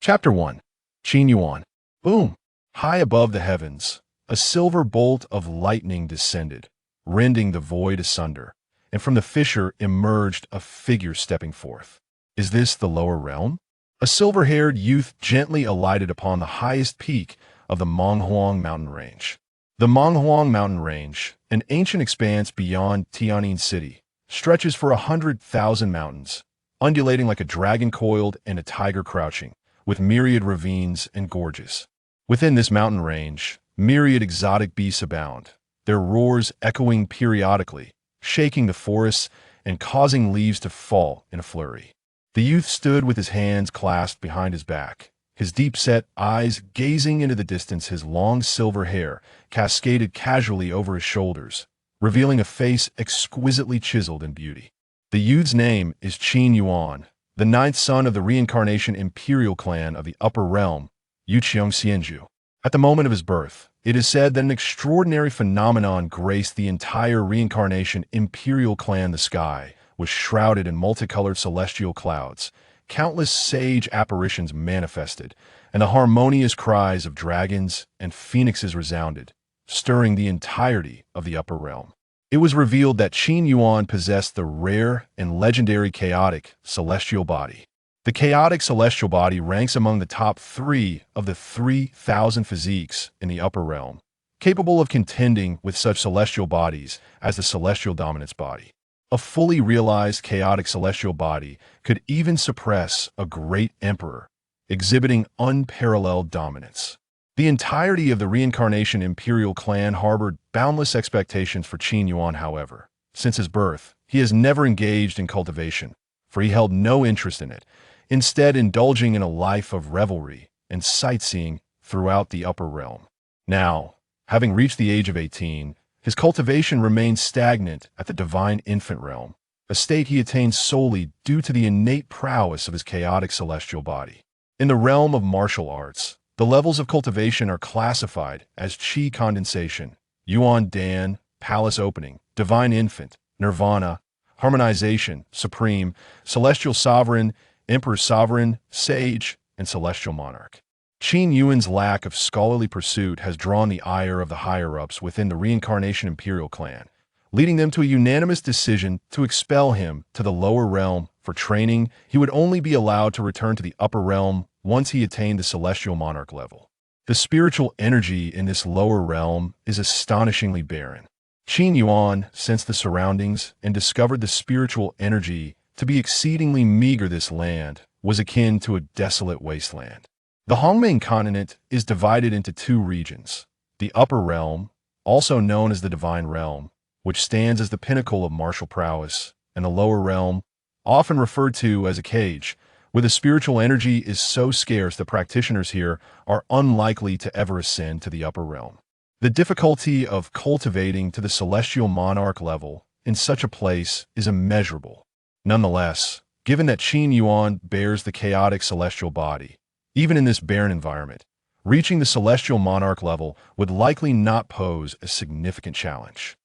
Chapter 1. Qin Yuan. Boom! High above the heavens, a silver bolt of lightning descended, rending the void asunder, and from the fissure emerged a figure stepping forth. Is this the lower realm? A silver-haired youth gently alighted upon the highest peak of the Menghuang mountain range. The Menghuang mountain range, an ancient expanse beyond Tianjin City, stretches for 100,000 mountains, undulating like a dragon coiled and a tiger crouching, with myriad ravines and gorges. Within this mountain range, myriad exotic beasts abound, their roars echoing periodically, shaking the forests and causing leaves to fall in a flurry. The youth stood with his hands clasped behind his back, his deep-set eyes gazing into the distance. His long silver hair cascaded casually over his shoulders, revealing a face exquisitely chiseled in beauty. The youth's name is Qin Yuan, the ninth son of the reincarnation imperial clan of the Upper Realm, Yuqiang Xianzhu. At the moment of his birth, it is said that an extraordinary phenomenon graced the entire reincarnation imperial clan. The sky was shrouded in multicolored celestial clouds, countless sage apparitions manifested, and the harmonious cries of dragons and phoenixes resounded, stirring the entirety of the Upper Realm. It was revealed that Qin Yuan possessed the rare and legendary chaotic celestial body. The chaotic celestial body ranks among the top 3 of the 3,000 physiques in the Upper Realm, capable of contending with such celestial bodies as the celestial dominance body. A fully realized chaotic celestial body could even suppress a great emperor, exhibiting unparalleled dominance. The entirety of the reincarnation imperial clan harbored boundless expectations for Qin Yuan. However, since his birth, he has never engaged in cultivation, for he held no interest in it, instead indulging in a life of revelry and sightseeing throughout the Upper Realm. Now, having reached the age of 18, his cultivation remains stagnant at the divine infant realm, a state he attained solely due to the innate prowess of his chaotic celestial body. In the realm of martial arts, the levels of cultivation are classified as Qi condensation, Yuan Dan, palace opening, divine infant, nirvana, harmonization, supreme, celestial sovereign, emperor sovereign, sage, and celestial monarch. Qin Yuan's lack of scholarly pursuit has drawn the ire of the higher-ups within the reincarnation imperial clan, leading them to a unanimous decision to expel him to the lower realm for training. He would only be allowed to return to the upper realm once he attained the celestial monarch level. The spiritual energy in this lower realm is astonishingly barren. Qin Yuan sensed the surroundings and discovered the spiritual energy to be exceedingly meager. This land was akin to a desolate wasteland. The Hongmeng continent is divided into 2 regions. The upper realm, also known as the divine realm, which stands as the pinnacle of martial prowess, and the lower realm, often referred to as a cage, where the spiritual energy is so scarce that practitioners here are unlikely to ever ascend to the upper realm. The difficulty of cultivating to the celestial monarch level in such a place is immeasurable. Nonetheless, given that Qin Yuan bears the chaotic celestial body, even in this barren environment, reaching the celestial monarch level would likely not pose a significant challenge.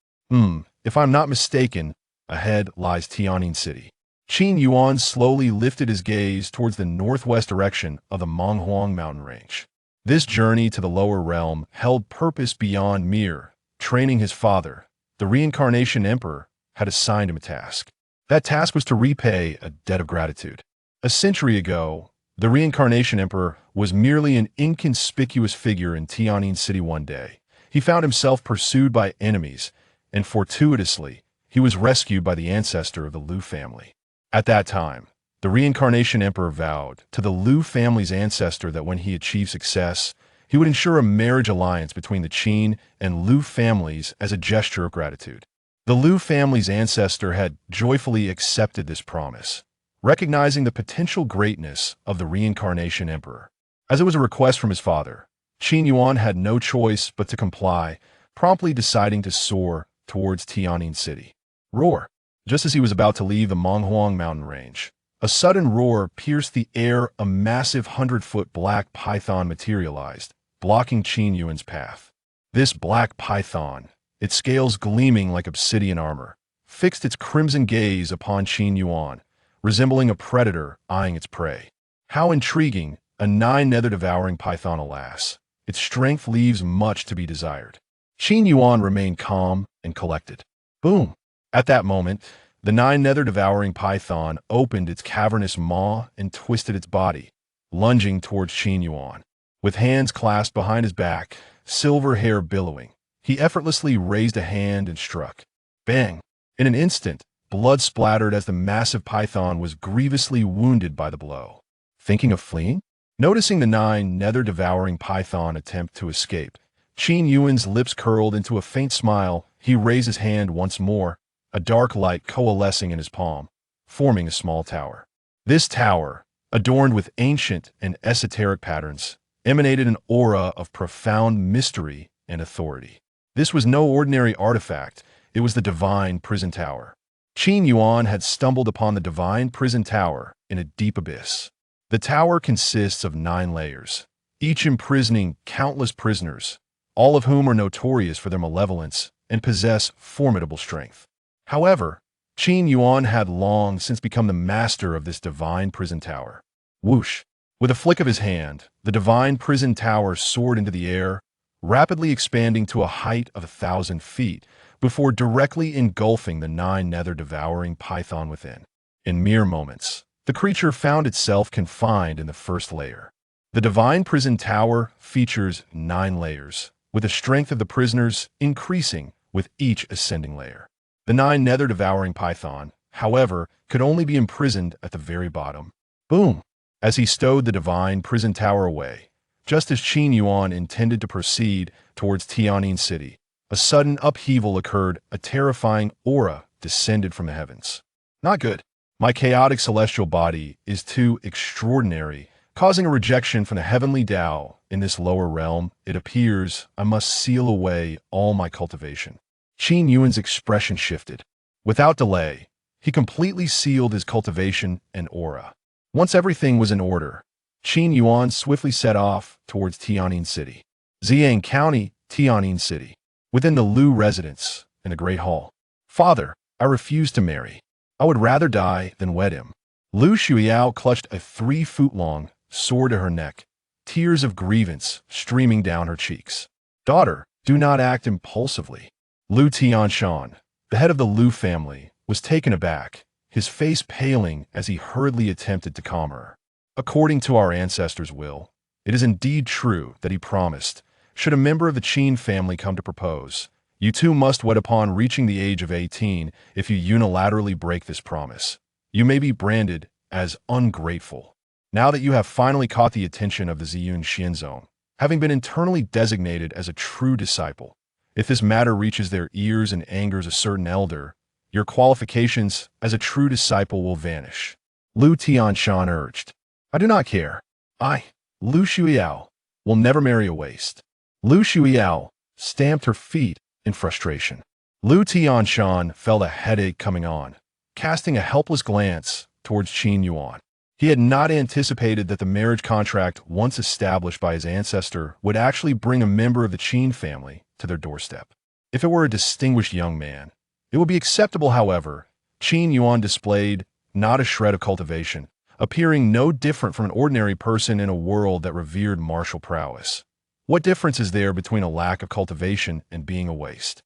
If I'm not mistaken, ahead lies Tianjin City. Qin Yuan slowly lifted his gaze towards the northwest direction of the Menghuang mountain range. This journey to the lower realm held purpose beyond mere training. His father, the reincarnation emperor, had assigned him a task. That task was to repay a debt of gratitude. A century ago, the reincarnation emperor was merely an inconspicuous figure in Tianjin City. One day, he found himself pursued by enemies, and fortuitously, he was rescued by the ancestor of the Liu family. At that time, the reincarnation emperor vowed to the Liu family's ancestor that when he achieved success, he would ensure a marriage alliance between the Qin and Liu families as a gesture of gratitude. The Liu family's ancestor had joyfully accepted this promise, recognizing the potential greatness of the reincarnation emperor. As it was a request from his father, Qin Yuan had no choice but to comply, promptly deciding to soar towards Tianjin City. Roar! Just as he was about to leave the Menghuang mountain range, a sudden roar pierced the air. A massive 100-foot black python materialized, blocking Qin Yuan's path. This black python, its scales gleaming like obsidian armor, fixed its crimson gaze upon Qin Yuan, resembling a predator eyeing its prey. How intriguing, a 9 nether-devouring python, alas. Its strength leaves much to be desired. Qin Yuan remained calm and collected. Boom! At that moment, the 9 nether-devouring python opened its cavernous maw and twisted its body, lunging towards Qin Yuan. With hands clasped behind his back, silver hair billowing, he effortlessly raised a hand and struck. Bang! In an instant, blood splattered as the massive python was grievously wounded by the blow. Thinking of fleeing? Noticing the 9 nether-devouring python attempt to escape, Qin Yuan's lips curled into a faint smile. He raised his hand once more, a dark light coalescing in his palm, forming a small tower. This tower, adorned with ancient and esoteric patterns, emanated an aura of profound mystery and authority. This was no ordinary artifact, it was the Divine Prison Tower. Qin Yuan had stumbled upon the Divine Prison Tower in a deep abyss. The tower consists of 9 layers, each imprisoning countless prisoners, all of whom are notorious for their malevolence and possess formidable strength. However, Qin Yuan had long since become the master of this Divine Prison Tower. Whoosh! With a flick of his hand, the Divine Prison Tower soared into the air, rapidly expanding to a height of 1,000 feet, before directly engulfing the 9 nether-devouring python within. In mere moments, the creature found itself confined in the first layer. The Divine Prison Tower features 9 layers, with the strength of the prisoners increasing with each ascending layer. The 9 nether-devouring python, however, could only be imprisoned at the very bottom. Boom! As he stowed the Divine Prison Tower away, just as Qin Yuan intended to proceed towards Tianjin City, a sudden upheaval occurred. A terrifying aura descended from the heavens. Not good. My chaotic celestial body is too extraordinary, causing a rejection from the heavenly Tao in this lower realm. It appears I must seal away all my cultivation. Qin Yuan's expression shifted. Without delay, he completely sealed his cultivation and aura. Once everything was in order, Qin Yuan swiftly set off towards Tianjin City. Ziyang County, Tianjin City. Within the Lu residence, in the Great Hall. Father, I refuse to marry. I would rather die than wed him. Lu Shuiyao clutched a 3-foot-long sword to her neck, tears of grievance streaming down her cheeks. Daughter, do not act impulsively. Lu Tianshan, the head of the Lu family, was taken aback, his face paling as he hurriedly attempted to calm her. According to our ancestors' will, it is indeed true that he promised, should a member of the Qin family come to propose, you two must wed upon reaching the age of 18. If you unilaterally break this promise, you may be branded as ungrateful. Now that you have finally caught the attention of the Ziyun Xianzong, having been internally designated as a true disciple, if this matter reaches their ears and angers a certain elder, your qualifications as a true disciple will vanish. Lu Tianshan urged. I do not care. I, Lu Shuiyao, will never marry a waste. Lu Shuiyao stamped her feet in frustration. Lu Tianshan felt a headache coming on, casting a helpless glance towards Qin Yuan. He had not anticipated that the marriage contract once established by his ancestor would actually bring a member of the Qin family to their doorstep. If it were a distinguished young man, it would be acceptable. However, Qin Yuan displayed not a shred of cultivation, appearing no different from an ordinary person in a world that revered martial prowess. What difference is there between a lack of cultivation and being a waste?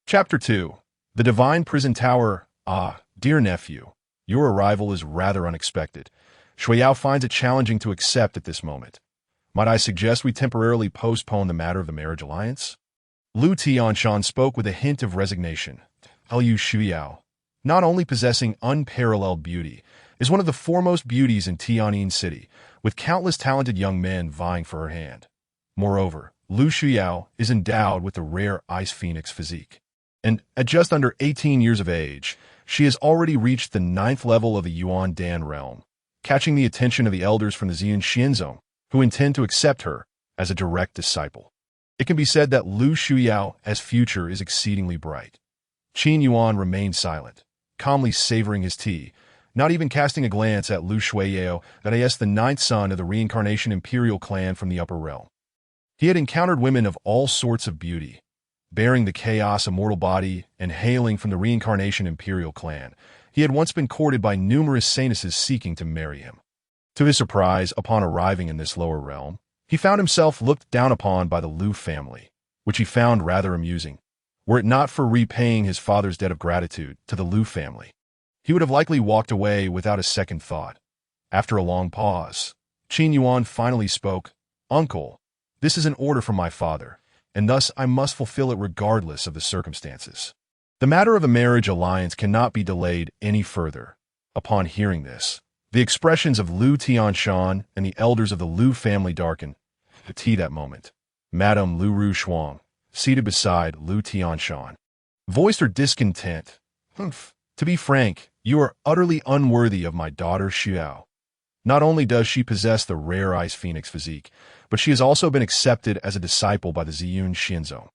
Chapter 2. The Divine Prison Tower. Ah, dear nephew, your arrival is rather unexpected. Shuiyao finds it challenging to accept at this moment. Might I suggest we temporarily postpone the matter of the marriage alliance? Lu Tianshan spoke with a hint of resignation. Lu Shuiyao, not only possessing unparalleled beauty, is one of the foremost beauties in Tianjin City, with countless talented young men vying for her hand. Moreover, Lu Shuiyao is endowed with the rare Ice Phoenix physique. And at just under 18 years of age, she has already reached the 9th level of the Yuan Dan realm, catching the attention of the elders from the Ziyun Xianzong, who intend to accept her as a direct disciple. It can be said that Lu Shuiyao's future is exceedingly bright. Qin Yuan remained silent, calmly savoring his tea, not even casting a glance at Lu Shuiyao, that is the 9th son of the reincarnation imperial clan from the upper realm. He had encountered women of all sorts of beauty, bearing the chaos immortal body and hailing from the reincarnation imperial clan. He had once been courted by numerous Sanuses seeking to marry him. To his surprise, upon arriving in this lower realm, he found himself looked down upon by the Lu family, which he found rather amusing. Were it not for repaying his father's debt of gratitude to the Lu family, he would have likely walked away without a second thought. After a long pause, Qin Yuan finally spoke. "Uncle, this is an order from my father, and thus I must fulfill it regardless of the circumstances. The matter of a marriage alliance cannot be delayed any further." Upon hearing this, the expressions of Lu Tianshan and the elders of the Lu family darkened. At that moment, Madame Lu Rushuang, seated beside Lu Tianshan, voiced her discontent. "Humph. To be frank, you are utterly unworthy of my daughter Xiao. Not only does she possess the rare Ice Phoenix physique, but she has also been accepted as a disciple by the Ziyun Xianzong.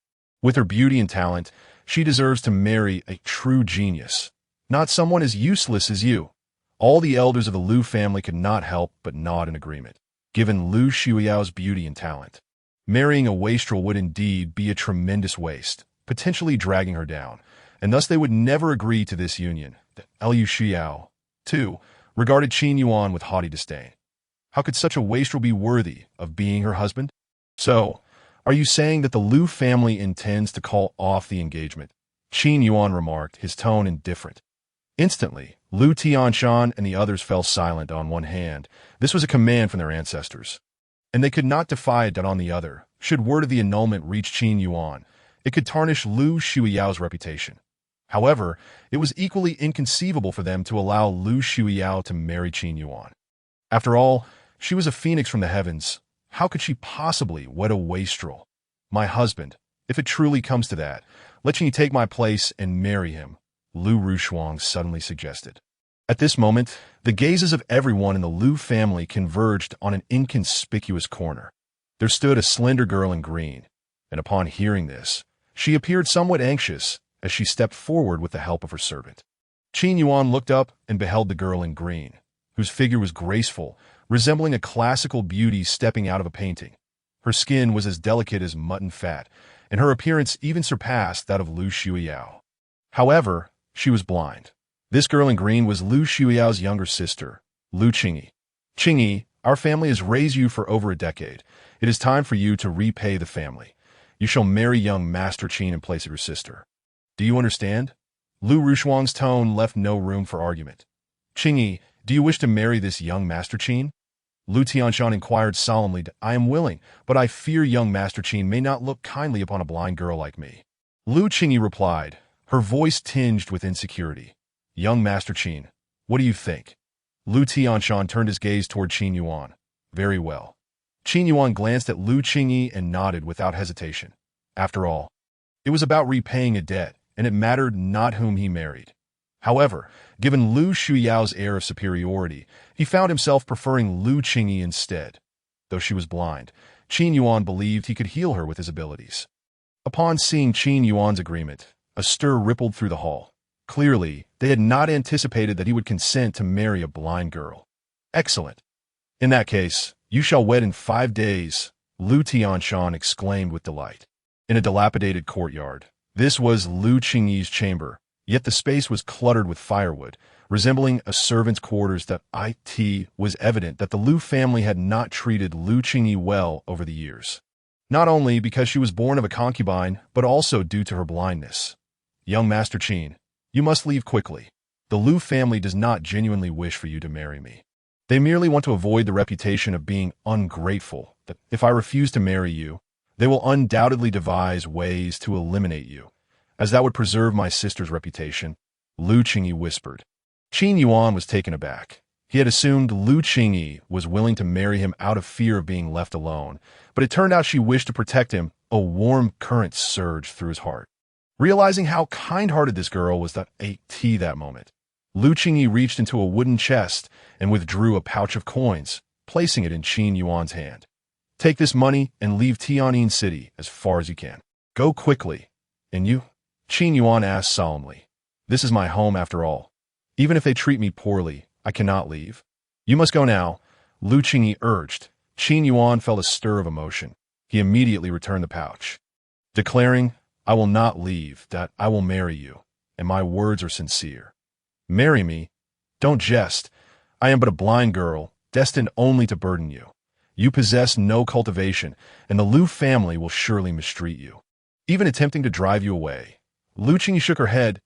With her beauty and talent, she deserves to marry a true genius, not someone as useless as you." All the elders of the Lu family could not help but nod in agreement. Given Lu Shuyao's beauty and talent, marrying a wastrel would indeed be a tremendous waste, potentially dragging her down, and thus they would never agree to this union. Liu Xiao, too, regarded Qin Yuan with haughty disdain. How could such a wastrel be worthy of being her husband? "So, are you saying that the Lu family intends to call off the engagement?" Qin Yuan remarked, his tone indifferent. Instantly, Lu Tianshan and the others fell silent on one hand. This was a command from their ancestors, and they could not defy it on the other. Should word of the annulment reach Qin Yuan, it could tarnish Lu Shuyao's reputation. However, it was equally inconceivable for them to allow Lu Shuyao to marry Qin Yuan. After all, she was a phoenix from the heavens. How could she possibly wed a wastrel? "My husband, if it truly comes to that, let me take my place and marry him," Lu Rushuang suddenly suggested. At this moment, the gazes of everyone in the Lu family converged on an inconspicuous corner. There stood a slender girl in green, and upon hearing this, she appeared somewhat anxious as she stepped forward with the help of her servant. Qin Yuan looked up and beheld the girl in green, whose figure was graceful, resembling a classical beauty stepping out of a painting. Her skin was as delicate as mutton fat, and her appearance even surpassed that of Lu Shuyao. However, she was blind. This girl in green was Lu Shuyao's younger sister, Lu Qingyi. "Qingyi, our family has raised you for over a decade. It is time for you to repay the family. You shall marry young Master Qin in place of your sister. Do you understand?" Lu Rushuang's tone left no room for argument. "Qingyi, do you wish to marry this young Master Qin?" Lu Tianshan inquired solemnly. "I am willing, but I fear young Master Qin may not look kindly upon a blind girl like me." Lu Qingyi replied, her voice tinged with insecurity. "Young Master Qin, what do you think?" Lu Tianshan turned his gaze toward Qin Yuan. "Very well." Qin Yuan glanced at Lu Qingyi and nodded without hesitation. After all, it was about repaying a debt, and it mattered not whom he married. However, given Lu Shuyao's air of superiority, he found himself preferring Lu Qingyi instead. Though she was blind, Qin Yuan believed he could heal her with his abilities. Upon seeing Qin Yuan's agreement, a stir rippled through the hall. Clearly, they had not anticipated that he would consent to marry a blind girl. "Excellent. In that case, you shall wed in 5 days," Lu Tianshan exclaimed with delight. In a dilapidated courtyard, this was Lu Qingyi's chamber, yet the space was cluttered with firewood, resembling a servant's quarters. That it was evident that the Lu family had not treated Lu Qingyi well over the years. Not only because she was born of a concubine, but also due to her blindness. "Young Master Qin, you must leave quickly. The Lu family does not genuinely wish for you to marry me. They merely want to avoid the reputation of being ungrateful, that if I refuse to marry you, they will undoubtedly devise ways to eliminate you, as that would preserve my sister's reputation," Lu Qingyi whispered. Qin Yuan was taken aback. He had assumed Lu Qingyi was willing to marry him out of fear of being left alone, but it turned out she wished to protect him. A warm current surged through his heart. Realizing how kind-hearted this girl was that moment, Lu Qingyi reached into a wooden chest and withdrew a pouch of coins, placing it in Qin Yuan's hand. "Take this money and leave Tianyin City as far as you can. Go quickly." "And you?" Qin Yuan asked solemnly. "This is my home after all. Even if they treat me poorly, I cannot leave." "You must go now," Lu Qingyi urged. Qin Yuan felt a stir of emotion. He immediately returned the pouch, declaring, "I will not leave, that I will marry you, and my words are sincere." "Marry me? Don't jest. I am but a blind girl, destined only to burden you. You possess no cultivation, and the Liu family will surely mistreat you, even attempting to drive you away. Lu Qingyi shook her head.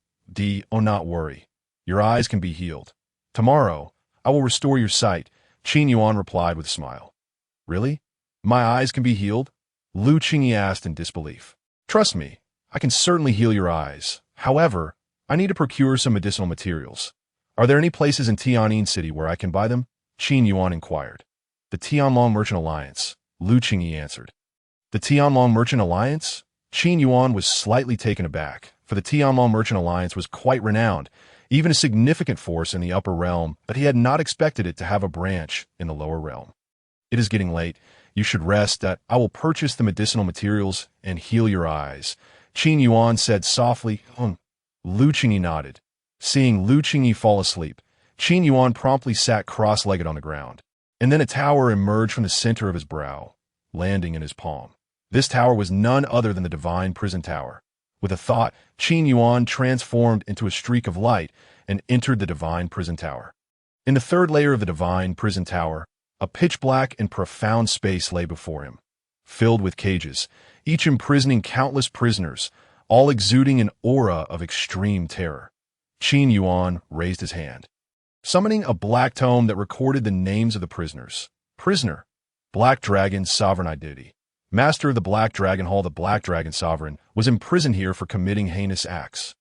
Oh, not worry. Your eyes can be healed. Tomorrow, I will restore your sight, Qin Yuan replied with a smile. Really? My eyes can be healed? Lu Qingyi asked in disbelief. Trust me, I can certainly heal your eyes. However, I need to procure some medicinal materials. Are there any places in Tianyin City where I can buy them? Qin Yuan inquired. The Tianlong Merchant Alliance, Lu Qingyi answered. The Tianlong Merchant Alliance? Qin Yuan was slightly taken aback, for the Tianlong Merchant Alliance was quite renowned, even a significant force in the upper realm, but he had not expected it to have a branch in the lower realm. It is getting late. You should rest. I will purchase the medicinal materials and heal your eyes, Qin Yuan said softly. Lu Qingyi nodded. Seeing Lu Qingyi fall asleep, Qin Yuan promptly sat cross-legged on the ground, and then a tower emerged from the center of his brow, landing in his palm. This tower was none other than the Divine Prison Tower. With a thought, Qin Yuan transformed into a streak of light and entered the Divine Prison Tower. In the third layer of the Divine Prison Tower, a pitch-black and profound space lay before him, filled with cages, each imprisoning countless prisoners, all exuding an aura of extreme terror. Qin Yuan raised his hand, summoning a black tome that recorded the names of the prisoners. Prisoner, Black Dragon Sovereign Identity. Master of the Black Dragon Hall, the Black Dragon Sovereign was imprisoned here for committing heinous acts,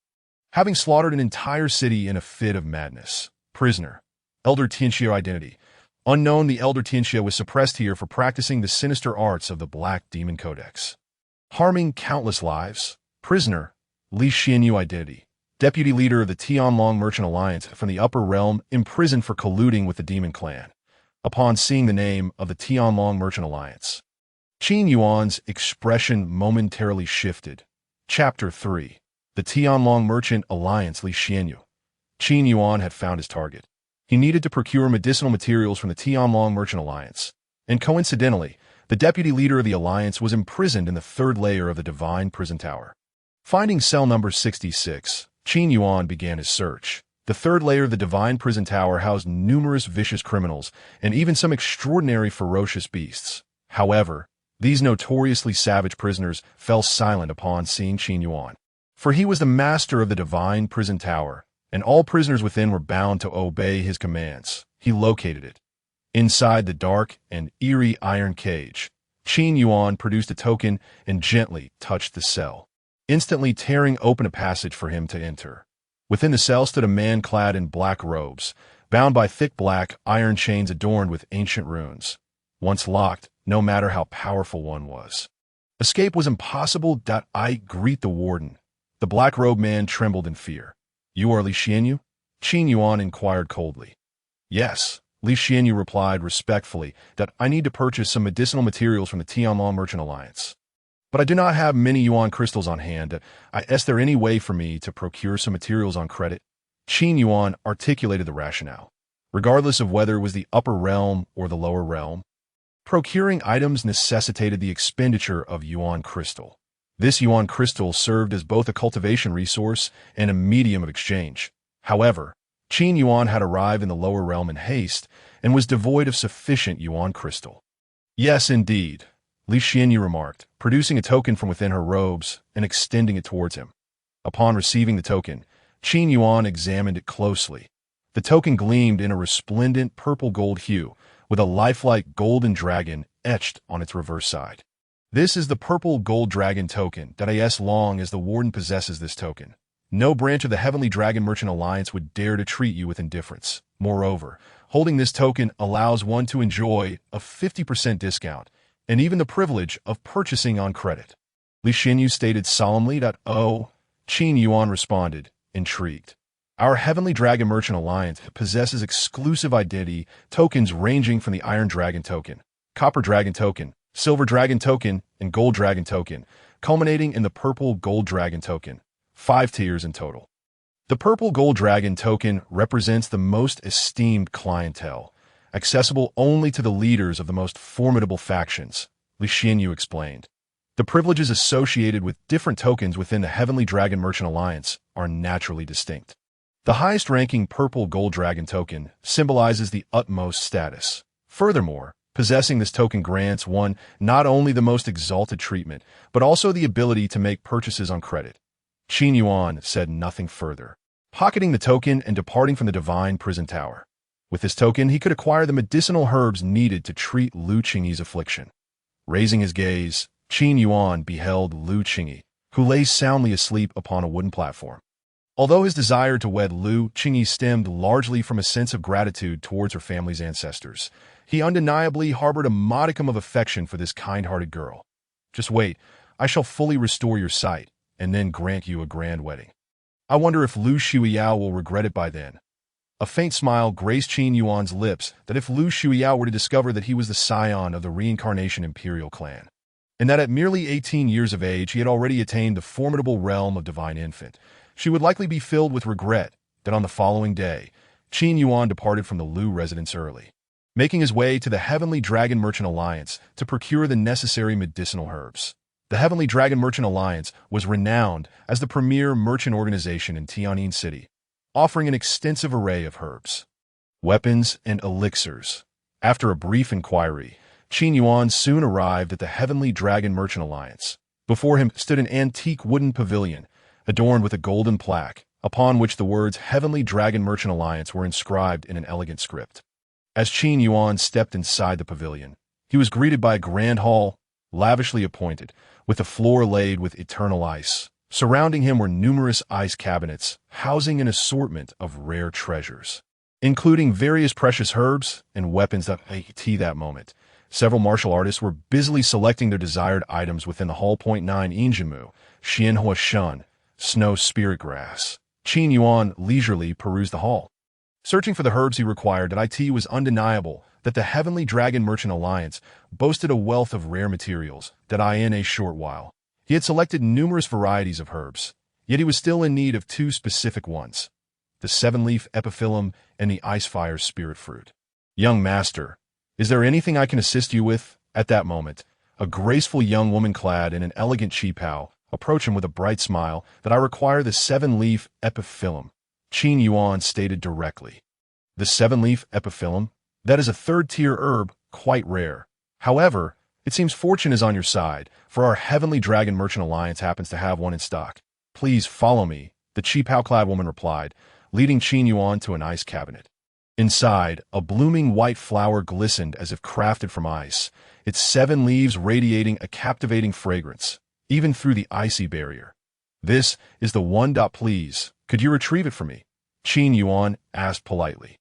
having slaughtered an entire city in a fit of madness. Prisoner, Elder Tianxia Identity. Unknown, the Elder Tianxia was suppressed here for practicing the sinister arts of the Black Demon Codex, harming countless lives. Prisoner, Li Xianyu Identity. Deputy leader of the Tianlong Merchant Alliance from the Upper Realm, imprisoned for colluding with the Demon Clan. Upon seeing the name of the Tianlong Merchant Alliance, Qin Yuan's expression momentarily shifted. Chapter 3. The Tianlong Merchant Alliance. Li Xianyu. Qin Yuan had found his target. He needed to procure medicinal materials from the Tianlong Merchant Alliance, and coincidentally, the deputy leader of the alliance was imprisoned in the third layer of the Divine Prison Tower. Finding cell number 66, Qin Yuan began his search. The third layer of the Divine Prison Tower housed numerous vicious criminals and even some extraordinary ferocious beasts. However, these notoriously savage prisoners fell silent upon seeing Qin Yuan, for he was the master of the Divine Prison Tower, and all prisoners within were bound to obey his commands. He located it. Inside the dark and eerie iron cage, Qin Yuan produced a token and gently touched the cell, instantly tearing open a passage for him to enter. Within the cell stood a man clad in black robes, bound by thick black iron chains adorned with ancient runes. Once locked, no matter how powerful one was, escape was impossible. I greet the warden. The black-robed man trembled in fear. You are Li Xianyu? Qin Yuan inquired coldly. Yes, Li Xianyu replied respectfully that I need to purchase some medicinal materials from the Tianlong Merchant Alliance. But I do not have many yuan crystals on hand. Is there any way for me to procure some materials on credit? Qin Yuan articulated the rationale. Regardless of whether it was the upper realm or the lower realm, procuring items necessitated the expenditure of yuan crystal. This yuan crystal served as both a cultivation resource and a medium of exchange. However, Qin Yuan had arrived in the lower realm in haste and was devoid of sufficient yuan crystal. Yes, indeed, Li Xianyu remarked, producing a token from within her robes and extending it towards him. Upon receiving the token, Qin Yuan examined it closely. The token gleamed in a resplendent purple-gold hue, with a lifelike golden dragon etched on its reverse side. This is the purple gold dragon token. As long as the warden possesses this token, no branch of the Heavenly Dragon Merchant Alliance would dare to treat you with indifference. Moreover, holding this token allows one to enjoy a 50% discount and even the privilege of purchasing on credit. Li Xianyu stated solemnly. Oh, Qin Yuan responded, intrigued. Our Heavenly Dragon Merchant Alliance possesses exclusive identity tokens ranging from the Iron Dragon token, Copper Dragon token, Silver Dragon token, and Gold Dragon token, culminating in the Purple Gold Dragon token, 5 tiers in total. The Purple Gold Dragon token represents the most esteemed clientele, accessible only to the leaders of the most formidable factions, Li Xianyu explained. The privileges associated with different tokens within the Heavenly Dragon Merchant Alliance are naturally distinct. The highest-ranking Purple Gold Dragon token symbolizes the utmost status, Furthermore, possessing this token grants one not only the most exalted treatment, but also the ability to make purchases on credit. Qin Yuan said nothing further, pocketing the token and departing from the divine prison tower. With this token, he could acquire the medicinal herbs needed to treat Lu Qingyi's affliction. Raising his gaze, Qin Yuan beheld Lu Qingyi, who lay soundly asleep upon a wooden platform. Although his desire to wed Lu Qingyi stemmed largely from a sense of gratitude towards her family's ancestors, he undeniably harbored a modicum of affection for this kind-hearted girl. Just wait, I shall fully restore your sight, and then grant you a grand wedding. I wonder if Lu Shuiyao will regret it by then. A faint smile graced Qin Yuan's lips that if Lu Shuiyao were to discover that he was the scion of the reincarnation imperial clan, and that at merely 18 years of age he had already attained the formidable realm of divine infant, she would likely be filled with regret that on the following day, Qin Yuan departed from the Lu residence early, making his way to the Heavenly Dragon Merchant Alliance to procure the necessary medicinal herbs. The Heavenly Dragon Merchant Alliance was renowned as the premier merchant organization in Tianjin City, offering an extensive array of herbs, weapons, and elixirs. After a brief inquiry, Qin Yuan soon arrived at the Heavenly Dragon Merchant Alliance. Before him stood an antique wooden pavilion, adorned with a golden plaque, upon which the words Heavenly Dragon Merchant Alliance were inscribed in an elegant script. As Qin Yuan stepped inside the pavilion, he was greeted by a grand hall, lavishly appointed, with the floor laid with eternal ice. Surrounding him were numerous ice cabinets, housing an assortment of rare treasures, including various precious herbs and weapons that at that moment. Several martial artists were busily selecting their desired items within the hall. 9 Injimu, Xianhua Shun, Snow Spirit Grass. Qin Yuan leisurely perused the hall. Searching for the herbs he required, it was undeniable that the Heavenly Dragon Merchant Alliance boasted a wealth of rare materials that in a short while. He had selected numerous varieties of herbs, yet he was still in need of two specific ones, the seven-leaf epiphyllum and the ice-fire spirit fruit. Young master, is there anything I can assist you with? At that moment, a graceful young woman clad in an elegant qipao approached him with a bright smile. That I require the seven-leaf epiphyllum, Qin Yuan stated directly. The seven-leaf epiphyllum? That is a third-tier herb, quite rare. However, it seems fortune is on your side, for our Heavenly Dragon Merchant Alliance happens to have one in stock. Please follow me, the qipao-clad woman replied, leading Qin Yuan to an ice cabinet. Inside, a blooming white flower glistened as if crafted from ice, its 7 leaves radiating a captivating fragrance, even through the icy barrier. This is the one. Please, could you retrieve it for me? Qin Yuan asked politely.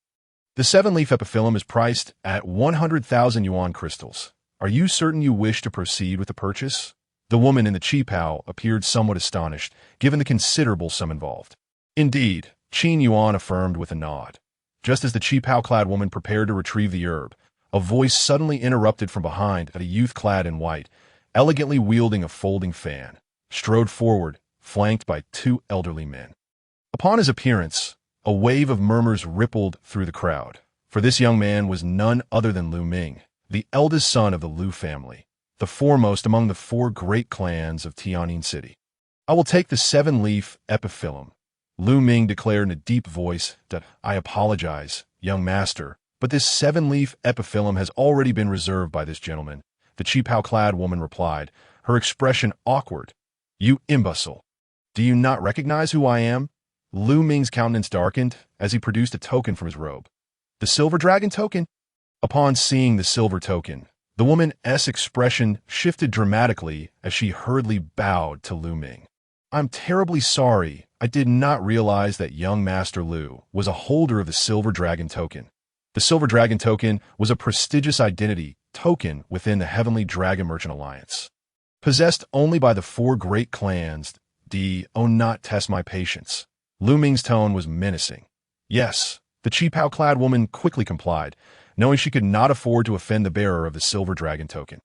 The 7-leaf epiphyllum is priced at 100,000 yuan crystals. Are you certain you wish to proceed with the purchase? The woman in the qipao appeared somewhat astonished, given the considerable sum involved. Indeed, Qin Yuan affirmed with a nod. Just as the qipao-clad woman prepared to retrieve the herb, a voice suddenly interrupted from behind at a youth clad in white, elegantly wielding a folding fan, strode forward, flanked by 2 elderly men. Upon his appearance, a wave of murmurs rippled through the crowd, for this young man was none other than Lu Ming, the eldest son of the Lu family, the foremost among the 4 great clans of Tianjin City. I will take the 7-leaf epiphyllum, Lu Ming declared in a deep voice. I apologize, young master, but this 7-leaf epiphyllum has already been reserved by this gentleman, the qipao-clad woman replied, her expression awkward. You imbecile! Do you not recognize who I am? Lu Ming's countenance darkened as he produced a token from his robe. The silver dragon token? Upon seeing the silver token, the woman's expression shifted dramatically as she hurriedly bowed to Lu Ming. I'm terribly sorry. I did not realize that young Master Lu was a holder of the Silver Dragon token. The Silver Dragon token was a prestigious identity token within the Heavenly Dragon Merchant Alliance. Possessed only by the 4 great clans, not test my patience. Lu Ming's tone was menacing. Yes, the qipao-clad woman quickly complied, knowing she could not afford to offend the bearer of the Silver Dragon token.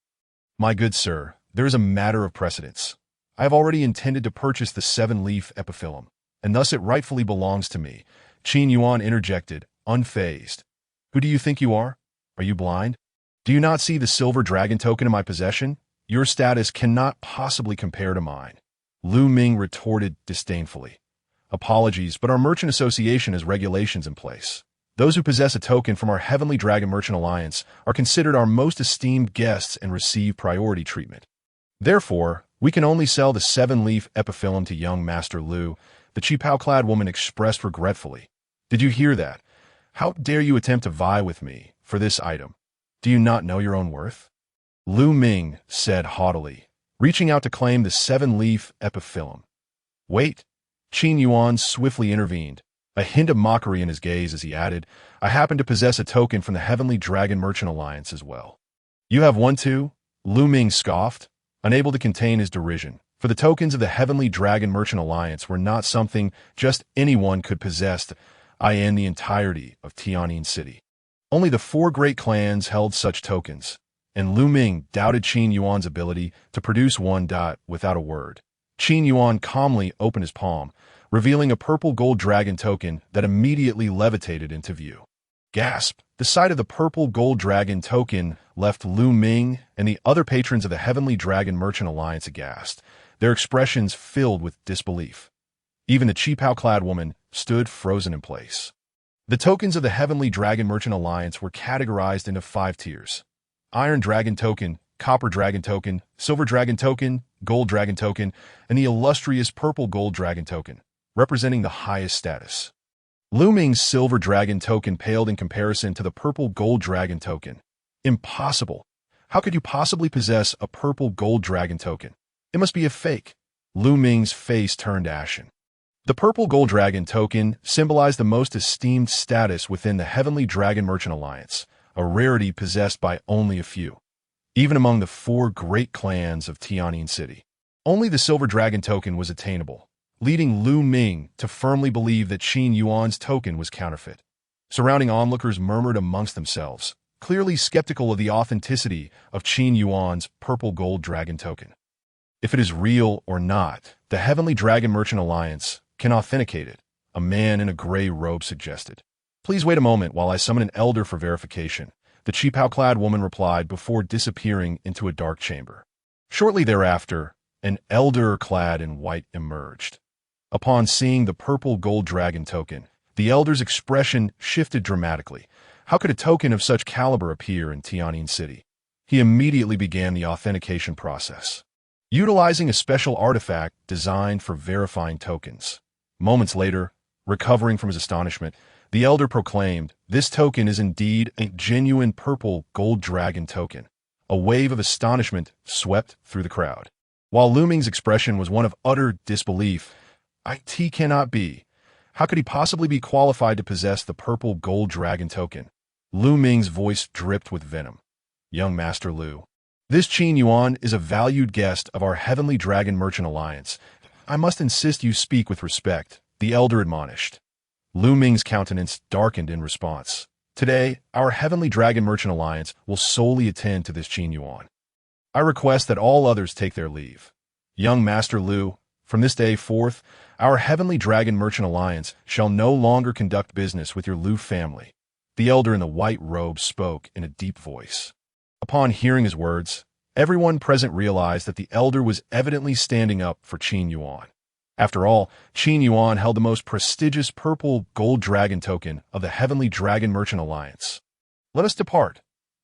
My good sir, there is a matter of precedence. I have already intended to purchase the 7-leaf epiphyllum, and thus it rightfully belongs to me. Qin Yuan interjected, unfazed. Who do you think you are? Are you blind? Do you not see the Silver Dragon token in my possession? Your status cannot possibly compare to mine. Lu Ming retorted disdainfully. Apologies, but our merchant association has regulations in place. Those who possess a token from our Heavenly Dragon Merchant Alliance are considered our most esteemed guests and receive priority treatment. Therefore, we can only sell the 7-leaf epiphyllum to young Master Lu, the Qipao-clad woman expressed regretfully. Did you hear that? How dare you attempt to vie with me for this item? Do you not know your own worth? Lu Ming said haughtily, reaching out to claim the 7-leaf epiphyllum. Wait, Qin Yuan swiftly intervened, a hint of mockery in his gaze as he added, I happen to possess a token from the Heavenly Dragon Merchant Alliance as well. You have one too? Lu Ming scoffed, unable to contain his derision, for the tokens of the Heavenly Dragon Merchant Alliance were not something just anyone could possess, in the entirety of Tianyin City. Only the 4 great clans held such tokens, and Lu Ming doubted Qin Yuan's ability to produce one. Without a word, Qin Yuan calmly opened his palm, revealing a purple gold dragon token that immediately levitated into view. Gasp! The sight of the purple gold dragon token left Lu Ming and the other patrons of the Heavenly Dragon Merchant Alliance aghast, their expressions filled with disbelief. Even the Qipao-clad woman stood frozen in place. The tokens of the Heavenly Dragon Merchant Alliance were categorized into 5 tiers: Iron Dragon Token, Copper Dragon Token, Silver Dragon Token, Gold Dragon Token, and the illustrious Purple Gold Dragon Token, representing the highest status. Lu Ming's Silver Dragon Token paled in comparison to the Purple Gold Dragon Token. Impossible! How could you possibly possess a Purple Gold Dragon Token? It must be a fake. Lu Ming's face turned ashen. The Purple Gold Dragon Token symbolized the most esteemed status within the Heavenly Dragon Merchant Alliance, a rarity possessed by only a few. Even among the 4 great clans of Tianyin City, only the Silver Dragon Token was attainable, leading Lu Ming to firmly believe that Qin Yuan's token was counterfeit. Surrounding onlookers murmured amongst themselves, clearly skeptical of the authenticity of Qin Yuan's Purple Gold Dragon Token. If it is real or not, the Heavenly Dragon Merchant Alliance can authenticate it, a man in a gray robe suggested. Please wait a moment while I summon an elder for verification, the Qipao-clad woman replied before disappearing into a dark chamber. Shortly thereafter, an elder clad in white emerged. Upon seeing the Purple Gold Dragon Token, the elder's expression shifted dramatically. How could a token of such caliber appear in Tianyin City? He immediately began the authentication process, utilizing a special artifact designed for verifying tokens. Moments later, recovering from his astonishment, the elder proclaimed, "This token is indeed a genuine Purple Gold Dragon Token." A wave of astonishment swept through the crowd. While Lu Ming's expression was one of utter disbelief, "It cannot be. How could he possibly be qualified to possess the Purple Gold Dragon Token?" Lu Ming's voice dripped with venom. "Young Master Lu, this Qin Yuan is a valued guest of our Heavenly Dragon Merchant Alliance. I must insist you speak with respect," the elder admonished. Lu Ming's countenance darkened in response. "Today, our Heavenly Dragon Merchant Alliance will solely attend to this Qin Yuan. I request that all others take their leave. Young Master Lu, from this day forth, our Heavenly Dragon Merchant Alliance shall no longer conduct business with your Lu family." The elder in the white robe spoke in a deep voice. Upon hearing his words, everyone present realized that the elder was evidently standing up for Qin Yuan. After all, Qin Yuan held the most prestigious Purple Gold Dragon Token of the Heavenly Dragon Merchant Alliance. "Let us depart."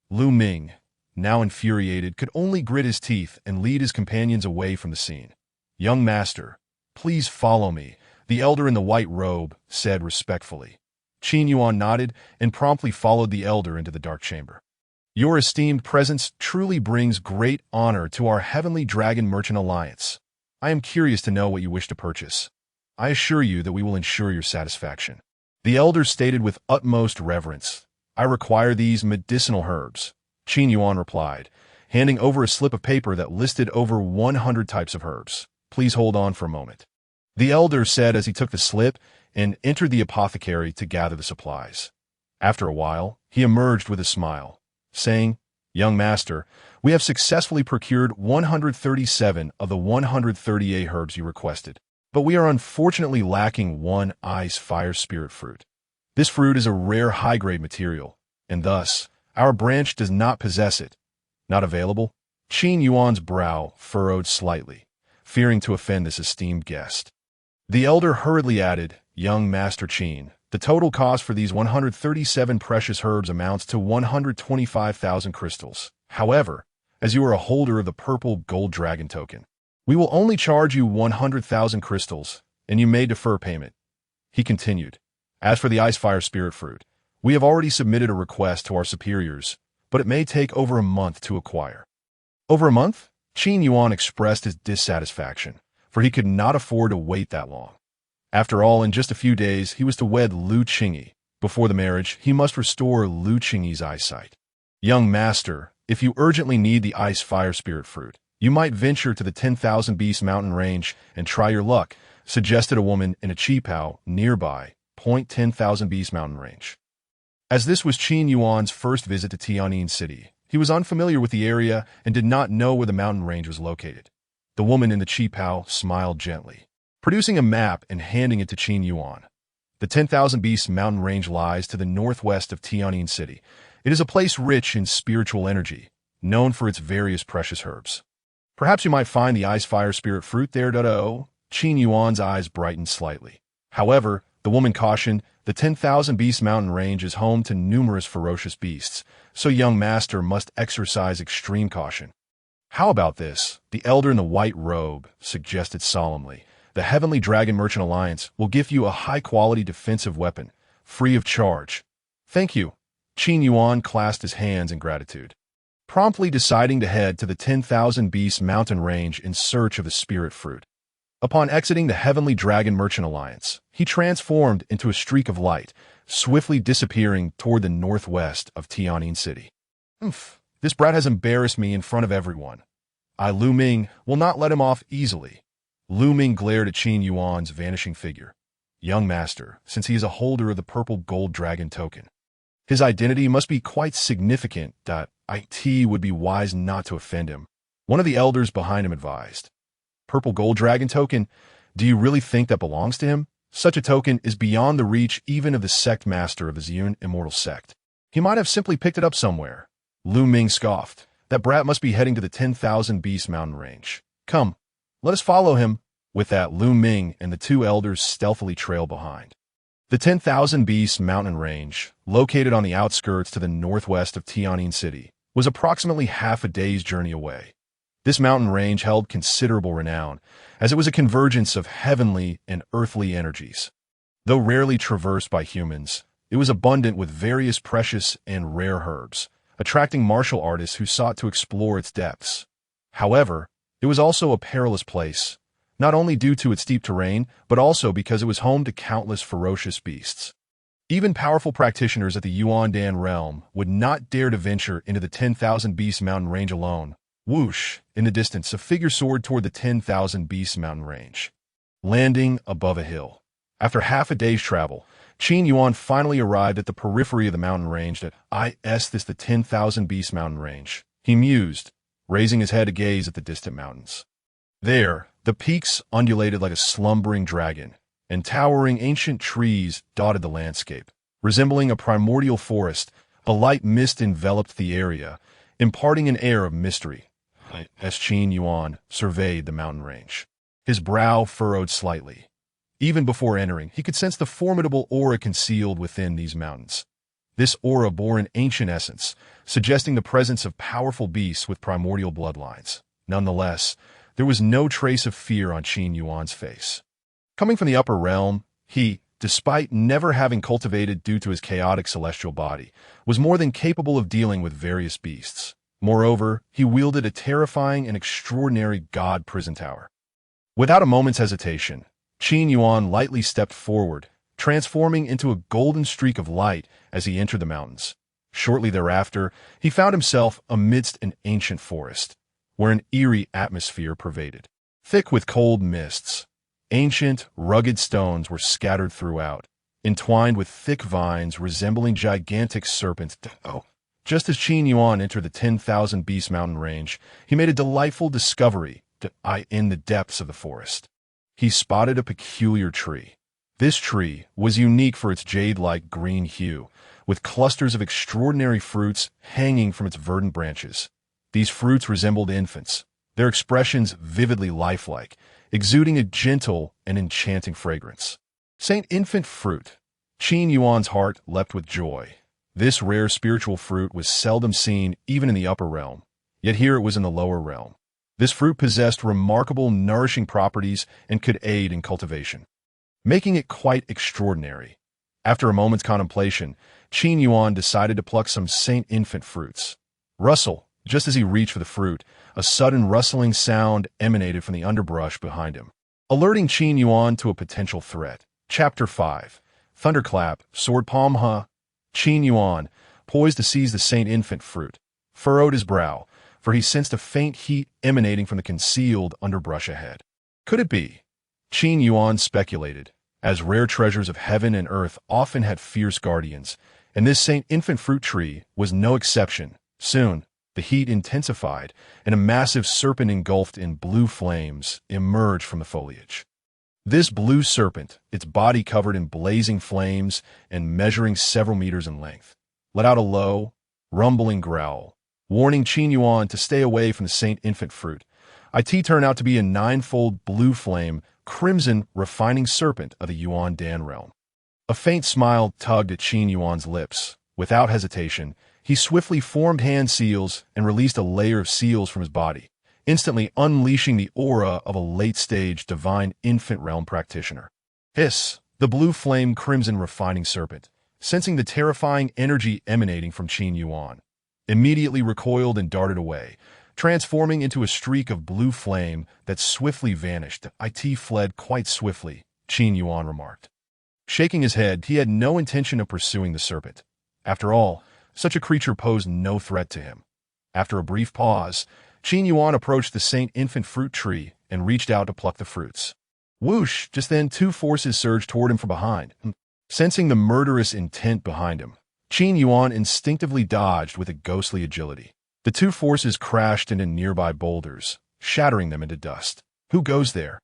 Lu Ming, now infuriated, could only grit his teeth and lead his companions away from the scene. "Young master, please follow me," the elder in the white robe said respectfully. Qin Yuan nodded and promptly followed the elder into the dark chamber. "Your esteemed presence truly brings great honor to our Heavenly Dragon Merchant Alliance. I am curious to know what you wish to purchase. I assure you that we will ensure your satisfaction." The elder stated with utmost reverence, "I require these medicinal herbs." Qin Yuan replied, handing over a slip of paper that listed over 100 types of herbs. "Please hold on for a moment," the elder said as he took the slip and entered the apothecary to gather the supplies. After a while, he emerged with a smile, saying, "Young master, we have successfully procured 137 of the 138 herbs you requested, but we are unfortunately lacking one ice fire spirit fruit. This fruit is a rare high-grade material, and thus, our branch does not possess it. Not available?" Qin Yuan's brow furrowed slightly, fearing to offend this esteemed guest. The elder hurriedly added, "Young Master Qin, The total cost for these 137 precious herbs amounts to 125,000 crystals. However, as you are a holder of the purple gold dragon token, we will only charge you 100,000 crystals, and you may defer payment. He continued. As for the ice fire spirit fruit, we have already submitted a request to our superiors, but it may take over a month to acquire. Over a month? Qin Yuan expressed his dissatisfaction, for he could not afford to wait that long. After all, in just a few days, he was to wed Lu Qingyi. Before the marriage, he must restore Lu Qingyi's eyesight. Young master, if you urgently need the ice fire spirit fruit, you might venture to the 10,000 Beast mountain range and try your luck, suggested a woman in a qipao nearby, 10,000 Beast mountain range. As this was Qin Yuan's first visit to Tianyin City, he was unfamiliar with the area and did not know where the mountain range was located. The woman in the qipao smiled gently, producing a map and handing it to Qin Yuan. The 10,000 Beast mountain range lies to the northwest of Tianyin City. It is a place rich in spiritual energy, known for its various precious herbs. Perhaps you might find the ice fire spirit fruit there. Qin Yuan's eyes brightened slightly. However, the woman cautioned, the 10,000 Beast mountain range is home to numerous ferocious beasts, so young master must exercise extreme caution. How about this? The elder in the white robe suggested solemnly. The Heavenly Dragon Merchant Alliance will give you a high-quality defensive weapon, free of charge. Thank you. Qin Yuan clasped his hands in gratitude, promptly deciding to head to the 10,000 Beast mountain range in search of the spirit fruit. Upon exiting the Heavenly Dragon Merchant Alliance, he transformed into a streak of light, swiftly disappearing toward the northwest of Tianyin City. This brat has embarrassed me in front of everyone. Lu Ming will not let him off easily. Lu Ming glared at Qin Yuan's vanishing figure. Young master, since he is a holder of the purple gold dragon token, his identity must be quite significant. It would be wise not to offend him, one of the elders behind him advised. Purple gold dragon token? Do you really think that belongs to him? Such a token is beyond the reach even of the sect master of the Ziyun immortal sect. He might have simply picked it up somewhere. Lu Ming scoffed. That brat must be heading to the 10,000 Beast mountain range. Come, let us follow him. With that, Lu Ming and the two elders stealthily trailed behind. The 10,000 Beast mountain range, located on the outskirts to the northwest of Tianyin City, was approximately half a day's journey away. This mountain range held considerable renown, as it was a convergence of heavenly and earthly energies. Though rarely traversed by humans, it was abundant with various precious and rare herbs, attracting martial artists who sought to explore its depths. However, it was also a perilous place, not only due to its steep terrain, but also because it was home to countless ferocious beasts. Even powerful practitioners at the Yuandan realm would not dare to venture into the 10,000 Beast mountain range alone. Whoosh! In the distance, a figure soared toward the 10,000 Beast mountain range, landing above a hill. After half a day's travel, Qin Yuan finally arrived at the periphery of the mountain range. The 10,000 Beast mountain range, he mused, raising his head to gaze at the distant mountains. There, the peaks undulated like a slumbering dragon, and towering ancient trees dotted the landscape. Resembling a primordial forest, a light mist enveloped the area, imparting an air of mystery. As Qin Yuan surveyed the mountain range, his brow furrowed slightly. Even before entering, he could sense the formidable aura concealed within these mountains. This aura bore an ancient essence, suggesting the presence of powerful beasts with primordial bloodlines. Nonetheless, there was no trace of fear on Qin Yuan's face. Coming from the upper realm, he, despite never having cultivated due to his chaotic celestial body, was more than capable of dealing with various beasts. Moreover, he wielded a terrifying and extraordinary god prison tower. Without a moment's hesitation, Qin Yuan lightly stepped forward, transforming into a golden streak of light as he entered the mountains. Shortly thereafter, he found himself amidst an ancient forest, where an eerie atmosphere pervaded. Thick with cold mists, ancient, rugged stones were scattered throughout, entwined with thick vines resembling gigantic serpents. Just as Qin Yuan entered the 10,000 Beast mountain range, he made a delightful discovery in the depths of the forest. He spotted a peculiar tree. This tree was unique for its jade-like green hue, with clusters of extraordinary fruits hanging from its verdant branches. These fruits resembled infants, their expressions vividly lifelike, exuding a gentle and enchanting fragrance. Saint Infant Fruit. Qin Yuan's heart leapt with joy. This rare spiritual fruit was seldom seen even in the upper realm, yet here it was in the lower realm. This fruit possessed remarkable nourishing properties and could aid in cultivation, making it quite extraordinary. After a moment's contemplation, Qin Yuan decided to pluck some Saint Infant fruits. Rustle, just as he reached for the fruit, a sudden rustling sound emanated from the underbrush behind him, alerting Qin Yuan to a potential threat. Chapter 5. Thunderclap, Sword Palm Qin Yuan, poised to seize the Saint Infant fruit, furrowed his brow, for he sensed a faint heat emanating from the concealed underbrush ahead. Could it be? Qin Yuan speculated, as rare treasures of heaven and earth often had fierce guardians, and this Saint Infant fruit tree was no exception. Soon, the heat intensified, and a massive serpent engulfed in blue flames emerged from the foliage. This blue serpent, its body covered in blazing flames and measuring several meters in length, let out a low, rumbling growl, warning Qin Yuan to stay away from the Saint Infant fruit. It turned out to be a ninefold blue flame, crimson, refining serpent of the Yuan Dan realm. A faint smile tugged at Qin Yuan's lips. Without hesitation, he swiftly formed hand seals and released a layer of seals from his body, instantly unleashing the aura of a late-stage divine infant realm practitioner. Hiss! The blue flame crimson refining serpent, sensing the terrifying energy emanating from Qin Yuan, immediately recoiled and darted away, transforming into a streak of blue flame that swiftly vanished. It fled quite swiftly, Qin Yuan remarked. Shaking his head, he had no intention of pursuing the serpent. After all, such a creature posed no threat to him. After a brief pause, Qin Yuan approached the Saint Infant fruit tree and reached out to pluck the fruits. Whoosh! Just then, two forces surged toward him from behind. Sensing the murderous intent behind him, Qin Yuan instinctively dodged with a ghostly agility. The two forces crashed into nearby boulders, shattering them into dust. Who goes there?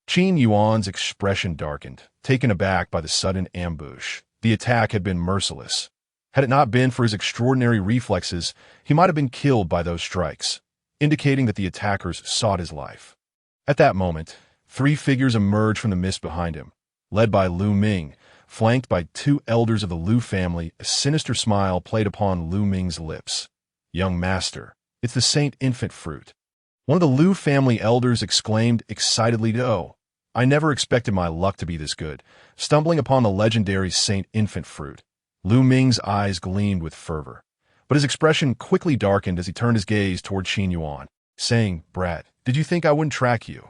Qin Yuan's expression darkened, taken aback by the sudden ambush. The attack had been merciless. Had it not been for his extraordinary reflexes, he might have been killed by those strikes, indicating that the attackers sought his life. At that moment, three figures emerged from the mist behind him, led by Lu Ming, flanked by two elders of the Lu family. A sinister smile played upon Lu Ming's lips. Young master, it's the Saint Infant fruit. One of the Lu family elders exclaimed excitedly, "Oh, I never expected my luck to be this good," stumbling upon the legendary Saint Infant fruit. Lu Ming's eyes gleamed with fervor, but his expression quickly darkened as he turned his gaze toward Qin Yuan, saying, "Brat, did you think I wouldn't track you?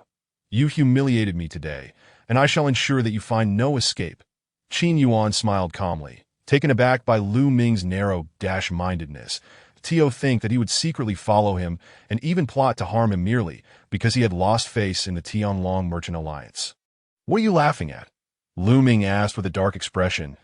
You humiliated me today, and I shall ensure that you find no escape." Qin Yuan smiled calmly, taken aback by Lu Ming's narrow dash-mindedness. Tio think that he would secretly follow him and even plot to harm him merely because he had lost face in the Tianlong Merchant Alliance. "What are you laughing at?" Lu Ming asked with a dark expression.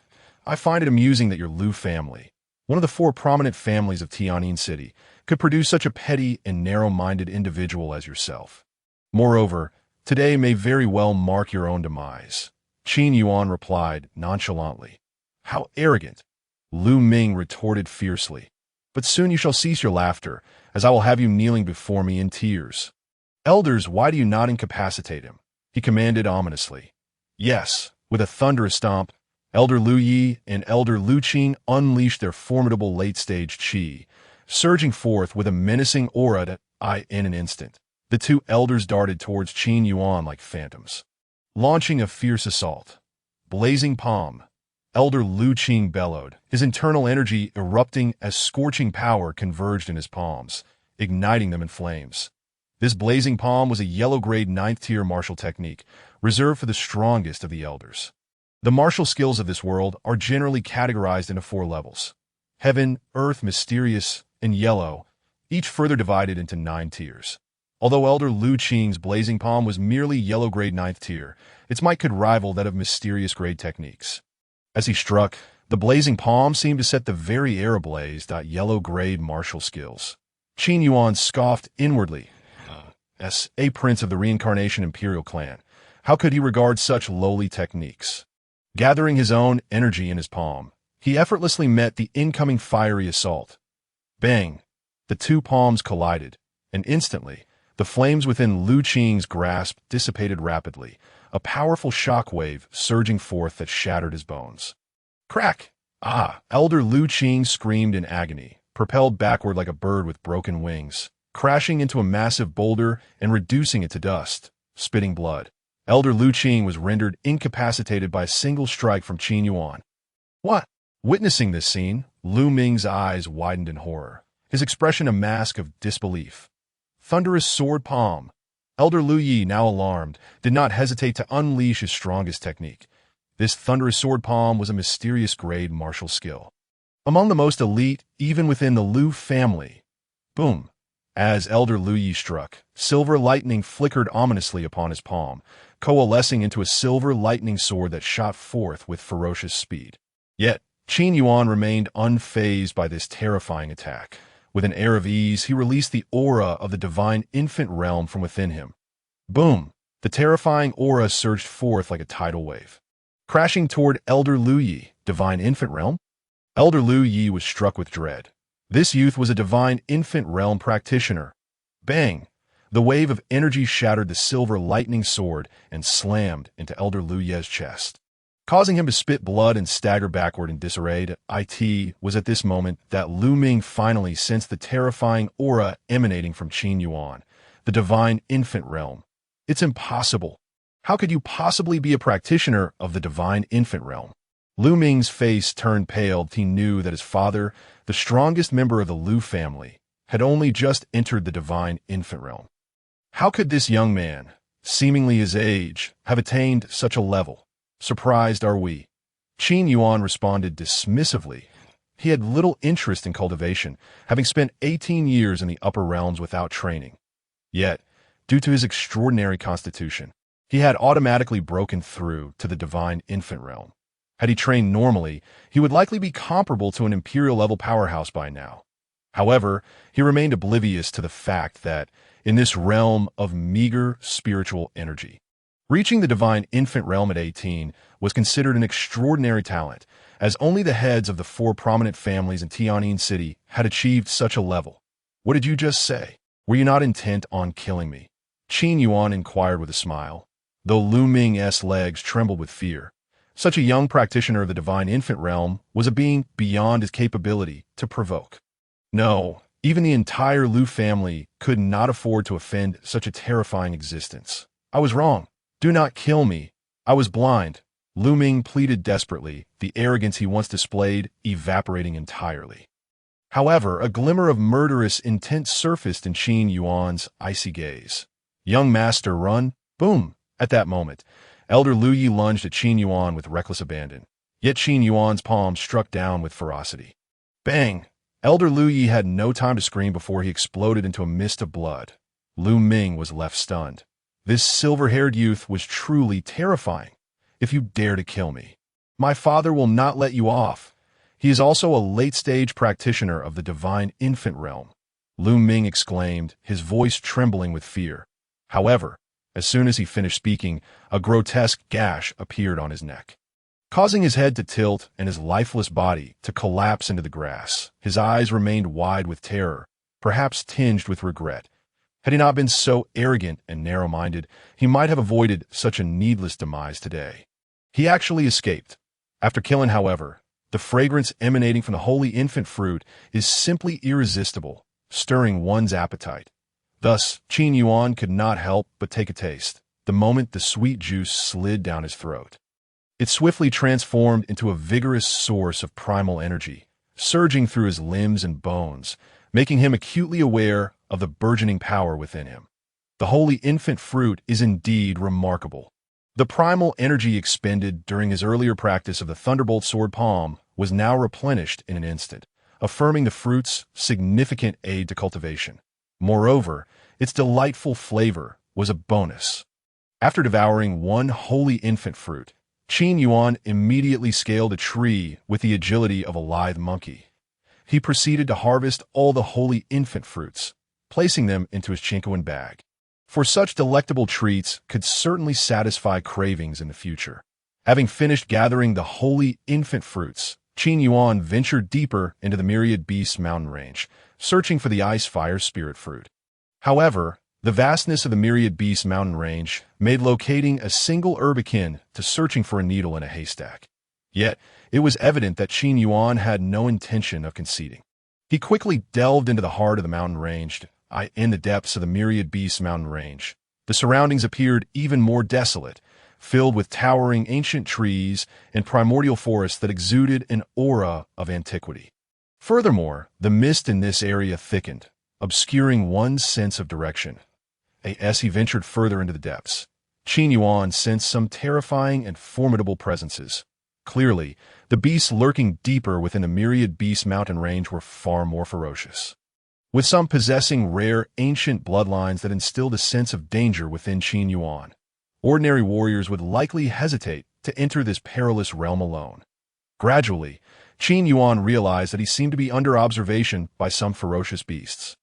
"I find it amusing that your Lu family, one of the four prominent families of Tianjin City, could produce such a petty and narrow-minded individual as yourself. Moreover, today may very well mark your own demise." Qin Yuan replied nonchalantly. "How arrogant!" Lu Ming retorted fiercely. "But soon you shall cease your laughter, as I will have you kneeling before me in tears." "Elders, why do you not incapacitate him?" he commanded ominously. Yes, with a thunderous stomp, Elder Lu Yi and Elder Lu Qin unleashed their formidable late-stage qi, surging forth with a menacing aura in an instant. The two elders darted towards Qin Yuan like phantoms, launching a fierce assault. Blazing palm, Elder Lu Qin bellowed, his internal energy erupting as scorching power converged in his palms, igniting them in flames. This blazing palm was a yellow-grade 9th-tier martial technique, reserved for the strongest of the elders. The martial skills of this world are generally categorized into 4 levels: heaven, earth, mysterious, and yellow, each further divided into 9 tiers. Although Elder Lu Qin's blazing palm was merely yellow-grade 9th tier, its might could rival that of mysterious grade techniques. As he struck, the blazing palm seemed to set the very air ablaze. Yellow-grade martial skills. Qin Yuan scoffed inwardly. As a prince of the Reincarnation Imperial clan, how could he regard such lowly techniques? Gathering his own energy in his palm, he effortlessly met the incoming fiery assault. Bang! The two palms collided, and instantly, the flames within Lu Qin's grasp dissipated rapidly, a powerful shock wave surging forth that shattered his bones. Crack! Ah! Elder Lu Qing screamed in agony, propelled backward like a bird with broken wings, crashing into a massive boulder and reducing it to dust, spitting blood. Elder Lu Qing was rendered incapacitated by a single strike from Qin Yuan. What? Witnessing this scene, Lu Ming's eyes widened in horror, his expression a mask of disbelief. Thunderous sword palm. Elder Lu Yi, now alarmed, did not hesitate to unleash his strongest technique. This thunderous sword palm was a mysterious grade martial skill. Among the most elite, even within the Lu family. Boom. As Elder Lu Yi struck, silver lightning flickered ominously upon his palm, coalescing into a silver lightning sword that shot forth with ferocious speed. Yet, Qin Yuan remained unfazed by this terrifying attack. With an air of ease, he released the aura of the divine infant realm from within him. Boom! The terrifying aura surged forth like a tidal wave, crashing toward Elder Lu Yi. Divine infant realm? Elder Lu Yi was struck with dread. This youth was a divine infant realm practitioner. Bang! The wave of energy shattered the silver lightning sword and slammed into Elder Lu Yi's chest, causing him to spit blood and stagger backward in disarray. It was at this moment that Lu Ming finally sensed the terrifying aura emanating from Qin Yuan, the divine infant realm. It's impossible. How could you possibly be a practitioner of the divine infant realm? Lu Ming's face turned pale. He knew that his father, the strongest member of the Lu family, had only just entered the divine infant realm. How could this young man, seemingly his age, have attained such a level? Surprised are we. Qin Yuan responded dismissively. He had little interest in cultivation, having spent 18 years in the upper realms without training. Yet, due to his extraordinary constitution, he had automatically broken through to the divine infant realm. Had he trained normally, he would likely be comparable to an imperial-level powerhouse by now. However, he remained oblivious to the fact that, in this realm of meager spiritual energy, reaching the divine infant realm at 18 was considered an extraordinary talent, as only the heads of the 4 prominent families in Tianyin City had achieved such a level. What did you just say? Were you not intent on killing me? Qin Yuan inquired with a smile, though Lu Ming's legs trembled with fear. Such a young practitioner of the divine infant realm was a being beyond his capability to provoke. No, even the entire Lu family could not afford to offend such a terrifying existence. I was wrong. Do not kill me. I was blind. Lu Ming pleaded desperately, the arrogance he once displayed evaporating entirely. However, a glimmer of murderous intent surfaced in Qin Yuan's icy gaze. Young master, run! Boom! At that moment, Elder Lu Yi lunged at Qin Yuan with reckless abandon. Yet Qin Yuan's palm struck down with ferocity. Bang! Elder Lu Yi had no time to scream before he exploded into a mist of blood. Lu Ming was left stunned. This silver-haired youth was truly terrifying. If you dare to kill me, my father will not let you off. He is also a late-stage practitioner of the divine infant realm. Lu Ming exclaimed, his voice trembling with fear. However, as soon as he finished speaking, a grotesque gash appeared on his neck, causing his head to tilt and his lifeless body to collapse into the grass. His eyes remained wide with terror, perhaps tinged with regret. Had he not been so arrogant and narrow-minded, he might have avoided such a needless demise today. He actually escaped. After killing, however, the fragrance emanating from the holy infant fruit is simply irresistible, stirring one's appetite. Thus, Qin Yuan could not help but take a taste, the moment the sweet juice slid down his throat. It swiftly transformed into a vigorous source of primal energy, surging through his limbs and bones, making him acutely aware of the burgeoning power within him. The holy infant fruit is indeed remarkable. The primal energy expended during his earlier practice of the Thunderbolt Sword Palm was now replenished in an instant, affirming the fruit's significant aid to cultivation. Moreover, its delightful flavor was a bonus. After devouring one holy infant fruit, Qin Yuan immediately scaled a tree with the agility of a lithe monkey. He proceeded to harvest all the holy infant fruits, placing them into his Chinquan bag. For such delectable treats could certainly satisfy cravings in the future. Having finished gathering the holy infant fruits, Qin Yuan ventured deeper into the Myriad Beasts mountain range, searching for the Ice Fire Spirit Fruit. However, the vastness of the Myriad Beasts mountain range made locating a single herb akin to searching for a needle in a haystack. Yet, it was evident that Qin Yuan had no intention of conceding. He quickly delved into the heart of the mountain range, in the depths of the Myriad Beasts mountain range. The surroundings appeared even more desolate, filled with towering ancient trees and primordial forests that exuded an aura of antiquity. Furthermore, the mist in this area thickened, obscuring one's sense of direction. As he ventured further into the depths, Qin Yuan sensed some terrifying and formidable presences. Clearly, the beasts lurking deeper within the Myriad Beast mountain range were far more ferocious, with some possessing rare ancient bloodlines that instilled a sense of danger within Qin Yuan. Ordinary warriors would likely hesitate to enter this perilous realm alone. Gradually, Qin Yuan realized that he seemed to be under observation by some ferocious beasts.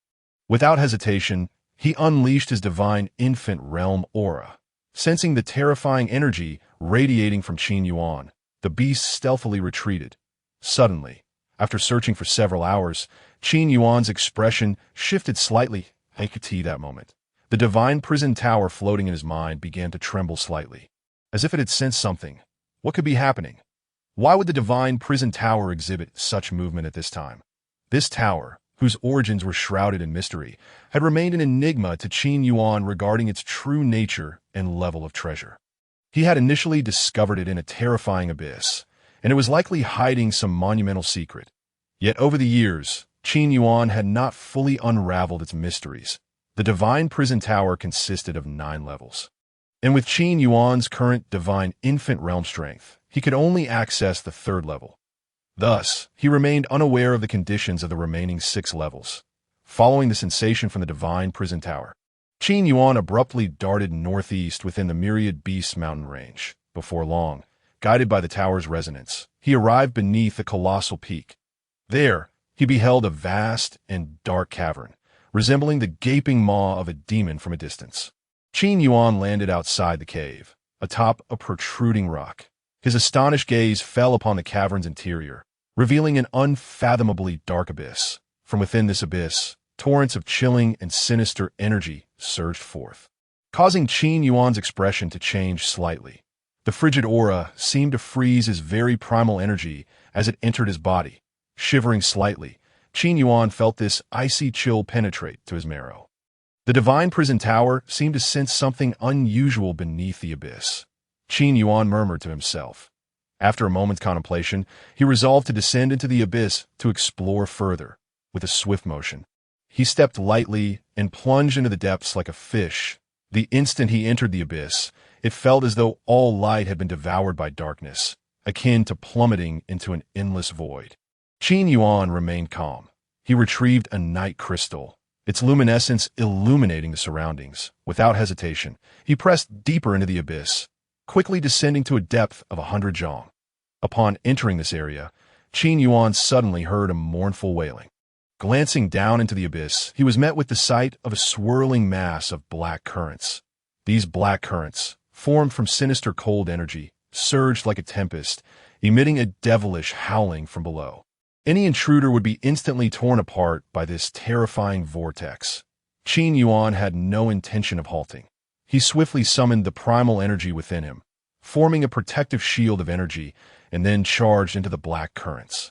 Without hesitation, he unleashed his divine infant realm aura. Sensing the terrifying energy radiating from Qin Yuan, the beasts stealthily retreated. Suddenly, after searching for several hours, Qin Yuan's expression shifted slightly. I could see that moment. The divine prison tower floating in his mind began to tremble slightly, as if it had sensed something. What could be happening? Why would the divine prison tower exhibit such movement at this time? This tower, whose origins were shrouded in mystery, had remained an enigma to Qin Yuan regarding its true nature and level of treasure. He had initially discovered it in a terrifying abyss, and it was likely hiding some monumental secret. Yet over the years, Qin Yuan had not fully unraveled its mysteries. The divine prison tower consisted of 9 levels. And with Qin Yuan's current divine infant realm strength, he could only access the 3rd level. Thus, he remained unaware of the conditions of the remaining 6 levels. Following the sensation from the divine prison tower, Qin Yuan abruptly darted northeast within the Myriad Beasts mountain range. Before long, guided by the tower's resonance, he arrived beneath the colossal peak. There, he beheld a vast and dark cavern, resembling the gaping maw of a demon from a distance. Qin Yuan landed outside the cave, atop a protruding rock. His astonished gaze fell upon the cavern's interior, revealing an unfathomably dark abyss. From within this abyss, torrents of chilling and sinister energy surged forth, causing Qin Yuan's expression to change slightly. The frigid aura seemed to freeze his very primal energy as it entered his body. Shivering slightly, Qin Yuan felt this icy chill penetrate to his marrow. The divine prison tower seemed to sense something unusual beneath the abyss. Qin Yuan murmured to himself. After a moment's contemplation, he resolved to descend into the abyss to explore further. With a swift motion, he stepped lightly and plunged into the depths like a fish. The instant he entered the abyss, it felt as though all light had been devoured by darkness, akin to plummeting into an endless void. Qin Yuan remained calm. He retrieved a night crystal, its luminescence illuminating the surroundings. Without hesitation, he pressed deeper into the abyss, quickly descending to a depth of 100 zhong. Upon entering this area, Qin Yuan suddenly heard a mournful wailing. Glancing down into the abyss, he was met with the sight of a swirling mass of black currents. These black currents, formed from sinister cold energy, surged like a tempest, emitting a devilish howling from below. Any intruder would be instantly torn apart by this terrifying vortex. Qin Yuan had no intention of halting. He swiftly summoned the primal energy within him, forming a protective shield of energy, and then charged into the black currents.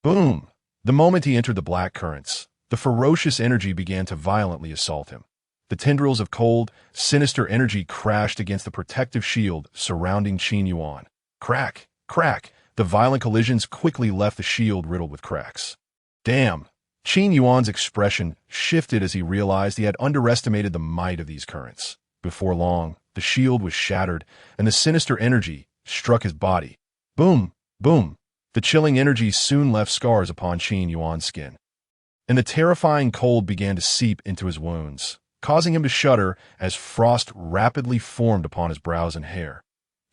Boom! The moment he entered the black currents, the ferocious energy began to violently assault him. The tendrils of cold, sinister energy crashed against the protective shield surrounding Qin Yuan. Crack! Crack! The violent collisions quickly left the shield riddled with cracks. Damn! Qin Yuan's expression shifted as he realized he had underestimated the might of these currents. Before long, the shield was shattered, and the sinister energy struck his body. Boom! Boom! The chilling energy soon left scars upon Qin Yuan's skin, and the terrifying cold began to seep into his wounds, causing him to shudder as frost rapidly formed upon his brows and hair.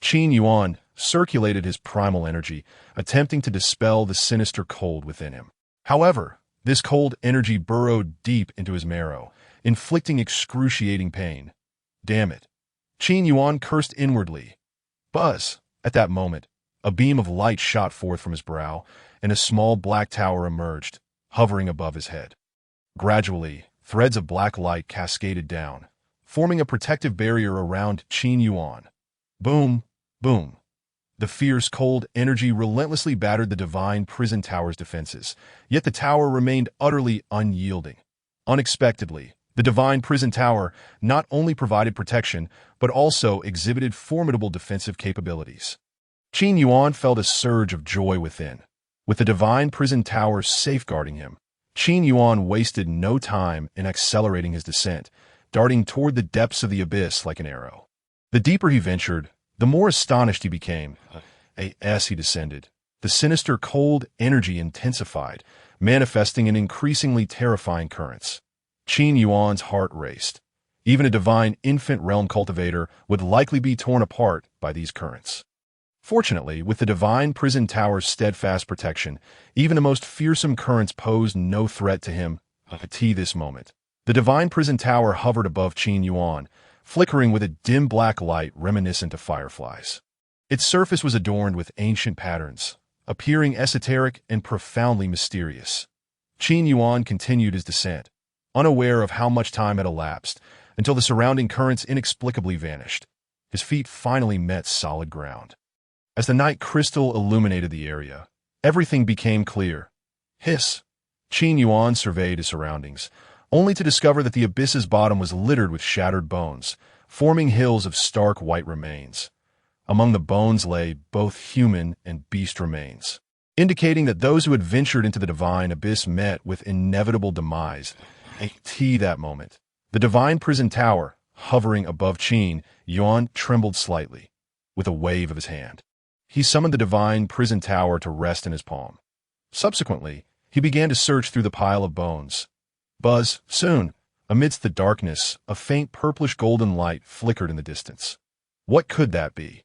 Qin Yuan circulated his primal energy, attempting to dispel the sinister cold within him. However, this cold energy burrowed deep into his marrow, inflicting excruciating pain. Damn it! Qin Yuan cursed inwardly. Buzz! At that moment, a beam of light shot forth from his brow, and a small black tower emerged, hovering above his head. Gradually, threads of black light cascaded down, forming a protective barrier around Qin Yuan. Boom! Boom! The fierce, cold energy relentlessly battered the divine prison tower's defenses, yet the tower remained utterly unyielding. Unexpectedly, the divine prison tower not only provided protection, but also exhibited formidable defensive capabilities. Qin Yuan felt a surge of joy within. With the divine prison tower safeguarding him, Qin Yuan wasted no time in accelerating his descent, darting toward the depths of the abyss like an arrow. The deeper he ventured, the more astonished he became. As he descended, the sinister cold energy intensified, manifesting in increasingly terrifying currents. Qin Yuan's heart raced. Even a divine infant realm cultivator would likely be torn apart by these currents. Fortunately, with the divine prison tower's steadfast protection, even the most fearsome currents posed no threat to him. At this moment, the divine prison tower hovered above Qin Yuan, flickering with a dim black light reminiscent of fireflies. Its surface was adorned with ancient patterns, appearing esoteric and profoundly mysterious. Qin Yuan continued his descent, unaware of how much time had elapsed, until the surrounding currents inexplicably vanished. His feet finally met solid ground. As the night crystal illuminated the area, everything became clear. Hiss! Qin Yuan surveyed his surroundings, only to discover that the abyss's bottom was littered with shattered bones, forming hills of stark white remains. Among the bones lay both human and beast remains, indicating that those who had ventured into the divine abyss met with inevitable demise. At that moment, the divine prison tower, hovering above Qin Yuan, trembled slightly. With a wave of his hand, he summoned the divine prison tower to rest in his palm. Subsequently, he began to search through the pile of bones. Soon, amidst the darkness, a faint purplish-golden light flickered in the distance. What could that be?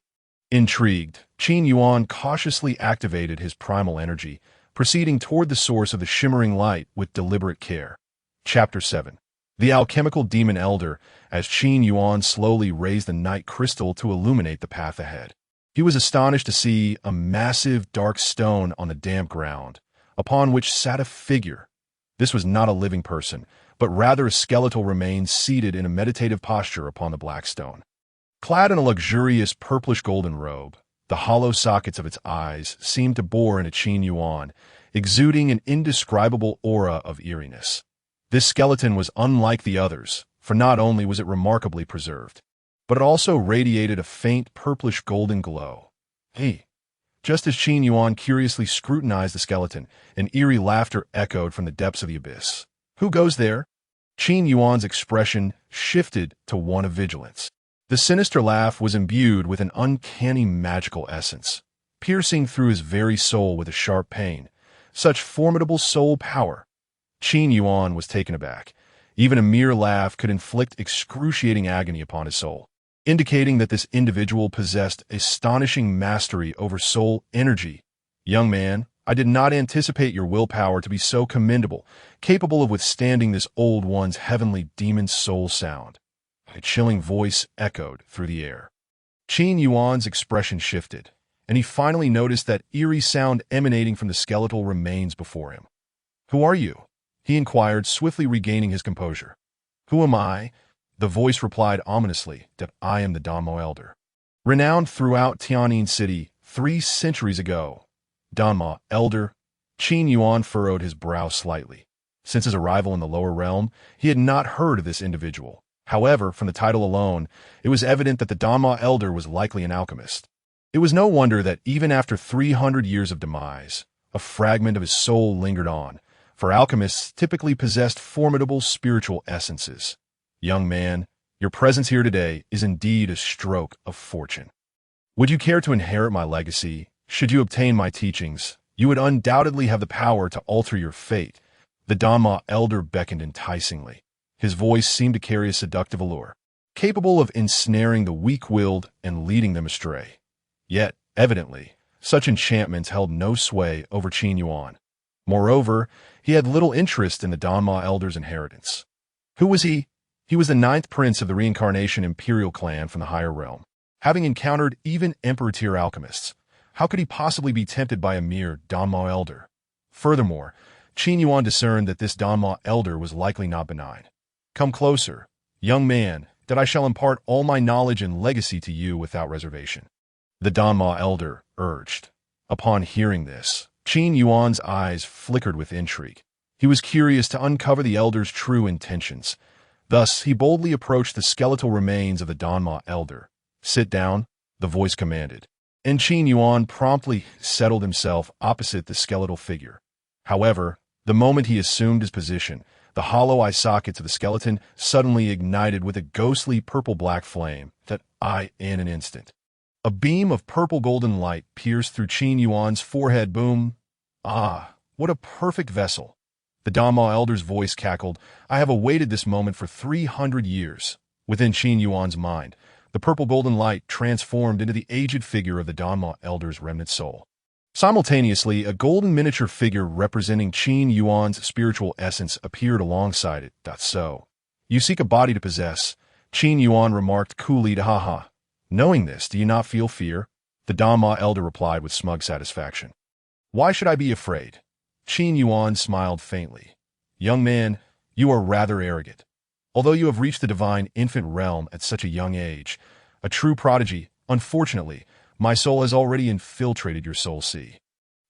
Intrigued, Qin Yuan cautiously activated his primal energy, proceeding toward the source of the shimmering light with deliberate care. Chapter 7. The Alchemical Demon Elder, as Qin Yuan slowly raised the night crystal to illuminate the path ahead. He was astonished to see a massive, dark stone on the damp ground, upon which sat a figure. This was not a living person, but rather a skeletal remains seated in a meditative posture upon the black stone. Clad in a luxurious purplish-golden robe, the hollow sockets of its eyes seemed to bore into Qin Yuan, exuding an indescribable aura of eeriness. This skeleton was unlike the others, for not only was it remarkably preserved, but it also radiated a faint purplish-golden glow. Just as Qin Yuan curiously scrutinized the skeleton, an eerie laughter echoed from the depths of the abyss. Who goes there? Qin Yuan's expression shifted to one of vigilance. The sinister laugh was imbued with an uncanny magical essence, piercing through his very soul with a sharp pain. Such formidable soul power! Qin Yuan was taken aback. Even a mere laugh could inflict excruciating agony upon his soul, indicating that this individual possessed astonishing mastery over soul energy. Young man, I did not anticipate your willpower to be so commendable, capable of withstanding this old one's heavenly demon soul sound. A chilling voice echoed through the air. Qin Yuan's expression shifted, and he finally noticed that eerie sound emanating from the skeletal remains before him. Who are you? He inquired, swiftly regaining his composure. Who am I? The voice replied ominously that I am the Danmo Elder. Renowned throughout Tianyin City 3 centuries ago. Danmo Elder. Qin Yuan furrowed his brow slightly. Since his arrival in the lower realm, he had not heard of this individual. However, from the title alone, it was evident that the Danmo Elder was likely an alchemist. It was no wonder that even after 300 years of demise, a fragment of his soul lingered on, for alchemists typically possessed formidable spiritual essences. Young man, your presence here today is indeed a stroke of fortune. Would you care to inherit my legacy? Should you obtain my teachings, you would undoubtedly have the power to alter your fate. The Danmo Elder beckoned enticingly. His voice seemed to carry a seductive allure, capable of ensnaring the weak-willed and leading them astray. Yet, evidently, such enchantments held no sway over Qin Yuan. Moreover, he had little interest in the Danmo Elder's inheritance. Who was he? He was the 9th prince of the reincarnation imperial clan from the higher realm. Having encountered even emperor-tier alchemists, how could he possibly be tempted by a mere Danmo Elder? Furthermore, Qin Yuan discerned that this Danmo Elder was likely not benign. Come closer, young man, that I shall impart all my knowledge and legacy to you without reservation. the Danma elder urged. Upon hearing this, Qin Yuan's eyes flickered with intrigue. He was curious to uncover the elder's true intentions. Thus, he boldly approached the skeletal remains of the Danma elder. "Sit down," the voice commanded, and Qin Yuan promptly settled himself opposite the skeletal figure. However, the moment he assumed his position, the hollow eye sockets of the skeleton suddenly ignited with a ghostly purple-black flame that in an instant. A beam of purple-golden light pierced through Qin Yuan's forehead. Boom! Ah, what a perfect vessel! The Danma elder's voice cackled. "I have awaited this moment for 300 years. Within Qin Yuan's mind, the purple-golden light transformed into the aged figure of the Danma elder's remnant soul. Simultaneously, a golden miniature figure representing Qin Yuan's spiritual essence appeared alongside it. "So, you seek a body to possess," Qin Yuan remarked coolly to Haha. "Knowing this, do you not feel fear?" The Danma elder replied with smug satisfaction. "Why should I be afraid?" Qin Yuan smiled faintly. "Young man, you are rather arrogant. Although you have reached the divine infant realm at such a young age, a true prodigy, unfortunately, my soul has already infiltrated your soul sea.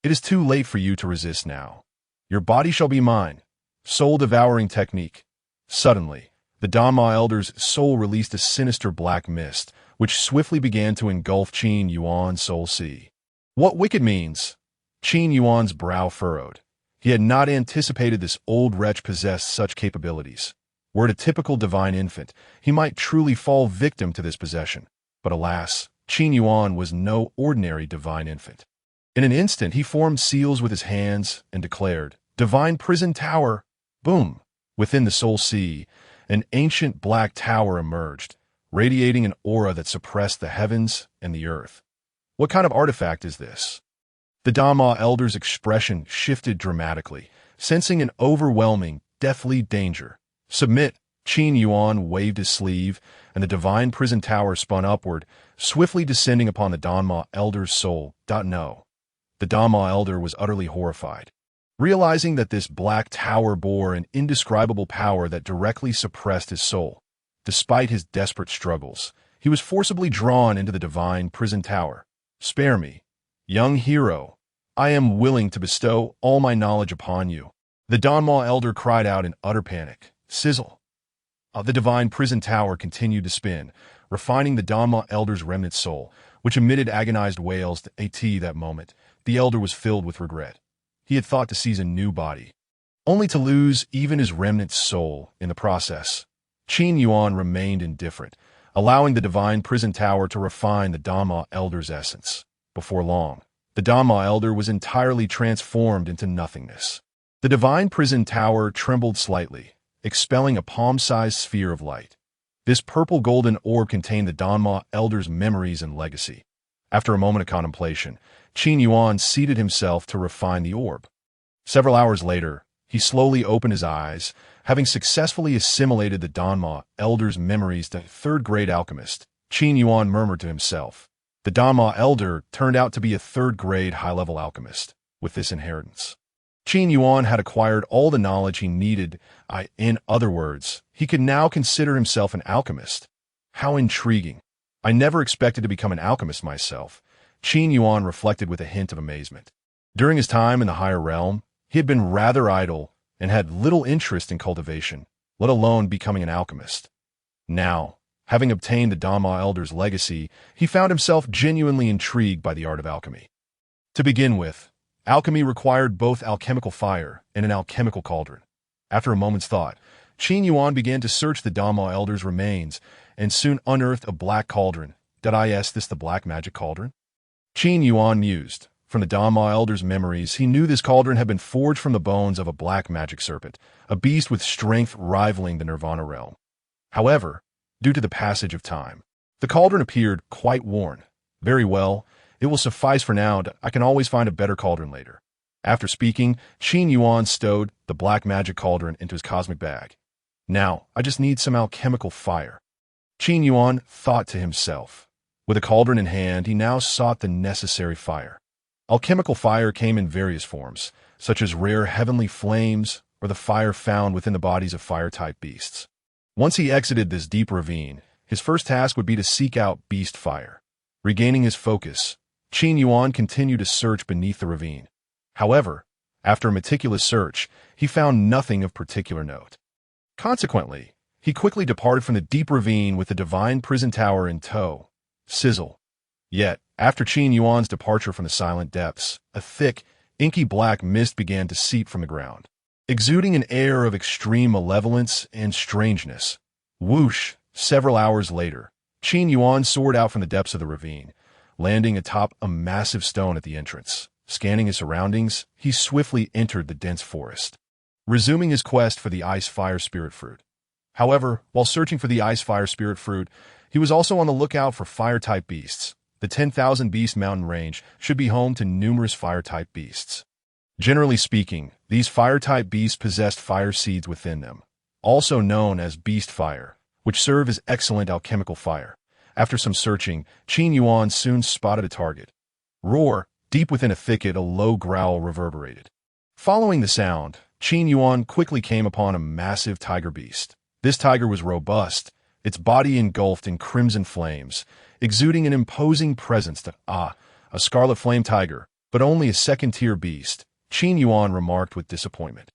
It is too late for you to resist now. Your body shall be mine." Soul-devouring technique. Suddenly, the Danma elder's soul released a sinister black mist, which swiftly began to engulf Qin Yuan's soul sea. "What wicked means?" Qin Yuan's brow furrowed. He had not anticipated this old wretch possessed such capabilities. Were it a typical divine infant, he might truly fall victim to this possession. But alas, Qin Yuan was no ordinary divine infant. In an instant, he formed seals with his hands and declared, "Divine prison tower!" Boom! Within the soul sea, an ancient black tower emerged, radiating an aura that suppressed the heavens and the earth. "What kind of artifact is this?" The Danma elder's expression shifted dramatically, sensing an overwhelming, deathly danger. "Submit!" Qin Yuan waved his sleeve, and the divine prison tower spun upward, swiftly descending upon the Danma elder's soul. No. The Danma elder was utterly horrified. Realizing that this black tower bore an indescribable power that directly suppressed his soul. Despite his desperate struggles, he was forcibly drawn into the divine prison tower. "Spare me, young hero. I am willing to bestow all my knowledge upon you." The Danma elder cried out in utter panic. Sizzle! The divine prison tower continued to spin, refining the Danma elder's remnant soul, which emitted agonized wails. At that moment, the elder was filled with regret. He had thought to seize a new body, only to lose even his remnant soul in the process. Qin Yuan remained indifferent, allowing the divine prison tower to refine the Danma elder's essence. Before long, the Danma elder was entirely transformed into nothingness. The divine prison tower trembled slightly, expelling a palm-sized sphere of light. This purple-golden orb contained the Danma elder's memories and legacy. After a moment of contemplation, Qin Yuan seated himself to refine the orb. Several hours later, he slowly opened his eyes, having successfully assimilated the Danma elder's memories to third-grade alchemist. Qin Yuan murmured to himself. The Danma elder turned out to be a third-grade high-level alchemist. With this inheritance, Qin Yuan had acquired all the knowledge he needed. In other words, he could now consider himself an alchemist. How intriguing. I never expected to become an alchemist myself, Qin Yuan reflected with a hint of amazement. During his time in the higher realm, he had been rather idle and had little interest in cultivation, let alone becoming an alchemist. Now, having obtained the Danma elder's legacy, he found himself genuinely intrigued by the art of alchemy. To begin with, alchemy required both alchemical fire and an alchemical cauldron. After a moment's thought, Qin Yuan began to search the Danma elder's remains and soon unearthed a black cauldron. Is this the black magic cauldron? Qin Yuan mused. From the Danma elder's memories, he knew this cauldron had been forged from the bones of a black magic serpent, a beast with strength rivaling the Nirvana realm. However, due to the passage of time, the cauldron appeared quite worn. Very well, it will suffice for now. I can always find a better cauldron later. After speaking, Qin Yuan stowed the black magic cauldron into his cosmic bag. Now, I just need some alchemical fire. Qin Yuan thought to himself. With a cauldron in hand, he now sought the necessary fire. Alchemical fire came in various forms, such as rare heavenly flames or the fire found within the bodies of fire-type beasts. Once he exited this deep ravine, his first task would be to seek out beast fire. Regaining his focus, Qin Yuan continued to search beneath the ravine. However, after a meticulous search, he found nothing of particular note. Consequently, he quickly departed from the deep ravine with the divine prison tower in tow. Sizzle. Yet, after Qin Yuan's departure from the silent depths, a thick, inky black mist began to seep from the ground, exuding an air of extreme malevolence and strangeness. Whoosh! Several hours later, Qin Yuan soared out from the depths of the ravine, landing atop a massive stone at the entrance. Scanning his surroundings, he swiftly entered the dense forest, resuming his quest for the Ice-Fire Spirit Fruit. However, while searching for the Ice-Fire Spirit Fruit, he was also on the lookout for fire-type beasts. The 10,000 Beast Mountain Range should be home to numerous fire-type beasts. Generally speaking, these fire-type beasts possessed fire seeds within them, also known as beast fire, which serve as excellent alchemical fire. After some searching, Qin Yuan soon spotted a target. Roar! Deep within a thicket, a low growl reverberated. Following the sound, Qin Yuan quickly came upon a massive tiger beast. This tiger was robust, its body engulfed in crimson flames, exuding an imposing presence. A scarlet flame tiger, but only a second-tier beast, Qin Yuan remarked with disappointment.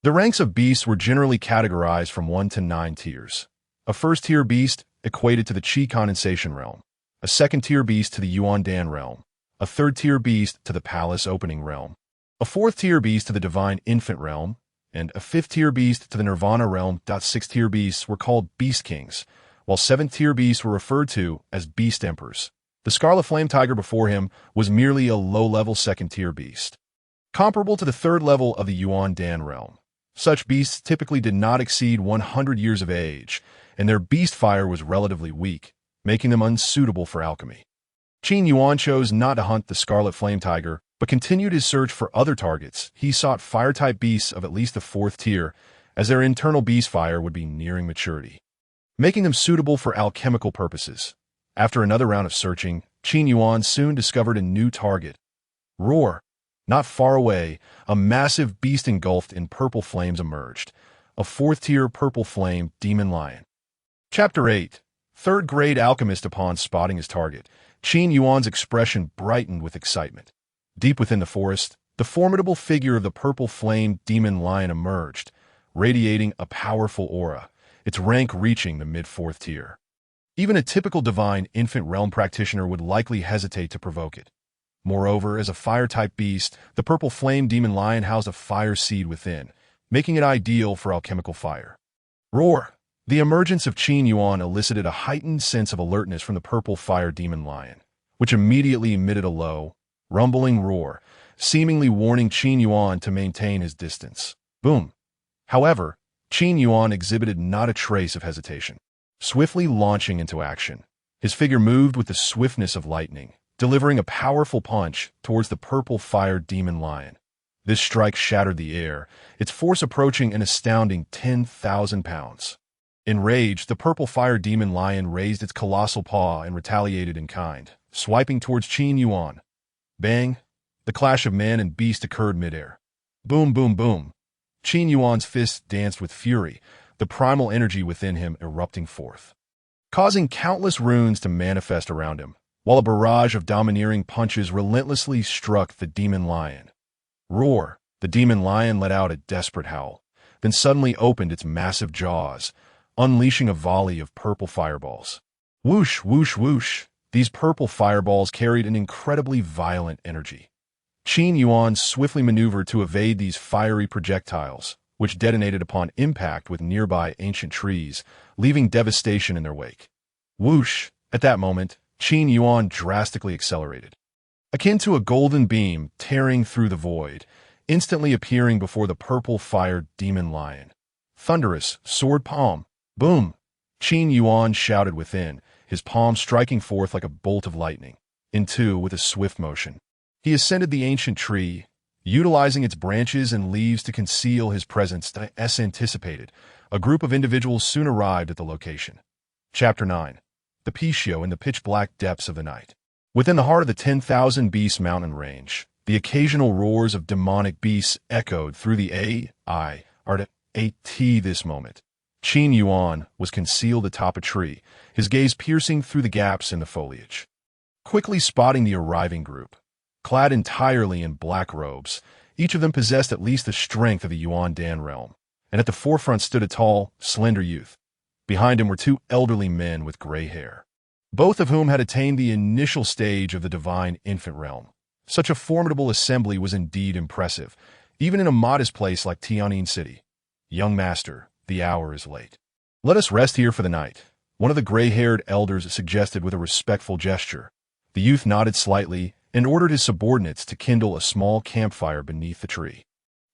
The ranks of beasts were generally categorized from 1 to 9 tiers. A first-tier beast equated to the Qi condensation realm, a second-tier beast to the Yuan Dan realm, a third-tier beast to the Palace opening realm, a fourth-tier beast to the Divine Infant realm, and a fifth-tier beast to the Nirvana realm. Sixth-tier beasts were called Beast Kings, while seventh-tier beasts were referred to as Beast Emperors. The Scarlet Flame Tiger before him was merely a low-level second-tier beast, comparable to the third level of the Yuan Dan realm. Such beasts typically did not exceed 100 years of age, and their beast fire was relatively weak, making them unsuitable for alchemy. Qin Yuan chose not to hunt the Scarlet Flame Tiger, but continued his search for other targets. He sought fire-type beasts of at least the 4th tier, as their internal beast fire would be nearing maturity, making them suitable for alchemical purposes. After another round of searching, Qin Yuan soon discovered a new target. Roar! Not far away, a massive beast engulfed in purple flames emerged, a 4th-tier purple flame demon lion. Chapter 8. Third-grade alchemist. Upon spotting his target, Qin Yuan's expression brightened with excitement. Deep within the forest, the formidable figure of the purple flame demon lion emerged, radiating a powerful aura, its rank reaching the mid-4th tier. Even a typical Divine Infant realm practitioner would likely hesitate to provoke it. Moreover, as a fire-type beast, the purple flame demon lion housed a fire seed within, making it ideal for alchemical fire. Roar! The emergence of Qin Yuan elicited a heightened sense of alertness from the purple fire demon lion, which immediately emitted a low, rumbling roar, seemingly warning Qin Yuan to maintain his distance. Boom! However, Qin Yuan exhibited not a trace of hesitation. Swiftly launching into action, his figure moved with the swiftness of lightning, delivering a powerful punch towards the purple fire demon lion. This strike shattered the air, its force approaching an astounding 10,000 pounds. Enraged, the purple fire demon lion raised its colossal paw and retaliated in kind, swiping towards Qin Yuan. Bang! The clash of man and beast occurred midair. Boom, boom, boom. Qin Yuan's fists danced with fury, the primal energy within him erupting forth, causing countless runes to manifest around him, while a barrage of domineering punches relentlessly struck the demon lion. Roar! The demon lion let out a desperate howl, then suddenly opened its massive jaws, unleashing a volley of purple fireballs. Whoosh, whoosh, whoosh! These purple fireballs carried an incredibly violent energy. Qin Yuan swiftly maneuvered to evade these fiery projectiles, which detonated upon impact with nearby ancient trees, leaving devastation in their wake. Whoosh! At that moment, Qin Yuan drastically accelerated, akin to a golden beam tearing through the void, instantly appearing before the purple fire demon lion. Thunderous, sword palm. Boom! Qin Yuan shouted within, his palm striking forth like a bolt of lightning. With a swift motion, he ascended the ancient tree, utilizing its branches and leaves to conceal his presence. As anticipated, a group of individuals soon arrived at the location. Chapter 9. The Pishio in the pitch-black depths of the night. Within the heart of the 10,000 Beast Mountain Range, the occasional roars of demonic beasts echoed through the This moment, Qin Yuan was concealed atop a tree, his gaze piercing through the gaps in the foliage. quickly spotting the arriving group. Clad entirely in black robes, each of them possessed at least the strength of the Yuan Dan realm, and at the forefront stood a tall, slender youth. Behind him were two elderly men with gray hair, both of whom had attained the initial stage of the divine infant realm. Such a formidable assembly was indeed impressive, even in a modest place like Tianjin City. "Young master, the hour is late. Let us rest here for the night," one of the gray-haired elders suggested with a respectful gesture. The youth nodded slightly and ordered his subordinates to kindle a small campfire beneath the tree.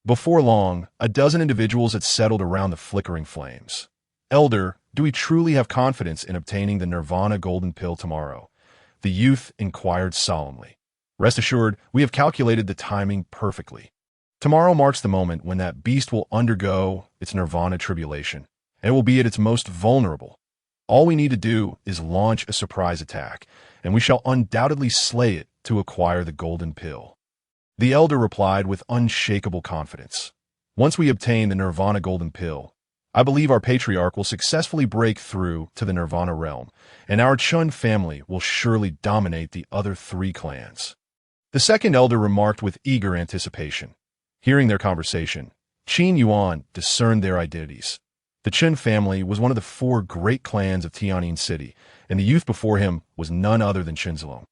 Before long, a dozen individuals had settled around the flickering flames. "Elder, do we truly have confidence in obtaining the Nirvana Golden Pill tomorrow?" the youth inquired solemnly. "Rest assured, we have calculated the timing perfectly. Tomorrow marks the moment when that beast will undergo its Nirvana tribulation, and it will be at its most vulnerable. All we need to do is launch a surprise attack, and we shall undoubtedly slay it to acquire the Golden Pill." The elder replied with unshakable confidence. "Once we obtain the Nirvana Golden Pill, I believe our patriarch will successfully break through to the Nirvana realm, and our Chun family will surely dominate the other three clans." The second elder remarked with eager anticipation. Hearing their conversation, Qin Yuan discerned their identities. The Chun family was one of the four great clans of Tianjin City, and the youth before him was none other than Qin Zilong,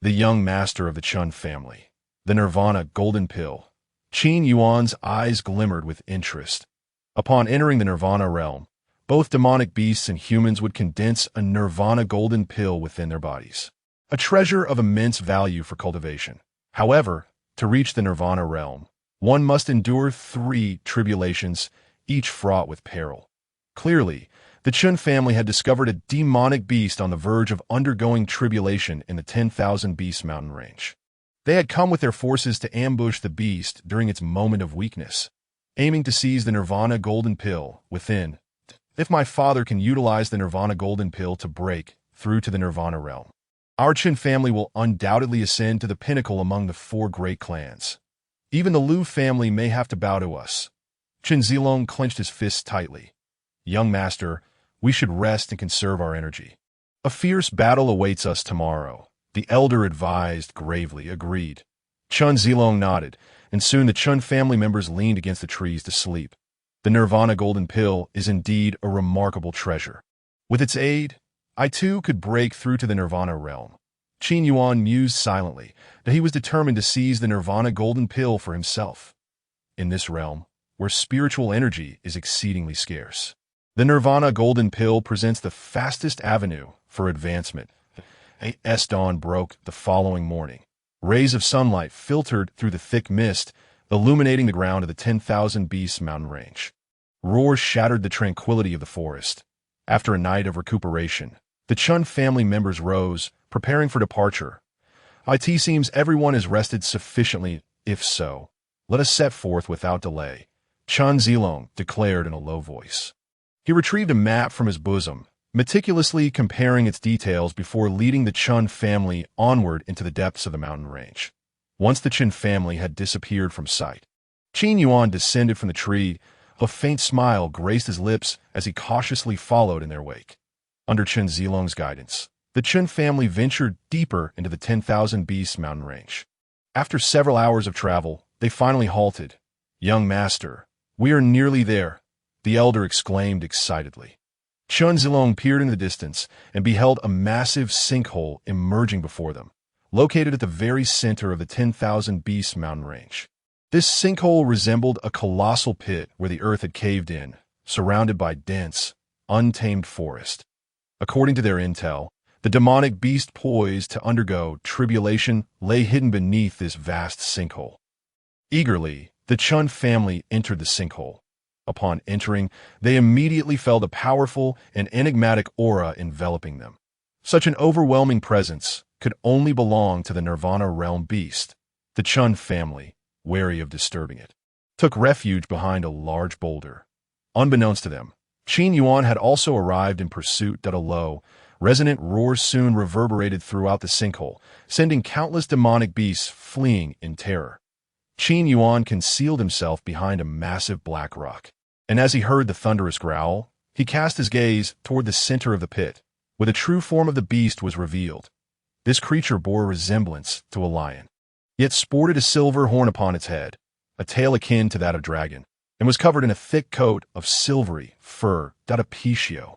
the young master of the Chun family. The Nirvana Golden Pill. Qin Yuan's eyes glimmered with interest. Upon entering the Nirvana realm, both demonic beasts and humans would condense a Nirvana Golden Pill within their bodies, a treasure of immense value for cultivation. However, to reach the Nirvana realm, one must endure 3 tribulations, each fraught with peril. Clearly, the Chun family had discovered a demonic beast on the verge of undergoing tribulation in the 10,000 Beast mountain range. They had come with their forces to ambush the beast during its moment of weakness, aiming to seize the Nirvana Golden Pill within. If my father can utilize the Nirvana Golden Pill to break through to the Nirvana realm, our Chun family will undoubtedly ascend to the pinnacle among the 4 great clans. Even the Liu family may have to bow to us. Qin Zilong clenched his fists tightly. "Young master, we should rest and conserve our energy. A fierce battle awaits us tomorrow," the elder advised gravely. "Agreed." Qin Zilong nodded, and soon the Chun family members leaned against the trees to sleep. The Nirvana Golden Pill is indeed a remarkable treasure. With its aid, I too could break through to the Nirvana realm. Qin Yuan mused silently that he was determined to seize the Nirvana Golden Pill for himself. In this realm, where spiritual energy is exceedingly scarce, the Nirvana Golden Pill presents the fastest avenue for advancement. As dawn broke the following morning, rays of sunlight filtered through the thick mist, illuminating the ground of the 10,000 Beasts mountain range. Roars shattered the tranquility of the forest. After a night of recuperation, the Chun family members rose, preparing for departure. "It seems everyone has rested sufficiently. If so, let us set forth without delay," Qin Zilong declared in a low voice. He retrieved a map from his bosom, meticulously comparing its details before leading the Chun family onward into the depths of the mountain range. Once the Qin family had disappeared from sight, Qin Yuan descended from the tree. A faint smile graced his lips as he cautiously followed in their wake. Under Qin Zilong's guidance, the Qin family ventured deeper into the 10,000 Beasts mountain range. After several hours of travel, they finally halted. "Young master, we are nearly there," the elder exclaimed excitedly. Qin Zilong peered in the distance and beheld a massive sinkhole emerging before them, located at the very center of the 10,000 Beasts mountain range. This sinkhole resembled a colossal pit where the earth had caved in, surrounded by dense, untamed forest. According to their intel, the demonic beast poised to undergo tribulation lay hidden beneath this vast sinkhole. Eagerly, the Chun family entered the sinkhole. Upon entering, they immediately felt a powerful and enigmatic aura enveloping them. Such an overwhelming presence could only belong to the Nirvana realm beast. The Chun family, wary of disturbing it, took refuge behind a large boulder. Unbeknownst to them, Qin Yuan had also arrived in pursuit. A low, resonant roar soon reverberated throughout the sinkhole, sending countless demonic beasts fleeing in terror. Qin Yuan concealed himself behind a massive black rock, and as he heard the thunderous growl, he cast his gaze toward the center of the pit, where the true form of the beast was revealed. This creature bore a resemblance to a lion, yet sported a silver horn upon its head, a tail akin to that of a dragon, and was covered in a thick coat of silvery fur. A Pixiu.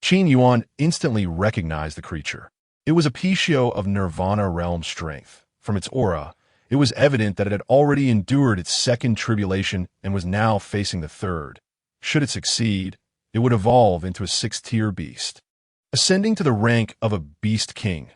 Qin Yuan instantly recognized the creature. It was a Pixiu of Nirvana realm strength. From its aura, it was evident that it had already endured its second tribulation and was now facing the third. Should it succeed, it would evolve into a sixth-tier beast, ascending to the rank of a beast king.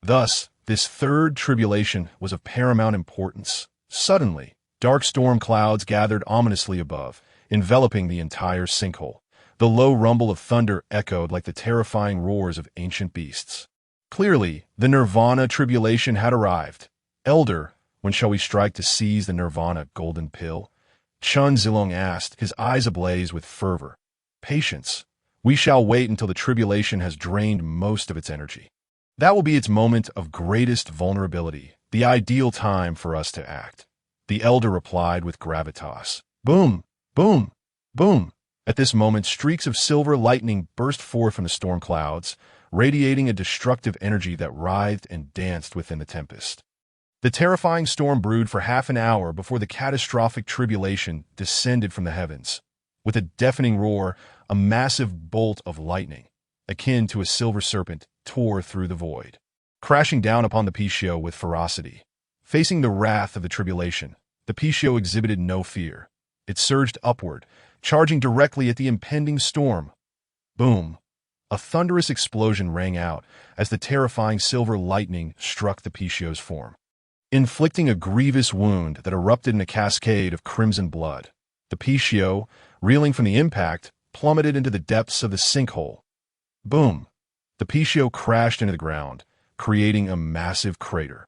Thus, this third tribulation was of paramount importance. Suddenly, dark storm clouds gathered ominously above, enveloping the entire sinkhole. The low rumble of thunder echoed like the terrifying roars of ancient beasts. Clearly, the Nirvana tribulation had arrived. Elder, when shall we strike to seize the Nirvana golden pill? Chen Zilong asked, his eyes ablaze with fervor. Patience. We shall wait until the tribulation has drained most of its energy. That will be its moment of greatest vulnerability, the ideal time for us to act. The elder replied with gravitas. Boom, boom, boom. At this moment, streaks of silver lightning burst forth from the storm clouds, radiating a destructive energy that writhed and danced within the tempest. The terrifying storm brewed for half an hour before the catastrophic tribulation descended from the heavens. With a deafening roar, a massive bolt of lightning, akin to a silver serpent, tore through the void, crashing down upon the Pixiu with ferocity. Facing the wrath of the tribulation, the Pixiu exhibited no fear. It surged upward, charging directly at the impending storm. Boom! A thunderous explosion rang out as the terrifying silver lightning struck the Pixiu's form, inflicting a grievous wound that erupted in a cascade of crimson blood. The Pixiu, reeling from the impact, plummeted into the depths of the sinkhole. Boom! The Pixiu crashed into the ground, creating a massive crater.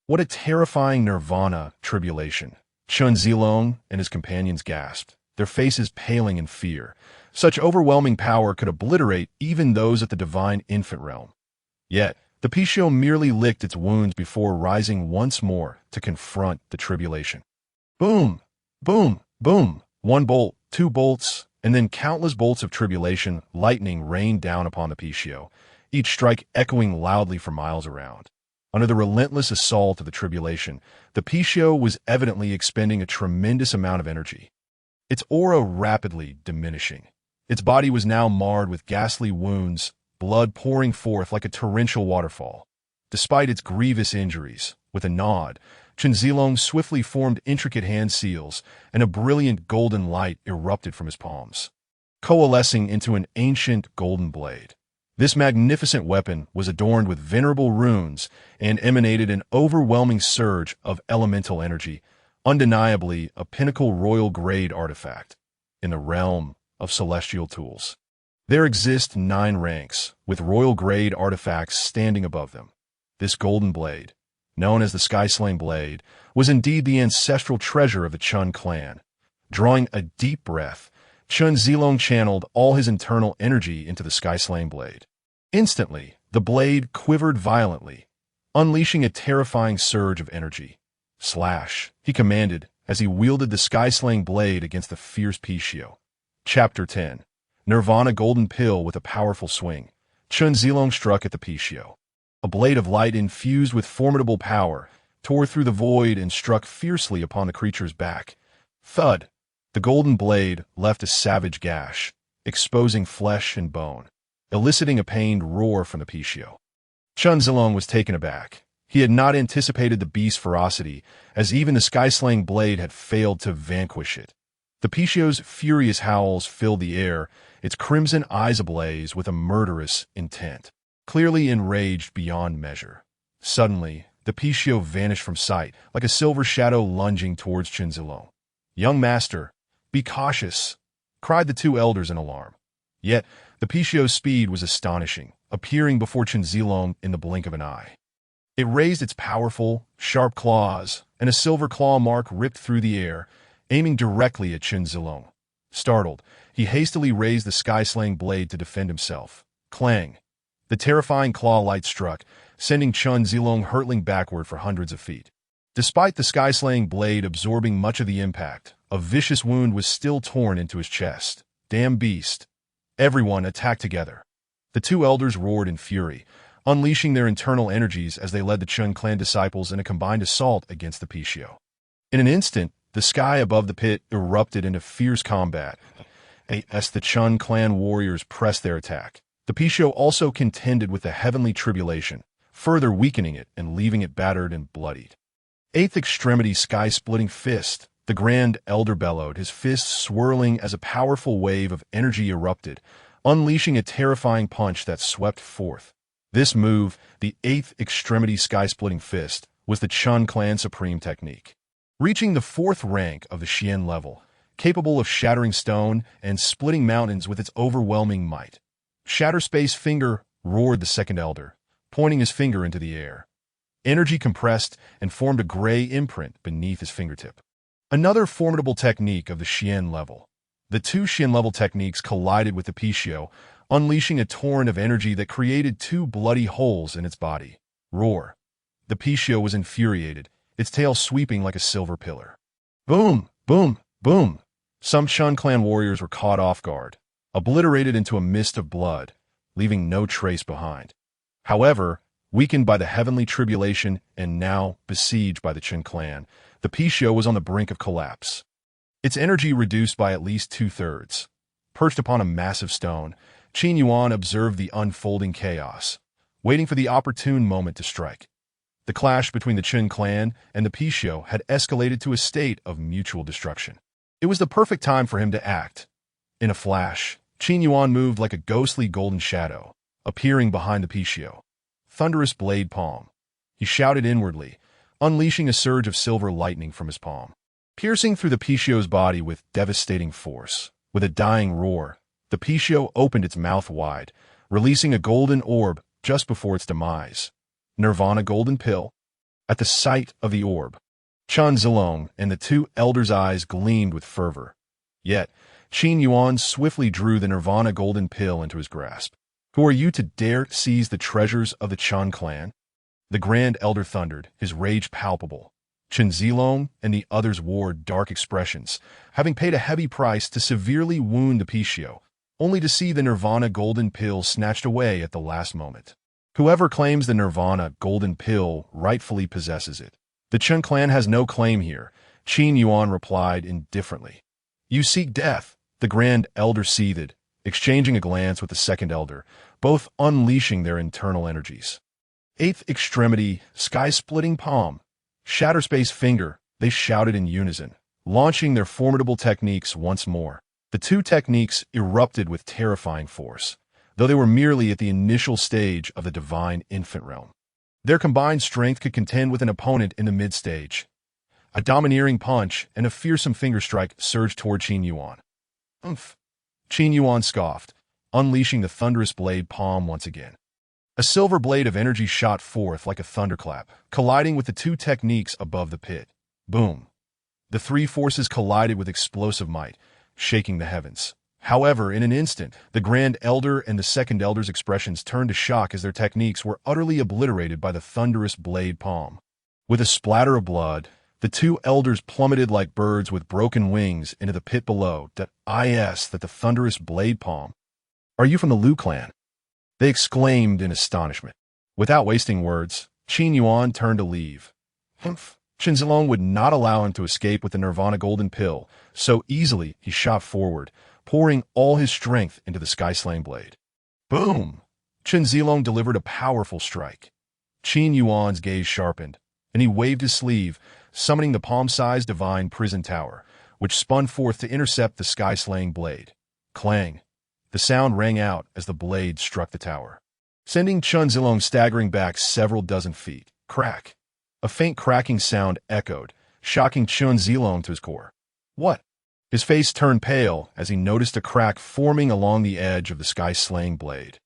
What a terrifying Nirvana tribulation! Chen Zilong and his companions gasped, their faces paling in fear. Such overwhelming power could obliterate even those at the divine infant realm. Yet, the Pixiu merely licked its wounds before rising once more to confront the tribulation. Boom! Boom! Boom! One bolt, two bolts, and then countless bolts of tribulation lightning rained down upon the Pixiu, each strike echoing loudly for miles around. Under the relentless assault of the tribulation, the Pixiu was evidently expending a tremendous amount of energy, its aura rapidly diminishing. Its body was now marred with ghastly wounds, blood pouring forth like a torrential waterfall. Despite its grievous injuries, with a nod, Chen Zilong swiftly formed intricate hand seals, and a brilliant golden light erupted from his palms, coalescing into an ancient golden blade. This magnificent weapon was adorned with venerable runes and emanated an overwhelming surge of elemental energy, undeniably a pinnacle royal-grade artifact in the realm of celestial tools. There exist 9 ranks, with royal-grade artifacts standing above them. This golden blade, known as the Skyslaying Blade, was indeed the ancestral treasure of the Chen clan. Drawing a deep breath, Chen Zilong channeled all his internal energy into the Skyslaying Blade. Instantly, the blade quivered violently, unleashing a terrifying surge of energy. Slash, he commanded as he wielded the Skyslaying Blade against the fierce Pixiu. Chapter 10. Nirvana Golden Pill with a powerful swing. Chen Zilong struck at the Pixiu. A blade of light infused with formidable power tore through the void and struck fiercely upon the creature's back. Thud! The golden blade left a savage gash, exposing flesh and bone, eliciting a pained roar from the Pixiu. Chen Zilong was taken aback. He had not anticipated the beast's ferocity, as even the Skyslaying Blade had failed to vanquish it. The Pixiu's furious howls filled the air, its crimson eyes ablaze with a murderous intent, clearly enraged beyond measure. Suddenly, the Pixiu vanished from sight, like a silver shadow lunging towards Chen Zilong. "Young master, be cautious," cried the 2 elders in alarm. Yet, the Pixiu's speed was astonishing, appearing before Chen Zilong in the blink of an eye. It raised its powerful, sharp claws, and a silver claw mark ripped through the air, aiming directly at Chen Zilong. Startled, he hastily raised the Skyslaying Blade to defend himself. Clang! The terrifying claw light struck, sending Chen Zilong hurtling backward for hundreds of feet. Despite the Skyslaying Blade absorbing much of the impact, a vicious wound was still torn into his chest. Damn beast! Everyone attacked together. The 2 elders roared in fury, unleashing their internal energies as they led the Chun clan disciples in a combined assault against the Pishio. In an instant, the sky above the pit erupted into fierce combat. As the Chun clan warriors pressed their attack, the Pishio also contended with the heavenly tribulation, further weakening it and leaving it battered and bloodied. Eighth extremity sky-splitting fist. The Grand Elder bellowed, his fists swirling as a powerful wave of energy erupted, unleashing a terrifying punch that swept forth. This move, the eighth extremity sky-splitting fist, was the Chun clan supreme technique. Reaching the fourth rank of the Xian level, capable of shattering stone and splitting mountains with its overwhelming might. Shatter Space Finger, roared the second elder, pointing his finger into the air. Energy compressed and formed a gray imprint beneath his fingertip. Another formidable technique of the Xian level. The two Xian level techniques collided with the Pishio, unleashing a torrent of energy that created two bloody holes in its body. Roar. The Pishio was infuriated, its tail sweeping like a silver pillar. Boom! Boom! Boom! Some Chun clan warriors were caught off guard, obliterated into a mist of blood, leaving no trace behind. However, weakened by the heavenly tribulation and now besieged by the Chun clan, the Pishio was on the brink of collapse. Its energy reduced by at least 2/3. Perched upon a massive stone, Qin Yuan observed the unfolding chaos, waiting for the opportune moment to strike. The clash between the Chun clan and the Pishio had escalated to a state of mutual destruction. It was the perfect time for him to act. In a flash, Qin Yuan moved like a ghostly golden shadow, appearing behind the Pishio. Thunderous blade palm. He shouted inwardly, unleashing a surge of silver lightning from his palm, piercing through the Pishio's body with devastating force. With a dying roar, the Pishio opened its mouth wide, releasing a golden orb just before its demise. Nirvana Golden Pill. At the sight of the orb, Chun Zilong and the two elders' eyes gleamed with fervor. Yet, Qin Yuan swiftly drew the Nirvana Golden Pill into his grasp. Who are you to dare seize the treasures of the Chun clan? The Grand Elder thundered, his rage palpable. Chun Zilong and the others wore dark expressions, having paid a heavy price to severely wound the Pishio, only to see the Nirvana Golden Pill snatched away at the last moment. Whoever claims the Nirvana Golden Pill rightfully possesses it. The Chun clan has no claim here, Qin Yuan replied indifferently. You seek death, the Grand Elder seethed, exchanging a glance with the second elder, both unleashing their internal energies. Eighth extremity, sky-splitting palm. Shatter Space Finger, they shouted in unison, launching their formidable techniques once more. The two techniques erupted with terrifying force, though they were merely at the initial stage of the divine infant realm. Their combined strength could contend with an opponent in the mid-stage. A domineering punch and a fearsome finger strike surged toward Qin Yuan. Umph! Qin Yuan scoffed, unleashing the thunderous blade palm once again. A silver blade of energy shot forth like a thunderclap, colliding with the two techniques above the pit. Boom! The three forces collided with explosive might, shaking the heavens. However, in an instant, the Grand Elder and the Second Elder's expressions turned to shock as their techniques were utterly obliterated by the thunderous blade palm. With a splatter of blood, the two elders plummeted like birds with broken wings into the pit below. That the thunderous blade palm. Are you from the Liu clan? They exclaimed in astonishment. Without wasting words, Qin Yuan turned to leave. Humph! Chun Zilong would not allow him to escape with the Nirvana Golden Pill, so easily he shot forward, pouring all his strength into the sky-slaying blade. Boom! Chun Zilong delivered a powerful strike. Qin Yuan's gaze sharpened, and he waved his sleeve, summoning the palm-sized divine prison tower, which spun forth to intercept the sky-slaying blade. Clang! The sound rang out as the blade struck the tower, sending Chun Zilong staggering back several dozen feet. Crack! A faint cracking sound echoed, shocking Chun Zilong to his core. What? His face turned pale as he noticed a crack forming along the edge of the sky-slaying blade.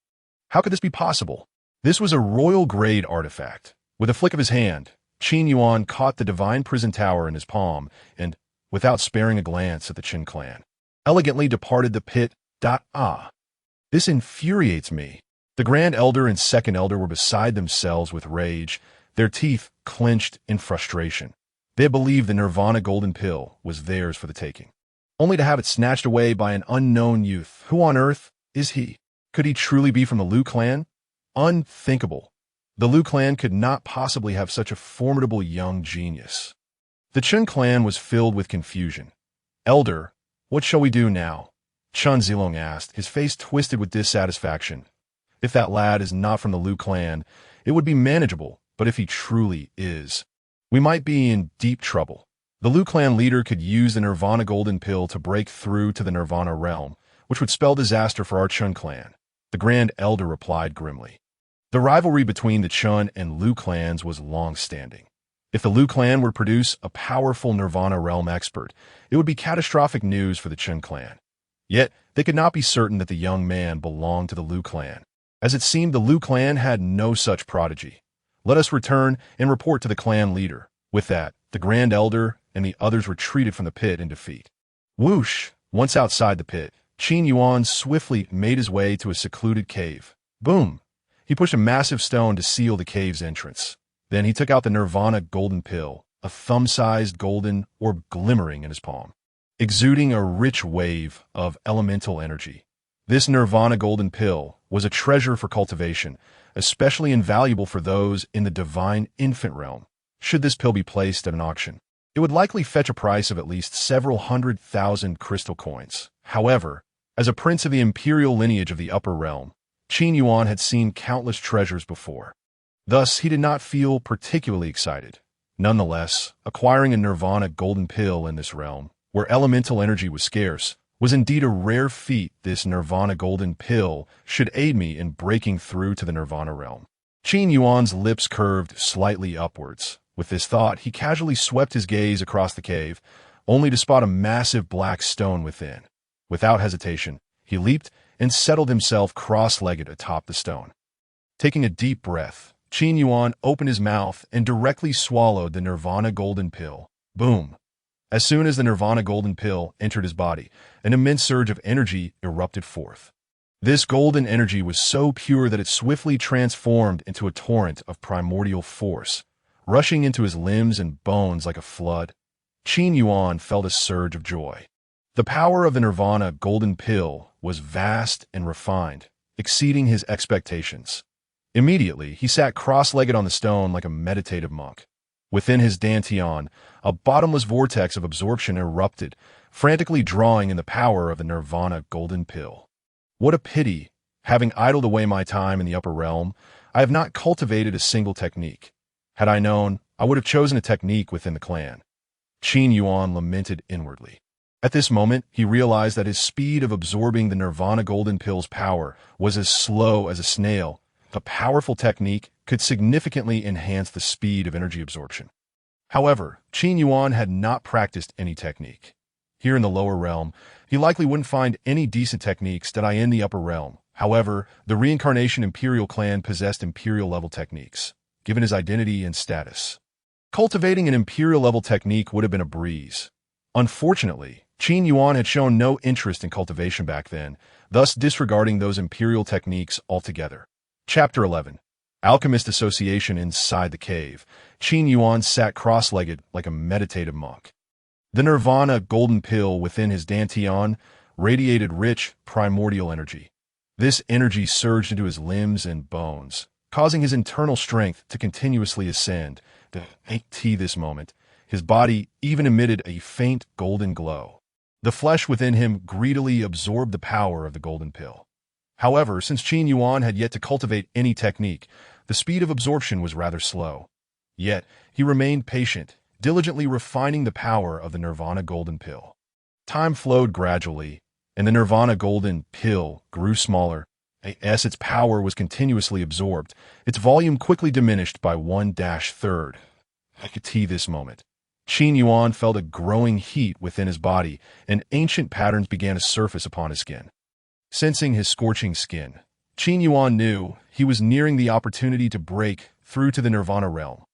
How could this be possible? This was a royal-grade artifact. With a flick of his hand, Qin Yuan caught the divine prison tower in his palm and, without sparing a glance at the Chun clan, elegantly departed the pit. This infuriates me. The Grand Elder and Second Elder were beside themselves with rage, their teeth clenched in frustration. They believed the Nirvana Golden Pill was theirs for the taking, only to have it snatched away by an unknown youth. Who on earth is he? Could he truly be from the Liu clan? Unthinkable. The Liu clan could not possibly have such a formidable young genius. The Chen clan was filled with confusion. Elder, what shall we do now? Chen Zilong asked, his face twisted with dissatisfaction. If that lad is not from the Liu clan, it would be manageable, but if he truly is, we might be in deep trouble. The Liu clan leader could use the Nirvana Golden Pill to break through to the Nirvana realm, which would spell disaster for our Chen clan. The Grand Elder replied grimly. The rivalry between the Chen and Liu clans was long-standing. If the Liu clan were to produce a powerful Nirvana realm expert, it would be catastrophic news for the Chen clan. Yet, they could not be certain that the young man belonged to the Liu clan, as it seemed the Liu clan had no such prodigy. Let us return and report to the clan leader. With that, the Grand Elder and the others retreated from the pit in defeat. Whoosh! Once outside the pit, Qin Yuan swiftly made his way to a secluded cave. Boom! He pushed a massive stone to seal the cave's entrance. Then he took out the Nirvana Golden Pill, a thumb-sized golden orb glimmering in his palm, exuding a rich wave of elemental energy. This Nirvana Golden Pill was a treasure for cultivation, especially invaluable for those in the divine infant realm. Should this pill be placed at an auction, it would likely fetch a price of at least several 100,000 crystal coins. However, as a prince of the imperial lineage of the upper realm, Qin Yuan had seen countless treasures before. Thus, he did not feel particularly excited. Nonetheless, acquiring a Nirvana Golden Pill in this realm, where elemental energy was scarce, was indeed a rare feat. This Nirvana Golden Pill should aid me in breaking through to the Nirvana realm. Qin Yuan's lips curved slightly upwards. With this thought, he casually swept his gaze across the cave, only to spot a massive black stone within. Without hesitation, he leaped and settled himself cross-legged atop the stone. Taking a deep breath, Qin Yuan opened his mouth and directly swallowed the Nirvana Golden Pill. Boom! As soon as the Nirvana Golden Pill entered his body, an immense surge of energy erupted forth. This golden energy was so pure that it swiftly transformed into a torrent of primordial force, rushing into his limbs and bones like a flood. Qin Yuan felt a surge of joy. The power of the Nirvana Golden Pill was vast and refined, exceeding his expectations. Immediately, he sat cross-legged on the stone like a meditative monk. Within his dantian, a bottomless vortex of absorption erupted, frantically drawing in the power of the Nirvana Golden Pill. What a pity! Having idled away my time in the upper realm, I have not cultivated a single technique. Had I known, I would have chosen a technique within the clan. Qin Yuan lamented inwardly. At this moment, he realized that his speed of absorbing the Nirvana Golden Pill's power was as slow as a snail. A powerful technique could significantly enhance the speed of energy absorption. However, Qin Yuan had not practiced any technique. Here in the lower realm, he likely wouldn't find any decent techniques that I in the upper realm. However, the Reincarnation Imperial clan possessed Imperial-level techniques, given his identity and status. Cultivating an Imperial-level technique would have been a breeze. Unfortunately, Qin Yuan had shown no interest in cultivation back then, thus disregarding those Imperial techniques altogether. Chapter 11. Alchemist Association. Inside the cave, Qin Yuan sat cross-legged like a meditative monk. The Nirvana Golden Pill within his dantian radiated rich, primordial energy. This energy surged into his limbs and bones, causing his internal strength to continuously ascend. This moment, his body even emitted a faint golden glow. The flesh within him greedily absorbed the power of the Golden Pill. However, since Qin Yuan had yet to cultivate any technique, the speed of absorption was rather slow. Yet, he remained patient, diligently refining the power of the Nirvana Golden Pill. Time flowed gradually, and the Nirvana Golden Pill grew smaller. As its power was continuously absorbed, its volume quickly diminished by 1/3. This moment, Qin Yuan felt a growing heat within his body, and ancient patterns began to surface upon his skin. Sensing his scorching skin, Qin Yuan knew he was nearing the opportunity to break through to the Nirvana realm.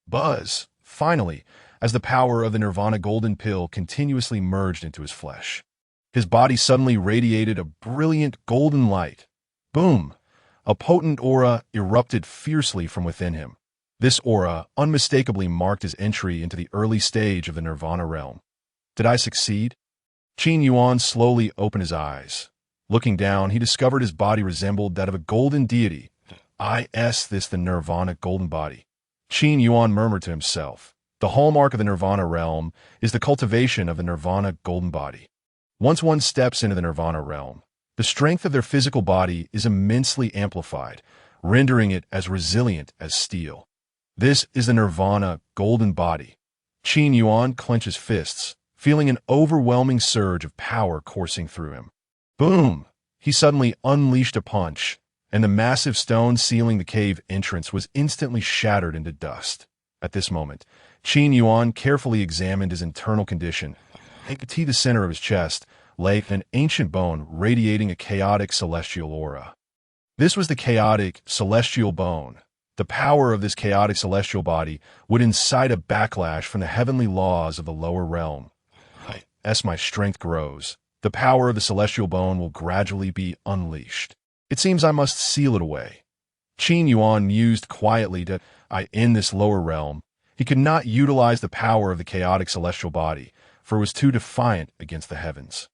Buzz! Finally, as the power of the Nirvana Golden Pill continuously merged into his flesh, his body suddenly radiated a brilliant golden light. Boom! A potent aura erupted fiercely from within him. This aura unmistakably marked his entry into the early stage of the Nirvana realm. Did I succeed? Qin Yuan slowly opened his eyes. Looking down, he discovered his body resembled that of a golden deity. This the Nirvana golden body. Qin Yuan murmured to himself. The hallmark of the Nirvana realm is the cultivation of the Nirvana golden body. Once one steps into the Nirvana realm, the strength of their physical body is immensely amplified, rendering it as resilient as steel. This is the Nirvana golden body. Qin Yuan clenches fists, feeling an overwhelming surge of power coursing through him. Boom! He suddenly unleashed a punch, and the massive stone sealing the cave entrance was instantly shattered into dust. At this moment, Qin Yuan carefully examined his internal condition. To the center of his chest lay an ancient bone radiating a chaotic celestial aura. This was the chaotic celestial bone. The power of this chaotic celestial body would incite a backlash from the heavenly laws of the lower realm. As my strength grows, the power of the celestial bone will gradually be unleashed. It seems I must seal it away. Qin Yuan mused quietly that in this lower realm, he could not utilize the power of the chaotic celestial body, for it was too defiant against the heavens.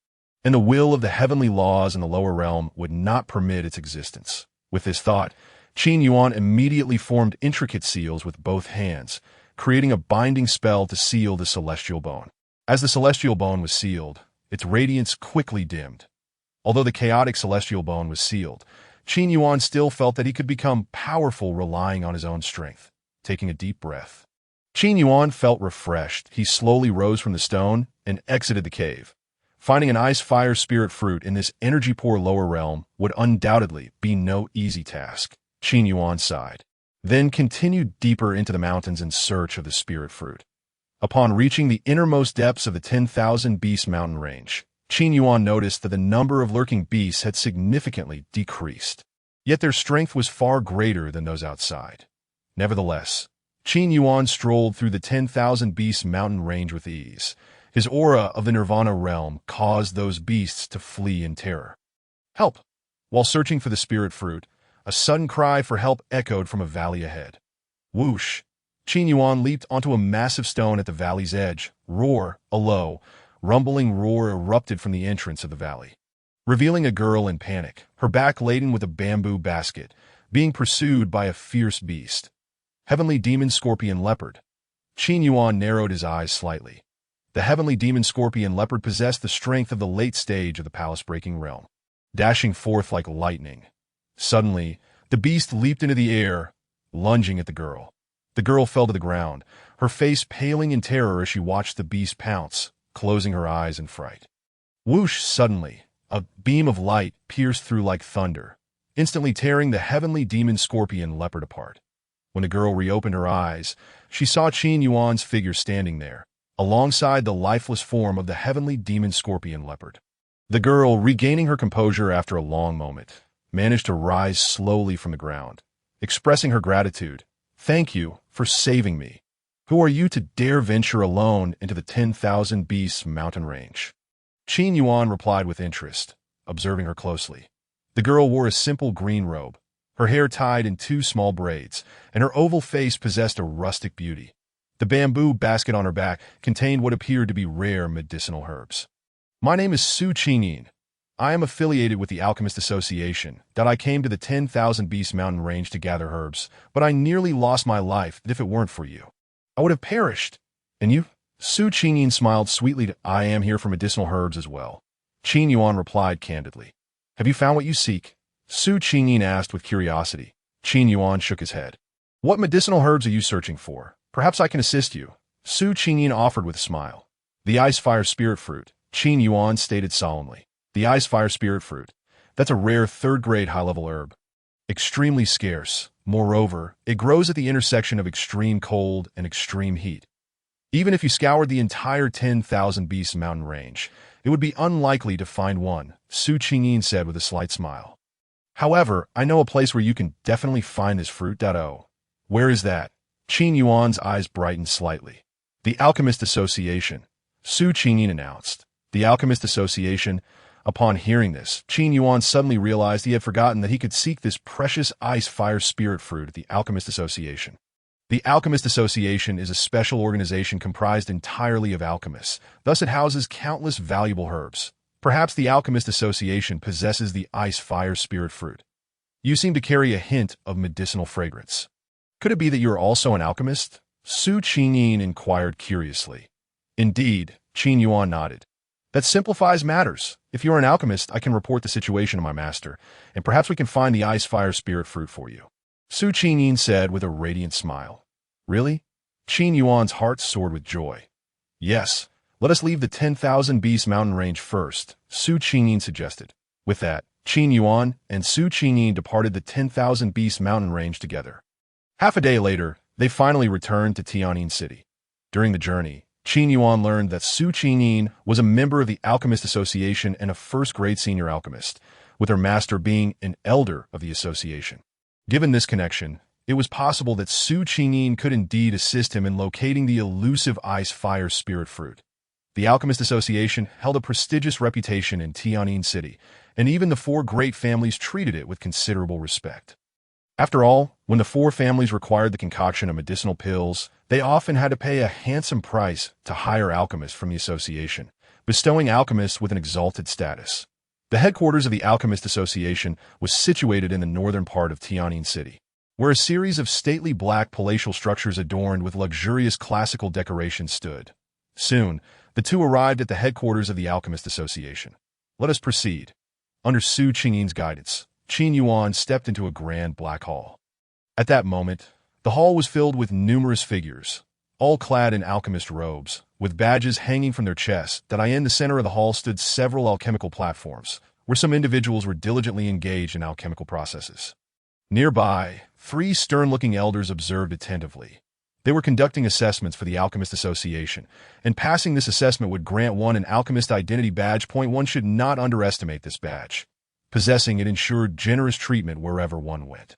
And the will of the heavenly laws in the lower realm would not permit its existence. With this thought, Qin Yuan immediately formed intricate seals with both hands, creating a binding spell to seal the celestial bone. As the celestial bone was sealed, its radiance quickly dimmed. Although the chaotic celestial bone was sealed, Qin Yuan still felt that he could become powerful relying on his own strength. Taking a deep breath, Qin Yuan felt refreshed. He slowly rose from the stone and exited the cave. Finding an ice-fire spirit fruit in this energy-poor lower realm would undoubtedly be no easy task. Qin Yuan sighed, then continued deeper into the mountains in search of the spirit fruit. Upon reaching the innermost depths of the 10,000 Beast mountain range, Qin Yuan noticed that the number of lurking beasts had significantly decreased. Yet their strength was far greater than those outside. Nevertheless, Qin Yuan strolled through the 10,000 Beast mountain range with ease. His aura of the Nirvana realm caused those beasts to flee in terror. Help! While searching for the spirit fruit, a sudden cry for help echoed from a valley ahead. Whoosh! Qin Yuan leaped onto a massive stone at the valley's edge. Roar! A low, rumbling roar erupted from the entrance of the valley, revealing a girl in panic, her back laden with a bamboo basket, being pursued by a fierce beast. Heavenly Demon Scorpion Leopard. Qin Yuan narrowed his eyes slightly. The Heavenly Demon Scorpion Leopard possessed the strength of the late stage of the palace-breaking realm, dashing forth like lightning. Suddenly, the beast leaped into the air, lunging at the girl. The girl fell to the ground, her face paling in terror as she watched the beast pounce, closing her eyes in fright. Whoosh! Suddenly, a beam of light pierced through like thunder, instantly tearing the Heavenly Demon Scorpion Leopard apart. When the girl reopened her eyes, she saw Qin Yuan's figure standing there, alongside the lifeless form of the Heavenly Demon Scorpion Leopard. The girl, regaining her composure after a long moment, managed to rise slowly from the ground, expressing her gratitude. Thank you for saving me. Who are you to dare venture alone into the 10,000 Beasts mountain range? Qin Yuan replied with interest, observing her closely. The girl wore a simple green robe, her hair tied in two small braids, and her oval face possessed a rustic beauty. The bamboo basket on her back contained what appeared to be rare medicinal herbs. My name is Su Qingyin. I am affiliated with the Alchemist Association. I came to the 10,000 Beast mountain range to gather herbs, but I nearly lost my life. If it weren't for you, I would have perished. And you? Su Qingyin smiled sweetly. I am here for medicinal herbs as well. Qin Yuan replied candidly. Have you found what you seek? Su Qingyin asked with curiosity. Qin Yuan shook his head. What medicinal herbs are you searching for? Perhaps I can assist you. Su Qingyin offered with a smile. The Ice-Fire Spirit Fruit, Qin Yuan stated solemnly. The Ice-Fire Spirit Fruit. That's a rare third-grade high-level herb. Extremely scarce. Moreover, it grows at the intersection of extreme cold and extreme heat. Even if you scoured the entire 10,000 Beast mountain range, it would be unlikely to find one, Su Qingyin said with a slight smile. However, I know a place where you can definitely find this fruit. Where is that? Qin Yuan's eyes brightened slightly. The Alchemist Association, Su Qingyin announced. The Alchemist Association. Upon hearing this, Qin Yuan suddenly realized he had forgotten that he could seek this precious ice-fire spirit fruit at the Alchemist Association. The Alchemist Association is a special organization comprised entirely of alchemists, thus it houses countless valuable herbs. Perhaps the Alchemist Association possesses the ice-fire spirit fruit. You seem to carry a hint of medicinal fragrance. Could it be that you are also an alchemist? Su Qingyin inquired curiously. Indeed, Qin Yuan nodded. That simplifies matters. If you are an alchemist, I can report the situation to my master, and perhaps we can find the ice fire spirit fruit for you. Su Qingyin said with a radiant smile. Really? Qin Yuan's heart soared with joy. Yes, let us leave the 10,000 Beast mountain range first, Su Qingyin suggested. With that, Qin Yuan and Su Qingyin departed the 10,000 Beast mountain range together. Half a day later, they finally returned to Tianyin City. During the journey, Qin Yuan learned that Su Qingyin was a member of the Alchemist Association and a first-grade senior alchemist, with her master being an elder of the association. Given this connection, it was possible that Su Qingyin could indeed assist him in locating the elusive ice fire spirit fruit. The Alchemist Association held a prestigious reputation in Tianyin City, and even the four great families treated it with considerable respect. After all, when the four families required the concoction of medicinal pills, they often had to pay a handsome price to hire alchemists from the association, bestowing alchemists with an exalted status. The headquarters of the Alchemist Association was situated in the northern part of Tianyin City, where a series of stately black palatial structures adorned with luxurious classical decorations stood. Soon, the two arrived at the headquarters of the Alchemist Association. Let us proceed. Under Su Qingyin's guidance, Qin Yuan stepped into a grand black hall. At that moment, the hall was filled with numerous figures, all clad in alchemist robes, with badges hanging from their chests. In the center of the hall stood several alchemical platforms, where some individuals were diligently engaged in alchemical processes. Nearby, three stern-looking elders observed attentively. They were conducting assessments for the Alchemist Association, and passing this assessment would grant one an Alchemist Identity Badge. One should not underestimate this badge. Possessing it ensured generous treatment wherever one went.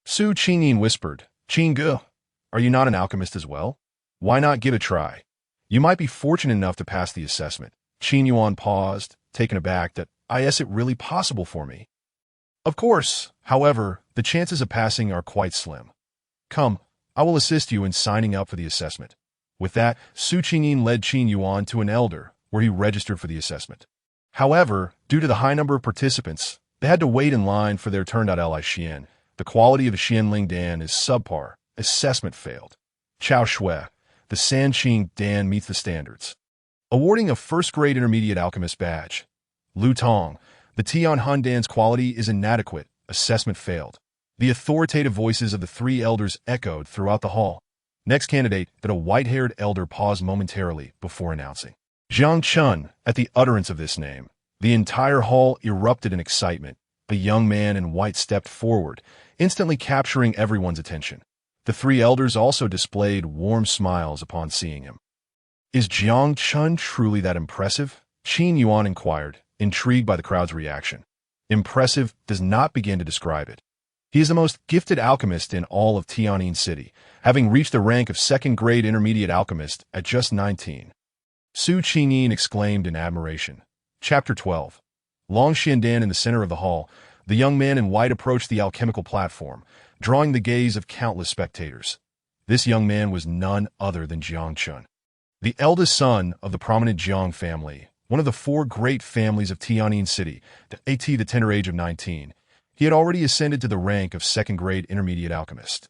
Su Qingyin whispered, Qin Ge, are you not an alchemist as well? Why not give it a try? You might be fortunate enough to pass the assessment. Qin Yuan paused, taken aback that, is it really possible for me? Of course, however, the chances of passing are quite slim. Come, I will assist you in signing up for the assessment. With that, Su Qingyin led Qin Yuan to an elder, where he registered for the assessment. However, due to the high number of participants, they had to wait in line for their turn. Li Xian, the quality of the Xianling Dan is subpar. Assessment failed. Chao Shui, the Sanqing Dan meets the standards. Awarding a first-grade intermediate alchemist badge. Lu Tong, the Tian Han Dan's quality is inadequate. Assessment failed. The authoritative voices of the three elders echoed throughout the hall. Next candidate, that a white-haired elder paused momentarily before announcing. Jiang Chun. At the utterance of this name, the entire hall erupted in excitement. A young man in white stepped forward, instantly capturing everyone's attention. The three elders also displayed warm smiles upon seeing him. Is Jiang Chun truly that impressive? Qin Yuan inquired, intrigued by the crowd's reaction. Impressive does not begin to describe it. He is the most gifted alchemist in all of Tianyin City, having reached the rank of second-grade intermediate alchemist at just 19. Su Qingyin exclaimed in admiration. Chapter 12. Long Xiandan in the center of the hall, the young man in white approached the alchemical platform, drawing the gaze of countless spectators. This young man was none other than Jiang Chun, the eldest son of the prominent Jiang family, one of the four great families of Tianyin City. At the tender age of 19, he had already ascended to the rank of second-grade intermediate alchemist.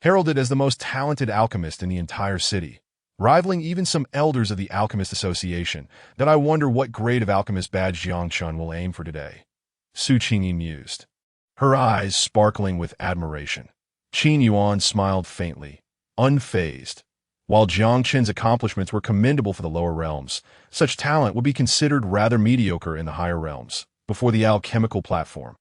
Heralded as the most talented alchemist in the entire city, rivaling even some elders of the Alchemist Association, I wonder what grade of alchemist badge Jiang Chun will aim for today. Su Qingyin mused, her eyes sparkling with admiration. Qin Yuan smiled faintly, unfazed. While Jiang Chun's accomplishments were commendable for the lower realms, such talent would be considered rather mediocre in the higher realms. Before the alchemical platform,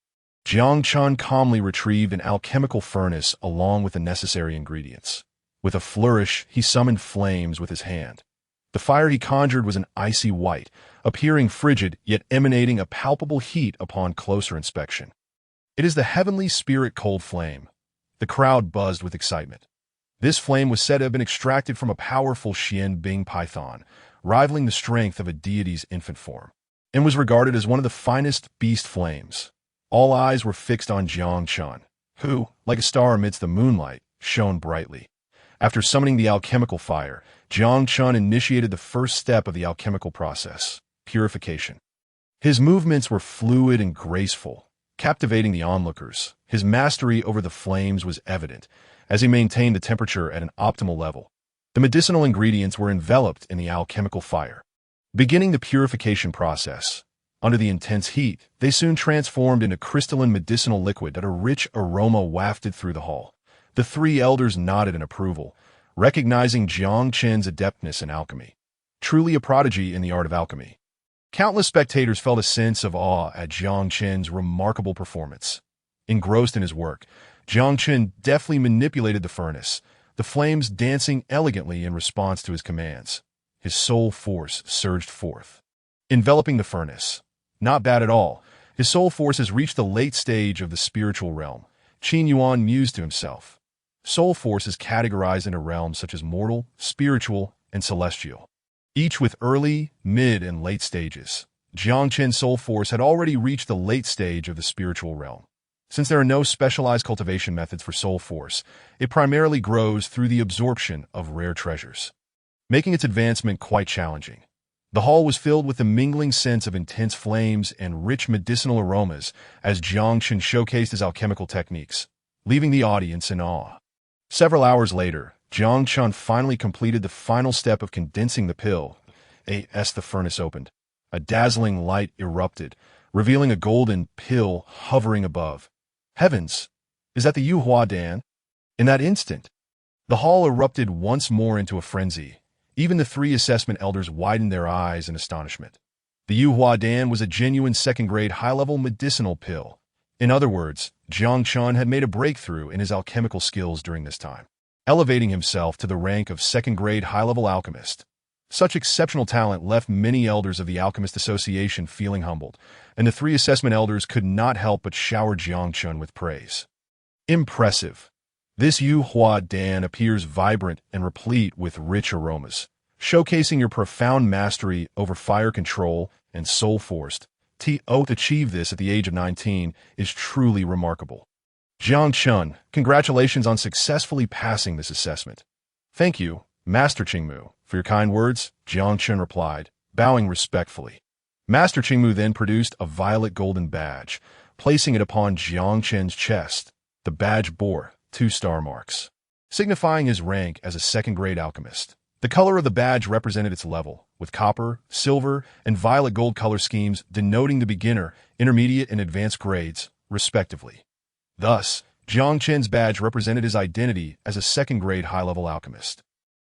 Jiang Chun calmly retrieved an alchemical furnace along with the necessary ingredients. With a flourish, he summoned flames with his hand. The fire he conjured was an icy white, appearing frigid yet emanating a palpable heat upon closer inspection. It is the heavenly spirit cold flame. The crowd buzzed with excitement. This flame was said to have been extracted from a powerful Xian Bing python, rivaling the strength of a deity's infant form, and was regarded as one of the finest beast flames. All eyes were fixed on Jiang Chun, who, like a star amidst the moonlight, shone brightly. After summoning the alchemical fire, Jiang Chun initiated the first step of the alchemical process, purification. His movements were fluid and graceful, captivating the onlookers. His mastery over the flames was evident, as he maintained the temperature at an optimal level. The medicinal ingredients were enveloped in the alchemical fire, beginning the purification process. Under the intense heat, they soon transformed into crystalline medicinal liquid that a rich aroma wafted through the hall. The three elders nodded in approval, recognizing Jiang Chen's adeptness in alchemy. Truly a prodigy in the art of alchemy. Countless spectators felt a sense of awe at Jiang Chen's remarkable performance. Engrossed in his work, Jiang Chen deftly manipulated the furnace, the flames dancing elegantly in response to his commands. His soul force surged forth, enveloping the furnace. Not bad at all. His soul force has reached the late stage of the spiritual realm. Qin Yuan mused to himself. Soul force is categorized into realms such as mortal, spiritual, and celestial, each with early, mid, and late stages. Jiang Chen's soul force had already reached the late stage of the spiritual realm. Since there are no specialized cultivation methods for soul force, it primarily grows through the absorption of rare treasures, making its advancement quite challenging. The hall was filled with the mingling sense of intense flames and rich medicinal aromas as Jiang Chen showcased his alchemical techniques, leaving the audience in awe. Several hours later, Jiang Chen finally completed the final step of condensing the pill. As the furnace opened, a dazzling light erupted, revealing a golden pill hovering above. Heavens! Is that the Yuhua Dan? In that instant, the hall erupted once more into a frenzy. Even the three assessment elders widened their eyes in astonishment. The Yuhua Dan was a genuine second-grade high-level medicinal pill. In other words, Jiang Chen had made a breakthrough in his alchemical skills during this time, elevating himself to the rank of second-grade high-level alchemist. Such exceptional talent left many elders of the Alchemist Association feeling humbled, and the three assessment elders could not help but shower Jiang Chen with praise. Impressive. This Yuhua Dan appears vibrant and replete with rich aromas, showcasing your profound mastery over fire control and soul force. To achieve this at the age of 19 is truly remarkable. Jiang Chen, congratulations on successfully passing this assessment. Thank you, Master Qingmu, for your kind words, Jiang Chen replied, bowing respectfully. Master Qingmu then produced a violet golden badge, placing it upon Jiang Chen's chest. The badge bore 2 star marks, signifying his rank as a second-grade alchemist. The color of the badge represented its level, with copper, silver, and violet gold color schemes denoting the beginner, intermediate, and advanced grades, respectively. Thus, Jiang Chen's badge represented his identity as a second-grade high-level alchemist.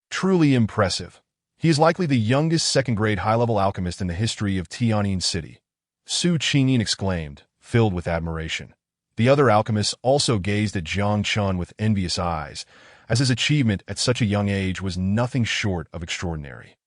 Truly impressive. He is likely the youngest second-grade high-level alchemist in the history of Tianyin City, Su Qingyin exclaimed, filled with admiration. The other alchemists also gazed at Jiang Chen with envious eyes, as his achievement at such a young age was nothing short of extraordinary.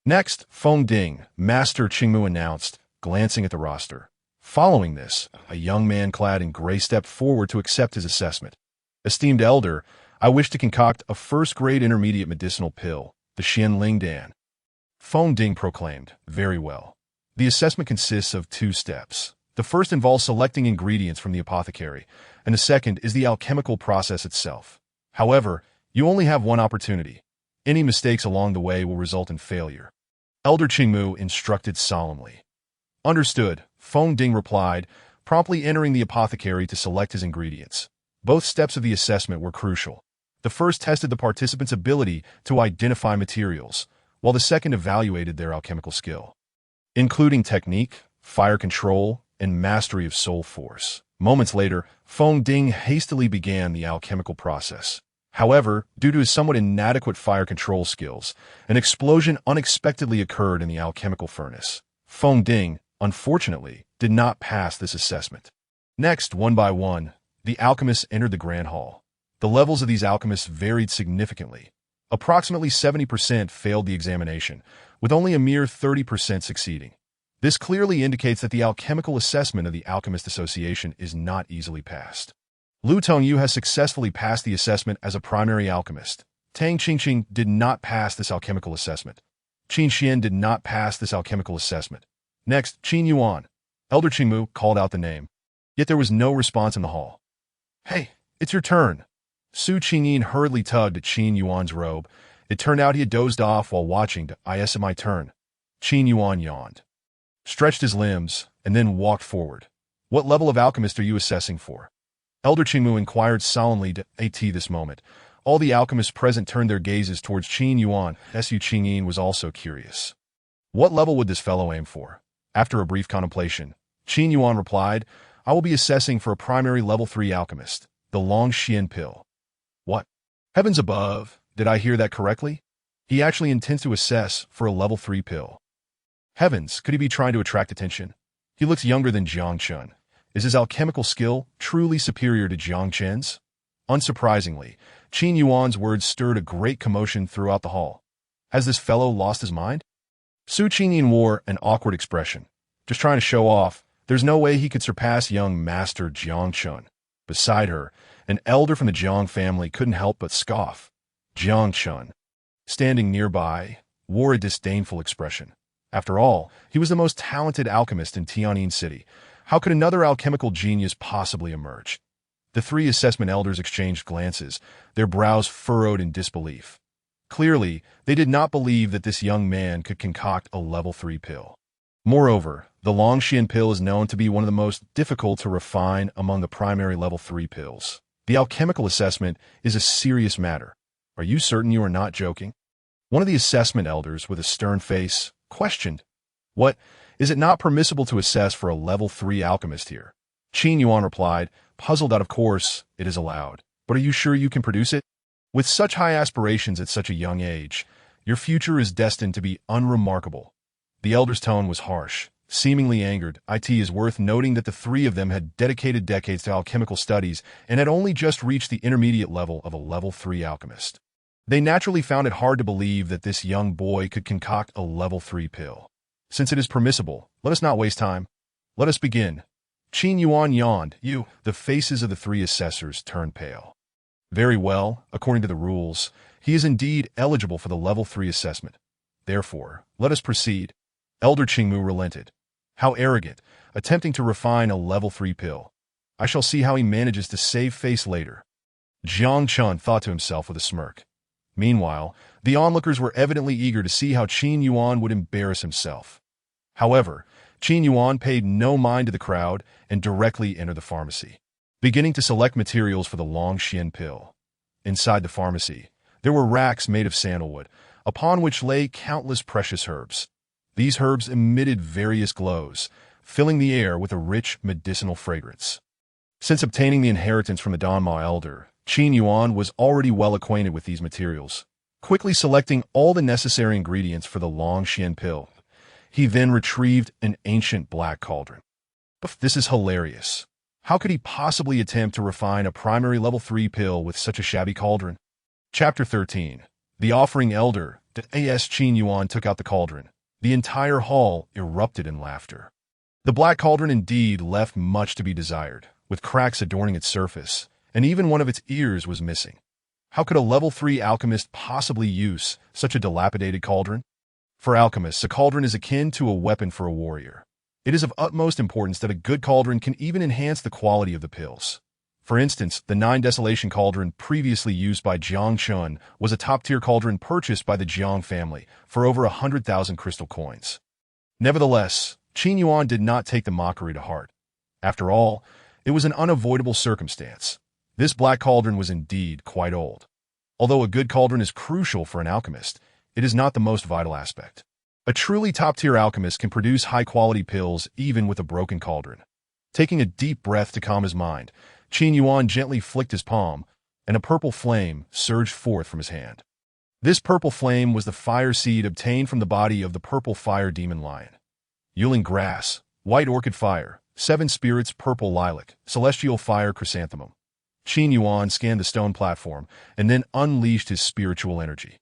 Next, Feng Ding, Master Qingmu announced, glancing at the roster. Following this, a young man clad in gray stepped forward to accept his assessment. Esteemed elder, I wish to concoct a first-grade intermediate medicinal pill, the Xianling Dan. Feng Ding proclaimed, very well. The assessment consists of 2 steps. The first involves selecting ingredients from the apothecary, and the second is the alchemical process itself. However, you only have one opportunity. Any mistakes along the way will result in failure. Elder Qingmu instructed solemnly. Understood, Feng Ding replied, promptly entering the apothecary to select his ingredients. Both steps of the assessment were crucial. The first tested the participants' ability to identify materials, while the second evaluated their alchemical skill, including technique, fire control, and mastery of soul force. Moments later, Feng Ding hastily began the alchemical process. However, due to his somewhat inadequate fire control skills, an explosion unexpectedly occurred in the alchemical furnace. Feng Ding, unfortunately, did not pass this assessment. Next, one by one, the alchemists entered the Grand Hall. The levels of these alchemists varied significantly. Approximately 70% failed the examination, with only a mere 30% succeeding. This clearly indicates that the alchemical assessment of the Alchemist Association is not easily passed. Lu Tongyu has successfully passed the assessment as a primary alchemist. Tang Qingqing did not pass this alchemical assessment. Qin Xian did not pass this alchemical assessment. Next, Qin Yuan. Elder Qingmu called out the name. Yet there was no response in the hall. Hey, it's your turn. Su Qingyin hurriedly tugged at Qin Yuan's robe. It turned out he had dozed off while watching It's my turn. Qin Yuan yawned, stretched his limbs, and then walked forward. What level of alchemist are you assessing for? Elder Qingmu inquired solemnly to At this moment. All the alchemists present turned their gazes towards Qin Yuan. Su Qingyin was also curious. What level would this fellow aim for? After a brief contemplation, Qin Yuan replied, I will be assessing for a primary level 3 alchemist, the Longxian pill. What? Heavens above, did I hear that correctly? He actually intends to assess for a level 3 pill. Heavens, could he be trying to attract attention? He looks younger than Jiang Chun. Is his alchemical skill truly superior to Jiang Chen's? Unsurprisingly, Qin Yuan's words stirred a great commotion throughout the hall. Has this fellow lost his mind? Su Qingyin wore an awkward expression. Just trying to show off. There's no way he could surpass young Master Jiang Chun. Beside her, an elder from the Jiang family couldn't help but scoff. Jiang Chun, standing nearby, wore a disdainful expression. After all, he was the most talented alchemist in Tianyin City. How could another alchemical genius possibly emerge? The three assessment elders exchanged glances, their brows furrowed in disbelief. Clearly, they did not believe that this young man could concoct a level 3 pill. Moreover, the Longxian pill is known to be one of the most difficult to refine among the primary level 3 pills. The alchemical assessment is a serious matter. Are you certain you are not joking? One of the assessment elders, with a stern face, questioned. What? Is it not permissible to assess for a level 3 alchemist here? Qin Yuan replied, puzzled out. Of course, it is allowed. But are you sure you can produce it? With such high aspirations at such a young age, your future is destined to be unremarkable. The elder's tone was harsh, seemingly angered. It is worth noting that the three of them had dedicated decades to alchemical studies and had only just reached the intermediate level of a level 3 alchemist. They naturally found it hard to believe that this young boy could concoct a level 3 pill. Since it is permissible, let us not waste time. Let us begin. Qin Yuan yawned. The faces of the three assessors turned pale. Very well, according to the rules, he is indeed eligible for the level 3 assessment. Therefore, let us proceed. Elder Qingmu relented. How arrogant, attempting to refine a level 3 pill. I shall see how he manages to save face later. Jiang Chun thought to himself with a smirk. Meanwhile, the onlookers were evidently eager to see how Qin Yuan would embarrass himself. However, Qin Yuan paid no mind to the crowd and directly entered the pharmacy, beginning to select materials for the Longxian pill. Inside the pharmacy, there were racks made of sandalwood, upon which lay countless precious herbs. These herbs emitted various glows, filling the air with a rich medicinal fragrance. Since obtaining the inheritance from the Danma elder, Qin Yuan was already well acquainted with these materials. Quickly selecting all the necessary ingredients for the Longxian pill, he then retrieved an ancient black cauldron. This is hilarious. How could he possibly attempt to refine a primary level 3 pill with such a shabby cauldron? Chapter 13. The offering elder, As Qin Yuan took out the cauldron. The entire hall erupted in laughter. The black cauldron indeed left much to be desired, with cracks adorning its surface, and even one of its ears was missing. How could a level 3 alchemist possibly use such a dilapidated cauldron? For alchemists, a cauldron is akin to a weapon for a warrior. It is of utmost importance that a good cauldron can even enhance the quality of the pills. For instance, the 9 Desolation cauldron previously used by Jiang Chun was a top-tier cauldron purchased by the Jiang family for over 100,000 crystal coins. Nevertheless, Qin Yuan did not take the mockery to heart. After all, it was an unavoidable circumstance. This black cauldron was indeed quite old. Although a good cauldron is crucial for an alchemist, it is not the most vital aspect. A truly top-tier alchemist can produce high-quality pills even with a broken cauldron. Taking a deep breath to calm his mind, Qin Yuan gently flicked his palm, and a purple flame surged forth from his hand. This purple flame was the fire seed obtained from the body of the purple fire demon lion. Yuling grass, white orchid fire, 7 spirits purple lilac, celestial fire chrysanthemum. Qin Yuan scanned the stone platform and then unleashed his spiritual energy,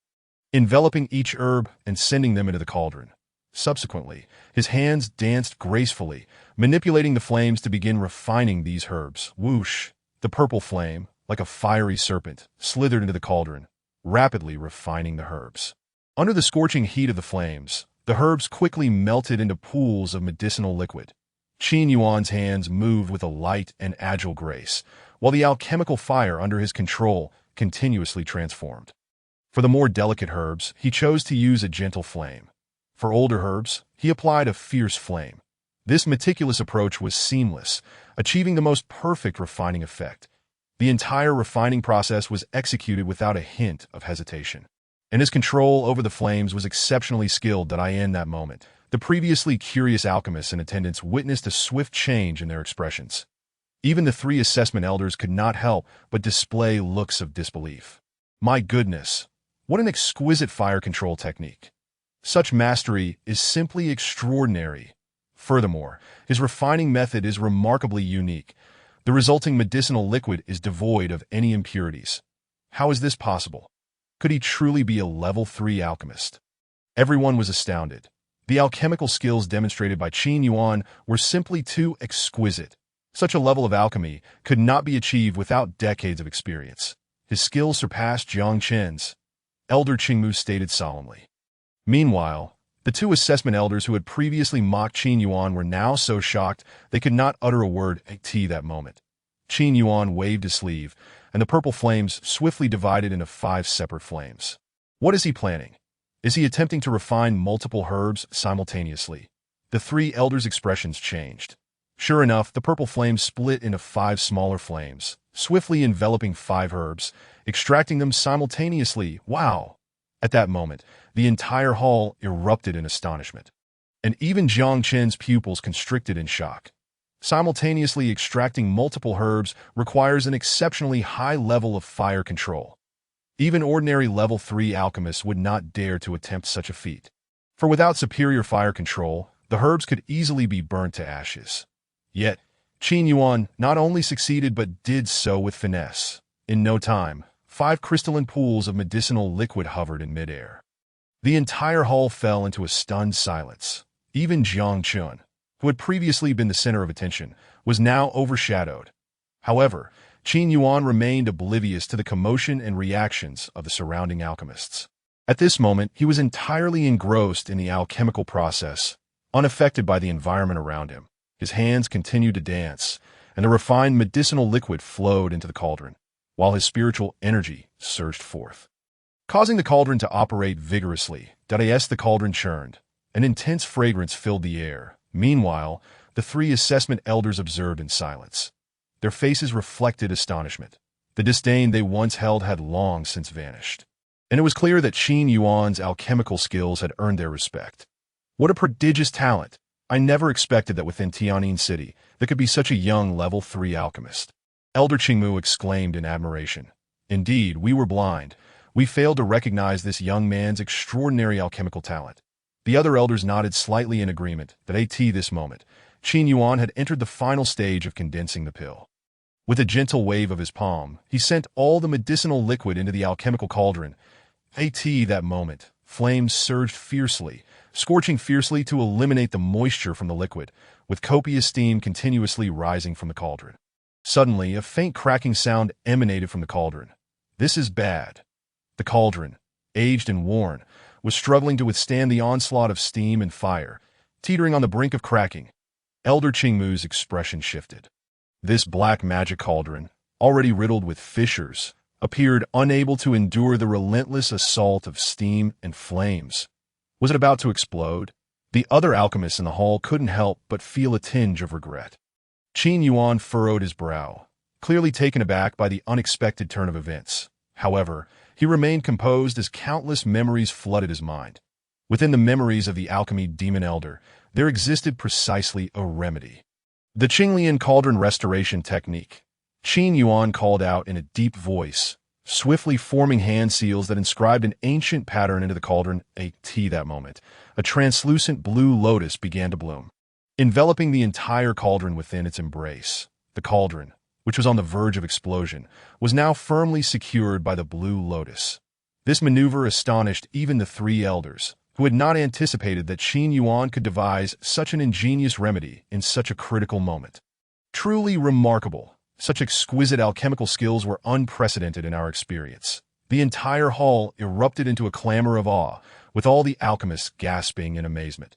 enveloping each herb and sending them into the cauldron. Subsequently, his hands danced gracefully, manipulating the flames to begin refining these herbs. Whoosh! The purple flame, like a fiery serpent, slithered into the cauldron, rapidly refining the herbs. Under the scorching heat of the flames, the herbs quickly melted into pools of medicinal liquid. Qin Yuan's hands moved with a light and agile grace, while the alchemical fire under his control continuously transformed. For the more delicate herbs, he chose to use a gentle flame. For older herbs, he applied a fierce flame. This meticulous approach was seamless, achieving the most perfect refining effect. The entire refining process was executed without a hint of hesitation. And his control over the flames was exceptionally skilled that in that moment, the previously curious alchemists in attendance witnessed a swift change in their expressions. Even the three assessment elders could not help but display looks of disbelief. My goodness, what an exquisite fire control technique. Such mastery is simply extraordinary. Furthermore, his refining method is remarkably unique. The resulting medicinal liquid is devoid of any impurities. How is this possible? Could he truly be a level 3 alchemist? Everyone was astounded. The alchemical skills demonstrated by Qin Yuan were simply too exquisite. Such a level of alchemy could not be achieved without decades of experience. His skills surpassed Jiang Chen's, Elder Qingmu stated solemnly. Meanwhile, the two assessment elders who had previously mocked Qin Yuan were now so shocked they could not utter a word at that moment. Qin Yuan waved his sleeve, and the purple flames swiftly divided into 5 separate flames. What is he planning? Is he attempting to refine multiple herbs simultaneously? The three elders' expressions changed. Sure enough, the purple flames split into 5 smaller flames, swiftly enveloping 5 herbs, extracting them simultaneously. Wow! At that moment, the entire hall erupted in astonishment. And even Jiang Chen's pupils constricted in shock. Simultaneously extracting multiple herbs requires an exceptionally high level of fire control. Even ordinary level 3 alchemists would not dare to attempt such a feat. For without superior fire control, the herbs could easily be burnt to ashes. Yet, Qin Yuan not only succeeded but did so with finesse. In no time, 5 crystalline pools of medicinal liquid hovered in midair. The entire hall fell into a stunned silence. Even Jiang Chun, who had previously been the center of attention, was now overshadowed. However, Qin Yuan remained oblivious to the commotion and reactions of the surrounding alchemists. At this moment, he was entirely engrossed in the alchemical process, unaffected by the environment around him. His hands continued to dance, and the refined medicinal liquid flowed into the cauldron, while his spiritual energy surged forth. Causing the cauldron to operate vigorously, the cauldron churned. An intense fragrance filled the air. Meanwhile, the 3 assessment elders observed in silence. Their faces reflected astonishment. The disdain they once held had long since vanished. And it was clear that Qin Yuan's alchemical skills had earned their respect. What a prodigious talent! I never expected that within Tianyin City there could be such a young level 3 alchemist. Elder Qingmu exclaimed in admiration. Indeed, we were blind. We failed to recognize this young man's extraordinary alchemical talent. The other elders nodded slightly in agreement that at this moment, Qin Yuan had entered the final stage of condensing the pill. With a gentle wave of his palm, he sent all the medicinal liquid into the alchemical cauldron. At that moment, flames surged fiercely, scorching fiercely to eliminate the moisture from the liquid, with copious steam continuously rising from the cauldron. Suddenly, a faint cracking sound emanated from the cauldron. This is bad. The cauldron, aged and worn, was struggling to withstand the onslaught of steam and fire, teetering on the brink of cracking. Elder Qingmu's expression shifted. This black magic cauldron, already riddled with fissures, appeared unable to endure the relentless assault of steam and flames. Was it about to explode? The other alchemists in the hall couldn't help but feel a tinge of regret. Qin Yuan furrowed his brow, clearly taken aback by the unexpected turn of events. However, he remained composed as countless memories flooded his mind. Within the memories of the alchemy demon elder, there existed precisely a remedy. The Qinglian cauldron restoration technique. Qin Yuan called out in a deep voice, swiftly forming hand seals that inscribed an ancient pattern into the cauldron. At that moment, a translucent blue lotus began to bloom, enveloping the entire cauldron within its embrace. The cauldron, which was on the verge of explosion, was now firmly secured by the blue lotus. This maneuver astonished even the 3 elders, who had not anticipated that Qin Yuan could devise such an ingenious remedy in such a critical moment. Truly remarkable. Such exquisite alchemical skills were unprecedented in our experience. The entire hall erupted into a clamor of awe, with all the alchemists gasping in amazement.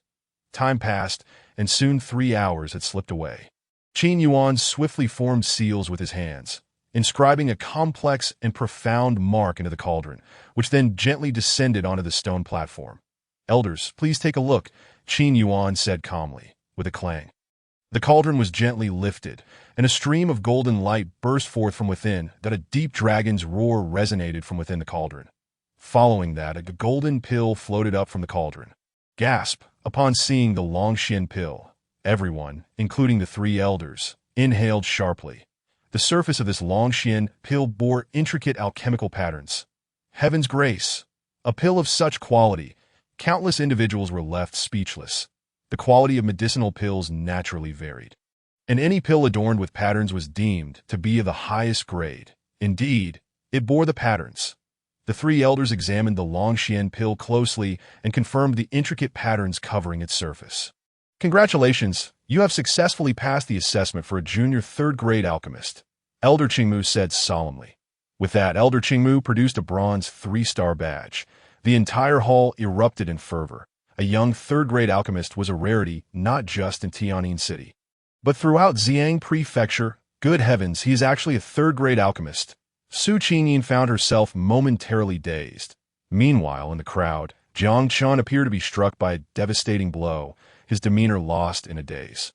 Time passed, and soon 3 hours had slipped away. Qin Yuan swiftly formed seals with his hands, inscribing a complex and profound mark into the cauldron, which then gently descended onto the stone platform. Elders, please take a look, Qin Yuan said calmly, with a clang. The cauldron was gently lifted, and a stream of golden light burst forth from within, that a deep dragon's roar resonated from within the cauldron. Following that, a golden pill floated up from the cauldron. Gasp! Upon seeing the Longshin pill, everyone, including the three elders, inhaled sharply. The surface of this Longshin pill bore intricate alchemical patterns. Heaven's grace! A pill of such quality, countless individuals were left speechless. The quality of medicinal pills naturally varied, and any pill adorned with patterns was deemed to be of the highest grade. Indeed, it bore the patterns. The three elders examined the Longshin pill closely and confirmed the intricate patterns covering its surface. Congratulations, you have successfully passed the assessment for a junior third-grade alchemist, Elder Qingmu said solemnly. With that, Elder Qingmu produced a bronze 3-star badge. The entire hall erupted in fervor. A young third-grade alchemist was a rarity not just in Tianyin City, but throughout Xiang Prefecture. Good heavens, he is actually a third-grade alchemist. Su Qingyin found herself momentarily dazed. Meanwhile, in the crowd, Jiang Chun appeared to be struck by a devastating blow, his demeanor lost in a daze.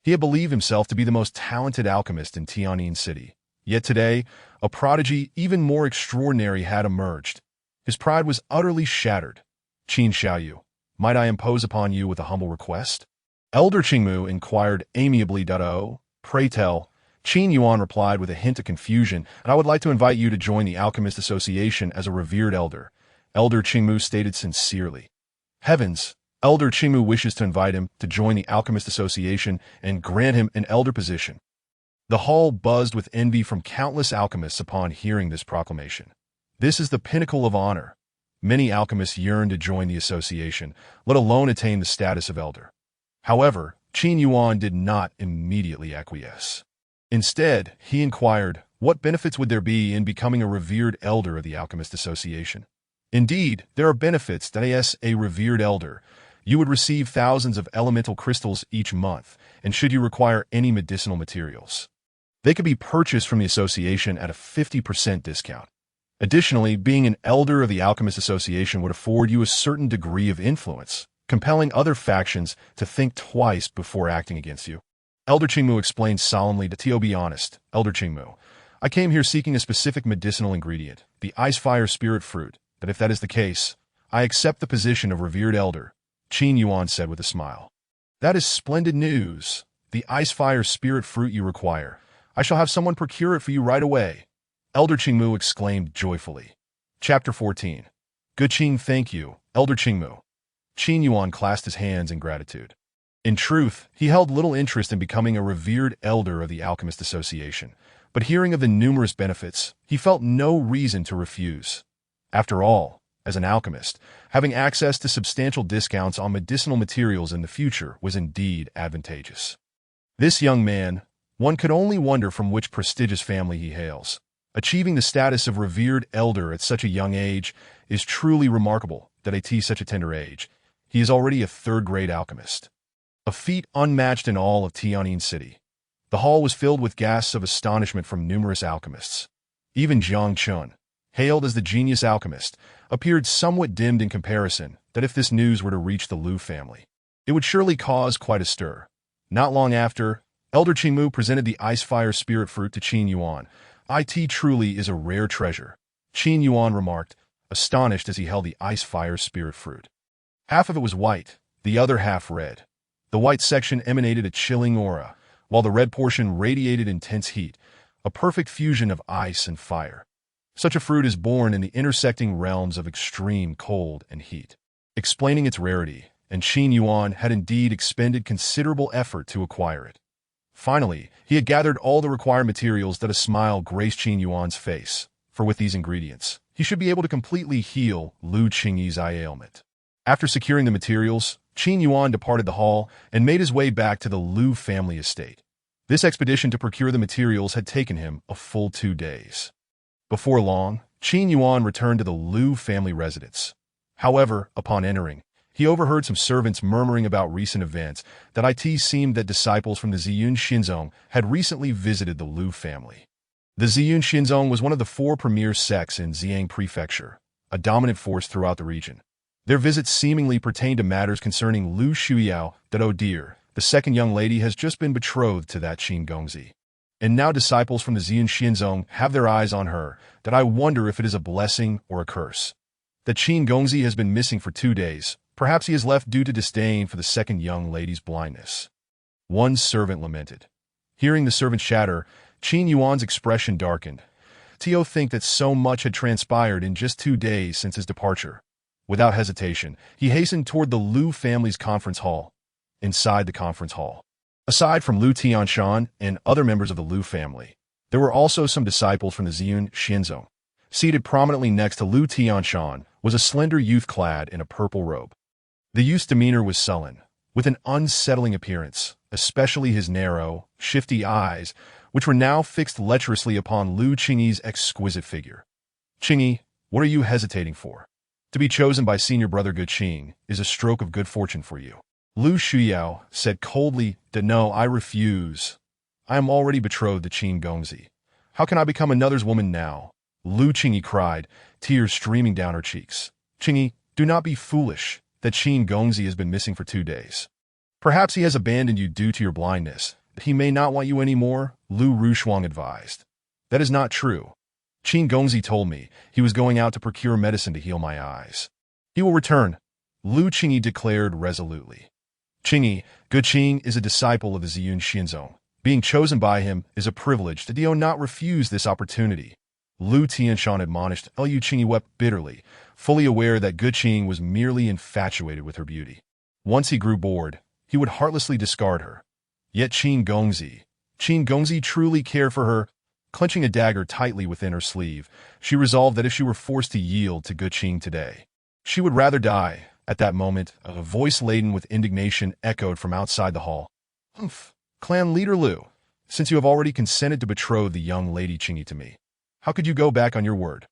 He had believed himself to be the most talented alchemist in Tianyin City. Yet today, a prodigy even more extraordinary had emerged. His pride was utterly shattered. Qin Xiaoyu, might I impose upon you with a humble request? Elder Qingmu inquired amiably. Oh, pray tell. Qin Yuan replied with a hint of confusion, and I would like to invite you to join the Alchemist Association as a revered elder. Elder Qingmu stated sincerely. Heavens! Elder Qingmu wishes to invite him to join the Alchemist Association and grant him an elder position. The hall buzzed with envy from countless alchemists upon hearing this proclamation. This is the pinnacle of honor. Many alchemists yearn to join the association, let alone attain the status of elder. However, Qin Yuan did not immediately acquiesce. Instead, he inquired, what benefits would there be in becoming a revered elder of the Alchemist Association? Indeed, there are benefits that as a revered elder, you would receive thousands of elemental crystals each month, and should you require any medicinal materials, they could be purchased from the association at a 50% discount. Additionally, being an elder of the Alchemist Association would afford you a certain degree of influence, compelling other factions to think twice before acting against you. Elder Qingmu explained solemnly to be honest, Elder Qingmu, I came here seeking a specific medicinal ingredient, the Ice Fire Spirit Fruit, that if that is the case, I accept the position of revered elder, Qin Yuan said with a smile. That is splendid news. The Ice Fire Spirit Fruit you require. I shall have someone procure it for you right away. Elder Qingmu exclaimed joyfully. Chapter 14. Good Qing, thank you, Elder Qingmu. Qin Yuan clasped his hands in gratitude. In truth, he held little interest in becoming a revered elder of the Alchemist Association, but hearing of the numerous benefits, he felt no reason to refuse. After all, as an alchemist, having access to substantial discounts on medicinal materials in the future was indeed advantageous. This young man, one could only wonder from which prestigious family he hails. Achieving the status of revered elder at such a young age is truly remarkable. At such a tender age, he is already a third-grade alchemist. A feat unmatched in all of Tianyin City. The hall was filled with gasps of astonishment from numerous alchemists. Even Jiang Chun, hailed as the genius alchemist, appeared somewhat dimmed in comparison that if this news were to reach the Lu family, it would surely cause quite a stir. Not long after, Elder Qingmu presented the Ice Fire Spirit Fruit to Qin Yuan. It truly is a rare treasure, Qin Yuan remarked, astonished as he held the Ice Fire Spirit Fruit. Half of it was white, the other half red. The white section emanated a chilling aura, while the red portion radiated intense heat, a perfect fusion of ice and fire. Such a fruit is born in the intersecting realms of extreme cold and heat. Explaining its rarity, and Qin Yuan had indeed expended considerable effort to acquire it. Finally, he had gathered all the required materials that a smile graced Qin Yuan's face, for with these ingredients, he should be able to completely heal Lu Qingyi's eye ailment. After securing the materials, Qin Yuan departed the hall and made his way back to the Lu family estate. This expedition to procure the materials had taken him a full 2 days. Before long, Qin Yuan returned to the Lu family residence. However, upon entering, he overheard some servants murmuring about recent events that it seemed that disciples from the Ziyun Xinzong had recently visited the Lu family. The Ziyun Xinzong was one of the 4 premier sects in Xiang Prefecture, a dominant force throughout the region. Their visits seemingly pertained to matters concerning Lu Shuyao, that oh dear, The second young lady has just been betrothed to that Qin Gongzi. And now disciples from the Ziyun Xianzong have their eyes on her, that I wonder if it is a blessing or a curse. That Qin Gongzi has been missing for 2 days. Perhaps he has left due to disdain for the second young lady's blindness. One servant lamented. Hearing the servant chatter, Qin Yuan's expression darkened. Tio think that so much had transpired in just 2 days since his departure. Without hesitation, he hastened toward the Lu family's conference hall. Inside the conference hall, aside from Lu Tianshan and other members of the Lu family, there were also some disciples from the Ziyun Xianzong. Seated prominently next to Lu Tianshan was a slender youth clad in a purple robe. The youth's demeanor was sullen, with an unsettling appearance, especially his narrow, shifty eyes, which were now fixed lecherously upon Lu Qingyi's exquisite figure. "Qingyi, what are you hesitating for? To be chosen by senior brother Ge Qing is a stroke of good fortune for you." Lu Shuyao said coldly that no, I refuse. I am already betrothed to Qin Gongzi. How can I become another's woman now? Lu Qingyi cried, tears streaming down her cheeks. "Qingyi, do not be foolish. That Qin Gongzi has been missing for 2 days. Perhaps he has abandoned you due to your blindness. He may not want you anymore," Lu Rushuang advised. "That is not true. Qin Gongzi told me he was going out to procure medicine to heal my eyes. He will return," Lu Qingyi declared resolutely. "Qingyi, Ge Qing is a disciple of the Ziyun Xianzong. Being chosen by him is a privilege. Did you not refuse this opportunity?" Lu Tianshan admonished. Lu Qingyi wept bitterly, fully aware that Ge Qing was merely infatuated with her beauty. Once he grew bored, he would heartlessly discard her. Yet Qin Gongzi truly cared for her. Clenching a dagger tightly within her sleeve, she resolved that if she were forced to yield to Ge Qing today, she would rather die. At that moment, a voice laden with indignation echoed from outside the hall. "Humph, clan leader Lu, since you have already consented to betroth the young lady Qingyi to me, how could you go back on your word?"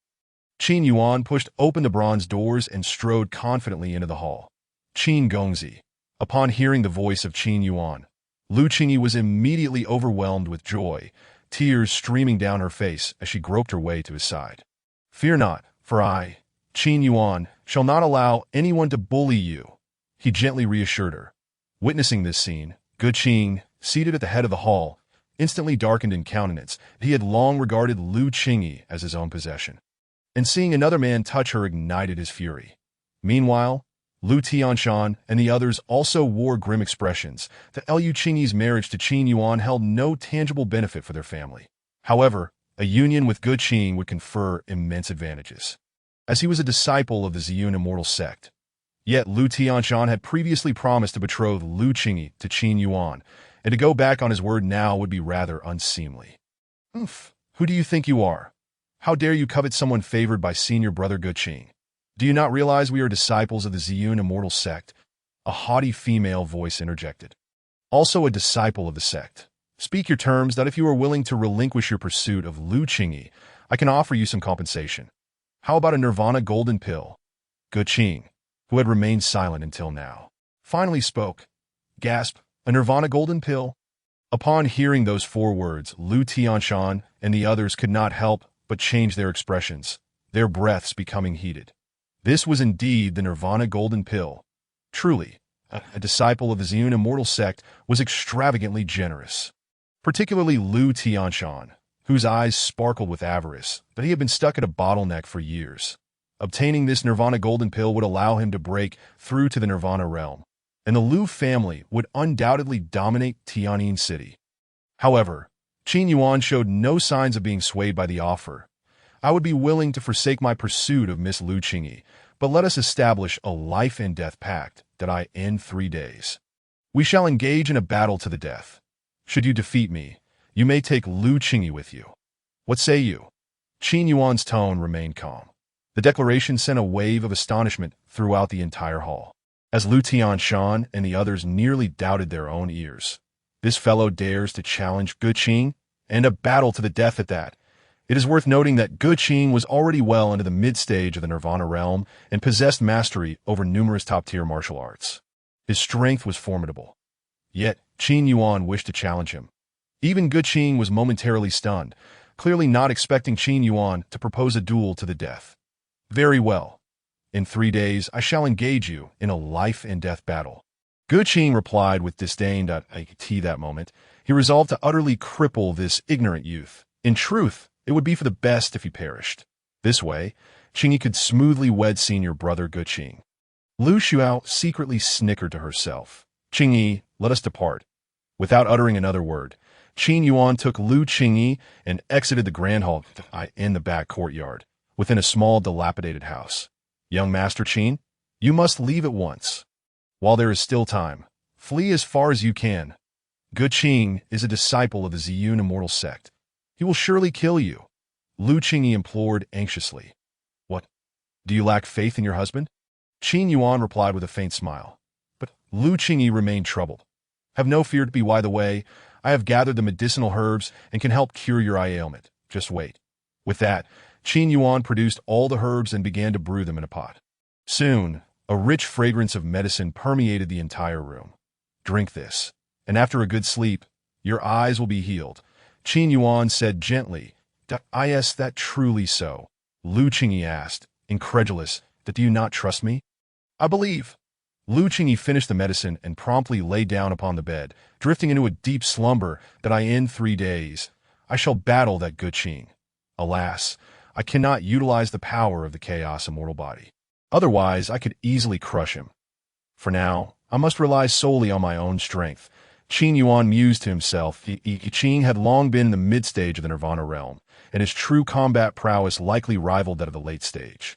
Qin Yuan pushed open the bronze doors and strode confidently into the hall. Qin Gongzi. Upon hearing the voice of Qin Yuan, Lu Qingyi was immediately overwhelmed with joy, tears streaming down her face as she groped her way to his side. "Fear not, for I, Qin Yuan, shall not allow anyone to bully you," he gently reassured her. Witnessing this scene, Ge Qing, seated at the head of the hall, instantly darkened in countenance. He had long regarded Lu Qingyi as his own possession, and seeing another man touch her ignited his fury. Meanwhile, Lu Tianshan and the others also wore grim expressions. That Lu Qingyi's marriage to Qin Yuan held no tangible benefit for their family. However, a union with Ge Qing would confer immense advantages, as he was a disciple of the Ziyun immortal sect. Yet Lu Tianshan had previously promised to betroth Lu Qingyi to Qin Yuan, and to go back on his word now would be rather unseemly. "Oof, who do you think you are? How dare you covet someone favored by senior brother Ge Qing? Do you not realize we are disciples of the Ziyun immortal sect?" A haughty female voice interjected. "Also a disciple of the sect. Speak your terms, that if you are willing to relinquish your pursuit of Lu Qingyi, I can offer you some compensation. How about a Nirvana golden pill?" Ge Qing, who had remained silent until now, finally spoke. Gasp, "A Nirvana golden pill?" Upon hearing those 4 words, Lu Tianshan and the others could not help but change their expressions, their breaths becoming heated. This was indeed the Nirvana golden pill. Truly, a disciple of the Ziyun immortal sect was extravagantly generous. Particularly Lu Tianshan, whose eyes sparkled with avarice, but he had been stuck at a bottleneck for years. Obtaining this Nirvana golden pill would allow him to break through to the Nirvana realm, and the Lu family would undoubtedly dominate Tianyin City. However, Qin Yuan showed no signs of being swayed by the offer. "I would be willing to forsake my pursuit of Miss Lu Qingyi, but let us establish a life and death pact that I end 3 days. We shall engage in a battle to the death. Should you defeat me, you may take Lu Qingyi with you. What say you?" Qin Yuan's tone remained calm. The declaration sent a wave of astonishment throughout the entire hall, as Lu Tianshan and the others nearly doubted their own ears. This fellow dares to challenge Ge Qing, and a battle to the death at that. It is worth noting that Ge Qing was already well into the mid-stage of the Nirvana realm and possessed mastery over numerous top-tier martial arts. His strength was formidable. Yet, Qin Yuan wished to challenge him. Even Ge Qing was momentarily stunned, clearly not expecting Qin Yuan to propose a duel to the death. "Very well. In 3 days I shall engage you in a life-and-death battle. Guqing replied with disdain. "I tea that moment. He resolved to utterly cripple this ignorant youth. In truth, it would be for the best if he perished. This way, Qingyi could smoothly wed senior brother Guqing." Lu Xiao secretly snickered to herself. "Qingyi, let us depart." Without uttering another word, Qin Yuan took Lu Qingyi and exited the grand hall in the back courtyard, within a small dilapidated house. "Young Master Qin, you must leave at once. While there is still time, flee as far as you can. Guqing is a disciple of the Ziyun immortal sect. He will surely kill you." Lu Qingyi implored anxiously. "What? Do you lack faith in your husband?" Qin Yuan replied with a faint smile. But Lu Qingyi remained troubled. "Have no fear to be by the way. I have gathered the medicinal herbs and can help cure your eye ailment. Just wait." With that, Qin Yuan produced all the herbs and began to brew them in a pot. Soon, a rich fragrance of medicine permeated the entire room. "Drink this, and after a good sleep, your eyes will be healed," Qin Yuan said gently. "Is that truly so?" Lu Qingyi asked, incredulous. "Do you not trust me?" "I believe." Lu Qingyi finished the medicine and promptly lay down upon the bed, drifting into a deep slumber. "In 3 days, I shall battle that Guqing. Alas, I cannot utilize the power of the chaos immortal body. Otherwise, I could easily crush him. For now, I must rely solely on my own strength." Qin Yuan mused to himself. Qing had long been in the mid-stage of the Nirvana realm, and his true combat prowess likely rivaled that of the late stage.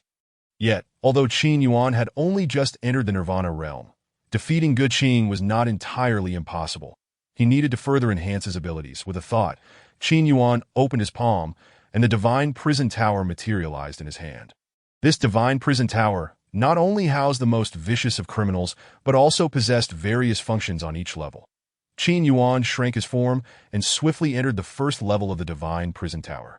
Yet, although Qin Yuan had only just entered the Nirvana realm, defeating Guqing was not entirely impossible. He needed to further enhance his abilities. With a thought, Qin Yuan opened his palm, and the Divine Prison Tower materialized in his hand. This Divine Prison Tower not only housed the most vicious of criminals, but also possessed various functions on each level. Qin Yuan shrank his form and swiftly entered the first level of the Divine Prison Tower.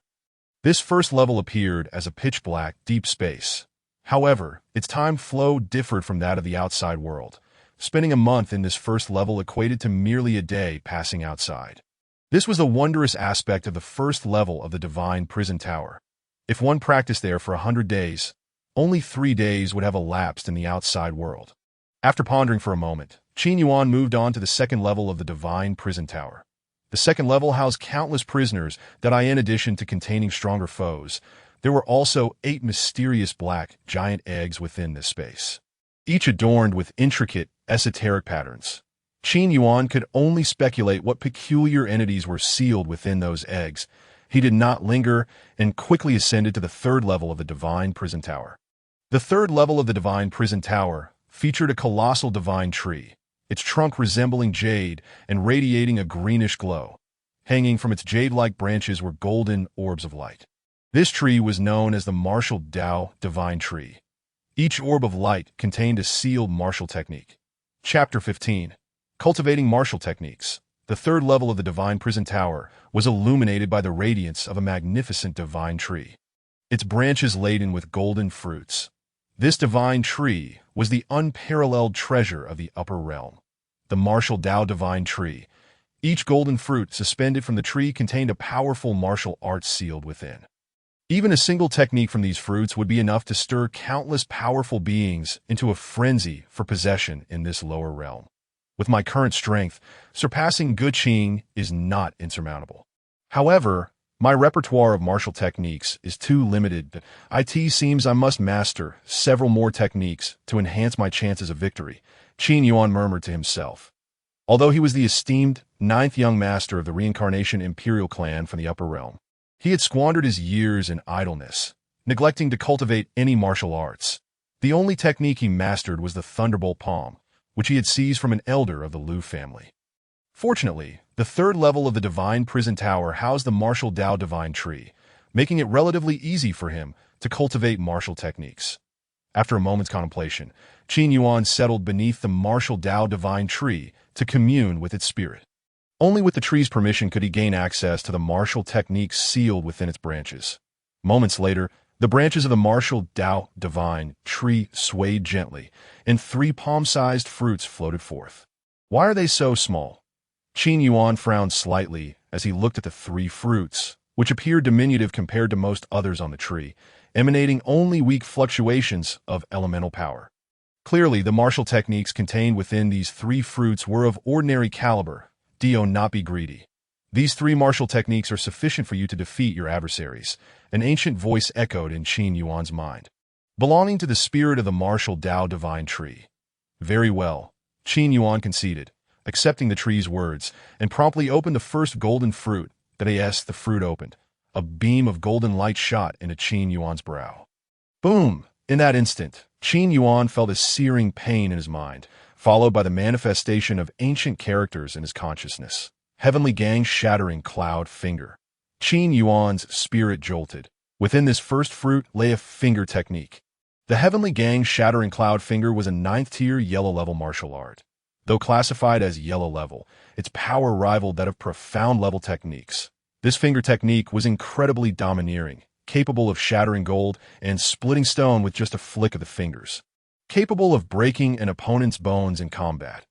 This first level appeared as a pitch-black, deep space. However, its time flow differed from that of the outside world. Spending a month in this first level equated to merely a day passing outside. This was the wondrous aspect of the first level of the Divine Prison Tower. If one practiced there for 100 days, only 3 days would have elapsed in the outside world. After pondering for a moment, Qin Yuan moved on to the second level of the Divine Prison Tower. The second level housed countless prisoners in addition to containing stronger foes, there were also 8 mysterious black, giant eggs within this space, each adorned with intricate, esoteric patterns. Qin Yuan could only speculate what peculiar entities were sealed within those eggs. He did not linger and quickly ascended to the third level of the Divine Prison Tower. The third level of the Divine Prison Tower featured a colossal divine tree, its trunk resembling jade and radiating a greenish glow. Hanging from its jade-like branches were golden orbs of light. This tree was known as the Martial Dao Divine Tree. Each orb of light contained a sealed martial technique. Chapter 15. Cultivating Martial Techniques. The third level of the Divine Prison Tower was illuminated by the radiance of a magnificent divine tree, its branches laden with golden fruits. This divine tree was the unparalleled treasure of the upper realm, the Martial Dao Divine Tree. Each golden fruit suspended from the tree contained a powerful martial art sealed within. Even a single technique from these fruits would be enough to stir countless powerful beings into a frenzy for possession in this lower realm. With my current strength, surpassing Guqing is not insurmountable. However, my repertoire of martial techniques is too limited. It seems I must master several more techniques to enhance my chances of victory, Qin Yuan murmured to himself. Although he was the esteemed 9th young master of the Reincarnation Imperial clan from the upper realm, he had squandered his years in idleness, neglecting to cultivate any martial arts. The only technique he mastered was the Thunderbolt Palm, which he had seized from an elder of the Lu family. Fortunately, the third level of the Divine Prison Tower housed the Martial Dao Divine Tree, making it relatively easy for him to cultivate martial techniques. After a moment's contemplation, Qin Yuan settled beneath the Martial Dao Divine Tree to commune with its spirit. Only with the tree's permission could he gain access to the martial techniques sealed within its branches. Moments later, the branches of the Martial Dao Divine Tree swayed gently, and 3 palm-sized fruits floated forth. "Why are they so small?" Qin Yuan frowned slightly as he looked at the 3 fruits, which appeared diminutive compared to most others on the tree, emanating only weak fluctuations of elemental power. Clearly, the martial techniques contained within these three fruits were of ordinary caliber. Do not be greedy. These three martial techniques are sufficient for you to defeat your adversaries, an ancient voice echoed in Qin Yuan's mind. Belonging to the spirit of the martial Tao divine tree. Very well, Qin Yuan conceded, accepting the tree's words, and promptly opened the first golden fruit. The fruit opened. A beam of golden light shot into Qin Yuan's brow. Boom! In that instant, Qin Yuan felt a searing pain in his mind, followed by the manifestation of ancient characters in his consciousness. Heavenly Gang Shattering Cloud Finger. Qin Yuan's spirit jolted. Within this first fruit lay a finger technique. The Heavenly Gang Shattering Cloud Finger was a 9th-tier yellow-level martial art. Though classified as yellow-level, its power rivaled that of profound-level techniques. This finger technique was incredibly domineering, capable of shattering gold and splitting stone with just a flick of the fingers. Capable of breaking an opponent's bones in combat.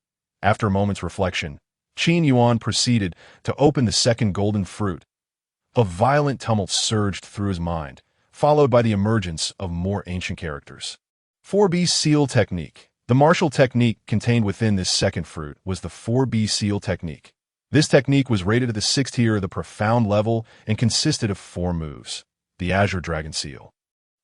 After a moment's reflection, Qin Yuan proceeded to open the second golden fruit. A violent tumult surged through his mind, followed by the emergence of more ancient characters. 4B Seal Technique. The martial technique contained within this second fruit was the 4B Seal Technique. This technique was rated at the 6th tier of the profound level and consisted of 4 moves. The Azure Dragon Seal,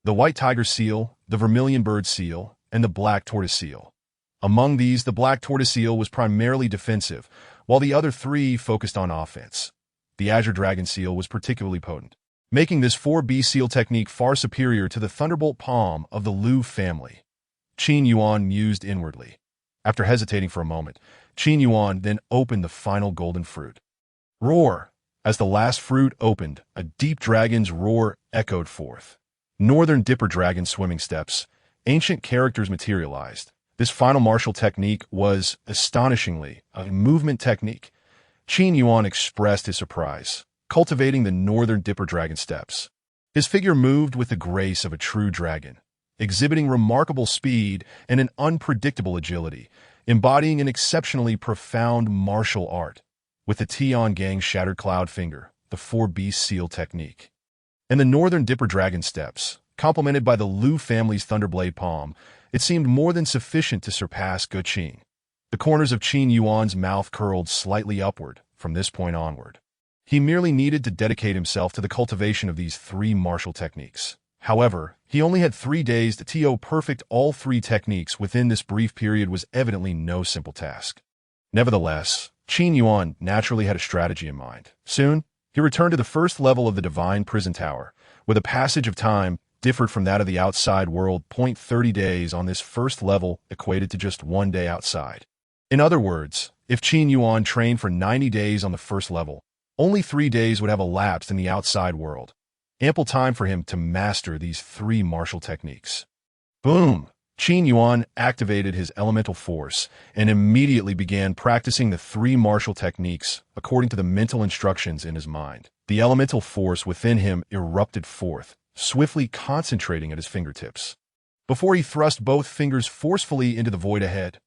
the White Tiger Seal, the Vermilion Bird Seal, and the Black Tortoise Seal. Among these, the Black Tortoise Seal was primarily defensive, while the other 3 focused on offense. The Azure Dragon Seal was particularly potent, making this 4B Seal technique far superior to the Thunderbolt Palm of the Liu family. Qin Yuan mused inwardly. After hesitating for a moment, Qin Yuan then opened the final golden fruit. Roar! As the last fruit opened, a deep dragon's roar echoed forth. Northern Dipper Dragon Swimming Steps. Ancient characters materialized. This final martial technique was, astonishingly, a movement technique. Qin Yuan expressed his surprise, cultivating the Northern Dipper Dragon Steps. His figure moved with the grace of a true dragon, exhibiting remarkable speed and an unpredictable agility, embodying an exceptionally profound martial art. With the Tian Gang Shattered Cloud Finger, the 4B Seal Technique, and the Northern Dipper Dragon Steps, complemented by the Liu family's Thunderblade Palm, it seemed more than sufficient to surpass Ge Qin. The corners of Qin Yuan's mouth curled slightly upward from this point onward. He merely needed to dedicate himself to the cultivation of these 3 martial techniques. However, he only had 3 days to perfect all 3 techniques within this brief period was evidently no simple task. Nevertheless, Qin Yuan naturally had a strategy in mind. Soon, he returned to the first level of the Divine Prison Tower, where the passage of time differed from that of the outside world. 30 days on this first level equated to just 1 day outside. In other words, if Qin Yuan trained for 90 days on the first level, only 3 days would have elapsed in the outside world. Ample time for him to master these 3 martial techniques. Boom! Qin Yuan activated his elemental force and immediately began practicing the 3 martial techniques according to the mental instructions in his mind. The elemental force within him erupted forth, swiftly concentrating at his fingertips. Before he thrust both fingers forcefully into the void ahead.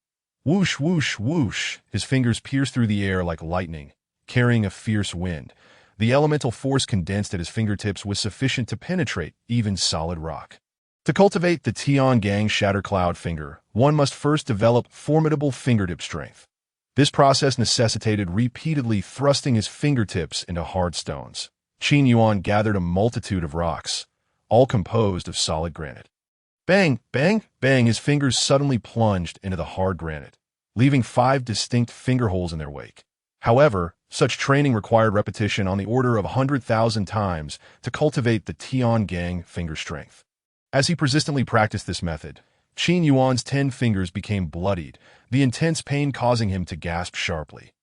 Whoosh, whoosh, whoosh, his fingers pierced through the air like lightning, carrying a fierce wind. The elemental force condensed at his fingertips was sufficient to penetrate even solid rock. To cultivate the Tian Gang Shatter Cloud Finger, one must first develop formidable fingertip strength. This process necessitated repeatedly thrusting his fingertips into hard stones. Qin Yuan gathered a multitude of rocks, all composed of solid granite. Bang, bang, bang, his fingers suddenly plunged into the hard granite, leaving 5 distinct finger holes in their wake. However, such training required repetition on the order of 100,000 times to cultivate the Tian Gang finger strength. As he persistently practiced this method, Qin Yuan's 10 fingers became bloodied, the intense pain causing him to gasp sharply.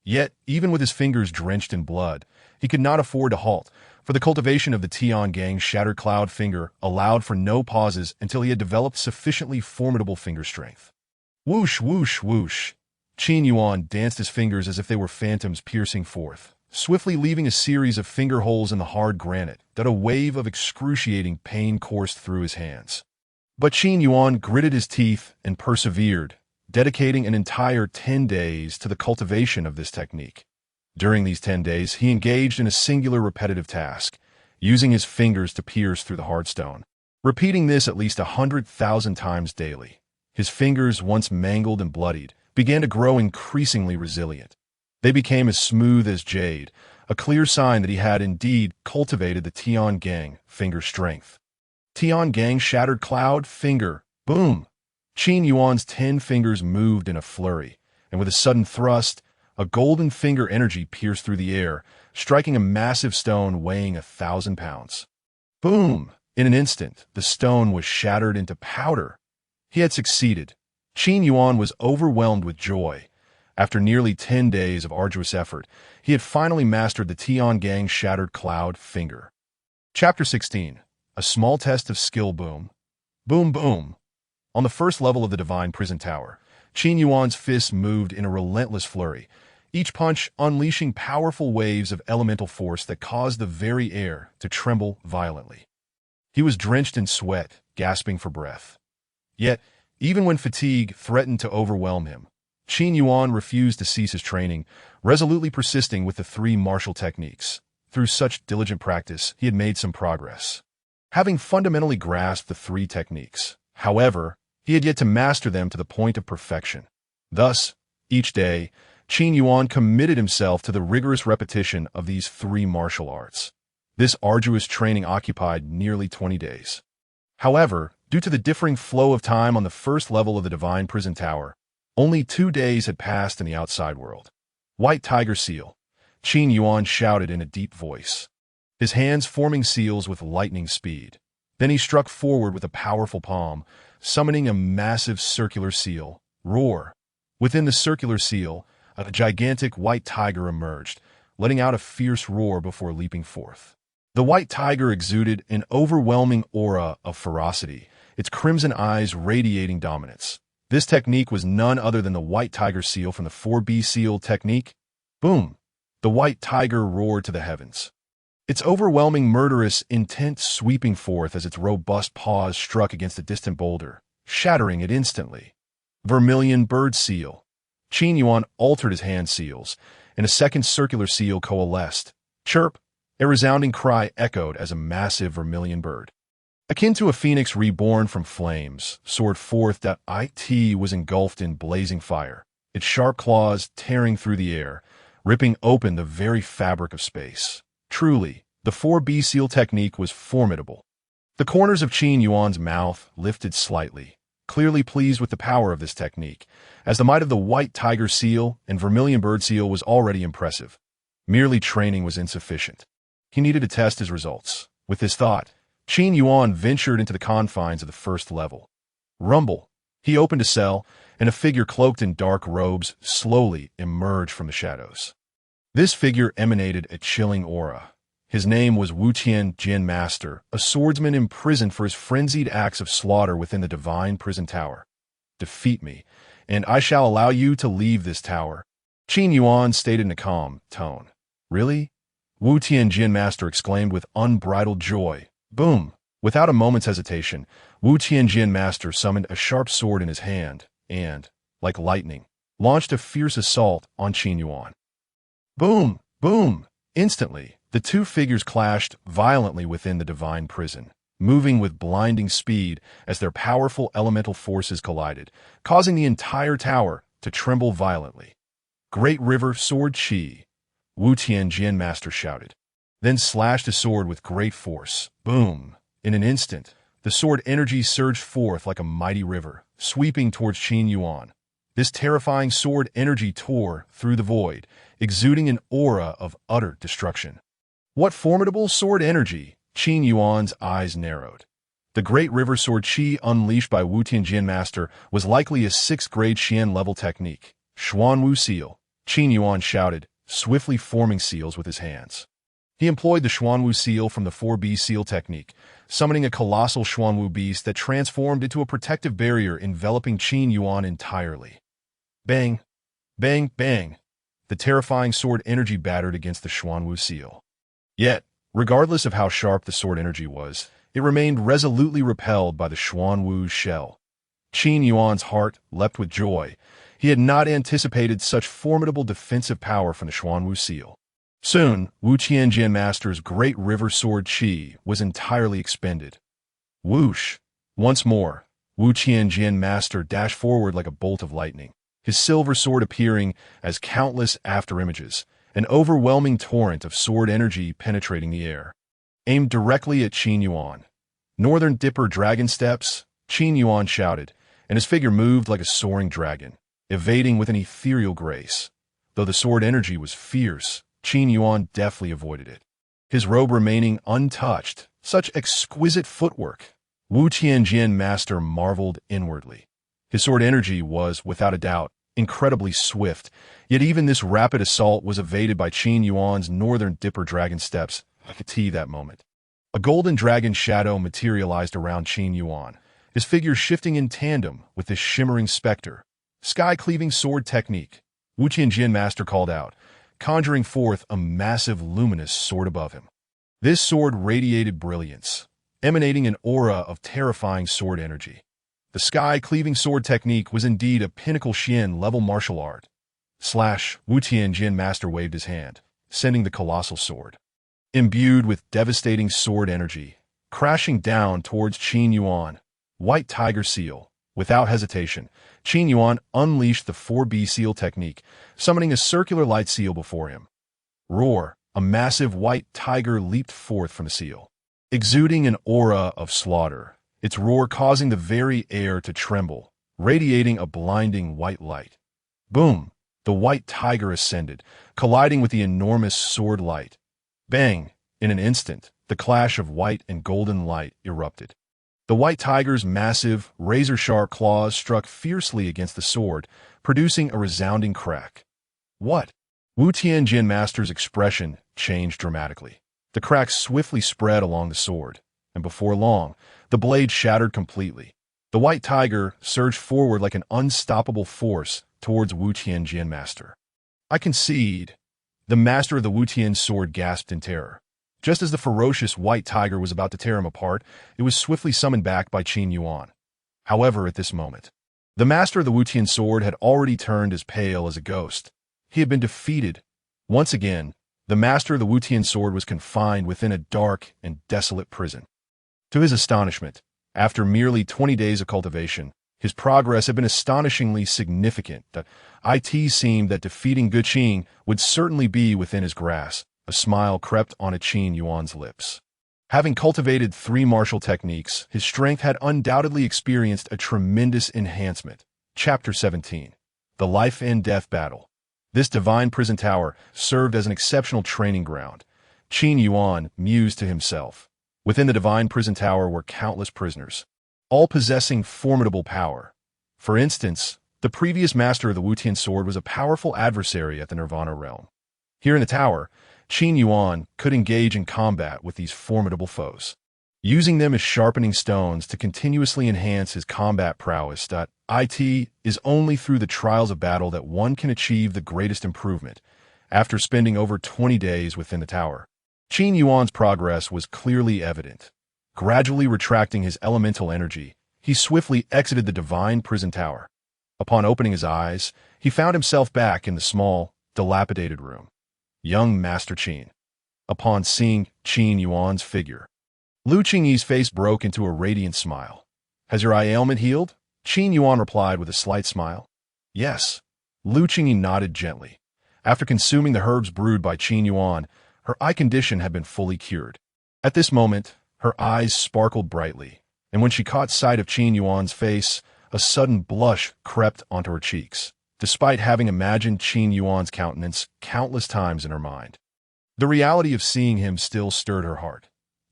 Yet, even with his fingers drenched in blood, he could not afford to halt, for the cultivation of the Tian Gang Shattered Cloud Finger allowed for no pauses until he had developed sufficiently formidable finger strength. Whoosh, whoosh, whoosh. Qin Yuan danced his fingers as if they were phantoms piercing forth, swiftly leaving a series of finger holes in the hard granite that a wave of excruciating pain coursed through his hands. But Qin Yuan gritted his teeth and persevered, dedicating an entire 10 days to the cultivation of this technique. During these 10 days, he engaged in a singular repetitive task, using his fingers to pierce through the hard stone, repeating this at least 100,000 times daily. His fingers, once mangled and bloodied, began to grow increasingly resilient. They became as smooth as jade, a clear sign that he had indeed cultivated the Tian Gang finger strength. Tian Gang shattered cloud, finger, boom! Qin Yuan's 10 fingers moved in a flurry, and with a sudden thrust, a golden finger energy pierced through the air, striking a massive stone weighing 1,000 pounds. Boom! In an instant, the stone was shattered into powder. He had succeeded. Qin Yuan was overwhelmed with joy. After nearly 10 days of arduous effort, he had finally mastered the Tian Gang shattered cloud finger. Chapter 16. A small test of skill. Boom. Boom boom. On the first level of the Divine Prison Tower, Qin Yuan's fists moved in a relentless flurry, each punch unleashing powerful waves of elemental force that caused the very air to tremble violently. He was drenched in sweat, gasping for breath. Yet, even when fatigue threatened to overwhelm him, Qin Yuan refused to cease his training, resolutely persisting with the 3 martial techniques. Through such diligent practice, he had made some progress. Having fundamentally grasped the 3 techniques, however, he had yet to master them to the point of perfection. Thus, each day, Qin Yuan committed himself to the rigorous repetition of these 3 martial arts. This arduous training occupied nearly 20 days. However, due to the differing flow of time on the first level of the Divine Prison Tower, only 2 days had passed in the outside world. White Tiger Seal, Qin Yuan shouted in a deep voice, his hands forming seals with lightning speed. Then he struck forward with a powerful palm, summoning a massive circular seal. Roar! Within the circular seal, a gigantic white tiger emerged, letting out a fierce roar before leaping forth. The white tiger exuded an overwhelming aura of ferocity, its crimson eyes radiating dominance. This technique was none other than the white tiger seal from the 4B seal technique. Boom! The white tiger roared to the heavens, its overwhelming murderous intent sweeping forth as its robust paws struck against a distant boulder, shattering it instantly. Vermilion bird seal. Qin Yuan altered his hand seals, and a second circular seal coalesced. Chirp! A resounding cry echoed as a massive vermilion bird, akin to a phoenix reborn from flames, soared forth that it was engulfed in blazing fire, its sharp claws tearing through the air, ripping open the very fabric of space. Truly, the 4B seal technique was formidable. The corners of Qin Yuan's mouth lifted slightly, clearly pleased with the power of this technique, as the might of the white tiger seal and vermilion bird seal was already impressive. Merely training was insufficient. He needed to test his results. With this thought, Qin Yuan ventured into the confines of the first level. Rumble! He opened a cell, and a figure cloaked in dark robes slowly emerged from the shadows. This figure emanated a chilling aura. His name was Wu Tian Jin Master, a swordsman imprisoned for his frenzied acts of slaughter within the Divine Prison Tower. Defeat me, and I shall allow you to leave this tower, Qin Yuan stated in a calm tone. Really? Wu Tian Jin Master exclaimed with unbridled joy. Boom! Without a moment's hesitation, Wu Tian Jin Master summoned a sharp sword in his hand and, like lightning, launched a fierce assault on Qin Yuan. Boom! Boom! Instantly, the 2 figures clashed violently within the divine prison, moving with blinding speed as their powerful elemental forces collided, causing the entire tower to tremble violently. Great River Sword Chi, Wu Tian Jin Master shouted, then slashed his sword with great force. Boom! In an instant, the sword energy surged forth like a mighty river, sweeping towards Qin Yuan. This terrifying sword energy tore through the void, exuding an aura of utter destruction. What formidable sword energy! Qin Yuan's eyes narrowed. The Great River Sword Chi unleashed by Wu Tian Jin Master was likely a 6th grade Xian level technique. Xuanwu Seal, Qin Yuan shouted, swiftly forming seals with his hands. He employed the Xuanwu Seal from the 4B Seal technique, summoning a colossal Xuanwu beast that transformed into a protective barrier enveloping Qin Yuan entirely. Bang! Bang! Bang! The terrifying sword energy battered against the Xuanwu Seal. Yet, regardless of how sharp the sword energy was, it remained resolutely repelled by the Xuanwu's shell. Qin Yuan's heart leapt with joy. He had not anticipated such formidable defensive power from the Xuanwu Seal. Soon, Wu Tianjin Master's Great River Sword Chi was entirely expended. Whoosh! Once more, Wu Tianjian master dashed forward like a bolt of lightning, his silver sword appearing as countless afterimages, an overwhelming torrent of sword energy penetrating the air. Aimed directly at Qin Yuan. Northern Dipper Dragon Steps, Qin Yuan shouted, and his figure moved like a soaring dragon, evading with an ethereal grace. Though the sword energy was fierce, Qin Yuan deftly avoided it, his robe remaining untouched. Such exquisite footwork. Wu Tianjian master marveled inwardly. His sword energy was, without a doubt, incredibly swift, yet even this rapid assault was evaded by Qin Yuan's Northern Dipper Dragon Steps. I could see that moment. A golden dragon shadow materialized around Qin Yuan, his figure shifting in tandem with this shimmering specter. Sky-cleaving sword technique, Wu Tianjian master called out, conjuring forth a massive luminous sword above him. This sword radiated brilliance, emanating an aura of terrifying sword energy. The sky-cleaving sword technique was indeed a pinnacle Xian-level martial art. Wu Tianjian master waved his hand, sending the colossal sword, imbued with devastating sword energy, crashing down towards Qin Yuan. White Tiger Seal. Without hesitation, Qin Yuan unleashed the 4B seal technique, summoning a circular light seal before him. Roar! A massive white tiger leaped forth from the seal, exuding an aura of slaughter, its roar causing the very air to tremble, radiating a blinding white light. Boom! The white tiger ascended, colliding with the enormous sword light. Bang! In an instant, the clash of white and golden light erupted. The white tiger's massive, razor-sharp claws struck fiercely against the sword, producing a resounding crack. What? Wu Tianjian master's expression changed dramatically. The crack swiftly spread along the sword, and before long, the blade shattered completely. The white tiger surged forward like an unstoppable force towards Wu Tianjian master. I concede. The master of the Wu Tian sword gasped in terror. Just as the ferocious white tiger was about to tear him apart, it was swiftly summoned back by Qin Yuan. However, at this moment, the master of the Wu Tian sword had already turned as pale as a ghost. He had been defeated. Once again, the master of the Wu Tian sword was confined within a dark and desolate prison. To his astonishment, after merely 20 days of cultivation, his progress had been astonishingly significant. It seemed that defeating Ge Qing would certainly be within his grasp. A smile crept on Qin Yuan's lips. Having cultivated 3 martial techniques, his strength had undoubtedly experienced a tremendous enhancement. Chapter 17. The Life and Death Battle. This divine prison tower served as an exceptional training ground. Qin Yuan mused to himself. Within the divine prison tower were countless prisoners, all possessing formidable power. For instance, the previous master of the Wu Tian sword was a powerful adversary at the Nirvana realm. Here in the tower, Qin Yuan could engage in combat with these formidable foes, using them as sharpening stones to continuously enhance his combat prowess. It is only through the trials of battle that one can achieve the greatest improvement. After spending over 20 days within the tower, Qin Yuan's progress was clearly evident. Gradually retracting his elemental energy, he swiftly exited the divine prison tower. Upon opening his eyes, he found himself back in the small, dilapidated room. Young Master Qin. Upon seeing Qin Yuan's figure, Lu Qingyi's face broke into a radiant smile. Has your eye ailment healed? Qin Yuan replied with a slight smile. Yes. Lu Qingyi nodded gently. After consuming the herbs brewed by Qin Yuan, her eye condition had been fully cured. At this moment, her eyes sparkled brightly, and when she caught sight of Qin Yuan's face, a sudden blush crept onto her cheeks, despite having imagined Qin Yuan's countenance countless times in her mind. The reality of seeing him still stirred her heart.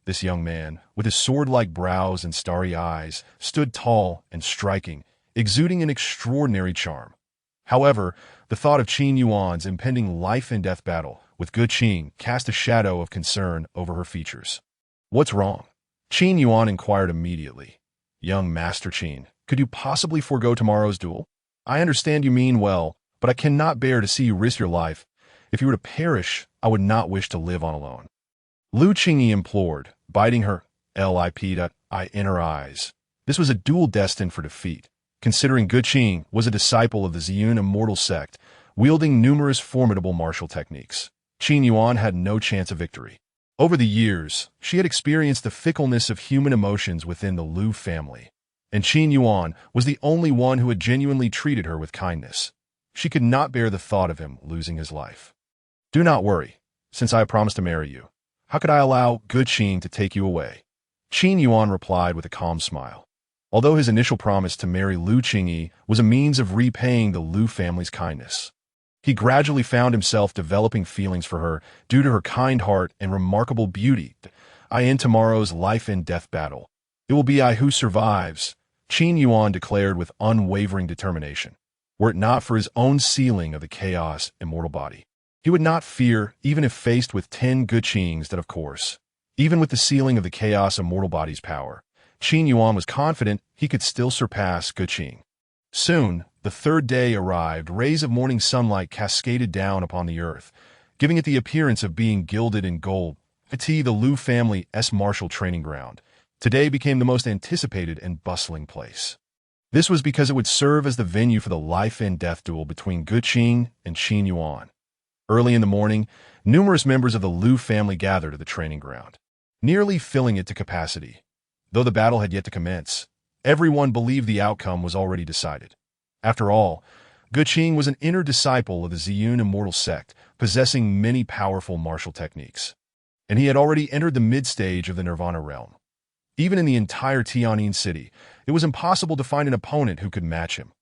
This young man, with his sword-like brows and starry eyes, stood tall and striking, exuding an extraordinary charm. However, the thought of Qin Yuan's impending life-and-death battle with Ge Qing cast a shadow of concern over her features. What's wrong? Qin Yuan inquired immediately. Young Master Qin, could you possibly forego tomorrow's duel? I understand you mean well, but I cannot bear to see you risk your life. If you were to perish, I would not wish to live on alone. Lu Qingyi implored, biting her lip in her eyes. This was a duel destined for defeat, considering Ge Qing was a disciple of the Ziyun immortal sect, wielding numerous formidable martial techniques. Qin Yuan had no chance of victory. Over the years, she had experienced the fickleness of human emotions within the Lu family. and Qin Yuan was the only one who had genuinely treated her with kindness. She could not bear the thought of him losing his life. "Do not worry, since I have promised to marry you. How could I allow Ge Qing to take you away?" Qin Yuan replied with a calm smile. Although his initial promise to marry Lu Qingyi was a means of repaying the Lu family's kindness, he gradually found himself developing feelings for her due to her kind heart and remarkable beauty. "I end tomorrow's life and death battle. It will be I who survives," Qin Yuan declared with unwavering determination. Were it not for his own sealing of the chaos immortal body, he would not fear, even if faced with 10 Ge Qings, that of course, even with the sealing of the chaos immortal body's power, Qin Yuan was confident he could still surpass Ge Qing. Soon, the third day arrived. Rays of morning sunlight cascaded down upon the earth, giving it the appearance of being gilded in gold. The Lu family's martial training ground today became the most anticipated and bustling place. This was because it would serve as the venue for the life and death duel between Ge Qing and Qin Yuan. Early in the morning, numerous members of the Lu family gathered at the training ground, nearly filling it to capacity. Though the battle had yet to commence, everyone believed the outcome was already decided. After all, Ge Qing was an inner disciple of the Ziyun immortal sect, possessing many powerful martial techniques, and he had already entered the mid-stage of the Nirvana realm. Even in the entire Tianyin city, it was impossible to find an opponent who could match him.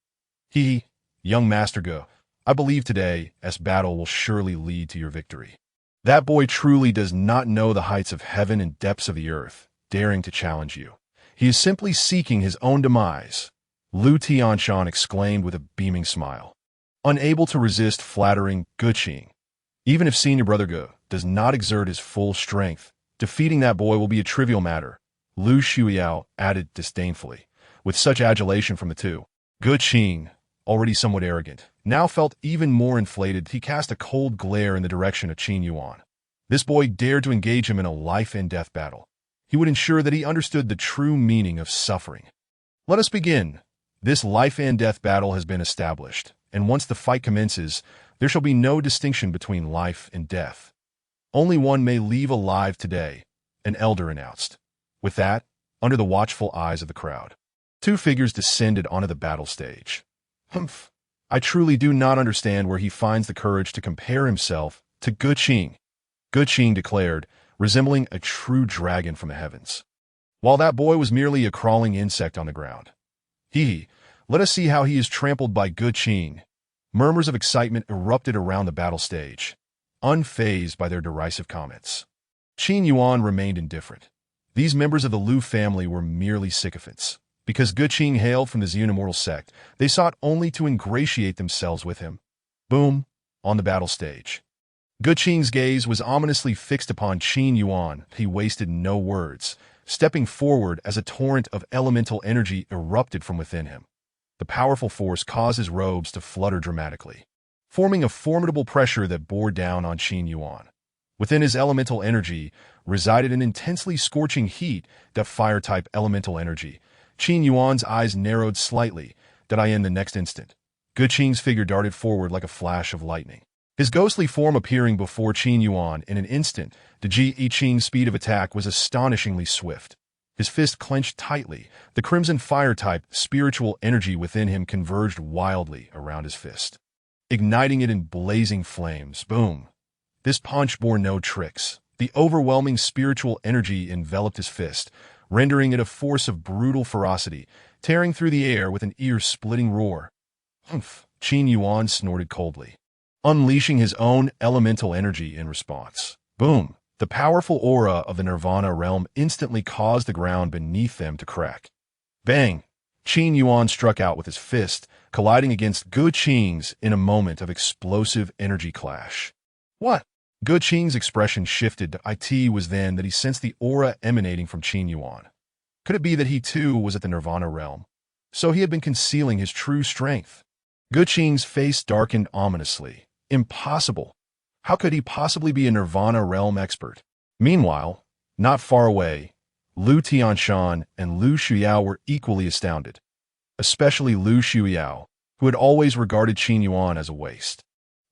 Young Master Ge, I believe today's battle will surely lead to your victory. That boy truly does not know the heights of heaven and depths of the earth, daring to challenge you. He is simply seeking his own demise," Lu Tianshan exclaimed with a beaming smile. Unable to resist flattering Ge Qing, "Even if senior brother Ge does not exert his full strength, defeating that boy will be a trivial matter," Lu Shuyao added disdainfully. With such adulation from the two, Ge Qing, already somewhat arrogant, now felt even more inflated. He cast a cold glare in the direction of Qin Yuan. This boy dared to engage him in a life-and-death battle. He would ensure that he understood the true meaning of suffering. "Let us begin. This life-and-death battle has been established, and once the fight commences, there shall be no distinction between life and death. Only one may leave alive today," an elder announced. With that, under the watchful eyes of the crowd, two figures descended onto the battle stage. "Humph! I truly do not understand where he finds the courage to compare himself to Ge Qing," Ge Qing declared, resembling a true dragon from the heavens, while that boy was merely a crawling insect on the ground. Let us see how he is trampled by Ge Qing." Murmurs of excitement erupted around the battle stage, unfazed by their derisive comments. Qin Yuan remained indifferent. These members of the Lu family were merely sycophants. Because Ge Qing hailed from the Ziyun immortal sect, they sought only to ingratiate themselves with him. Boom! On the battle stage, Ge Qing's gaze was ominously fixed upon Qin Yuan. He wasted no words, stepping forward as a torrent of elemental energy erupted from within him. The powerful force caused his robes to flutter dramatically, forming a formidable pressure that bore down on Qin Yuan. Within his elemental energy resided an intensely scorching heat, that fire-type elemental energy. Qin Yuan's eyes narrowed slightly. Did I end the next instant? Ge Qing's figure darted forward like a flash of lightning, his ghostly form appearing before Qin Yuan in an instant. The Ji Qing's speed of attack was astonishingly swift. His fist clenched tightly. The crimson fire-type spiritual energy within him converged wildly around his fist, igniting it in blazing flames. Boom! This punch bore no tricks. The overwhelming spiritual energy enveloped his fist, rendering it a force of brutal ferocity, tearing through the air with an ear-splitting roar. "Humph!" Qin Yuan snorted coldly, unleashing his own elemental energy in response. Boom! The powerful aura of the Nirvana realm instantly caused the ground beneath them to crack. Bang! Qin Yuan struck out with his fist, colliding against Ge Qing's in a moment of explosive energy clash. "What?" Ge Qing's expression shifted. It was then that he sensed the aura emanating from Qin Yuan. Could it be that he too was at the Nirvana realm? So he had been concealing his true strength. Ge Qing's face darkened ominously. Impossible! How could he possibly be a Nirvana realm expert? Meanwhile, not far away, Lu Tianshan and Lu Shuyao were equally astounded, especially Lu Shuyao, who had always regarded Qin Yuan as a waste.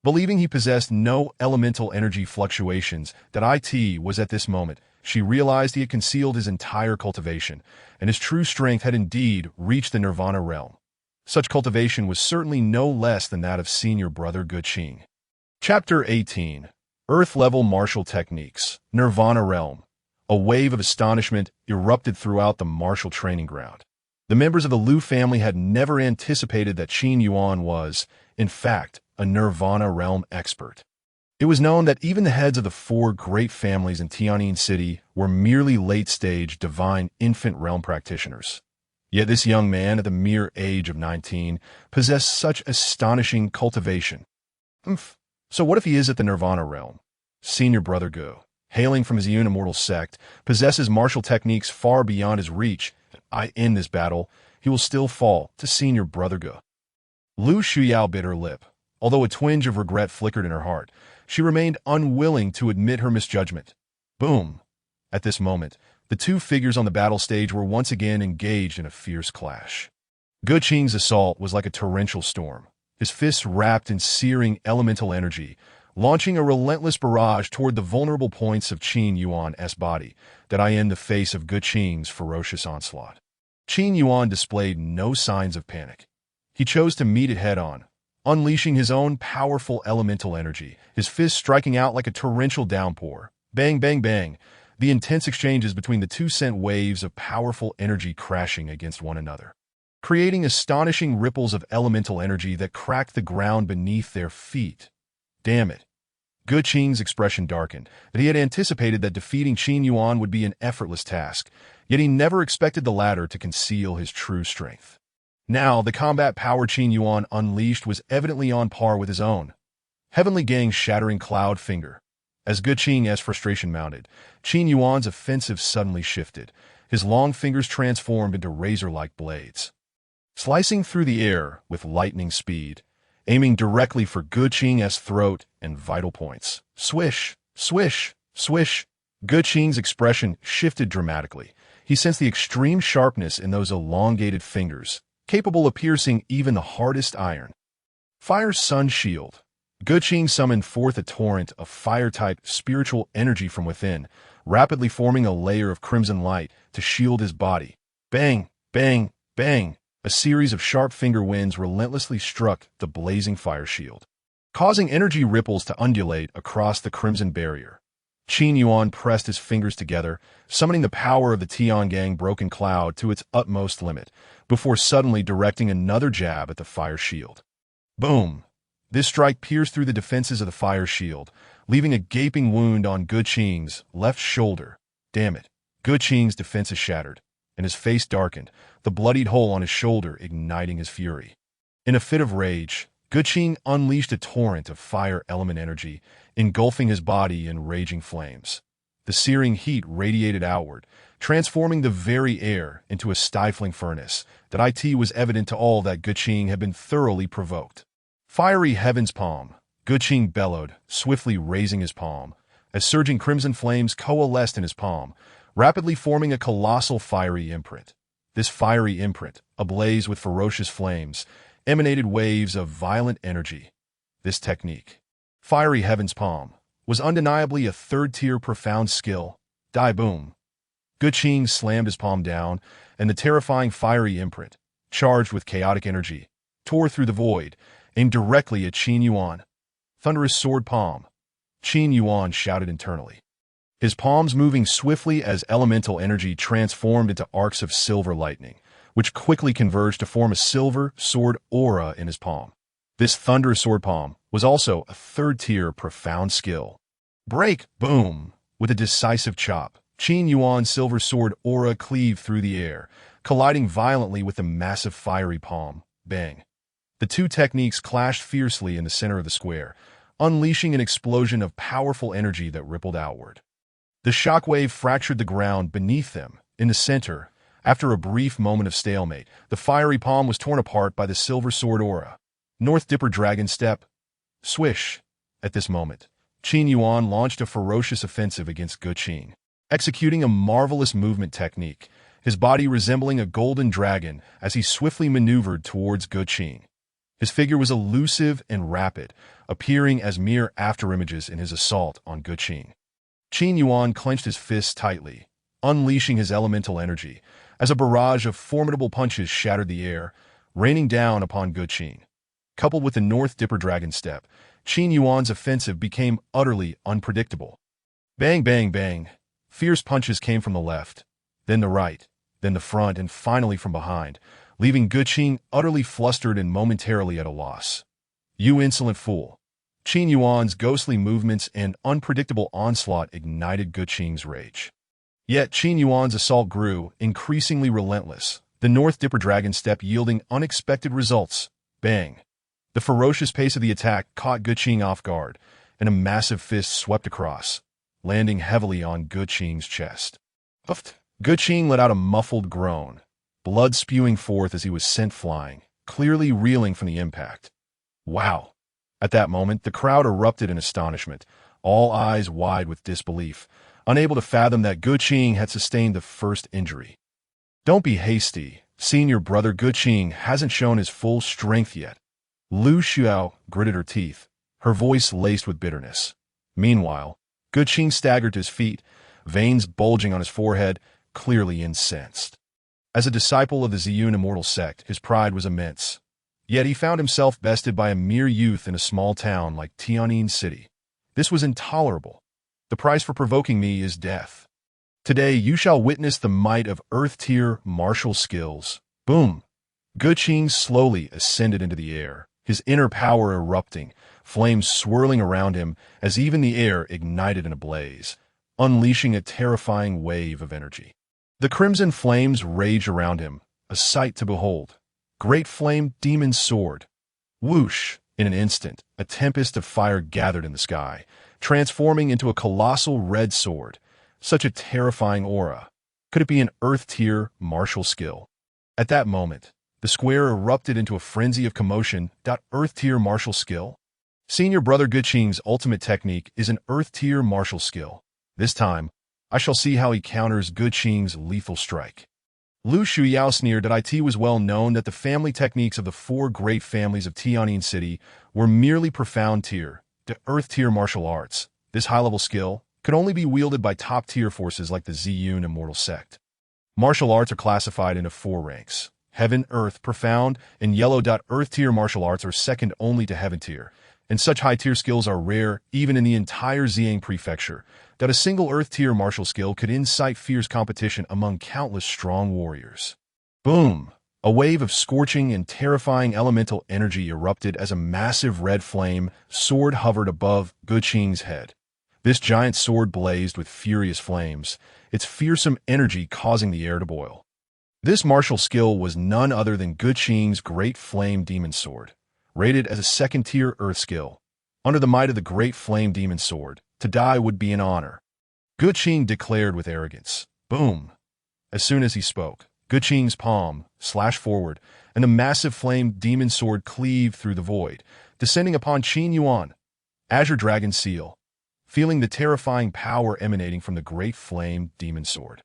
Believing he possessed no elemental energy fluctuations, that it was at this moment, she realized he had concealed his entire cultivation, and his true strength had indeed reached the Nirvana realm. Such cultivation was certainly no less than that of senior brother Guqing. Chapter 18. Earth-Level Martial Techniques. Nirvana Realm. A wave of astonishment erupted throughout the martial training ground. The members of the Liu family had never anticipated that Qin Yuan was, in fact, a Nirvana Realm expert. It was known that even the heads of the four great families in Tianyin City were merely late-stage divine infant realm practitioners. Yet this young man, at the mere age of 19, possessed such astonishing cultivation. So what if he is at the Nirvana realm? Senior brother Gu, hailing from his Yun immortal sect, possesses martial techniques far beyond his reach. I end this battle, he will still fall to senior brother Gu. Lu Shuyao bit her lip. Although a twinge of regret flickered in her heart, she remained unwilling to admit her misjudgment. Boom! At this moment, the two figures on the battle stage were once again engaged in a fierce clash. Guqing's assault was like a torrential storm, his fists wrapped in searing elemental energy, launching a relentless barrage toward the vulnerable points of Qin Yuan's body that I in the face of Guqing's ferocious onslaught. Qin Yuan displayed no signs of panic. He chose to meet it head-on, unleashing his own powerful elemental energy, his fists striking out like a torrential downpour. Bang, bang, bang. The intense exchanges between the two sent waves of powerful energy crashing against one another, creating astonishing ripples of elemental energy that cracked the ground beneath their feet. Damn it. Guqing's expression darkened, that he had anticipated that defeating Qin Yuan would be an effortless task, yet he never expected the latter to conceal his true strength. Now, the combat power Qin Yuan unleashed was evidently on par with his own. Heavenly Gang's shattering cloud finger. As Guqing's frustration mounted, Qin Yuan's offensive suddenly shifted. His long fingers transformed into razor-like blades, slicing through the air with lightning speed, aiming directly for Guqing's throat and vital points. Swish, swish, swish. Guqing's expression shifted dramatically. He sensed the extreme sharpness in those elongated fingers, capable of piercing even the hardest iron. Fire Sun Shield. Guqing summoned forth a torrent of fire-type spiritual energy from within, rapidly forming a layer of crimson light to shield his body. Bang, bang, bang. A series of sharp finger winds relentlessly struck the blazing fire shield, causing energy ripples to undulate across the crimson barrier. Qin Yuan pressed his fingers together, summoning the power of the Tiangang Broken Cloud to its utmost limit, before suddenly directing another jab at the fire shield. Boom! This strike pierced through the defenses of the fire shield, leaving a gaping wound on Guqing's left shoulder. Damn it. Guqing's defenses shattered, and his face darkened, the bloodied hole on his shoulder igniting his fury. In a fit of rage, Guqing unleashed a torrent of fire element energy, engulfing his body in raging flames. The searing heat radiated outward, transforming the very air into a stifling furnace. That it was evident to all that Guqing had been thoroughly provoked. Fiery Heaven's Palm. Guqing bellowed, swiftly raising his palm, as surging crimson flames coalesced in his palm, rapidly forming a colossal fiery imprint. This fiery imprint, ablaze with ferocious flames, emanated waves of violent energy. This technique, Fiery Heaven's Palm, was undeniably a third-tier profound skill. Die boom. Guqing slammed his palm down, and the terrifying fiery imprint, charged with chaotic energy, tore through the void, aimed directly at Qin Yuan. Thunderous sword palm. Qin Yuan shouted internally, his palms moving swiftly as elemental energy transformed into arcs of silver lightning, which quickly converged to form a silver sword aura in his palm. This thunderous sword palm was also a third-tier profound skill. Break, boom! With a decisive chop, Qin Yuan's silver sword aura cleaved through the air, colliding violently with the massive fiery palm. Bang! The two techniques clashed fiercely in the center of the square, unleashing an explosion of powerful energy that rippled outward. The shockwave fractured the ground beneath them. In the center, after a brief moment of stalemate, the fiery palm was torn apart by the silver sword aura. North Dipper Dragon Step. Swish! At this moment, Qin Yuan launched a ferocious offensive against Guqing, executing a marvelous movement technique, his body resembling a golden dragon as he swiftly maneuvered towards Guqing. His figure was elusive and rapid, appearing as mere afterimages in his assault on Guqing. Qin Yuan clenched his fists tightly, unleashing his elemental energy, as a barrage of formidable punches shattered the air, raining down upon Ge Qing. Coupled with the North Dipper Dragon Step, Qin Yuan's offensive became utterly unpredictable. Bang, bang, bang. Fierce punches came from the left, then the right, then the front, and finally from behind, leaving Ge Qing utterly flustered and momentarily at a loss. You insolent fool. Qin Yuan's ghostly movements and unpredictable onslaught ignited Ge Qing's rage. Yet Qin Yuan's assault grew, increasingly relentless, the North Dipper Dragon Step yielding unexpected results. Bang! The ferocious pace of the attack caught Ge Qing off guard, and a massive fist swept across, landing heavily on Ge Qing's chest. Uft! Ge Qing let out a muffled groan, blood spewing forth as he was sent flying, clearly reeling from the impact. Wow! At that moment, the crowd erupted in astonishment, all eyes wide with disbelief, unable to fathom that Ge Qing had sustained the first injury. Don't be hasty. Senior brother Ge Qing hasn't shown his full strength yet. Lu Xiao gritted her teeth, her voice laced with bitterness. Meanwhile, Ge Qing staggered to his feet, veins bulging on his forehead, clearly incensed. As a disciple of the Ziyun immortal sect, his pride was immense. Yet he found himself bested by a mere youth in a small town like Tianyin City. This was intolerable. The price for provoking me is death. Today you shall witness the might of Earth-tier martial skills. Boom! Ge Qing slowly ascended into the air, his inner power erupting, flames swirling around him as even the air ignited in a blaze, unleashing a terrifying wave of energy. The crimson flames raged around him, a sight to behold. Great Flame Demon Sword. Whoosh! In an instant, a tempest of fire gathered in the sky, transforming into a colossal red sword. Such a terrifying aura. Could it be an Earth-tier martial skill? At that moment, the square erupted into a frenzy of commotion. Earth-tier martial skill? Senior brother Ge Qing's ultimate technique is an Earth-tier martial skill. This time, I shall see how he counters Ge Qing's lethal strike. Lu Shuyao sneered that it was well known that the family techniques of the four great families of Tianyin City were merely profound tier, the Earth-tier martial arts. This high-level skill could only be wielded by top-tier forces like the Ziyun immortal sect. Martial arts are classified into four ranks: Heaven, Earth, Profound, and Yellow. Earth-tier martial arts are second only to Heaven-tier, and such high-tier skills are rare even in the entire Ziyang Prefecture. That a single Earth-tier martial skill could incite fierce competition among countless strong warriors. Boom! A wave of scorching and terrifying elemental energy erupted as a massive red flame sword hovered above Ge Qing's head. This giant sword blazed with furious flames, its fearsome energy causing the air to boil. This martial skill was none other than Ge Qing's Great Flame Demon Sword, rated as a second-tier Earth skill. Under the might of the Great Flame Demon Sword, to die would be an honor. Ge Qing declared with arrogance. Boom! As soon as he spoke, Ge Qing's palm slashed forward, and the massive flame demon sword cleaved through the void, descending upon Qin Yuan. Azure Dragon Seal. Feeling the terrifying power emanating from the Great Flame Demon Sword,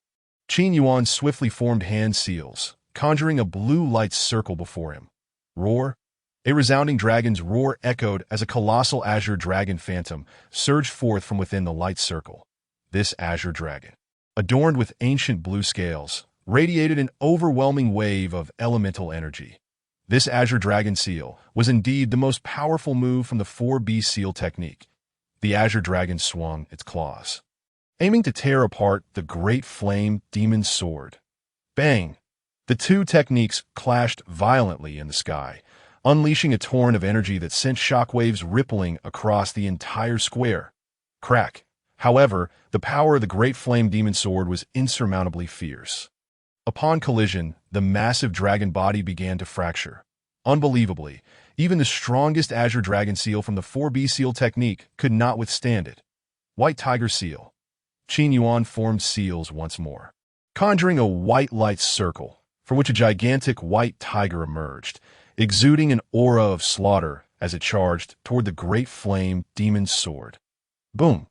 Qin Yuan swiftly formed hand seals, conjuring a blue light circle before him. Roar! A resounding dragon's roar echoed as a colossal azure dragon phantom surged forth from within the light circle. This azure dragon, adorned with ancient blue scales, radiated an overwhelming wave of elemental energy. This azure dragon seal was indeed the most powerful move from the 4B seal technique. The azure dragon swung its claws, aiming to tear apart the Great Flame Demon Sword. Bang! The two techniques clashed violently in the sky, unleashing a torrent of energy that sent shockwaves rippling across the entire square. Crack! However, the power of the Great Flame Demon Sword was insurmountably fierce. Upon collision, the massive dragon body began to fracture. Unbelievably, even the strongest Azure Dragon Seal from the 4B Seal technique could not withstand it. White Tiger Seal. Qin Yuan formed seals once more, conjuring a white light circle, from which a gigantic white tiger emerged, exuding an aura of slaughter as it charged toward the Great Flame Demon Sword. Boom!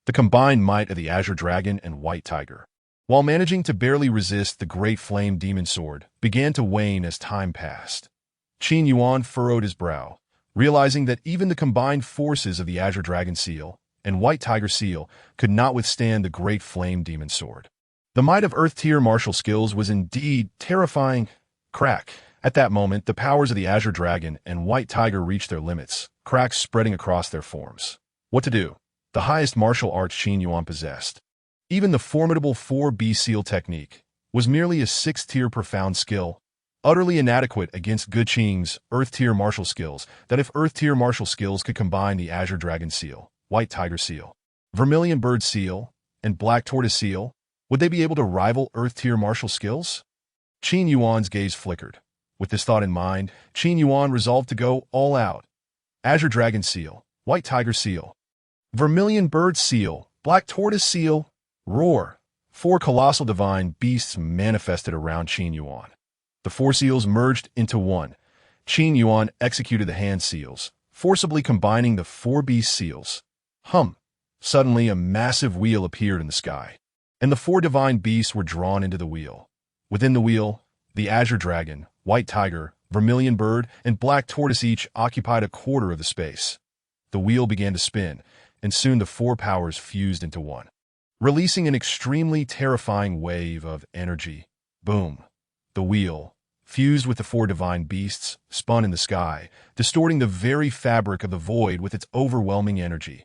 The combined might of the Azure Dragon and White Tiger, while managing to barely resist the Great Flame Demon Sword, began to wane as time passed. Qin Yuan furrowed his brow, realizing that even the combined forces of the Azure Dragon Seal and White Tiger Seal could not withstand the great flame demon sword. The might of Earth-tier martial skills was indeed terrifying. Crack. At that moment, the powers of the Azure Dragon and White Tiger reached their limits, cracks spreading across their forms. What to do? The highest martial arts Qin Yuan possessed. Even the formidable 4B Seal technique was merely a 6th-tier profound skill, utterly inadequate against Ge Qing's Earth-tier martial skills, that if Earth-tier martial skills could combine the Azure Dragon Seal, White Tiger Seal, Vermilion Bird Seal, and Black Tortoise Seal, would they be able to rival Earth-tier martial skills? Qin Yuan's gaze flickered. With this thought in mind, Qin Yuan resolved to go all out. Azure Dragon Seal, White Tiger Seal, Vermilion Bird Seal, Black Tortoise Seal, roar. 4 colossal divine beasts manifested around Qin Yuan. The 4 seals merged into one. Qin Yuan executed the hand seals, forcibly combining the 4 beast seals. Suddenly a massive wheel appeared in the sky, and the 4 divine beasts were drawn into the wheel. Within the wheel, the Azure Dragon, White Tiger, Vermilion Bird, and Black Tortoise each occupied a quarter of the space. The wheel began to spin, and soon the 4 powers fused into one, releasing an extremely terrifying wave of energy. Boom. The wheel, fused with the 4 divine beasts, spun in the sky, distorting the very fabric of the void with its overwhelming energy.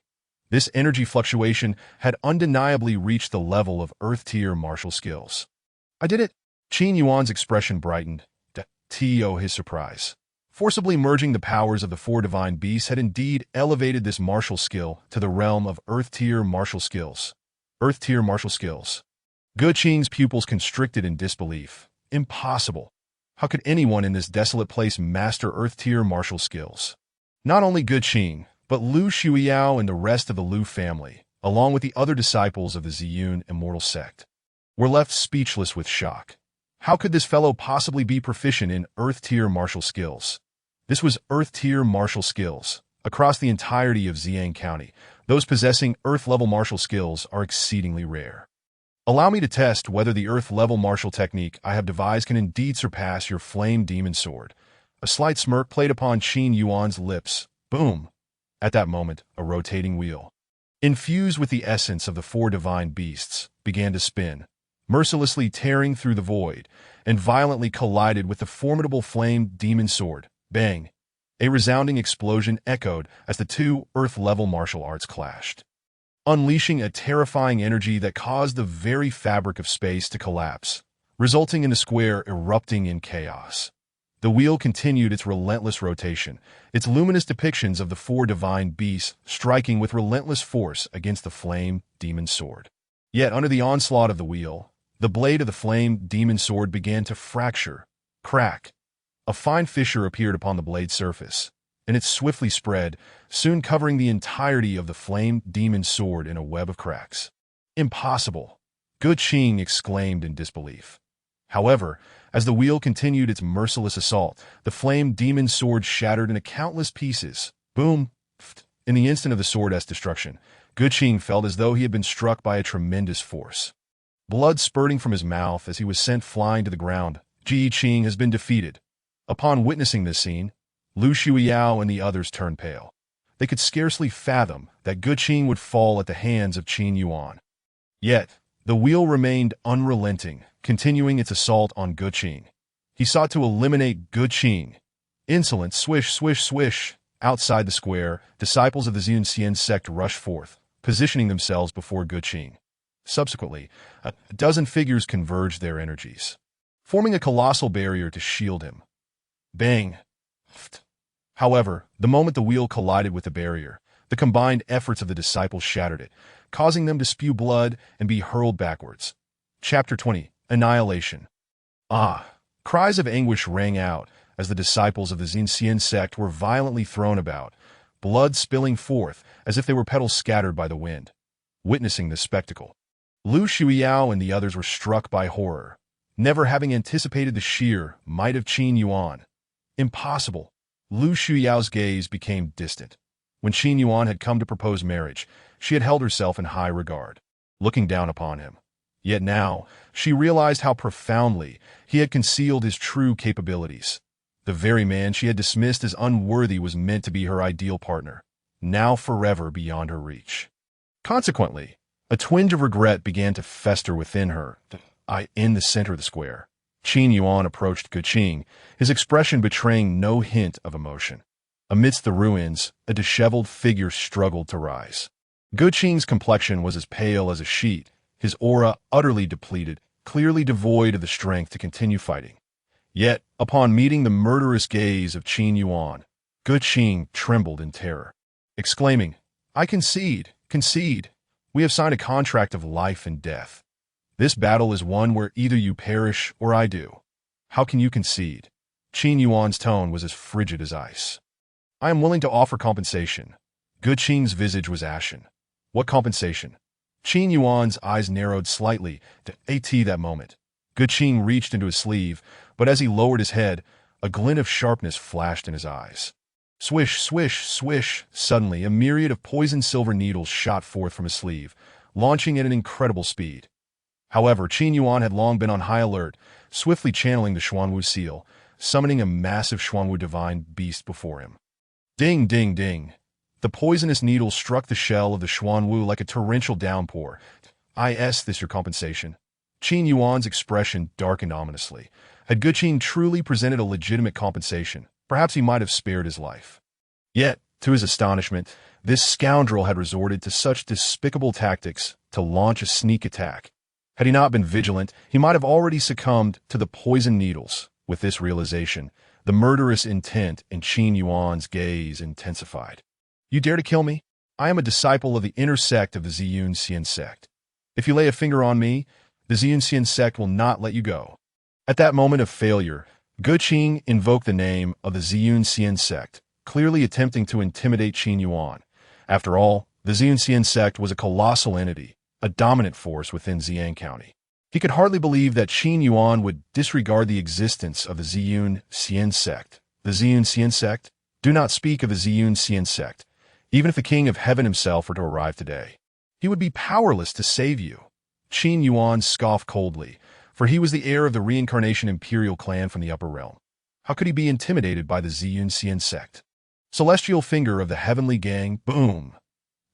This energy fluctuation had undeniably reached the level of Earth-tier martial skills. I did it! Qin Yuan's expression brightened. To his surprise, forcibly merging the powers of the 4 divine beasts had indeed elevated this martial skill to the realm of Earth-tier martial skills. Earth-tier martial skills. Ge Qing's pupils constricted in disbelief. Impossible. How could anyone in this desolate place master Earth-tier martial skills? Not only Ge Qing, but Lu Shuiyao and the rest of the Lu family, along with the other disciples of the Ziyun immortal sect, were left speechless with shock. How could this fellow possibly be proficient in Earth-tier martial skills? This was Earth-tier martial skills. Across the entirety of Xiang County, those possessing Earth-level martial skills are exceedingly rare. Allow me to test whether the Earth-level martial technique I have devised can indeed surpass your flame demon sword. A slight smirk played upon Qin Yuan's lips. Boom! At that moment, a rotating wheel, infused with the essence of the 4 divine beasts, began to spin, mercilessly tearing through the void, and violently collided with the formidable flame demon sword. Bang! A resounding explosion echoed as the 2 Earth-level martial arts clashed, unleashing a terrifying energy that caused the very fabric of space to collapse, resulting in the square erupting in chaos. The wheel continued its relentless rotation, its luminous depictions of the 4 divine beasts striking with relentless force against the flame demon sword. Yet under the onslaught of the wheel, the blade of the flame demon sword began to fracture, crack. A fine fissure appeared upon the blade's surface, and it swiftly spread, soon covering the entirety of the flame demon sword in a web of cracks. Impossible! Ge Qing exclaimed in disbelief. However, as the wheel continued its merciless assault, the flame demon sword shattered into countless pieces. Boom! In the instant of the sword's destruction, Ge Qing felt as though he had been struck by a tremendous force. Blood spurting from his mouth as he was sent flying to the ground. Ge Qing has been defeated. Upon witnessing this scene, Lu Shuiyao and the others turned pale. They could scarcely fathom that Ge Qing would fall at the hands of Qin Yuan. Yet, the wheel remained unrelenting, continuing its assault on Ge Qing. He sought to eliminate Ge Qing. Insolent swish, swish, swish. Outside the square, disciples of the Ziyun sect rushed forth, positioning themselves before Ge Qing. Subsequently, a dozen figures converged their energies, forming a colossal barrier to shield him. Bang! However, the moment the wheel collided with the barrier, the combined efforts of the disciples shattered it, causing them to spew blood and be hurled backwards. Chapter 20. Annihilation. Cries of anguish rang out as the disciples of the Ziyun sect were violently thrown about, blood spilling forth as if they were petals scattered by the wind. Witnessing this spectacle, Lu Shuiyao and the others were struck by horror, never having anticipated the sheer might of Qin Yuan. Impossible! Lu Shuiyao's gaze became distant. When Qin Yuan had come to propose marriage, she had held herself in high regard, looking down upon him. Yet now, she realized how profoundly he had concealed his true capabilities. The very man she had dismissed as unworthy was meant to be her ideal partner, now forever beyond her reach. Consequently, a twinge of regret began to fester within her. In the center of the square, Qin Yuan approached Guqing, his expression betraying no hint of emotion. Amidst the ruins, a disheveled figure struggled to rise. Guqing's complexion was as pale as a sheet, his aura utterly depleted, clearly devoid of the strength to continue fighting. Yet, upon meeting the murderous gaze of Qin Yuan, Guqing trembled in terror, exclaiming, "I concede, concede. We have signed a contract of life and death. This battle is one where either you perish or I do. How can you concede?" Qin Yuan's tone was as frigid as ice. "I am willing to offer compensation." Guqing's visage was ashen. "What compensation?" Qin Yuan's eyes narrowed slightly to that moment. Guqing reached into his sleeve, but as he lowered his head, a glint of sharpness flashed in his eyes. Swish, swish, swish. Suddenly, a myriad of poisoned silver needles shot forth from his sleeve, launching at an incredible speed. However, Qin Yuan had long been on high alert, swiftly channeling the Xuanwu seal, summoning a massive Xuanwu divine beast before him. Ding, ding, ding. The poisonous needle struck the shell of the Xuanwu like a torrential downpour. Is this your compensation? Qin Yuan's expression darkened ominously. Had Guqing truly presented a legitimate compensation, perhaps he might have spared his life. Yet, to his astonishment, this scoundrel had resorted to such despicable tactics to launch a sneak attack. Had he not been vigilant, he might have already succumbed to the poison needles. With this realization, the murderous intent in Qin Yuan's gaze intensified. "You dare to kill me? I am a disciple of the inner sect of the Ziyun Xian sect. If you lay a finger on me, the Ziyun Xian sect will not let you go." At that moment of failure, Guqing invoked the name of the Ziyun Xian sect, clearly attempting to intimidate Qin Yuan. After all, the Ziyun Xian sect was a colossal entity, a dominant force within Ziyang County. He could hardly believe that Qin Yuan would disregard the existence of the Ziyun Xian sect. The Ziyun Xian sect? Do not speak of the Ziyun Xian sect. Even if the King of Heaven himself were to arrive today, he would be powerless to save you. Qin Yuan scoffed coldly, for he was the heir of the reincarnation imperial clan from the upper realm. How could he be intimidated by the Ziyun Xian sect? Celestial finger of the heavenly gang, boom!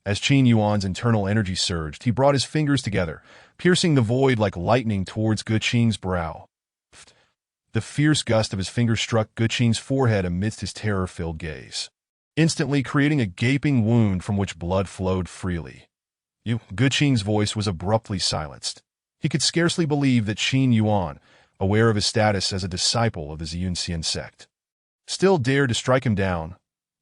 As Qin Yuan's internal energy surged, he brought his fingers together, piercing the void like lightning towards Guqing's brow. The fierce gust of his fingers struck Guqing's forehead amidst his terror-filled gaze, instantly creating a gaping wound from which blood flowed freely. Guqing's voice was abruptly silenced. He could scarcely believe that Qin Yuan, aware of his status as a disciple of the Ziyun Xian sect, still dared to strike him down.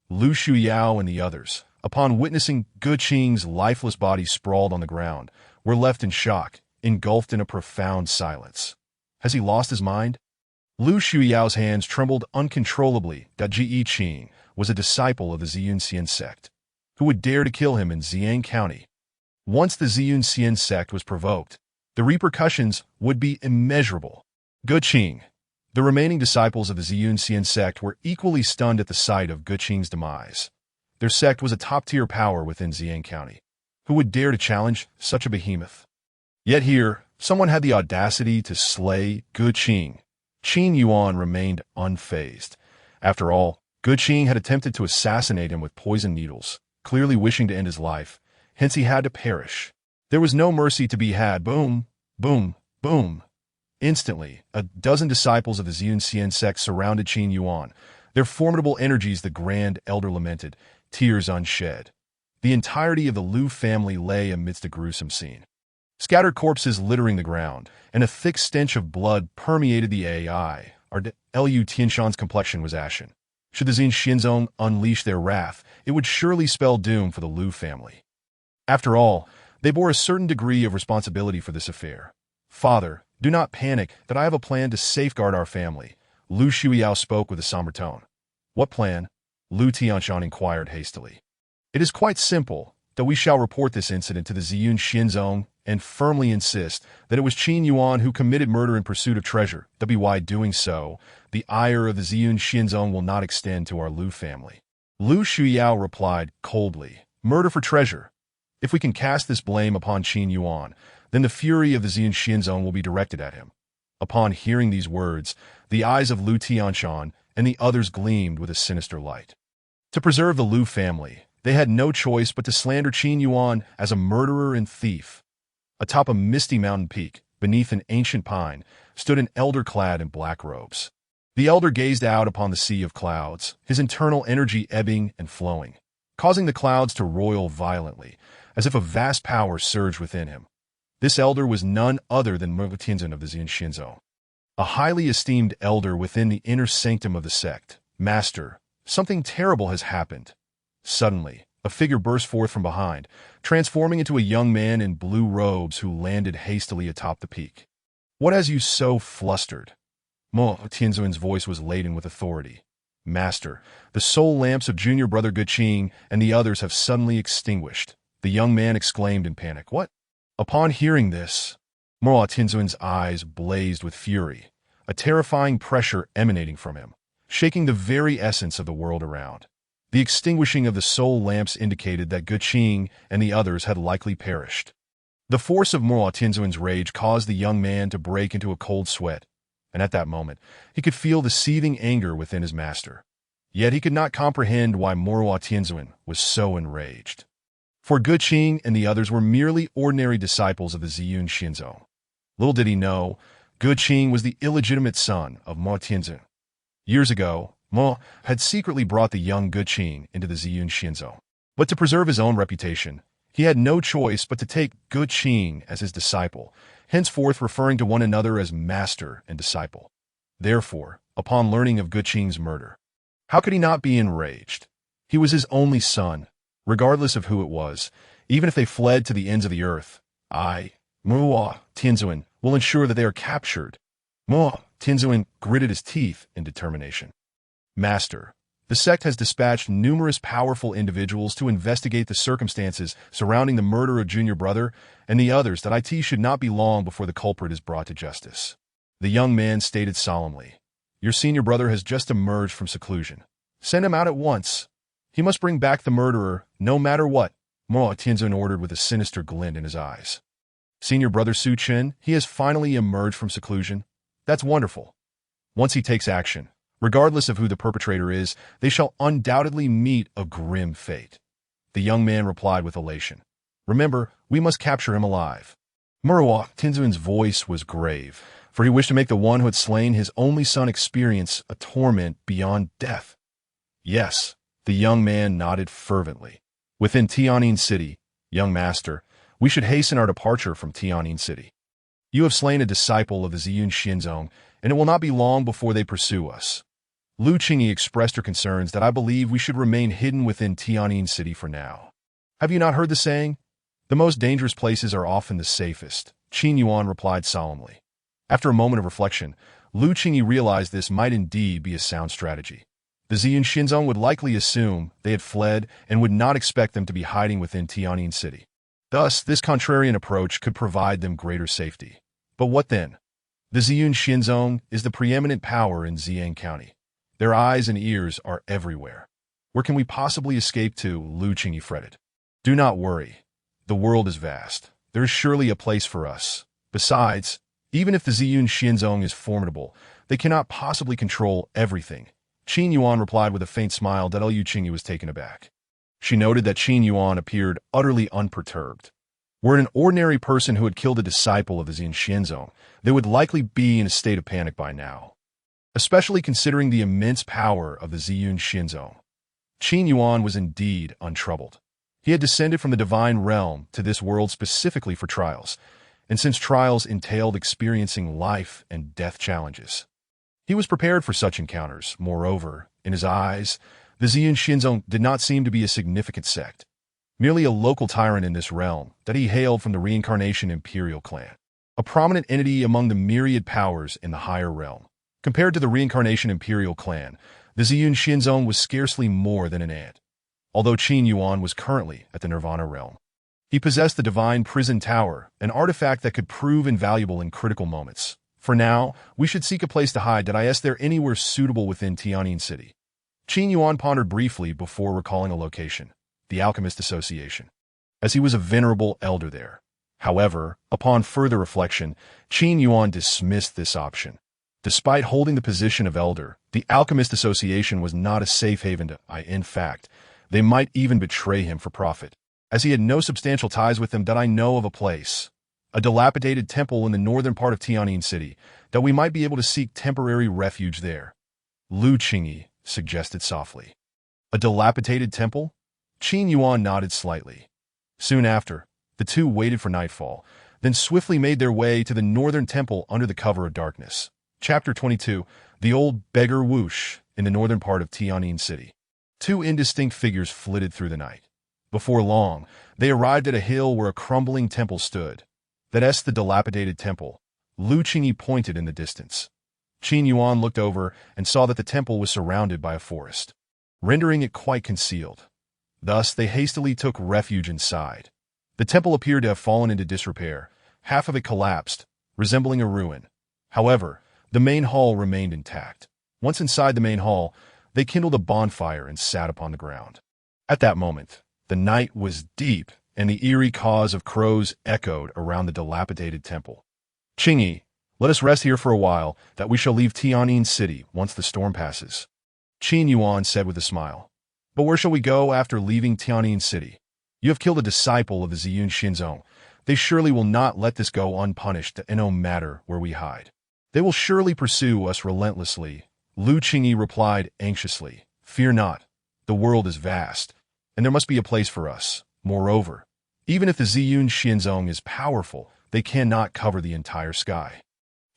Lu Shuyao and the others, upon witnessing Guqing's lifeless body sprawled on the ground, were left in shock, engulfed in a profound silence. Has he lost his mind? Lu Shuyao's hands trembled uncontrollably. Ji Qing was a disciple of the Ziyun Xian sect. Who would dare to kill him in Ziyang County? Once the Ziyun Xian sect was provoked, the repercussions would be immeasurable. Guqing. The remaining disciples of the Ziyun Xian sect were equally stunned at the sight of Guqing's demise. Their sect was a top-tier power within Ziyang County. Who would dare to challenge such a behemoth? Yet here, someone had the audacity to slay Guqing. Qin Yuan remained unfazed. After all, Guqing had attempted to assassinate him with poison needles, clearly wishing to end his life, hence he had to perish. There was no mercy to be had. Boom, boom, boom. Instantly, a dozen disciples of the Ziyun Xian sect surrounded Qin Yuan, their formidable energies the Grand Elder lamented, tears unshed. The entirety of the Lu family lay amidst a gruesome scene. Scattered corpses littering the ground, and a thick stench of blood permeated the AI. Lu Tianshan's complexion was ashen. Should the Ziyun Xianzong unleash their wrath, it would surely spell doom for the Lu family. After all, they bore a certain degree of responsibility for this affair. "Father, do not panic, that I have a plan to safeguard our family," Lu Shuyao spoke with a somber tone. "What plan?" Lu Tianshan inquired hastily. "It is quite simple, that we shall report this incident to the Ziyun Xianzong and firmly insist that it was Qin Yuan who committed murder in pursuit of treasure. By doing so, the ire of the Ziyun Xianzong will not extend to our Lu family." Lu Shuyao replied coldly, "Murder for treasure. If we can cast this blame upon Qin Yuan, then the fury of the Ziyun Xianzong will be directed at him." Upon hearing these words, the eyes of Lu Tianshan and the others gleamed with a sinister light. To preserve the Lu family, They had no choice but to slander Qin Yuan as a murderer and thief. Atop a misty mountain peak, beneath an ancient pine, stood an elder clad in black robes. The elder gazed out upon the sea of clouds, his internal energy ebbing and flowing, causing the clouds to roil violently, as if a vast power surged within him. This elder was none other than Mo Tianzun of the Ziyun Xinzong, a highly esteemed elder within the inner sanctum of the sect. Master, something terrible has happened. Suddenly, a figure burst forth from behind, transforming into a young man in blue robes who landed hastily atop the peak. What has you so flustered? Mo Tianzun's voice was laden with authority. Master, the soul lamps of junior brother Guqing and the others have suddenly extinguished. The young man exclaimed in panic. What? Upon hearing this, Mo Tianzun's eyes blazed with fury, a terrifying pressure emanating from him, shaking the very essence of the world around. The extinguishing of the soul lamps indicated that Guqing and the others had likely perished. The force of Mo Tianzun's rage caused the young man to break into a cold sweat, and at that moment, he could feel the seething anger within his master. Yet he could not comprehend why Mo Tianzun was so enraged. For Guqing and the others were merely ordinary disciples of the Ziyun Xinzong. Little did he know, Guqing was the illegitimate son of Mo Tianzun. Years ago, Mo had secretly brought the young Guqing into the Ziyun Xinzong. But to preserve his own reputation, he had no choice but to take Guqing as his disciple, henceforth referring to one another as master and disciple. Therefore, upon learning of Guqing's murder, how could he not be enraged? He was his only son, regardless of who it was, even if they fled to the ends of the earth. I, Mo Tianzun, will ensure that they are captured. Mo Tianzun gritted his teeth in determination. Master, the sect has dispatched numerous powerful individuals to investigate the circumstances surrounding the murder of junior brother and the others that it should not be long before the culprit is brought to justice. The young man stated solemnly, Your senior brother has just emerged from seclusion. Send him out at once. He must bring back the murderer, no matter what, Mo Tianzun ordered with a sinister glint in his eyes. Senior brother Su Chen, he has finally emerged from seclusion. That's wonderful. Once he takes action, regardless of who the perpetrator is, they shall undoubtedly meet a grim fate. The young man replied with elation. Remember, we must capture him alive. Mo Tianzun's voice was grave, for he wished to make the one who had slain his only son experience a torment beyond death. Yes, the young man nodded fervently. Within Tianyin City, young master, we should hasten our departure from Tianyin City. You have slain a disciple of the Ziyun Xinzong, and it will not be long before they pursue us. Lu Qingyi expressed her concerns that I believe we should remain hidden within Tianyin City for now. Have you not heard the saying? The most dangerous places are often the safest, Qin Yuan replied solemnly. After a moment of reflection, Lu Qingyi realized this might indeed be a sound strategy. The Ziyun Xinzong would likely assume they had fled and would not expect them to be hiding within Tianyin City. Thus, this contrarian approach could provide them greater safety. But what then? The Ziyun Xinzong is the preeminent power in Ziyang County. Their eyes and ears are everywhere. Where can we possibly escape to? Lu Qingyi fretted. Do not worry. The world is vast. There is surely a place for us. Besides, even if the Ziyun Xinzong is formidable, they cannot possibly control everything. Qin Yuan replied with a faint smile that Lu Qingyi was taken aback. She noted that Qin Yuan appeared utterly unperturbed. Were it an ordinary person who had killed a disciple of the Ziyun Xinzong, they would likely be in a state of panic by now, especially considering the immense power of the Ziyun Xinzong. Qin Yuan was indeed untroubled. He had descended from the divine realm to this world specifically for trials, and since trials entailed experiencing life and death challenges, he was prepared for such encounters. Moreover, in his eyes, the Ziyun Xinzong did not seem to be a significant sect, merely a local tyrant in this realm that he hailed from the Reincarnation Imperial clan, a prominent entity among the myriad powers in the higher realm. Compared to the Reincarnation Imperial clan, the Ziyun Xinzong was scarcely more than an ant. Although Qin Yuan was currently at the Nirvana realm, he possessed the Divine Prison Tower, an artifact that could prove invaluable in critical moments. For now, we should seek a place to hide. Is there anywhere suitable within Tianyin City? Qin Yuan pondered briefly before recalling a location, the Alchemist Association, as he was a venerable elder there. However, upon further reflection, Qin Yuan dismissed this option. Despite holding the position of elder, the Alchemist Association was not a safe haven in fact, They might even betray him for profit, as he had no substantial ties with them. That I know of a place, a dilapidated temple in the northern part of Tianjin City, that we might be able to seek temporary refuge there. Lu Qingyi suggested softly. A dilapidated temple? Qin Yuan nodded slightly. Soon after, the two waited for nightfall, then swiftly made their way to the northern temple under the cover of darkness. Chapter 22. The Old Beggar Whoosh. In the northern part of Tianjin City, two indistinct figures flitted through the night. Before long, they arrived at a hill where a crumbling temple stood. That's the dilapidated temple. Lu Qingyi pointed in the distance. Qin Yuan looked over and saw that the temple was surrounded by a forest, rendering it quite concealed. Thus, they hastily took refuge inside. The temple appeared to have fallen into disrepair. Half of it collapsed, resembling a ruin. However, the main hall remained intact. Once inside the main hall, they kindled a bonfire and sat upon the ground. At that moment, the night was deep, and the eerie caws of crows echoed around the dilapidated temple. Qingyi, let us rest here for a while, that we shall leave Tianjin City once the storm passes. Qin Yuan said with a smile. But where shall we go after leaving Tianjin City? You have killed a disciple of the Ziyun Xinzong. They surely will not let this go unpunished, and no matter where we hide, they will surely pursue us relentlessly. Lu Qingyi replied anxiously. Fear not. The world is vast, and there must be a place for us. Moreover, even if the Ziyun Xinzong is powerful, they cannot cover the entire sky.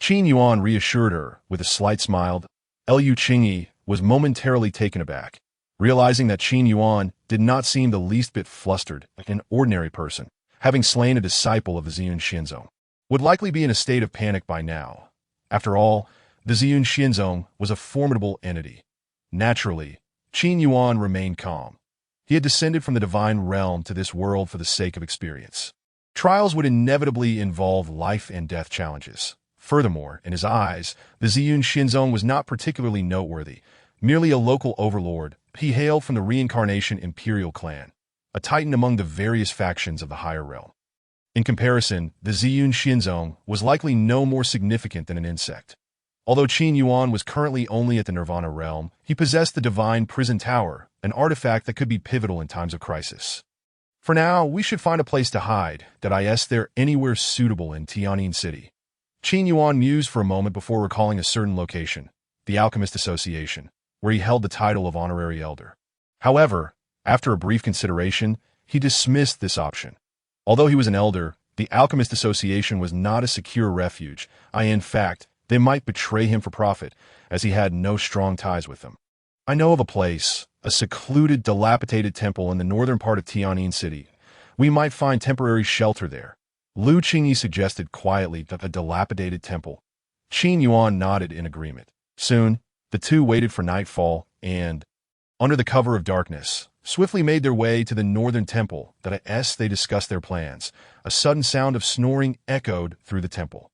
Qin Yuan reassured her with a slight smile. Lu Qingyi was momentarily taken aback, realizing that Qin Yuan did not seem the least bit flustered. An ordinary person, having slain a disciple of the Ziyun Xinzong, would likely be in a state of panic by now. After all, the Ziyun Xinzong was a formidable entity. Naturally, Qin Yuan remained calm. He had descended from the divine realm to this world for the sake of experience. Trials would inevitably involve life and death challenges. Furthermore, in his eyes, the Ziyun Xinzong was not particularly noteworthy, merely a local overlord. He hailed from the reincarnation imperial clan, a titan among the various factions of the higher realm. In comparison, the Ziyun Xinzong was likely no more significant than an insect. Although Qin Yuan was currently only at the Nirvana realm, he possessed the Divine Prison Tower, an artifact that could be pivotal in times of crisis. For now, we should find a place to hide. Is there anywhere suitable in Tianjin City? Qin Yuan mused for a moment before recalling a certain location, the Alchemist Association, where he held the title of Honorary Elder. However, after a brief consideration, he dismissed this option. Although he was an elder, the Alchemist Association was not a secure refuge. In fact, they might betray him for profit, as he had no strong ties with them. I know of a place, a secluded, dilapidated temple in the northern part of Tianjin City. We might find temporary shelter there. Lu Qingyi suggested quietly that a dilapidated temple. Qin Yuan nodded in agreement. Soon, the two waited for nightfall and, under the cover of darkness, swiftly made their way to the northern temple. As they discussed their plans, a sudden sound of snoring echoed through the temple.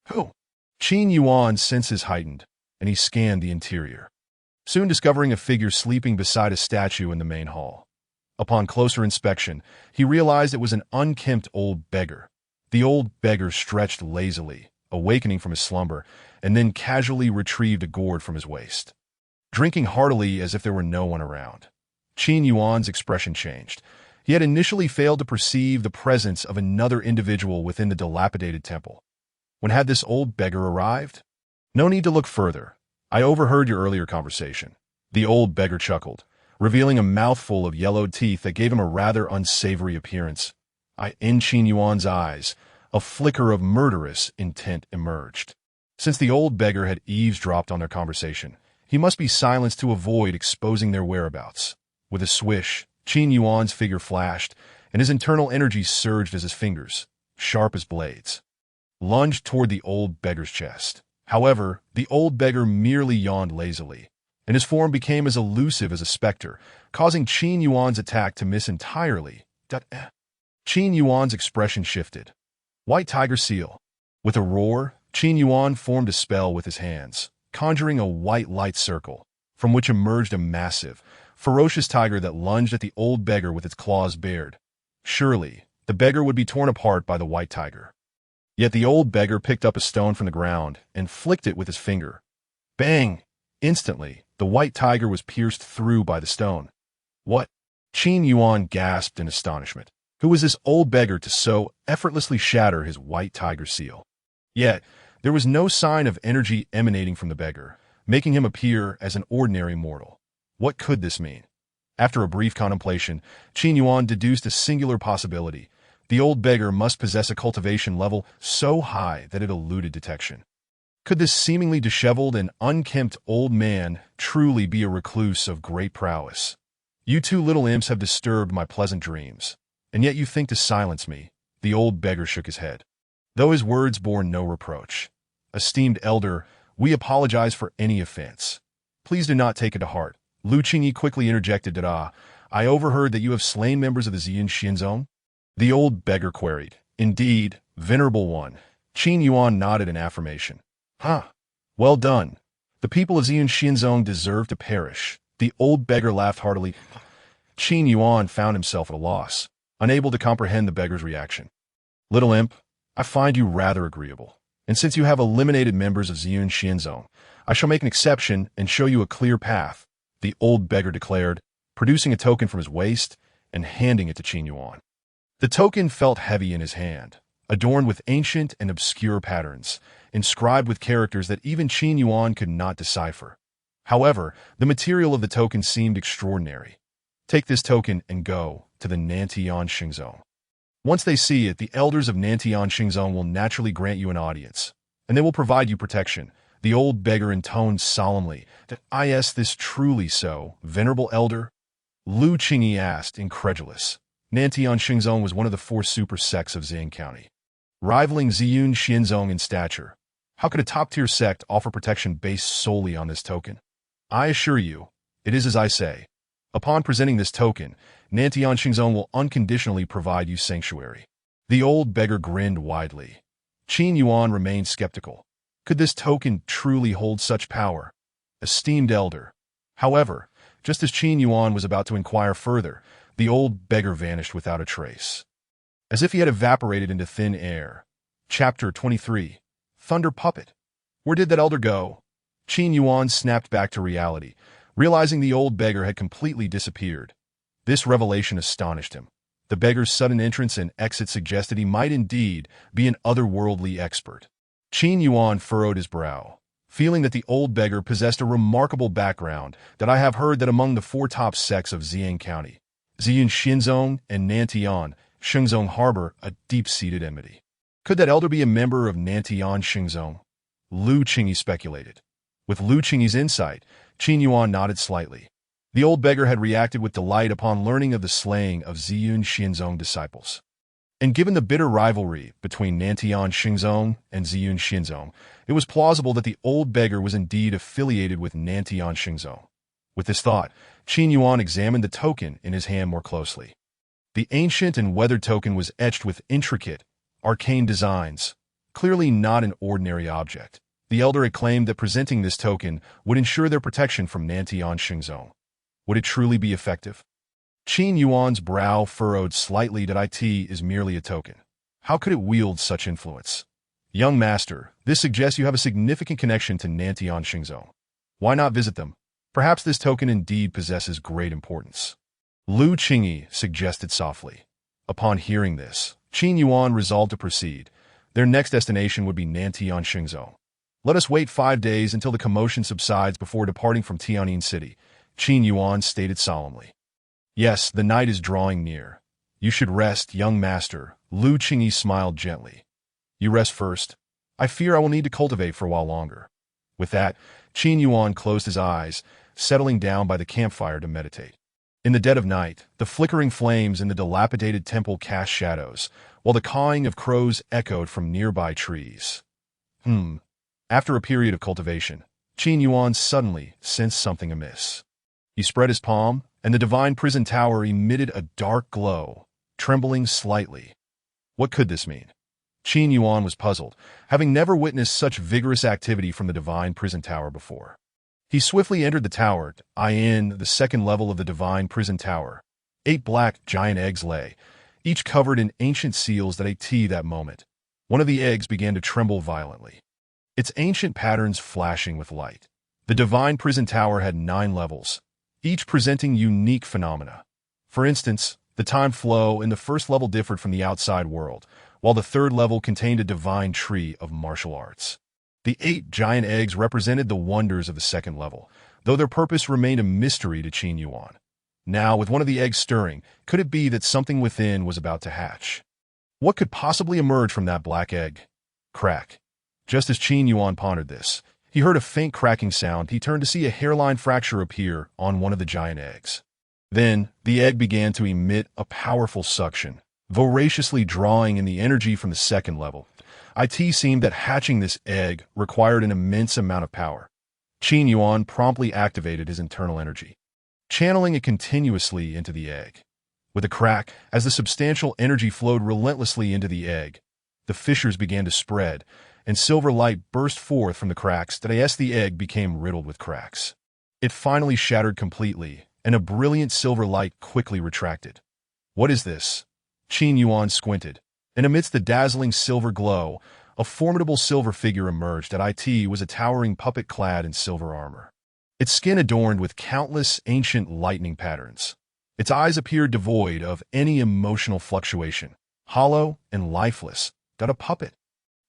Who? Qin Yuan's senses heightened, and he scanned the interior, soon discovering a figure sleeping beside a statue in the main hall. Upon closer inspection, he realized it was an unkempt old beggar. The old beggar stretched lazily, awakening from his slumber, and then casually retrieved a gourd from his waist, drinking heartily as if there were no one around. Qin Yuan's expression changed. He had initially failed to perceive the presence of another individual within the dilapidated temple. When had this old beggar arrived? No need to look further. I overheard your earlier conversation. The old beggar chuckled, revealing a mouthful of yellowed teeth that gave him a rather unsavory appearance. In Qin Yuan's eyes, a flicker of murderous intent emerged. Since the old beggar had eavesdropped on their conversation, he must be silenced to avoid exposing their whereabouts. With a swish, Qin Yuan's figure flashed, and his internal energy surged as his fingers, sharp as blades, lunged toward the old beggar's chest. However, the old beggar merely yawned lazily, and his form became as elusive as a specter, causing Qin Yuan's attack to miss entirely. Qin Yuan's expression shifted. White tiger seal. With a roar, Qin Yuan formed a spell with his hands, conjuring a white light circle, from which emerged a massive, ferocious tiger that lunged at the old beggar with its claws bared. Surely, the beggar would be torn apart by the white tiger. Yet the old beggar picked up a stone from the ground and flicked it with his finger. Bang! Instantly, the white tiger was pierced through by the stone. What? Qin Yuan gasped in astonishment. Who was this old beggar to so effortlessly shatter his white tiger seal? Yet, there was no sign of energy emanating from the beggar, making him appear as an ordinary mortal. What could this mean? After a brief contemplation, Qin Yuan deduced a singular possibility. The old beggar must possess a cultivation level so high that it eluded detection. Could this seemingly disheveled and unkempt old man truly be a recluse of great prowess? You two little imps have disturbed my pleasant dreams, and yet you think to silence me. The old beggar shook his head, though his words bore no reproach. Esteemed elder, we apologize for any offense. Please do not take it to heart. Lu Qingyi quickly interjected that, I overheard that you have slain members of the Ziyun Xinzong? The old beggar queried. Indeed, venerable one. Qin Yuan nodded in affirmation. Huh. Well done. The people of Ziyun Xinzong deserve to perish. The old beggar laughed heartily. Qin Yuan found himself at a loss, unable to comprehend the beggar's reaction. Little imp, I find you rather agreeable, and since you have eliminated members of Ziyun Xinzong, I shall make an exception and show you a clear path, the old beggar declared, producing a token from his waist and handing it to Qin Yuan. The token felt heavy in his hand, adorned with ancient and obscure patterns, inscribed with characters that even Qin Yuan could not decipher. However, the material of the token seemed extraordinary. Take this token and go to the Nantian Xingzong. Once they see it, the elders of Nantian Xingzong will naturally grant you an audience, and they will provide you protection. The old beggar intoned solemnly that, is this truly so, venerable elder? Lu Qingyi asked, incredulous. Nantian Xingzong was one of the 4 super sects of Ziyang County, rivaling Ziyun Xinzong in stature. How could a top-tier sect offer protection based solely on this token? I assure you, it is as I say. Upon presenting this token, Nantian Xingzong will unconditionally provide you sanctuary. The old beggar grinned widely. Qin Yuan remained skeptical. Could this token truly hold such power? Esteemed elder. However, just as Qin Yuan was about to inquire further, the old beggar vanished without a trace, as if he had evaporated into thin air. Chapter 23. Thunder Puppet. Where did that elder go? Qin Yuan snapped back to reality, realizing the old beggar had completely disappeared. This revelation astonished him. The beggar's sudden entrance and exit suggested he might indeed be an otherworldly expert. Qin Yuan furrowed his brow, feeling that the old beggar possessed a remarkable background. That I have heard that among the 4 top sects of Ziyang County, Ziyun Xinzong and Nantian Xingzong harbor a deep-seated enmity. Could that elder be a member of Nantian Xingzong? Lu Qingyi speculated. With Lu Qingyi's insight, Qin Yuan nodded slightly. The old beggar had reacted with delight upon learning of the slaying of Ziyun Xinzong disciples. And given the bitter rivalry between Nantian Xingzong and Ziyun Xinzong, it was plausible that the old beggar was indeed affiliated with Nantian Xingzong. With this thought, Qin Yuan examined the token in his hand more closely. The ancient and weathered token was etched with intricate, arcane designs, clearly not an ordinary object. The elder had claimed that presenting this token would ensure their protection from Nantian Xingzong. Would it truly be effective? Qin Yuan's brow furrowed slightly. That it is merely a token. How could it wield such influence? Young master, this suggests you have a significant connection to Nantian Xingzong. Why not visit them? Perhaps this token indeed possesses great importance. Lu Qingyi suggested softly. Upon hearing this, Qin Yuan resolved to proceed. Their next destination would be Nantian Xingzong. Let us wait 5 days until the commotion subsides before departing from Tianyin City, Qin Yuan stated solemnly. Yes, the night is drawing near. You should rest, young master. Lu Qingyi smiled gently. You rest first. I fear I will need to cultivate for a while longer. With that, Qin Yuan closed his eyes, settling down by the campfire to meditate. In the dead of night, the flickering flames in the dilapidated temple cast shadows, while the cawing of crows echoed from nearby trees. After a period of cultivation, Qin Yuan suddenly sensed something amiss. He spread his palm, and the divine prison tower emitted a dark glow, trembling slightly. What could this mean? Qin Yuan was puzzled, having never witnessed such vigorous activity from the divine prison tower before. He swiftly entered the tower. In the second level of the divine prison tower, 8 black giant eggs lay, each covered in ancient seals that ate that moment. One of the eggs began to tremble violently, its ancient patterns flashing with light. The divine prison tower had 9 levels, each presenting unique phenomena. For instance, the time flow in the first level differed from the outside world, while the third level contained a divine tree of martial arts. The 8 giant eggs represented the wonders of the second level, though their purpose remained a mystery to Qin Yuan. Now, with one of the eggs stirring, could it be that something within was about to hatch? What could possibly emerge from that black egg? Crack. Just as Qin Yuan pondered this, he heard a faint cracking sound. He turned to see a hairline fracture appear on one of the giant eggs. Then, the egg began to emit a powerful suction, voraciously drawing in the energy from the second level. It seemed that hatching this egg required an immense amount of power. Qin Yuan promptly activated his internal energy, channeling it continuously into the egg. With a crack, as the substantial energy flowed relentlessly into the egg, the fissures began to spread, and silver light burst forth from the cracks as the egg became riddled with cracks. It finally shattered completely, and a brilliant silver light quickly retracted. What is this? Qin Yuan squinted, and amidst the dazzling silver glow, a formidable silver figure emerged. It was a towering puppet clad in silver armor, its skin adorned with countless ancient lightning patterns. Its eyes appeared devoid of any emotional fluctuation, hollow and lifeless. A puppet.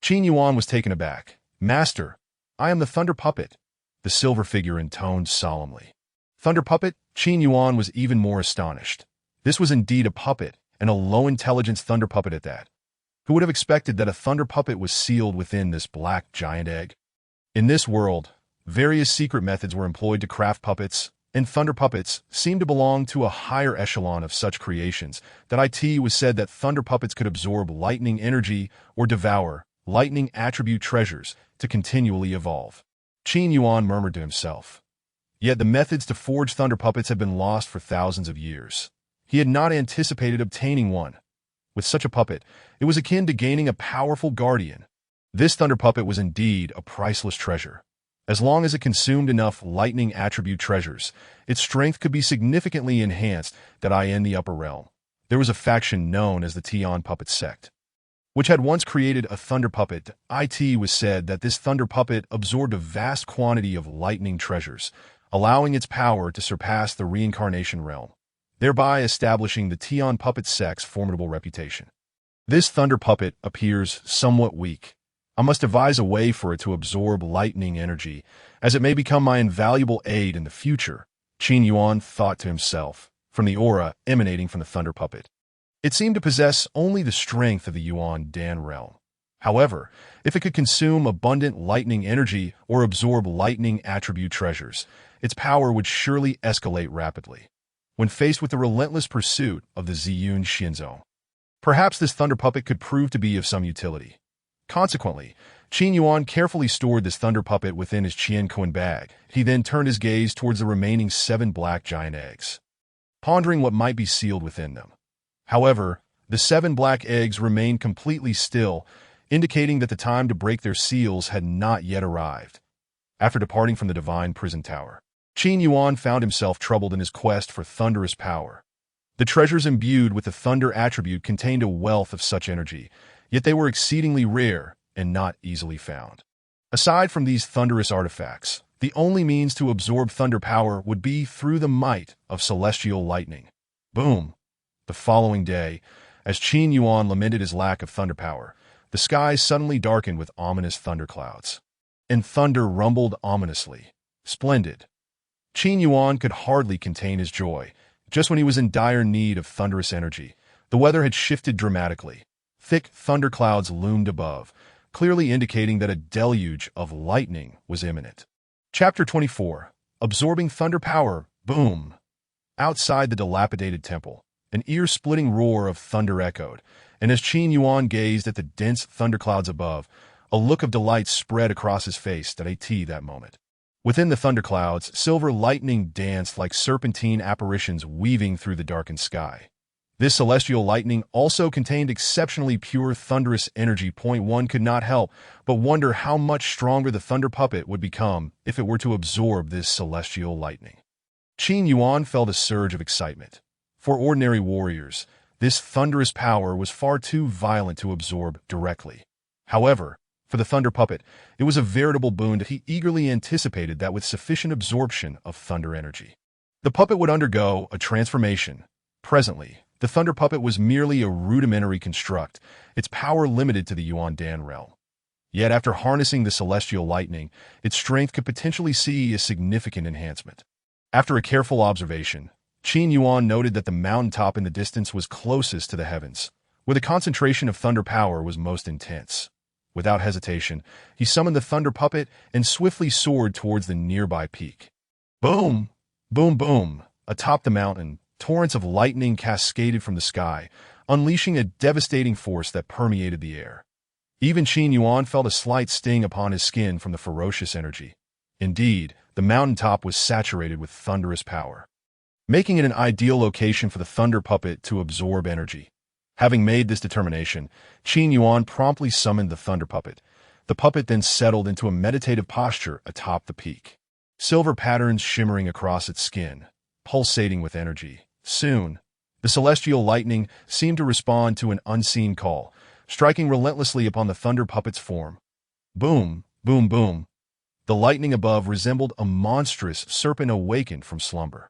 Qin Yuan was taken aback. "Master, I am the Thunder Puppet," the silver figure intoned solemnly. Thunder Puppet? Qin Yuan was even more astonished. This was indeed a puppet, and a low-intelligence Thunder Puppet at that. Who would have expected that a Thunder Puppet was sealed within this black giant egg? In this world, various secret methods were employed to craft puppets, and Thunder Puppets seemed to belong to a higher echelon of such creations. It was said that Thunder Puppets could absorb lightning energy or devour lightning attribute treasures to continually evolve. Qin Yuan murmured to himself. Yet the methods to forge Thunder Puppets had been lost for thousands of years. He had not anticipated obtaining one. With such a puppet, it was akin to gaining a powerful guardian. This Thunder Puppet was indeed a priceless treasure. As long as it consumed enough lightning attribute treasures, its strength could be significantly enhanced. In the upper realm, there was a faction known as the Tian Puppet Sect, which had once created a Thunder Puppet. It was said that this Thunder Puppet absorbed a vast quantity of lightning treasures, allowing its power to surpass the reincarnation realm, thereby establishing the Tian Puppet Sect's formidable reputation. This Thunder Puppet appears somewhat weak. I must devise a way for it to absorb lightning energy, as it may become my invaluable aid in the future, Qin Yuan thought to himself, from the aura emanating from the Thunder Puppet. It seemed to possess only the strength of the Yuan Dan realm. However, if it could consume abundant lightning energy or absorb lightning attribute treasures, its power would surely escalate rapidly when faced with the relentless pursuit of the Ziyun Shinzong. Perhaps this Thunder Puppet could prove to be of some utility. Consequently, Qin Yuan carefully stored this Thunder Puppet within his Qianquan bag. He then turned his gaze towards the remaining 7 black giant eggs, pondering what might be sealed within them. However, the 7 black eggs remained completely still, indicating that the time to break their seals had not yet arrived. After departing from the divine prison tower, Qin Yuan found himself troubled in his quest for thunderous power. The treasures imbued with the thunder attribute contained a wealth of such energy, yet they were exceedingly rare and not easily found. Aside from these thunderous artifacts, the only means to absorb thunder power would be through the might of celestial lightning. Boom! The following day, as Qin Yuan lamented his lack of thunder power, the skies suddenly darkened with ominous thunderclouds, and thunder rumbled ominously. Splendid! Qin Yuan could hardly contain his joy. Just when he was in dire need of thunderous energy, the weather had shifted dramatically. Thick thunderclouds loomed above, clearly indicating that a deluge of lightning was imminent. Chapter 24. Absorbing Thunder Power. Boom! Outside the dilapidated temple, an ear-splitting roar of thunder echoed, and as Qin Yuan gazed at the dense thunderclouds above, a look of delight spread across his face that moment. Within the thunderclouds, silver lightning danced like serpentine apparitions weaving through the darkened sky. This celestial lightning also contained exceptionally pure thunderous energy. One could not help but wonder how much stronger the Thunder Puppet would become if it were to absorb this celestial lightning. Qin Yuan felt a surge of excitement. For ordinary warriors, this thunderous power was far too violent to absorb directly. However, for the Thunder Puppet, it was a veritable boon. He eagerly anticipated that with sufficient absorption of thunder energy, the puppet would undergo a transformation, Presently, the Thunder Puppet was merely a rudimentary construct, its power limited to the Yuan Dan realm. Yet after harnessing the celestial lightning, its strength could potentially see a significant enhancement. After a careful observation, Qin Yuan noted that the mountaintop in the distance was closest to the heavens, where the concentration of thunder power was most intense. Without hesitation, he summoned the Thunder Puppet and swiftly soared towards the nearby peak. Boom! Boom boom! Atop the mountain, torrents of lightning cascaded from the sky, unleashing a devastating force that permeated the air. Even Qin Yuan felt a slight sting upon his skin from the ferocious energy. Indeed, the mountaintop was saturated with thunderous power, making it an ideal location for the Thunder Puppet to absorb energy. Having made this determination, Qin Yuan promptly summoned the Thunder Puppet. The puppet then settled into a meditative posture atop the peak, silver patterns shimmering across its skin, pulsating with energy. Soon, the celestial lightning seemed to respond to an unseen call, striking relentlessly upon the Thunder Puppet's form. Boom, boom, boom. The lightning above resembled a monstrous serpent awakened from slumber.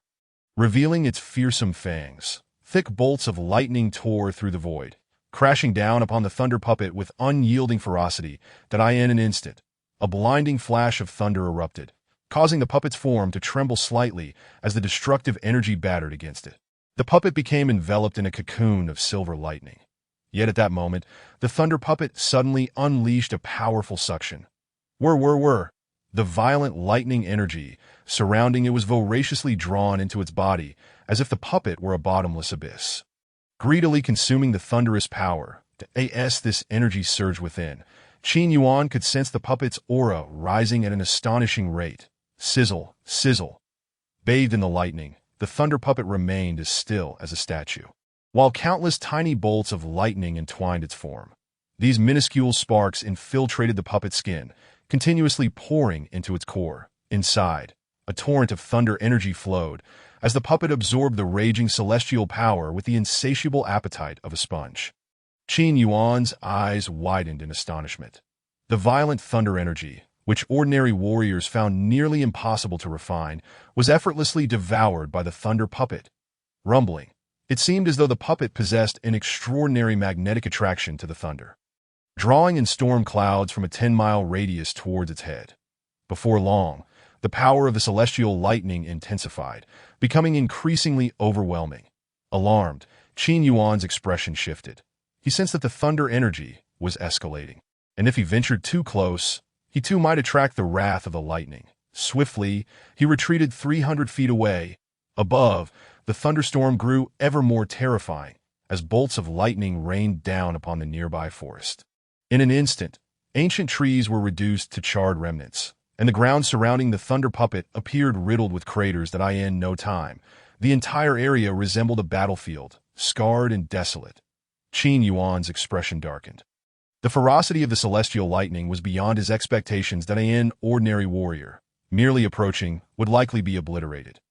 Revealing its fearsome fangs, thick bolts of lightning tore through the void, crashing down upon the Thunder Puppet with unyielding ferocity that in an instant, a blinding flash of thunder erupted, causing the puppet's form to tremble slightly as the destructive energy battered against it. The puppet became enveloped in a cocoon of silver lightning. Yet at that moment, the Thunder Puppet suddenly unleashed a powerful suction. Whir. The violent lightning energy surrounding it was voraciously drawn into its body, as if the puppet were a bottomless abyss. Greedily consuming the thunderous power, this energy surged within. Qin Yuan could sense the puppet's aura rising at an astonishing rate. Sizzle, sizzle. Bathed in the lightning, the Thunder Puppet remained as still as a statue, while countless tiny bolts of lightning entwined its form. These minuscule sparks infiltrated the puppet's skin, continuously pouring into its core. Inside, a torrent of thunder energy flowed, as the puppet absorbed the raging celestial power with the insatiable appetite of a sponge. Qin Yuan's eyes widened in astonishment. The violent thunder energy, which ordinary warriors found nearly impossible to refine, was effortlessly devoured by the Thunder Puppet. Rumbling, it seemed as though the puppet possessed an extraordinary magnetic attraction to the thunder, drawing in storm clouds from a 10-mile radius towards its head. Before long, the power of the celestial lightning intensified, becoming increasingly overwhelming. Alarmed, Qin Yuan's expression shifted. He sensed that the thunder energy was escalating, and if he ventured too close, he too might attract the wrath of the lightning. Swiftly, he retreated 300 feet away. Above, the thunderstorm grew ever more terrifying as bolts of lightning rained down upon the nearby forest. In an instant, ancient trees were reduced to charred remnants, and the ground surrounding the Thunder Puppet appeared riddled with craters that in no time. The entire area resembled a battlefield, scarred and desolate. Qin Yuan's expression darkened. The ferocity of the celestial lightning was beyond his expectations that an ordinary warrior, merely approaching, would likely be obliterated.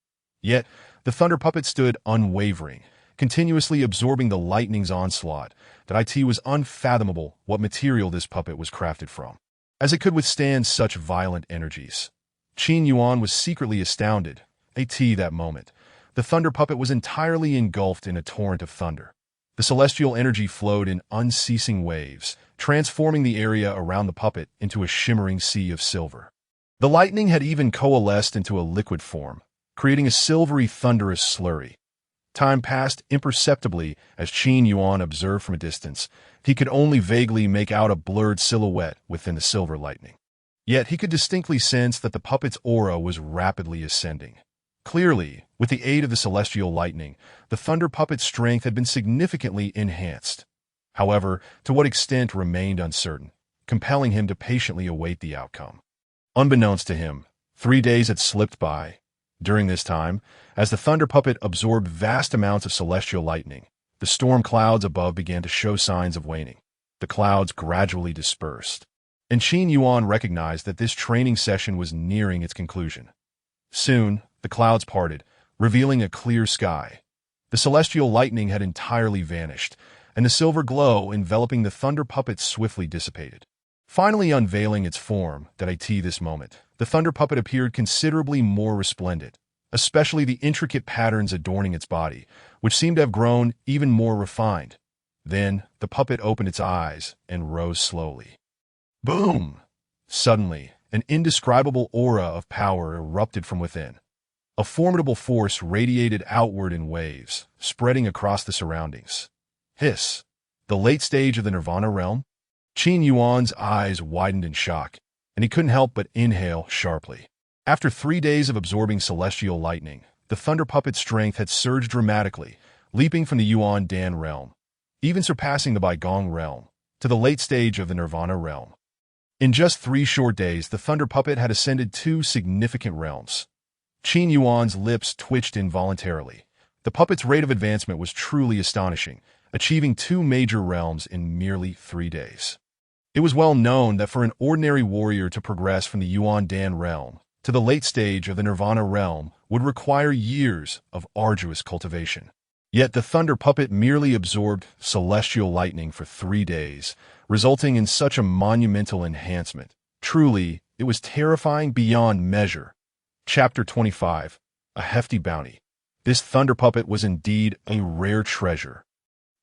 Yet, the Thunder Puppet stood unwavering, continuously absorbing the lightning's onslaught. That was unfathomable what material this puppet was crafted from, as it could withstand such violent energies. Qin Yuan was secretly astounded. That moment, the Thunder Puppet was entirely engulfed in a torrent of thunder. The celestial energy flowed in unceasing waves, transforming the area around the puppet into a shimmering sea of silver. The lightning had even coalesced into a liquid form, creating a silvery, thunderous slurry. Time passed imperceptibly as Qin Yuan observed from a distance. He could only vaguely make out a blurred silhouette within the silver lightning. Yet he could distinctly sense that the puppet's aura was rapidly ascending. Clearly, with the aid of the celestial lightning, the Thunder Puppet's strength had been significantly enhanced. However, to what extent remained uncertain, compelling him to patiently await the outcome. Unbeknownst to him, 3 days had slipped by. During this time, as the Thunder Puppet absorbed vast amounts of celestial lightning, the storm clouds above began to show signs of waning. The clouds gradually dispersed, and Qin Yuan recognized that this training session was nearing its conclusion. Soon, the clouds parted, revealing a clear sky. The celestial lightning had entirely vanished, and the silver glow enveloping the Thunder Puppet swiftly dissipated. Finally unveiling its form, this moment, the Thunder Puppet appeared considerably more resplendent. especially the intricate patterns adorning its body, which seemed to have grown even more refined. Then the puppet opened its eyes and rose slowly. Boom! Suddenly, an indescribable aura of power erupted from within. A formidable force radiated outward in waves, spreading across the surroundings. Hiss! The late stage of the Nirvana realm? Qin Yuan's eyes widened in shock, and he couldn't help but inhale sharply. After 3 days of absorbing celestial lightning, the Thunder Puppet's strength had surged dramatically, leaping from the Yuan Dan realm, even surpassing the Baigong realm, to the late stage of the Nirvana realm. In just 3 short days, the Thunder Puppet had ascended 2 significant realms. Qin Yuan's lips twitched involuntarily. The puppet's rate of advancement was truly astonishing, achieving 2 major realms in merely 3 days. It was well known that for an ordinary warrior to progress from the Yuan Dan realm to the late stage of the Nirvana realm would require years of arduous cultivation. Yet the Thunder Puppet merely absorbed celestial lightning for 3 days, resulting in such a monumental enhancement. Truly, it was terrifying beyond measure. Chapter 25. A Hefty Bounty. This Thunder Puppet was indeed a rare treasure.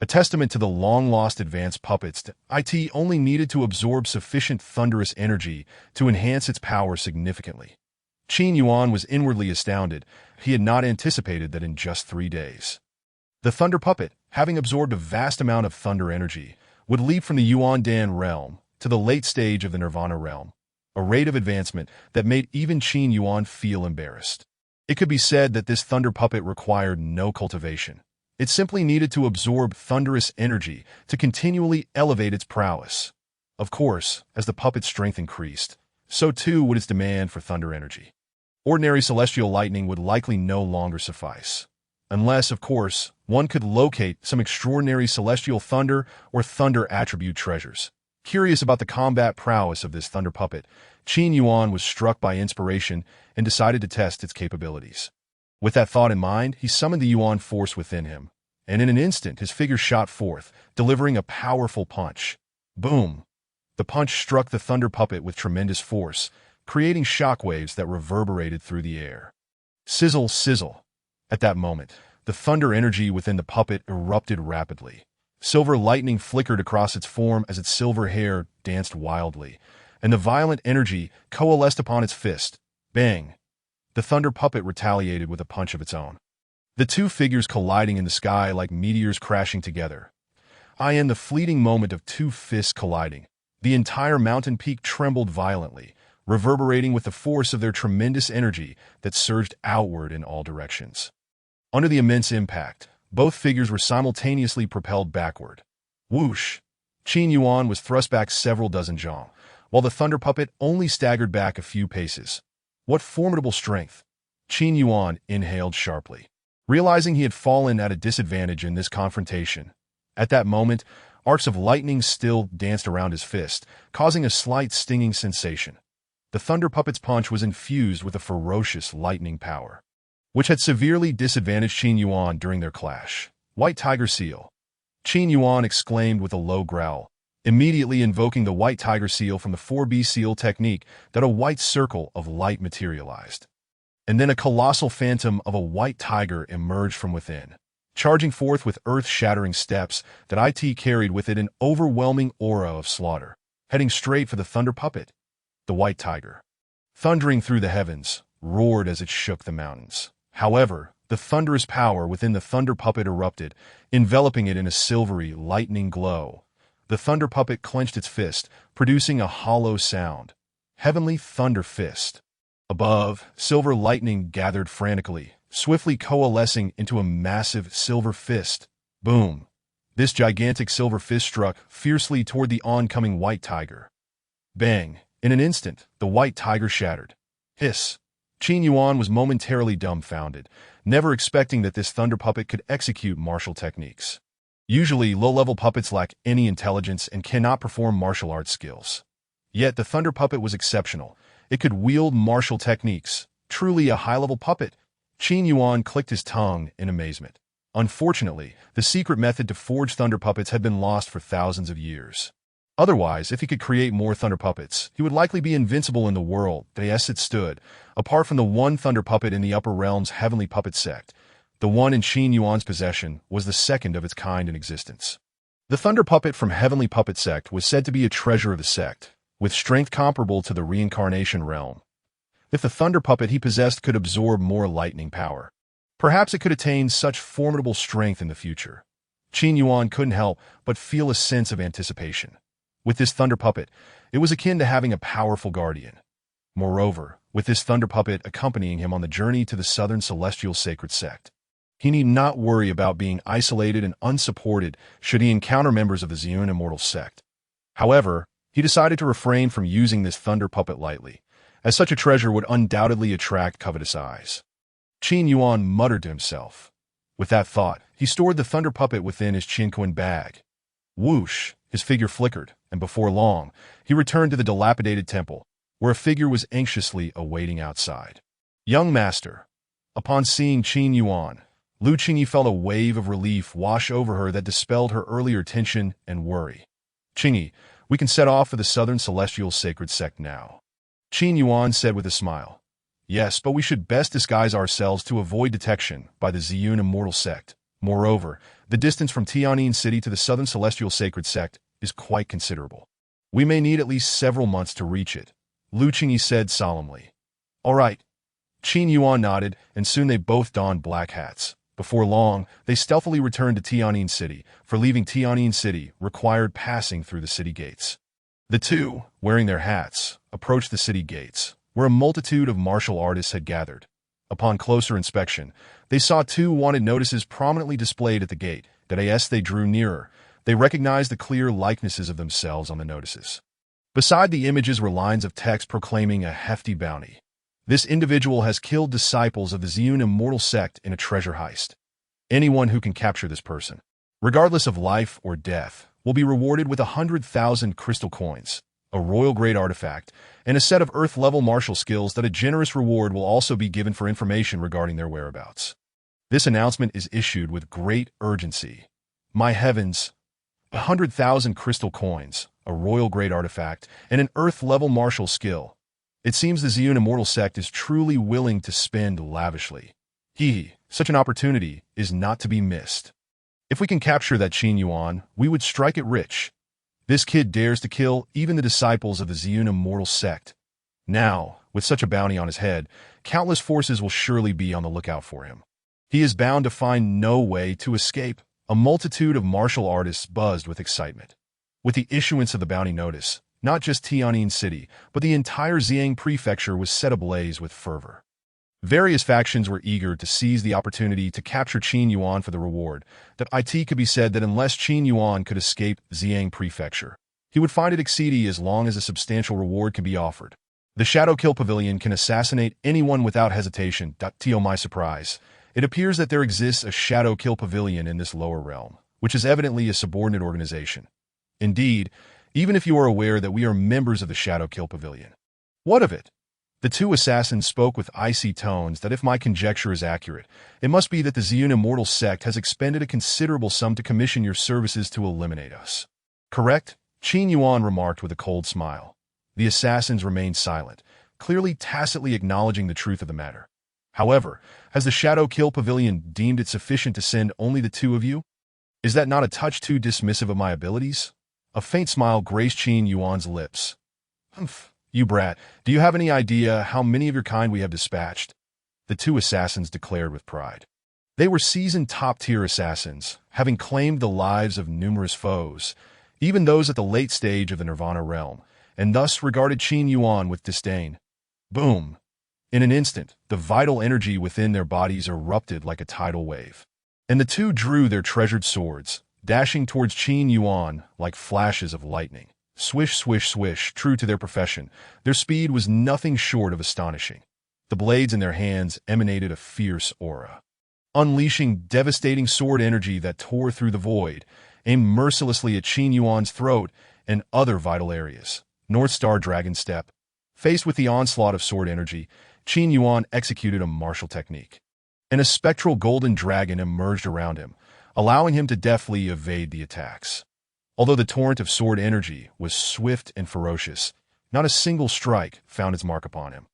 A testament to the long-lost advanced puppets, IT only needed to absorb sufficient thunderous energy to enhance its power significantly. Qin Yuan was inwardly astounded. He had not anticipated that in just 3 days. The Thunder Puppet, having absorbed a vast amount of thunder energy, would leap from the Yuan Dan realm to the late stage of the Nirvana realm, a rate of advancement that made even Qin Yuan feel embarrassed. It could be said that this Thunder Puppet required no cultivation. It simply needed to absorb thunderous energy to continually elevate its prowess. Of course, as the puppet's strength increased, so too would its demand for thunder energy. Ordinary celestial lightning would likely no longer suffice. Unless, of course, one could locate some extraordinary celestial thunder or thunder attribute treasures. Curious about the combat prowess of this Thunder Puppet, Qin Yuan was struck by inspiration and decided to test its capabilities. With that thought in mind, he summoned the Yuan force within him, and in an instant his figure shot forth, delivering a powerful punch. Boom! The punch struck the Thunder Puppet with tremendous force, creating shockwaves that reverberated through the air. Sizzle, sizzle! At that moment, the thunder energy within the puppet erupted rapidly. Silver lightning flickered across its form as its silver hair danced wildly, and the violent energy coalesced upon its fist. Bang! The Thunder Puppet retaliated with a punch of its own. The 2 figures colliding in the sky like meteors crashing together. In the fleeting moment of 2 fists colliding, the entire mountain peak trembled violently, reverberating with the force of their tremendous energy that surged outward in all directions. Under the immense impact, both figures were simultaneously propelled backward. Whoosh! Qin Yuan was thrust back several dozen zhang, while the Thunder Puppet only staggered back a few paces. What formidable strength! Qin Yuan inhaled sharply, realizing he had fallen at a disadvantage in this confrontation. At that moment, arcs of lightning still danced around his fist, causing a slight stinging sensation. The Thunder Puppet's punch was infused with a ferocious lightning power, which had severely disadvantaged Qin Yuan during their clash. White Tiger Seal! Qin Yuan exclaimed with a low growl, immediately invoking the White Tiger Seal from the 4B Seal technique that a white circle of light materialized. And then a colossal phantom of a white tiger emerged from within, charging forth with earth-shattering steps that IT carried with it an overwhelming aura of slaughter, heading straight for the Thunder Puppet. The White Tiger, thundering through the heavens, roared as it shook the mountains. However, the thunderous power within the Thunder Puppet erupted, enveloping it in a silvery, lightning glow. The Thunder Puppet clenched its fist, producing a hollow sound. Heavenly Thunder Fist. Above, silver lightning gathered frantically, swiftly coalescing into a massive silver fist. Boom! This gigantic silver fist struck fiercely toward the oncoming white tiger. Bang! In an instant, the white tiger shattered. Hiss! Qin Yuan was momentarily dumbfounded, never expecting that this Thunder Puppet could execute martial techniques. Usually, low-level puppets lack any intelligence and cannot perform martial arts skills. Yet the Thunder Puppet was exceptional. It could wield martial techniques. Truly a high-level puppet. Qin Yuan clicked his tongue in amazement. Unfortunately, the secret method to forge Thunder Puppets had been lost for thousands of years. Otherwise, if he could create more thunder puppets, he would likely be invincible in the world that it stood, apart from the one thunder puppet in the upper realm's heavenly puppet sect. The one in Qin Yuan's possession was the second of its kind in existence. The thunder puppet from heavenly puppet sect was said to be a treasure of the sect, with strength comparable to the reincarnation realm. If the thunder puppet he possessed could absorb more lightning power, perhaps it could attain such formidable strength in the future. Qin Yuan couldn't help but feel a sense of anticipation. With this thunder puppet, it was akin to having a powerful guardian. Moreover, with this thunder puppet accompanying him on the journey to the Southern Celestial Sacred Sect, he need not worry about being isolated and unsupported should he encounter members of the Ziyun Immortal Sect. However, he decided to refrain from using this thunder puppet lightly, as such a treasure would undoubtedly attract covetous eyes. Qin Yuan muttered to himself. With that thought, he stored the thunder puppet within his Qinquan bag. Whoosh, his figure flickered, and before long, he returned to the dilapidated temple, where a figure was anxiously awaiting outside. Young master. Upon seeing Qin Yuan, Lu Qingyi felt a wave of relief wash over her that dispelled her earlier tension and worry. Qingyi, we can set off for the Southern Celestial Sacred Sect now. Qin Yuan said with a smile. Yes, but we should best disguise ourselves to avoid detection by the Ziyun Immortal Sect. Moreover, the distance from Tianyin City to the Southern Celestial Sacred Sect is quite considerable. We may need at least several months to reach it, Lu Qingyi said solemnly. All right. Qin Yuan nodded, and soon they both donned black hats. Before long, they stealthily returned to Tianyin City, for leaving Tianyin City required passing through the city gates. The two, wearing their hats, approached the city gates, where a multitude of martial artists had gathered. Upon closer inspection, they saw two wanted notices prominently displayed at the gate. As they drew nearer, they recognized the clear likenesses of themselves on the notices. Beside the images were lines of text proclaiming a hefty bounty. This individual has killed disciples of the Ziyun Immortal Sect in a treasure heist. Anyone who can capture this person, regardless of life or death, will be rewarded with 100,000 crystal coins, a royal-grade artifact, and a set of Earth-level martial skills that a generous reward will also be given for information regarding their whereabouts. This announcement is issued with great urgency. My heavens! 100,000 crystal coins, a royal-grade artifact, and an Earth-level martial skill. It seems the Ziyun Immortal Sect is truly willing to spend lavishly. Such an opportunity is not to be missed. If we can capture that Qin Yuan, we would strike it rich. This kid dares to kill even the disciples of the Ziyun Immortal Sect. Now, with such a bounty on his head, countless forces will surely be on the lookout for him. He is bound to find no way to escape. A multitude of martial artists buzzed with excitement. With the issuance of the bounty notice, not just Tianyin City, but the entire Ziyang Prefecture was set ablaze with fervor. Various factions were eager to seize the opportunity to capture Qin Yuan for the reward. It could be said that unless Qin Yuan could escape Ziyang Prefecture, he would find it exceeding as long as a substantial reward can be offered. The Shadow Kill Pavilion can assassinate anyone without hesitation. To my surprise, it appears that there exists a Shadow Kill Pavilion in this lower realm, which is evidently a subordinate organization. Indeed, even if you are aware that we are members of the Shadow Kill Pavilion. What of it? The two assassins spoke with icy tones that if my conjecture is accurate, it must be that the Ziyun Immortal Sect has expended a considerable sum to commission your services to eliminate us. Correct? Qin Yuan remarked with a cold smile. The assassins remained silent, clearly tacitly acknowledging the truth of the matter. However, has the Shadow Kill Pavilion deemed it sufficient to send only the two of you? Is that not a touch too dismissive of my abilities? A faint smile graced Qin Yuan's lips. Humph, you brat, do you have any idea how many of your kind we have dispatched? The two assassins declared with pride. They were seasoned top-tier assassins, having claimed the lives of numerous foes, even those at the late stage of the Nirvana realm, and thus regarded Qin Yuan with disdain. Boom! In an instant, the vital energy within their bodies erupted like a tidal wave, and the two drew their treasured swords, dashing towards Qin Yuan like flashes of lightning. Swish, swish, swish, true to their profession, their speed was nothing short of astonishing. The blades in their hands emanated a fierce aura, unleashing devastating sword energy that tore through the void, aimed mercilessly at Qin Yuan's throat and other vital areas. North Star Dragon Step. Faced with the onslaught of sword energy, Qin Yuan executed a martial technique, and a spectral golden dragon emerged around him, allowing him to deftly evade the attacks. Although the torrent of sword energy was swift and ferocious, not a single strike found its mark upon him.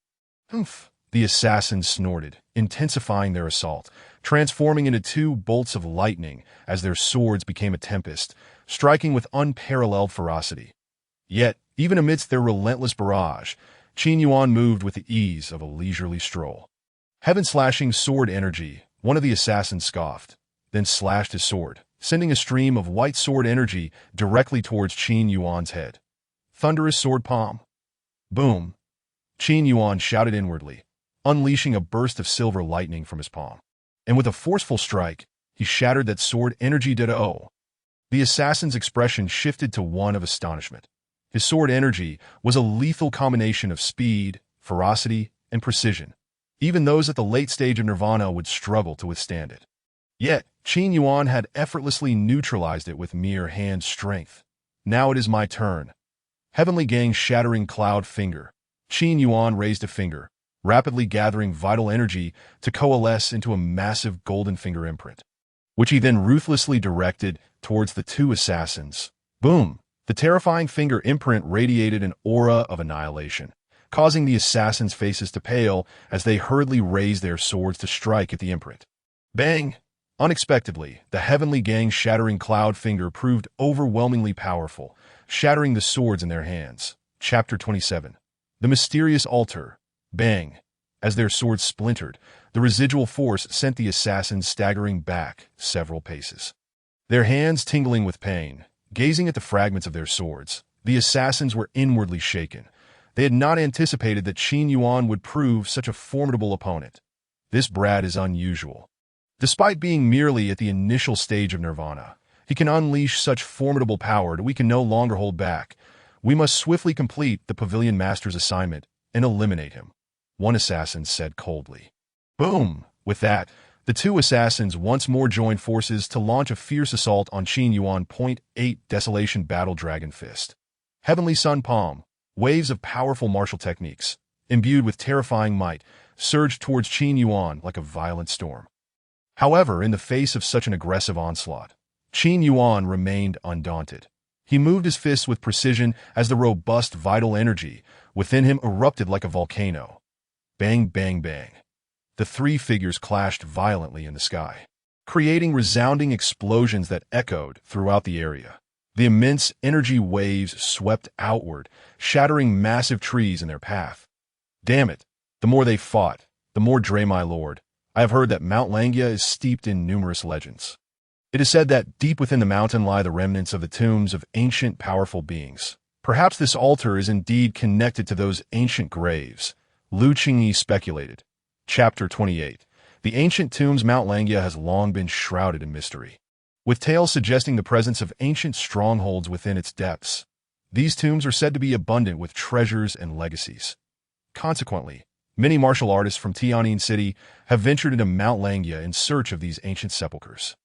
Humph! The assassins snorted, intensifying their assault, transforming into two bolts of lightning as their swords became a tempest, striking with unparalleled ferocity. Yet, even amidst their relentless barrage, Qin Yuan moved with the ease of a leisurely stroll. Heaven-slashing sword energy, one of the assassins scoffed, then slashed his sword, sending a stream of white sword energy directly towards Qin Yuan's head. Thunderous sword palm. Boom! Qin Yuan shouted inwardly, unleashing a burst of silver lightning from his palm. And with a forceful strike, he shattered that sword energy to The assassin's expression shifted to one of astonishment. His sword energy was a lethal combination of speed, ferocity, and precision. Even those at the late stage of nirvana would struggle to withstand it. Yet, Qin Yuan had effortlessly neutralized it with mere hand strength. Now it is my turn. Heavenly Gang's shattering cloud finger. Qin Yuan raised a finger, rapidly gathering vital energy to coalesce into a massive golden finger imprint, which he then ruthlessly directed towards the two assassins. Boom! The terrifying finger imprint radiated an aura of annihilation, causing the assassins' faces to pale as they hurriedly raised their swords to strike at the imprint. Bang! Unexpectedly, the Heavenly Gang's shattering cloud finger proved overwhelmingly powerful, shattering the swords in their hands. Chapter 27. The Mysterious Altar. Bang! As their swords splintered, the residual force sent the assassins staggering back several paces. Their hands tingling with pain, gazing at the fragments of their swords, the assassins were inwardly shaken. They had not anticipated that Qin Yuan would prove such a formidable opponent. This brat is unusual. Despite being merely at the initial stage of nirvana, he can unleash such formidable power that we can no longer hold back. We must swiftly complete the Pavilion Master's assignment and eliminate him, one assassin said coldly. Boom! With that, the two assassins once more joined forces to launch a fierce assault on Qin Yuan. 8 Desolation Battle Dragon Fist. Heavenly Sun Palm, waves of powerful martial techniques, imbued with terrifying might, surged towards Qin Yuan like a violent storm. However, in the face of such an aggressive onslaught, Qin Yuan remained undaunted. He moved his fists with precision as the robust vital energy within him erupted like a volcano. Bang, bang, bang. The three figures clashed violently in the sky, creating resounding explosions that echoed throughout the area. The immense energy waves swept outward, shattering massive trees in their path. Damn it! The more they fought, the more Dre, my lord. I have heard that Mount Langia is steeped in numerous legends. It is said that deep within the mountain lie the remnants of the tombs of ancient powerful beings. Perhaps this altar is indeed connected to those ancient graves, Lu Qingyi speculated. Chapter 28. The ancient tombs. Mount Langia has long been shrouded in mystery, with tales suggesting the presence of ancient strongholds within its depths. These tombs are said to be abundant with treasures and legacies. Consequently, many martial artists from Tianjin City have ventured into Mount Langia in search of these ancient sepulchres.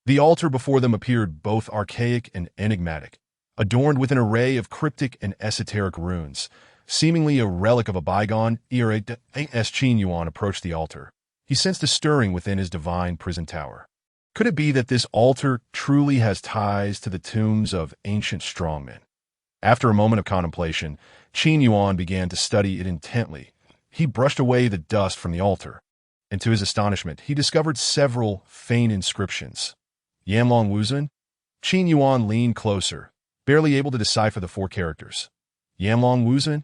The altar before them appeared both archaic and enigmatic, adorned with an array of cryptic and esoteric runes, seemingly a relic of a bygone era. As Qin Yuan approached the altar, he sensed a stirring within his divine prison tower. Could it be that this altar truly has ties to the tombs of ancient strongmen? After a moment of contemplation, Qin Yuan began to study it intently. He brushed away the dust from the altar, and to his astonishment, he discovered several faint inscriptions. Yanlong Wuzun? Qin Yuan leaned closer, barely able to decipher the 4 characters. Yanlong Wuzun?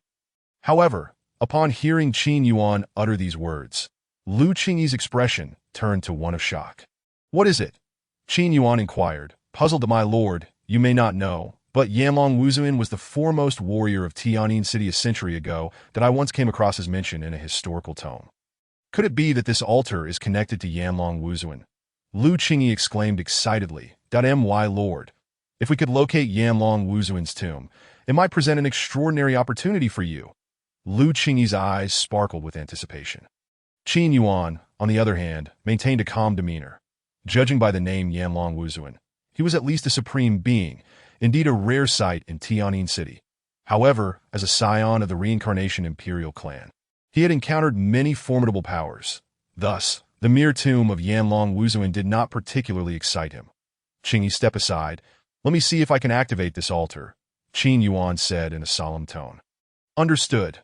However, upon hearing Qin Yuan utter these words, Lu Qingyi's expression turned to one of shock. What is it? Qin Yuan inquired, puzzled. My lord, you may not know, but Yanlong Wuzun was the foremost warrior of Tianjin City a century ago that I once came across his mention in a historical tome. Could it be that this altar is connected to Yanlong Wuzun? Lu Qingyi exclaimed excitedly, My lord, if we could locate Yanlong Wuzun's tomb, it might present an extraordinary opportunity for you. Lu Qingyi's eyes sparkled with anticipation. Qin Yuan, on the other hand, maintained a calm demeanor. Judging by the name Yanlong Wuzun, he was at least a supreme being, indeed a rare sight in Tianjin City. However, as a scion of the Reincarnation Imperial clan, he had encountered many formidable powers. Thus, the mere tomb of Yanlong Wuzun did not particularly excite him. Qingyi stepped aside, Let me see if I can activate this altar, Qin Yuan said in a solemn tone. Understood.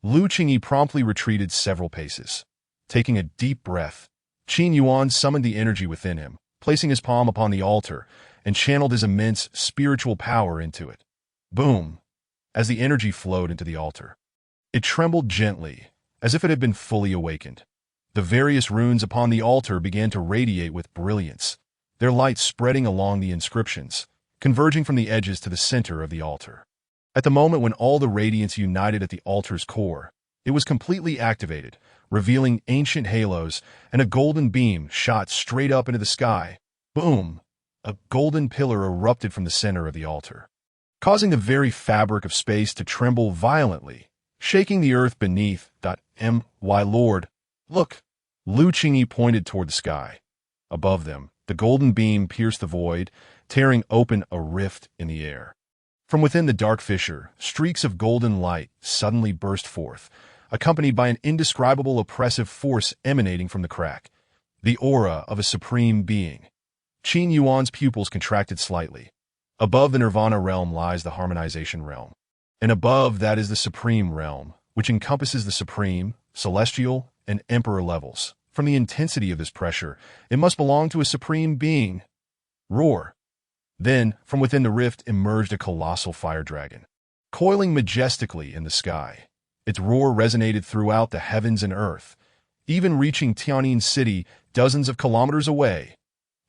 Lu Qingyi promptly retreated several paces. Taking a deep breath, Qin Yuan summoned the energy within him, placing his palm upon the altar, and channeled his immense spiritual power into it. Boom! As the energy flowed into the altar, it trembled gently, as if it had been fully awakened. The various runes upon the altar began to radiate with brilliance, their light spreading along the inscriptions, converging from the edges to the center of the altar. At the moment when all the radiance united at the altar's core, it was completely activated, revealing ancient halos, and a golden beam shot straight up into the sky. Boom! A golden pillar erupted from the center of the altar, causing the very fabric of space to tremble violently, shaking the earth beneath. My lord, look! Lu Qingyi pointed toward the sky. Above them, the golden beam pierced the void, tearing open a rift in the air. From within the dark fissure, streaks of golden light suddenly burst forth, accompanied by an indescribable oppressive force emanating from the crack, the aura of a supreme being. Qin Yuan's pupils contracted slightly. Above the Nirvana realm lies the Harmonization realm, and above that is the Supreme realm, which encompasses the Supreme, Celestial, and Emperor levels. From the intensity of this pressure, it must belong to a supreme being. Roar! Then, from within the rift emerged a colossal fire dragon, coiling majestically in the sky. Its roar resonated throughout the heavens and earth, even reaching Tianyin City dozens of kilometers away.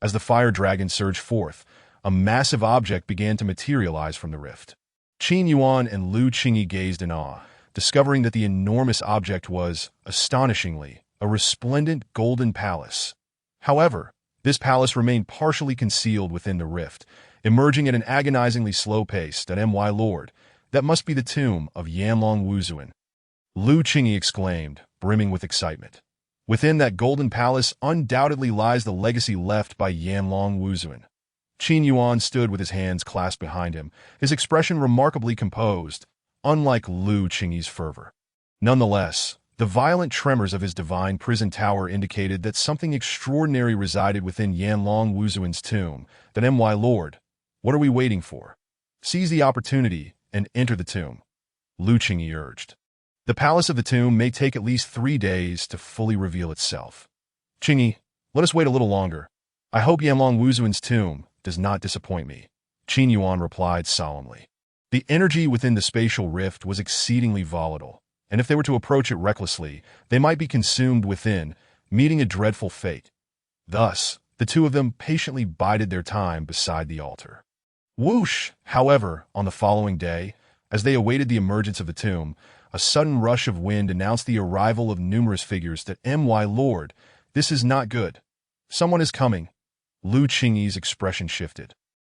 As the fire dragon surged forth, a massive object began to materialize from the rift. Qin Yuan and Lu Qingyi gazed in awe, discovering that the enormous object was, astonishingly, a resplendent golden palace. However, this palace remained partially concealed within the rift, emerging at an agonizingly slow pace. My lord, that must be the tomb of Yanlong Wuzuan. Lu Qingyi exclaimed, brimming with excitement. Within that golden palace undoubtedly lies the legacy left by Yanlong Wuzuan. Qin Yuan stood with his hands clasped behind him, his expression remarkably composed, unlike Lu Qingyi's fervor. Nonetheless, the violent tremors of his divine prison tower indicated that something extraordinary resided within Yanlong Wuzuan's tomb. My lord, what are we waiting for? Seize the opportunity and enter the tomb, Lu Qingyi urged. The palace of the tomb may take at least 3 days to fully reveal itself. Qingyi, let us wait a little longer. I hope Yanlong Wuzuan's tomb does not disappoint me, Qin Yuan replied solemnly. The energy within the spatial rift was exceedingly volatile, and if they were to approach it recklessly, they might be consumed within, meeting a dreadful fate. Thus, the two of them patiently bided their time beside the altar. Whoosh! However, on the following day, as they awaited the emergence of the tomb, a sudden rush of wind announced the arrival of numerous figures. My lord, this is not good. Someone is coming. Lu Qingyi's expression shifted.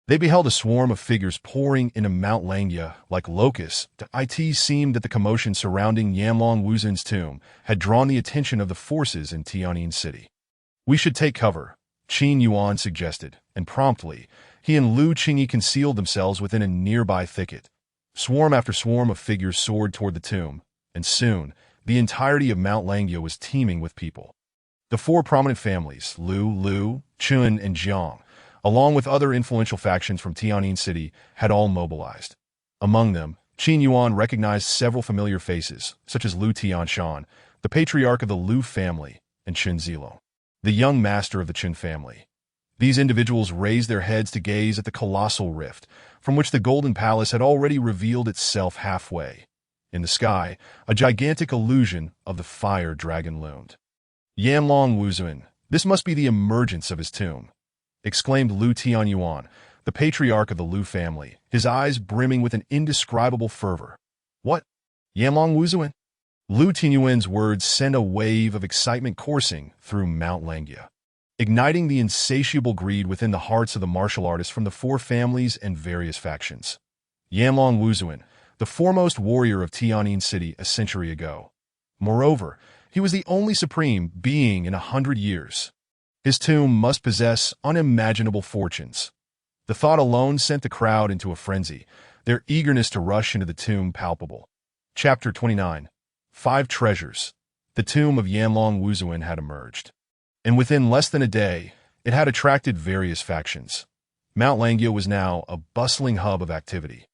They beheld a swarm of figures pouring into Mount Langya like locusts. It seemed that the commotion surrounding Yanlong Wuzuan's tomb had drawn the attention of the forces in Tianyin City. We should take cover, Qin Yuan suggested, and promptly, he and Lu Qingyi concealed themselves within a nearby thicket. Swarm after swarm of figures soared toward the tomb, and soon, the entirety of Mount Langya was teeming with people. The 4 prominent families, Lu, Chun, and Jiang, along with other influential factions from Tianyin City, had all mobilized. Among them, Qin Yuan recognized several familiar faces, such as Lu Tianshan, the patriarch of the Lu family, and Chun Zilong, the young master of the Chun family. These individuals raised their heads to gaze at the colossal rift, from which the Golden Palace had already revealed itself halfway. In the sky, a gigantic illusion of the fire dragon loomed. Yanlong Wuzuan, this must be the emergence of his tomb, exclaimed Lu Tianyuan, the patriarch of the Lu family, his eyes brimming with an indescribable fervor. What? Yanlong Wuzuan? Lu Tianyuan's words sent a wave of excitement coursing through Mount Langya, igniting the insatiable greed within the hearts of the martial artists from the 4 families and various factions. Yanlong Wuzuan, the foremost warrior of Tianyin City a century ago. Moreover, he was the only supreme being in 100 years. His tomb must possess unimaginable fortunes. The thought alone sent the crowd into a frenzy, their eagerness to rush into the tomb palpable. Chapter 29. 5 Treasures. The tomb of Yanlong Wuzuan had emerged, and within less than a day, it had attracted various factions. Mount Langia was now a bustling hub of activity.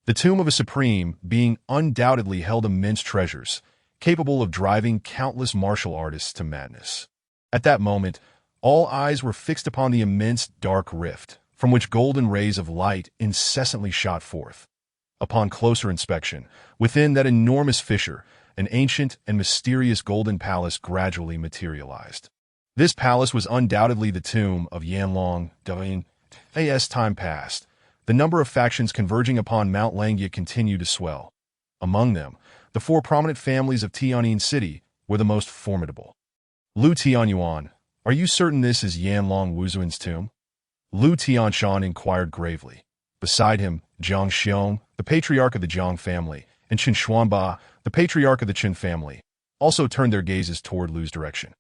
The tomb of a supreme being undoubtedly held immense treasures, capable of driving countless martial artists to madness. At that moment, all eyes were fixed upon the immense dark rift, from which golden rays of light incessantly shot forth. Upon closer inspection, within that enormous fissure, an ancient and mysterious golden palace gradually materialized. This palace was undoubtedly the tomb of Yanlong Duyin. As time passed, the number of factions converging upon Mount Langia continued to swell. Among them, the four prominent families of Tianyin City were the most formidable. Lu Tianyuan, are you certain this is Yanlong Wuzuan's tomb? Lu Tianshan inquired gravely. Beside him, Jiang Xiong, the patriarch of the Jiang family, and Qin Xuanba, the patriarch of the Qin family, also turned their gazes toward Lu's direction.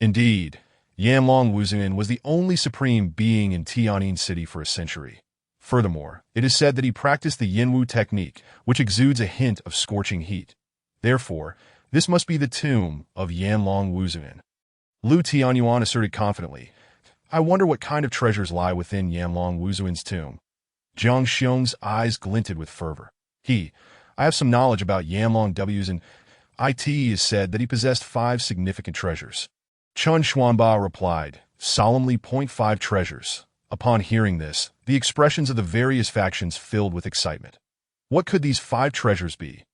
Indeed, Yanlong Wuzuan was the only supreme being in Tianyin City for a century. Furthermore, it is said that he practiced the Yinwu technique, which exudes a hint of scorching heat. Therefore, this must be the tomb of Yanlong Wuzuan. Lu Tianyuan asserted confidently, I wonder what kind of treasures lie within Yanlong Wuzuan's tomb. Jiang Xiong's eyes glinted with fervor. I have some knowledge about Yanlong Wu's, and it is said that he possessed 5 significant treasures. Qin Xuanba replied, solemnly, 5 treasures. Upon hearing this, the expressions of the various factions filled with excitement. What could these 5 treasures be?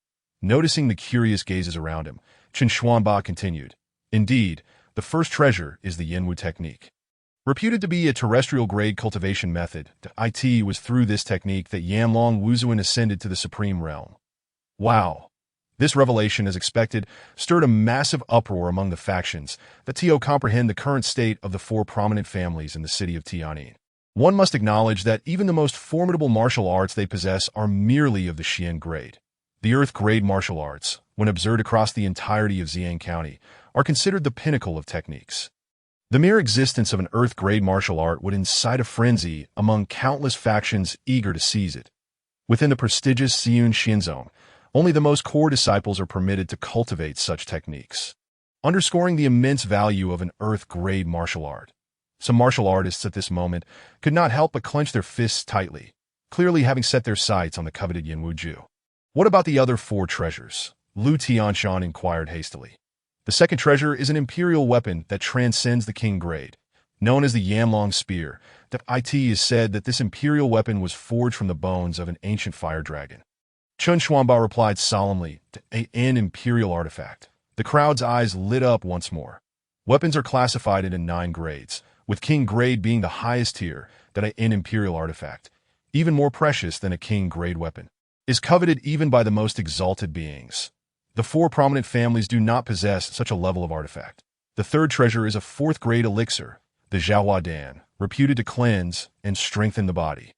Noticing the curious gazes around him, Qin Xuanba continued, indeed, the first treasure is the Yinwu technique. Reputed to be a terrestrial-grade cultivation method, it was through this technique that Yanlong Wuzuan ascended to the supreme realm. Wow! This revelation, as expected, stirred a massive uproar among the factions that comprehend the current state of the 4 prominent families in the city of Tianyin. One must acknowledge that even the most formidable martial arts they possess are merely of the Xian grade. The Earth grade martial arts, when observed across the entirety of Ziyang County, are considered the pinnacle of techniques. The mere existence of an Earth grade martial art would incite a frenzy among countless factions eager to seize it. Within the prestigious Xiyun Xianzong, only the most core disciples are permitted to cultivate such techniques, underscoring the immense value of an Earth grade martial art. Some martial artists at this moment could not help but clench their fists tightly, clearly having set their sights on the coveted Yinwu Ju. What about the other 4 treasures? Lu Tianshan inquired hastily. The second treasure is an imperial weapon that transcends the king grade, known as the Yanlong Spear. It is said that this imperial weapon was forged from the bones of an ancient fire dragon. Qin Xuanba replied solemnly, an imperial artifact. The crowd's eyes lit up once more. Weapons are classified into 9 grades, with king grade being the highest tier. That an imperial artifact, even more precious than a king grade weapon, is coveted even by the most exalted beings. The 4 prominent families do not possess such a level of artifact. The third treasure is a 4th grade elixir, the Zhaohua Dan, reputed to cleanse and strengthen the body,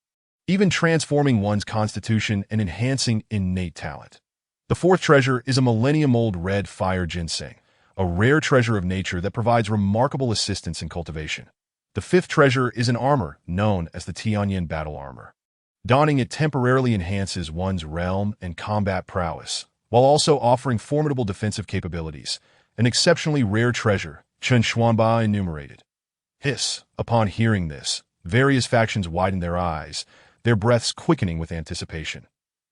even transforming one's constitution and enhancing innate talent. The 4th treasure is a millennium-old red fire ginseng, a rare treasure of nature that provides remarkable assistance in cultivation. The 5th treasure is an armor known as the Tianyin Battle Armor. Donning it temporarily enhances one's realm and combat prowess, while also offering formidable defensive capabilities. An exceptionally rare treasure, Qin Xuanba enumerated. Upon hearing this, various factions widened their eyes, their breaths quickening with anticipation.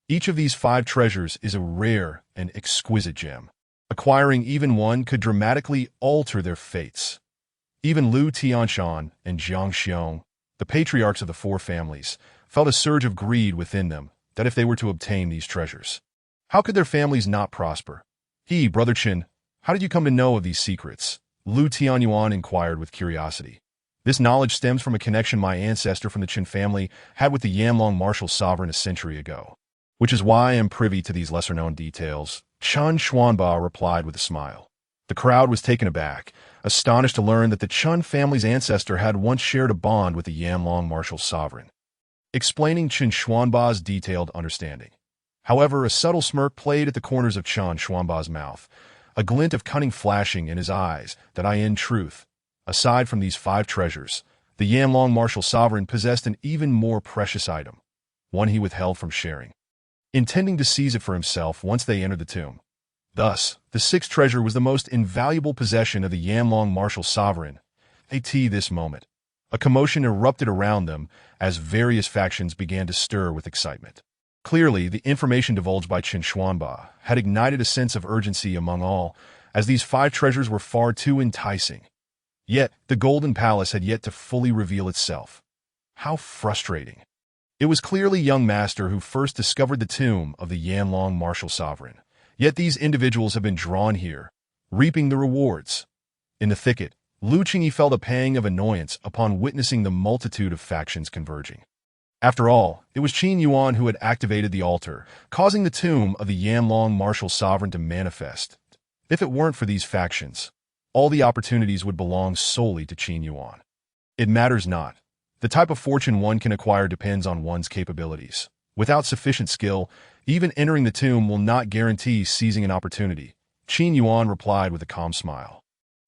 Each of these 5 treasures is a rare and exquisite gem. Acquiring even one could dramatically alter their fates. Even Lu Tianshan and Jiang Xiong, the patriarchs of the 4 families, felt a surge of greed within them that if they were to obtain these treasures, how could their families not prosper? Brother Qin, how did you come to know of these secrets? Lu Tianyuan inquired with curiosity. This knowledge stems from a connection my ancestor from the Qin family had with the Yanlong martial sovereign a century ago, which is why I am privy to these lesser-known details, Qin Xuanba replied with a smile. The crowd was taken aback, astonished to learn that the Qin family's ancestor had once shared a bond with the Yanlong martial sovereign, explaining Qin Xuanba's detailed understanding. However, a subtle smirk played at the corners of Qin Xuanba's mouth, a glint of cunning flashing in his eyes that in truth, aside from these 5 treasures, the Yanlong martial sovereign possessed an even more precious item, one he withheld from sharing, intending to seize it for himself once they entered the tomb. Thus, the 6th treasure was the most invaluable possession of the Yanlong martial sovereign. This moment, A commotion erupted around them as various factions began to stir with excitement. Clearly, the information divulged by Qin Xuanba had ignited a sense of urgency among all, as these 5 treasures were far too enticing. Yet, the Golden Palace had yet to fully reveal itself. How frustrating. It was clearly young master who first discovered the tomb of the Yanlong martial sovereign. Yet these individuals have been drawn here, reaping the rewards. In the thicket, Lu Qingyi felt a pang of annoyance upon witnessing the multitude of factions converging. After all, it was Qin Yuan who had activated the altar, causing the tomb of the Yanlong martial sovereign to manifest. If it weren't for these factions, all the opportunities would belong solely to Qin Yuan. It matters not. The type of fortune one can acquire depends on one's capabilities. Without sufficient skill, even entering the tomb will not guarantee seizing an opportunity. Qin Yuan replied with a calm smile.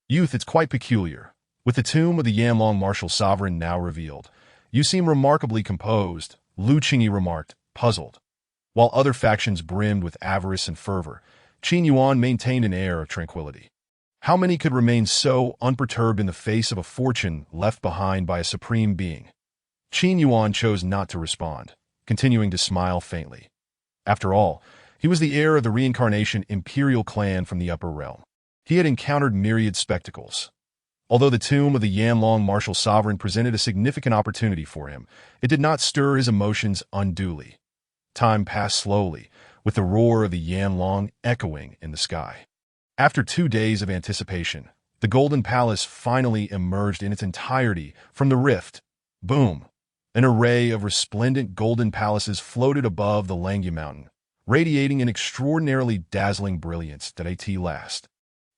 Youth, it's quite peculiar. With the tomb of the Yanlong martial sovereign now revealed, you seem remarkably composed, Lu Qingyi remarked, puzzled. While other factions brimmed with avarice and fervor, Qin Yuan maintained an air of tranquility. How many could remain so unperturbed in the face of a fortune left behind by a supreme being? Qin Yuan chose not to respond, continuing to smile faintly. After all, he was the heir of the reincarnation imperial clan from the upper realm. He had encountered myriad spectacles. Although the tomb of the Yanlong martial sovereign presented a significant opportunity for him, it did not stir his emotions unduly. Time passed slowly, with the roar of the Yanlong echoing in the sky. After 2 days of anticipation, the Golden Palace finally emerged in its entirety from the rift. Boom! An array of resplendent golden palaces floated above the Langya Mountain, radiating an extraordinarily dazzling brilliance at last.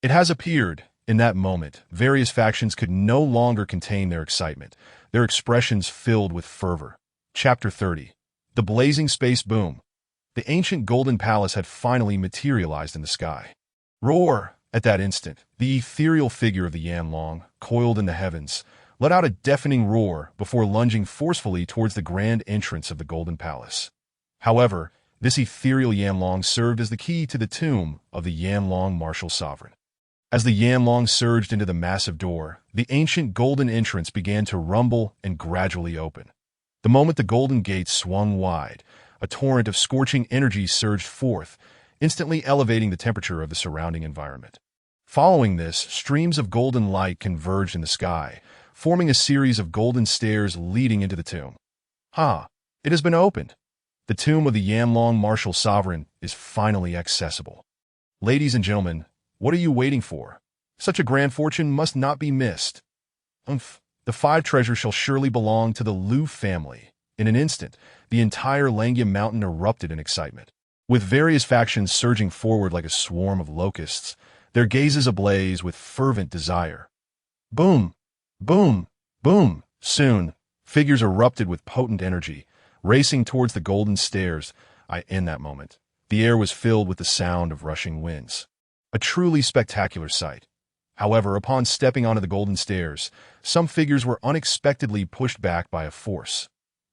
It has appeared. In that moment, various factions could no longer contain their excitement, their expressions filled with fervor. Chapter 30. The Blazing Space Boom. The ancient Golden Palace had finally materialized in the sky. Roar! At that instant, the ethereal figure of the Yanlong, coiled in the heavens, let out a deafening roar before lunging forcefully towards the grand entrance of the Golden Palace. However, this ethereal Yanlong served as the key to the tomb of the Yanlong martial sovereign. As the Yanlong surged into the massive door, the ancient golden entrance began to rumble and gradually open. The moment the golden gates swung wide, a torrent of scorching energy surged forth, instantly elevating the temperature of the surrounding environment. Following this, streams of golden light converged in the sky, forming a series of golden stairs leading into the tomb. It has been opened. The tomb of the Yanlong martial sovereign is finally accessible. Ladies and gentlemen, what are you waiting for? Such a grand fortune must not be missed. The 5 treasures shall surely belong to the Lu family. In an instant, the entire Langya Mountain erupted in excitement. With various factions surging forward like a swarm of locusts, their gazes ablaze with fervent desire. Boom! Boom! Boom! Soon, figures erupted with potent energy, racing towards the golden stairs. In that moment, the air was filled with the sound of rushing winds. A truly spectacular sight. However, upon stepping onto the golden stairs, some figures were unexpectedly pushed back by a force.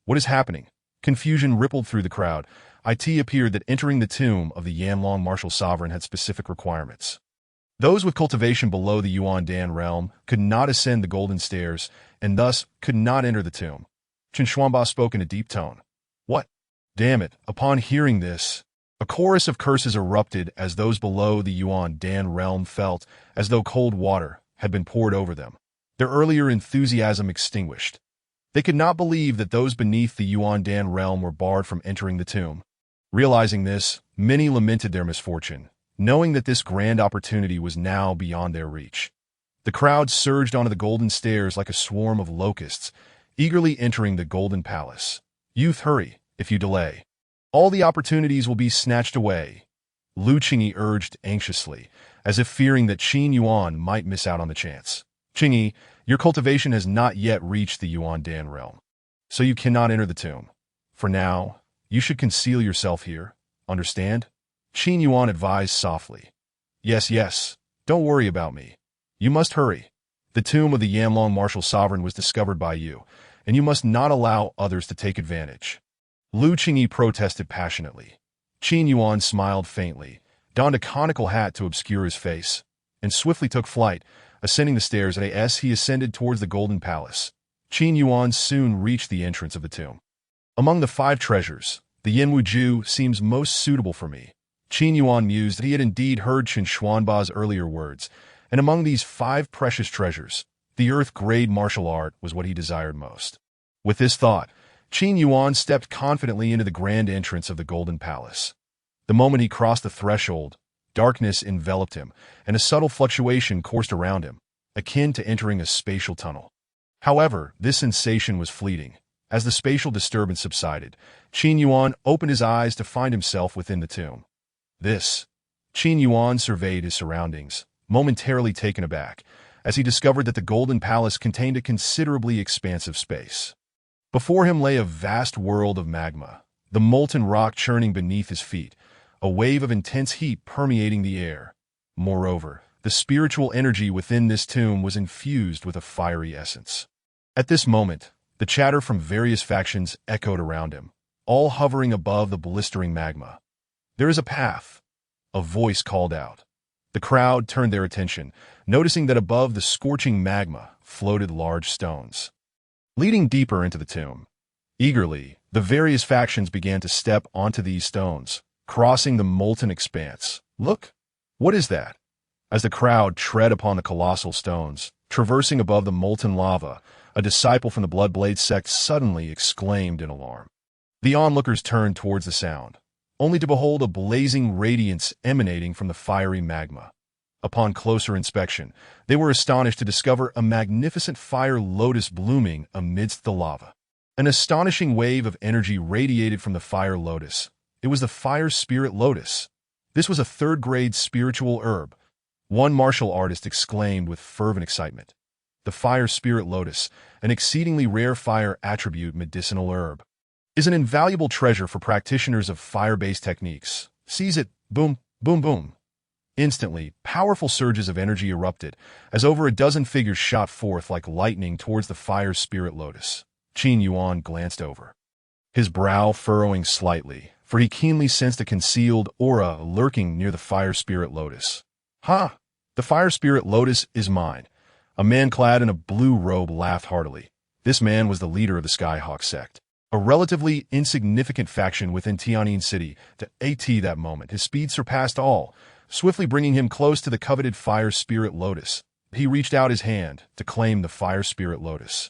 What is happening? Confusion rippled through the crowd. It appeared that entering the tomb of the Yanlong martial sovereign had specific requirements. Those with cultivation below the Yuan Dan realm could not ascend the golden stairs and thus could not enter the tomb. Qin Xuanba spoke in a deep tone. What? Damn it! Upon hearing this, a chorus of curses erupted as those below the Yuan Dan realm felt as though cold water had been poured over them, their earlier enthusiasm extinguished. They could not believe that those beneath the Yuan Dan realm were barred from entering the tomb. Realizing this, many lamented their misfortune, knowing that this grand opportunity was now beyond their reach. The crowd surged onto the golden stairs like a swarm of locusts, eagerly entering the Golden Palace. Youth, hurry, if you delay. All the opportunities will be snatched away, Lu Qingyi urged anxiously, as if fearing that Qin Yuan might miss out on the chance. Qingyi, your cultivation has not yet reached the Yuan Dan realm, so you cannot enter the tomb. For now, you should conceal yourself here, understand? Qin Yuan advised softly. Yes, don't worry about me. You must hurry. The tomb of the Yanlong martial sovereign was discovered by you, and you must not allow others to take advantage. Lu Qingyi protested passionately. Qin Yuan smiled faintly, donned a conical hat to obscure his face, and swiftly took flight, ascending the stairs as he ascended towards the Golden Palace. Qin Yuan soon reached the entrance of the tomb. Among the 5 treasures, the Yanwu Ju seems most suitable for me. Qin Yuan mused that he had indeed heard Qin Xuanba's earlier words, and among these 5 precious treasures, the earth-grade martial art was what he desired most. With this thought, Qin Yuan stepped confidently into the grand entrance of the Golden Palace. The moment he crossed the threshold, darkness enveloped him, and a subtle fluctuation coursed around him, akin to entering a spatial tunnel. However, this sensation was fleeting. As the spatial disturbance subsided, Qin Yuan opened his eyes to find himself within the tomb. Qin Yuan surveyed his surroundings, momentarily taken aback, as he discovered that the Golden Palace contained a considerably expansive space. Before him lay a vast world of magma, the molten rock churning beneath his feet, a wave of intense heat permeating the air. Moreover, the spiritual energy within this tomb was infused with a fiery essence. At this moment, the chatter from various factions echoed around him, all hovering above the blistering magma. "There is a path," a voice called out. The crowd turned their attention, noticing that above the scorching magma floated large stones, leading deeper into the tomb. Eagerly, the various factions began to step onto these stones, crossing the molten expanse. "Look! What is that?" As the crowd tread upon the colossal stones, traversing above the molten lava, a disciple from the Bloodblade sect suddenly exclaimed in alarm. The onlookers turned towards the sound, only to behold a blazing radiance emanating from the fiery magma. Upon closer inspection, they were astonished to discover a magnificent fire lotus blooming amidst the lava. An astonishing wave of energy radiated from the fire lotus. It was the fire spirit lotus. This was a 3rd-grade spiritual herb. One martial artist exclaimed with fervent excitement. The fire spirit lotus, an exceedingly rare fire attribute medicinal herb, is an invaluable treasure for practitioners of fire-based techniques. Seize it, boom, boom, boom. Instantly, powerful surges of energy erupted, as over a dozen figures shot forth like lightning towards the fire spirit lotus. Qin Yuan glanced over, his brow furrowing slightly, for he keenly sensed a concealed aura lurking near the fire spirit lotus. "Ha! The fire spirit lotus is mine." A man clad in a blue robe laughed heartily. This man was the leader of the Skyhawk sect, a relatively insignificant faction within Tianyin City. That moment, his speed surpassed all, swiftly bringing him close to the coveted fire spirit lotus. He reached out his hand to claim the fire spirit lotus.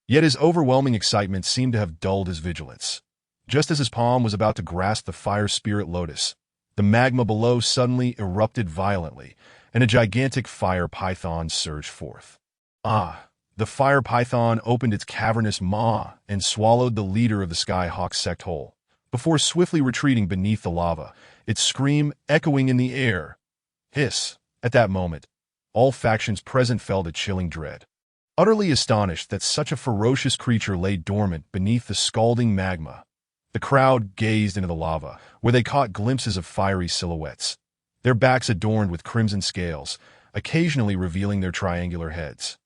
Yet his overwhelming excitement seemed to have dulled his vigilance. Just as his palm was about to grasp the fire spirit lotus, the magma below suddenly erupted violently, and a gigantic fire python surged forth. The fire python opened its cavernous maw and swallowed the leader of the Skyhawk sect whole, before swiftly retreating beneath the lava, its scream echoing in the air. Hiss! At that moment, all factions present felt a chilling dread. Utterly astonished that such a ferocious creature lay dormant beneath the scalding magma, the crowd gazed into the lava, where they caught glimpses of fiery silhouettes, their backs adorned with crimson scales, occasionally revealing their triangular heads.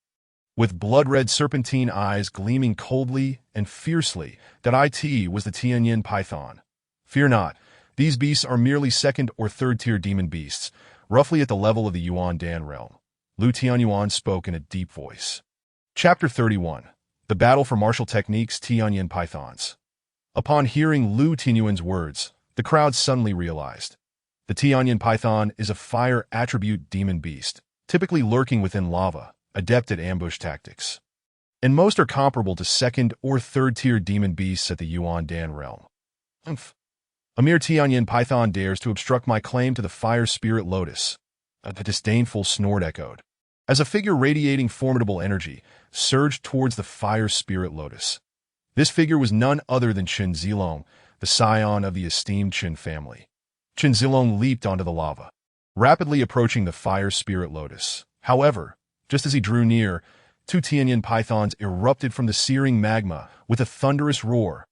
With blood-red serpentine eyes gleaming coldly and fiercely, that it was the Tianyin python. "Fear not, these beasts are merely 2nd or 3rd-tier demon beasts, roughly at the level of the Yuan Dan realm." Lu Tianyuan spoke in a deep voice. Chapter 31. The Battle for Martial Techniques Tianyin Pythons. Upon hearing Lu Tianyuan's words, the crowd suddenly realized. The Tianyin python is a fire attribute demon beast, typically lurking within lava, adept at ambush tactics. And most are comparable to 2nd or 3rd-tier demon beasts at the Yuan Dan realm. A mere Tianyin python dares to obstruct my claim to the fire spirit lotus. A disdainful snort echoed, as a figure radiating formidable energy surged towards the fire spirit lotus. This figure was none other than Chen Zilong, the scion of the esteemed Chen family. Chen Zilong leaped onto the lava, rapidly approaching the fire spirit lotus. However, just as he drew near, 2 Tianyin pythons erupted from the searing magma with a thunderous roar.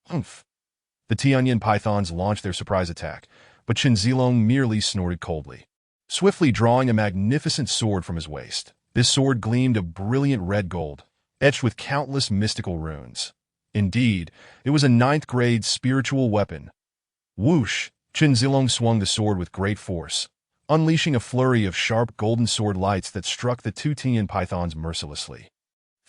The Tianyin pythons launched their surprise attack, but Chen Zilong merely snorted coldly, swiftly drawing a magnificent sword from his waist. This sword gleamed a brilliant red gold, etched with countless mystical runes. Indeed, it was a 9th-grade spiritual weapon. Whoosh! Chen Zilong swung the sword with great force, unleashing a flurry of sharp golden sword lights that struck the 2 Tianyin pythons mercilessly.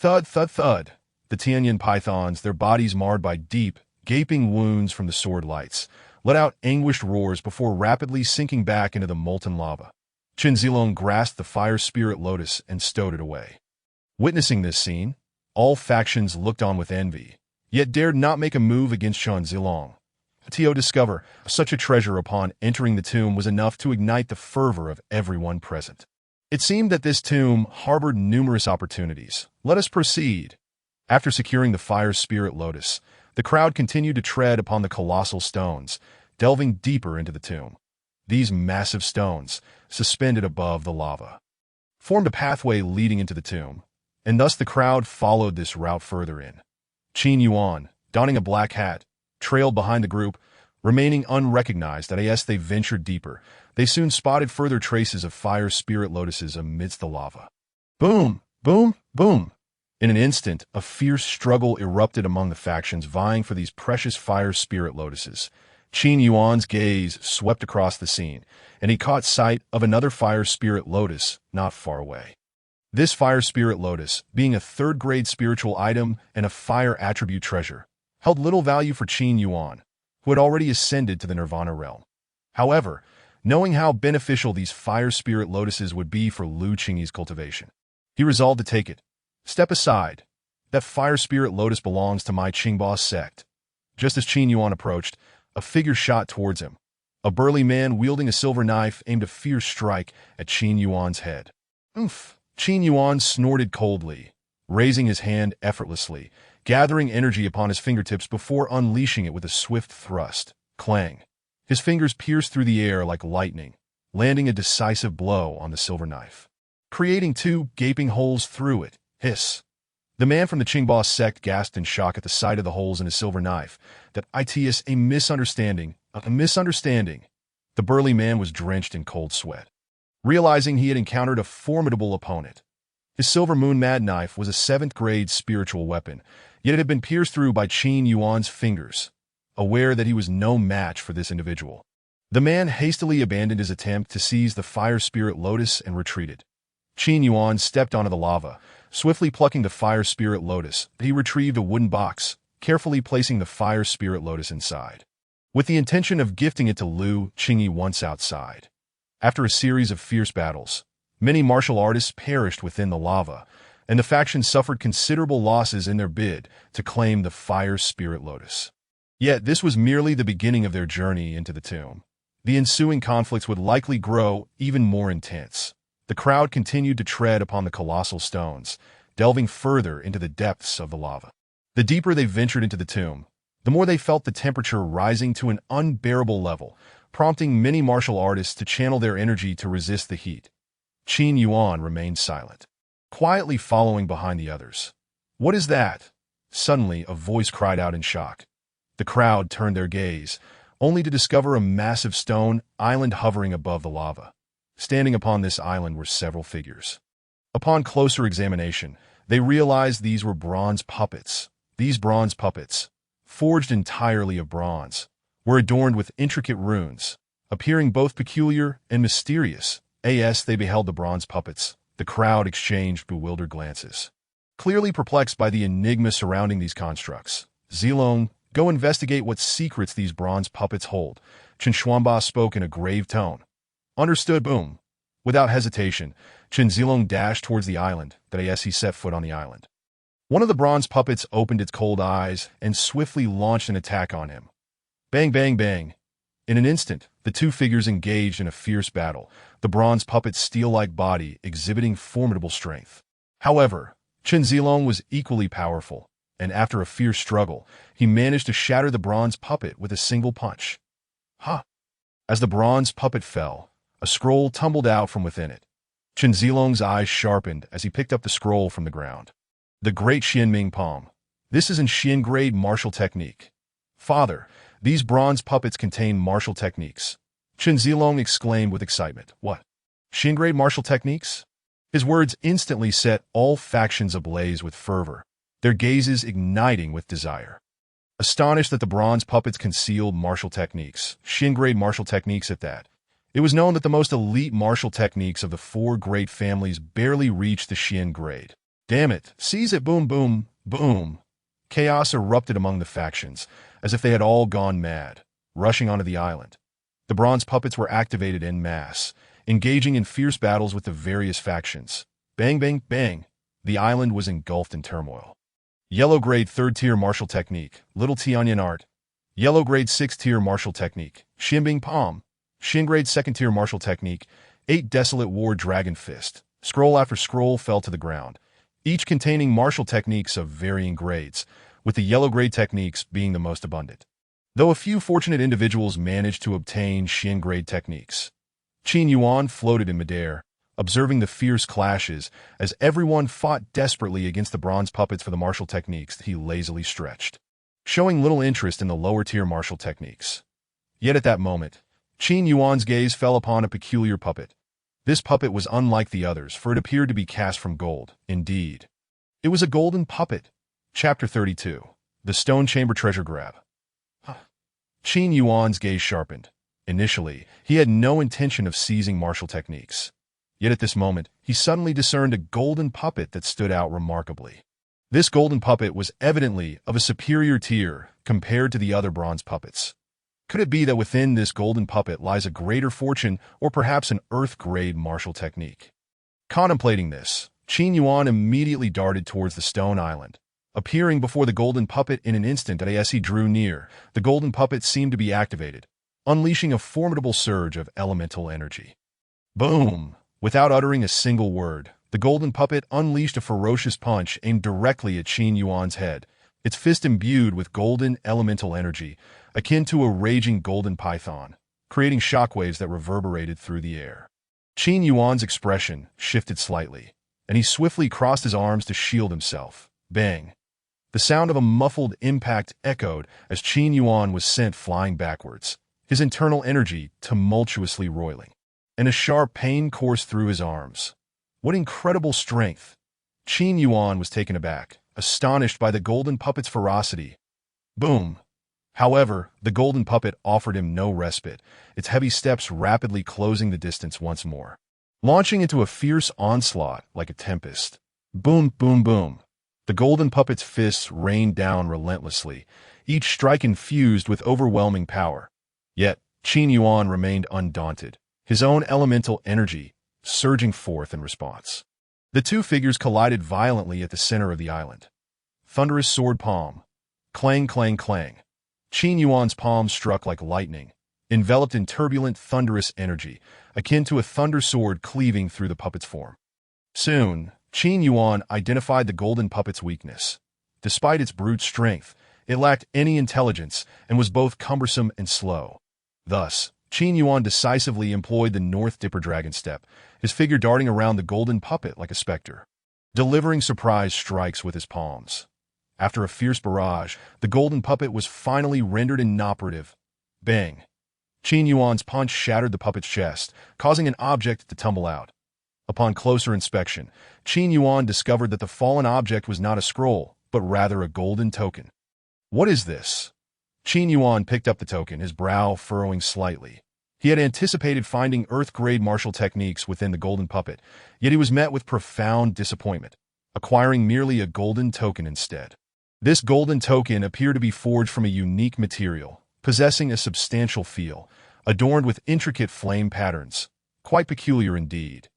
Thud, thud, thud. The Tianyan pythons, their bodies marred by deep, gaping wounds from the sword lights, let out anguished roars before rapidly sinking back into the molten lava. Qin Zilong grasped the fire spirit lotus and stowed it away. Witnessing this scene, all factions looked on with envy, yet dared not make a move against Qin Zilong. To discover such a treasure upon entering the tomb was enough to ignite the fervor of everyone present. It seemed that this tomb harbored numerous opportunities. Let us proceed. After securing the fire spirit lotus, the crowd continued to tread upon the colossal stones, delving deeper into the tomb. These massive stones, suspended above the lava, formed a pathway leading into the tomb, and thus the crowd followed this route further in. Qin Yuan, donning a black hat, trailed behind the group, remaining unrecognized as they ventured deeper. They soon spotted further traces of fire spirit lotuses amidst the lava. Boom! Boom! Boom! In an instant, a fierce struggle erupted among the factions vying for these precious fire spirit lotuses. Qin Yuan's gaze swept across the scene, and he caught sight of another fire spirit lotus not far away. This fire spirit lotus, being a third-grade spiritual item and a fire attribute treasure, held little value for Qin Yuan, who had already ascended to the Nirvana realm. However, knowing how beneficial these fire spirit lotuses would be for Lu Qingyi's cultivation, he resolved to take it. Step aside. That fire spirit lotus belongs to my Qingba sect. Just as Qin Yuan approached, a figure shot towards him. A burly man wielding a silver knife aimed a fierce strike at Qin Yuan's head. Oof! Qin Yuan snorted coldly, raising his hand effortlessly, gathering energy upon his fingertips before unleashing it with a swift thrust. Clang! His fingers pierced through the air like lightning, landing a decisive blow on the silver knife, creating two gaping holes through it. Hiss! The man from the Qingba sect gasped in shock at the sight of the holes in his silver knife. That it's a misunderstanding. A misunderstanding. The burly man was drenched in cold sweat, realizing he had encountered a formidable opponent. His silver moon mad knife was a 7th-grade spiritual weapon, yet it had been pierced through by Qin Yuan's fingers. Aware that he was no match for this individual, the man hastily abandoned his attempt to seize the fire spirit lotus and retreated. Qin Yuan stepped onto the lava, swiftly plucking the fire spirit lotus. He retrieved a wooden box, carefully placing the fire spirit lotus inside, with the intention of gifting it to Lu Qingyi once outside. After a series of fierce battles, many martial artists perished within the lava, and the faction suffered considerable losses in their bid to claim the fire spirit lotus. Yet this was merely the beginning of their journey into the tomb. The ensuing conflicts would likely grow even more intense. The crowd continued to tread upon the colossal stones, delving further into the depths of the lava. The deeper they ventured into the tomb, the more they felt the temperature rising to an unbearable level, prompting many martial artists to channel their energy to resist the heat. Qin Yuan remained silent, quietly following behind the others. What is that? Suddenly, a voice cried out in shock. The crowd turned their gaze, only to discover a massive stone island hovering above the lava. Standing upon this island were several figures. Upon closer examination, they realized these were bronze puppets. These bronze puppets, forged entirely of bronze, were adorned with intricate runes, appearing both peculiar and mysterious. As they beheld the bronze puppets, the crowd exchanged bewildered glances, clearly perplexed by the enigma surrounding these constructs. Zilong, go investigate what secrets these bronze puppets hold. Qin Xuanba spoke in a grave tone. Understood. Boom. Without hesitation, Qin Zilong dashed towards the island. As he set foot on the island, one of the bronze puppets opened its cold eyes and swiftly launched an attack on him. Bang, bang, bang. In an instant, the two figures engaged in a fierce battle, the bronze puppet's steel-like body exhibiting formidable strength. However, Qin Zilong was equally powerful, and after a fierce struggle, he managed to shatter the bronze puppet with a single punch. Ha! As the bronze puppet fell, a scroll tumbled out from within it. Qin Zilong's eyes sharpened as he picked up the scroll from the ground. The Great Xianming Palm. This is in Xian-grade martial technique. Father, these bronze puppets contain martial techniques. Qin Zilong exclaimed with excitement. What? Xian-grade martial techniques? His words instantly set all factions ablaze with fervor, their gazes igniting with desire. Astonished that the bronze puppets concealed martial techniques, Xian-grade martial techniques at that, it was known that the most elite martial techniques of the 4 great families barely reached the Xian grade. Damn it, seize it, boom, boom, boom. Chaos erupted among the factions, as if they had all gone mad, rushing onto the island. The bronze puppets were activated en masse, engaging in fierce battles with the various factions. Bang, bang, bang. The island was engulfed in turmoil. Yellow grade 3rd tier martial technique, Little Tianyan art. Yellow grade 6th tier martial technique, Xianbing Palm. Xin grade 2nd tier martial technique, 8 desolate war dragon fist. Scroll after scroll fell to the ground, each containing martial techniques of varying grades, with the yellow grade techniques being the most abundant. Though a few fortunate individuals managed to obtain Xin grade techniques. Qin Yuan floated in midair, observing the fierce clashes as everyone fought desperately against the bronze puppets for the martial techniques that he lazily stretched, showing little interest in the lower-tier martial techniques. Yet at that moment, Qin Yuan's gaze fell upon a peculiar puppet. This puppet was unlike the others, for it appeared to be cast from gold. Indeed, it was a golden puppet. Chapter 32. The Stone Chamber Treasure Grab. Qin Yuan's gaze sharpened. Initially, he had no intention of seizing martial techniques. Yet at this moment, he suddenly discerned a golden puppet that stood out remarkably. This golden puppet was evidently of a superior tier compared to the other bronze puppets. Could it be that within this golden puppet lies a greater fortune or perhaps an earth-grade martial technique? Contemplating this, Qin Yuan immediately darted towards the stone island. Appearing before the golden puppet in an instant as he drew near, the golden puppet seemed to be activated, unleashing a formidable surge of elemental energy. Boom! Without uttering a single word, the golden puppet unleashed a ferocious punch aimed directly at Qin Yuan's head, its fist imbued with golden elemental energy, akin to a raging golden python, creating shockwaves that reverberated through the air. Qin Yuan's expression shifted slightly, and he swiftly crossed his arms to shield himself. Bang! The sound of a muffled impact echoed as Qin Yuan was sent flying backwards, his internal energy tumultuously roiling, and a sharp pain coursed through his arms. What incredible strength! Qin Yuan was taken aback, astonished by the golden puppet's ferocity. Boom! However, the golden puppet offered him no respite, its heavy steps rapidly closing the distance once more, launching into a fierce onslaught like a tempest. Boom, boom, boom. The golden puppet's fists rained down relentlessly, each strike infused with overwhelming power. Yet, Qin Yuan remained undaunted, his own elemental energy surging forth in response. The two figures collided violently at the center of the island. Thunderous sword palm. Clang, clang, clang. Qin Yuan's palm struck like lightning, enveloped in turbulent, thunderous energy, akin to a thunder sword cleaving through the puppet's form. Soon, Qin Yuan identified the golden puppet's weakness. Despite its brute strength, it lacked any intelligence and was both cumbersome and slow. Thus, Qin Yuan decisively employed the North Dipper Dragon Step, his figure darting around the golden puppet like a specter, delivering surprise strikes with his palms. After a fierce barrage, the golden puppet was finally rendered inoperative. Bang! Qin Yuan's punch shattered the puppet's chest, causing an object to tumble out. Upon closer inspection, Qin Yuan discovered that the fallen object was not a scroll, but rather a golden token. What is this? Qin Yuan picked up the token, his brow furrowing slightly. He had anticipated finding Earth-grade martial techniques within the golden puppet, yet he was met with profound disappointment, acquiring merely a golden token instead. This golden token appeared to be forged from a unique material, possessing a substantial feel, adorned with intricate flame patterns. Quite peculiar indeed.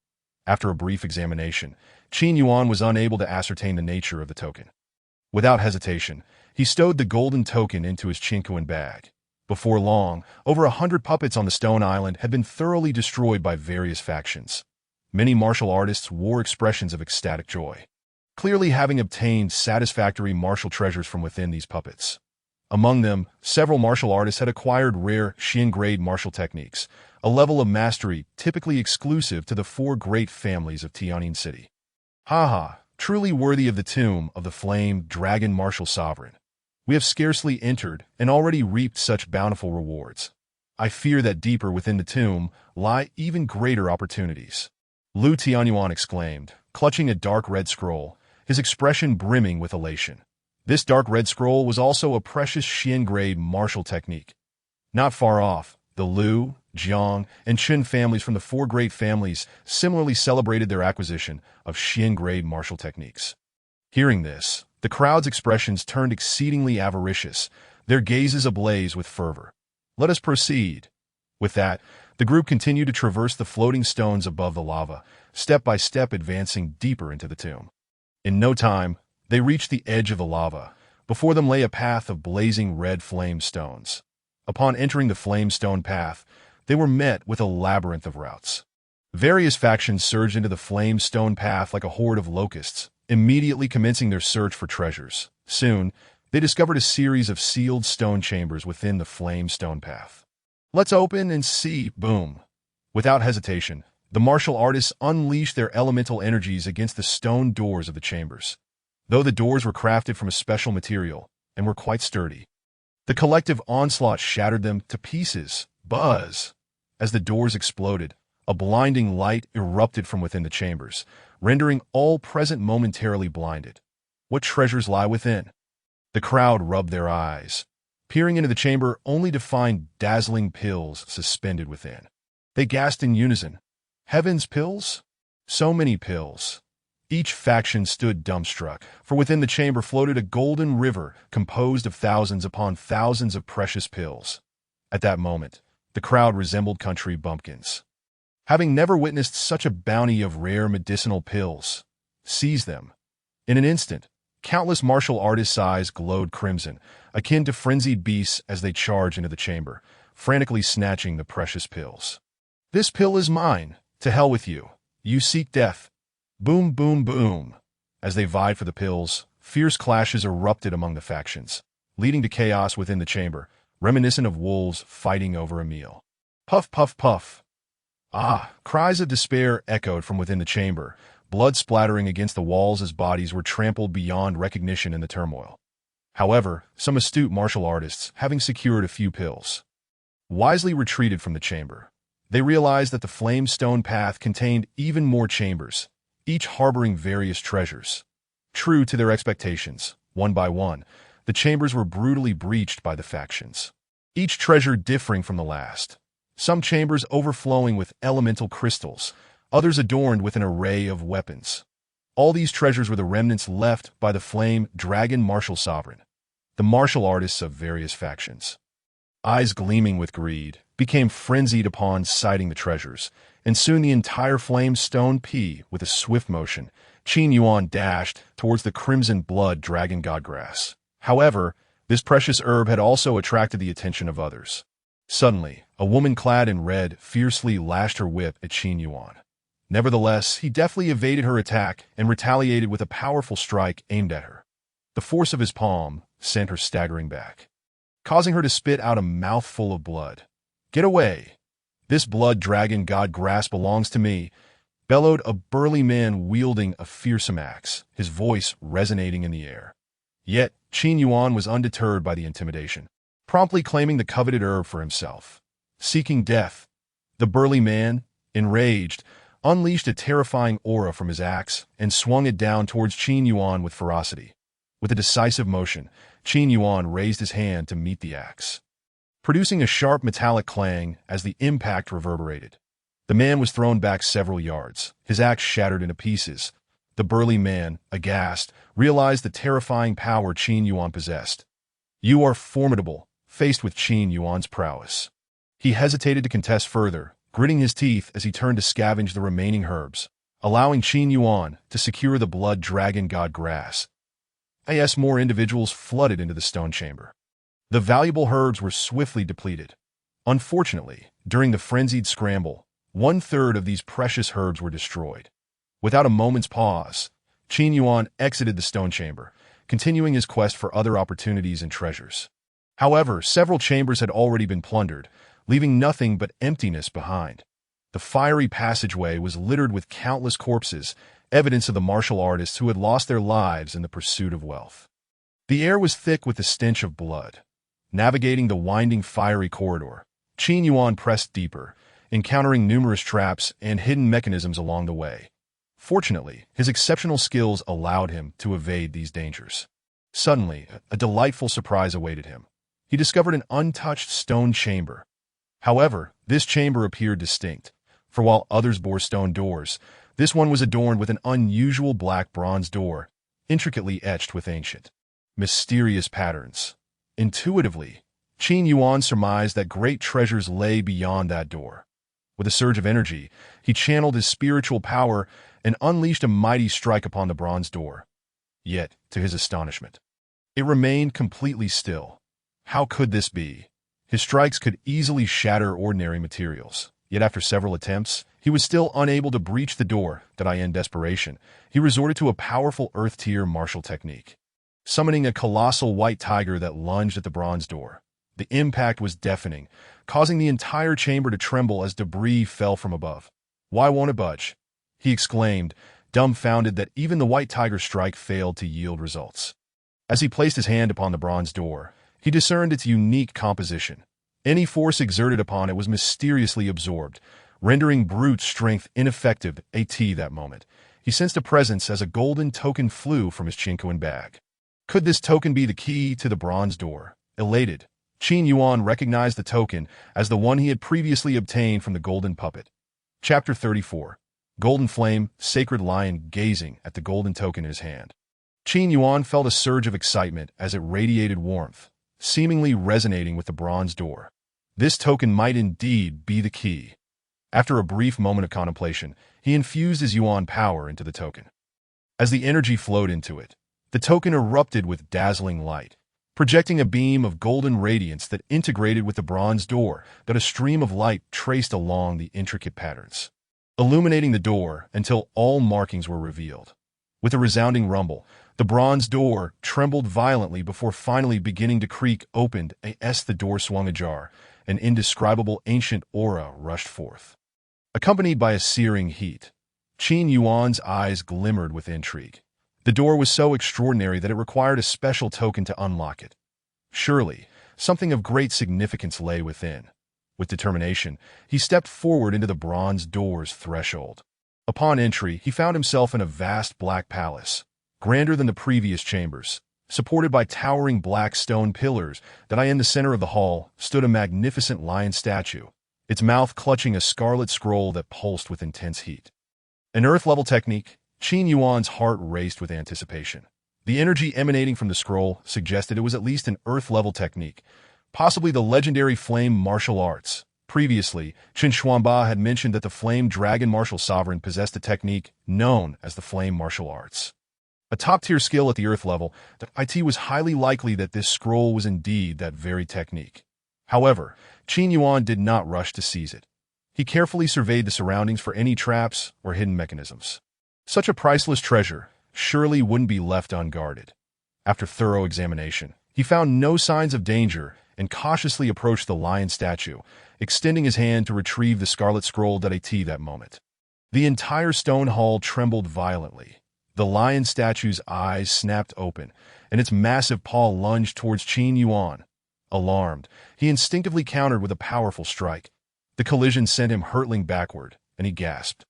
After a brief examination, Qin Yuan was unable to ascertain the nature of the token. Without hesitation, he stowed the golden token into his Qinkuan bag. Before long, over 100 puppets on the Stone Island had been thoroughly destroyed by various factions. Many martial artists wore expressions of ecstatic joy, clearly having obtained satisfactory martial treasures from within these puppets. Among them, several martial artists had acquired rare Xin-grade martial techniques, a level of mastery typically exclusive to the 4 great families of Tianyin City. Haha, truly worthy of the tomb of the Flame Dragon Martial Sovereign. We have scarcely entered and already reaped such bountiful rewards. I fear that deeper within the tomb lie even greater opportunities. Lu Tianyuan exclaimed, clutching a dark red scroll, his expression brimming with elation. This dark red scroll was also a precious Xian-grade martial technique. Not far off, the Lu Jiang, and Qin families from the four great families similarly celebrated their acquisition of Xian-grade martial techniques. Hearing this, the crowd's expressions turned exceedingly avaricious, their gazes ablaze with fervor. Let us proceed. With that, the group continued to traverse the floating stones above the lava, step by step advancing deeper into the tomb. In no time, they reached the edge of the lava. Before them lay a path of blazing red flame stones. Upon entering the flame stone path, they were met with a labyrinth of routes. Various factions surged into the flame stone path like a horde of locusts, immediately commencing their search for treasures. Soon, they discovered a series of sealed stone chambers within the flame stone path. Let's open and see, boom. Without hesitation, the martial artists unleashed their elemental energies against the stone doors of the chambers. Though the doors were crafted from a special material and were quite sturdy, the collective onslaught shattered them to pieces. Buzz! As the doors exploded, a blinding light erupted from within the chambers, rendering all present momentarily blinded. What treasures lie within? The crowd rubbed their eyes, peering into the chamber only to find dazzling pills suspended within. They gasped in unison. Heaven's pills? So many pills. Each faction stood dumbstruck, for within the chamber floated a golden river composed of thousands upon thousands of precious pills. At that moment, the crowd resembled country bumpkins. Having never witnessed such a bounty of rare medicinal pills, seized them. In an instant, countless martial artists' eyes glowed crimson, akin to frenzied beasts as they charged into the chamber, frantically snatching the precious pills. This pill is mine. To hell with you. You seek death. Boom, boom, boom. As they vied for the pills, fierce clashes erupted among the factions, leading to chaos within the chamber, reminiscent of wolves fighting over a meal. Puff, puff, puff. Ah! Cries of despair echoed from within the chamber, blood splattering against the walls as bodies were trampled beyond recognition in the turmoil. However, some astute martial artists, having secured a few pills, wisely retreated from the chamber. They realized that the flame stone path contained even more chambers, each harboring various treasures. True to their expectations, one by one, the chambers were brutally breached by the factions, each treasure differing from the last. Some chambers overflowing with elemental crystals, others adorned with an array of weapons. All these treasures were the remnants left by the flame dragon martial sovereign, the martial artists of various factions. Eyes gleaming with greed, became frenzied upon sighting the treasures, and soon the entire flame stone P, with a swift motion, Qin Yuan dashed towards the crimson blood dragon god grass. However, this precious herb had also attracted the attention of others. Suddenly, a woman clad in red fiercely lashed her whip at Qin Yuan. Nevertheless, he deftly evaded her attack and retaliated with a powerful strike aimed at her. The force of his palm sent her staggering back, causing her to spit out a mouthful of blood. Get away! This blood dragon god grass belongs to me, bellowed a burly man wielding a fearsome axe, his voice resonating in the air. Yet, Qin Yuan was undeterred by the intimidation, promptly claiming the coveted herb for himself. Seeking death, the burly man, enraged, unleashed a terrifying aura from his axe and swung it down towards Qin Yuan with ferocity. With a decisive motion, Qin Yuan raised his hand to meet the axe, producing a sharp metallic clang as the impact reverberated. The man was thrown back several yards, his axe shattered into pieces. The burly man, aghast, realized the terrifying power Qin Yuan possessed. You are formidable, faced with Qin Yuan's prowess. He hesitated to contest further, gritting his teeth as he turned to scavenge the remaining herbs, allowing Qin Yuan to secure the blood dragon god grass. As more individuals flooded into the stone chamber, the valuable herbs were swiftly depleted. Unfortunately, during the frenzied scramble, 1/3 of these precious herbs were destroyed. Without a moment's pause, Qin Yuan exited the stone chamber, continuing his quest for other opportunities and treasures. However, several chambers had already been plundered, leaving nothing but emptiness behind. The fiery passageway was littered with countless corpses, evidence of the martial artists who had lost their lives in the pursuit of wealth. The air was thick with the stench of blood. Navigating the winding fiery corridor, Qin Yuan pressed deeper, encountering numerous traps and hidden mechanisms along the way. Fortunately, his exceptional skills allowed him to evade these dangers. Suddenly, a delightful surprise awaited him. He discovered an untouched stone chamber. However, this chamber appeared distinct, for while others bore stone doors, this one was adorned with an unusual black bronze door, intricately etched with ancient, mysterious patterns. Intuitively, Qin Yuan surmised that great treasures lay beyond that door. With a surge of energy, he channeled his spiritual power and unleashed a mighty strike upon the bronze door. Yet, to his astonishment, it remained completely still. How could this be? His strikes could easily shatter ordinary materials. Yet after several attempts, he was still unable to breach the door. In desperation, he resorted to a powerful earth-tier martial technique, summoning a colossal white tiger that lunged at the bronze door. The impact was deafening, causing the entire chamber to tremble as debris fell from above. "Why won't it budge?" he exclaimed, dumbfounded that even the white tiger strike failed to yield results. As he placed his hand upon the bronze door, he discerned its unique composition. Any force exerted upon it was mysteriously absorbed, rendering brute strength ineffective. That moment, he sensed a presence as a golden token flew from his Chinkoan bag. Could this token be the key to the bronze door? Elated, Qin Yuan recognized the token as the one he had previously obtained from the golden puppet. Chapter 34. Golden Flame, Sacred Lion gazing at the golden token in his hand. Qin Yuan felt a surge of excitement as it radiated warmth, seemingly resonating with the bronze door. This token might indeed be the key. After a brief moment of contemplation, he infused his Yuan power into the token. As the energy flowed into it, the token erupted with dazzling light, projecting a beam of golden radiance that integrated with the bronze door. A stream of light traced along the intricate patterns, illuminating the door until all markings were revealed. With a resounding rumble, the bronze door trembled violently before finally beginning to creak open. As the door swung ajar, an indescribable ancient aura rushed forth, accompanied by a searing heat. Qin Yuan's eyes glimmered with intrigue. The door was so extraordinary that it required a special token to unlock it. Surely, something of great significance lay within. With determination, he stepped forward into the bronze door's threshold. Upon entry, he found himself in a vast black palace, grander than the previous chambers. Supported by towering black stone pillars, in the center of the hall stood a magnificent lion statue, its mouth clutching a scarlet scroll that pulsed with intense heat. An earth-level technique. Qin Yuan's heart raced with anticipation. The energy emanating from the scroll suggested it was at least an earth-level technique, possibly the legendary flame martial arts. Previously, Qin Xuanba had mentioned that the flame dragon martial sovereign possessed a technique known as the flame martial arts. A top-tier skill at the earth level, it was highly likely that this scroll was indeed that very technique. However, Qin Yuan did not rush to seize it. He carefully surveyed the surroundings for any traps or hidden mechanisms. Such a priceless treasure surely wouldn't be left unguarded. After thorough examination, he found no signs of danger and cautiously approached the lion statue, extending his hand to retrieve the scarlet scroll. That moment, the entire stone hall trembled violently. The lion statue's eyes snapped open, and its massive paw lunged towards Qin Yuan. Alarmed, he instinctively countered with a powerful strike. The collision sent him hurtling backward, and he gasped.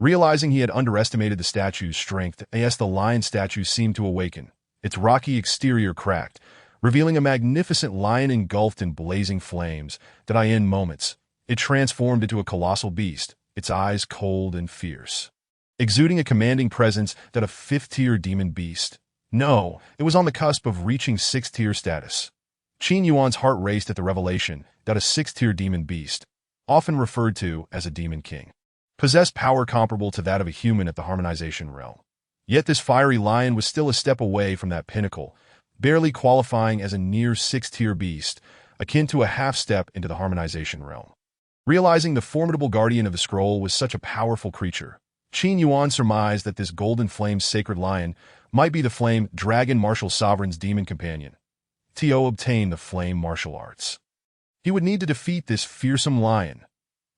Realizing he had underestimated the statue's strength, the lion statue seemed to awaken. Its rocky exterior cracked, revealing a magnificent lion engulfed in blazing flames. In moments, it transformed into a colossal beast, its eyes cold and fierce, exuding a commanding presence. A fifth-tier demon beast. No, it was on the cusp of reaching sixth-tier status. Qin Yuan's heart raced at the revelation that a sixth-tier demon beast, often referred to as a demon king, possessed power comparable to that of a human at the harmonization realm. Yet this fiery lion was still a step away from that pinnacle, barely qualifying as a near sixth-tier beast, akin to a half-step into the harmonization realm. Realizing the formidable guardian of the scroll was such a powerful creature, Qin Yuan surmised that this golden flame sacred lion might be the flame dragon martial sovereign's demon companion. To obtain the flame martial arts, he would need to defeat this fearsome lion.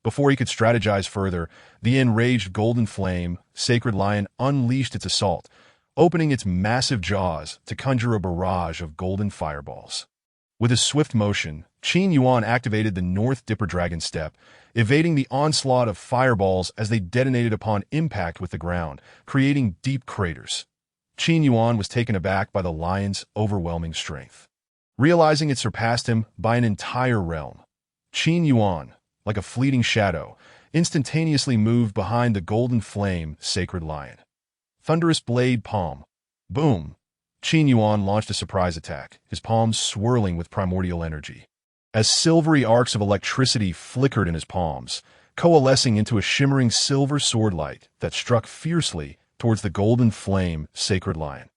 Before he could strategize further, the enraged golden flame, sacred lion unleashed its assault, opening its massive jaws to conjure a barrage of golden fireballs. With a swift motion, Qin Yuan activated the North Dipper Dragon Step, evading the onslaught of fireballs as they detonated upon impact with the ground, creating deep craters. Qin Yuan was taken aback by the lion's overwhelming strength. Realizing it surpassed him by an entire realm, Qin Yuan, like a fleeting shadow, instantaneously moved behind the golden flame sacred lion. Thunderous blade palm. Boom! Qin Yuan launched a surprise attack, his palms swirling with primordial energy. As silvery arcs of electricity flickered in his palms, coalescing into a shimmering silver sword light that struck fiercely towards the golden flame sacred lion.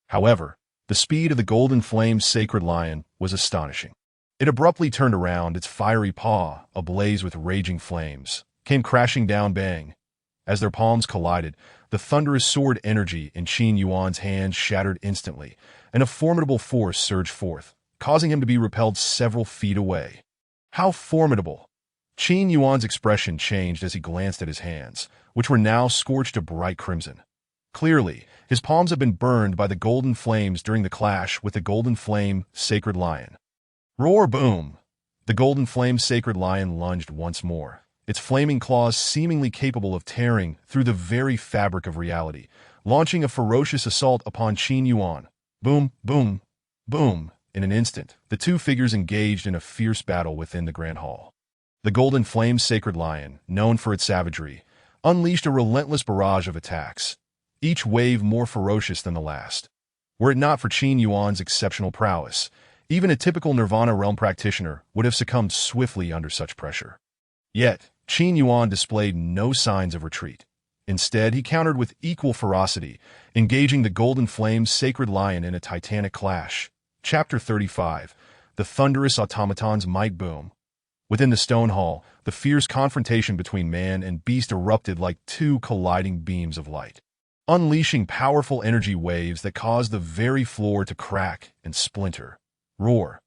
However, the speed of the golden flame sacred lion was astonishing. It abruptly turned around, its fiery paw, ablaze with raging flames, came crashing down. Bang! As their palms collided, the thunderous sword energy in Qin Yuan's hands shattered instantly, and a formidable force surged forth, causing him to be repelled several feet away. How formidable! Qin Yuan's expression changed as he glanced at his hands, which were now scorched a bright crimson. Clearly, his palms had been burned by the golden flames during the clash with the golden flame sacred lion. Roar! Boom! The golden flame sacred lion lunged once more, its flaming claws seemingly capable of tearing through the very fabric of reality, launching a ferocious assault upon Qin Yuan. Boom! Boom! Boom! In an instant, the two figures engaged in a fierce battle within the Grand Hall. The golden flame sacred lion, known for its savagery, unleashed a relentless barrage of attacks, each wave more ferocious than the last. Were it not for Qin Yuan's exceptional prowess, even a typical Nirvana realm practitioner would have succumbed swiftly under such pressure. Yet, Qin Yuan displayed no signs of retreat. Instead, he countered with equal ferocity, engaging the golden flame sacred lion in a titanic clash. Chapter 35. The Thunderous Automaton's Might. Boom! Within the stone hall, the fierce confrontation between man and beast erupted like two colliding beams of light, unleashing powerful energy waves that caused the very floor to crack and splinter. Roar!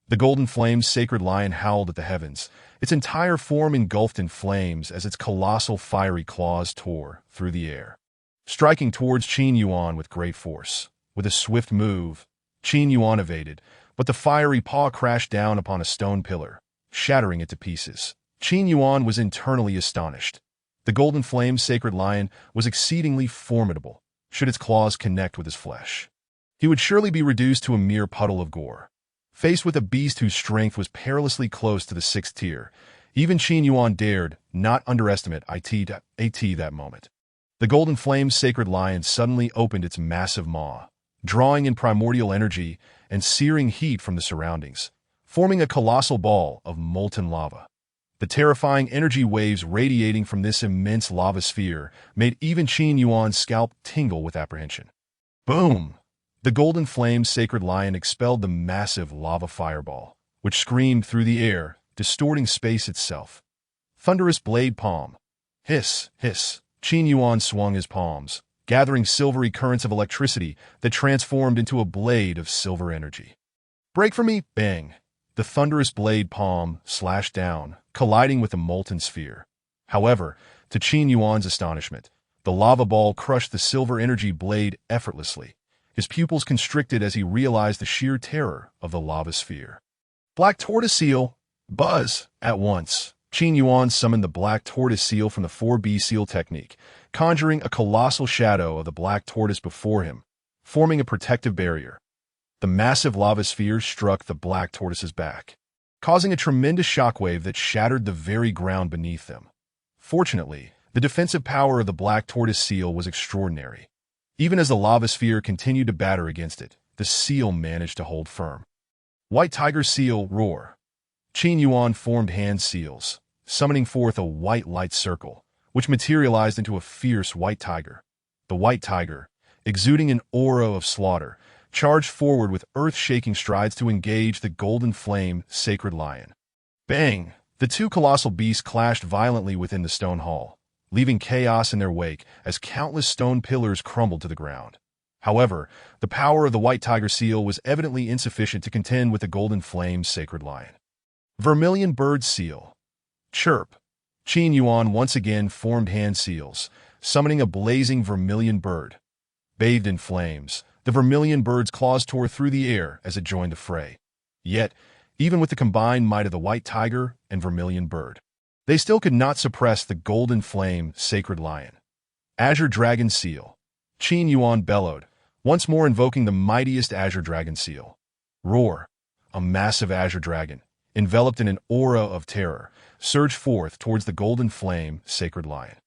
The golden flame sacred lion howled at the heavens, its entire form engulfed in flames as its colossal fiery claws tore through the air, striking towards Qin Yuan with great force. With a swift move, Qin Yuan evaded, but the fiery paw crashed down upon a stone pillar, shattering it to pieces. Qin Yuan was internally astonished. The golden flame sacred lion was exceedingly formidable. Should its claws connect with his flesh, he would surely be reduced to a mere puddle of gore. Faced with a beast whose strength was perilously close to the 6th tier, even Qin Yuan dared not underestimate it that moment. The golden flame sacred lion suddenly opened its massive maw, drawing in primordial energy and searing heat from the surroundings, forming a colossal ball of molten lava. The terrifying energy waves radiating from this immense lava sphere made even Qin Yuan's scalp tingle with apprehension. Boom! The golden flame sacred lion expelled the massive lava fireball, which screamed through the air, distorting space itself. Thunderous blade palm. Hiss, hiss. Qin Yuan swung his palms, gathering silvery currents of electricity that transformed into a blade of silver energy. Break for me! Bang! The thunderous blade palm slashed down, colliding with the molten sphere. However, to Qin Yuan's astonishment, the lava ball crushed the silver energy blade effortlessly. His pupils constricted as he realized the sheer terror of the lava sphere. Black tortoise seal! Buzz! At once, Qin Yuan summoned the black tortoise seal from the 4B seal technique, conjuring a colossal shadow of the black tortoise before him, forming a protective barrier. The massive lava sphere struck the black tortoise's back, causing a tremendous shockwave that shattered the very ground beneath them. Fortunately, the defensive power of the black tortoise seal was extraordinary. Even as the lava sphere continued to batter against it, the seal managed to hold firm. White tiger seal. Roar! Qin Yuan formed hand seals, summoning forth a white light circle, which materialized into a fierce white tiger. The white tiger, exuding an aura of slaughter, charged forward with earth-shaking strides to engage the golden flame sacred lion. Bang! The two colossal beasts clashed violently within the stone hall, leaving chaos in their wake as countless stone pillars crumbled to the ground. However, the power of the white tiger seal was evidently insufficient to contend with the golden flame sacred lion. Vermilion bird seal. Chirp! Qin Yuan once again formed hand seals, summoning a blazing vermilion bird. Bathed in flames, the vermilion bird's claws tore through the air as it joined the fray. Yet, even with the combined might of the white tiger and vermilion bird, they still could not suppress the golden flame sacred lion. Azure dragon seal. Qin Yuan bellowed, once more invoking the mightiest azure dragon seal. Roar! A massive azure dragon, enveloped in an aura of terror, surged forth towards the golden flame sacred lion.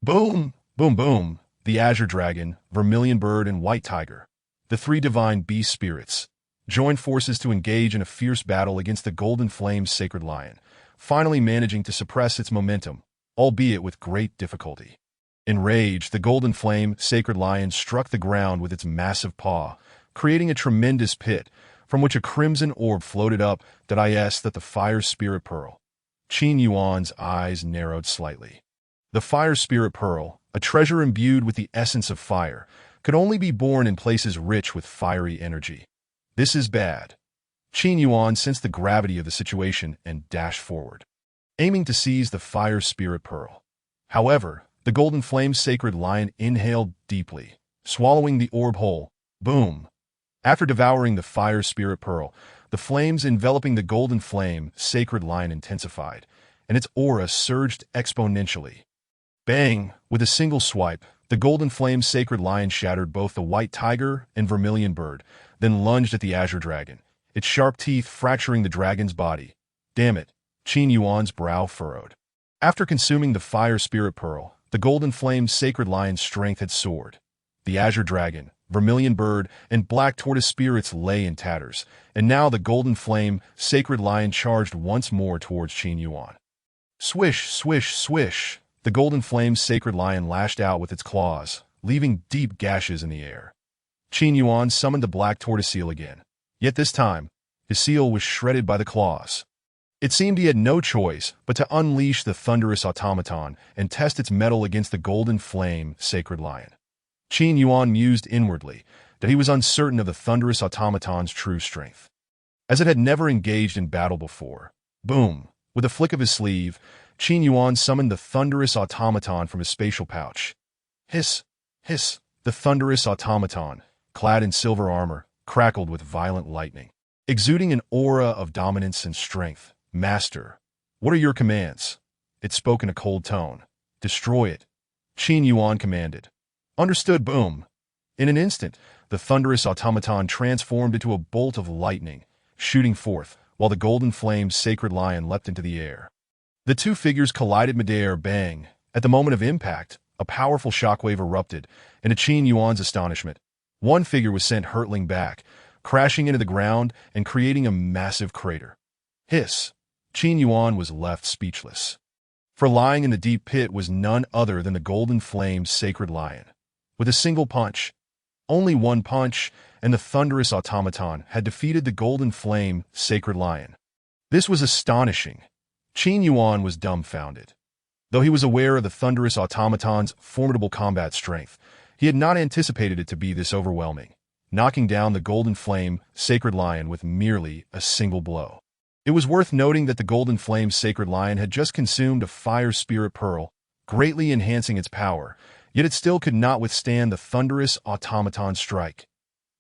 Boom! Boom boom! The azure dragon, vermilion bird, and white tiger, the three divine beast spirits, joined forces to engage in a fierce battle against the golden flame sacred lion, finally managing to suppress its momentum, albeit with great difficulty. Enraged, the golden flame sacred lion struck the ground with its massive paw, creating a tremendous pit from which a crimson orb floated up that the fire spirit pearl. Qin Yuan's eyes narrowed slightly. The fire spirit pearl, a treasure imbued with the essence of fire, could only be born in places rich with fiery energy. This is bad. Qin Yuan sensed the gravity of the situation and dashed forward, aiming to seize the fire spirit pearl. However, the golden flame sacred lion inhaled deeply, swallowing the orb whole. Boom! After devouring the fire spirit pearl, the flames enveloping the golden flame sacred lion intensified, and its aura surged exponentially. Bang! With a single swipe, the golden flame sacred lion shattered both the white tiger and vermilion bird, then lunged at the azure dragon, its sharp teeth fracturing the dragon's body. Damn it! Qin Yuan's brow furrowed. After consuming the fire spirit pearl, the golden flame sacred lion's strength had soared. The azure dragon, vermilion bird, and black tortoise spirits lay in tatters, and now the golden flame sacred lion charged once more towards Qin Yuan. Swish, swish, swish! The golden flame sacred lion lashed out with its claws, leaving deep gashes in the air. Qin Yuan summoned the black tortoise seal again, yet this time, his seal was shredded by the claws. It seemed he had no choice but to unleash the thunderous automaton and test its mettle against the golden flame sacred lion. Qin Yuan mused inwardly that he was uncertain of the thunderous automaton's true strength, as it had never engaged in battle before. Boom! With a flick of his sleeve, Qin Yuan summoned the thunderous automaton from his spatial pouch. Hiss! Hiss! The thunderous automaton, clad in silver armor, crackled with violent lightning, exuding an aura of dominance and strength. Master, what are your commands? It spoke in a cold tone. Destroy it, Qin Yuan commanded. Understood. Boom! In an instant, the thunderous automaton transformed into a bolt of lightning, shooting forth, while the golden flame sacred lion leapt into the air. The two figures collided midair. Bang! At the moment of impact, a powerful shockwave erupted, and to Qin Yuan's astonishment, one figure was sent hurtling back, crashing into the ground and creating a massive crater. Hiss! Qin Yuan was left speechless. For lying in the deep pit was none other than the golden flame sacred lion. With a single punch, only one punch, and the thunderous automaton had defeated the golden flame sacred lion. This was astonishing. Qin Yuan was dumbfounded. Though he was aware of the thunderous automaton's formidable combat strength, he had not anticipated it to be this overwhelming, knocking down the golden flame sacred lion with merely a single blow. It was worth noting that the golden flame sacred lion had just consumed a fire spirit pearl, greatly enhancing its power, yet it still could not withstand the thunderous automaton strike.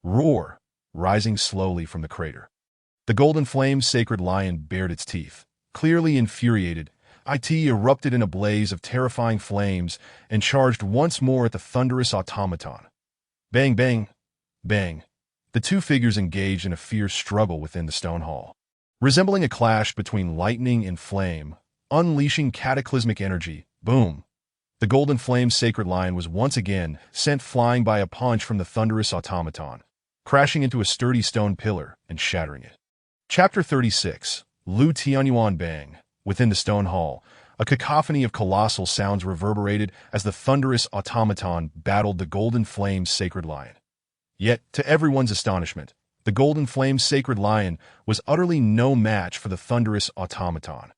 Roar! Rising slowly from the crater, the golden flame sacred lion bared its teeth. Clearly infuriated, it erupted in a blaze of terrifying flames and charged once more at the thunderous automaton. Bang, bang, bang! The two figures engaged in a fierce struggle within the stone hall, resembling a clash between lightning and flame, unleashing cataclysmic energy. Boom! The golden flame sacred lion was once again sent flying by a punch from the thunderous automaton, crashing into a sturdy stone pillar and shattering it. Chapter 36. Lu Tianyuan. Bang! Within the stone hall, a cacophony of colossal sounds reverberated as the thunderous automaton battled the golden flame sacred lion. Yet, to everyone's astonishment, the golden flame sacred lion was utterly no match for the thunderous automaton.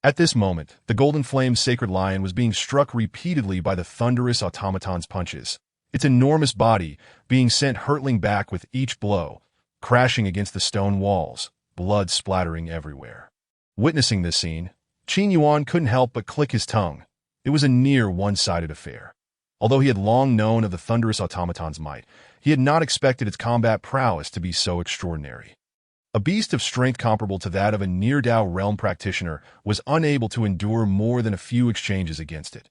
At this moment, the golden flame sacred lion was being struck repeatedly by the thunderous automaton's punches, its enormous body being sent hurtling back with each blow, crashing against the stone walls, blood splattering everywhere. Witnessing this scene, Qin Yuan couldn't help but click his tongue. It was a near one-sided affair. Although he had long known of the thunderous automaton's might, he had not expected its combat prowess to be so extraordinary. A beast of strength comparable to that of a near-Dao realm practitioner was unable to endure more than a few exchanges against it.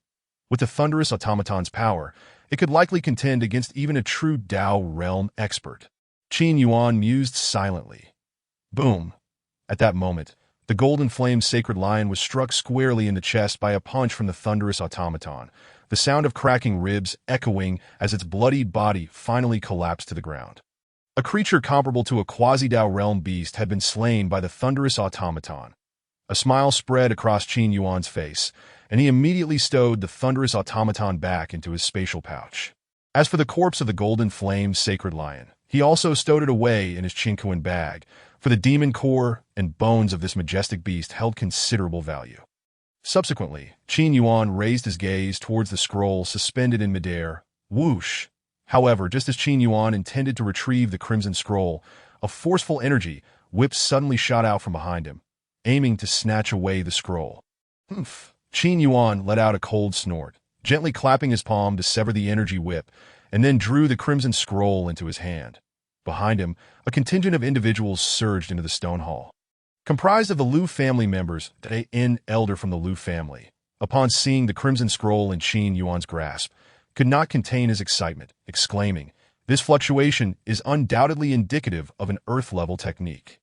With the thunderous automaton's power, it could likely contend against even a true Dao realm expert. Qin Yuan mused silently. Boom! At that moment, The golden flame sacred lion was struck squarely in the chest by a punch from the thunderous automaton, the sound of cracking ribs echoing as its bloodied body finally collapsed to the ground. A creature comparable to a Quasi-Dao realm beast had been slain by the thunderous automaton. A smile spread across Qin Yuan's face, and he immediately stowed the thunderous automaton back into his spatial pouch. As for the corpse of the golden flame sacred lion, he also stowed it away in his Qinkuan bag, for the demon core and bones of this majestic beast held considerable value. Subsequently, Qin Yuan raised his gaze towards the scroll suspended in midair. Whoosh! However, just as Qin Yuan intended to retrieve the crimson scroll, a forceful energy whip suddenly shot out from behind him, aiming to snatch away the scroll. Humph! Qin Yuan let out a cold snort, gently clapping his palm to sever the energy whip, and then drew the crimson scroll into his hand. Behind him, a contingent of individuals surged into the stone hall. Comprised of the Lu family members, an elder from the Lu family, upon seeing the crimson scroll in Qin Yuan's grasp, could not contain his excitement, exclaiming, "This fluctuation is undoubtedly indicative of an earth-level technique.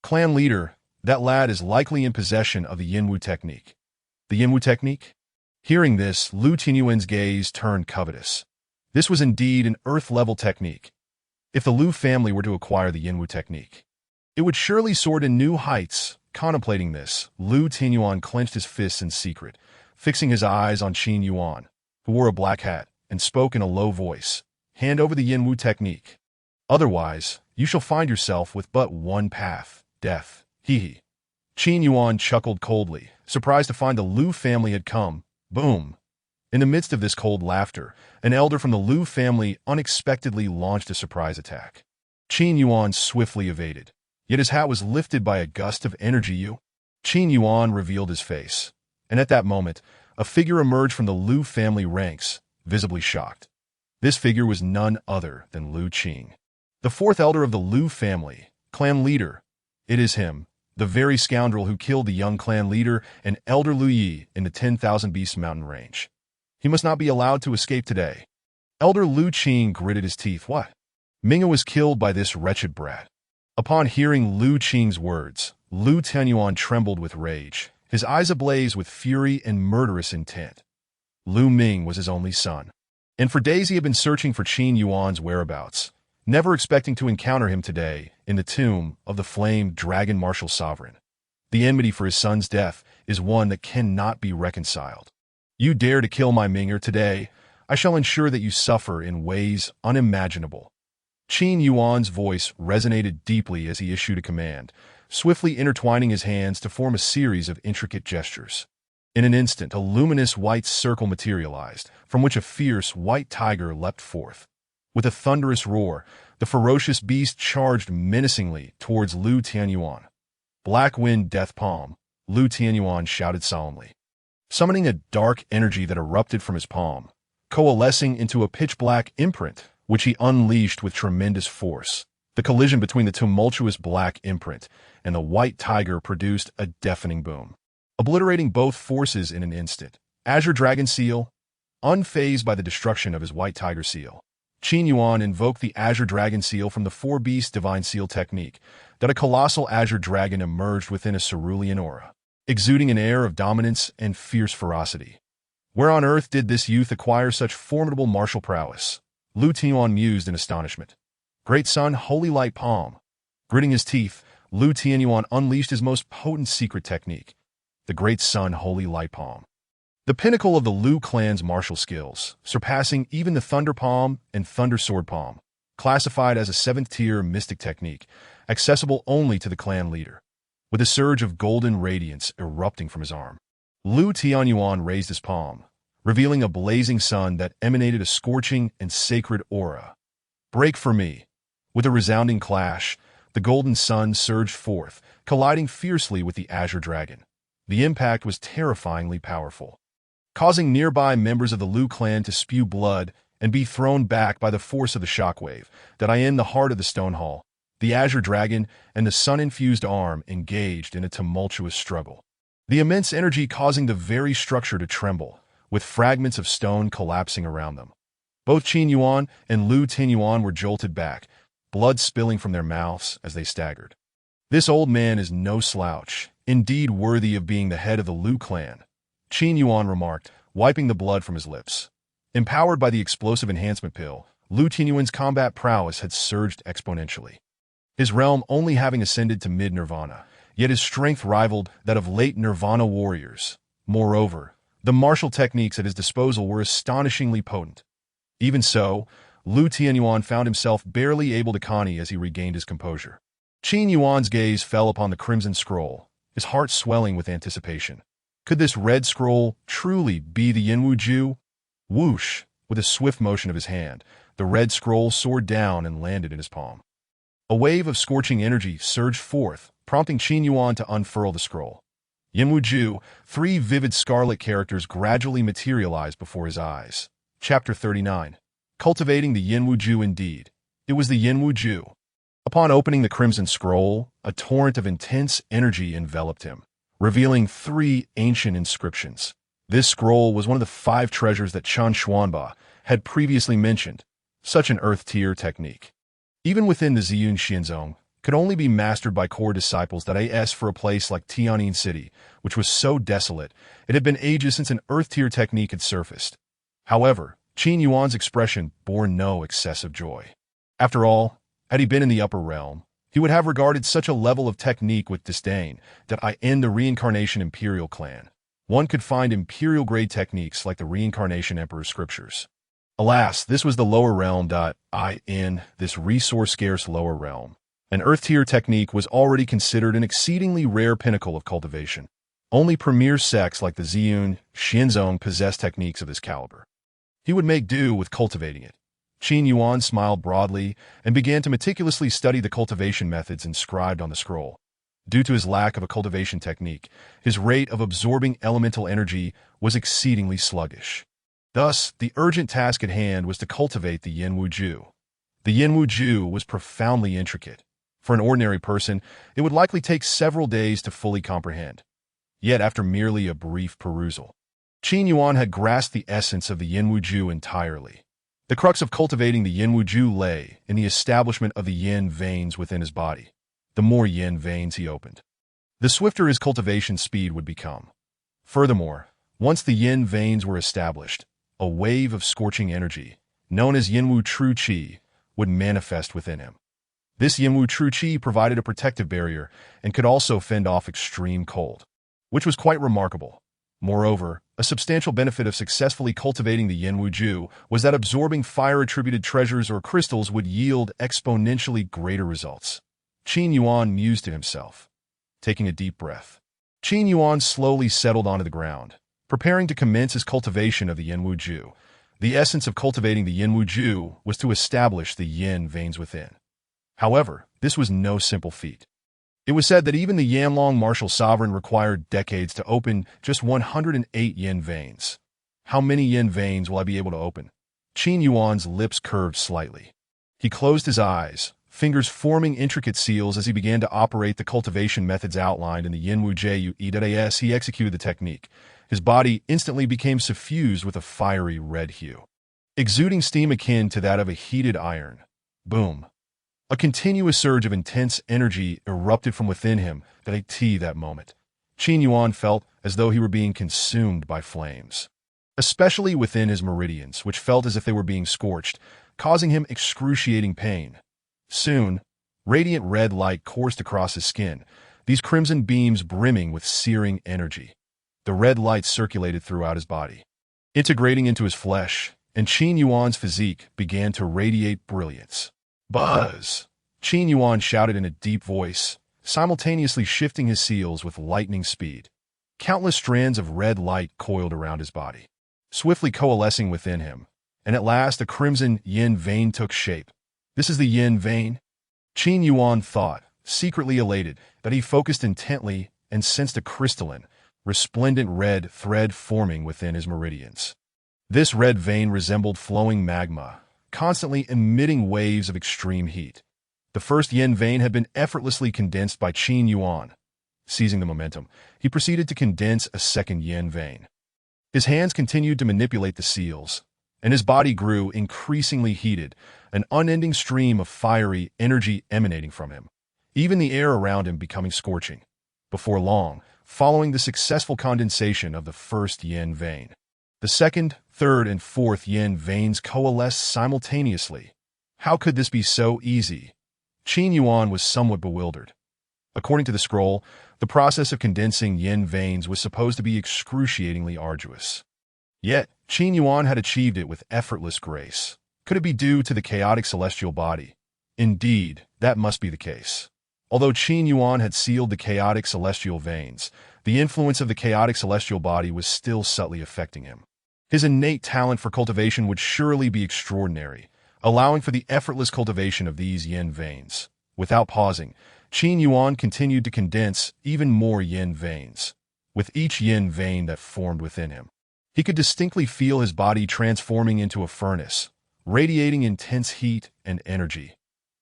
Clan leader, that lad is likely in possession of the Yinwu technique." The Yinwu technique? Hearing this, Lu Tianyuan's gaze turned covetous. This was indeed an earth-level technique. If the Lu family were to acquire the Yinwu technique, it would surely soar to new heights. Contemplating this, Lu Tianyuan clenched his fists in secret, fixing his eyes on Qin Yuan, who wore a black hat, and spoke in a low voice. "Hand over the Yinwu technique. Otherwise, you shall find yourself with but one path, death." Hee. Qin Yuan chuckled coldly, surprised to find the Lu family had come. Boom! In the midst of this cold laughter, an elder from the Lu family unexpectedly launched a surprise attack. Qin Yuan swiftly evaded, yet his hat was lifted by a gust of energy. Qin Yuan revealed his face, and at that moment, a figure emerged from the Lu family ranks, visibly shocked. This figure was none other than Lu Qing, the fourth elder of the Lu family, clan leader. It is him, the very scoundrel who killed the young clan leader and elder Lu Yi in the 10,000 Beasts mountain range. He must not be allowed to escape today. Elder Lu Qing gritted his teeth. What? Minghe was killed by this wretched brat. Upon hearing Lu Qing's words, Lu Tianyuan trembled with rage, his eyes ablaze with fury and murderous intent. Lu Ming was his only son, and for days he had been searching for Qin Yuan's whereabouts, never expecting to encounter him today in the tomb of the famed dragon martial sovereign. The enmity for his son's death is one that cannot be reconciled. You dare to kill my Minghe today, I shall ensure that you suffer in ways unimaginable. Qin Yuan's voice resonated deeply as he issued a command, swiftly intertwining his hands to form a series of intricate gestures. In an instant, a luminous white circle materialized, from which a fierce white tiger leapt forth. With a thunderous roar, the ferocious beast charged menacingly towards Lu Tianyuan. Black Wind Death Palm, Lu Tianyuan shouted solemnly, summoning a dark energy that erupted from his palm, coalescing into a pitch-black imprint, which he unleashed with tremendous force. The collision between the tumultuous black imprint and the white tiger produced a deafening boom, obliterating both forces in an instant. Azure Dragon Seal, unfazed by the destruction of his white tiger seal, Qin Yuan invoked the Azure Dragon Seal from the Four Beasts Divine Seal technique, that a colossal azure dragon emerged within a cerulean aura, exuding an air of dominance and fierce ferocity. Where on earth did this youth acquire such formidable martial prowess? Lu Tianyuan mused in astonishment. Great Sun, Holy Light Palm. Gritting his teeth, Lu Tianyuan unleashed his most potent secret technique, the Great Sun, Holy Light Palm. The pinnacle of the Lu clan's martial skills, surpassing even the Thunder Palm and Thunder Sword Palm, classified as a 7th-tier mystic technique, accessible only to the clan leader. With a surge of golden radiance erupting from his arm, Lu Tianyuan raised his palm, revealing a blazing sun that emanated a scorching and sacred aura. Break for me! With a resounding clash, the golden sun surged forth, colliding fiercely with the azure dragon. The impact was terrifyingly powerful, causing nearby members of the Lu clan to spew blood and be thrown back by the force of the shockwave that in the heart of the stone hall. The azure dragon and the sun-infused arm engaged in a tumultuous struggle, the immense energy causing the very structure to tremble, with fragments of stone collapsing around them. Both Qin Yuan and Lu Tianyuan were jolted back, blood spilling from their mouths as they staggered. This old man is no slouch. indeed worthy of being the head of the Liu clan, Qin Yuan remarked, wiping the blood from his lips. Empowered by the explosive enhancement pill, Liu Tianyuan's combat prowess had surged exponentially. His realm only having ascended to mid-nirvana, yet his strength rivaled that of late nirvana warriors. Moreover, the martial techniques at his disposal were astonishingly potent. Even so, Liu Tianyuan found himself barely able to conny as he regained his composure. Qin Yuan's gaze fell upon the crimson scroll, his heart swelling with anticipation. Could this red scroll truly be the Yinwu Ju? Whoosh! With a swift motion of his hand, the red scroll soared down and landed in his palm. A wave of scorching energy surged forth, prompting Qin Yuan to unfurl the scroll. Yinwu Ju, three vivid scarlet characters gradually materialized before his eyes. Chapter 39. Cultivating the Yinwu Ju indeed. It was the Yinwu Ju. Upon opening the crimson scroll, a torrent of intense energy enveloped him, revealing three ancient inscriptions. This scroll was one of the 5 treasures that Chen Xuanba had previously mentioned, such an earth-tier technique. Even within the Ziyun Xianzong, could only be mastered by core disciples that AS for a place like Tianjin City, which was so desolate, it had been ages since an earth-tier technique had surfaced. However, Qin Yuan's expression bore no excessive joy. After all, had he been in the upper realm, he would have regarded such a level of technique with disdain that in the Reincarnation Imperial clan, one could find imperial-grade techniques like the Reincarnation Emperor's scriptures. Alas, this was the lower realm. In this resource-scarce lower realm, an earth-tier technique was already considered an exceedingly rare pinnacle of cultivation. Only premier sects like the Ziyun Xianzong possessed techniques of this caliber. He would make do with cultivating it. Qin Yuan smiled broadly and began to meticulously study the cultivation methods inscribed on the scroll. Due to his lack of a cultivation technique, his rate of absorbing elemental energy was exceedingly sluggish. Thus, the urgent task at hand was to cultivate the Yinwu Ju. The Yinwu Ju was profoundly intricate. For an ordinary person, it would likely take several days to fully comprehend. Yet after merely a brief perusal, Qin Yuan had grasped the essence of the Yinwu Ju entirely. The crux of cultivating the Yinwu Ju lay in the establishment of the yin veins within his body. The more yin veins he opened, the swifter his cultivation speed would become. Furthermore, once the yin veins were established, a wave of scorching energy, known as Yinwu True Qi, would manifest within him. This Yinwu True Qi provided a protective barrier and could also fend off extreme cold, which was quite remarkable. Moreover, a substantial benefit of successfully cultivating the Yinwu Ju was that absorbing fire-attributed treasures or crystals would yield exponentially greater results. Qin Yuan mused to himself. Taking a deep breath, Qin Yuan slowly settled onto the ground, preparing to commence his cultivation of the Yinwu Ju. The essence of cultivating the Yinwu Ju was to establish the yin veins within. However, this was no simple feat. It was said that even the Yanlong martial sovereign required decades to open just 108 yin veins. How many yin veins will I be able to open? Qin Yuan's lips curved slightly. He closed his eyes, fingers forming intricate seals as he began to operate the cultivation methods outlined in the Yinwu Ju. As he executed the technique, his body instantly became suffused with a fiery red hue, exuding steam akin to that of a heated iron. Boom! A continuous surge of intense energy erupted from within him that moment. Qin Yuan felt as though he were being consumed by flames, especially within his meridians, which felt as if they were being scorched, causing him excruciating pain. Soon, radiant red light coursed across his skin, these crimson beams brimming with searing energy. The red light circulated throughout his body, integrating into his flesh, and Qin Yuan's physique began to radiate brilliance. Buzz! Qin Yuan shouted in a deep voice, simultaneously shifting his seals with lightning speed. Countless strands of red light coiled around his body, swiftly coalescing within him, and at last a crimson yin vein took shape. This is the yin vein? Qin Yuan thought, secretly elated, that he focused intently and sensed a crystalline, resplendent red thread forming within his meridians. This red vein resembled flowing magma, constantly emitting waves of extreme heat. The first yin vein had been effortlessly condensed by Qin Yuan. Seizing the momentum, he proceeded to condense a second yin vein. His hands continued to manipulate the seals, and his body grew increasingly heated, an unending stream of fiery energy emanating from him, even the air around him becoming scorching. before long, following the successful condensation of the first yin vein. The second, third, and fourth yin veins coalesced simultaneously. How could this be so easy? Qin Yuan was somewhat bewildered. According to the scroll, the process of condensing yin veins was supposed to be excruciatingly arduous. Yet, Qin Yuan had achieved it with effortless grace. Could it be due to the chaotic celestial body? Indeed, that must be the case. Although Qin Yuan had sealed the chaotic celestial veins, the influence of the chaotic celestial body was still subtly affecting him. His innate talent for cultivation would surely be extraordinary, allowing for the effortless cultivation of these yin veins. Without pausing, Qin Yuan continued to condense even more yin veins. With each yin vein that formed within him, he could distinctly feel his body transforming into a furnace, radiating intense heat and energy.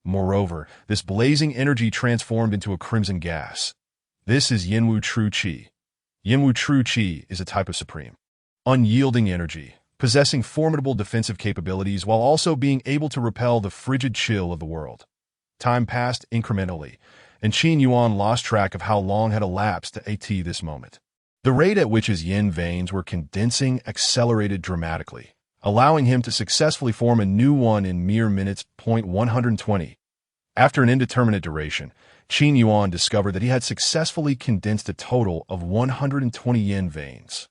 Moreover, this blazing energy transformed into a crimson gas. This is Yinwu True Qi. Yinwu True Qi is a type of supreme, unyielding energy, possessing formidable defensive capabilities while also being able to repel the frigid chill of the world. Time passed incrementally, and Qin Yuan lost track of how long had elapsed to attain this moment. The rate at which his yin veins were condensing accelerated dramatically, allowing him to successfully form a new one in mere minutes. 120. After an indeterminate duration, Qin Yuan discovered that he had successfully condensed a total of 120 yin veins.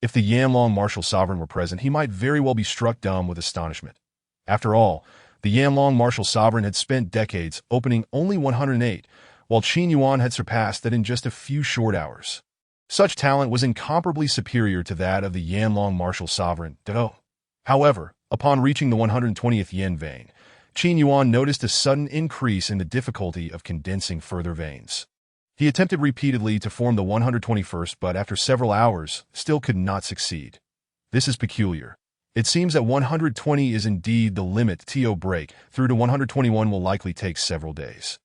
If the Yanlong martial sovereign were present, he might very well be struck dumb with astonishment. After all, the Yanlong martial sovereign had spent decades opening only 108, while Qin Yuan had surpassed that in just a few short hours. Such talent was incomparably superior to that of the Yanlong martial sovereign, Dao. However, upon reaching the 120th yin vein, Qin Yuan noticed a sudden increase in the difficulty of condensing further veins. He attempted repeatedly to form the 121st, but after several hours, still could not succeed. This is peculiar. It seems that 120 is indeed the limit. To break through to 121 will likely take several days,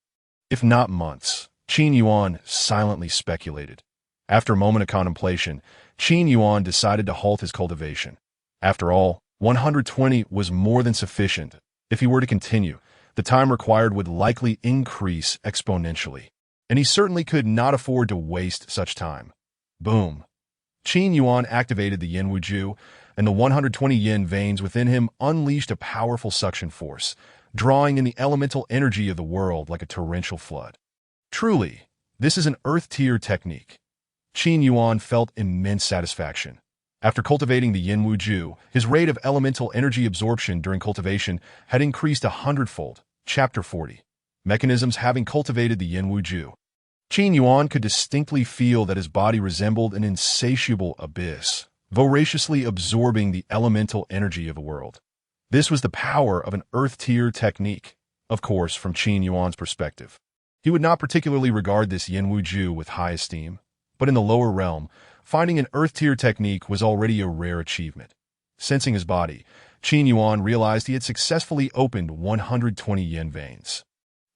if not months, Qin Yuan silently speculated. After a moment of contemplation, Qin Yuan decided to halt his cultivation. After all, 120 was more than sufficient. If he were to continue, the time required would likely increase exponentially, and he certainly could not afford to waste such time. Boom. Qin Yuan activated the Yin Wuju, and the 120 yin veins within him unleashed a powerful suction force, drawing in the elemental energy of the world like a torrential flood. Truly, this is an earth-tier technique. Qin Yuan felt immense satisfaction. After cultivating the Yin Wuju, his rate of elemental energy absorption during cultivation had increased 100-fold. Chapter 40. Mechanisms. Having cultivated the Yin Wuju, Qin Yuan could distinctly feel that his body resembled an insatiable abyss, voraciously absorbing the elemental energy of the world. This was the power of an earth-tier technique. Of course, from Qin Yuan's perspective, he would not particularly regard this Yin Wuju with high esteem, but in the lower realm, finding an earth-tier technique was already a rare achievement. Sensing his body, Qin Yuan realized he had successfully opened 120 yin veins.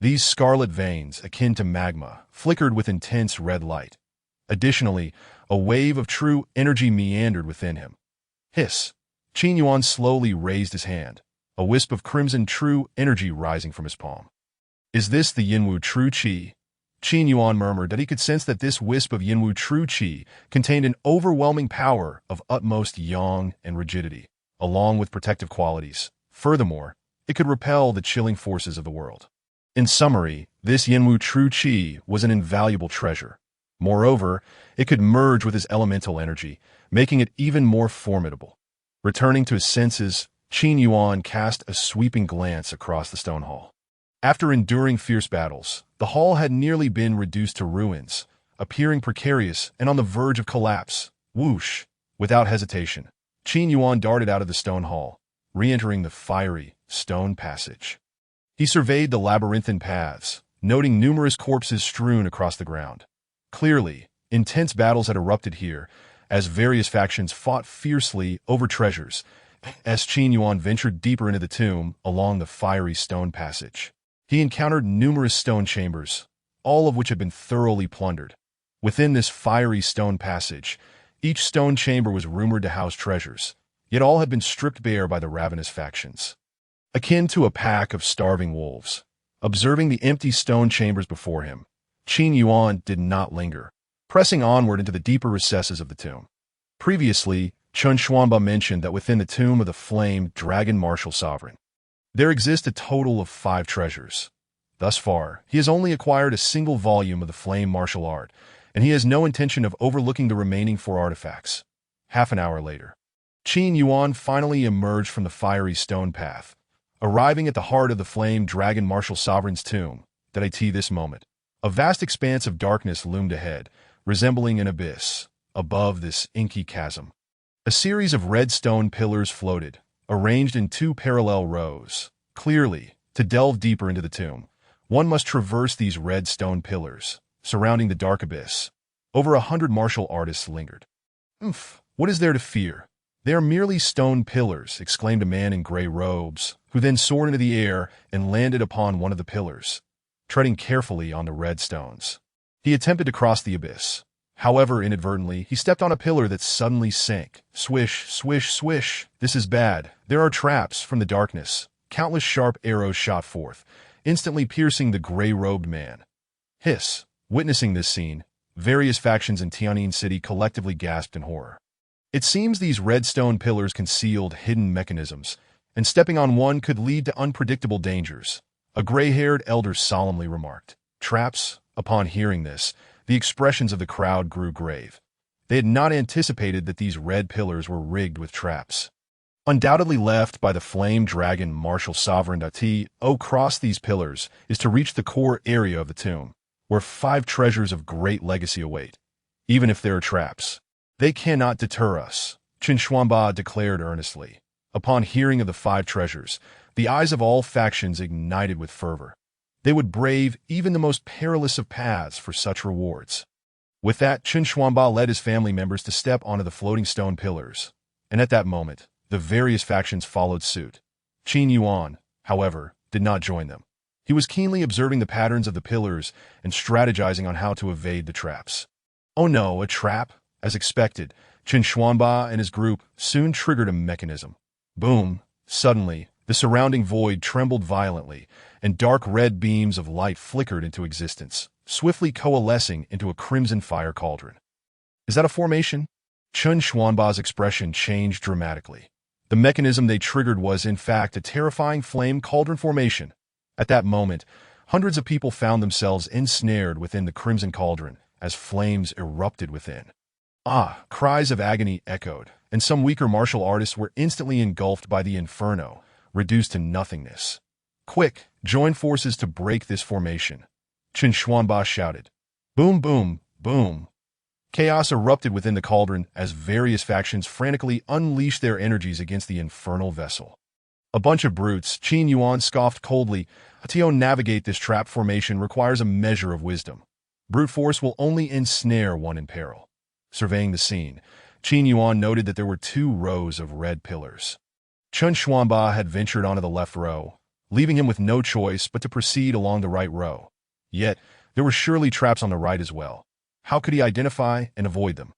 These scarlet veins, akin to magma, flickered with intense red light. Additionally, a wave of true energy meandered within him. Hiss! Qin Yuan slowly raised his hand, a wisp of crimson true energy rising from his palm. Is this the Yinwu True Qi? Qin Yuan murmured that he could sense that this wisp of Yinwu True Qi contained an overwhelming power of utmost yang and rigidity, along with protective qualities. Furthermore, it could repel the chilling forces of the world. In summary, this Yinwu True Qi was an invaluable treasure. Moreover, it could merge with his elemental energy, making it even more formidable. Returning to his senses, Qin Yuan cast a sweeping glance across the stone hall. After enduring fierce battles, the hall had nearly been reduced to ruins, appearing precarious and on the verge of collapse. Whoosh! Without hesitation, Qin Yuan darted out of the stone hall, re-entering the fiery stone passage. He surveyed the labyrinthine paths, noting numerous corpses strewn across the ground. Clearly, intense battles had erupted here, as various factions fought fiercely over treasures. As Qin Yuan ventured deeper into the tomb along the fiery stone passage, he encountered numerous stone chambers, all of which had been thoroughly plundered. Within this fiery stone passage, each stone chamber was rumored to house treasures, yet all had been stripped bare by the ravenous factions. Akin to a pack of starving wolves, observing the empty stone chambers before him, Qin Yuan did not linger. pressing onward into the deeper recesses of the tomb. Previously, Chen Xuanba mentioned that within the tomb of the Flame Dragon Martial Sovereign, there exist a total of 5 treasures. Thus far, he has only acquired a single volume of the Flame Martial Art, and he has no intention of overlooking the remaining 4 artifacts. Half an hour later, Qin Yuan finally emerged from the fiery stone path, arriving at the heart of the Flame Dragon Martial Sovereign's tomb. At this moment, a vast expanse of darkness loomed ahead, resembling an abyss. Above this inky chasm, a series of red stone pillars floated, arranged in 2 parallel rows. Clearly, to delve deeper into the tomb, one must traverse these red stone pillars, surrounding the dark abyss. Over 100 martial artists lingered. What is there to fear? They are merely stone pillars, exclaimed a man in gray robes, who then soared into the air and landed upon one of the pillars, treading carefully on the red stones. He attempted to cross the abyss. However, inadvertently, he stepped on a pillar that suddenly sank. Swish, swish, swish. This is bad. There are traps. From the darkness, countless sharp arrows shot forth, instantly piercing the gray-robed man. Hiss. Witnessing this scene, various factions in Tianyin City collectively gasped in horror. It seems these red stone pillars concealed hidden mechanisms, and stepping on one could lead to unpredictable dangers. A gray-haired elder solemnly remarked. Traps? Upon hearing this, the expressions of the crowd grew grave. They had not anticipated that these red pillars were rigged with traps. Undoubtedly left by the Flame Dragon Martial Sovereign. To cross these pillars is to reach the core area of the tomb, where 5 treasures of great legacy await. Even if there are traps, they cannot deter us, Chen Xuanba declared earnestly. Upon hearing of the 5 treasures, the eyes of all factions ignited with fervor. They would brave even the most perilous of paths for such rewards. With that, Chen Xuanba led his family members to step onto the floating stone pillars, and at that moment, the various factions followed suit. Qin Yuan, however, did not join them. He was keenly observing the patterns of the pillars and strategizing on how to evade the traps. Oh no, a trap? As expected, Chen Xuanba and his group soon triggered a mechanism. Boom! Suddenly, the surrounding void trembled violently, and dark red beams of light flickered into existence, swiftly coalescing into a crimson fire cauldron. Is that a formation? Chen Xuanba's expression changed dramatically. The mechanism they triggered was, in fact, a terrifying flame cauldron formation. At that moment, hundreds of people found themselves ensnared within the crimson cauldron as flames erupted within. Cries of agony echoed, and some weaker martial artists were instantly engulfed by the inferno, reduced to nothingness. Quick, join forces to break this formation, Chen Xuanba shouted. Boom, boom, boom. Chaos erupted within the cauldron as various factions frantically unleashed their energies against the infernal vessel. A bunch of brutes, Qin Yuan scoffed coldly. To navigate this trap formation requires a measure of wisdom. Brute force will only ensnare one in peril. Surveying the scene, Qin Yuan noted that there were 2 rows of red pillars. Chen Xuanba had ventured onto the left row, leaving him with no choice but to proceed along the right row. Yet, there were surely traps on the right as well. How could he identify and avoid them?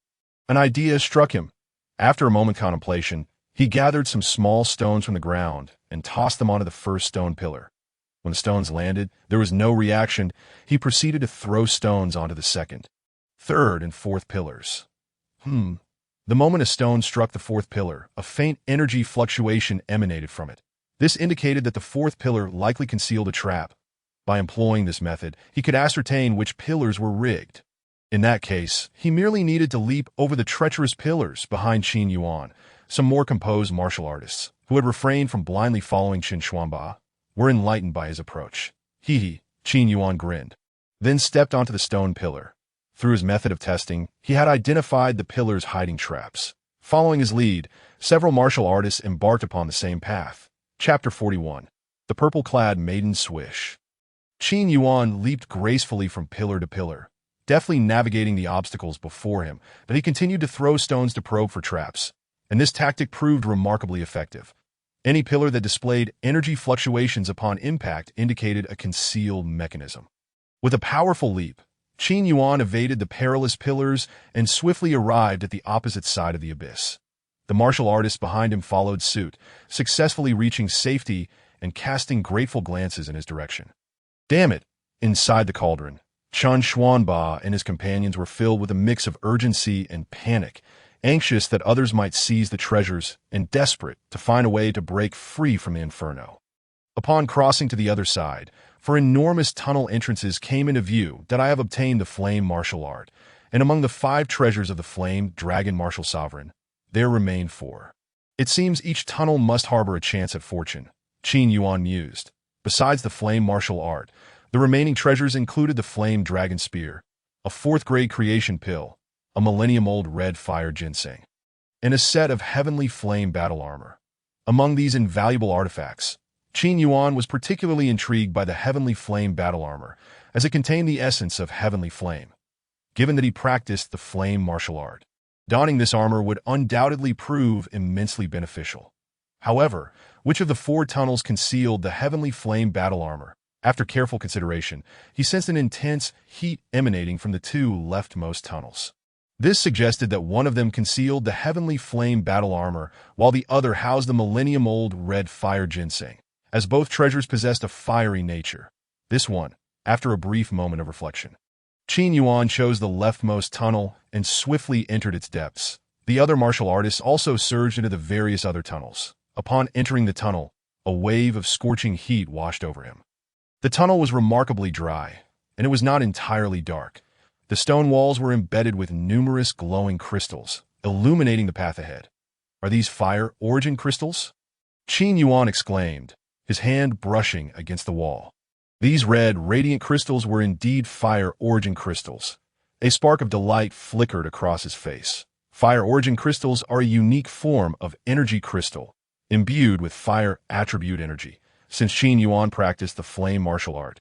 An idea struck him. After a moment's contemplation, he gathered some small stones from the ground and tossed them onto the first stone pillar. When the stones landed, there was no reaction. He proceeded to throw stones onto the second, third, and fourth pillars. The moment a stone struck the 4th pillar, a faint energy fluctuation emanated from it. This indicated that the 4th pillar likely concealed a trap. By employing this method, he could ascertain which pillars were rigged. In that case, he merely needed to leap over the treacherous pillars behind Qin Yuan. Some more composed martial artists, who had refrained from blindly following Chen Xuanba, were enlightened by his approach. Qin Yuan grinned, then stepped onto the stone pillar. Through his method of testing, he had identified the pillar's hiding traps. Following his lead, several martial artists embarked upon the same path. Chapter 41. The Purple-Clad Maiden Swish. Qin Yuan leaped gracefully from pillar to pillar, deftly navigating the obstacles before him, but he continued to throw stones to probe for traps, and this tactic proved remarkably effective. Any pillar that displayed energy fluctuations upon impact indicated a concealed mechanism. With a powerful leap, Qin Yuan evaded the perilous pillars and swiftly arrived at the opposite side of the abyss. The martial artists behind him followed suit, successfully reaching safety and casting grateful glances in his direction. Damn it! Inside the cauldron, Chen Xuanba and his companions were filled with a mix of urgency and panic, anxious that others might seize the treasures and desperate to find a way to break free from the inferno. Upon crossing to the other side, four enormous tunnel entrances came into view that I have obtained the flame martial art, and among the 5 treasures of the flame dragon martial sovereign, there remained 4. It seems each tunnel must harbor a chance at fortune, Qin Yuan mused. Besides the flame martial art, the remaining treasures included the flame dragon spear, a 4th-grade creation pill, a millennium-old red fire ginseng, and a set of heavenly flame battle armor. Among these invaluable artifacts, Qin Yuan was particularly intrigued by the heavenly flame battle armor, as it contained the essence of heavenly flame. Given that he practiced the flame martial art, donning this armor would undoubtedly prove immensely beneficial. However, which of the 4 tunnels concealed the heavenly flame battle armor? After careful consideration, he sensed an intense heat emanating from the 2 leftmost tunnels. This suggested that one of them concealed the heavenly flame battle armor, while the other housed the millennium-old red fire ginseng, as both treasures possessed a fiery nature. This one, after a brief moment of reflection. Qin Yuan chose the leftmost tunnel and swiftly entered its depths. The other martial artists also surged into the various other tunnels. Upon entering the tunnel, a wave of scorching heat washed over him. The tunnel was remarkably dry, and it was not entirely dark. The stone walls were embedded with numerous glowing crystals, illuminating the path ahead. Are these fire origin crystals? Qin Yuan exclaimed, his hand brushing against the wall. These red, radiant crystals were indeed fire origin crystals. A spark of delight flickered across his face. Fire origin crystals are a unique form of energy crystal, imbued with fire attribute energy, since Qin Yuan practiced the flame martial art.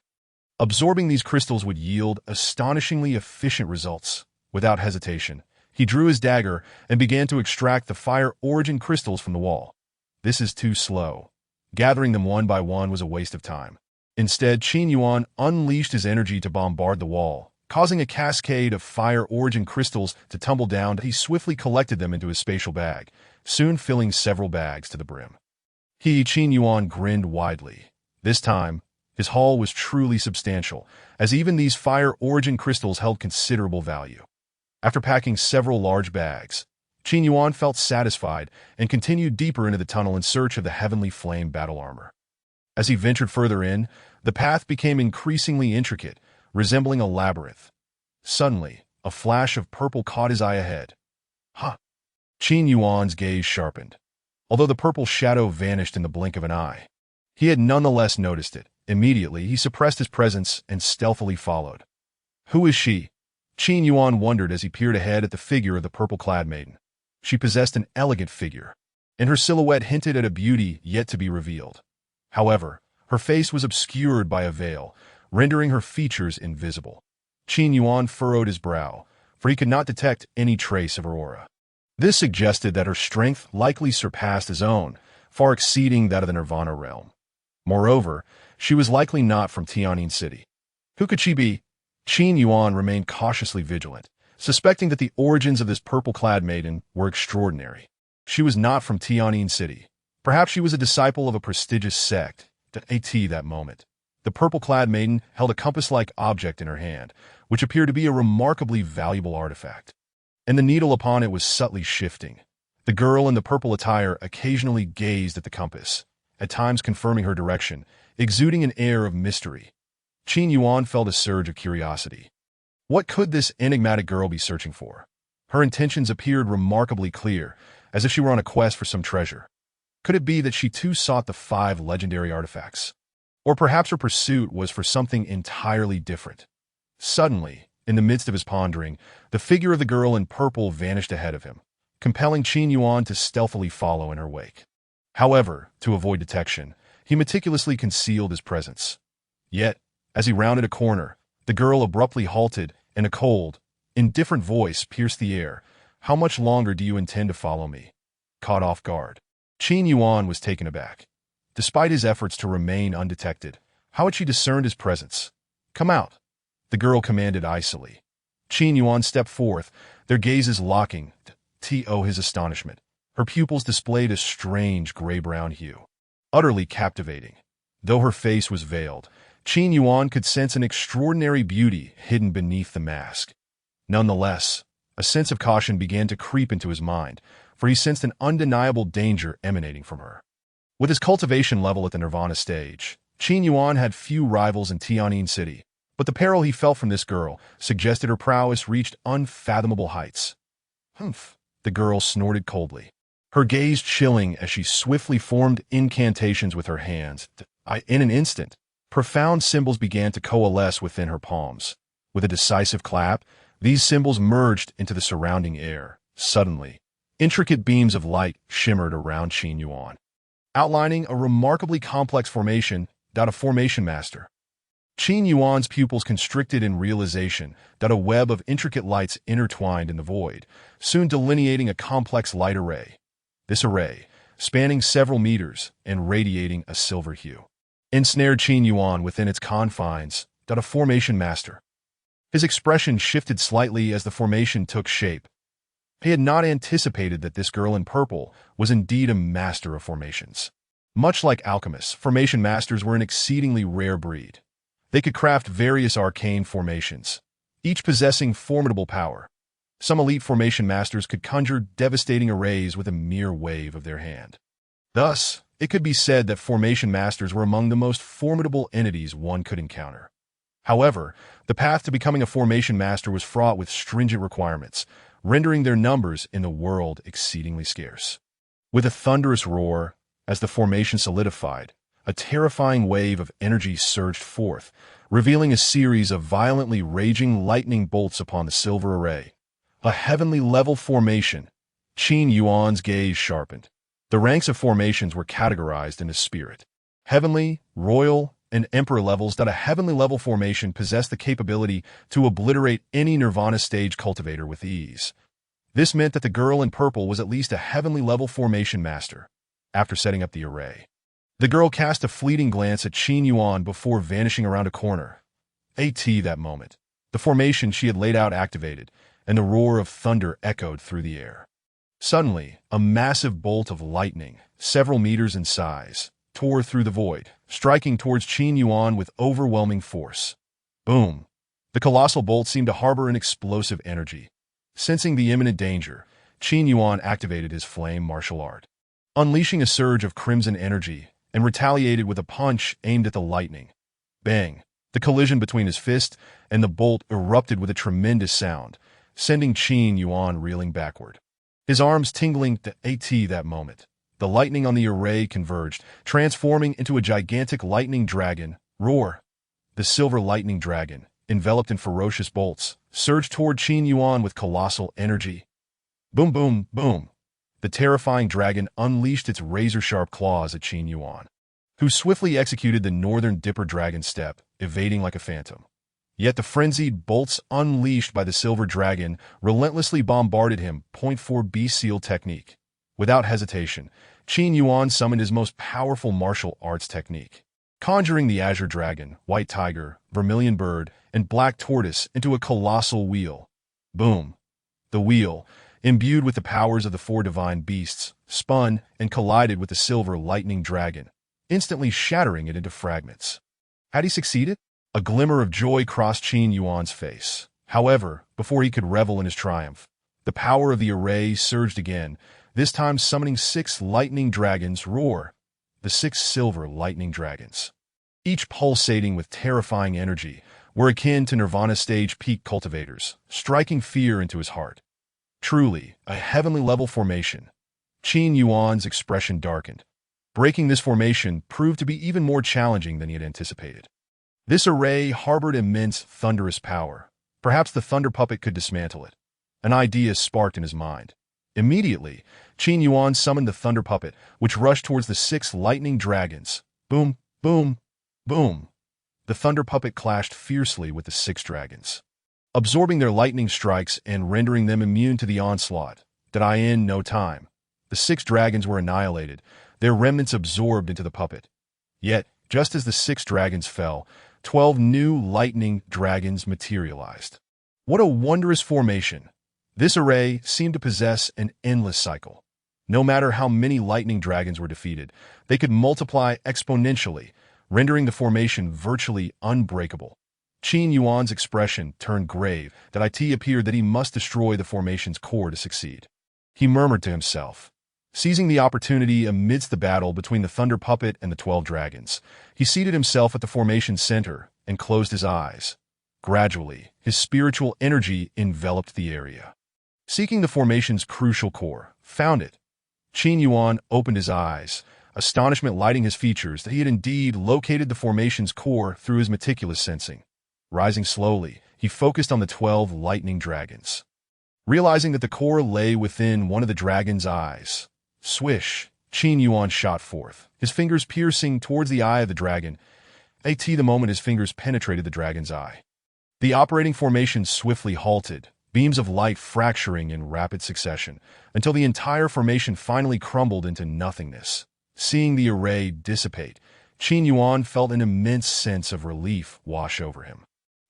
Absorbing these crystals would yield astonishingly efficient results. Without hesitation, he drew his dagger and began to extract the fire origin crystals from the wall. This is too slow. Gathering them one by one was a waste of time. Instead, Qin Yuan unleashed his energy to bombard the wall, causing a cascade of fire origin crystals to tumble down. He swiftly collected them into his spatial bag, soon filling several bags to the brim. Qin Yuan, grinned widely. This time, his haul was truly substantial, as even these fire origin crystals held considerable value. After packing several large bags, Qin Yuan felt satisfied and continued deeper into the tunnel in search of the heavenly flame battle armor. As he ventured further in, the path became increasingly intricate, resembling a labyrinth. Suddenly, a flash of purple caught his eye ahead. Huh! Qin Yuan's gaze sharpened. Although the purple shadow vanished in the blink of an eye, he had nonetheless noticed it. Immediately, he suppressed his presence and stealthily followed. Who is she? Qin Yuan wondered as he peered ahead at the figure of the purple-clad maiden. She possessed an elegant figure, and her silhouette hinted at a beauty yet to be revealed. However, her face was obscured by a veil, rendering her features invisible. Qin Yuan furrowed his brow, for he could not detect any trace of her aura. This suggested that her strength likely surpassed his own, far exceeding that of the Nirvana realm. Moreover, she was likely not from Tianyin City. Who could she be? Qin Yuan remained cautiously vigilant, suspecting that the origins of this purple-clad maiden were extraordinary. She was not from Tianyin City. Perhaps she was a disciple of a prestigious sect. At that moment, the purple-clad maiden held a compass-like object in her hand, which appeared to be a remarkably valuable artifact. And the needle upon it was subtly shifting. The girl in the purple attire occasionally gazed at the compass, at times confirming her direction, exuding an air of mystery. Qin Yuan felt a surge of curiosity. What could this enigmatic girl be searching for? Her intentions appeared remarkably clear, as if she were on a quest for some treasure. Could it be that she too sought the 5 legendary artifacts? Or perhaps her pursuit was for something entirely different? Suddenly, in the midst of his pondering, the figure of the girl in purple vanished ahead of him, compelling Qin Yuan to stealthily follow in her wake. However, to avoid detection, he meticulously concealed his presence. Yet, as he rounded a corner, the girl abruptly halted, and a cold, indifferent voice pierced the air. How much longer do you intend to follow me? Caught off guard, Qin Yuan was taken aback. Despite his efforts to remain undetected, how had she discerned his presence? Come out, the girl commanded icily. Qin Yuan stepped forth, their gazes locking. To his astonishment, her pupils displayed a strange gray-brown hue, utterly captivating. Though her face was veiled, Qin Yuan could sense an extraordinary beauty hidden beneath the mask. Nonetheless, a sense of caution began to creep into his mind, for he sensed an undeniable danger emanating from her. With his cultivation level at the Nirvana stage, Qin Yuan had few rivals in Tianyin City, but the peril he felt from this girl suggested her prowess reached unfathomable heights. Humph, the girl snorted coldly, her gaze chilling as she swiftly formed incantations with her hands. In an instant, profound symbols began to coalesce within her palms. With a decisive clap, these symbols merged into the surrounding air. Suddenly, intricate beams of light shimmered around Qin Yuan, outlining a remarkably complex formation. A formation master. Qin Yuan's pupils constricted in realization that a web of intricate lights intertwined in the void, soon delineating a complex light array. This array, spanning several meters and radiating a silver hue, ensnared Qin Yuan within its confines. A formation master. His expression shifted slightly as the formation took shape. He had not anticipated that this girl in purple was indeed a master of formations. Much like alchemists, formation masters were an exceedingly rare breed. They could craft various arcane formations, each possessing formidable power. Some elite formation masters could conjure devastating arrays with a mere wave of their hand. Thus, it could be said that formation masters were among the most formidable entities one could encounter. However, the path to becoming a formation master was fraught with stringent requirements, rendering their numbers in the world exceedingly scarce. With a thunderous roar, as the formation solidified, a terrifying wave of energy surged forth, revealing a series of violently raging lightning bolts upon the silver array. A heavenly level formation. Qin Yuan's gaze sharpened. The ranks of formations were categorized into spirit, heavenly, royal, and emperor levels. A heavenly level formation possessed the capability to obliterate any Nirvana stage cultivator with ease. This meant that the girl in purple was at least a heavenly level formation master. After setting up the array, the girl cast a fleeting glance at Qin Yuan before vanishing around a corner. That moment, the formation she had laid out activated, and the roar of thunder echoed through the air. Suddenly, a massive bolt of lightning, several meters in size, tore through the void, striking towards Qin Yuan with overwhelming force. Boom! The colossal bolt seemed to harbor an explosive energy. Sensing the imminent danger, Qin Yuan activated his flame martial art, unleashing a surge of crimson energy, and retaliated with a punch aimed at the lightning. Bang! The collision between his fist and the bolt erupted with a tremendous sound, sending Qin Yuan reeling backward. His arms tingling to that moment. The lightning on the array converged, transforming into a gigantic lightning dragon. Roar! The silver lightning dragon, enveloped in ferocious bolts, surged toward Qin Yuan with colossal energy. Boom, boom, boom! The terrifying dragon unleashed its razor-sharp claws at Qin Yuan, who swiftly executed the Northern Dipper Dragon step, evading like a phantom. Yet the frenzied bolts unleashed by the silver dragon relentlessly bombarded him. 4 B Seal technique. Without hesitation, Qin Yuan summoned his most powerful martial arts technique, conjuring the Azure Dragon, White Tiger, Vermilion Bird, and Black Tortoise into a colossal wheel. Boom! The wheel, imbued with the powers of the 4 divine beasts, spun and collided with the silver lightning dragon, instantly shattering it into fragments. Had he succeeded? A glimmer of joy crossed Qin Yuan's face. However, before he could revel in his triumph, the power of the array surged again, this time summoning 6 lightning dragons. Roar! The 6 silver lightning dragons, each pulsating with terrifying energy, were akin to Nirvana stage peak cultivators, striking fear into his heart. Truly, a heavenly level formation. Qin Yuan's expression darkened. Breaking this formation proved to be even more challenging than he had anticipated. This array harbored immense thunderous power. Perhaps the thunder puppet could dismantle it. An idea sparked in his mind. Immediately, Qin Yuan summoned the thunder puppet, which rushed towards the 6 lightning dragons. Boom, boom, boom! The thunder puppet clashed fiercely with the 6 dragons, absorbing their lightning strikes and rendering them immune to the onslaught. In no time, the 6 dragons were annihilated, their remnants absorbed into the puppet. Yet, just as the 6 dragons fell, 12 new lightning dragons materialized. What a wondrous formation! This array seemed to possess an endless cycle. No matter how many lightning dragons were defeated, they could multiply exponentially, rendering the formation virtually unbreakable. Qin Yuan's expression turned grave. That it appeared that he must destroy the formation's core to succeed. He murmured to himself. Seizing the opportunity amidst the battle between the Thunder Puppet and the 12 dragons, he seated himself at the formation's center and closed his eyes. Gradually, his spiritual energy enveloped the area. Seeking the formation's crucial core, found it. Qin Yuan opened his eyes, astonishment lighting his features that he had indeed located the formation's core through his meticulous sensing. Rising slowly, he focused on the 12 lightning dragons. Realizing that the core lay within one of the dragon's eyes, swish, Qin Yuan shot forth, his fingers piercing towards the eye of the dragon. The moment his fingers penetrated the dragon's eye, the operating formation swiftly halted, beams of light fracturing in rapid succession, until the entire formation finally crumbled into nothingness. Seeing the array dissipate, Qin Yuan felt an immense sense of relief wash over him.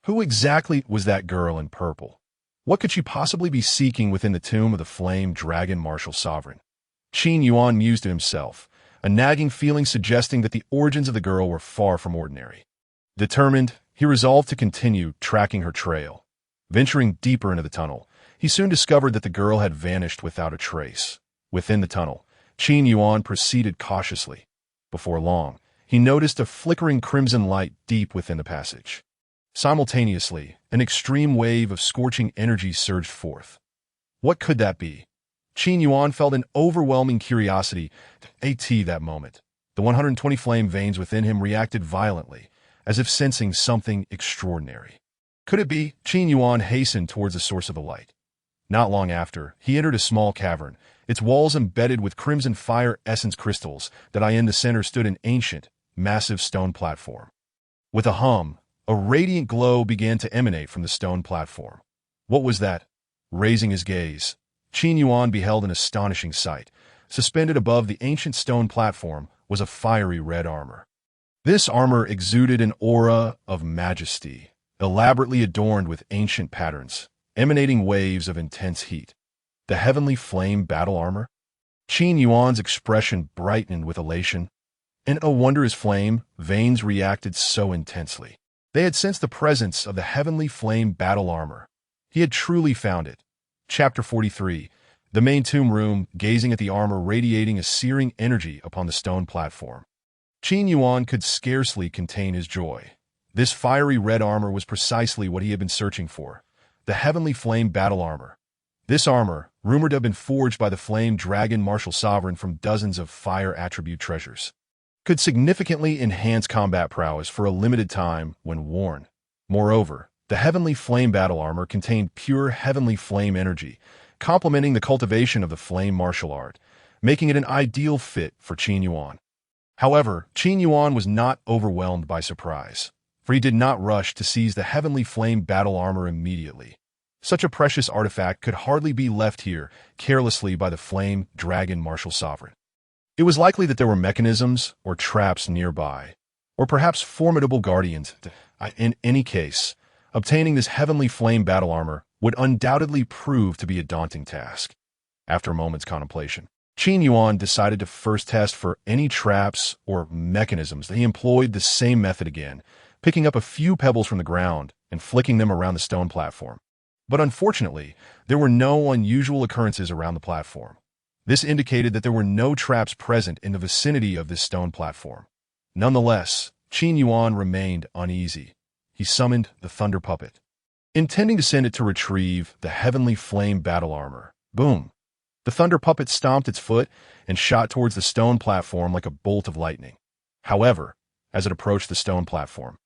Who exactly was that girl in purple? What could she possibly be seeking within the tomb of the flame dragon martial sovereign? Qin Yuan mused to himself, a nagging feeling suggesting that the origins of the girl were far from ordinary. Determined, he resolved to continue tracking her trail. Venturing deeper into the tunnel, he soon discovered that the girl had vanished without a trace. Within the tunnel, Qin Yuan proceeded cautiously. Before long, he noticed a flickering crimson light deep within the passage. Simultaneously, an extreme wave of scorching energy surged forth. What could that be? Qin Yuan felt an overwhelming curiosity. That moment, the 120 flame veins within him reacted violently, as if sensing something extraordinary. Could it be? Qin Yuan hastened towards the source of the light. Not long after, he entered a small cavern, its walls embedded with crimson fire essence crystals. In the center stood an ancient, massive stone platform. With a hum, a radiant glow began to emanate from the stone platform. What was that? Raising his gaze, Qin Yuan beheld an astonishing sight. Suspended above the ancient stone platform was a fiery red armor. This armor exuded an aura of majesty, elaborately adorned with ancient patterns, emanating waves of intense heat. The heavenly flame battle armor? Qin Yuan's expression brightened with elation. In a wondrous flame, veins reacted so intensely. They had sensed the presence of the heavenly flame battle armor. He had truly found it. Chapter 43. The main tomb room, gazing at the armor radiating a searing energy upon the stone platform. Qin Yuan could scarcely contain his joy. This fiery red armor was precisely what he had been searching for. The heavenly flame battle armor. This armor, rumored to have been forged by the flame dragon martial sovereign from dozens of fire attribute treasures, could significantly enhance combat prowess for a limited time when worn. Moreover, the heavenly flame battle armor contained pure heavenly flame energy, complementing the cultivation of the flame martial art, making it an ideal fit for Qin Yuan. However, Qin Yuan was not overwhelmed by surprise, for he did not rush to seize the heavenly flame battle armor immediately. Such a precious artifact could hardly be left here carelessly by the flame dragon martial sovereign. It was likely that there were mechanisms or traps nearby, or perhaps formidable guardians. In any case, obtaining this heavenly flame battle armor would undoubtedly prove to be a daunting task. After a moment's contemplation, Qin Yuan decided to first test for any traps or mechanisms. He employed the same method again, picking up a few pebbles from the ground and flicking them around the stone platform. But unfortunately, there were no unusual occurrences around the platform. This indicated that there were no traps present in the vicinity of this stone platform. Nonetheless, Qin Yuan remained uneasy. He summoned the Thunder Puppet, intending to send it to retrieve the heavenly flame battle armor. Boom! The Thunder Puppet stomped its foot and shot towards the stone platform like a bolt of lightning. However, as it approached the stone platform,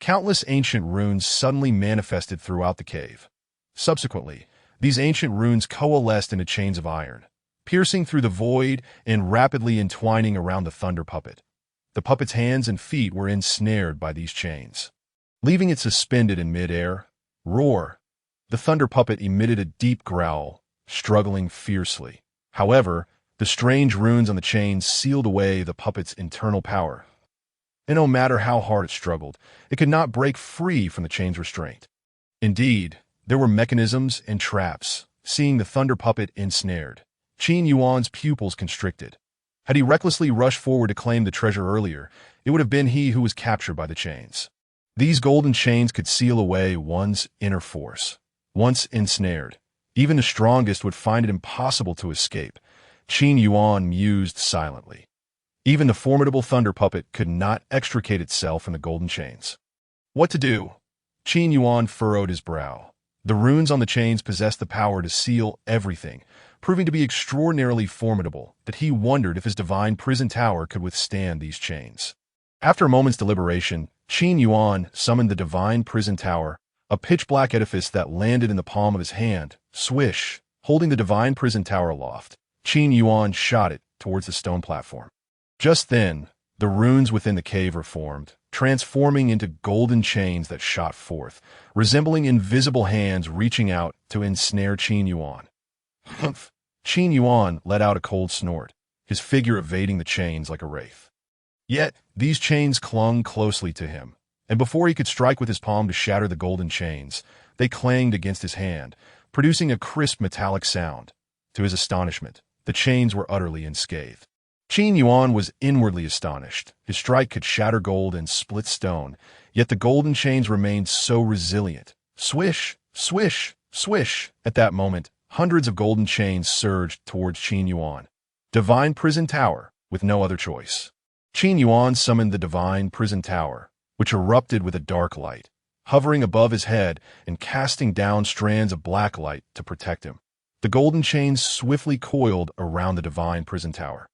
countless ancient runes suddenly manifested throughout the cave. Subsequently, these ancient runes coalesced into chains of iron, piercing through the void and rapidly entwining around the Thunder Puppet. The puppet's hands and feet were ensnared by these chains, leaving it suspended in midair. Roar! The Thunder Puppet emitted a deep growl, struggling fiercely. However, the strange runes on the chains sealed away the puppet's internal power. And no matter how hard it struggled, it could not break free from the chain's restraint. Indeed, there were mechanisms and traps. Seeing the Thunder Puppet ensnared, Qin Yuan's pupils constricted. Had he recklessly rushed forward to claim the treasure earlier, it would have been he who was captured by the chains. These golden chains could seal away one's inner force. Once ensnared, even the strongest would find it impossible to escape. Qin Yuan mused silently. Even the formidable thunder puppet could not extricate itself from the golden chains. What to do? Qin Yuan furrowed his brow. The runes on the chains possessed the power to seal everything, proving to be extraordinarily formidable that he wondered if his divine prison tower could withstand these chains. After a moment's deliberation, Qin Yuan summoned the divine prison tower, a pitch-black edifice that landed in the palm of his hand. Swish! Holding the divine prison tower aloft, Qin Yuan shot it towards the stone platform. Just then, the runes within the cave reformed, transforming into golden chains that shot forth, resembling invisible hands reaching out to ensnare Qin Yuan. Humph! Qin Yuan let out a cold snort, his figure evading the chains like a wraith. Yet, these chains clung closely to him, and before he could strike with his palm to shatter the golden chains, they clanged against his hand, producing a crisp metallic sound. To his astonishment, the chains were utterly unscathed. Qin Yuan was inwardly astonished. His strike could shatter gold and split stone, yet the golden chains remained so resilient. Swish! Swish! Swish! At that moment, hundreds of golden chains surged towards Qin Yuan. Divine Prison Tower, with no other choice. Qin Yuan summoned the Divine Prison Tower, which erupted with a dark light, hovering above his head and casting down strands of black light to protect him. The golden chains swiftly coiled around the Divine Prison Tower.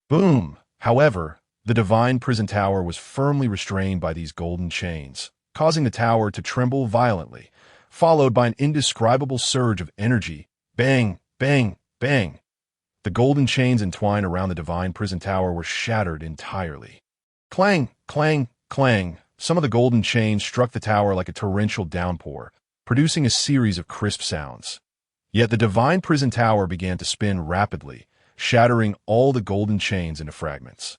Boom! However, the Divine Prison Tower was firmly restrained by these golden chains, causing the tower to tremble violently, followed by an indescribable surge of energy. Bang! Bang! Bang! The golden chains entwined around the Divine Prison Tower were shattered entirely. Clang! Clang! Clang! Some of the golden chains struck the tower like a torrential downpour, producing a series of crisp sounds. Yet the Divine Prison Tower began to spin rapidly, shattering all the golden chains into fragments.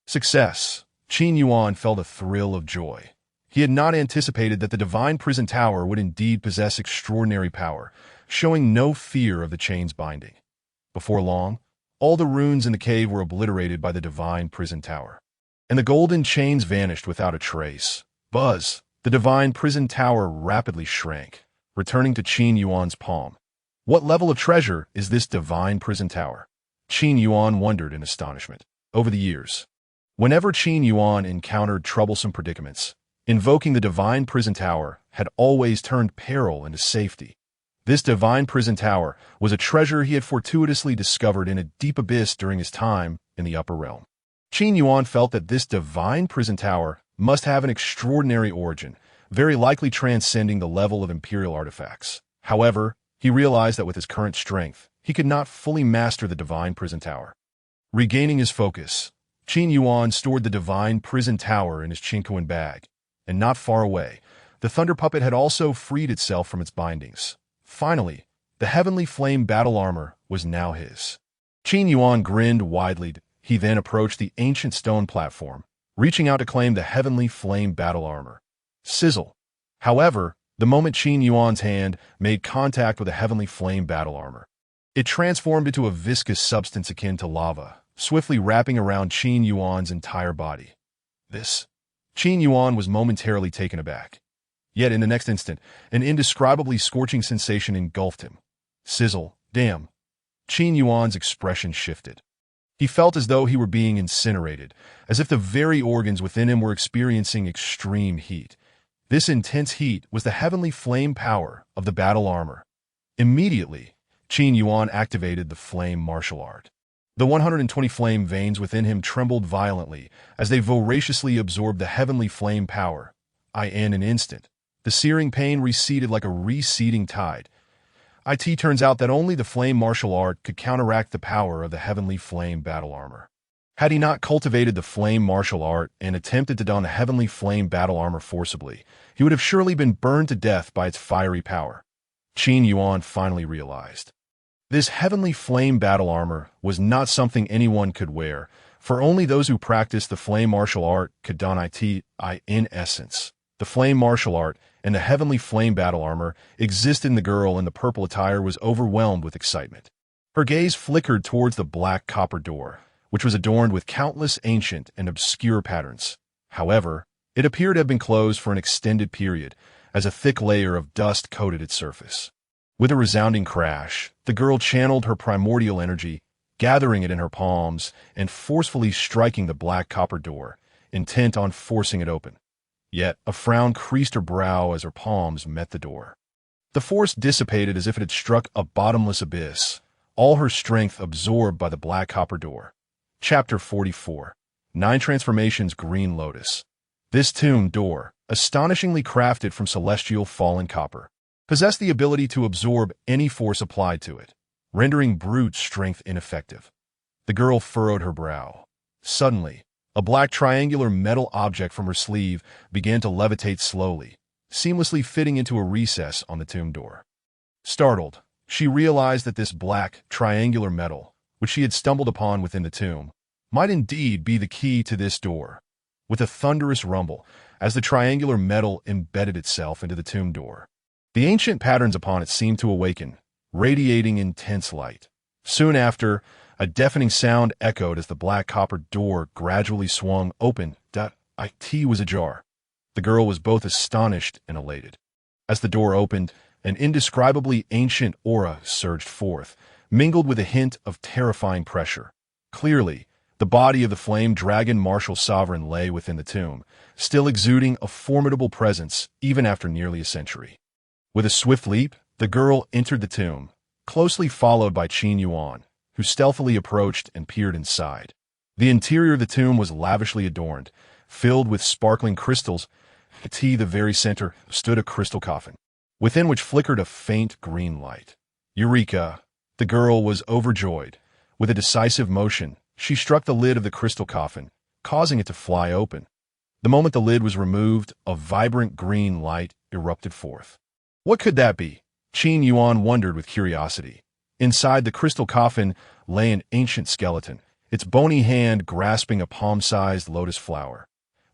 Success! Qin Yuan felt a thrill of joy. He had not anticipated that the Divine Prison Tower would indeed possess extraordinary power, showing no fear of the chains binding. Before long, all the runes in the cave were obliterated by the Divine Prison Tower, and the golden chains vanished without a trace. Buzz! The Divine Prison Tower rapidly shrank, returning to Qin Yuan's palm. What level of treasure is this Divine Prison Tower? Qin Yuan wondered in astonishment. Over the years, whenever Qin Yuan encountered troublesome predicaments, invoking the Divine Prison Tower had always turned peril into safety. This Divine Prison Tower was a treasure he had fortuitously discovered in a deep abyss during his time in the Upper Realm. Qin Yuan felt that this Divine Prison Tower must have an extraordinary origin, very likely transcending the level of imperial artifacts. However, he realized that with his current strength, he could not fully master the Divine Prison Tower. Regaining his focus, Qin Yuan stored the Divine Prison Tower in his Qinquan bag, and not far away, the Thunder Puppet had also freed itself from its bindings. Finally, the Heavenly Flame battle armor was now his. Qin Yuan grinned widely. He then approached the ancient stone platform, reaching out to claim the Heavenly Flame battle armor. Sizzle! However, the moment Qin Yuan's hand made contact with the Heavenly Flame battle armor, it transformed into a viscous substance akin to lava, swiftly wrapping around Qin Yuan's entire body. Qin Yuan was momentarily taken aback. Yet in the next instant, an indescribably scorching sensation engulfed him. Sizzle! Damn! Qin Yuan's expression shifted. He felt as though he were being incinerated, as if the very organs within him were experiencing extreme heat. This intense heat was the heavenly flame power of the battle armor. Immediately, Qin Yuan activated the flame martial art. The 120 flame veins within him trembled violently as they voraciously absorbed the heavenly flame power. In an instant, the searing pain receded like a receding tide. It turns out that only the flame martial art could counteract the power of the heavenly flame battle armor. Had he not cultivated the flame martial art and attempted to don the heavenly flame battle armor forcibly, he would have surely been burned to death by its fiery power. Qin Yuan finally realized. This heavenly flame battle armor was not something anyone could wear, for only those who practiced the flame martial art could don it. In essence, the flame martial art and the heavenly flame battle armor existed in the girl in the purple attire was overwhelmed with excitement. Her gaze flickered towards the black copper door, which was adorned with countless ancient and obscure patterns. However, it appeared to have been closed for an extended period, as a thick layer of dust coated its surface. With a resounding crash, the girl channeled her primordial energy, gathering it in her palms and forcefully striking the black copper door, intent on forcing it open. Yet a frown creased her brow as her palms met the door. The force dissipated as if it had struck a bottomless abyss, all her strength absorbed by the black copper door. Chapter 44. 9 Transformations Green Lotus. This tomb door, astonishingly crafted from celestial fallen copper, possessed the ability to absorb any force applied to it, rendering brute strength ineffective. The girl furrowed her brow. Suddenly, a black triangular metal object from her sleeve began to levitate slowly, seamlessly fitting into a recess on the tomb door. Startled, she realized that this black, triangular metal, which she had stumbled upon within the tomb, might indeed be the key to this door. With a thunderous rumble, as the triangular metal embedded itself into the tomb door, the ancient patterns upon it seemed to awaken, radiating intense light. Soon after, a deafening sound echoed as the black copper door gradually swung open. It was ajar. The girl was both astonished and elated. As the door opened, an indescribably ancient aura surged forth, mingled with a hint of terrifying pressure. Clearly, the body of the flame dragon martial sovereign lay within the tomb, still exuding a formidable presence even after nearly a century. With a swift leap, the girl entered the tomb, closely followed by Qin Yuan, who stealthily approached and peered inside. The interior of the tomb was lavishly adorned, filled with sparkling crystals. At the very center stood a crystal coffin, within which flickered a faint green light. Eureka! The girl was overjoyed. With a decisive motion, she struck the lid of the crystal coffin, causing it to fly open. The moment the lid was removed, a vibrant green light erupted forth. What could that be? Qin Yuan wondered with curiosity. Inside the crystal coffin lay an ancient skeleton, its bony hand grasping a palm-sized lotus flower.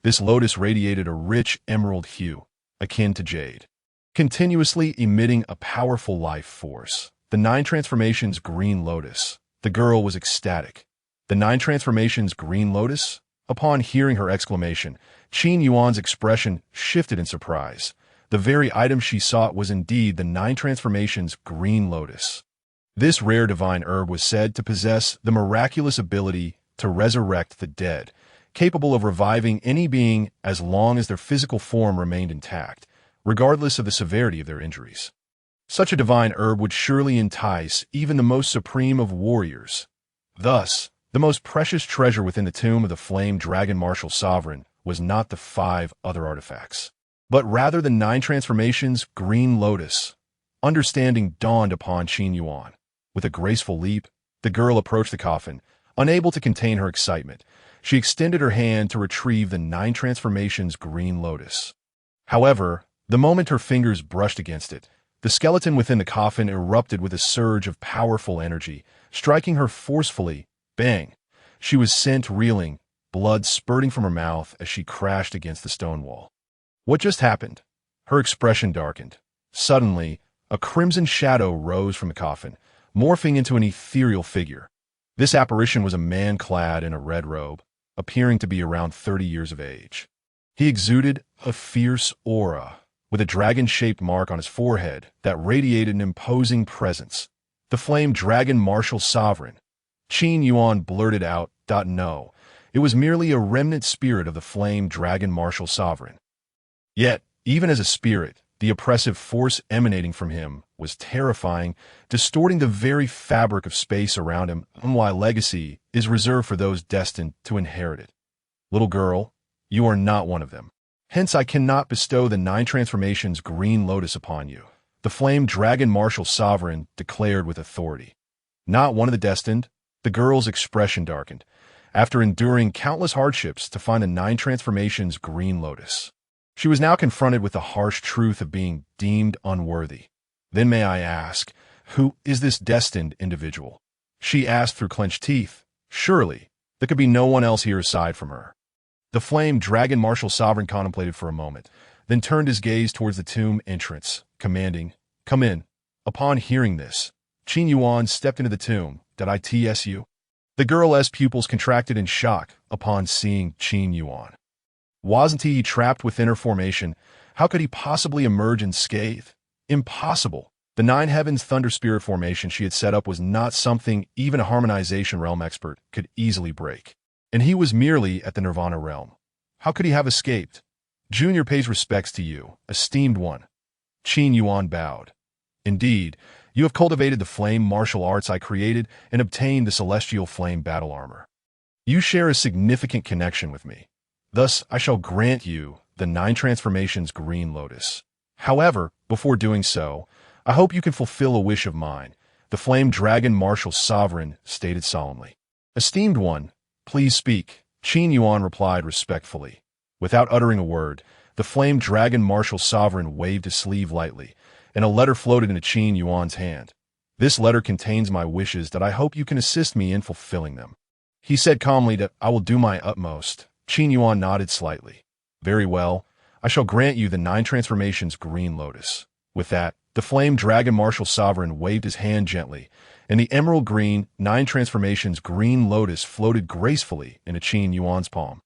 This lotus radiated a rich emerald hue, akin to jade, continuously emitting a powerful life force. The 9 Transformations Green Lotus. The girl was ecstatic. The 9 Transformations Green Lotus? Upon hearing her exclamation, Qin Yuan's expression shifted in surprise. The very item she sought was indeed the 9 Transformations Green Lotus. This rare divine herb was said to possess the miraculous ability to resurrect the dead, capable of reviving any being as long as their physical form remained intact, regardless of the severity of their injuries. Such a divine herb would surely entice even the most supreme of warriors. Thus, the most precious treasure within the tomb of the flame dragon martial sovereign was not the 5 other artifacts, but rather the 9 Transformations Green Lotus. Understanding dawned upon Qin Yuan. With a graceful leap, the girl approached the coffin, unable to contain her excitement. She extended her hand to retrieve the 9 Transformations Green Lotus. However, the moment her fingers brushed against it, the skeleton within the coffin erupted with a surge of powerful energy, striking her forcefully. Bang! She was sent reeling, blood spurting from her mouth as she crashed against the stone wall. What just happened? Her expression darkened. Suddenly, a crimson shadow rose from the coffin, morphing into an ethereal figure. This apparition was a man clad in a red robe, appearing to be around 30 years of age. He exuded a fierce aura, with a dragon-shaped mark on his forehead that radiated an imposing presence. The flame dragon martial sovereign. Qin Yuan blurted out, "No, it was merely a remnant spirit of the flame dragon martial sovereign." Yet, even as a spirit, the oppressive force emanating from him was terrifying, distorting the very fabric of space around him, while legacy is reserved for those destined to inherit it. Little girl, you are not one of them. Hence I cannot bestow the 9 Transformations Green Lotus upon you, the flame dragon martial sovereign declared with authority. Not one of the destined. The girl's expression darkened, after enduring countless hardships to find the 9 Transformations Green Lotus. She was now confronted with the harsh truth of being deemed unworthy. Then may I ask, who is this destined individual? She asked through clenched teeth. Surely, there could be no one else here aside from her. The flame dragon martial sovereign contemplated for a moment, then turned his gaze towards the tomb entrance, commanding, "Come in." Upon hearing this, Qin Yuan stepped into the tomb. "Did I TS you?" The girl's pupils contracted in shock upon seeing Qin Yuan. Wasn't he trapped within her formation? How could he possibly emerge unscathed? Impossible. The Nine Heavens Thunder Spirit formation she had set up was not something even a harmonization realm expert could easily break. And he was merely at the Nirvana realm. How could he have escaped? Junior pays respects to you, esteemed one. Qin Yuan bowed. Indeed, you have cultivated the flame martial arts I created and obtained the celestial flame battle armor. You share a significant connection with me. Thus, I shall grant you the 9 transformations Green Lotus. However, before doing so, I hope you can fulfill a wish of mine, the Flame Dragon Martial Sovereign stated solemnly. Esteemed one, please speak, Qin Yuan replied respectfully. Without uttering a word, the Flame Dragon Martial Sovereign waved his sleeve lightly, and a letter floated into Qin Yuan's hand. This letter contains my wishes that I hope you can assist me in fulfilling them. He said calmly that I will do my utmost. Qin Yuan nodded slightly. Very well, I shall grant you the 9 transformations Green Lotus. With that, the Flame Dragon Martial Sovereign waved his hand gently, and the emerald green 9 transformations Green Lotus floated gracefully into Qin Yuan's palm.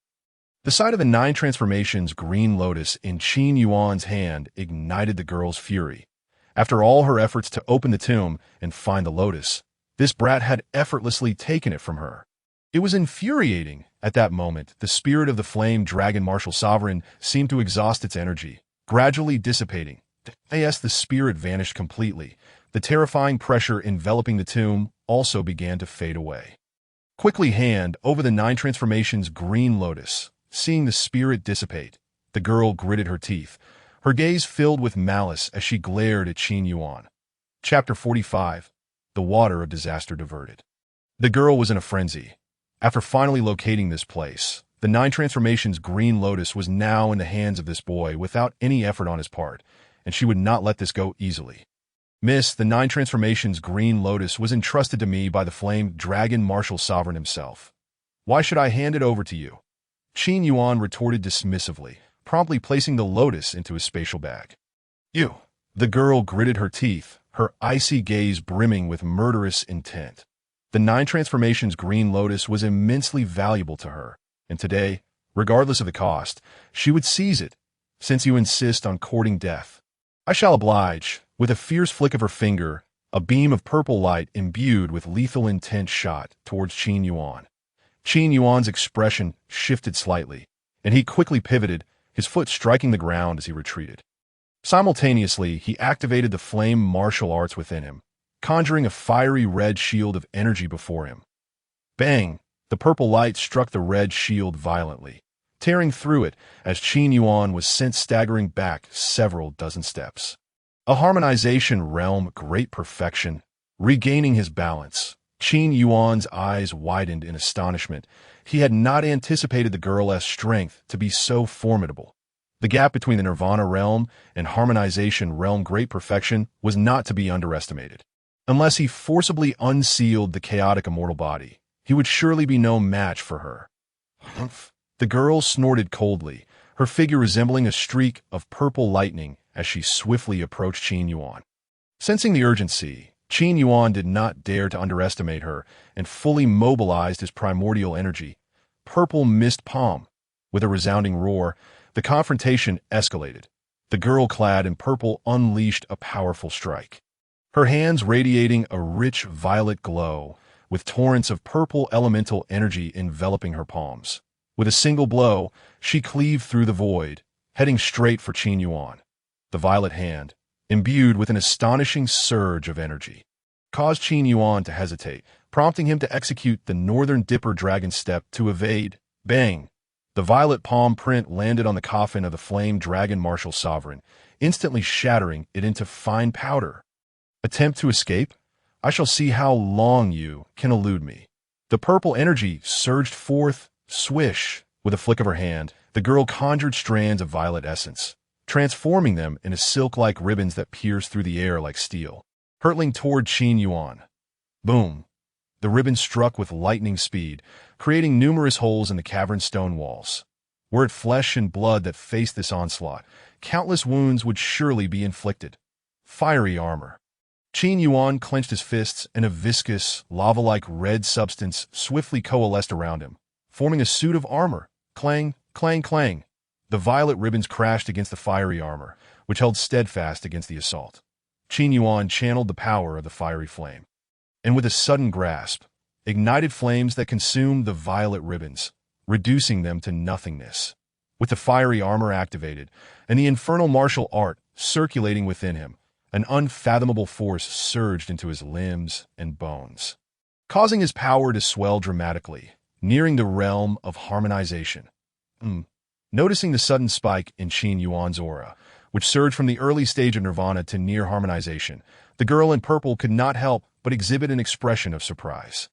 The sight of the 9 transformations Green Lotus in Qin Yuan's hand ignited the girl's fury. After all her efforts to open the tomb and find the lotus, this brat had effortlessly taken it from her. It was infuriating. At that moment, the spirit of the Flame Dragon Martial Sovereign seemed to exhaust its energy, gradually dissipating. As the spirit vanished completely, the terrifying pressure enveloping the tomb also began to fade away. Quickly hand over the 9 transformations Green Lotus. Seeing the spirit dissipate, the girl gritted her teeth, her gaze filled with malice as she glared at Qin Yuan. Chapter 45. The Water of Disaster Diverted. The girl was in a frenzy. After finally locating this place, the 9 transformations Green Lotus was now in the hands of this boy without any effort on his part, and she would not let this go easily. Miss, the 9 transformations Green Lotus was entrusted to me by the Flame Dragon Martial Sovereign himself. Why should I hand it over to you? Qin Yuan retorted dismissively, promptly placing the lotus into his spatial bag. You. The girl gritted her teeth, her icy gaze brimming with murderous intent. The 9 transformations Green Lotus was immensely valuable to her, and today, regardless of the cost, she would seize it, since you insist on courting death. I shall oblige. With a fierce flick of her finger, a beam of purple light imbued with lethal intent shot towards Qin Yuan. Qin Yuan's expression shifted slightly, and he quickly pivoted, his foot striking the ground as he retreated. Simultaneously, he activated the flame martial arts within him, conjuring a fiery red shield of energy before him. Bang! The purple light struck the red shield violently, tearing through it as Qin Yuan was sent staggering back several dozen steps. A harmonization realm great perfection. Regaining his balance, Qin Yuan's eyes widened in astonishment. He had not anticipated the girl's strength to be so formidable. The gap between the Nirvana realm and harmonization realm great perfection was not to be underestimated. Unless he forcibly unsealed the chaotic immortal body, he would surely be no match for her. Humph! The girl snorted coldly, her figure resembling a streak of purple lightning as she swiftly approached Qin Yuan. Sensing the urgency, Qin Yuan did not dare to underestimate her and fully mobilized his primordial energy. Purple mist palm. With a resounding roar, the confrontation escalated. The girl clad in purple unleashed a powerful strike. Her hands radiating a rich violet glow, with torrents of purple elemental energy enveloping her palms. With a single blow, she cleaved through the void, heading straight for Qin Yuan. The violet hand, imbued with an astonishing surge of energy, caused Qin Yuan to hesitate, prompting him to execute the Northern Dipper Dragon Step to evade. Bang! The violet palm print landed on the coffin of the Flame Dragon Martial Sovereign, instantly shattering it into fine powder. Attempt to escape? I shall see how long you can elude me. The purple energy surged forth. Swish! With a flick of her hand, the girl conjured strands of violet essence, transforming them into silk-like ribbons that pierced through the air like steel, hurtling toward Qin Yuan. Boom! The ribbon struck with lightning speed, creating numerous holes in the cavern's stone walls. Were it flesh and blood that faced this onslaught, countless wounds would surely be inflicted. Fiery armor. Qin Yuan clenched his fists, and a viscous, lava-like red substance swiftly coalesced around him, forming a suit of armor. Clang, clang, clang. The violet ribbons crashed against the fiery armor, which held steadfast against the assault. Qin Yuan channeled the power of the fiery flame, and with a sudden grasp, ignited flames that consumed the violet ribbons, reducing them to nothingness. With the fiery armor activated, and the infernal martial art circulating within him, an unfathomable force surged into his limbs and bones, causing his power to swell dramatically, nearing the realm of harmonization. Noticing the sudden spike in Qin Yuan's aura, which surged from the early stage of nirvana to near harmonization, the girl in purple could not help but exhibit an expression of surprise.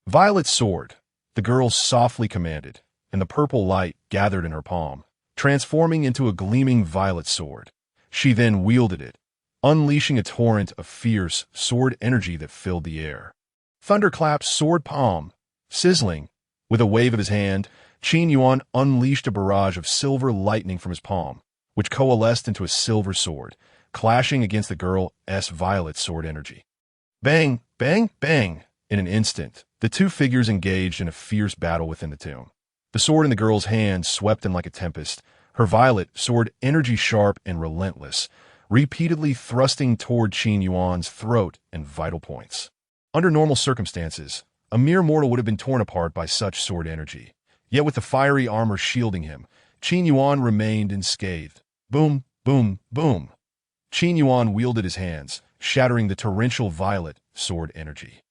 "Violet sword," the girl softly commanded, and the purple light gathered in her palm, transforming into a gleaming violet sword. She then wielded it, unleashing a torrent of fierce sword energy that filled the air. Thunderclap sword palm. Sizzling. With a wave of his hand, Qin Yuan unleashed a barrage of silver lightning from his palm, which coalesced into a silver sword, clashing against the girl's violet sword energy. Bang, bang, bang! In an instant, the two figures engaged in a fierce battle within the tomb. The sword in the girl's hand swept in like a tempest, her violet sword energy sharp and relentless, repeatedly thrusting toward Qin Yuan's throat and vital points. Under normal circumstances, a mere mortal would have been torn apart by such sword energy. Yet with the fiery armor shielding him, Qin Yuan remained unscathed. Boom, boom, boom. Qin Yuan wielded his hands, shattering the torrential violet sword energy.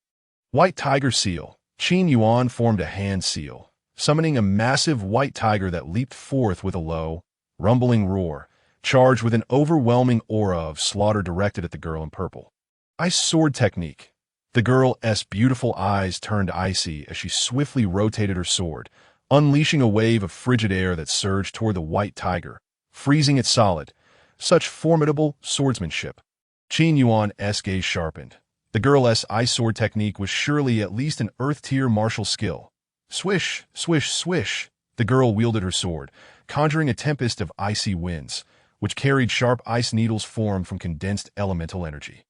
White Tiger Seal. Qin Yuan formed a hand seal, summoning a massive white tiger that leaped forth with a low, rumbling roar, charged with an overwhelming aura of slaughter directed at the girl in purple. Ice sword technique. The girl's beautiful eyes turned icy as she swiftly rotated her sword, unleashing a wave of frigid air that surged toward the white tiger, freezing it solid. Such formidable swordsmanship. Qin Yuan's gaze sharpened. The girl's ice sword technique was surely at least an earth-tier martial skill. Swish, swish, swish. The girl wielded her sword, conjuring a tempest of icy winds, which carried sharp ice needles formed from condensed elemental energy.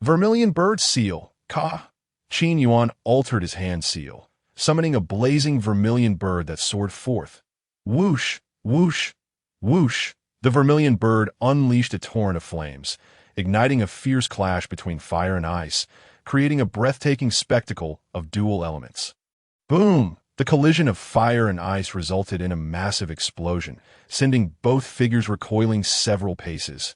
Vermilion Bird Seal. Ka. Qin Yuan altered his hand seal, summoning a blazing vermilion bird that soared forth. Whoosh, whoosh, whoosh. The vermilion bird unleashed a torrent of flames, igniting a fierce clash between fire and ice, creating a breathtaking spectacle of dual elements. Boom! The collision of fire and ice resulted in a massive explosion, sending both figures recoiling several paces.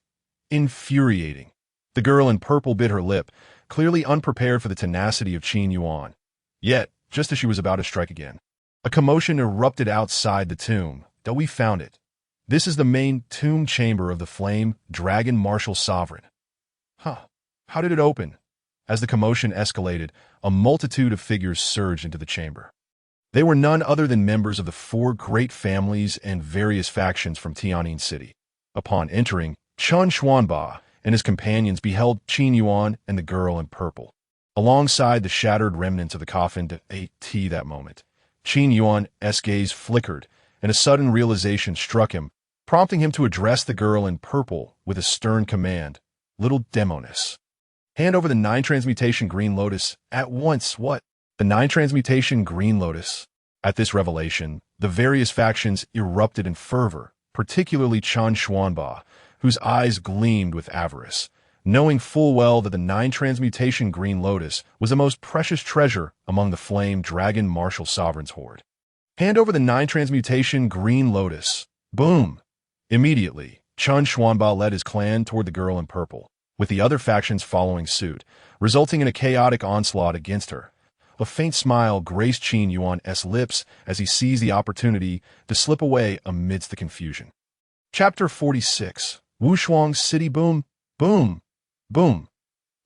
Infuriating. The girl in purple bit her lip, clearly unprepared for the tenacity of Qin Yuan. Yet, just as she was about to strike again, a commotion erupted outside the tomb. That we found it. This is the main tomb chamber of the Flame Dragon Martial Sovereign. How did it open? As the commotion escalated, a multitude of figures surged into the chamber. They were none other than members of the four great families and various factions from Tianyin City. Upon entering, Chen Xuanba and his companions beheld Qin Yuan and the girl in purple. Alongside the shattered remnants of the coffin at that moment, Qin Yuan's gaze flickered, and a sudden realization struck him, prompting him to address the girl in purple with a stern command. Little Demoness. Hand over the 9 transmutation green lotus at once. What? The 9 transmutation green lotus. At this revelation, the various factions erupted in fervor, particularly Chen Xuanba, whose eyes gleamed with avarice, knowing full well that the 9 transmutation green lotus was the most precious treasure among the Flame Dragon Martial Sovereign's horde. Hand over the 9 transmutation green lotus. Boom! Immediately, Chen Xuanba led his clan toward the girl in purple, with the other factions following suit, resulting in a chaotic onslaught against her. A faint smile graced Qin Yuan's lips as he seized the opportunity to slip away amidst the confusion. Chapter 46. Wushuang City. Boom, boom, boom.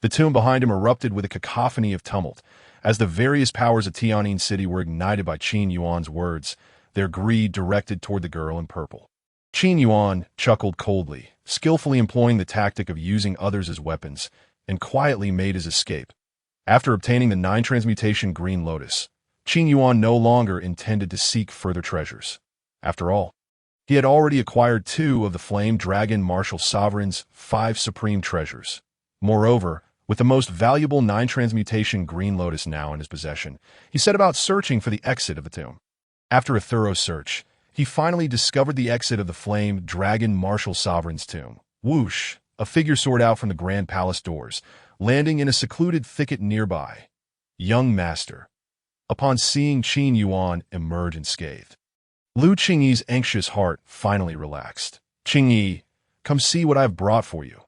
The tomb behind him erupted with a cacophony of tumult, as the various powers of Tianyin City were ignited by Qin Yuan's words, their greed directed toward the girl in purple. Qin Yuan chuckled coldly, skillfully employing the tactic of using others as weapons, and quietly made his escape. After obtaining the 9 transmutation green lotus, Qin Yuan no longer intended to seek further treasures. After all, he had already acquired 2 of the Flame Dragon Martial Sovereign's 5 supreme treasures. Moreover, With the most valuable 9-transmutation green lotus now in his possession, he set about searching for the exit of the tomb. After a thorough search, he finally discovered the exit of the Flame Dragon Martial Sovereign's tomb. Whoosh! A figure soared out from the Grand Palace doors, landing in a secluded thicket nearby. Young Master. Upon seeing Qin Yuan emerge unscathed, Lu Qingyi's anxious heart finally relaxed. Qingyi, come see what I've brought for you.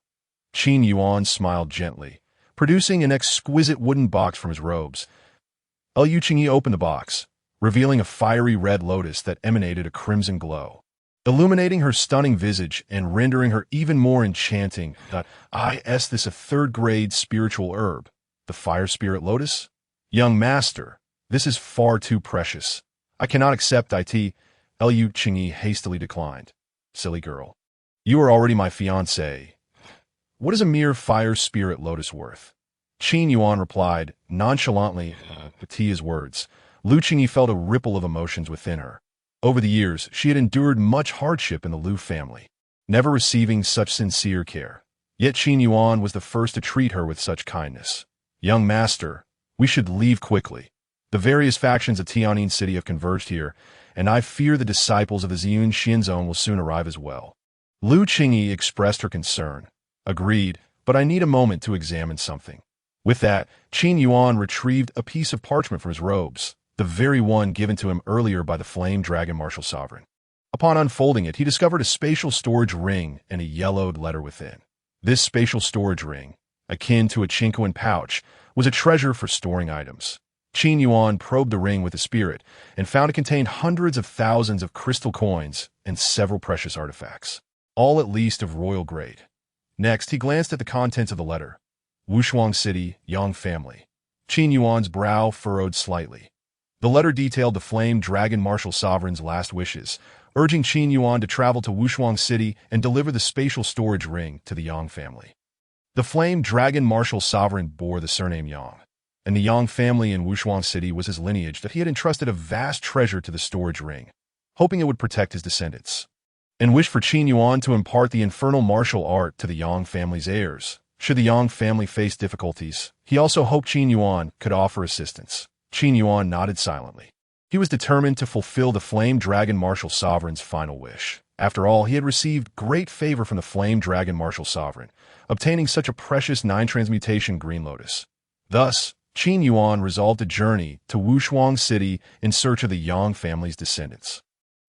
Qin Yuan smiled gently, producing an exquisite wooden box from his robes. Lu Qingyi opened the box, revealing a fiery red lotus that emanated a crimson glow, illuminating her stunning visage and rendering her even more enchanting. Is this a third-grade spiritual herb, the fire spirit lotus? Young Master, this is far too precious. I cannot accept it. Lu Qingyi hastily declined. Silly girl. You are already my fiancé. What is a mere fire spirit lotus worth? Qin Yuan replied, nonchalantly, with his words. Lu Qingyi felt a ripple of emotions within her. Over the years, she had endured much hardship in the Lu family, never receiving such sincere care. Yet Qin Yuan was the first to treat her with such kindness. Young Master, we should leave quickly. The various factions of Tianyin City have converged here, and I fear the disciples of the Ziyun Xianzong will soon arrive as well. Lu Qingyi expressed her concern. Agreed, but I need a moment to examine something. With that, Qin Yuan retrieved a piece of parchment from his robes, the very one given to him earlier by the Flame Dragon Martial Sovereign. Upon unfolding it, he discovered a spatial storage ring and a yellowed letter within. This spatial storage ring, akin to a Chinquan pouch, was a treasure for storing items. Qin Yuan probed the ring with a spirit and found it contained hundreds of thousands of crystal coins and several precious artifacts, all at least of royal grade. Next, he glanced at the contents of the letter. Wushuang City, Yang family. Qin Yuan's brow furrowed slightly. The letter detailed the Flame Dragon Martial Sovereign's last wishes, urging Qin Yuan to travel to Wushuang City and deliver the spatial storage ring to the Yang family. The Flame Dragon Martial Sovereign bore the surname Yang, and the Yang family in Wushuang City was his lineage that he had entrusted a vast treasure to the storage ring, hoping it would protect his descendants, and wished for Qin Yuan to impart the infernal martial art to the Yang family's heirs. Should the Yang family face difficulties, he also hoped Qin Yuan could offer assistance. Qin Yuan nodded silently. He was determined to fulfill the Flame Dragon Martial Sovereign's final wish. After all, he had received great favor from the Flame Dragon Martial Sovereign, obtaining such a precious 9-transmutation green lotus. Thus, Qin Yuan resolved to journey to Wushuang City in search of the Yang family's descendants.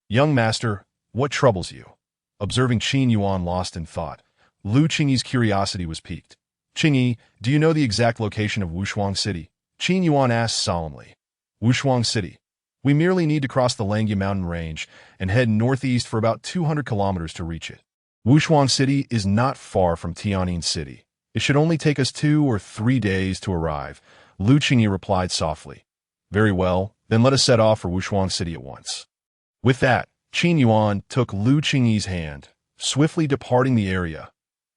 Young Master, what troubles you? Observing Qin Yuan lost in thought, Lu Qingyi's curiosity was piqued. Qingyi, do you know the exact location of Wushuang City? Qin Yuan asked solemnly. Wushuang City. We merely need to cross the Langya mountain range and head northeast for about 200 kilometers to reach it. Wushuang City is not far from Tianyin City. It should only take us 2 or 3 days to arrive, Lu Qingyi replied softly. Very well, then let us set off for Wushuang City at once. With that, Qin Yuan took Lu Qingyi's hand, swiftly departing the area.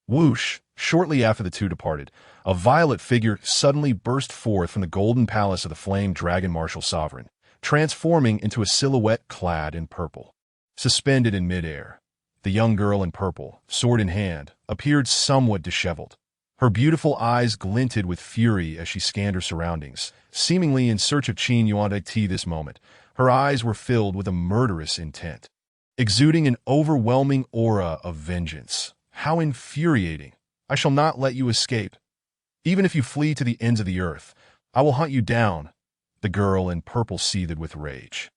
Whoosh! Shortly after the two departed, a violet figure suddenly burst forth from the golden palace of the Flame Dragon Martial Sovereign, transforming into a silhouette clad in purple. Suspended in midair, the young girl in purple, sword in hand, appeared somewhat disheveled. Her beautiful eyes glinted with fury as she scanned her surroundings, seemingly in search of Qin Yuan. At this moment, her eyes were filled with a murderous intent, exuding an overwhelming aura of vengeance. How infuriating! I shall not let you escape. Even if you flee to the ends of the earth, I will hunt you down. The girl in purple seethed with rage.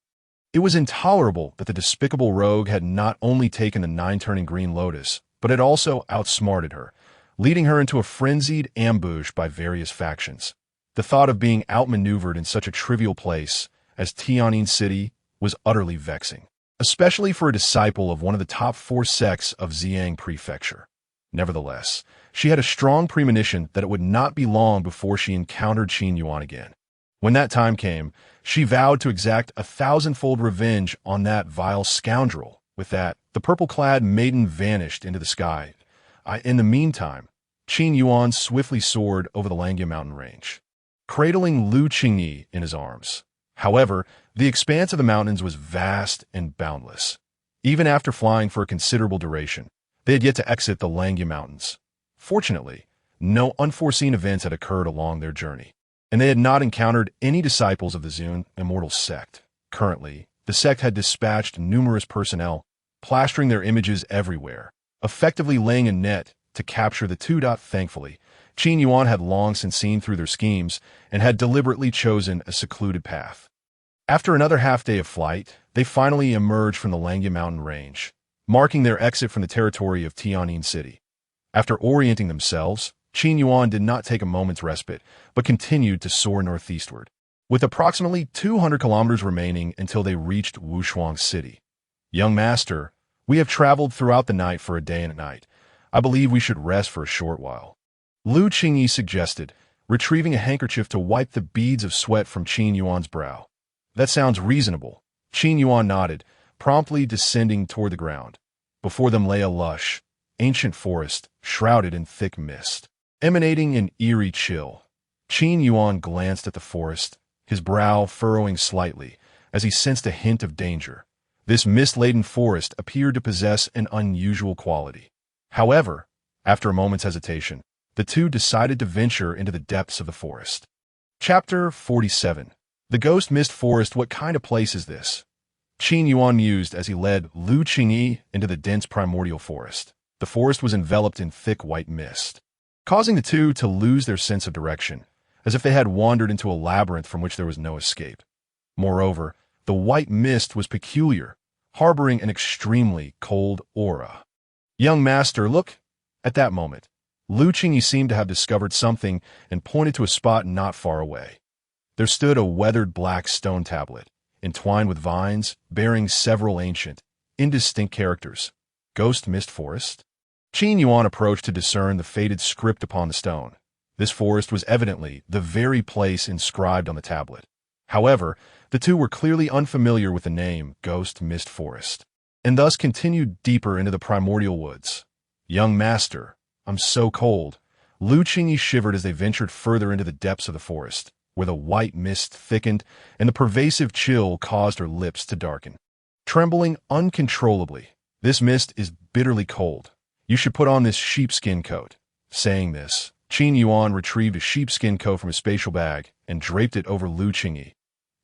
It was intolerable that the despicable rogue had not only taken the 9-turning green lotus, but had also outsmarted her, leading her into a frenzied ambush by various factions. The thought of being outmaneuvered in such a trivial place as Tianyin City was utterly vexing, especially for a disciple of one of the top 4 sects of Ziyang Prefecture. Nevertheless, she had a strong premonition that it would not be long before she encountered Qin Yuan again. When that time came, she vowed to exact 1,000-fold revenge on that vile scoundrel. With that, the purple-clad maiden vanished into the sky. In the meantime, Qin Yuan swiftly soared over the Langya mountain range, cradling Lu Qingyi in his arms. However, the expanse of the mountains was vast and boundless. Even after flying for a considerable duration, they had yet to exit the Langya Mountains. Fortunately, No unforeseen events had occurred along their journey, and they had not encountered any disciples of the Zun immortal sect. Currently, the sect had dispatched numerous personnel, plastering their images everywhere, effectively laying a net to capture the two. Thankfully, Qin Yuan had long since seen through their schemes and had deliberately chosen a secluded path. After another half-day of flight, they finally emerged from the Langya mountain range, marking their exit from the territory of Tianyin City. After orienting themselves, Qin Yuan did not take a moment's respite, but continued to soar northeastward, with approximately 200 kilometers remaining until they reached Wushuang City. Young master, we have traveled throughout the night for a day and a night. I believe we should rest for a short while. Lu Qingyi suggested, retrieving a handkerchief to wipe the beads of sweat from Qin Yuan's brow. That sounds reasonable. Qin Yuan nodded, promptly descending toward the ground. Before them lay a lush, ancient forest, shrouded in thick mist, emanating an eerie chill. Qin Yuan glanced at the forest, his brow furrowing slightly, as he sensed a hint of danger. This mist-laden forest appeared to possess an unusual quality. However, after a moment's hesitation, the two decided to venture into the depths of the forest. Chapter 47. The Ghost Mist Forest. What kind of place is this? Qin Yuan mused as he led Lu Qingyi into the dense primordial forest. The forest was enveloped in thick white mist, causing the two to lose their sense of direction, as if they had wandered into a labyrinth from which there was no escape. Moreover, the white mist was peculiar, harboring an extremely cold aura. Young master, look! At that moment, Lu Qingyi seemed to have discovered something and pointed to a spot not far away. There stood a weathered black stone tablet, entwined with vines, bearing several ancient, indistinct characters. Ghost Mist Forest? Qin Yuan approached to discern the faded script upon the stone. This forest was evidently the very place inscribed on the tablet. However, the two were clearly unfamiliar with the name Ghost Mist Forest, and thus continued deeper into the primordial woods. Young master, I'm so cold. Lu Qingyi shivered as they ventured further into the depths of the forest, where the white mist thickened and the pervasive chill caused her lips to darken. Trembling uncontrollably, this mist is bitterly cold. You should put on this sheepskin coat. Saying this, Qin Yuan retrieved a sheepskin coat from his spatial bag and draped it over Lu Qingyi.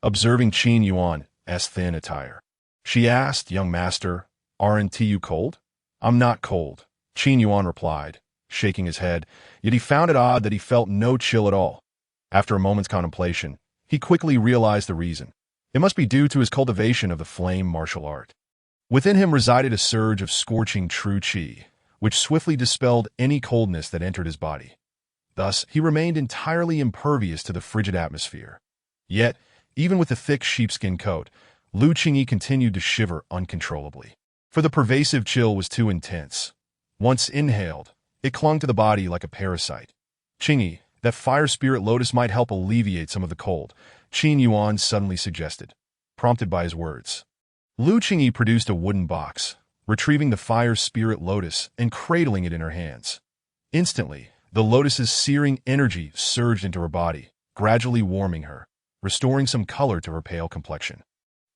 Observing Qin Yuan's thin attire, she asked, Young master, aren't you cold? I'm not cold, Qin Yuan replied, shaking his head, yet he found it odd that he felt no chill at all. After a moment's contemplation, he quickly realized the reason. It must be due to his cultivation of the flame martial art. Within him resided a surge of scorching true qi, which swiftly dispelled any coldness that entered his body. Thus, he remained entirely impervious to the frigid atmosphere. Yet, even with the thick sheepskin coat, Lu Qingyi continued to shiver uncontrollably, for the pervasive chill was too intense. Once inhaled, it clung to the body like a parasite. Qingyi, that fire spirit lotus might help alleviate some of the cold, Qin Yuan suddenly suggested, prompted by his words. Lu Qingyi produced a wooden box, retrieving the fire spirit lotus and cradling it in her hands. Instantly, the lotus's searing energy surged into her body, gradually warming her, restoring some color to her pale complexion.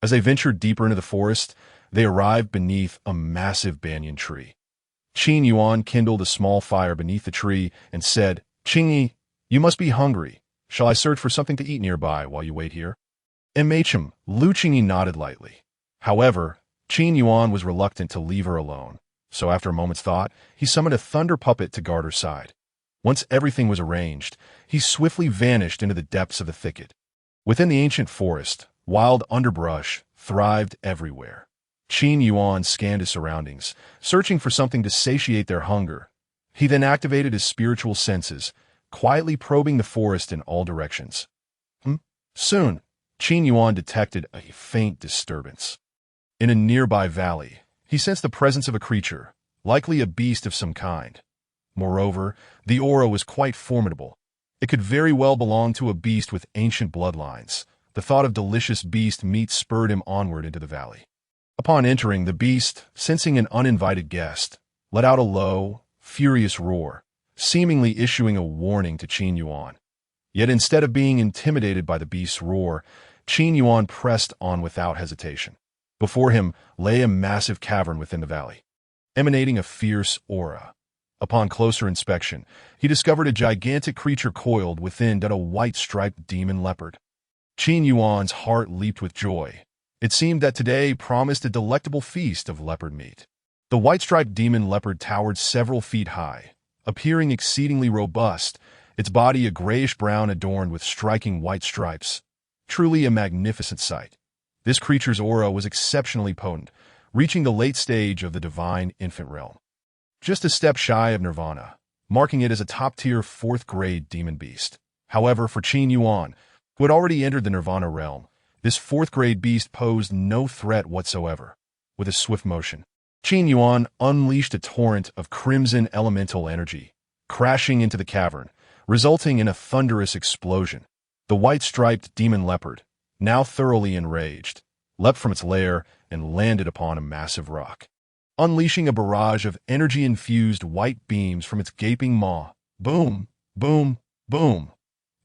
As they ventured deeper into the forest, they arrived beneath a massive banyan tree. Qin Yuan kindled a small fire beneath the tree and said, Qingyi, you must be hungry. Shall I search for something to eat nearby while you wait here? MHM, Lu Qingyi nodded lightly. However, Qin Yuan was reluctant to leave her alone, so after a moment's thought, he summoned a thunder puppet to guard her side. Once everything was arranged, he swiftly vanished into the depths of the thicket. Within the ancient forest, wild underbrush thrived everywhere. Qin Yuan scanned his surroundings, searching for something to satiate their hunger. He then activated his spiritual senses, quietly probing the forest in all directions. Soon, Qin Yuan detected a faint disturbance. In a nearby valley, he sensed the presence of a creature, likely a beast of some kind. Moreover, the aura was quite formidable. It could very well belong to a beast with ancient bloodlines. The thought of delicious beast meat spurred him onward into the valley. Upon entering, the beast, sensing an uninvited guest, let out a low, furious roar, seemingly issuing a warning to Qin Yuan. Yet instead of being intimidated by the beast's roar, Qin Yuan pressed on without hesitation. Before him lay a massive cavern within the valley, emanating a fierce aura. Upon closer inspection, he discovered a gigantic creature coiled within a white-striped demon leopard. Qin Yuan's heart leaped with joy. It seemed that today promised a delectable feast of leopard meat. The white-striped demon leopard towered several feet high, appearing exceedingly robust, its body a grayish-brown adorned with striking white stripes. Truly a magnificent sight. This creature's aura was exceptionally potent, reaching the late stage of the divine infant realm. Just a step shy of nirvana, marking it as a top-tier fourth-grade demon beast. However, for Qin Yuan, who had already entered the nirvana realm, this fourth-grade beast posed no threat whatsoever. With a swift motion, Qin Yuan unleashed a torrent of crimson elemental energy, crashing into the cavern, resulting in a thunderous explosion. The white-striped demon leopard, now thoroughly enraged, leapt from its lair and landed upon a massive rock. Unleashing a barrage of energy-infused white beams from its gaping maw. Boom, boom, boom.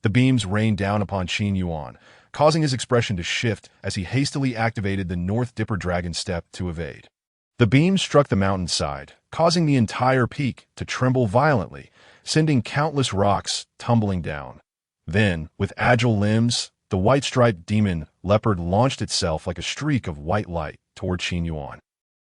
The beams rained down upon Qin Yuan, causing his expression to shift as he hastily activated the North Dipper Dragon Step to evade. The beams struck the mountainside, causing the entire peak to tremble violently, sending countless rocks tumbling down. Then, with agile limbs, the white-striped demon leopard launched itself like a streak of white light toward Qin Yuan.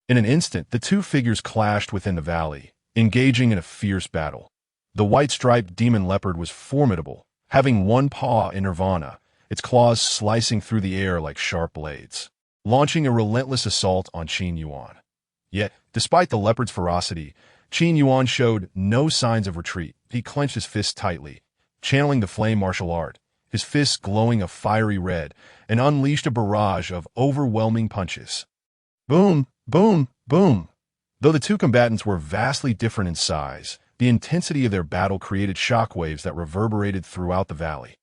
In an instant, the two figures clashed within the valley, engaging in a fierce battle. The white-striped demon leopard was formidable, having one paw in nirvana, its claws slicing through the air like sharp blades, launching a relentless assault on Qin Yuan. Yet, despite the leopard's ferocity, Qin Yuan showed no signs of retreat. He clenched his fists tightly, channeling the flame martial art, his fists glowing a fiery red, and unleashed a barrage of overwhelming punches. Boom, boom, boom. Though the two combatants were vastly different in size, the intensity of their battle created shockwaves that reverberated throughout the valley.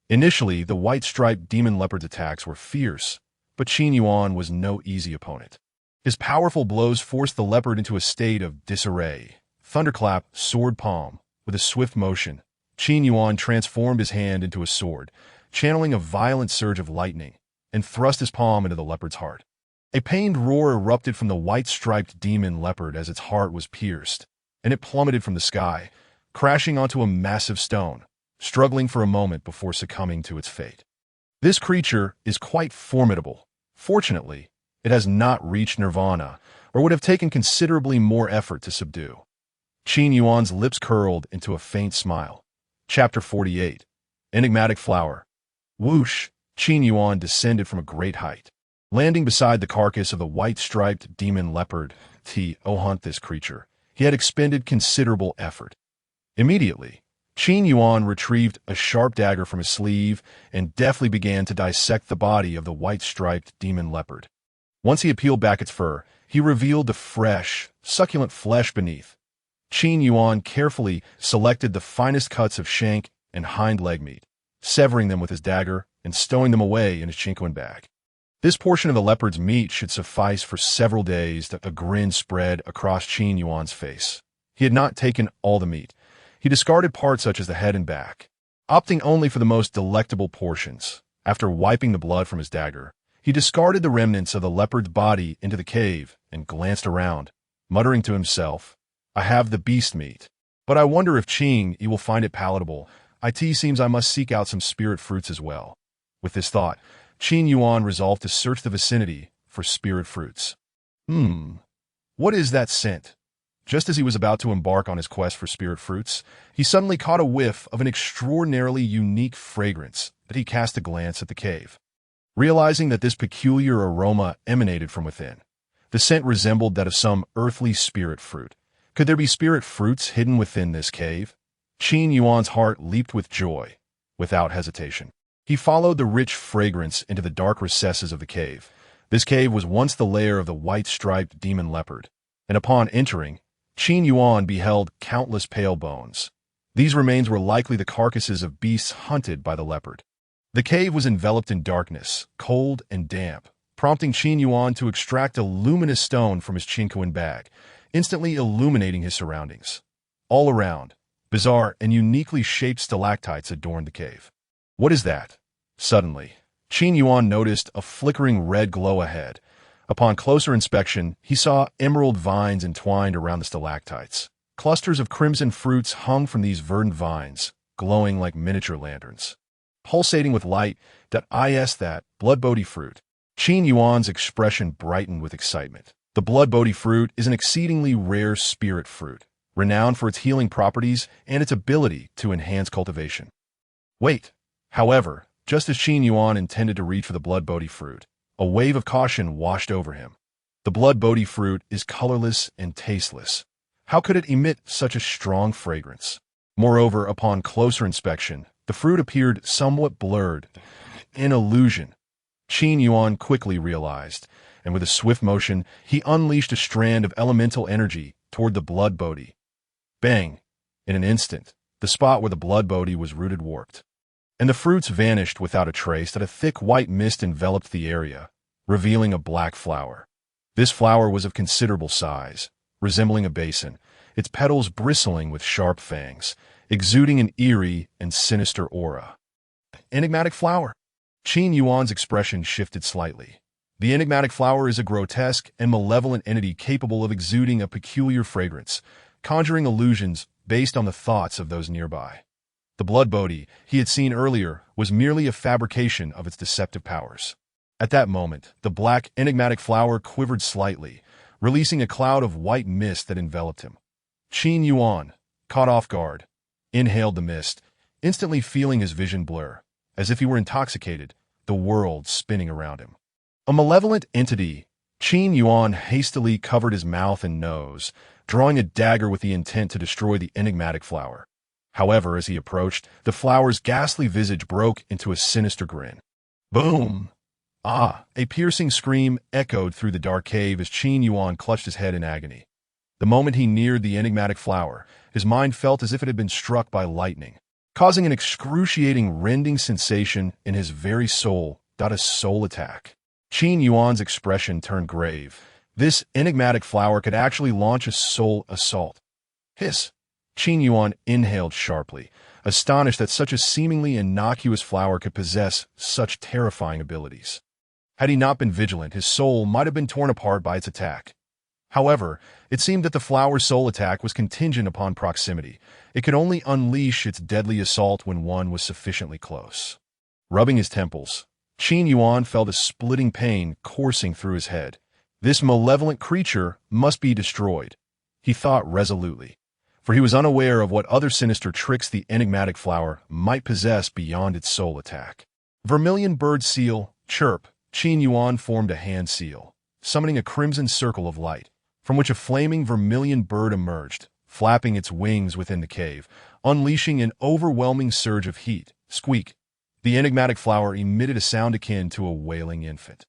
Initially, the white-striped demon leopard's attacks were fierce, but Qin Yuan was no easy opponent. His powerful blows forced the leopard into a state of disarray. Thunderclap, sword palm. With a swift motion, Qin Yuan transformed his hand into a sword, channeling a violent surge of lightning, and thrust his palm into the leopard's heart. A pained roar erupted from the white-striped demon leopard as its heart was pierced, and it plummeted from the sky, crashing onto a massive stone, struggling for a moment before succumbing to its fate. This creature is quite formidable. Fortunately, it has not reached nirvana, or would have taken considerably more effort to subdue. Qin Yuan's lips curled into a faint smile. Chapter 48. Enigmatic Flower. Whoosh! Qin Yuan descended from a great height, landing beside the carcass of the white-striped demon leopard. To hunt this creature, he had expended considerable effort. Immediately, Qin Yuan retrieved a sharp dagger from his sleeve and deftly began to dissect the body of the white-striped demon leopard. Once he had peeled back its fur, he revealed the fresh, succulent flesh beneath. Qin Yuan carefully selected the finest cuts of shank and hind leg meat, severing them with his dagger and stowing them away in his chinquin bag. This portion of the leopard's meat should suffice for several days. A grin spread across Qin Yuan's face. He had not taken all the meat. He discarded parts such as the head and back, opting only for the most delectable portions. After wiping the blood from his dagger, he discarded the remnants of the leopard's body into the cave and glanced around, muttering to himself, "I have the beast meat, but I wonder if Qin will find it palatable. It seems I must seek out some spirit fruits as well." With this thought, Qin Yuan resolved to search the vicinity for spirit fruits. What is that scent? Just as he was about to embark on his quest for spirit fruits, he suddenly caught a whiff of an extraordinarily unique fragrance that he cast a glance at the cave. Realizing that this peculiar aroma emanated from within, the scent resembled that of some earthly spirit fruit. Could there be spirit fruits hidden within this cave? Qin Yuan's heart leaped with joy. Without hesitation, he followed the rich fragrance into the dark recesses of the cave. This cave was once the lair of the white-striped demon leopard, and upon entering, Qin Yuan beheld countless pale bones. These remains were likely the carcasses of beasts hunted by the leopard. The cave was enveloped in darkness, cold and damp, prompting Qin Yuan to extract a luminous stone from his chinquin bag, instantly illuminating his surroundings. All around, bizarre and uniquely shaped stalactites adorned the cave. What is that? Suddenly, Qin Yuan noticed a flickering red glow ahead. Upon closer inspection, he saw emerald vines entwined around the stalactites, Clusters of crimson fruits hung from these verdant vines, glowing like miniature lanterns. Pulsating with light, that blood Bodhi fruit. Qin Yuan's expression brightened with excitement. The blood Bodhi fruit is an exceedingly rare spirit fruit, renowned for its healing properties and its ability to enhance cultivation. Wait. However, just as Qin Yuan intended to reach for the blood Bodhi fruit, a wave of caution washed over him. The blood Bodhi fruit is colorless and tasteless. How could it emit such a strong fragrance? Moreover, upon closer inspection, the fruit appeared somewhat blurred, an illusion. Qin Yuan quickly realized, and with a swift motion, he unleashed a strand of elemental energy toward the blood Bodhi. Bang! In an instant, the spot where the blood Bodhi was rooted warped, and the fruits vanished without a trace. That a thick white mist enveloped the area, revealing a black flower. This flower was of considerable size, resembling a basin, its petals bristling with sharp fangs, exuding an eerie and sinister aura. Enigmatic flower. Qin Yuan's expression shifted slightly. The enigmatic flower is a grotesque and malevolent entity capable of exuding a peculiar fragrance, conjuring illusions based on the thoughts of those nearby. The blood Bodhi he had seen earlier was merely a fabrication of its deceptive powers. At that moment, the black, enigmatic flower quivered slightly, releasing a cloud of white mist that enveloped him. Qin Yuan, caught off guard, inhaled the mist, instantly feeling his vision blur, as if he were intoxicated, the world spinning around him. A malevolent entity, Qin Yuan hastily covered his mouth and nose, drawing a dagger with the intent to destroy the enigmatic flower. However, as he approached, the flower's ghastly visage broke into a sinister grin. Boom! Ah! A piercing scream echoed through the dark cave as Qin Yuan clutched his head in agony. The moment he neared the enigmatic flower, his mind felt as if it had been struck by lightning, causing an excruciating rending sensation in his very soul. A soul attack. Qin Yuan's expression turned grave. This enigmatic flower could actually launch a soul assault. Hiss! Qin Yuan inhaled sharply, astonished that such a seemingly innocuous flower could possess such terrifying abilities. Had he not been vigilant, his soul might have been torn apart by its attack. However, it seemed that the flower's soul attack was contingent upon proximity. It could only unleash its deadly assault when one was sufficiently close. Rubbing his temples, Qin Yuan felt a splitting pain coursing through his head. This malevolent creature must be destroyed, he thought resolutely, for he was unaware of what other sinister tricks the enigmatic flower might possess beyond its soul attack. Vermilion bird seal, chirp. Qin Yuan formed a hand seal, summoning a crimson circle of light, from which a flaming vermilion bird emerged, flapping its wings within the cave, unleashing an overwhelming surge of heat. Squeak! The enigmatic flower emitted a sound akin to a wailing infant,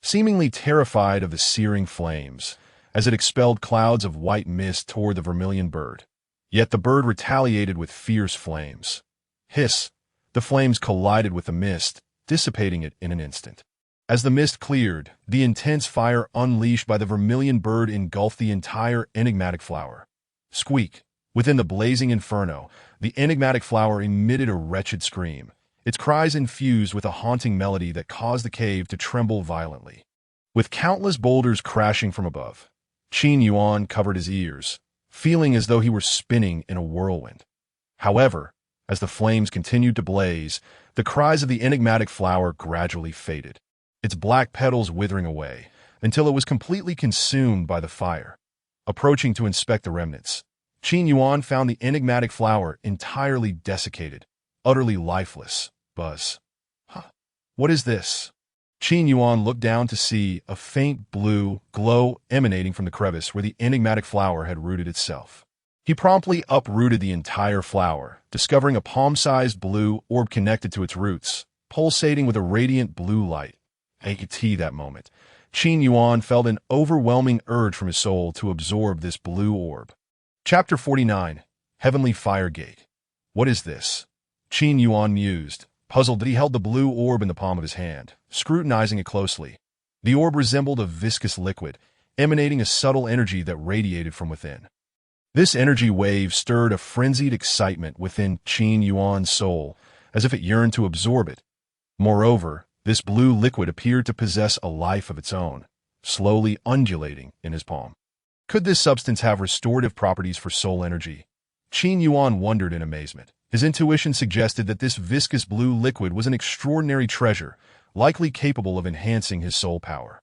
seemingly terrified of the searing flames, as it expelled clouds of white mist toward the vermilion bird. Yet the bird retaliated with fierce flames. Hiss! The flames collided with the mist, dissipating it in an instant. As the mist cleared, the intense fire unleashed by the vermilion bird engulfed the entire enigmatic flower. Squeak! Within the blazing inferno, the enigmatic flower emitted a wretched scream, its cries infused with a haunting melody that caused the cave to tremble violently. With countless boulders crashing from above, Qin Yuan covered his ears, feeling as though he were spinning in a whirlwind. However, as the flames continued to blaze, the cries of the enigmatic flower gradually faded, its black petals withering away, until it was completely consumed by the fire. Approaching to inspect the remnants, Qin Yuan found the enigmatic flower entirely desiccated, utterly lifeless. Buzz. Huh. What is this? Qin Yuan looked down to see a faint blue glow emanating from the crevice where the enigmatic flower had rooted itself. He promptly uprooted the entire flower, discovering a palm-sized blue orb connected to its roots, pulsating with a radiant blue light. That moment, Qin Yuan felt an overwhelming urge from his soul to absorb this blue orb. Chapter 49. Heavenly Fire Gate. What is this? Qin Yuan mused, puzzled that he held the blue orb in the palm of his hand, scrutinizing it closely. The orb resembled a viscous liquid, emanating a subtle energy that radiated from within. This energy wave stirred a frenzied excitement within Qin Yuan's soul, as if it yearned to absorb it. Moreover, this blue liquid appeared to possess a life of its own, slowly undulating in his palm. Could this substance have restorative properties for soul energy? Qin Yuan wondered in amazement. His intuition suggested that this viscous blue liquid was an extraordinary treasure, likely capable of enhancing his soul power.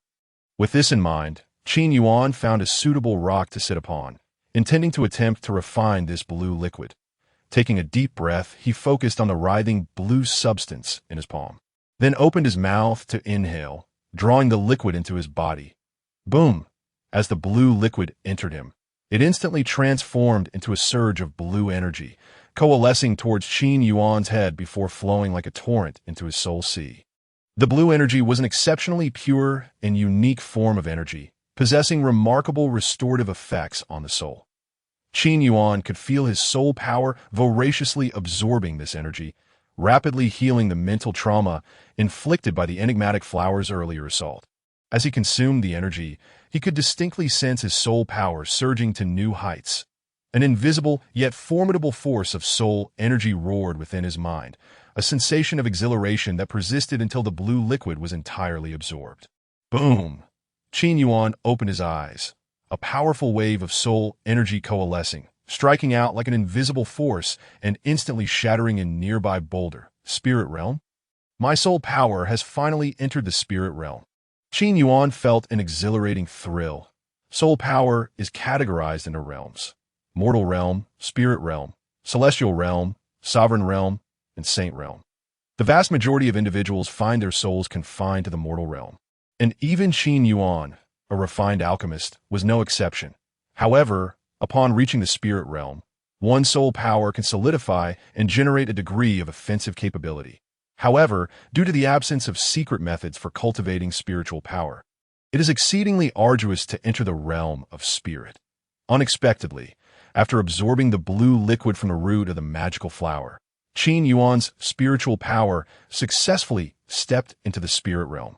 With this in mind, Qin Yuan found a suitable rock to sit upon, intending to attempt to refine this blue liquid. Taking a deep breath, he focused on the writhing blue substance in his palm, then opened his mouth to inhale, drawing the liquid into his body. Boom! As the blue liquid entered him, it instantly transformed into a surge of blue energy, coalescing towards Qin Yuan's head before flowing like a torrent into his soul sea. The blue energy was an exceptionally pure and unique form of energy, possessing remarkable restorative effects on the soul. Qin Yuan could feel his soul power voraciously absorbing this energy, rapidly healing the mental trauma inflicted by the enigmatic flower's earlier assault. As he consumed the energy, he could distinctly sense his soul power surging to new heights. An invisible yet formidable force of soul energy roared within his mind, a sensation of exhilaration that persisted until the blue liquid was entirely absorbed. Boom! Qin Yuan opened his eyes, a powerful wave of soul energy coalescing, striking out like an invisible force and instantly shattering a nearby boulder. Spirit realm? My soul power has finally entered the spirit realm. Qin Yuan felt an exhilarating thrill. Soul power is categorized into realms: mortal realm, spirit realm, celestial realm, sovereign realm, and saint realm. The vast majority of individuals find their souls confined to the mortal realm, and even Qin Yuan, a refined alchemist, was no exception. However, upon reaching the spirit realm, one's soul power can solidify and generate a degree of offensive capability. However, due to the absence of secret methods for cultivating spiritual power, it is exceedingly arduous to enter the realm of spirit. Unexpectedly, after absorbing the blue liquid from the root of the magical flower, Qin Yuan's spiritual power successfully stepped into the spirit realm.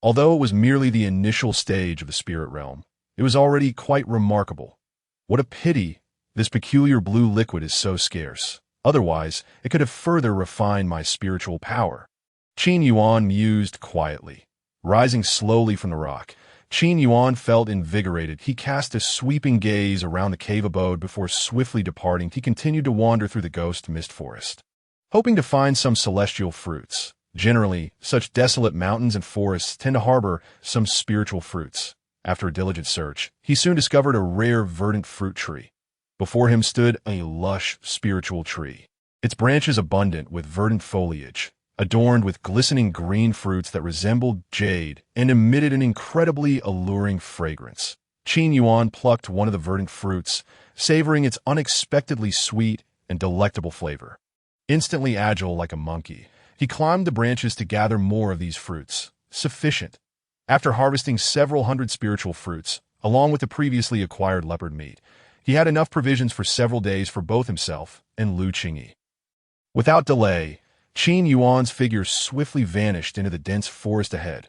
Although it was merely the initial stage of the spirit realm, it was already quite remarkable. What a pity this peculiar blue liquid is so scarce. Otherwise, it could have further refined my spiritual power. Qin Yuan mused quietly. Rising slowly from the rock, Qin Yuan felt invigorated. He cast a sweeping gaze around the cave abode before swiftly departing. He continued to wander through the ghost mist forest, hoping to find some celestial fruits. Generally, such desolate mountains and forests tend to harbor some spiritual fruits. After a diligent search, he soon discovered a rare verdant fruit tree. Before him stood a lush spiritual tree, its branches abundant with verdant foliage, adorned with glistening green fruits that resembled jade and emitted an incredibly alluring fragrance. Qin Yuan plucked one of the verdant fruits, savoring its unexpectedly sweet and delectable flavor. Instantly agile like a monkey, he climbed the branches to gather more of these fruits. Sufficient. After harvesting several hundred spiritual fruits, along with the previously acquired leopard meat, he had enough provisions for several days for both himself and Lu Qingyi. Without delay, Qin Yuan's figure swiftly vanished into the dense forest ahead.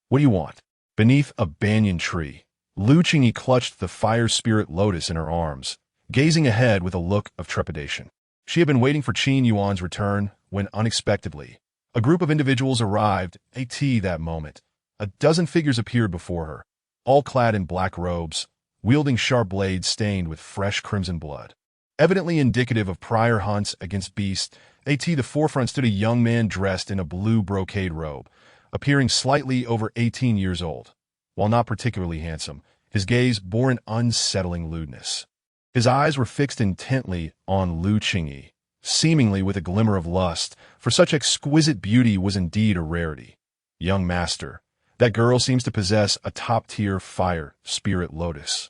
What do you want? Beneath a banyan tree, Lu Qingyi clutched the fire spirit lotus in her arms, gazing ahead with a look of trepidation. She had been waiting for Qin Yuan's return when, unexpectedly, a group of individuals arrived at that moment. A dozen figures appeared before her, all clad in black robes, wielding sharp blades stained with fresh crimson blood. Evidently indicative of prior hunts against beasts, at the forefront stood a young man dressed in a blue brocade robe, appearing slightly over 18 years old. While not particularly handsome, his gaze bore an unsettling lewdness. His eyes were fixed intently on Lu Qingyi, seemingly with a glimmer of lust, for such exquisite beauty was indeed a rarity. Young master, that girl seems to possess a top-tier fire spirit lotus.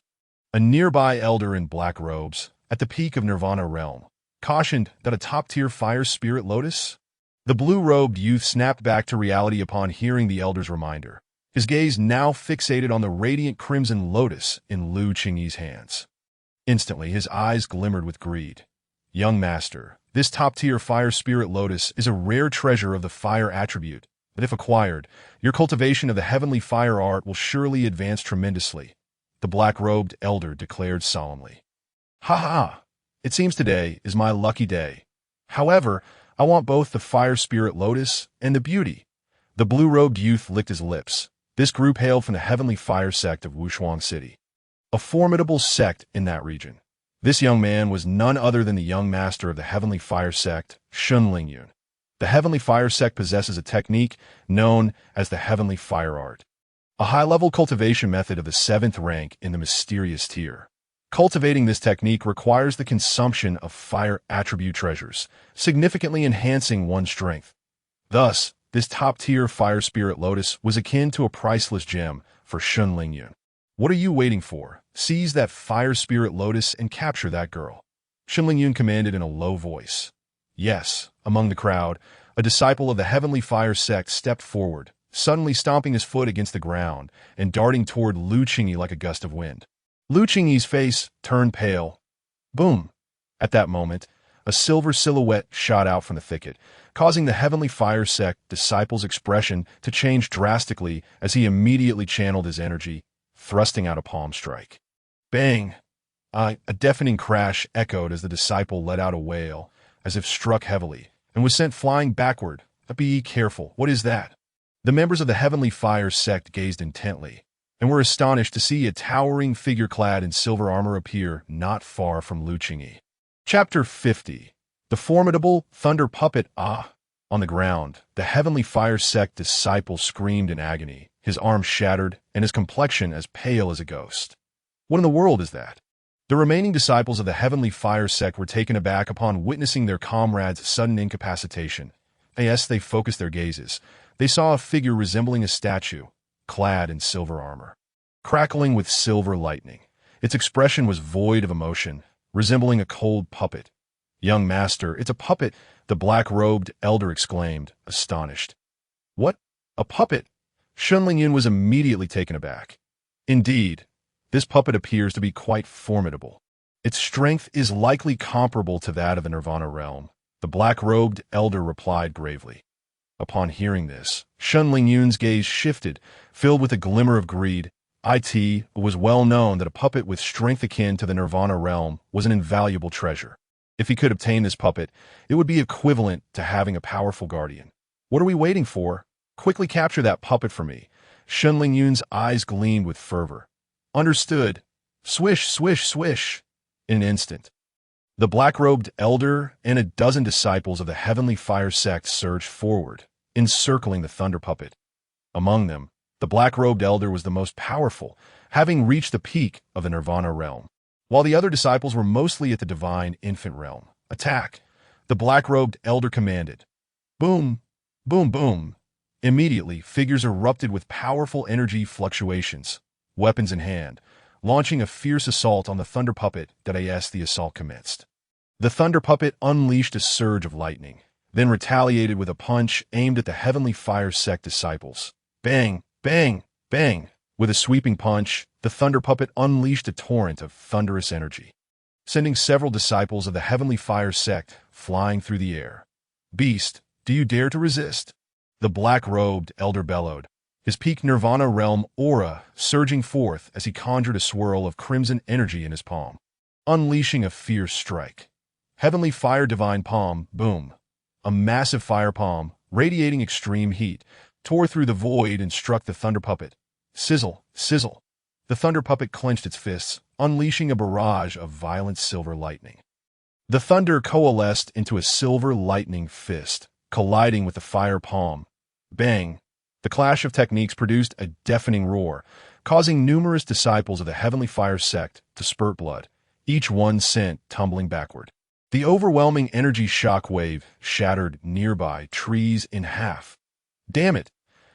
A nearby elder in black robes, at the peak of Nirvana realm, cautioned that a top-tier fire spirit lotus? The blue-robed youth snapped back to reality upon hearing the elder's reminder, his gaze now fixated on the radiant crimson lotus in Lu Qingyi's hands. Instantly, his eyes glimmered with greed. Young master, this top-tier fire spirit lotus is a rare treasure of the fire attribute, but if acquired, your cultivation of the heavenly fire art will surely advance tremendously, the black-robed elder declared solemnly. Ha ha! It seems today is my lucky day. However, I want both the fire spirit lotus and the beauty. The blue-robed youth licked his lips. This group hailed from the heavenly fire sect of Wushuang City. a formidable sect in that region. This young man was none other than the young master of the Heavenly Fire Sect, Shun Lingyun. The Heavenly Fire Sect possesses a technique known as the Heavenly Fire Art, a high-level cultivation method of the 7th rank in the mysterious tier. Cultivating this technique requires the consumption of fire attribute treasures, significantly enhancing one's strength. Thus, this top-tier Fire Spirit Lotus was akin to a priceless gem for Shun Lingyun. What are you waiting for? Seize that Fire Spirit Lotus and capture that girl. Shun Lingyun commanded in a low voice. Yes, among the crowd, a disciple of the Heavenly Fire Sect stepped forward, suddenly stomping his foot against the ground and darting toward Lu Qingyi like a gust of wind. Lu Qingyi's face turned pale. Boom! At that moment, a silver silhouette shot out from the thicket, causing the Heavenly Fire Sect disciple's expression to change drastically as he immediately channeled his energy, thrusting out a palm strike. Bang! A deafening crash echoed as the disciple let out a wail, as if struck heavily, and was sent flying backward. Be careful, what is that? The members of the Heavenly Fire Sect gazed intently, and were astonished to see a towering figure clad in silver armor appear not far from Lu Qingyi. Chapter 50. The Formidable Thunder Puppet. On the ground, the Heavenly Fire Sect disciple screamed in agony, his arm shattered, and his complexion as pale as a ghost. What in the world is that? The remaining disciples of the Heavenly Fire Sect were taken aback upon witnessing their comrade's sudden incapacitation. As they focused their gazes, they saw a figure resembling a statue, clad in silver armor, crackling with silver lightning. Its expression was void of emotion, resembling a cold puppet. Young master, it's a puppet, the black-robed elder exclaimed, astonished. What? A puppet? Shun Lingyun was immediately taken aback. Indeed, this puppet appears to be quite formidable. Its strength is likely comparable to that of the Nirvana realm, the black-robed elder replied gravely. Upon hearing this, Shun Lingyun's gaze shifted, filled with a glimmer of greed. It was well known that a puppet with strength akin to the Nirvana realm was an invaluable treasure. If he could obtain this puppet, it would be equivalent to having a powerful guardian. What are we waiting for? Quickly capture that puppet for me. Shun Lingyun's eyes gleamed with fervor. Understood. Swish, swish, swish. In an instant, the black-robed elder and a dozen disciples of the Heavenly Fire Sect surged forward, encircling the thunder puppet. Among them, the black-robed elder was the most powerful, having reached the peak of the Nirvana realm, while the other disciples were mostly at the divine infant realm. Attack! The black-robed elder commanded. Boom! Boom, boom! Immediately, figures erupted with powerful energy fluctuations, weapons in hand, launching a fierce assault on the thunder puppet that the assault commenced. The thunder puppet unleashed a surge of lightning, then retaliated with a punch aimed at the Heavenly Fire Sect disciples. Bang! Bang! Bang! With a sweeping punch, the thunder puppet unleashed a torrent of thunderous energy, sending several disciples of the Heavenly Fire Sect flying through the air. Beast, do you dare to resist? The black-robed elder bellowed, his peak Nirvana realm aura surging forth as he conjured a swirl of crimson energy in his palm, unleashing a fierce strike. Heavenly Fire Divine Palm, boom! A massive fire palm, radiating extreme heat, tore through the void and struck the thunder puppet. Sizzle, sizzle. The thunder puppet clenched its fists, unleashing a barrage of violent silver lightning. The thunder coalesced into a silver lightning fist, colliding with the fire palm. Bang! The clash of techniques produced a deafening roar, causing numerous disciples of the Heavenly Fire Sect to spurt blood, each one sent tumbling backward. The overwhelming energy shock wave shattered nearby trees in half. Damn it!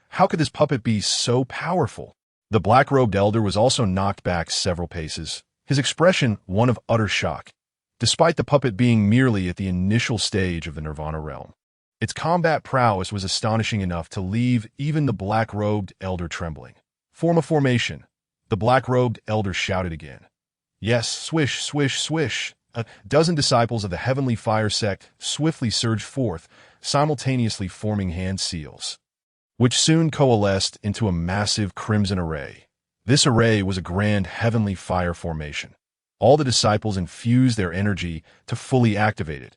How could this puppet be so powerful? The black-robed elder was also knocked back several paces, his expression one of utter shock, despite the puppet being merely at the initial stage of the Nirvana realm. Its combat prowess was astonishing enough to leave even the black-robed elder trembling. Form a formation. The black-robed elder shouted again. Yes, swish, swish, swish. A dozen disciples of the Heavenly Fire Sect swiftly surged forth, simultaneously forming hand seals, which soon coalesced into a massive crimson array. This array was a grand heavenly fire formation. All the disciples infused their energy to fully activate it.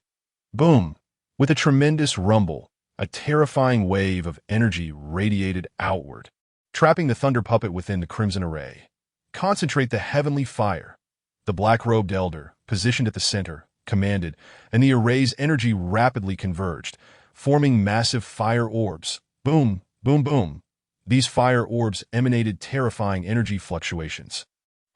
Boom! With a tremendous rumble, a terrifying wave of energy radiated outward, trapping the thunder puppet within the crimson array. Concentrate the heavenly fire. The black-robed elder, positioned at the center, commanded, and the array's energy rapidly converged, forming massive fire orbs. Boom, boom, boom. These fire orbs emanated terrifying energy fluctuations,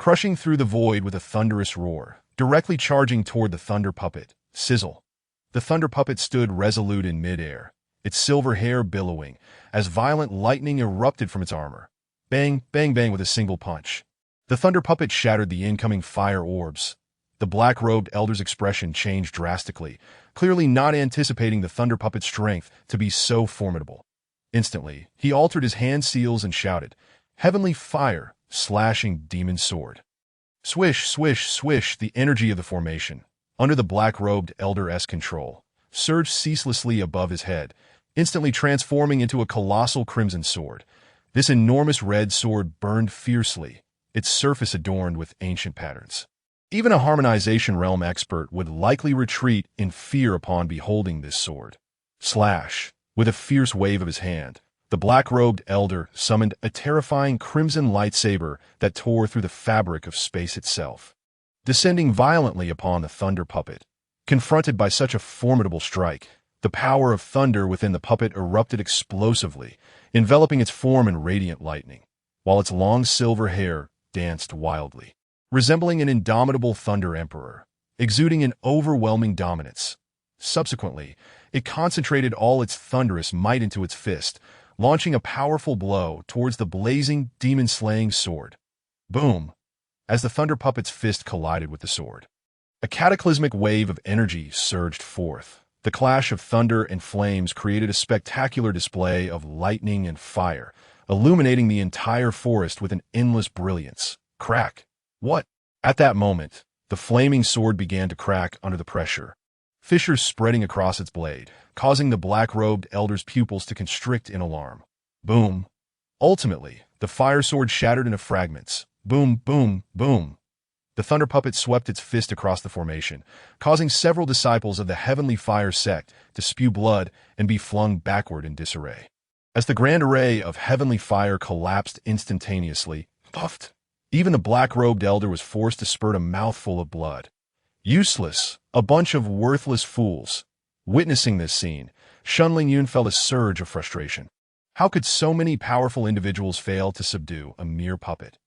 crushing through the void with a thunderous roar, directly charging toward the thunder puppet. Sizzle. The thunder puppet stood resolute in midair, its silver hair billowing, as violent lightning erupted from its armor. Bang, bang, bang with a single punch. The thunder puppet shattered the incoming fire orbs. The black-robed elder's expression changed drastically, clearly not anticipating the thunder puppet's strength to be so formidable. Instantly, he altered his hand seals and shouted, "Heavenly fire, slashing demon sword." Swish, swish, swish, the energy of the formation, under the black-robed elder's control, surged ceaselessly above his head, instantly transforming into a colossal crimson sword. This enormous red sword burned fiercely, its surface adorned with ancient patterns. Even a harmonization realm expert would likely retreat in fear upon beholding this sword. Slash! With a fierce wave of his hand, the black-robed elder summoned a terrifying crimson lightsaber that tore through the fabric of space itself. Descending violently upon the thunder puppet, confronted by such a formidable strike, the power of thunder within the puppet erupted explosively, enveloping its form in radiant lightning, while its long silver hair danced wildly, resembling an indomitable thunder emperor, exuding an overwhelming dominance. Subsequently, it concentrated all its thunderous might into its fist, launching a powerful blow towards the blazing, demon-slaying sword. Boom! As the thunder puppet's fist collided with the sword, a cataclysmic wave of energy surged forth. The clash of thunder and flames created a spectacular display of lightning and fire, illuminating the entire forest with an endless brilliance. Crack! What? At that moment, the flaming sword began to crack under the pressure, fissures spreading across its blade, causing the black-robed elder's pupils to constrict in alarm. Boom! Ultimately, the fire sword shattered into fragments. Boom, boom, boom. The thunder puppet swept its fist across the formation, causing several disciples of the Heavenly Fire sect to spew blood and be flung backward in disarray. As the grand array of Heavenly Fire collapsed instantaneously, puffed, even the black-robed elder was forced to spurt a mouthful of blood. Useless, a bunch of worthless fools. Witnessing this scene, Shun Lingyun felt a surge of frustration. How could so many powerful individuals fail to subdue a mere puppet?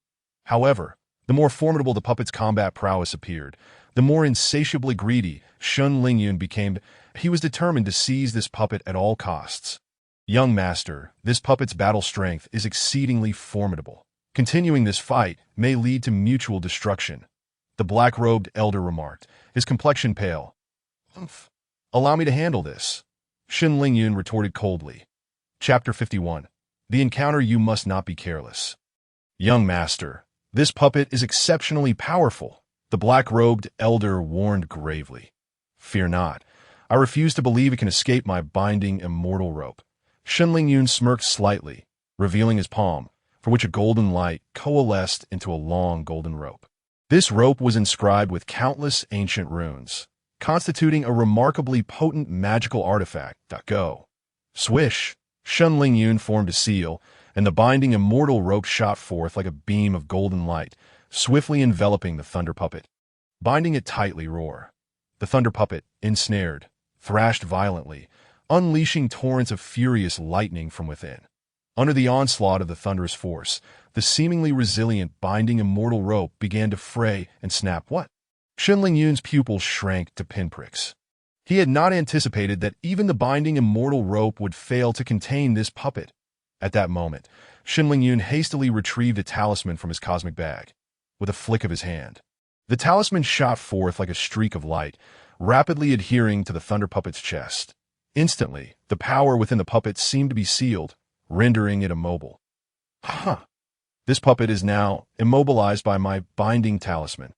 However, the more formidable the puppet's combat prowess appeared, the more insatiably greedy Shun Lingyun became. He was determined to seize this puppet at all costs. Young master, this puppet's battle strength is exceedingly formidable. Continuing this fight may lead to mutual destruction, the black-robed elder remarked, his complexion pale. "Humph. Allow me to handle this," Shun Lingyun retorted coldly. Chapter 51. The encounter. You must not be careless. Young master, this puppet is exceptionally powerful, the black-robed elder warned gravely. "Fear not. I refuse to believe it can escape my binding immortal rope." Shun Lingyun smirked slightly, revealing his palm, for which a golden light coalesced into a long golden rope. This rope was inscribed with countless ancient runes, constituting a remarkably potent magical artifact. Go. Swish! Shun Lingyun formed a seal, and the binding immortal rope shot forth like a beam of golden light, swiftly enveloping the thunder puppet. Binding it tightly, roar. The thunder puppet, ensnared, thrashed violently, unleashing torrents of furious lightning from within. Under the onslaught of the thunderous force, the seemingly resilient binding immortal rope began to fray and snap. What? Shun Lingyun's pupils shrank to pinpricks. He had not anticipated that even the binding immortal rope would fail to contain this puppet. At that moment, Shun Lingyun hastily retrieved a talisman from his cosmic bag. With a flick of his hand, the talisman shot forth like a streak of light, rapidly adhering to the thunder puppet's chest. Instantly, the power within the puppet seemed to be sealed, rendering it immobile. This puppet is now immobilized by my binding talisman.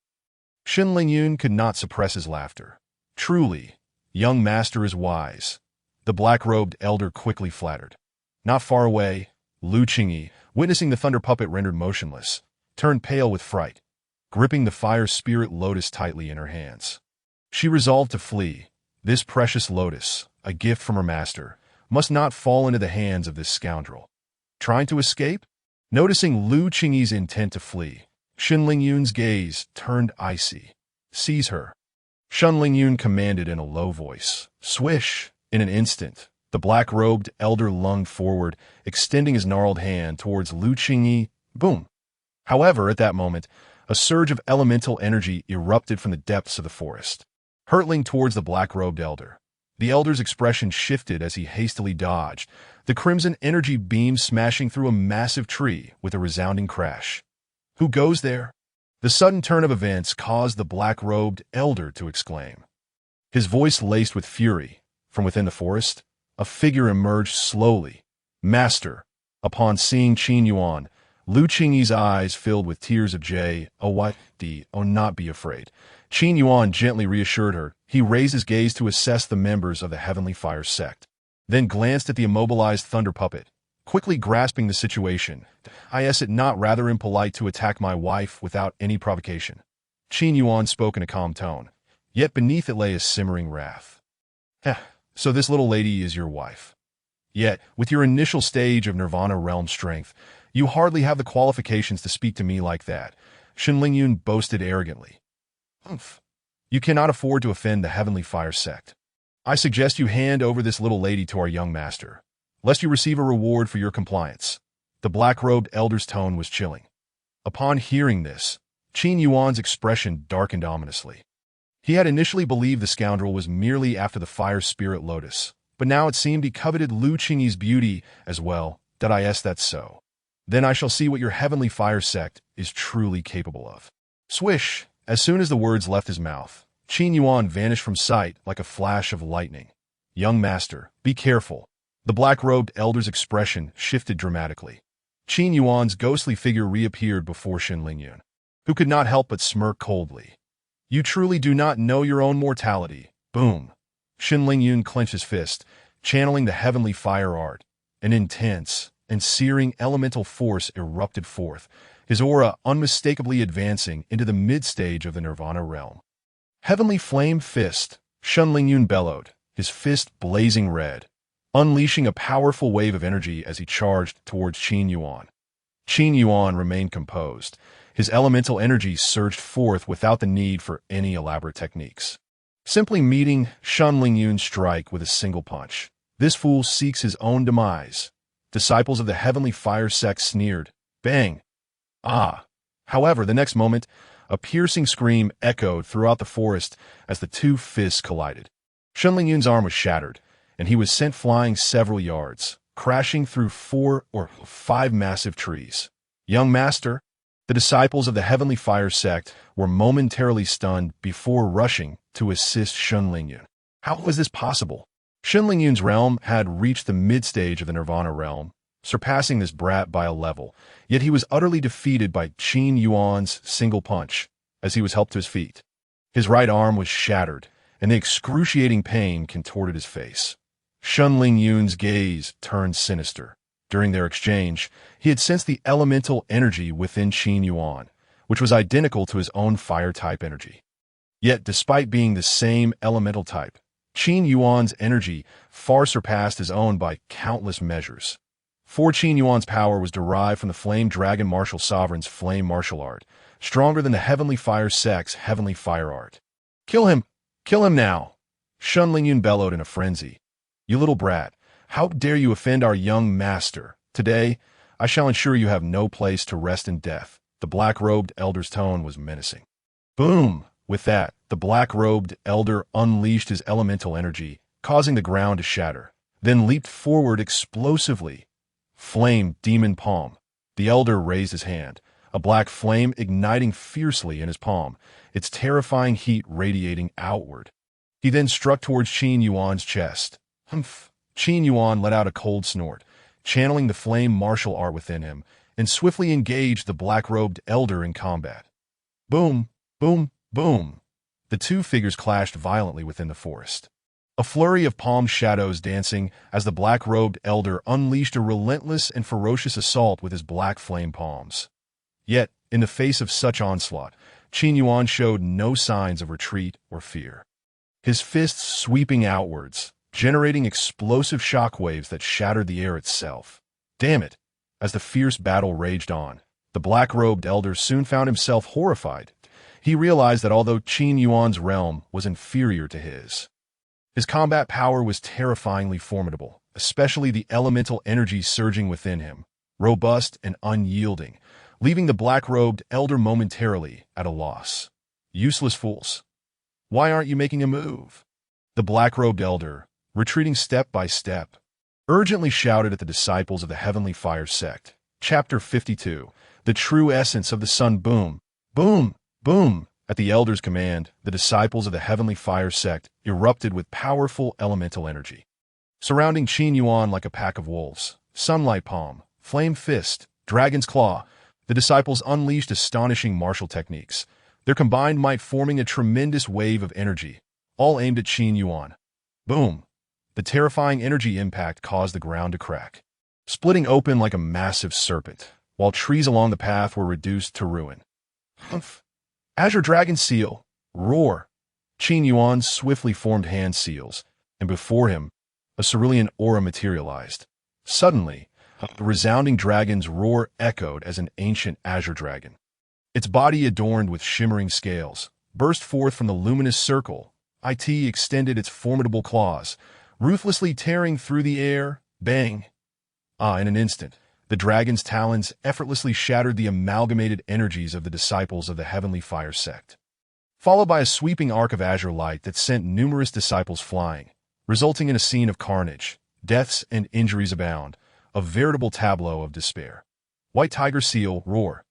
Shun Lingyun could not suppress his laughter. Truly, young master is wise, the black-robed elder quickly flattered. Not far away, Lu Qingyi, witnessing the thunder puppet rendered motionless, turned pale with fright, gripping the fire spirit lotus tightly in her hands. She resolved to flee. This precious lotus, a gift from her master, must not fall into the hands of this scoundrel. Trying to escape? Noticing Lu Qingyi's intent to flee, Shen Lingyun's gaze turned icy. "Seize her," Shen Lingyun commanded in a low voice. Swish! In an instant, the black-robed elder lunged forward, extending his gnarled hand towards Lu Qingyi. Boom! However, at that moment, a surge of elemental energy erupted from the depths of the forest, hurtling towards the black-robed elder. The elder's expression shifted as he hastily dodged, the crimson energy beam smashing through a massive tree with a resounding crash. "Who goes there?" The sudden turn of events caused the black-robed elder to exclaim. His voice laced with fury. From within the forest, a figure emerged slowly. "Master." Upon seeing Qin Yuan, Lu Qingyi's eyes filled with tears of joy. "Oh, what? Oh, not be afraid." Qin Yuan gently reassured her. He raised his gaze to assess the members of the Heavenly Fire sect, then glanced at the immobilized Thunder Puppet, quickly grasping the situation. "Is it not rather impolite to attack my wife without any provocation?" Qin Yuan spoke in a calm tone, yet beneath it lay a simmering wrath. So this little lady is your wife. Yet, with your initial stage of Nirvana realm strength, you hardly have the qualifications to speak to me like that, Shen Lingyun boasted arrogantly. "Humph. You cannot afford to offend the Heavenly Fire sect. I suggest you hand over this little lady to our young master, lest you receive a reward for your compliance." The black-robed elder's tone was chilling. Upon hearing this, Qin Yuan's expression darkened ominously. He had initially believed the scoundrel was merely after the fire spirit lotus, but now it seemed he coveted Lu Qingyi's beauty as well. That's so. Then I shall see what your Heavenly Fire sect is truly capable of. Swish! As soon as the words left his mouth, Qin Yuan vanished from sight like a flash of lightning. "Young master, be careful." The black-robed elder's expression shifted dramatically. Qin Yuan's ghostly figure reappeared before Shen Lingyun, who could not help but smirk coldly. "You truly do not know your own mortality." Boom! Shen Lingyun clenched his fist, channeling the Heavenly Fire art. An intense and searing elemental force erupted forth, his aura unmistakably advancing into the mid-stage of the Nirvana realm. "Heavenly Flame Fist," Shen Lingyun bellowed, his fist blazing red, unleashing a powerful wave of energy as he charged towards Qin Yuan. Qin Yuan remained composed. His elemental energy surged forth without the need for any elaborate techniques, simply meeting Shen Lingyun's strike with a single punch. "This fool seeks his own demise." Disciples of the Heavenly Fire sect sneered. Bang! Ah! However, the next moment, a piercing scream echoed throughout the forest as the two fists collided. Shen Lingyun's arm was shattered, and he was sent flying several yards, crashing through 4 or 5 massive trees. "Young master." The disciples of the Heavenly Fire sect were momentarily stunned before rushing to assist Shen Lingyun. How was this possible? Shen Lingyun's realm had reached the mid-stage of the Nirvana realm, surpassing this brat by a level, yet he was utterly defeated by Qin Yuan's single punch as he was helped to his feet. His right arm was shattered, and the excruciating pain contorted his face. Shen Lingyun's gaze turned sinister. During their exchange, he had sensed the elemental energy within Qin Yuan, which was identical to his own fire-type energy. Yet, despite being the same elemental type, Qin Yuan's energy far surpassed his own by countless measures. For Qin Yuan's power was derived from the Flame Dragon Martial Sovereign's flame martial art, stronger than the Heavenly Fire sect's Heavenly Fire art. "Kill him! Kill him now!" Shen Lingyun bellowed in a frenzy. "You little brat! How dare you offend our young master? Today, I shall ensure you have no place to rest in death." The black-robed elder's tone was menacing. Boom! With that, the black-robed elder unleashed his elemental energy, causing the ground to shatter, then leaped forward explosively. Flame Demon Palm. The elder raised his hand, a black flame igniting fiercely in his palm, its terrifying heat radiating outward. He then struck towards Qin Yuan's chest. Humph! Qin Yuan let out a cold snort, channeling the flame martial art within him, and swiftly engaged the black-robed elder in combat. Boom! Boom! Boom! The two figures clashed violently within the forest. A flurry of palm shadows dancing as the black-robed elder unleashed a relentless and ferocious assault with his black flame palms. Yet, in the face of such onslaught, Qin Yuan showed no signs of retreat or fear. His fists sweeping outwards, generating explosive shockwaves that shattered the air itself. Damn it! As the fierce battle raged on, The black-robed elder soon found himself horrified. He realized that although Qin Yuan's realm was inferior to his combat power was terrifyingly formidable, especially the elemental energy surging within him, robust and unyielding, leaving the black-robed elder momentarily at a loss. Useless fools. Why aren't you making a move? The black-robed elder, retreating step by step, urgently shouted at the disciples of the Heavenly Fire sect. Chapter 52. The True Essence of the Sun. Boom, boom, boom. At the elder's command, the disciples of the Heavenly Fire sect erupted with powerful elemental energy. Surrounding Qin Yuan like a pack of wolves, sunlight palm, flame fist, dragon's claw, the disciples unleashed astonishing martial techniques, their combined might forming a tremendous wave of energy, all aimed at Qin Yuan. Boom! The terrifying energy impact caused the ground to crack, splitting open like a massive serpent, while trees along the path were reduced to ruin. Humph! Azure Dragon Seal! Roar! Qin Yuan swiftly formed hand seals, and before him, a cerulean aura materialized. Suddenly, the resounding dragon's roar echoed as an ancient azure dragon. Its body adorned with shimmering scales burst forth from the luminous circle. It extended its formidable claws, ruthlessly tearing through the air. Bang! In an instant, the dragon's talons effortlessly shattered the amalgamated energies of the disciples of the Heavenly Fire sect, followed by a sweeping arc of azure light that sent numerous disciples flying, resulting in a scene of carnage. Deaths and injuries abound, a veritable tableau of despair. White Tiger Seal. Roar!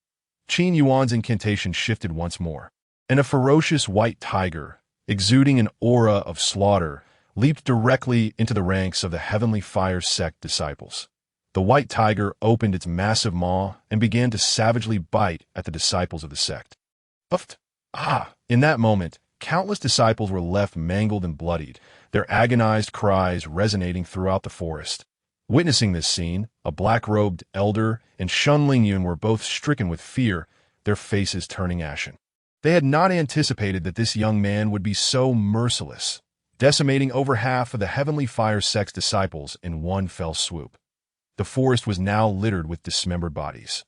Qin Yuan's incantation shifted once more, and a ferocious white tiger, exuding an aura of slaughter, leaped directly into the ranks of the Heavenly Fire sect disciples. The white tiger opened its massive maw and began to savagely bite at the disciples of the sect. Puffed! In that moment, countless disciples were left mangled and bloodied, their agonized cries resonating throughout the forest. Witnessing this scene, a black-robed elder and Shun Lingyun were both stricken with fear, their faces turning ashen. They had not anticipated that this young man would be so merciless, decimating over half of the Heavenly Fire sect's disciples in one fell swoop. The forest was now littered with dismembered bodies,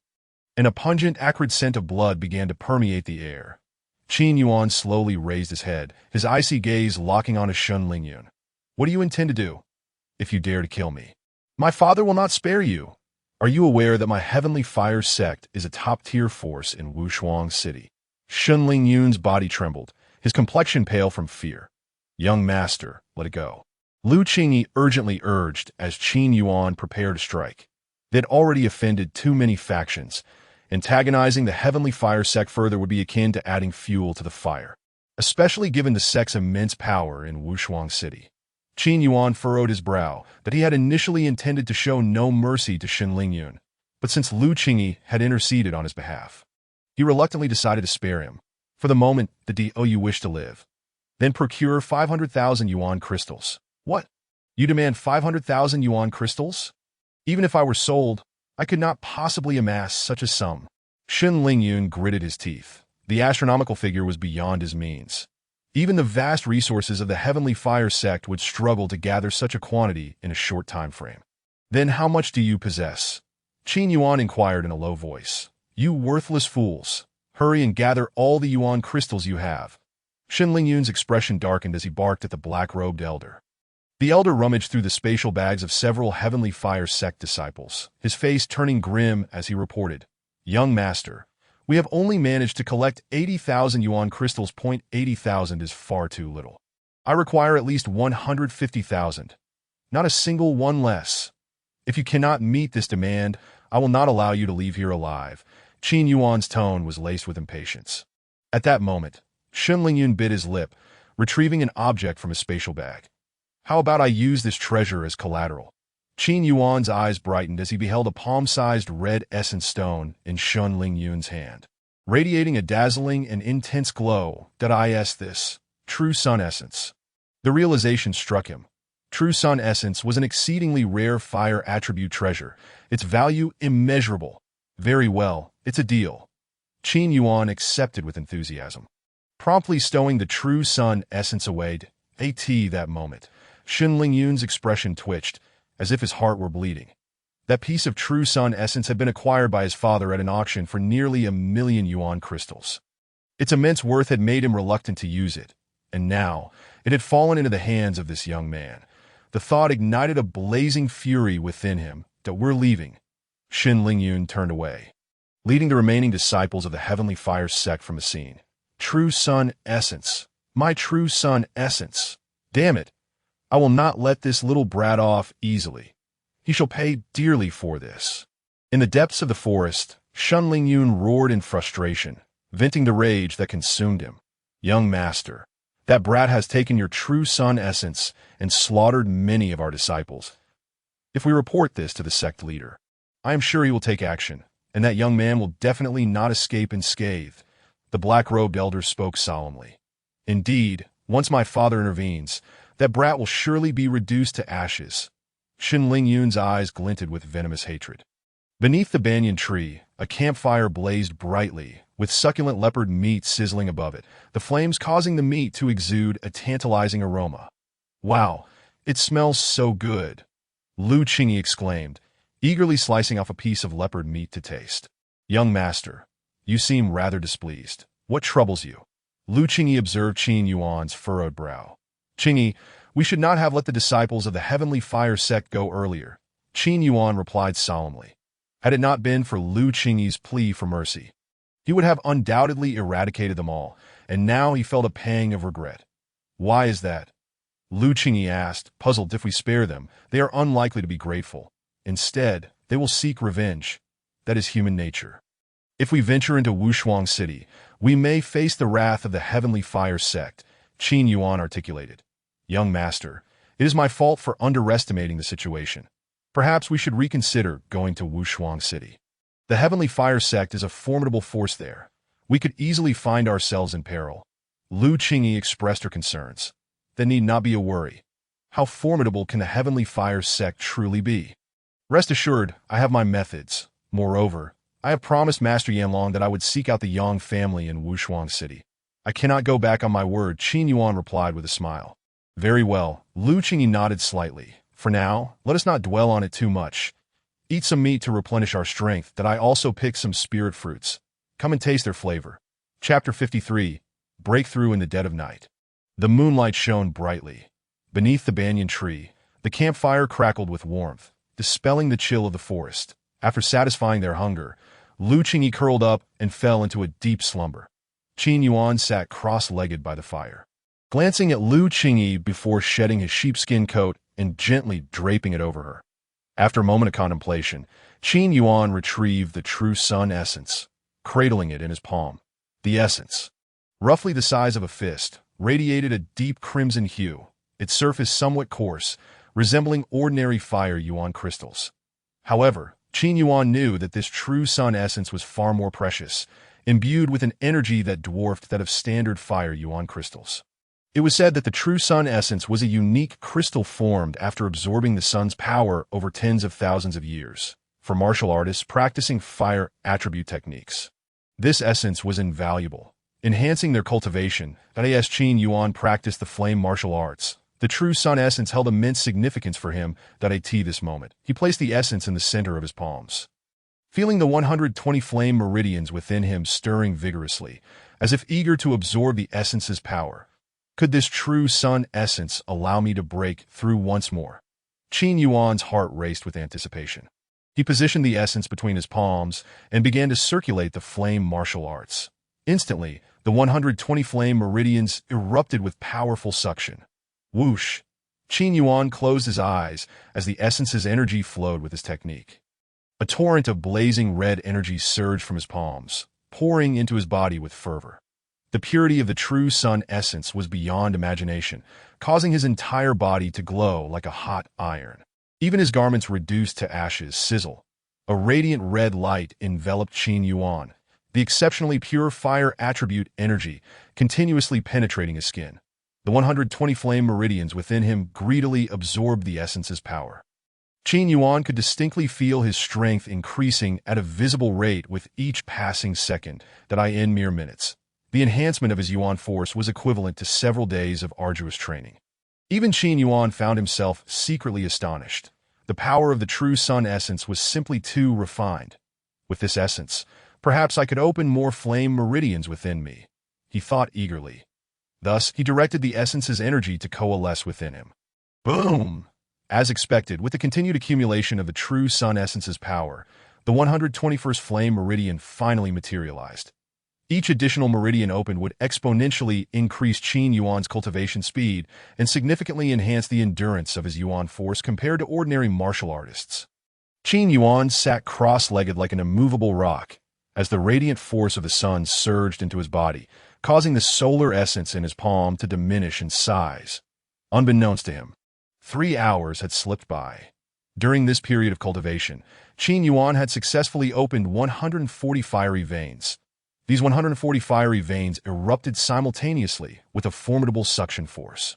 and a pungent, acrid scent of blood began to permeate the air. Qin Yuan slowly raised his head, his icy gaze locking on Shun Lingyun. What do you intend to do? If you dare to kill me, my father will not spare you. Are you aware that my Heavenly Fire sect is a top-tier force in Wushuang City? Shun Lingyun's body trembled, his complexion pale from fear. Young master, let it go. Lu Qingyi urgently urged as Qin Yuan prepared to strike. They had already offended too many factions. Antagonizing the Heavenly Fire sect further would be akin to adding fuel to the fire, especially given the sect's immense power in Wushuang City. Qin Yuan furrowed his brow that he had initially intended to show no mercy to Shun Lingyun, but since Lu Qingyi had interceded on his behalf, he reluctantly decided to spare him. For the moment, the you wish to live. Then procure 500,000 yuan crystals. What? You demand 500,000 yuan crystals? Even if I were sold, I could not possibly amass such a sum. Shun Lingyun gritted his teeth. The astronomical figure was beyond his means. Even the vast resources of the Heavenly Fire sect would struggle to gather such a quantity in a short time frame. Then how much do you possess? Qin Yuan inquired in a low voice. You worthless fools. Hurry and gather all the yuan crystals you have. Shun Lingyun's expression darkened as he barked at the black-robed elder. The elder rummaged through the spatial bags of several Heavenly Fire sect disciples, his face turning grim as he reported, Young master, we have only managed to collect 80,000 yuan crystals. 80,000 is far too little. I require at least 150,000. Not a single one less. If you cannot meet this demand, I will not allow you to leave here alive. Qin Yuan's tone was laced with impatience. At that moment, Shun Lingyun bit his lip, retrieving an object from his spatial bag. How about I use this treasure as collateral? Qin Yuan's eyes brightened as he beheld a palm-sized red essence stone in Shun Lingyun's hand, radiating a dazzling and intense glow. This true sun essence. The realization struck him. True sun essence was an exceedingly rare fire attribute treasure, its value immeasurable. Very well, it's a deal. Qin Yuan accepted with enthusiasm, promptly stowing the true sun essence away. That moment, Shun Lingyun's expression twitched, as if his heart were bleeding. That piece of true sun essence had been acquired by his father at an auction for nearly 1,000,000 yuan crystals. Its immense worth had made him reluctant to use it, and now it had fallen into the hands of this young man. The thought ignited a blazing fury within him that we're leaving. Xin Lingyun turned away, leading the remaining disciples of the Heavenly Fire sect from the scene. True sun essence. My true sun essence. Damn it. I will not let this little brat off easily. He shall pay dearly for this. In the depths of the forest, Shen Lingyun roared in frustration, venting the rage that consumed him. Young master, that brat has taken your true sun essence and slaughtered many of our disciples. If we report this to the sect leader, I am sure he will take action, and that young man will definitely not escape unscathed. The black-robed elder spoke solemnly. Indeed, once my father intervenes, that brat will surely be reduced to ashes. Xin Lingyun's eyes glinted with venomous hatred. Beneath the banyan tree, a campfire blazed brightly, with succulent leopard meat sizzling above it, the flames causing the meat to exude a tantalizing aroma. Wow, it smells so good, Lu Qingyi exclaimed, eagerly slicing off a piece of leopard meat to taste. Young master, you seem rather displeased. What troubles you? Lu Qingyi observed Qin Yuan's furrowed brow. Qingyi, we should not have let the disciples of the Heavenly Fire sect go earlier, Qin Yuan replied solemnly. Had it not been for Lu Qingyi's plea for mercy, he would have undoubtedly eradicated them all, and now he felt a pang of regret. Why is that? Lu Qingyi asked, puzzled. If we spare them, they are unlikely to be grateful. Instead, they will seek revenge. That is human nature. If we venture into Wushuang City, we may face the wrath of the Heavenly Fire sect, Qin Yuan articulated. Young master, it is my fault for underestimating the situation. Perhaps we should reconsider going to Wushuang City. The Heavenly Fire sect is a formidable force there. We could easily find ourselves in peril. Lu Qingyi expressed her concerns. That need not be a worry. How formidable can the Heavenly Fire sect truly be? Rest assured, I have my methods. Moreover, I have promised Master Yanlong that I would seek out the Yang family in Wushuang City. I cannot go back on my word, Qin Yuan replied with a smile. Very well, Lu Qingyi nodded slightly. For now, let us not dwell on it too much. Eat some meat to replenish our strength, that I also pick some spirit fruits. Come and taste their flavor. Chapter 53, Breakthrough in the Dead of Night. The moonlight shone brightly. Beneath the banyan tree, the campfire crackled with warmth, dispelling the chill of the forest. After satisfying their hunger, Lu Qingyi curled up and fell into a deep slumber. Qin Yuan sat cross-legged by the fire, glancing at Lu Qingyi before shedding his sheepskin coat and gently draping it over her. After a moment of contemplation, Qin Yuan retrieved the true sun essence, cradling it in his palm. The essence, roughly the size of a fist, radiated a deep crimson hue, its surface somewhat coarse, resembling ordinary fire yuan crystals. However, Qin Yuan knew that this true sun essence was far more precious, imbued with an energy that dwarfed that of standard fire yuan crystals. It was said that the true sun essence was a unique crystal formed after absorbing the sun's power over tens of thousands of years, for martial artists practicing fire attribute techniques. This essence was invaluable, enhancing their cultivation. As Qin Yuan practiced the flame martial arts, the true sun essence held immense significance for him. At this moment, he placed the essence in the center of his palms, feeling the 120 flame meridians within him stirring vigorously, as if eager to absorb the essence's power. Could this true sun essence allow me to break through once more? Qin Yuan's heart raced with anticipation. He positioned the essence between his palms and began to circulate the flame martial arts. Instantly, the 120 flame meridians erupted with powerful suction. Whoosh! Qin Yuan closed his eyes as the essence's energy flowed with his technique. A torrent of blazing red energy surged from his palms, pouring into his body with fervor. The purity of the true sun essence was beyond imagination, causing his entire body to glow like a hot iron. Even his garments reduced to ashes sizzle. A radiant red light enveloped Qin Yuan, the exceptionally pure fire attribute energy continuously penetrating his skin. The 120 flame meridians within him greedily absorbed the essence's power. Qin Yuan could distinctly feel his strength increasing at a visible rate with each passing second, in mere minutes. The enhancement of his Yuan force was equivalent to several days of arduous training. Even Qin Yuan found himself secretly astonished. The power of the true sun essence was simply too refined. With this essence, perhaps I could open more flame meridians within me, he thought eagerly. Thus, he directed the essence's energy to coalesce within him. Boom! As expected, with the continued accumulation of the true sun essence's power, the 121st flame meridian finally materialized. Each additional meridian opened would exponentially increase Qin Yuan's cultivation speed and significantly enhance the endurance of his Yuan force compared to ordinary martial artists. Qin Yuan sat cross-legged like an immovable rock as the radiant force of the sun surged into his body, causing the solar essence in his palm to diminish in size. Unbeknownst to him, 3 hours had slipped by. During this period of cultivation, Qin Yuan had successfully opened 140 fiery veins. These 140 fiery veins erupted simultaneously with a formidable suction force,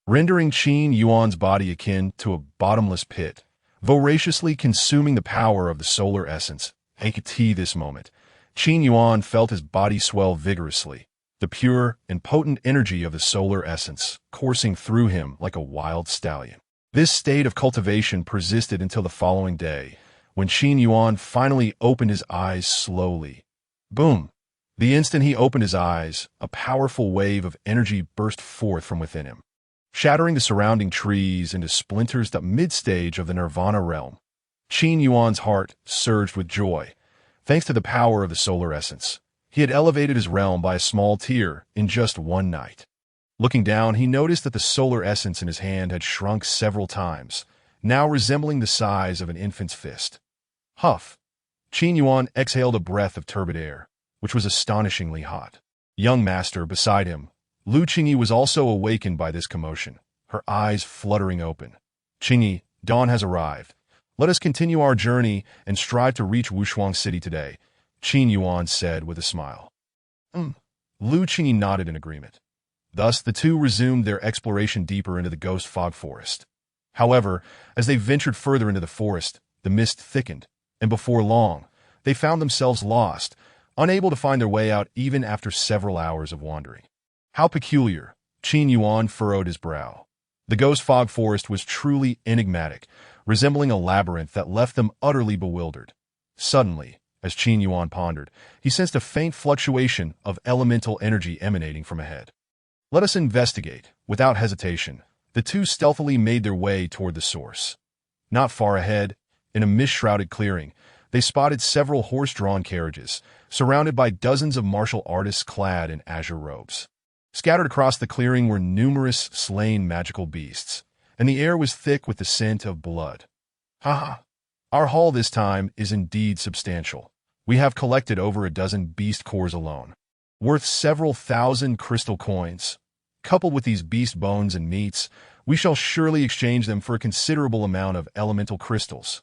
rendering Qin Yuan's body akin to a bottomless pit, voraciously consuming the power of the solar essence. At this moment, Qin Yuan felt his body swell vigorously, the pure and potent energy of the solar essence coursing through him like a wild stallion. This state of cultivation persisted until the following day, when Qin Yuan finally opened his eyes slowly. Boom! The instant he opened his eyes, a powerful wave of energy burst forth from within him, shattering the surrounding trees into splinters at the mid-stage of the Nirvana realm. Qin Yuan's heart surged with joy. Thanks to the power of the solar essence, he had elevated his realm by a small tier in just one night. Looking down, he noticed that the solar essence in his hand had shrunk several times, now resembling the size of an infant's fist. Huff! Qin Yuan exhaled a breath of turbid air, which was astonishingly hot. Young master beside him, Lu Qingyi, was also awakened by this commotion, her eyes fluttering open. Qingyi, dawn has arrived. Let us continue our journey and strive to reach Wushuang City today, Qin Yuan said with a smile. Lu Qingyi nodded in agreement. Thus, the two resumed their exploration deeper into the ghost fog forest. However, as they ventured further into the forest, the mist thickened, and before long, they found themselves lost, unable to find their way out even after several hours of wandering. How peculiar, Qin Yuan furrowed his brow. The ghost fog forest was truly enigmatic, resembling a labyrinth that left them utterly bewildered. Suddenly, as Qin Yuan pondered, he sensed a faint fluctuation of elemental energy emanating from ahead. Let us investigate. Without hesitation, the two stealthily made their way toward the source. Not far ahead, in a mist-shrouded clearing, they spotted several horse-drawn carriages, surrounded by dozens of martial artists clad in azure robes. Scattered across the clearing were numerous slain magical beasts, and the air was thick with the scent of blood. Ha! Our haul this time is indeed substantial. We have collected over a dozen beast cores alone, worth several thousand crystal coins. Coupled with these beast bones and meats, we shall surely exchange them for a considerable amount of elemental crystals.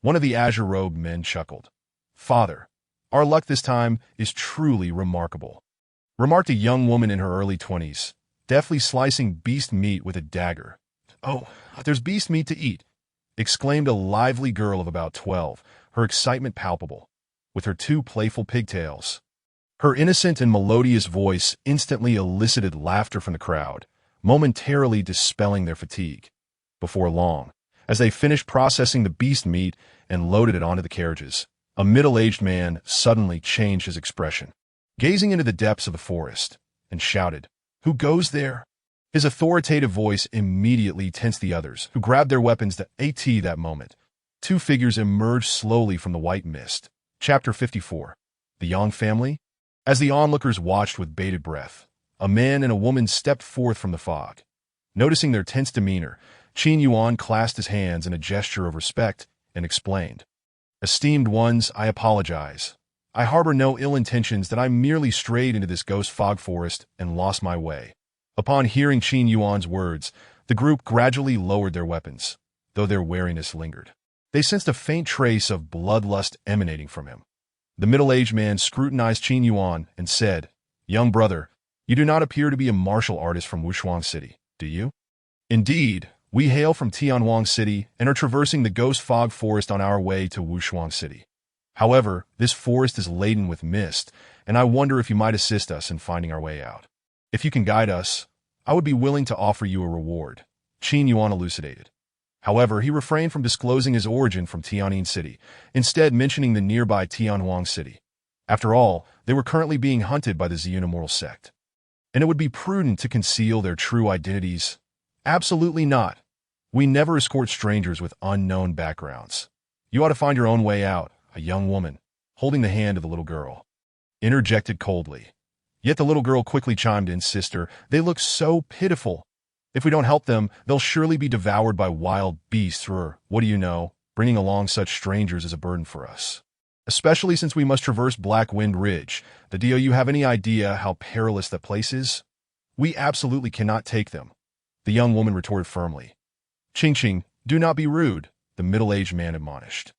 One of the azure-robed men chuckled. Father, our luck this time is truly remarkable, remarked a young woman in her early 20s, deftly slicing beast meat with a dagger. Oh, there's beast meat to eat, exclaimed a lively girl of about 12, her excitement palpable, with her two playful pigtails. Her innocent and melodious voice instantly elicited laughter from the crowd, momentarily dispelling their fatigue. Before long, as they finished processing the beast meat and loaded it onto the carriages, a middle-aged man suddenly changed his expression, gazing into the depths of the forest, and shouted, "Who goes there?" His authoritative voice immediately tensed the others, who grabbed their weapons that moment. Two figures emerged slowly from the white mist. Chapter 54. The Yang Family? As the onlookers watched with bated breath, a man and a woman stepped forth from the fog. Noticing their tense demeanor, Qin Yuan clasped his hands in a gesture of respect and explained, "Esteemed ones, I apologize. I harbor no ill intentions, that I merely strayed into this ghost fog forest and lost my way." Upon hearing Qin Yuan's words, the group gradually lowered their weapons, though their wariness lingered. They sensed a faint trace of bloodlust emanating from him. The middle-aged man scrutinized Qin Yuan and said, "Young brother, you do not appear to be a martial artist from Wushuang City, do you?" "Indeed, we hail from Tianwang City and are traversing the ghost fog forest on our way to Wushuang City. However, this forest is laden with mist, and I wonder if you might assist us in finding our way out. If you can guide us, I would be willing to offer you a reward," Qin Yuan elucidated. However, he refrained from disclosing his origin from Tianjin City, instead mentioning the nearby Tianhuang City. After all, they were currently being hunted by the Xenomortal sect. And it would be prudent to conceal their true identities? Absolutely not. We never escort strangers with unknown backgrounds. You ought to find your own way out, a young woman, holding the hand of the little girl, interjected coldly. Yet the little girl quickly chimed in, "Sister, they look so pitiful. If we don't help them, they'll surely be devoured by wild beasts or, what do you know, bringing along such strangers is a burden for us. Especially since we must traverse Black Wind Ridge. Do you have any idea how perilous that place is? We absolutely cannot take them," the young woman retorted firmly. "Qing, do not be rude," the middle-aged man admonished.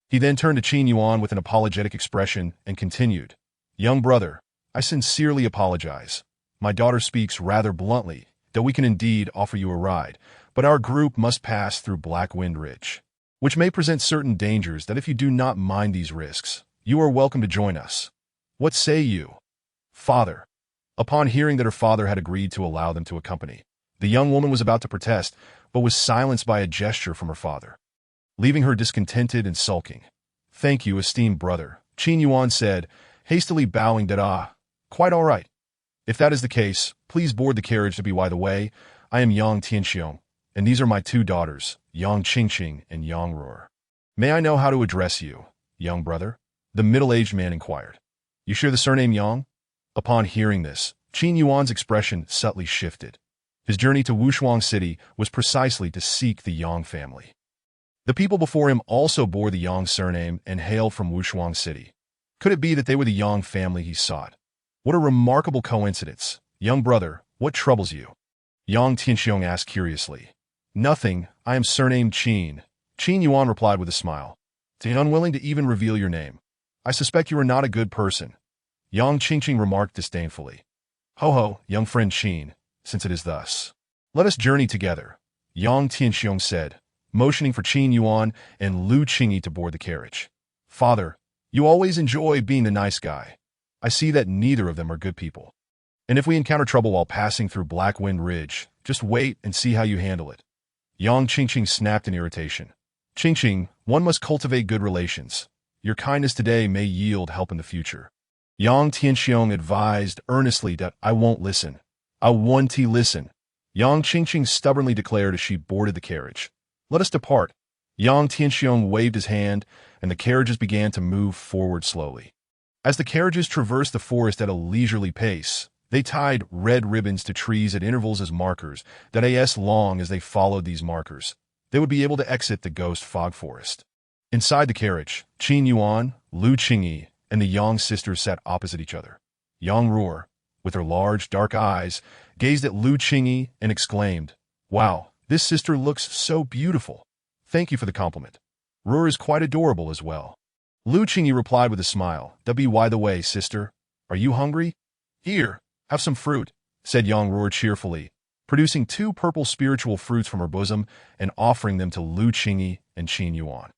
He then turned to Qin Yuan with an apologetic expression and continued, "Young brother, I sincerely apologize. My daughter speaks rather bluntly, that we can indeed offer you a ride, but our group must pass through Black Wind Ridge, which may present certain dangers that if you do not mind these risks, you are welcome to join us. What say you, father?" Upon hearing that her father had agreed to allow them to accompany, the young woman was about to protest, but was silenced by a gesture from her father, leaving her discontented and sulking. "Thank you, esteemed brother," Qin Yuan said, hastily bowing that quite all right. If that is the case, please board the carriage to be by the way. I am Yang Tianxiong, and these are my two daughters, Yang Qingqing and Yang Ruor. May I know how to address you, young brother? The middle-aged man inquired. You share the surname Yang? Upon hearing this, Qin Yuan's expression subtly shifted. His journey to Wushuang City was precisely to seek the Yang family. The people before him also bore the Yang surname and hailed from Wushuang City. Could it be that they were the Yang family he sought? What a remarkable coincidence. Young brother, what troubles you? Yang Tianxiong asked curiously. Nothing, I am surnamed Qin. Qin Yuan replied with a smile. Unwilling to even reveal your name. I suspect you are not a good person. Yang Qingqing remarked disdainfully. Ho, young friend Qin, since it is thus, let us journey together, Yang Tianxiong said, motioning for Qin Yuan and Lu Qingyi to board the carriage. Father, you always enjoy being the nice guy. I see that neither of them are good people. And if we encounter trouble while passing through Black Wind Ridge, just wait and see how you handle it. Yang Qingqing snapped in irritation. Qingqing, one must cultivate good relations. Your kindness today may yield help in the future. Yang Tianxiong advised earnestly that I won't listen. I won't listen. Yang Qingqing stubbornly declared as she boarded the carriage. Let us depart. Yang Tianxiong waved his hand, and the carriages began to move forward slowly. As the carriages traversed the forest at a leisurely pace, they tied red ribbons to trees at intervals as markers that as long as they followed these markers, they would be able to exit the ghost fog forest. Inside the carriage, Qin Yuan, Lu Qingyi, and the Yang sisters sat opposite each other. Yang Ruor, with her large, dark eyes, gazed at Lu Qingyi and exclaimed, Wow, this sister looks so beautiful. Thank you for the compliment. Ruor is quite adorable as well. Lu Qingyi replied with a smile. By the way, sister, are you hungry? Here, have some fruit, said Yang Ruor cheerfully, producing 2 purple spiritual fruits from her bosom and offering them to Lu Qingyi and Qin Yuan.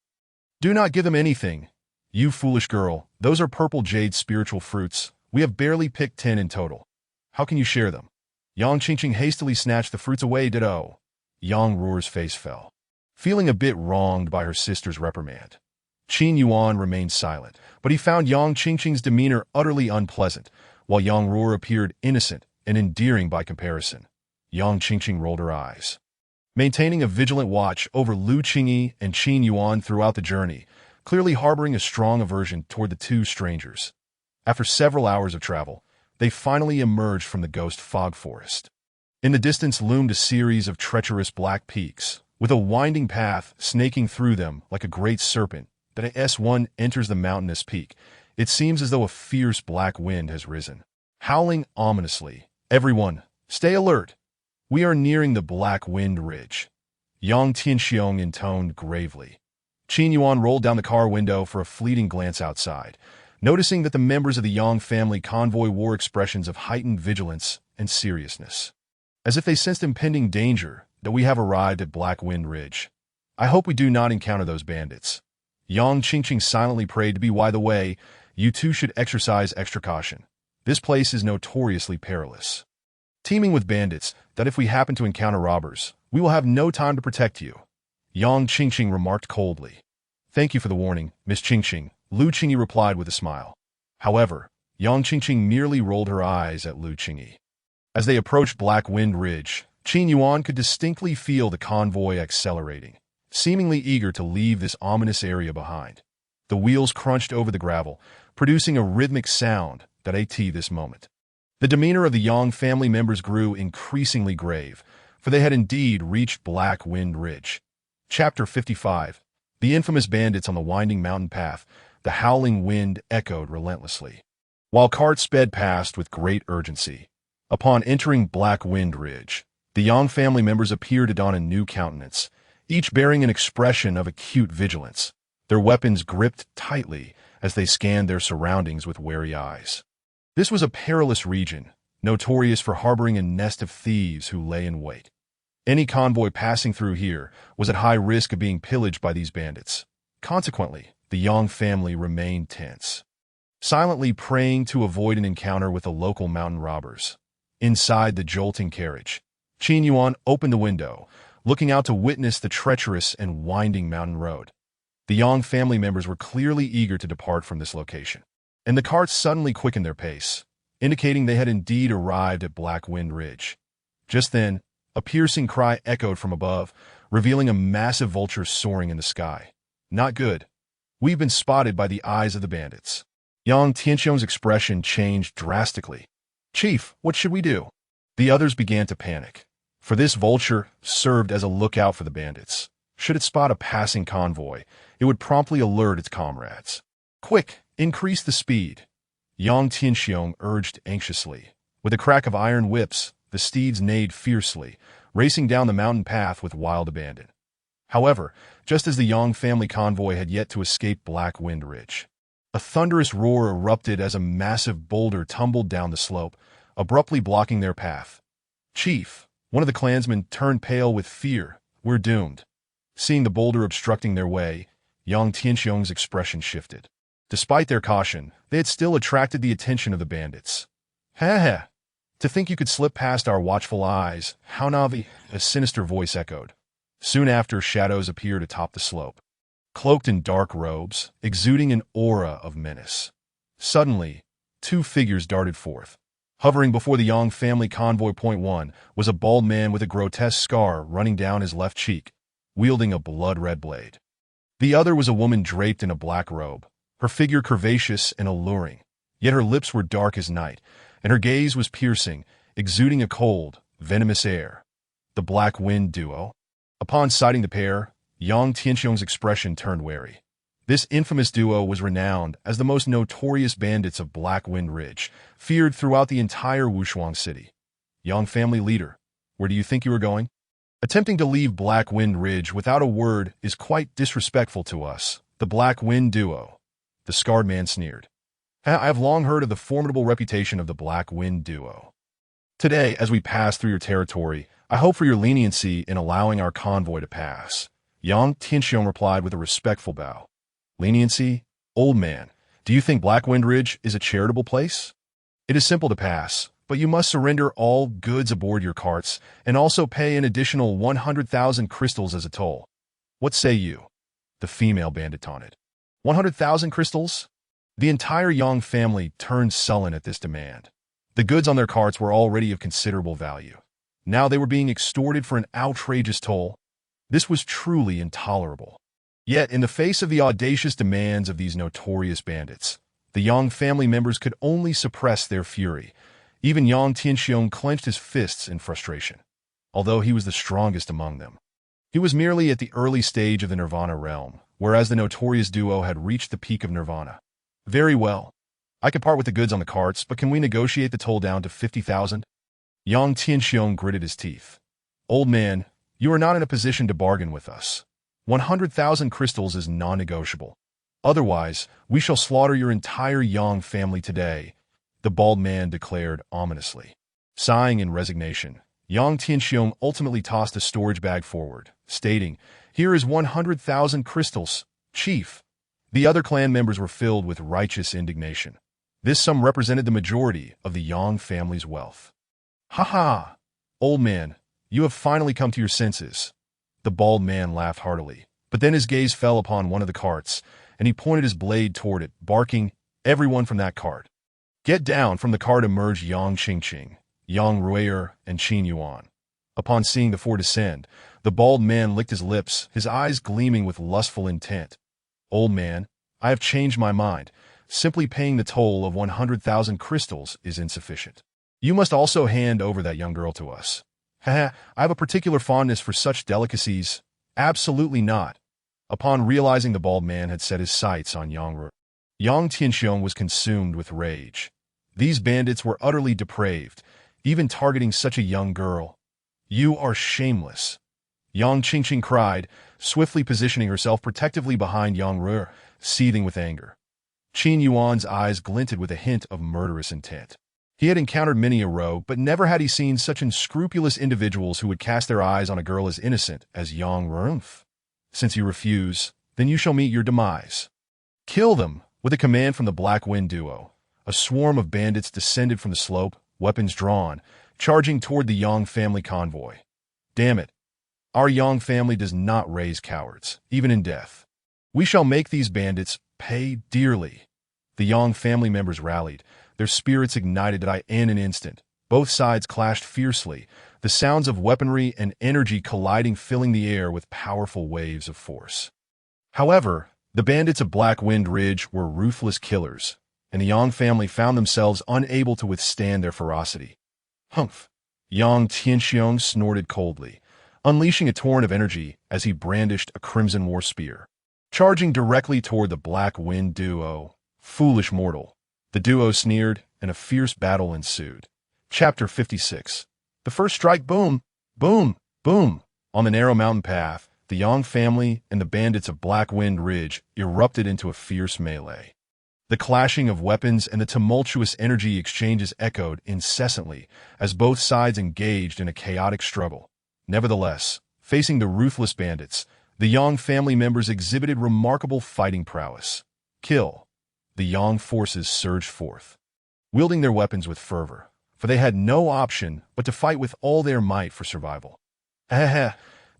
Do not give them anything. You foolish girl, those are purple jade spiritual fruits. We have barely picked 10 in total. How can you share them? Yang Qingqing hastily snatched the fruits away. Yang Ruor's face fell, feeling a bit wronged by her sister's reprimand. Qin Yuan remained silent, but he found Yang Qingqing's demeanor utterly unpleasant, while Yang Ruor appeared innocent and endearing by comparison. Yang Qingqing rolled her eyes, maintaining a vigilant watch over Lu Qingyi and Qin Yuan throughout the journey, clearly harboring a strong aversion toward the 2 strangers. After several hours of travel, they finally emerged from the ghost fog forest. In the distance loomed a series of treacherous black peaks, with a winding path snaking through them like a great serpent. That as one enters the mountainous peak, it seems as though a fierce black wind has risen, howling ominously. Everyone, stay alert. We are nearing the Black Wind Ridge, Yang Tianxiong intoned gravely. Qin Yuan rolled down the car window for a fleeting glance outside, noticing that the members of the Yang family convoy wore expressions of heightened vigilance and seriousness, as if they sensed impending danger. That we have arrived at Black Wind Ridge. I hope we do not encounter those bandits. Yang Qingqing silently prayed to be by the way, you 2 should exercise extra caution. This place is notoriously perilous, teeming with bandits, that if we happen to encounter robbers, we will have no time to protect you. Yang Qingqing remarked coldly. "Thank you for the warning, Miss Qingqing," Lu Qingyi replied with a smile. However, Yang Qingqing merely rolled her eyes at Lu Qingyi. As they approached Black Wind Ridge, Qin Yuan could distinctly feel the convoy accelerating, seemingly eager to leave this ominous area behind. The wheels crunched over the gravel, producing a rhythmic sound that at this moment. The demeanor of the Yang family members grew increasingly grave, for they had indeed reached Black Wind Ridge. Chapter 55. The infamous bandits on the winding mountain path. The howling wind echoed relentlessly, while carts sped past with great urgency. Upon entering Black Wind Ridge, the Yang family members appeared to don a new countenance, each bearing an expression of acute vigilance, their weapons gripped tightly as they scanned their surroundings with wary eyes. This was a perilous region, notorious for harboring a nest of thieves who lay in wait. Any convoy passing through here was at high risk of being pillaged by these bandits. Consequently, the Yang family remained tense, silently praying to avoid an encounter with the local mountain robbers. Inside the jolting carriage, Qin Yuan opened the window, looking out to witness the treacherous and winding mountain road. The Yang family members were clearly eager to depart from this location, and the carts suddenly quickened their pace, indicating they had indeed arrived at Black Wind Ridge. Just then, a piercing cry echoed from above, revealing a massive vulture soaring in the sky. "Not good. We've been spotted by the eyes of the bandits." Yang Tianxiong's expression changed drastically. "Chief, what should we do?" The others began to panic, for this vulture served as a lookout for the bandits. Should it spot a passing convoy, it would promptly alert its comrades. "Quick, increase the speed," Yang Tianxiong urged anxiously. With a crack of iron whips, the steeds neighed fiercely, racing down the mountain path with wild abandon. However, just as the Yang family convoy had yet to escape Black Wind Ridge, a thunderous roar erupted as a massive boulder tumbled down the slope, abruptly blocking their path. "Chief," one of the clansmen turned pale with fear. "We're doomed." Seeing the boulder obstructing their way, Yang Tianxiong's expression shifted. Despite their caution, they had still attracted the attention of the bandits. "Heh. To think you could slip past our watchful eyes, how Navi," a sinister voice echoed. Soon after, shadows appeared atop the slope, cloaked in dark robes, exuding an aura of menace. Suddenly, two figures darted forth. Hovering before the Yang family convoy. Point 1 was a bald man with a grotesque scar running down his left cheek, wielding a blood-red blade. The other was a woman draped in a black robe, her figure curvaceous and alluring, yet her lips were dark as night, and her gaze was piercing, exuding a cold, venomous air. The Black Wind duo. Upon sighting the pair, Yang Tianxiong's expression turned wary. This infamous duo was renowned as the most notorious bandits of Black Wind Ridge, feared throughout the entire Wushuang city. "Yang family leader, where do you think you are going?" "Attempting to leave Black Wind Ridge without a word is quite disrespectful to us, the Black Wind duo," the scarred man sneered. "I have long heard of the formidable reputation of the Black Wind duo. Today, as we pass through your territory, I hope for your leniency in allowing our convoy to pass." Yang Tianxiong replied with a respectful bow. "Leniency? Old man, do you think Black Wind Ridge is a charitable place? It is simple to pass, but you must surrender all goods aboard your carts and also pay an additional 100,000 crystals as a toll. What say you?" the female bandit taunted. 100,000 crystals? The entire Yang family turned sullen at this demand. The goods on their carts were already of considerable value. Now they were being extorted for an outrageous toll. This was truly intolerable. Yet, in the face of the audacious demands of these notorious bandits, the Yang family members could only suppress their fury. Even Yang Tianxiong clenched his fists in frustration, although he was the strongest among them. He was merely at the early stage of the Nirvana realm, whereas the notorious duo had reached the peak of Nirvana. "Very well. I can part with the goods on the carts, but can we negotiate the toll down to 50,000? Yang Tianxiong gritted his teeth. "Old man, you are not in a position to bargain with us. 100,000 crystals is non-negotiable. Otherwise, we shall slaughter your entire Yang family today," the bald man declared ominously. Sighing in resignation, Yang Tianxiong ultimately tossed a storage bag forward, stating, "Here is 100,000 crystals, chief." The other clan members were filled with righteous indignation. This sum represented the majority of the Yang family's wealth. "Ha ha! Old man, you have finally come to your senses." The bald man laughed heartily, but then his gaze fell upon one of the carts, and he pointed his blade toward it, barking, "Everyone from that cart." Get down! From the cart emerged Yang Qingqing, Yang Ruier, and Qin Yuan. Upon seeing the four descend, the bald man licked his lips, his eyes gleaming with lustful intent. "Old man, I have changed my mind. Simply paying the toll of 100,000 crystals is insufficient. You must also hand over that young girl to us." "Haha, I have a particular fondness for such delicacies." "Absolutely not." Upon realizing the bald man had set his sights on Yang Ruier, Yang Tianxiong was consumed with rage. These bandits were utterly depraved, even targeting such a young girl. "You are shameless," Yang Qingqing cried, swiftly positioning herself protectively behind Yang Ruier, seething with anger. Qin Yuan's eyes glinted with a hint of murderous intent. He had encountered many a rogue, but never had he seen such unscrupulous individuals who would cast their eyes on a girl as innocent as Yang Ruier. "Since you refuse, then you shall meet your demise. Kill them!" With a command from the Black Wind duo, a swarm of bandits descended from the slope, weapons drawn, charging toward the Yang family convoy. "Damn it! Our Yang family does not raise cowards, even in death. We shall make these bandits pay dearly." The Yang family members rallied, their spirits ignited in an instant. Both sides clashed fiercely, the sounds of weaponry and energy colliding, filling the air with powerful waves of force. However, the bandits of Black Wind Ridge were ruthless killers, and the Yang family found themselves unable to withstand their ferocity. "Humph!" Yang Tianxiong snorted coldly, unleashing a torrent of energy as he brandished a crimson war spear. Charging directly toward the Black Wind duo. "Foolish mortal." The duo sneered, and a fierce battle ensued. Chapter 56. The first strike. Boom! Boom! Boom! On the narrow mountain path, the Yang family and the bandits of Black Wind Ridge erupted into a fierce melee. The clashing of weapons and the tumultuous energy exchanges echoed incessantly as both sides engaged in a chaotic struggle. Nevertheless, facing the ruthless bandits, the Yang family members exhibited remarkable fighting prowess. Kill! The Yang forces surged forth, wielding their weapons with fervor, for they had no option but to fight with all their might for survival. "Heh,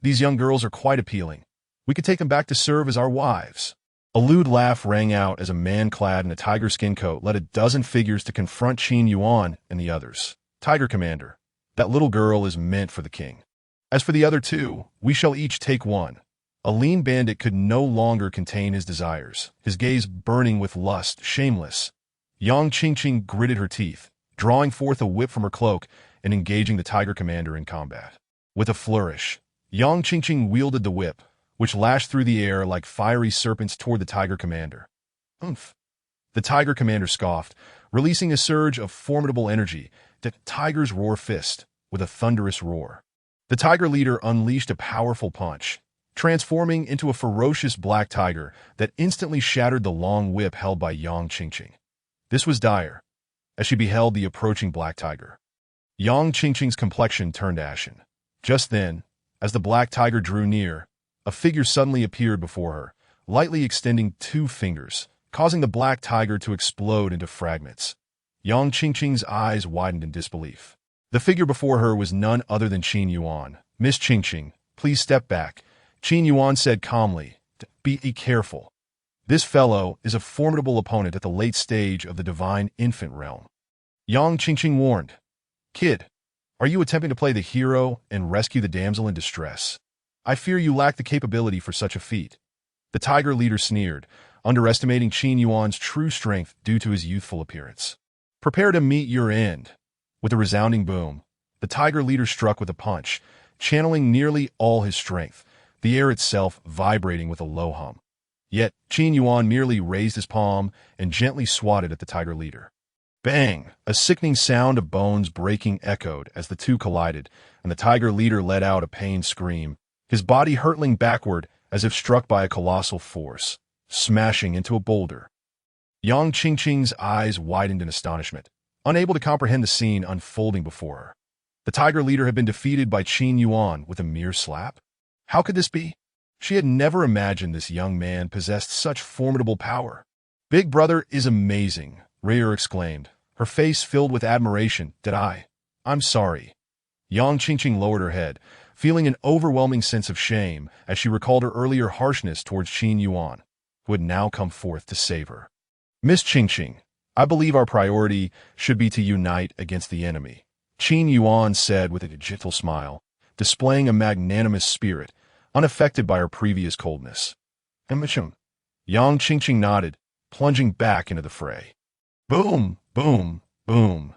these young girls are quite appealing. We could take them back to serve as our wives." A lewd laugh rang out as a man clad in a tiger skin coat led a dozen figures to confront Qin Yuan and the others. "Tiger Commander, that little girl is meant for the king. As for the other two, we shall each take one." A lean bandit could no longer contain his desires, his gaze burning with lust. "Shameless." Yang Qingqing gritted her teeth, drawing forth a whip from her cloak and engaging the Tiger Commander in combat. With a flourish, Yang Qingqing wielded the whip, which lashed through the air like fiery serpents toward the Tiger Commander. "Oomph!" The Tiger Commander scoffed, releasing a surge of formidable energy, the tiger's roar fist, with a thunderous roar. The tiger leader unleashed a powerful punch, transforming into a ferocious black tiger that instantly shattered the long whip held by Yang Qingqing. This was dire, as she beheld the approaching black tiger. Yang Qingqing's complexion turned ashen. Just then, as the black tiger drew near, a figure suddenly appeared before her, lightly extending two fingers, causing the black tiger to explode into fragments. Yang Qingqing's eyes widened in disbelief. The figure before her was none other than Qin Yuan. "Miss Qingqing, please step back," Qin Yuan said calmly. Be careful. This fellow is a formidable opponent at the late stage of the divine infant realm." Yang Qingqing warned. "Kid, are you attempting to play the hero and rescue the damsel in distress? I fear you lack the capability for such a feat." The tiger leader sneered, underestimating Qin Yuan's true strength due to his youthful appearance. "Prepare to meet your end." With a resounding boom, the tiger leader struck with a punch, channeling nearly all his strength, the air itself vibrating with a low hum. Yet, Qin Yuan merely raised his palm and gently swatted at the tiger leader. Bang! A sickening sound of bones breaking echoed as the two collided, and the tiger leader let out a pained scream, his body hurtling backward as if struck by a colossal force, smashing into a boulder. Yang Qingqing's eyes widened in astonishment, unable to comprehend the scene unfolding before her. The tiger leader had been defeated by Qin Yuan with a mere slap? How could this be? She had never imagined this young man possessed such formidable power. "Big brother is amazing," Ruier exclaimed, her face filled with admiration. I'm sorry." Yang Qingqing lowered her head, feeling an overwhelming sense of shame as she recalled her earlier harshness towards Qin Yuan, who had now come forth to save her. Miss Qingqing, I believe our priority should be to unite against the enemy, Qin Yuan said with a gentle smile, displaying a magnanimous spirit, unaffected by her previous coldness. Yang Qingqing nodded, plunging back into the fray. Boom, boom, boom.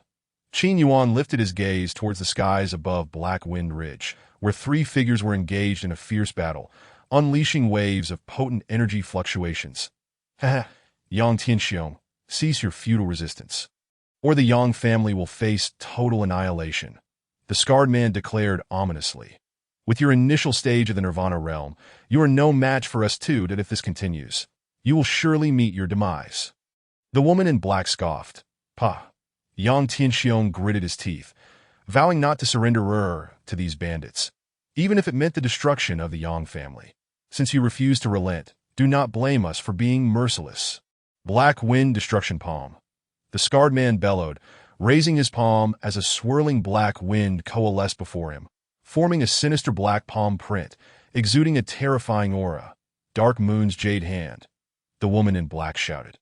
Qin Yuan lifted his gaze towards the skies above Black Wind Ridge, where three figures were engaged in a fierce battle, unleashing waves of potent energy fluctuations. Haha, Yang Tianxiong, cease your futile resistance, or the Yang family will face total annihilation, the scarred man declared ominously. With your initial stage of the Nirvana realm, you are no match for us too, that if this continues, you will surely meet your demise. The woman in black scoffed. Pah. Yang Tianxiong gritted his teeth, vowing not to surrender to these bandits, even if it meant the destruction of the Yang family. Since you refuse to relent, do not blame us for being merciless. Black Wind Destruction Palm. The scarred man bellowed, raising his palm as a swirling black wind coalesced before him, forming a sinister black palm print, exuding a terrifying aura. Dark Moon's jade hand. The woman in black shouted,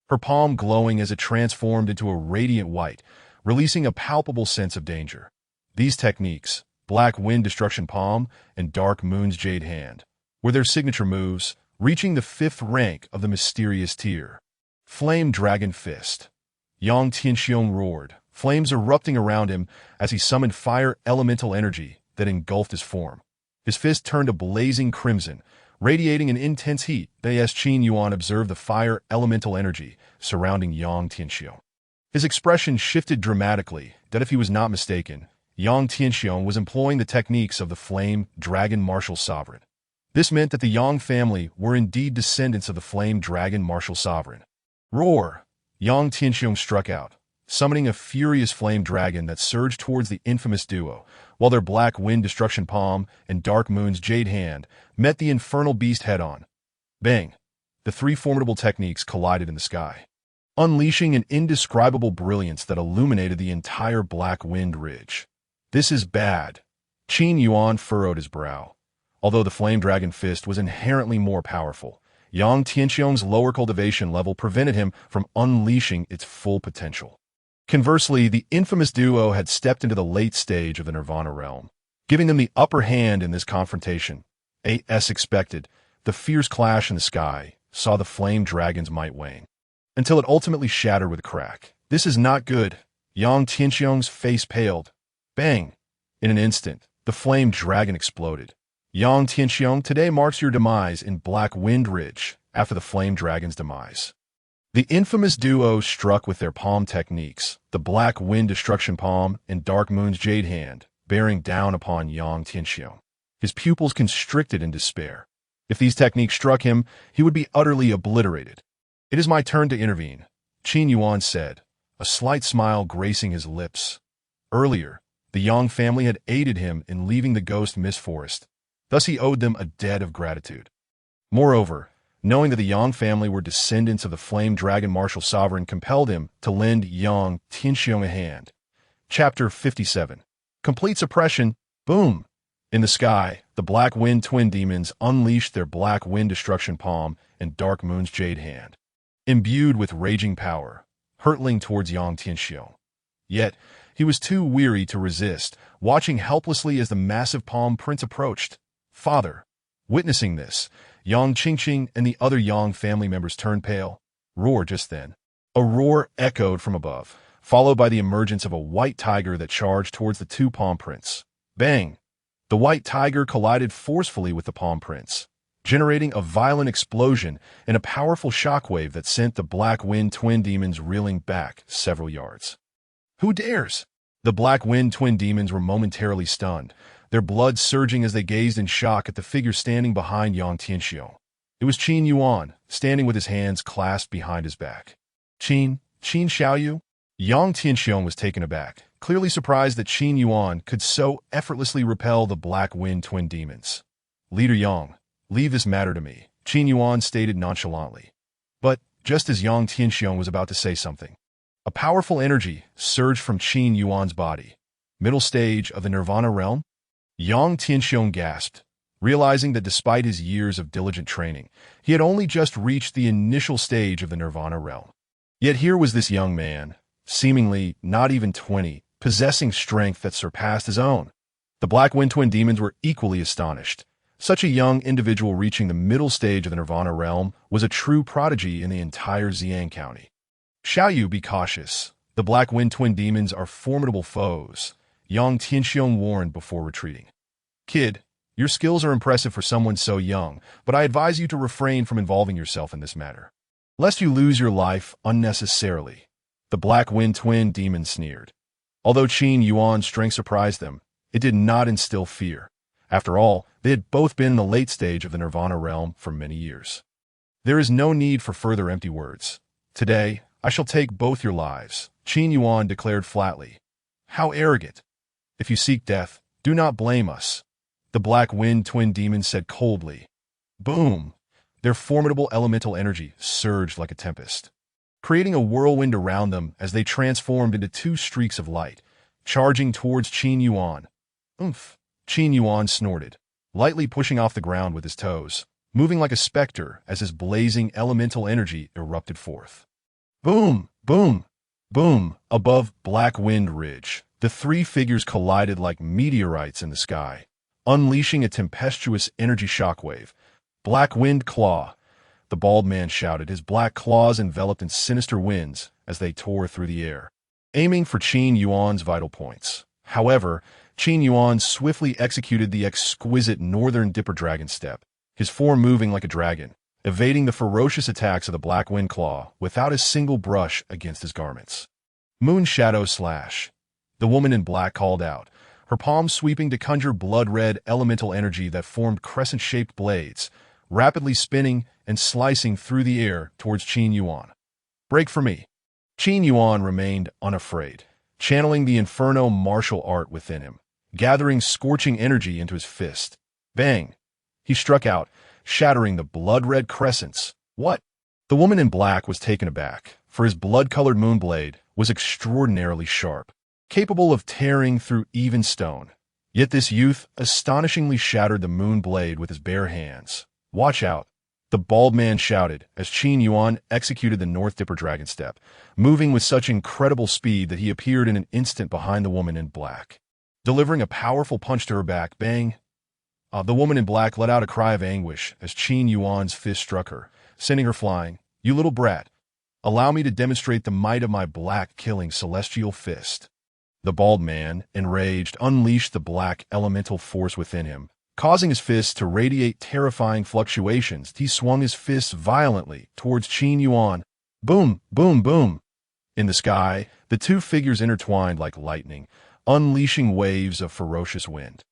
her palm glowing as it transformed into a radiant white, releasing a palpable sense of danger. These techniques, Black Wind Destruction Palm and Dark Moon's Jade Hand, were their signature moves, reaching the 5th rank of the mysterious tier. Flame Dragon Fist. Yang Tianxiong roared, flames erupting around him as he summoned fire elemental energy that engulfed his form. His fist turned a blazing crimson, radiating an intense heat. As Qin Yuan observed the fire elemental energy surrounding Yang Tianxiong, his expression shifted dramatically, that if he was not mistaken, Yang Tianxiong was employing the techniques of the Flame Dragon Martial Sovereign. This meant that the Yang family were indeed descendants of the Flame Dragon Martial Sovereign. Roar! Yang Tianxiong struck out, summoning a furious flame dragon that surged towards the infamous duo, while their Black Wind Destruction Palm and Dark Moon's Jade Hand met the infernal beast head-on. Bang! The three formidable techniques collided in the sky, unleashing an indescribable brilliance that illuminated the entire Black Wind Ridge. This is bad. Qin Yuan furrowed his brow. Although the Flame Dragon Fist was inherently more powerful, Yang Tianxiong's lower cultivation level prevented him from unleashing its full potential. Conversely, the infamous duo had stepped into the late stage of the Nirvana realm, giving them the upper hand in this confrontation. As expected, the fierce clash in the sky saw the flame dragon's might wane, until it ultimately shattered with a crack. This is not good. Yang Tianxiong's face paled. Bang! In an instant, the flame dragon exploded. Yang Tianxiong, today marks your demise in Black Wind Ridge after the flame dragon's demise. The infamous duo struck with their palm techniques, the Black Wind Destruction Palm and Dark Moon's Jade Hand, bearing down upon Yang Tianxiong. His pupils constricted in despair. If these techniques struck him, he would be utterly obliterated. It is my turn to intervene, Qin Yuan said, a slight smile gracing his lips. Earlier, the Yang family had aided him in leaving the Ghost Mist Forest. Thus he owed them a debt of gratitude. Moreover, knowing that the Yang family were descendants of the Flame Dragon Martial Sovereign compelled him to lend Yang Tianxiong a hand. Chapter 57. Complete Suppression. Boom! In the sky, the Black Wind Twin Demons unleashed their Black Wind Destruction Palm and Dark Moon's Jade Hand, imbued with raging power, hurtling towards Yang Tianxiong. Yet, he was too weary to resist, watching helplessly as the massive palm prince approached. Father! Witnessing this, Yang Qingqing and the other Yang family members turned pale. Roar just then. A roar echoed from above, followed by the emergence of a white tiger that charged towards the two palm prints. Bang! The white tiger collided forcefully with the palm prints, generating a violent explosion and a powerful shockwave that sent the Black Wind Twin Demons reeling back several yards. Who dares? The Black Wind Twin Demons were momentarily stunned, their blood surging as they gazed in shock at the figure standing behind Yang Tianxiong. It was Qin Yuan, standing with his hands clasped behind his back. Qin Xiaoyu? Yang Tianxiong was taken aback, clearly surprised that Qin Yuan could so effortlessly repel the Black Wind Twin Demons. Leader Yang, leave this matter to me, Qin Yuan stated nonchalantly. But, just as Yang Tianxiong was about to say something, a powerful energy surged from Qin Yuan's body. Middle stage of the Nirvana realm? Yang Tianxiong gasped, realizing that despite his years of diligent training, he had only just reached the initial stage of the Nirvana realm. Yet here was this young man, seemingly not even 20, possessing strength that surpassed his own. The Black Wind Twin Demons were equally astonished. Such a young individual reaching the middle stage of the Nirvana realm was a true prodigy in the entire Xiang County. Xiaoyu, be cautious. The Black Wind Twin Demons are formidable foes, Yang Tianxiong warned before retreating. Kid, your skills are impressive for someone so young, but I advise you to refrain from involving yourself in this matter, lest you lose your life unnecessarily. The Black Wind Twin Demon sneered. Although Qin Yuan's strength surprised them, it did not instill fear. After all, they had both been in the late stage of the Nirvana realm for many years. There is no need for further empty words. Today, I shall take both your lives, Qin Yuan declared flatly. How arrogant! If you seek death, do not blame us. The Black Wind Twin Demons said coldly. Boom! Their formidable elemental energy surged like a tempest, creating a whirlwind around them as they transformed into two streaks of light, charging towards Qin Yuan. Oomph! Qin Yuan snorted, lightly pushing off the ground with his toes, moving like a specter as his blazing elemental energy erupted forth. Boom! Boom! Boom! Above Black Wind Ridge, the three figures collided like meteorites in the sky, unleashing a tempestuous energy shockwave. Black Wind Claw! The bald man shouted, his black claws enveloped in sinister winds as they tore through the air, aiming for Qin Yuan's vital points. However, Qin Yuan swiftly executed the exquisite Northern Dipper Dragon Step, his form moving like a dragon, evading the ferocious attacks of the Black Wind Claw without a single brush against his garments. Moon Shadow Slash! The woman in black called out, her palms sweeping to conjure blood-red elemental energy that formed crescent-shaped blades, rapidly spinning and slicing through the air towards Qin Yuan. Break for me! Qin Yuan remained unafraid, channeling the inferno martial art within him, gathering scorching energy into his fist. Bang! He struck out, shattering the blood-red crescents. What? The woman in black was taken aback, for his blood-colored moonblade was extraordinarily sharp, capable of tearing through even stone. Yet this youth astonishingly shattered the moonblade with his bare hands. Watch out! The bald man shouted as Qin Yuan executed the North Dipper Dragon Step, moving with such incredible speed that he appeared in an instant behind the woman in black. Delivering a powerful punch to her back, bang! The woman in black let out a cry of anguish as Qin Yuan's fist struck her, sending her flying. You little brat! Allow me to demonstrate the might of my black-killing celestial fist. The bald man, enraged, unleashed the black elemental force within him, causing his fists to radiate terrifying fluctuations. He swung his fists violently towards Qin Yuan. Boom! Boom! Boom! In the sky, the two figures intertwined like lightning, unleashing waves of ferocious wind.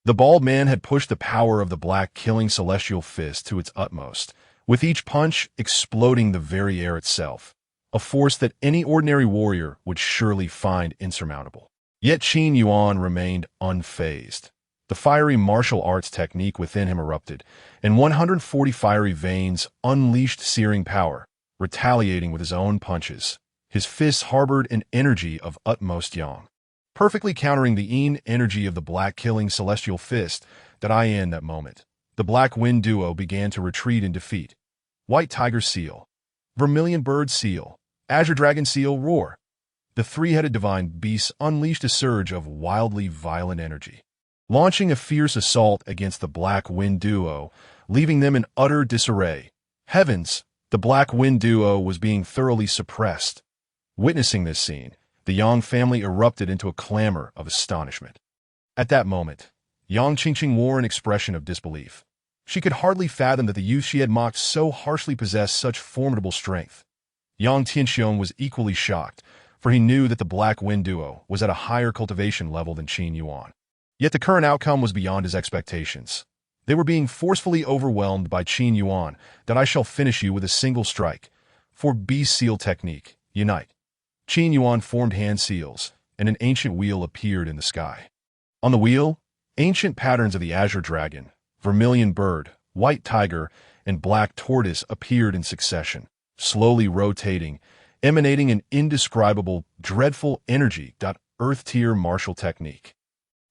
The bald man had pushed the power of the black-killing celestial fist to its utmost, with each punch exploding the very air itself, a force that any ordinary warrior would surely find insurmountable. Yet Qin Yuan remained unfazed. The fiery martial arts technique within him erupted, and 140 fiery veins unleashed searing power, retaliating with his own punches. His fists harbored an energy of utmost yang, perfectly countering the yin energy of the black-killing celestial fist that in that moment. The Black Wind duo began to retreat in defeat. White Tiger Seal, Vermilion Bird Seal, Azure Dragon Seal roar. The three-headed divine beasts unleashed a surge of wildly violent energy, launching a fierce assault against the Black Wind duo, leaving them in utter disarray. Heavens! The Black Wind duo was being thoroughly suppressed. Witnessing this scene, the Yang family erupted into a clamor of astonishment. At that moment, Yang Qingqing wore an expression of disbelief. She could hardly fathom that the youth she had mocked so harshly possessed such formidable strength. Yang Tianxiong was equally shocked, for he knew that the Black Wind duo was at a higher cultivation level than Qin Yuan. Yet the current outcome was beyond his expectations. They were being forcefully overwhelmed by Qin Yuan, that I shall finish you with a single strike. For Beast Seal Technique, unite. Qin Yuan formed hand seals, and an ancient wheel appeared in the sky. On the wheel, ancient patterns of the Azure Dragon, Vermilion Bird, White Tiger, and Black Tortoise appeared in succession, slowly rotating, emanating an indescribable, dreadful energy. Earth Tier Martial Technique.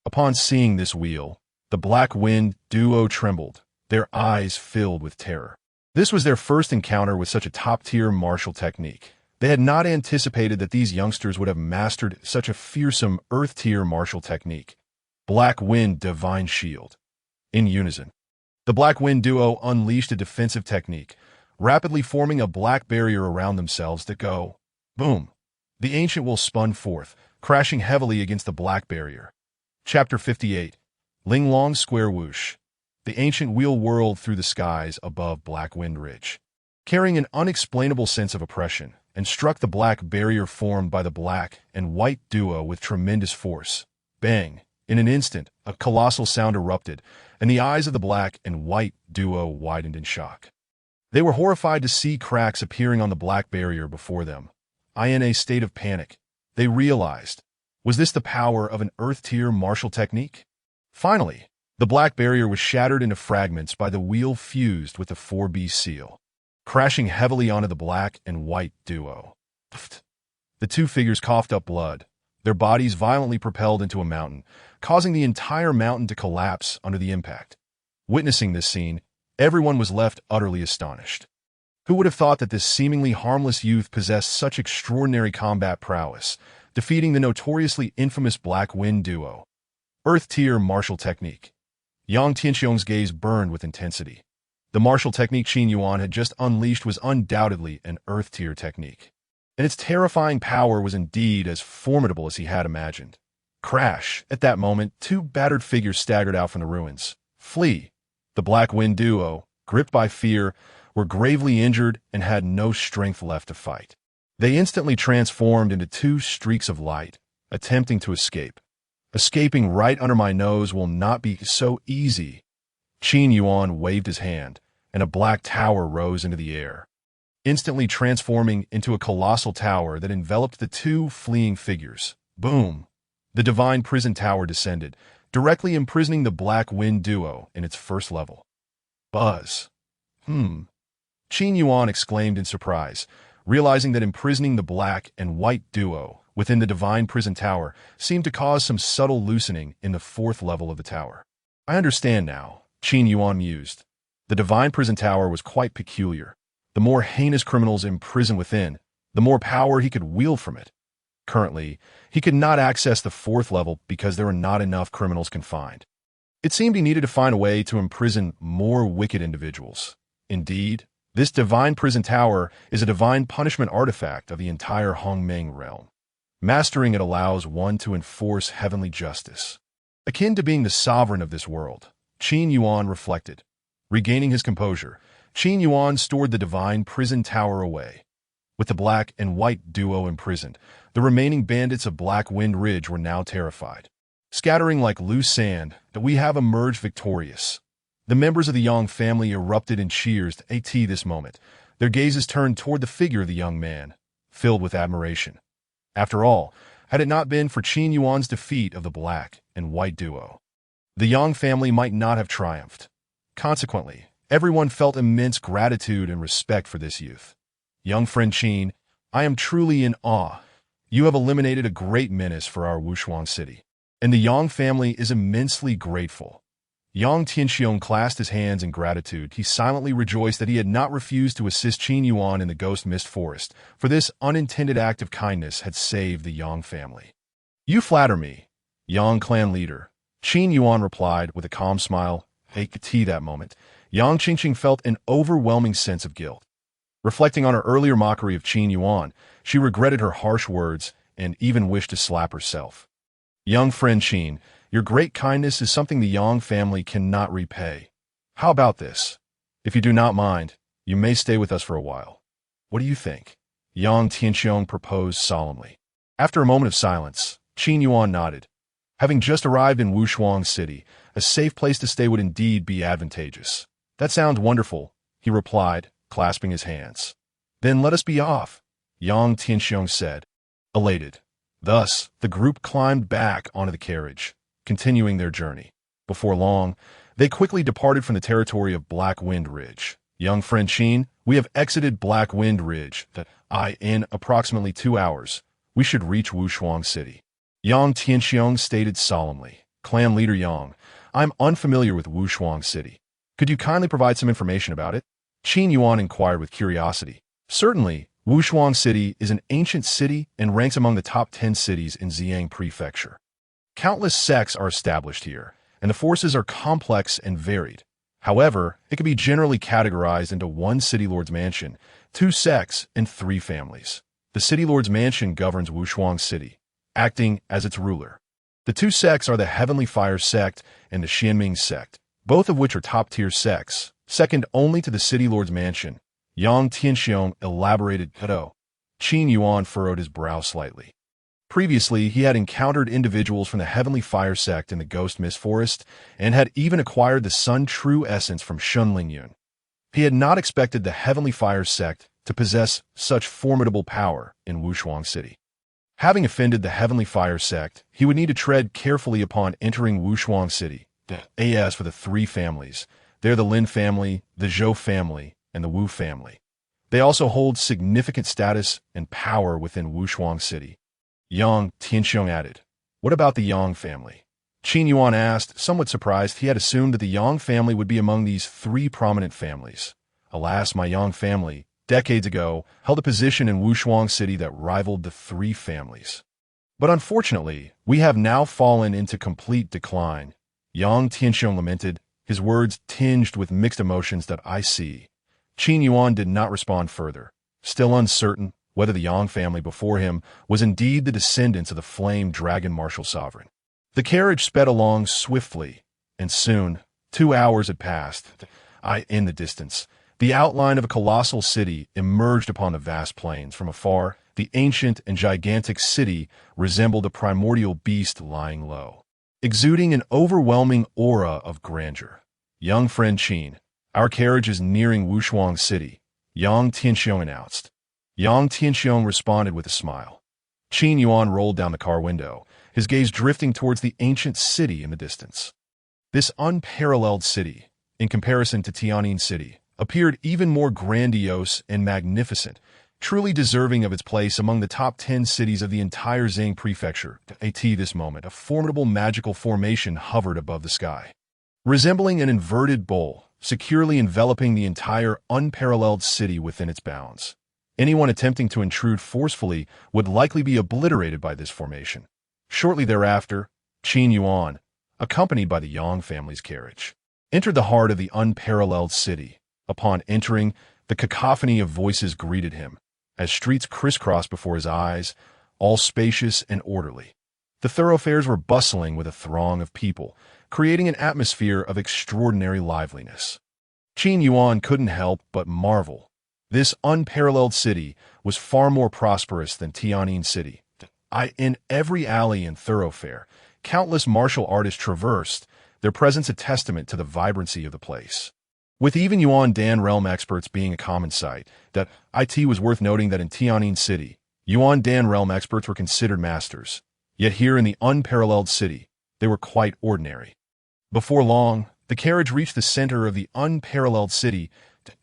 Upon seeing this wheel, the Black Wind duo trembled, their eyes filled with terror. This was their first encounter with such a top-tier martial technique. They had not anticipated that these youngsters would have mastered such a fearsome Earth-tier martial technique. Black Wind Divine Shield. In unison, the Black Wind duo unleashed a defensive technique, rapidly forming a black barrier around themselves that go, boom. The ancient will spun forth, crashing heavily against the black barrier. Chapter 58. Linglong Square Whoosh. The ancient wheel whirled through the skies above Black Wind Ridge, carrying an unexplainable sense of oppression, and struck the black barrier formed by the black and white duo with tremendous force. Bang! In an instant, a colossal sound erupted, and the eyes of the black and white duo widened in shock. They were horrified to see cracks appearing on the black barrier before them. In a state of panic, they realized, was this the power of an Earth-tier martial technique? Finally, the black barrier was shattered into fragments by the wheel fused with the 4B seal, crashing heavily onto the black and white duo. The two figures coughed up blood, their bodies violently propelled into a mountain, causing the entire mountain to collapse under the impact. Witnessing this scene, everyone was left utterly astonished. Who would have thought that this seemingly harmless youth possessed such extraordinary combat prowess, defeating the notoriously infamous Black Wind duo? Earth-tier martial technique. Yang Tianxiong's gaze burned with intensity. The martial technique Qin Yuan had just unleashed was undoubtedly an Earth-tier technique, and its terrifying power was indeed as formidable as he had imagined. Crash! At that moment, two battered figures staggered out from the ruins. Flee! The Black Wind duo, gripped by fear, were gravely injured and had no strength left to fight. They instantly transformed into two streaks of light, attempting to escape. Escaping right under my nose will not be so easy. Qin Yuan waved his hand, and a black tower rose into the air, instantly transforming into a colossal tower that enveloped the two fleeing figures. Boom! The divine prison tower descended, directly imprisoning the Black Wind duo in its first level. Buzz. Qin Yuan exclaimed in surprise, realizing that imprisoning the black and white duo within the divine prison tower seemed to cause some subtle loosening in the fourth level of the tower. I understand now, Qin Yuan mused. The divine prison tower was quite peculiar. The more heinous criminals imprisoned within, the more power he could wield from it. Currently, he could not access the fourth level because there were not enough criminals confined. It seemed he needed to find a way to imprison more wicked individuals. Indeed, this divine prison tower is a divine punishment artifact of the entire Hongmeng realm. Mastering it allows one to enforce heavenly justice. Akin to being the sovereign of this world, Qin Yuan reflected. Regaining his composure, Qin Yuan stored the divine prison tower away. With the black and white duo imprisoned, the remaining bandits of Black Wind Ridge were now terrified. Scattering like loose sand, that we have emerged victorious. The members of the Yang family erupted in cheers at this moment, their gazes turned toward the figure of the young man, filled with admiration. After all, had it not been for Qin Yuan's defeat of the black and white duo, the Yang family might not have triumphed. Consequently, everyone felt immense gratitude and respect for this youth. Young friend Qin, I am truly in awe. You have eliminated a great menace for our Wushuang city, and the Yang family is immensely grateful. Yang Tianxiong clasped his hands in gratitude. He silently rejoiced that he had not refused to assist Qin Yuan in the Ghost Mist Forest, for this unintended act of kindness had saved the Yang family. You flatter me, Yang clan leader, Qin Yuan replied with a calm smile. At that moment, Yang Qingqing felt an overwhelming sense of guilt. Reflecting on her earlier mockery of Qin Yuan, she regretted her harsh words and even wished to slap herself. Young friend Qin, your great kindness is something the Yang family cannot repay. How about this? If you do not mind, you may stay with us for a while. What do you think? Yang Tianxiong proposed solemnly. After a moment of silence, Qin Yuan nodded. Having just arrived in Wushuang City, a safe place to stay would indeed be advantageous. That sounds wonderful, he replied, clasping his hands. Then let us be off, Yang Tianxiong said, elated. Thus, the group climbed back onto the carriage, continuing their journey. Before long, they quickly departed from the territory of Black Wind Ridge. Young friend Qin, we have exited Black Wind Ridge. In approximately 2 hours, we should reach Wushuang City. Yang Tianxiong stated solemnly. Clan leader Yang, I'm unfamiliar with Wushuang City. Could you kindly provide some information about it? Qin Yuan inquired with curiosity. Certainly, Wushuang City is an ancient city and ranks among the top 10 cities in Ziyang Prefecture. Countless sects are established here, and the forces are complex and varied. However, it can be generally categorized into one city lord's mansion, two sects, and three families. The city lord's mansion governs Wushuang City, acting as its ruler. The two sects are the Heavenly Fire sect and the Xianming sect, both of which are top-tier sects, second only to the city lord's mansion. Yang Tianxiong elaborated. Qin Yuan furrowed his brow slightly. Previously, he had encountered individuals from the Heavenly Fire sect in the Ghost Mist Forest and had even acquired the Sun True Essence from Shun Lingyun. He had not expected the Heavenly Fire sect to possess such formidable power in Wushuang City. Having offended the Heavenly Fire sect, he would need to tread carefully upon entering Wushuang City. As for the three families, they're the Lin family, the Zhou family, and the Wu family. They also hold significant status and power within Wushuang City. Yang Tianxiong added. What about the Yang family? Qin Yuan asked, somewhat surprised. He had assumed that the Yang family would be among these three prominent families. Alas, my Yang family, decades ago, held a position in Wushuang City that rivaled the three families. But unfortunately, we have now fallen into complete decline. Yang Tianxiong lamented, his words tinged with mixed emotions. That I see. Qin Yuan did not respond further, still uncertain whether the Yang family before him was indeed the descendants of the Flame Dragon Martial Sovereign. The carriage sped along swiftly, and soon, 2 hours had passed. In the distance, the outline of a colossal city emerged upon the vast plains. From afar, the ancient and gigantic city resembled a primordial beast lying low, exuding an overwhelming aura of grandeur. Young friend Qin, our carriage is nearing Wushuang City, Yang Tianxiong announced. Yang Tianxiong responded with a smile. Qin Yuan rolled down the car window, his gaze drifting towards the ancient city in the distance. This unparalleled city, in comparison to Tianyin City, appeared even more grandiose and magnificent, truly deserving of its place among the top 10 cities of the entire Ziyang Prefecture. At this moment, a formidable magical formation hovered above the sky, resembling an inverted bowl, securely enveloping the entire unparalleled city within its bounds. Anyone attempting to intrude forcefully would likely be obliterated by this formation. Shortly thereafter, Qin Yuan, accompanied by the Yang family's carriage, entered the heart of the unparalleled city. Upon entering, the cacophony of voices greeted him, as streets crisscrossed before his eyes, all spacious and orderly. The thoroughfares were bustling with a throng of people, creating an atmosphere of extraordinary liveliness. Qin Yuan couldn't help but marvel. This unparalleled city was far more prosperous than Tianyin City. In every alley and thoroughfare, countless martial artists traversed, their presence a testament to the vibrancy of the place. With even Yuan Dan realm experts being a common sight, it was worth noting that in Tianyin City, Yuan Dan realm experts were considered masters. Yet here in the unparalleled city, they were quite ordinary. Before long, the carriage reached the center of the unparalleled city.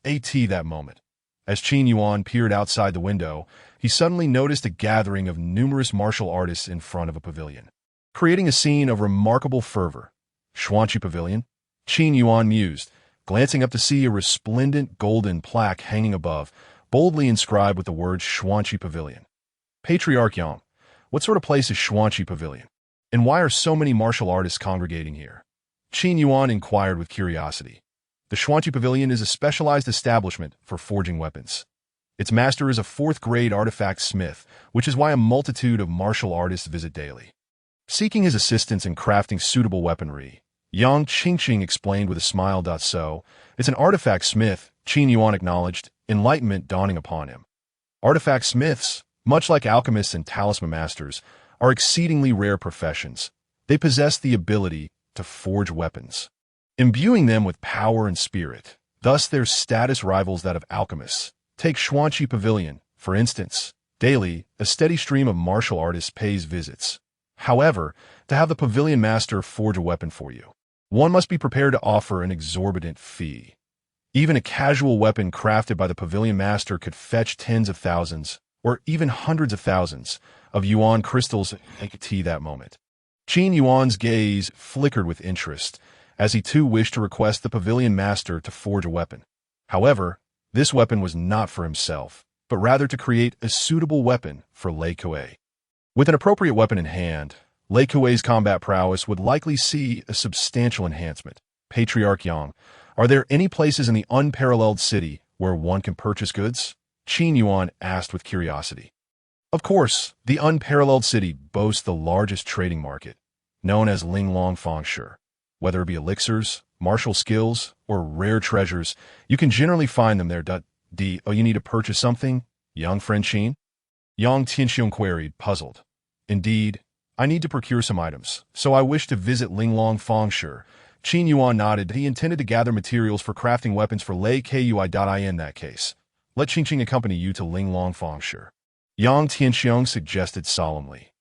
That moment, as Qin Yuan peered outside the window, he suddenly noticed a gathering of numerous martial artists in front of a pavilion, creating a scene of remarkable fervor. Xuanqi Pavilion? Qin Yuan mused, glancing up to see a resplendent golden plaque hanging above, boldly inscribed with the words Xuanqi Pavilion. Patriarch Yang, what sort of place is Xuanqi Pavilion? And why are so many martial artists congregating here? Qin Yuan inquired with curiosity. The Xuanqi Pavilion is a specialized establishment for forging weapons. Its master is a 4th-grade artifact smith, which is why a multitude of martial artists visit daily. Seeking his assistance in crafting suitable weaponry, Yang Qingqing explained with a smile. So, it's an artifact smith, Qin Yuan acknowledged, enlightenment dawning upon him. Artifact smiths, much like alchemists and talisman masters, are exceedingly rare professions. They possess the ability to forge weapons, imbuing them with power and spirit. Thus their status rivals that of alchemists. Take Xuanqi Pavilion, for instance. Daily, a steady stream of martial artists pays visits. However, to have the pavilion master forge a weapon for you, one must be prepared to offer an exorbitant fee. Even a casual weapon crafted by the pavilion master could fetch tens of thousands, or even hundreds of thousands, of yuan crystals at that moment. Qin Yuan's gaze flickered with interest, as he too wished to request the pavilion master to forge a weapon. However, this weapon was not for himself, but rather to create a suitable weapon for Lei Kuei. With an appropriate weapon in hand, Lei Kuei's combat prowess would likely see a substantial enhancement. Patriarch Yang, are there any places in the unparalleled city where one can purchase goods? Qin Yuan asked with curiosity. Of course, the unparalleled city boasts the largest trading market, known as Linglong Fangshi. Whether it be elixirs, martial skills, or rare treasures, you can generally find them there. Oh, you need to purchase something, young friend Qin? Yang Tianxiong queried, puzzled. Indeed, I need to procure some items, so I wish to visit Linglong Fangshi. Qin Yuan nodded. He intended to gather materials for crafting weapons for Lei Kui. In that case, let Qingqing accompany you to Linglong Fangshi. Yang Tianxiong suggested solemnly.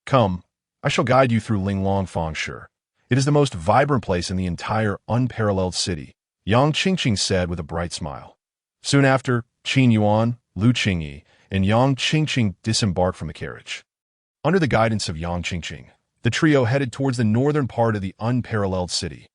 Come, I shall guide you through Linglong Fangshi. It is the most vibrant place in the entire unparalleled city, Yang Qingqing said with a bright smile. Soon after, Qin Yuan, Lu Qingyi, and Yang Qingqing disembarked from the carriage. Under the guidance of Yang Qingqing, the trio headed towards the northern part of the unparalleled city.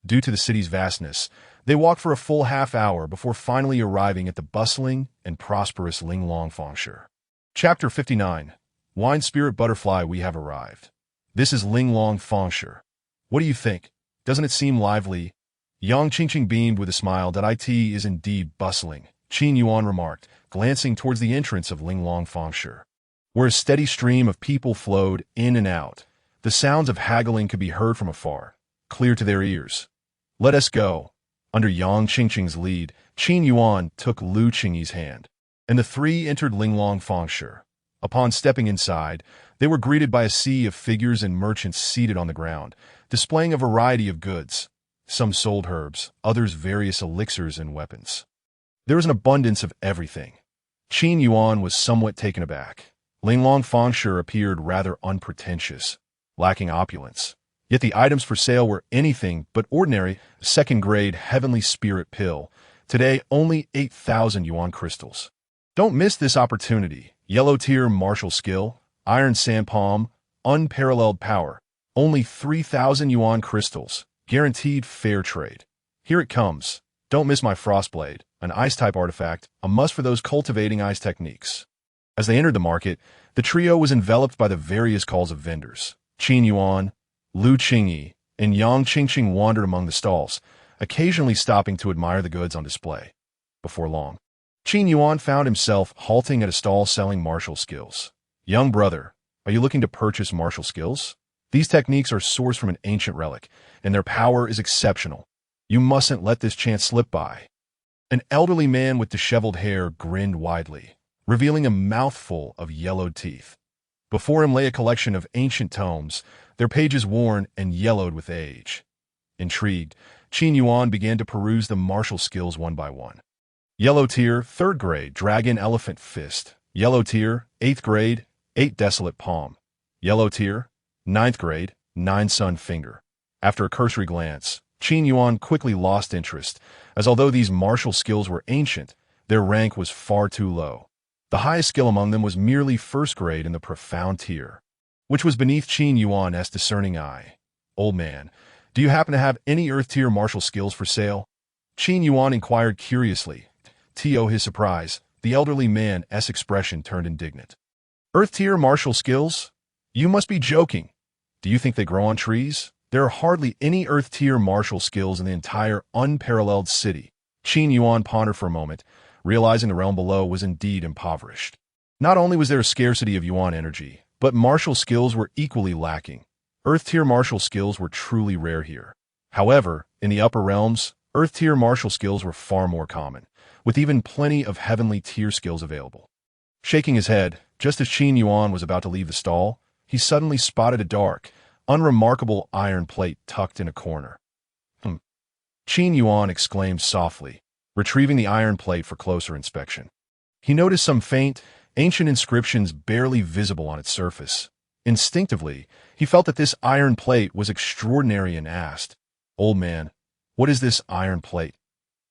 Due to the city's vastness, they walked for a full half-hour before finally arriving at the bustling and prosperous Linglong Fangshi. Chapter 59. Wine Spirit Butterfly. We have arrived. This is Linglong Fangshi. What do you think? Doesn't it seem lively? Yang Qingqing beamed with a smile. It is indeed bustling, Qin Yuan remarked, glancing towards the entrance of Linglong Fangshi, where a steady stream of people flowed in and out. The sounds of haggling could be heard from afar, clear to their ears. Let us go. Under Yang Qingqing's lead, Qin Yuan took Lu Qingyi's hand, and the three entered Linglong Fangshi. Upon stepping inside, they were greeted by a sea of figures and merchants seated on the ground, displaying a variety of goods. Some sold herbs, others various elixirs and weapons. There was an abundance of everything. Qin Yuan was somewhat taken aback. Linglong Fangshi appeared rather unpretentious, lacking opulence. Yet the items for sale were anything but ordinary. Second-grade Heavenly Spirit Pill, today only 8,000 yuan crystals. Don't miss this opportunity. Yellow-tier martial skill, Iron Sand Palm, unparalleled power, only 3,000 yuan crystals, guaranteed fair trade. Here it comes. Don't miss my Frostblade, an ice-type artifact, a must for those cultivating ice techniques. As they entered the market, the trio was enveloped by the various calls of vendors. Qin Yuan, Lu Qingyi, and Yang Qingqing wandered among the stalls, occasionally stopping to admire the goods on display. Before long, Qin Yuan found himself halting at a stall selling martial skills. Young brother, are you looking to purchase martial skills? These techniques are sourced from an ancient relic, and their power is exceptional. You mustn't let this chance slip by. An elderly man with disheveled hair grinned widely, revealing a mouthful of yellowed teeth. Before him lay a collection of ancient tomes, their pages worn and yellowed with age. Intrigued, Qin Yuan began to peruse the martial skills one by one. Yellow tier, 3rd grade, Dragon Elephant Fist. Yellow tier, 8th grade, 8 Desolate Palm. Yellow tier, 9th grade, 9 Sun Finger. After a cursory glance, Qin Yuan quickly lost interest, as although these martial skills were ancient, their rank was far too low. The highest skill among them was merely 1st grade in the Profound tier, which was beneath Qin Yuan's discerning eye. Old man, do you happen to have any Earth tier martial skills for sale? Qin Yuan inquired curiously. To his surprise, the elderly man's expression turned indignant. Earth tier martial skills? You must be joking. Do you think they grow on trees? There are hardly any Earth tier martial skills in the entire unparalleled city. Qin Yuan pondered for a moment, realizing the realm below was indeed impoverished. Not only was there a scarcity of yuan energy, but martial skills were equally lacking. Earth tier martial skills were truly rare here. However, in the upper realms, Earth tier martial skills were far more common, with even plenty of heavenly tier skills available. Shaking his head, just as Qin Yuan was about to leave the stall, he suddenly spotted a dark, unremarkable iron plate tucked in a corner. Qin Yuan exclaimed softly, retrieving the iron plate for closer inspection. He noticed some faint, ancient inscriptions barely visible on its surface. Instinctively, he felt that this iron plate was extraordinary and asked, Old man, what is this iron plate?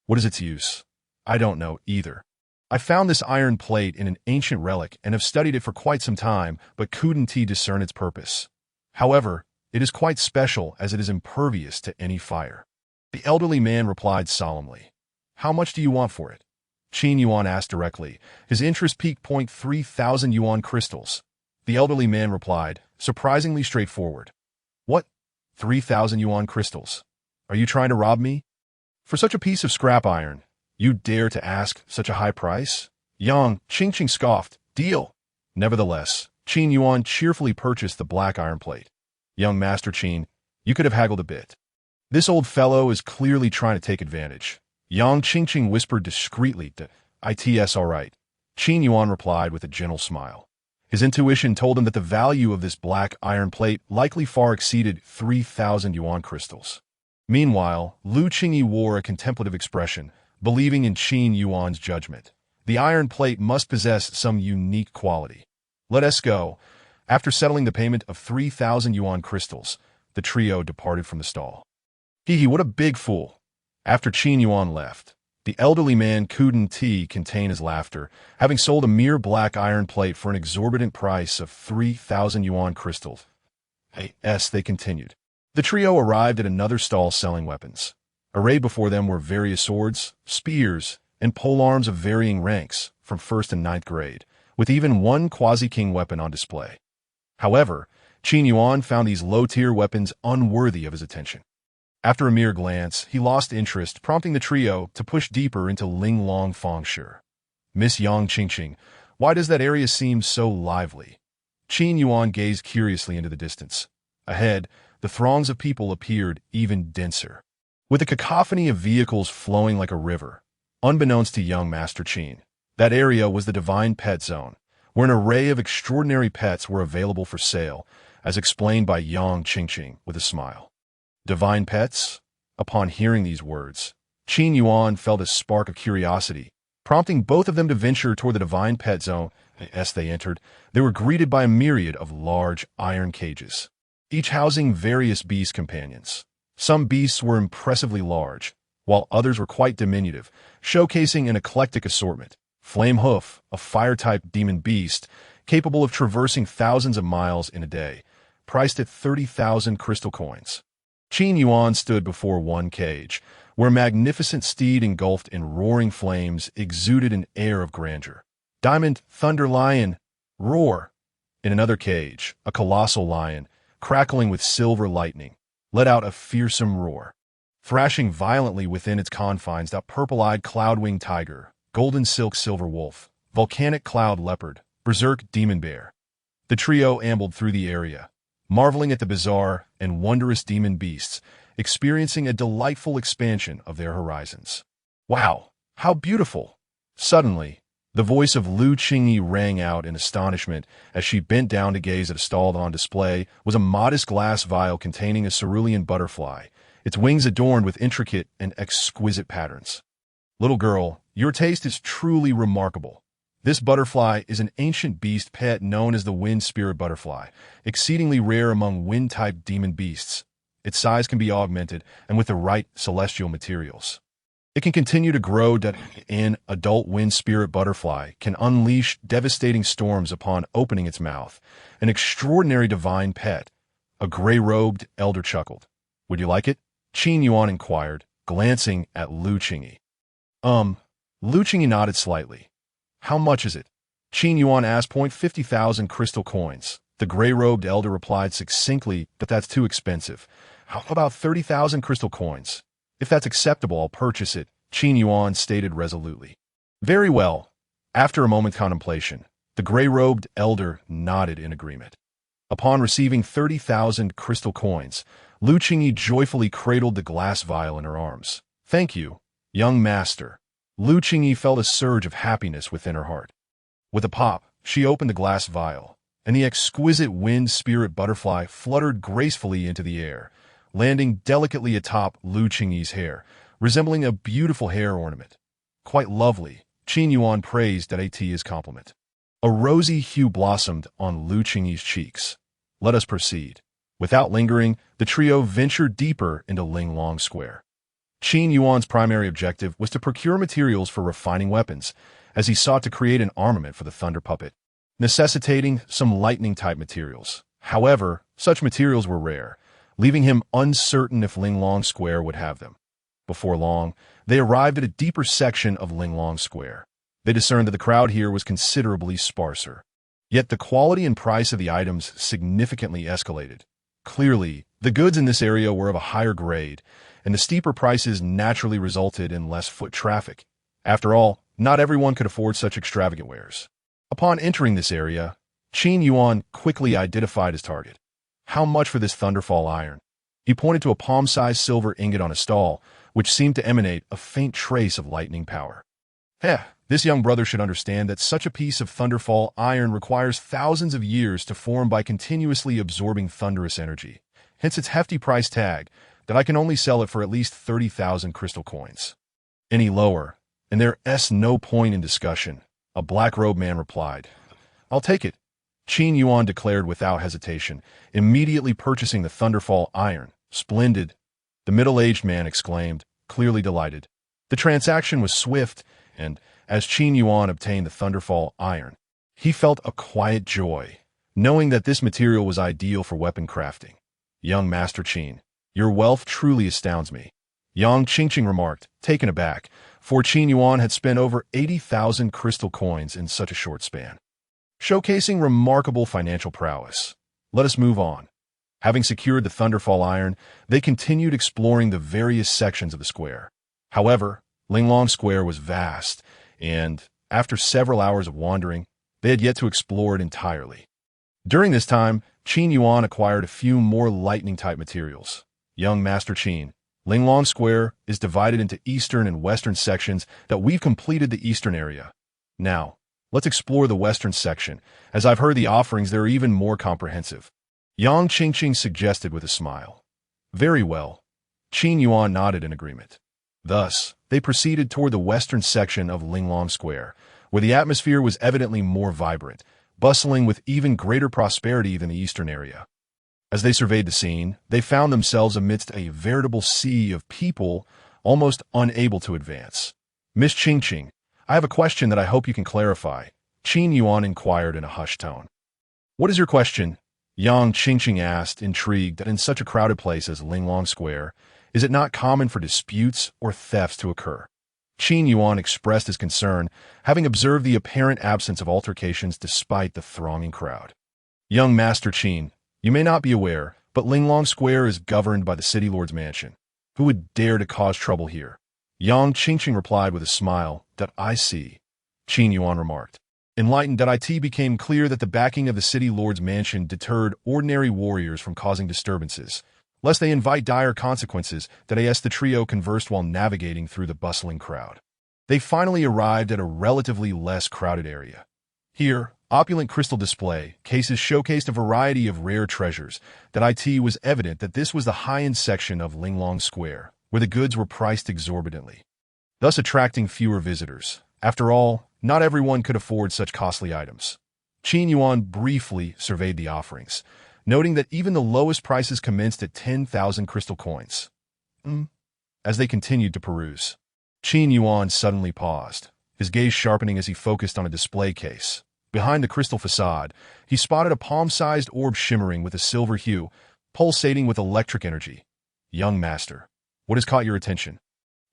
What is its use? I don't know either. I found this iron plate in an ancient relic and have studied it for quite some time, but couldn't discern its purpose. However, It is quite special as it is impervious to any fire. The elderly man replied solemnly. How much do you want for it? Qin Yuan asked directly. His interest peaked. 3,000 yuan crystals. The elderly man replied, surprisingly straightforward. What? 3,000 yuan crystals? Are you trying to rob me? For such a piece of scrap iron, you dare to ask such a high price? Yang Qingqing scoffed. Deal. Nevertheless, Qin Yuan cheerfully purchased the black iron plate. Young Master Qin, you could have haggled a bit. This old fellow is clearly trying to take advantage. Yang Qingqing whispered discreetly to "It's all right." Qin Yuan replied with a gentle smile. His intuition told him that the value of this black iron plate likely far exceeded 3,000 yuan crystals. Meanwhile, Lu Qingyi wore a contemplative expression, believing in Qin Yuan's judgment. The iron plate must possess some unique quality. Let us go. After settling the payment of 3,000 yuan crystals, the trio departed from the stall. Hee, what a big fool. After Qin Yuan left, the elderly man couldn't contain his laughter, having sold a mere black iron plate for an exorbitant price of 3,000 yuan crystals. They continued. The trio arrived at another stall selling weapons. Arrayed before them were various swords, spears, and polearms of varying ranks, from 1st and 9th grade, with even one quasi-king weapon on display. However, Qin Yuan found these low-tier weapons unworthy of his attention. After a mere glance, he lost interest, prompting the trio to push deeper into Linglong Fangshi. Miss Yang Qingqing, why does that area seem so lively? Qin Yuan gazed curiously into the distance. Ahead, the throngs of people appeared even denser, with a cacophony of vehicles flowing like a river. Unbeknownst to young Master Qin, that area was the Divine Pet Zone, where an array of extraordinary pets were available for sale, as explained by Yang Qingqing with a smile. Divine pets? Upon hearing these words, Qin Yuan felt a spark of curiosity, prompting both of them to venture toward the Divine Pet Zone. As they entered, they were greeted by a myriad of large iron cages, each housing various beast companions. Some beasts were impressively large, while others were quite diminutive, showcasing an eclectic assortment. Flame Hoof, a fire-type demon beast, capable of traversing thousands of miles in a day, priced at 30,000 crystal coins. Qin Yuan stood before one cage, where a magnificent steed engulfed in roaring flames exuded an air of grandeur. Diamond Thunder Lion, roar! In another cage, a colossal lion, crackling with silver lightning, let out a fearsome roar. Thrashing violently within its confines, that purple-eyed cloud-winged tiger, golden silk silver wolf, volcanic cloud leopard, berserk demon bear. The trio ambled through the area, marveling at the bizarre and wondrous demon beasts, experiencing a delightful expansion of their horizons. Wow, how beautiful! Suddenly, the voice of Lu Qingyi rang out in astonishment as she bent down to gaze at a stall on display was a modest glass vial containing a cerulean butterfly, its wings adorned with intricate and exquisite patterns. Little girl, your taste is truly remarkable. This butterfly is an ancient beast pet known as the wind spirit butterfly, exceedingly rare among wind-type demon beasts. Its size can be augmented, and with the right celestial materials, it can continue to grow. An adult wind spirit butterfly can unleash devastating storms upon opening its mouth. An extraordinary divine pet. A gray-robed elder chuckled. Would you like it? Qin Yuan inquired, glancing at Lu Qingyi. Lu Qingyi nodded slightly. How much is it? Qin Yuan asked. 50,000 crystal coins. The gray-robed elder replied succinctly that that's too expensive. How about 30,000 crystal coins? If that's acceptable, I'll purchase it, Qin Yuan stated resolutely. Very well. After a moment's contemplation, the gray-robed elder nodded in agreement. Upon receiving 30,000 crystal coins, Lu Qingyi joyfully cradled the glass vial in her arms. Thank you, young master. Lu Qingyi felt a surge of happiness within her heart. With a pop, she opened the glass vial, and the exquisite wind spirit butterfly fluttered gracefully into the air, landing delicately atop Lu Qingyi's hair, resembling a beautiful hair ornament. Quite lovely, Qin Yuan praised at his compliment. A rosy hue blossomed on Lu Qingyi's cheeks. Let us proceed. Without lingering, the trio ventured deeper into Linglong Square. Qin Yuan's primary objective was to procure materials for refining weapons, as he sought to create an armament for the Thunder Puppet, necessitating some lightning-type materials. However, such materials were rare, leaving him uncertain if Linglong Square would have them. Before long, they arrived at a deeper section of Linglong Square. They discerned that the crowd here was considerably sparser. Yet the quality and price of the items significantly escalated. Clearly, the goods in this area were of a higher grade, and the steeper prices naturally resulted in less foot traffic. After all, not everyone could afford such extravagant wares. Upon entering this area, Qin Yuan quickly identified his target. How much for this Thunderfall iron? He pointed to a palm-sized silver ingot on a stall, which seemed to emanate a faint trace of lightning power. This young brother should understand that such a piece of Thunderfall iron requires thousands of years to form by continuously absorbing thunderous energy. Hence its hefty price tag, that I can only sell it for at least 30,000 crystal coins. Any lower, and there's no point in discussion, a black-robed man replied. I'll take it, Qin Yuan declared without hesitation, immediately purchasing the Thunderfall iron. Splendid, the middle-aged man exclaimed, clearly delighted. The transaction was swift, and as Qin Yuan obtained the Thunderfall iron, he felt a quiet joy, knowing that this material was ideal for weapon crafting. Young Master Qin, your wealth truly astounds me, Yang Qingqing remarked, taken aback, for Qin Yuan had spent over 80,000 crystal coins in such a short span, showcasing remarkable financial prowess. Let us move on. Having secured the Thunderfall iron, they continued exploring the various sections of the square. However, Linglong Square was vast, and, after several hours of wandering, they had yet to explore it entirely. During this time, Qin Yuan acquired a few more lightning-type materials. Young Master Qin, Linglong Square is divided into eastern and western sections that we've completed the eastern area. Now, let's explore the western section, as I've heard the offerings there are even more comprehensive. Yang Qingqing suggested with a smile. Very well. Qin Yuan nodded in agreement. Thus, they proceeded toward the western section of Linglong Square, where the atmosphere was evidently more vibrant, bustling with even greater prosperity than the eastern area. As they surveyed the scene, they found themselves amidst a veritable sea of people, almost unable to advance. Miss Qingqing, I have a question that I hope you can clarify, Qin Yuan inquired in a hushed tone. What is your question? Yang Qingqing asked, intrigued that in such a crowded place as Linglong Square, is it not common for disputes or thefts to occur? Qin Yuan expressed his concern, having observed the apparent absence of altercations despite the thronging crowd. Young Master Qin, you may not be aware, but Linglong Square is governed by the City Lord's mansion. Who would dare to cause trouble here? Yang Qingqing replied with a smile. That I see, Qin Yuan remarked. Enlightened that it became clear that the backing of the City Lord's mansion deterred ordinary warriors from causing disturbances, lest they invite dire consequences. That the trio conversed while navigating through the bustling crowd. They finally arrived at a relatively less crowded area. Here, opulent crystal display cases showcased a variety of rare treasures. That it was evident that this was the high-end section of Linglong Square, where the goods were priced exorbitantly, thus attracting fewer visitors. After all, not everyone could afford such costly items. Qin Yuan briefly surveyed the offerings, noting that even the lowest prices commenced at 10,000 crystal coins. As they continued to peruse, Qin Yuan suddenly paused, his gaze sharpening as he focused on a display case. Behind the crystal facade, he spotted a palm-sized orb shimmering with a silver hue, pulsating with electric energy. Young Master, what has caught your attention?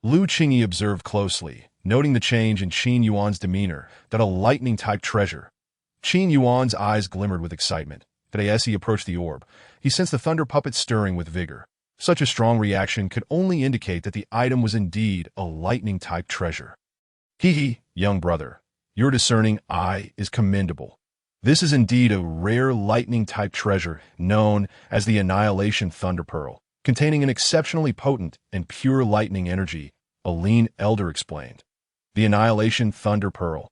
Lu Qingyi observed closely, noting the change in Qin Yuan's demeanor. That a lightning-type treasure. Qin Yuan's eyes glimmered with excitement. As he approached the orb, he sensed the thunder puppet stirring with vigor. Such a strong reaction could only indicate that the item was indeed a lightning-type treasure. Young brother, your discerning eye is commendable. This is indeed a rare lightning-type treasure known as the Annihilation Thunder Pearl, containing an exceptionally potent and pure lightning energy, a lean elder explained. The Annihilation Thunder Pearl.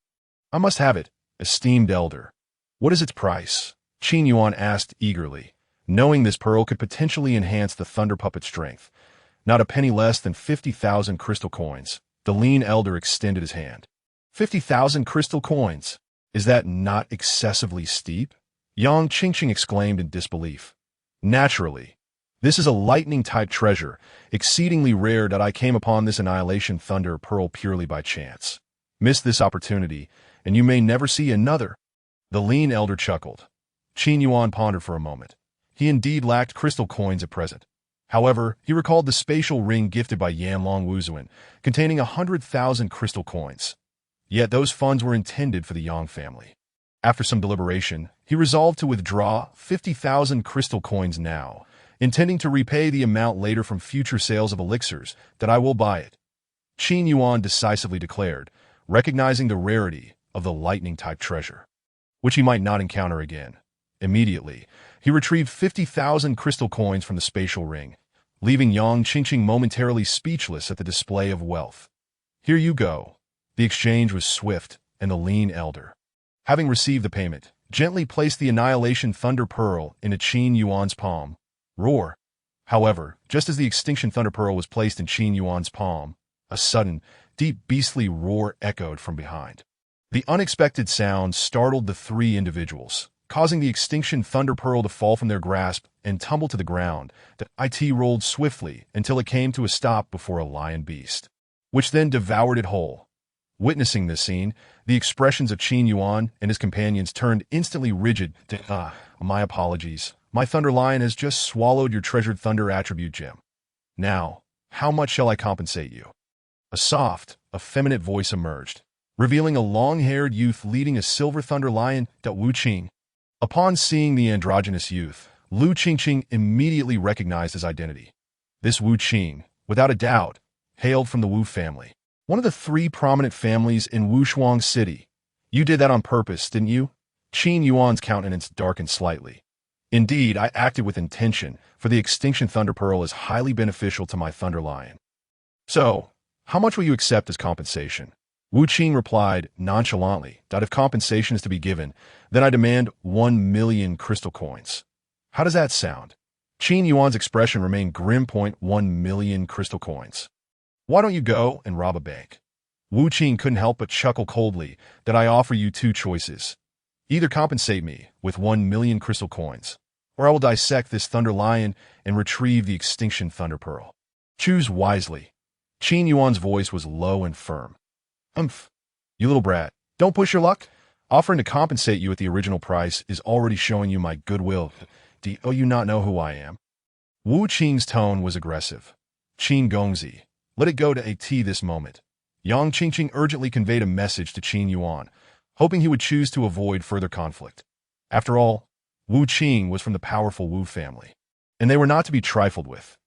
I must have it, esteemed elder. What is its price? Qin Yuan asked eagerly, knowing this pearl could potentially enhance the thunder puppet's strength. Not a penny less than 50,000 crystal coins. The lean elder extended his hand. 50,000 crystal coins? Is that not excessively steep? Yang Qingqing exclaimed in disbelief. Naturally. This is a lightning-type treasure, exceedingly rare. That I came upon this Annihilation Thunder Pearl purely by chance. Miss this opportunity, and you may never see another. The lean elder chuckled. Qin Yuan pondered for a moment. He indeed lacked crystal coins at present. However, he recalled the spatial ring gifted by Yanlong Wuzuan, containing 100,000 crystal coins. Yet those funds were intended for the Yang family. After some deliberation, he resolved to withdraw 50,000 crystal coins now, intending to repay the amount later from future sales of elixirs, that I will buy it. Qin Yuan decisively declared, recognizing the rarity of the lightning-type treasure, which he might not encounter again. Immediately, he retrieved 50,000 crystal coins from the spatial ring, leaving Yang Qingqing momentarily speechless at the display of wealth. Here you go. The exchange was swift, and the lean elder, having received the payment, gently placed the Annihilation Thunder Pearl into Qin Yuan's palm. Roar! However, just as the Extinction Thunder Pearl was placed in Qin Yuan's palm, a sudden, deep beastly roar echoed from behind. The unexpected sound startled the three individuals, causing the Extinction Thunder Pearl to fall from their grasp and tumble to the ground. The IT rolled swiftly until it came to a stop before a lion beast, which then devoured it whole. Witnessing this scene, the expressions of Qin Yuan and his companions turned instantly rigid. My apologies. My Thunder Lion has just swallowed your treasured Thunder Attribute Gem. Now, how much shall I compensate you? A soft, effeminate voice emerged, revealing a long-haired youth leading a silver Thunder Lion, Wu Qing. Upon seeing the androgynous youth, Lu Qingqing immediately recognized his identity. This Wu Qing, without a doubt, hailed from the Wu family, one of the three prominent families in Wushuang City. You did that on purpose, didn't you? Qin Yuan's countenance darkened slightly. Indeed, I acted with intention, for the Extinction Thunder Pearl is highly beneficial to my Thunder Lion. So, how much will you accept as compensation? Wu Qing replied nonchalantly that if compensation is to be given, then I demand 1,000,000 crystal coins. How does that sound? Qin Yuan's expression remained grim. 1,000,000 crystal coins. Why don't you go and rob a bank? Wu Qing couldn't help but chuckle coldly that I offer you two choices. Either compensate me with 1,000,000 crystal coins, or I will dissect this Thunder Lion and retrieve the Extinction Thunder Pearl. Choose wisely. Qin Yuan's voice was low and firm. You little brat, don't push your luck. Offering to compensate you at the original price is already showing you my goodwill. Do you not know who I am? Wu Qing's tone was aggressive. Qin Gongzi, let it go to AT this moment. Yang Qingqing urgently conveyed a message to Qin Yuan, hoping he would choose to avoid further conflict. After all, Wu Qing was from the powerful Wu family, and they were not to be trifled with.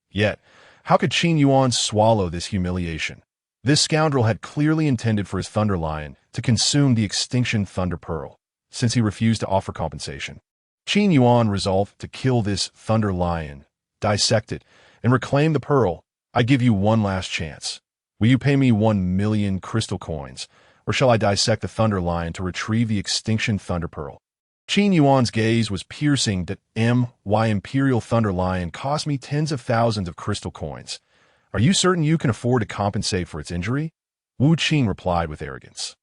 Yet, how could Qin Yuan swallow this humiliation? This scoundrel had clearly intended for his Thunder Lion to consume the Extinction Thunder Pearl, since he refused to offer compensation. Qin Yuan resolved to kill this Thunder Lion, dissect it, and reclaim the pearl. I give you one last chance. Will you pay me 1,000,000 crystal coins, or shall I dissect the Thunder Lion to retrieve the Extinction Thunder Pearl? Qin Yuan's gaze was piercing. My Imperial Thunder Lion cost me tens of thousands of crystal coins. Are you certain you can afford to compensate for its injury? Wu Qing replied with arrogance.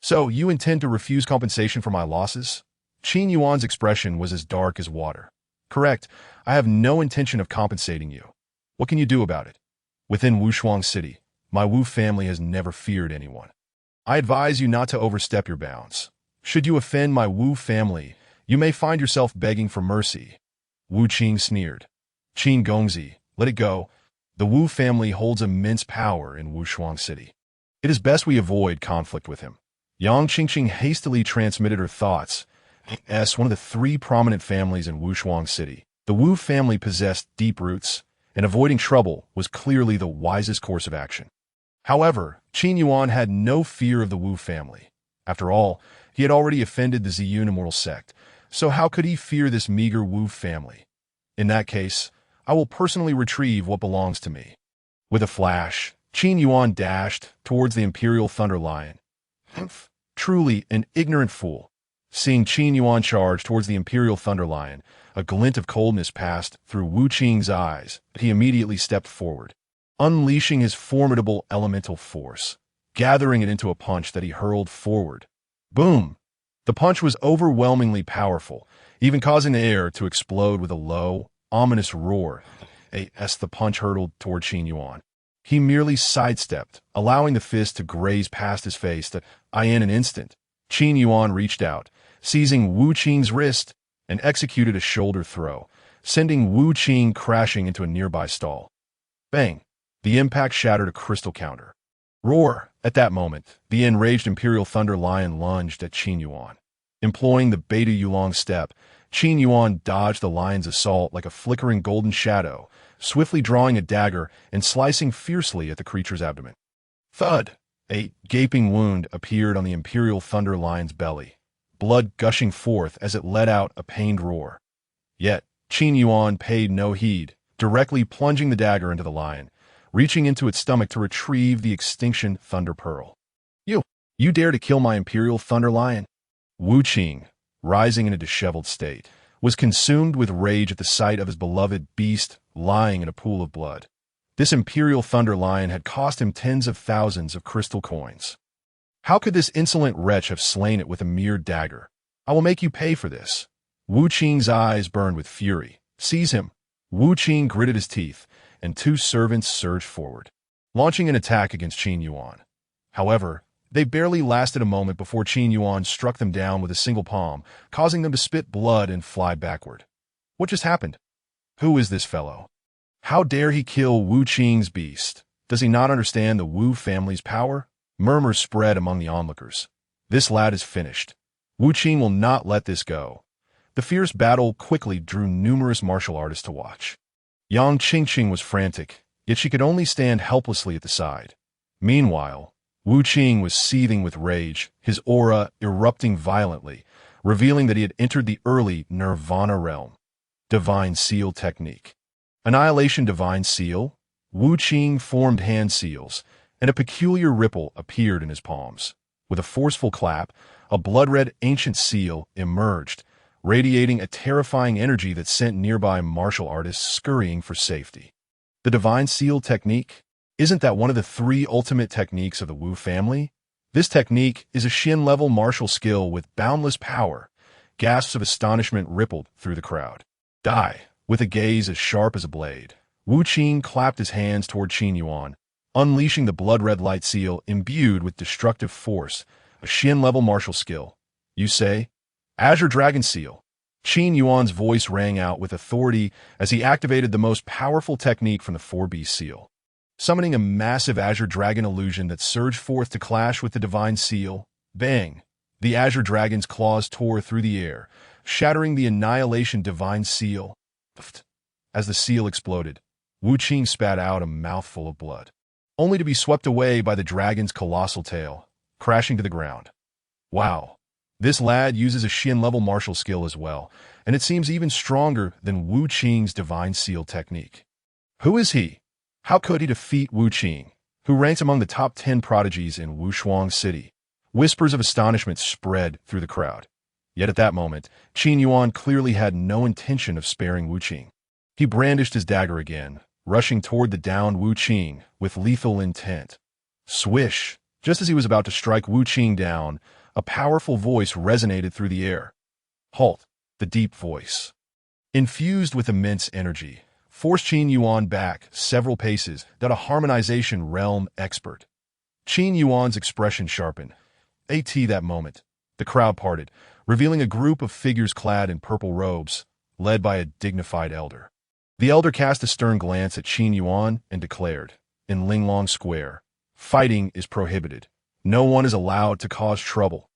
So, you intend to refuse compensation for my losses? Qin Yuan's expression was as dark as water. Correct, I have no intention of compensating you. What can you do about it? Within Wushuang City, my Wu family has never feared anyone. I advise you not to overstep your bounds. Should you offend my Wu family, you may find yourself begging for mercy. Wu Qing sneered. Qin Gongzi, let it go. The Wu family holds immense power in Wushuang City. It is best we avoid conflict with him. Yang Qingqing hastily transmitted her thoughts. As one of the three prominent families in Wushuang City, the Wu family possessed deep roots, and avoiding trouble was clearly the wisest course of action. However, Qin Yuan had no fear of the Wu family. After all, he had already offended the Ziyun immortal sect, so how could he fear this meager Wu family? In that case, I will personally retrieve what belongs to me. With a flash, Qin Yuan dashed towards the Imperial Thunder Lion. Truly an ignorant fool. Seeing Qin Yuan charge towards the Imperial Thunder Lion, a glint of coldness passed through Wu Qing's eyes, but he immediately stepped forward, unleashing his formidable elemental force, gathering it into a punch that he hurled forward. Boom! The punch was overwhelmingly powerful, even causing the air to explode with a low, ominous roar as the punch hurtled toward Qin Yuan. He merely sidestepped, allowing the fist to graze past his face. In an instant, Qin Yuan reached out, seizing Wu Qing's wrist. and executed a shoulder throw, sending Wu Qing crashing into a nearby stall. Bang! The impact shattered a crystal counter. Roar! At that moment, the enraged Imperial Thunder Lion lunged at Qin Yuan. Employing the Beta Yulong step, Qin Yuan dodged the lion's assault like a flickering golden shadow, swiftly drawing a dagger and slicing fiercely at the creature's abdomen. Thud! A gaping wound appeared on the Imperial Thunder Lion's belly, blood gushing forth as it let out a pained roar. Yet, Qin Yuan paid no heed, directly plunging the dagger into the lion, reaching into its stomach to retrieve the Extinction Thunder Pearl. You dare to kill my Imperial Thunder Lion? Wu Qing, rising in a disheveled state, was consumed with rage at the sight of his beloved beast lying in a pool of blood. This Imperial Thunder Lion had cost him tens of thousands of crystal coins. How could this insolent wretch have slain it with a mere dagger? I will make you pay for this. Wu Qing's eyes burned with fury. Seize him! Wu Qing gritted his teeth, and two servants surged forward, launching an attack against Qin Yuan. However, they barely lasted a moment before Qin Yuan struck them down with a single palm, causing them to spit blood and fly backward. What just happened? Who is this fellow? How dare he kill Wu Qing's beast? Does he not understand the Wu family's power? Murmurs spread among the onlookers. This lad is finished. Wu Qing will not let this go. The fierce battle quickly drew numerous martial artists to watch. Yang Qingqing was frantic, yet she could only stand helplessly at the side. Meanwhile, Wu Qing was seething with rage, his aura erupting violently, revealing that he had entered the early Nirvana realm. Divine Seal Technique. Annihilation Divine Seal. Wu Qing formed hand seals, and a peculiar ripple appeared in his palms. With a forceful clap, a blood-red ancient seal emerged, radiating a terrifying energy that sent nearby martial artists scurrying for safety. The Divine Seal Technique? Isn't that one of the three ultimate techniques of the Wu family? This technique is a Shin-level martial skill with boundless power. Gasps of astonishment rippled through the crowd. Die! With a gaze as sharp as a blade, Wu Qing clapped his hands toward Qin Yuan, unleashing the blood-red light seal imbued with destructive force, a Shin-level martial skill. You say? Azure Dragon Seal. Qin Yuan's voice rang out with authority as he activated the most powerful technique from the 4-Beast Seal. Summoning a massive Azure Dragon illusion that surged forth to clash with the Divine Seal. Bang! The Azure Dragon's claws tore through the air, shattering the Annihilation Divine Seal. As the seal exploded, Wu Qing spat out a mouthful of blood, only to be swept away by the dragon's colossal tail, crashing to the ground. Wow! This lad uses a Shin-level martial skill as well, and it seems even stronger than Wu Qing's Divine Seal technique. Who is he? How could he defeat Wu Qing, who ranks among the top 10 prodigies in Wushuang City? Whispers of astonishment spread through the crowd. Yet at that moment, Qin Yuan clearly had no intention of sparing Wu Qing. He brandished his dagger again, rushing toward the downed Wu Qing with lethal intent. Swish! Just as he was about to strike Wu Qing down, a powerful voice resonated through the air. Halt! The deep voice, infused with immense energy, forced Qin Yuan back several paces that a harmonization realm expert. Qin Yuan's expression sharpened. That moment, the crowd parted, revealing a group of figures clad in purple robes, led by a dignified elder. The elder cast a stern glance at Qin Yuan and declared, in Linglong Square, fighting is prohibited. No one is allowed to cause trouble.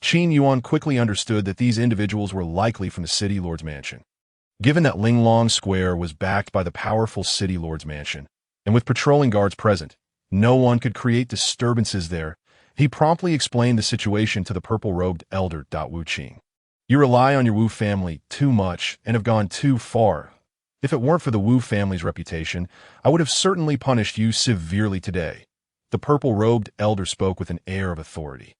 Qin Yuan quickly understood that these individuals were likely from the City Lord's mansion. Given that Linglong Square was backed by the powerful City Lord's mansion, and with patrolling guards present, no one could create disturbances there. He promptly explained the situation to the purple-robed elder. Wu Qing. You rely on your Wu family too much and have gone too far. If it weren't for the Wu family's reputation, I would have certainly punished you severely today. The purple-robed elder spoke with an air of authority.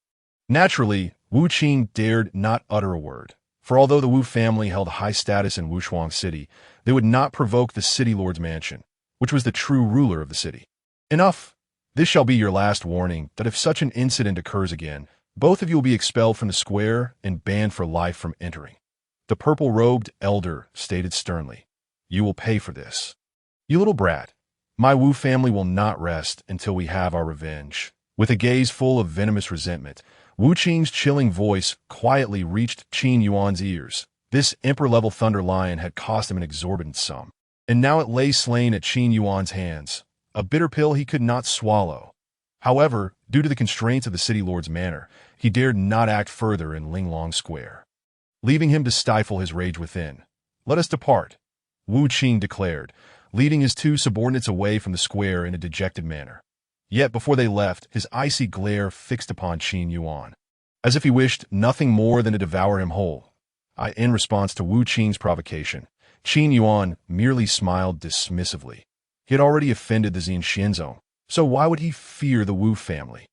Naturally, Wu Qing dared not utter a word, for although the Wu family held high status in Wushuang City, they would not provoke the City Lord's mansion, which was the true ruler of the city. Enough! This shall be your last warning that if such an incident occurs again, both of you will be expelled from the square and banned for life from entering. The purple-robed elder stated sternly, You will pay for this. You little brat, my Wu family will not rest until we have our revenge. With a gaze full of venomous resentment, Wu Qing's chilling voice quietly reached Qin Yuan's ears. This emperor-level Thunder Lion had cost him an exorbitant sum, and now it lay slain at Qin Yuan's hands, a bitter pill he could not swallow. However, due to the constraints of the city lord's manor, he dared not act further in Linglong Square, leaving him to stifle his rage within. "Let us depart," Wu Qing declared, leading his two subordinates away from the square in a dejected manner. Yet before they left, his icy glare fixed upon Qin Yuan, as if he wished nothing more than to devour him whole. In response to Wu Qing's provocation, Qin Yuan merely smiled dismissively. He had already offended the Xin Xianzong, so why would he fear the Wu family?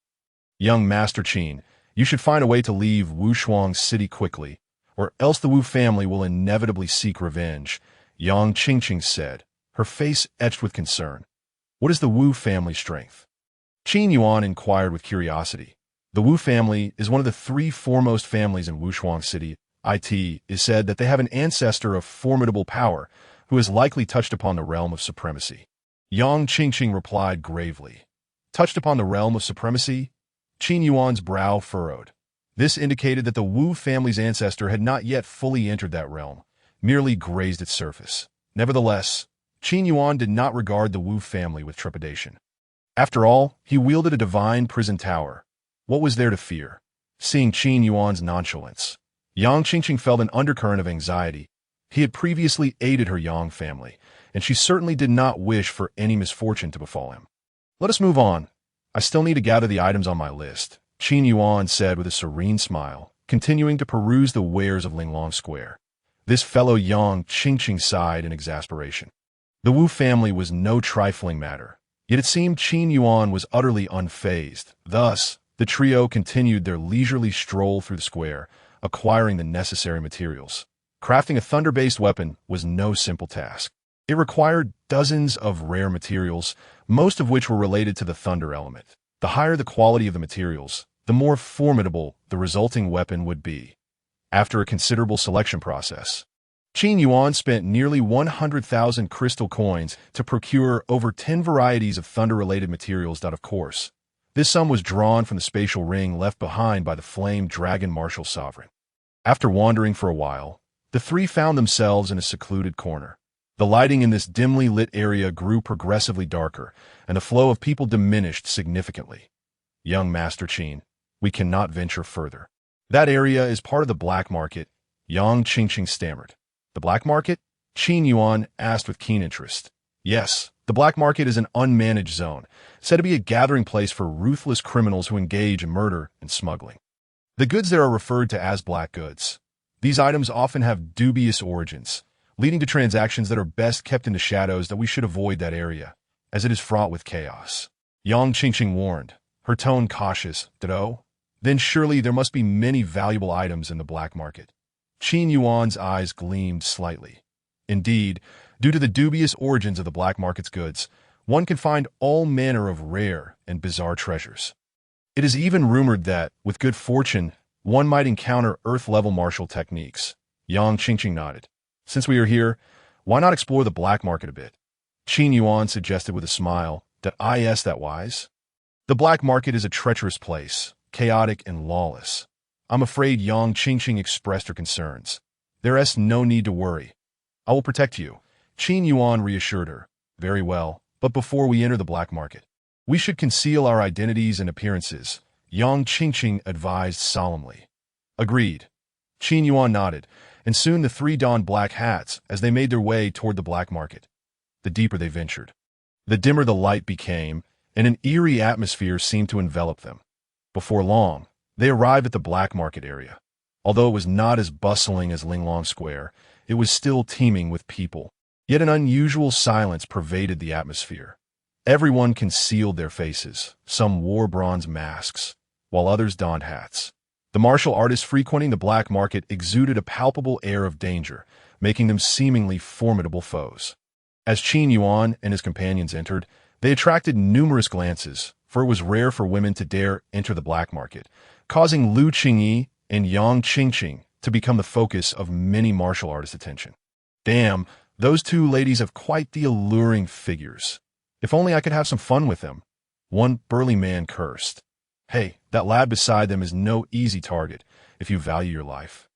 "Young Master Qin, you should find a way to leave Wushuang City quickly, or else the Wu family will inevitably seek revenge," Yang Qingqing said, her face etched with concern. "What is the Wu family strength?" Qin Yuan inquired with curiosity. The Wu family is one of the three foremost families in Wushuang City. It is said that they have an ancestor of formidable power who has likely touched upon the realm of supremacy. Yang Qingqing replied gravely. Touched upon the realm of supremacy? Qin Yuan's brow furrowed. This indicated that the Wu family's ancestor had not yet fully entered that realm, merely grazed its surface. Nevertheless, Qin Yuan did not regard the Wu family with trepidation. After all, he wielded a divine prison tower. What was there to fear? Seeing Qin Yuan's nonchalance, Yang Qingqing felt an undercurrent of anxiety. He had previously aided her Yang family, and she certainly did not wish for any misfortune to befall him. "Let us move on. I still need to gather the items on my list," Qin Yuan said with a serene smile, continuing to peruse the wares of Linglong Square. This fellow Yang Qingqing sighed in exasperation. The Wu family was no trifling matter, yet it seemed Qin Yuan was utterly unfazed. Thus, the trio continued their leisurely stroll through the square, acquiring the necessary materials. Crafting a thunder-based weapon was no simple task. It required dozens of rare materials, most of which were related to the thunder element. The higher the quality of the materials, the more formidable the resulting weapon would be. After a considerable selection process, Qin Yuan spent nearly 100,000 crystal coins to procure over 10 varieties of thunder-related materials. Of course, this sum was drawn from the spatial ring left behind by the flame dragon martial sovereign. After wandering for a while, the three found themselves in a secluded corner. The lighting in this dimly lit area grew progressively darker, and the flow of people diminished significantly. "Young Master Qin, we cannot venture further. That area is part of the black market," Yang Qingqing stammered. "The black market?" Qin Yuan asked with keen interest. "Yes, the black market is an unmanaged zone, said to be a gathering place for ruthless criminals who engage in murder and smuggling. The goods there are referred to as black goods. These items often have dubious origins, leading to transactions that are best kept in the shadows. That we should avoid that area, as it is fraught with chaos," Yang Qingqing warned, her tone cautious. "Oh? Then surely there must be many valuable items in the black market." Qin Yuan's eyes gleamed slightly. Indeed, due to the dubious origins of the black market's goods, one can find all manner of rare and bizarre treasures. It is even rumored that, with good fortune, one might encounter Earth-level martial techniques. Yang Qingqing nodded. "Since we are here, why not explore the black market a bit?" Qin Yuan suggested with a smile. That wise? "The black market is a treacherous place, chaotic and lawless. I'm afraid," Yang Qingqing expressed her concerns. "There is no need to worry. I will protect you," Qin Yuan reassured her. "Very well, but before we enter the black market, we should conceal our identities and appearances," Yang Qingqing advised solemnly. "Agreed." Qin Yuan nodded, and soon the three donned black hats as they made their way toward the black market. The deeper they ventured, the dimmer the light became, and an eerie atmosphere seemed to envelop them. Before long, they arrived at the black market area. Although it was not as bustling as Linglong Square, it was still teeming with people. Yet an unusual silence pervaded the atmosphere. Everyone concealed their faces. Some wore bronze masks, while others donned hats. The martial artists frequenting the black market exuded a palpable air of danger, making them seemingly formidable foes. As Qin Yuan and his companions entered, they attracted numerous glances, for it was rare for women to dare enter the black market, causing Lu Qingyi and Yang Qingqing to become the focus of many martial artists' attention. "Damn, those two ladies have quite the alluring figures. If only I could have some fun with them," one burly man cursed. "Hey, that lad beside them is no easy target if you value your life.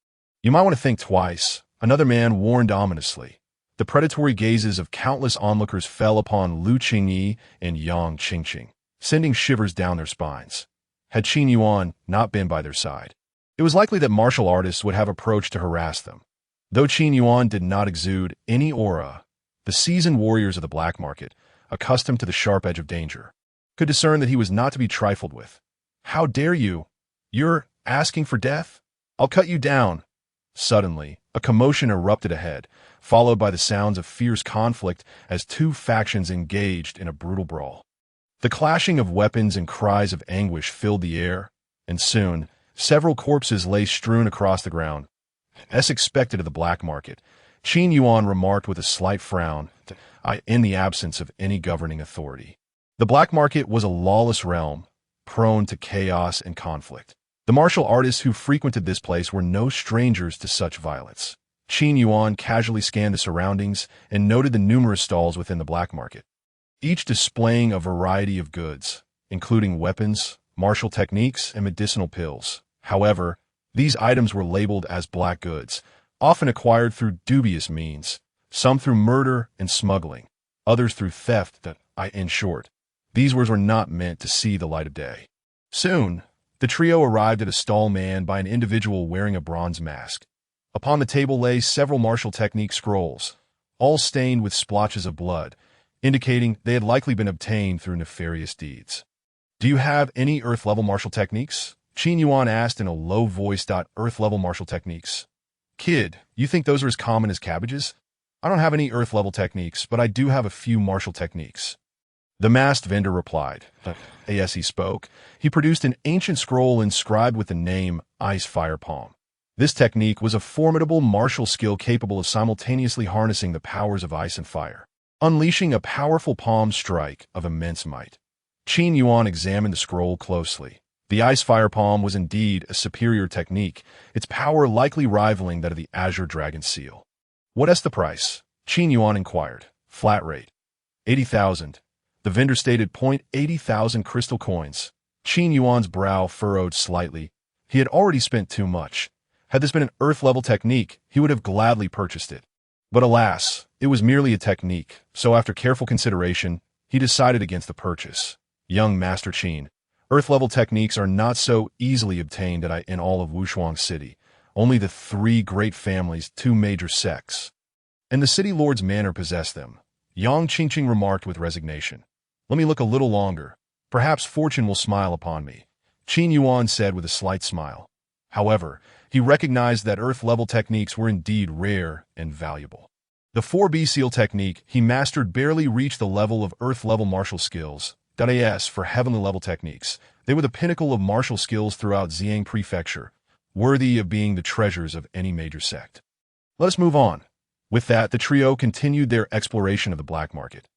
You might want to think twice," Another man warned ominously. The predatory gazes of countless onlookers fell upon Lu Qingyi and Yang Qingqing, sending shivers down their spines. Had Qin Yuan not been by their side, it was likely that martial artists would have approached to harass them. Though Qin Yuan did not exude any aura, the seasoned warriors of the black market, accustomed to the sharp edge of danger, could discern that he was not to be trifled with. "How dare you? You're asking for death? I'll cut you down." Suddenly, a commotion erupted ahead, followed by the sounds of fierce conflict as two factions engaged in a brutal brawl. The clashing of weapons and cries of anguish filled the air, and soon, several corpses lay strewn across the ground. As expected of the black market, Qin Yuan remarked with a slight frown, in the absence of any governing authority. The black market was a lawless realm, prone to chaos and conflict. The martial artists who frequented this place were no strangers to such violence. Qin Yuan casually scanned the surroundings and noted the numerous stalls within the black market, each displaying a variety of goods, including weapons, martial techniques, and medicinal pills. However, these items were labeled as black goods, often acquired through dubious means, some through murder and smuggling, others through theft. In short, these wares were not meant to see the light of day. Soon, the trio arrived at a stall manned by an individual wearing a bronze mask. Upon the table lay several martial technique scrolls, all stained with splotches of blood, indicating they had likely been obtained through nefarious deeds. "Do you have any Earth-level martial techniques?" Qin Yuan asked in a low voice. "Earth-level martial techniques? Kid, you think those are as common as cabbages? I don't have any Earth-level techniques, but I do have a few martial techniques." The masked vendor replied. As he spoke, he produced an ancient scroll inscribed with the name Ice Fire Palm. This technique was a formidable martial skill capable of simultaneously harnessing the powers of ice and fire, unleashing a powerful palm strike of immense might. Qin Yuan examined the scroll closely. The Ice Fire Palm was indeed a superior technique, its power likely rivaling that of the Azure Dragon Seal. "What's the price?" Qin Yuan inquired. "Flat rate. 80,000. The vendor stated. 80,000 crystal coins. Qin Yuan's brow furrowed slightly. He had already spent too much. Had this been an Earth-level technique, he would have gladly purchased it. But alas, it was merely a technique, so after careful consideration, he decided against the purchase. "Young Master Qin, Earth-level techniques are not so easily obtained in all of Wushuang City. Only the 3 great families, 2 major sects, and the city lord's manor possess them." Yang Qingqing remarked with resignation. "Let me look a little longer. Perhaps fortune will smile upon me," Qin Yuan said with a slight smile. However, he recognized that Earth-level techniques were indeed rare and valuable. The 4B Seal technique he mastered barely reached the level of Earth-level martial skills. As for heavenly-level techniques, they were the pinnacle of martial skills throughout Xiang Prefecture, worthy of being the treasures of any major sect. Let us move on. With that, the trio continued their exploration of the black market.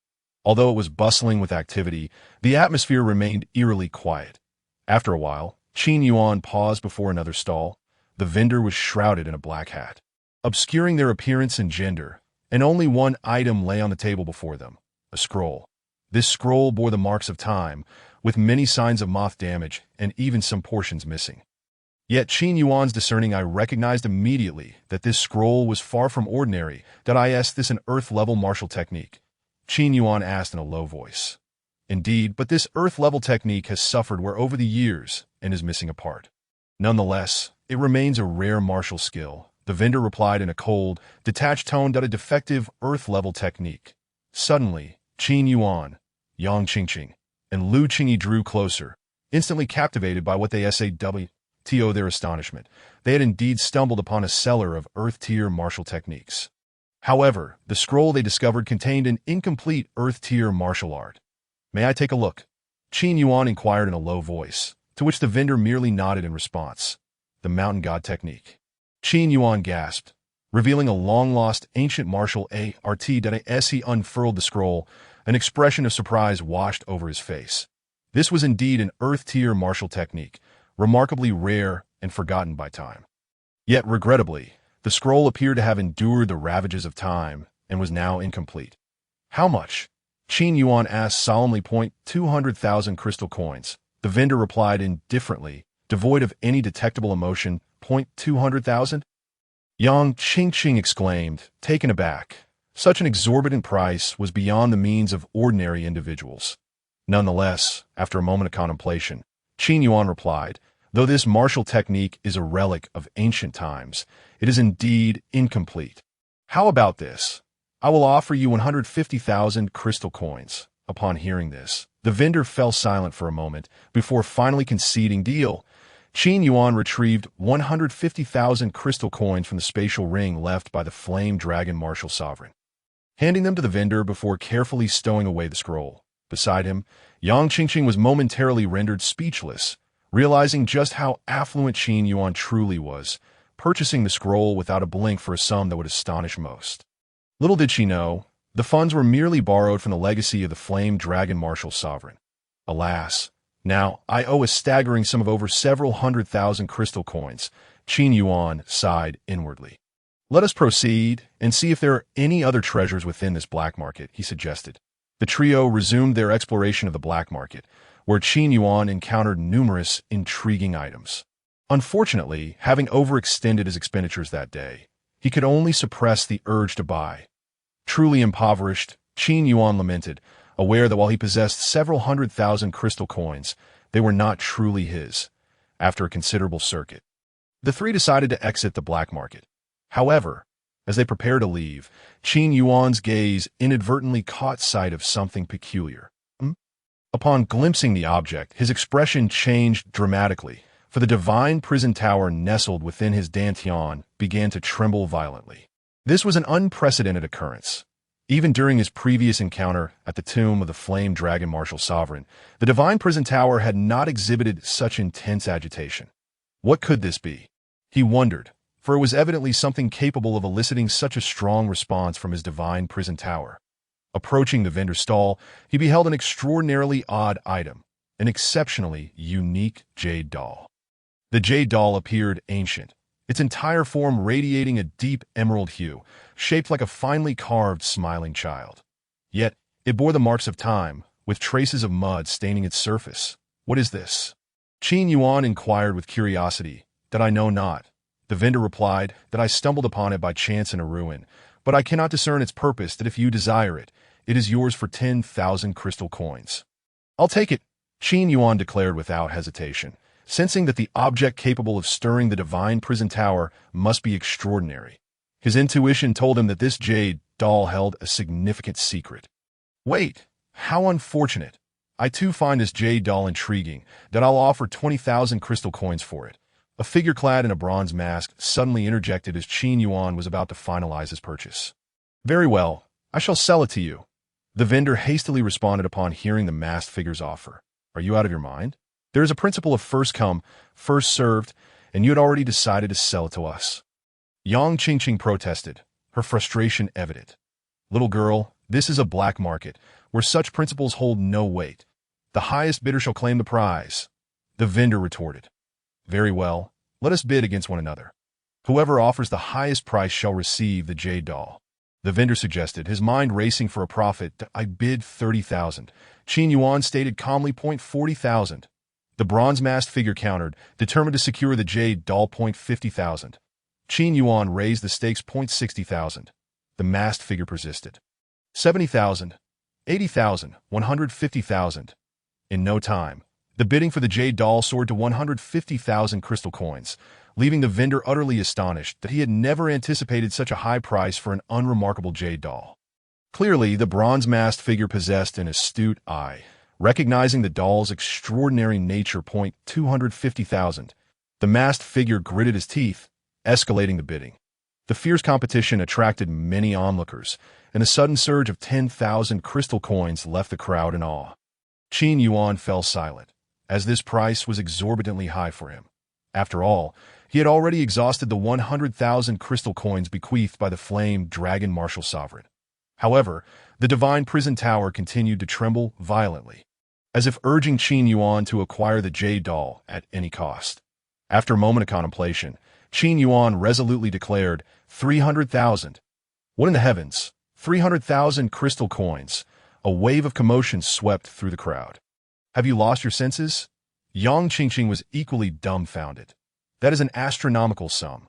Although it was bustling with activity, the atmosphere remained eerily quiet. After a while, Qin Yuan paused before another stall. The vendor was shrouded in a black hat, obscuring their appearance and gender, and only one item lay on the table before them, a scroll. This scroll bore the marks of time, with many signs of moth damage and even some portions missing. Yet Qin Yuan's discerning eye recognized immediately that this scroll was far from ordinary. Is this an Earth-level martial technique? Qin Yuan asked in a low voice. "Indeed, but this Earth-level technique has suffered wear over the years and is missing a part. Nonetheless, it remains a rare martial skill," the vendor replied in a cold, detached tone. "A defective Earth-level technique." Suddenly, Qin Yuan, Yang Qingqing, and Lu Qingyi drew closer, instantly captivated by what they saw. To their astonishment, they had indeed stumbled upon a cellar of Earth-tier martial techniques. However, the scroll they discovered contained an incomplete Earth-tier martial art. "May I take a look?" Qin Yuan inquired in a low voice, to which the vendor merely nodded in response. "The Mountain God technique." Qin Yuan gasped, revealing a long-lost ancient martial art. As he unfurled the scroll, an expression of surprise washed over his face. This was indeed an Earth-tier martial technique, remarkably rare and forgotten by time. Yet, regrettably, the scroll appeared to have endured the ravages of time and was now incomplete. "How much?" Qin Yuan asked solemnly. 200,000 crystal coins. The vendor replied indifferently, devoid of any detectable emotion. 200,000? Yang Qingqing exclaimed, taken aback. Such an exorbitant price was beyond the means of ordinary individuals. Nonetheless, after a moment of contemplation, Qin Yuan replied, though this martial technique is a relic of ancient times, it is indeed incomplete. How about this? I will offer you 150,000 crystal coins. Upon hearing this, the vendor fell silent for a moment before finally conceding deal. Qin Yuan retrieved 150,000 crystal coins from the spatial ring left by the Flame Dragon Martial Sovereign, handing them to the vendor before carefully stowing away the scroll. Beside him, Yang Qingqing was momentarily rendered speechless, realizing just how affluent Qin Yuan truly was, purchasing the scroll without a blink for a sum that would astonish most. Little did she know, the funds were merely borrowed from the legacy of the Flame Dragon Martial Sovereign. Alas, now I owe a staggering sum of over several 100,000 crystal coins. Qin Yuan sighed inwardly. Let us proceed and see if there are any other treasures within this black market, he suggested. The trio resumed their exploration of the black market, where Qin Yuan encountered numerous intriguing items. Unfortunately, having overextended his expenditures that day, he could only suppress the urge to buy. Truly impoverished, Qin Yuan lamented, aware that while he possessed several 100,000 crystal coins, they were not truly his. After a considerable circuit, the three decided to exit the black market. However, as they prepared to leave, Qin Yuan's gaze inadvertently caught sight of something peculiar. Upon glimpsing the object, his expression changed dramatically, for the divine prison tower nestled within his dantian began to tremble violently. This was an unprecedented occurrence. Even during his previous encounter at the tomb of the Flame Dragon Martial Sovereign, the divine prison tower had not exhibited such intense agitation. What could this be? He wondered, for it was evidently something capable of eliciting such a strong response from his divine prison tower. Approaching the vendor's stall, he beheld an extraordinarily odd item, an exceptionally unique jade doll. The jade doll appeared ancient, its entire form radiating a deep emerald hue, shaped like a finely carved smiling child. Yet, it bore the marks of time, with traces of mud staining its surface. What is this? Qin Yuan inquired with curiosity. That I know not. The vendor replied, that I stumbled upon it by chance in a ruin, but I cannot discern its purpose, that if you desire it, it is yours for 10,000 crystal coins. I'll take it, Qin Yuan declared without hesitation, sensing that the object capable of stirring the divine prison tower must be extraordinary. His intuition told him that this jade doll held a significant secret. Wait, how unfortunate. I too find this jade doll intriguing, that I'll offer 20,000 crystal coins for it. A figure clad in a bronze mask suddenly interjected as Qin Yuan was about to finalize his purchase. Very well, I shall sell it to you. The vendor hastily responded upon hearing the masked figure's offer. Are you out of your mind? There is a principle of first come, first served, and you had already decided to sell it to us. Yang Qingqing protested, her frustration evident. Little girl, this is a black market, where such principles hold no weight. The highest bidder shall claim the prize. The vendor retorted. Very well, let us bid against one another. Whoever offers the highest price shall receive the jade doll. The vendor suggested, his mind racing for a profit. I bid 30,000. Qin Yuan stated calmly, 40,000. The bronze-masked figure countered, determined to secure the jade doll, 50,000. Qin Yuan raised the stakes, 60,000. The masked figure persisted. 70,000, 80,000, 150,000. In no time, the bidding for the jade doll soared to 150,000 crystal coins, leaving the vendor utterly astonished that he had never anticipated such a high price for an unremarkable jade doll. Clearly, the bronze-masked figure possessed an astute eye. Recognizing the doll's extraordinary nature, 250,000, the masked figure gritted his teeth, escalating the bidding. The fierce competition attracted many onlookers, and a sudden surge of 10,000 crystal coins left the crowd in awe. Qin Yuan fell silent, as this price was exorbitantly high for him. After all, he had already exhausted the 100,000 crystal coins bequeathed by the Flame Dragon Martial Sovereign. However, the divine prison tower continued to tremble violently, as if urging Qin Yuan to acquire the jade doll at any cost. After a moment of contemplation, Qin Yuan resolutely declared, 300,000. What in the heavens? 300,000 crystal coins. A wave of commotion swept through the crowd. Have you lost your senses? Yang Qingqing was equally dumbfounded. That is an astronomical sum.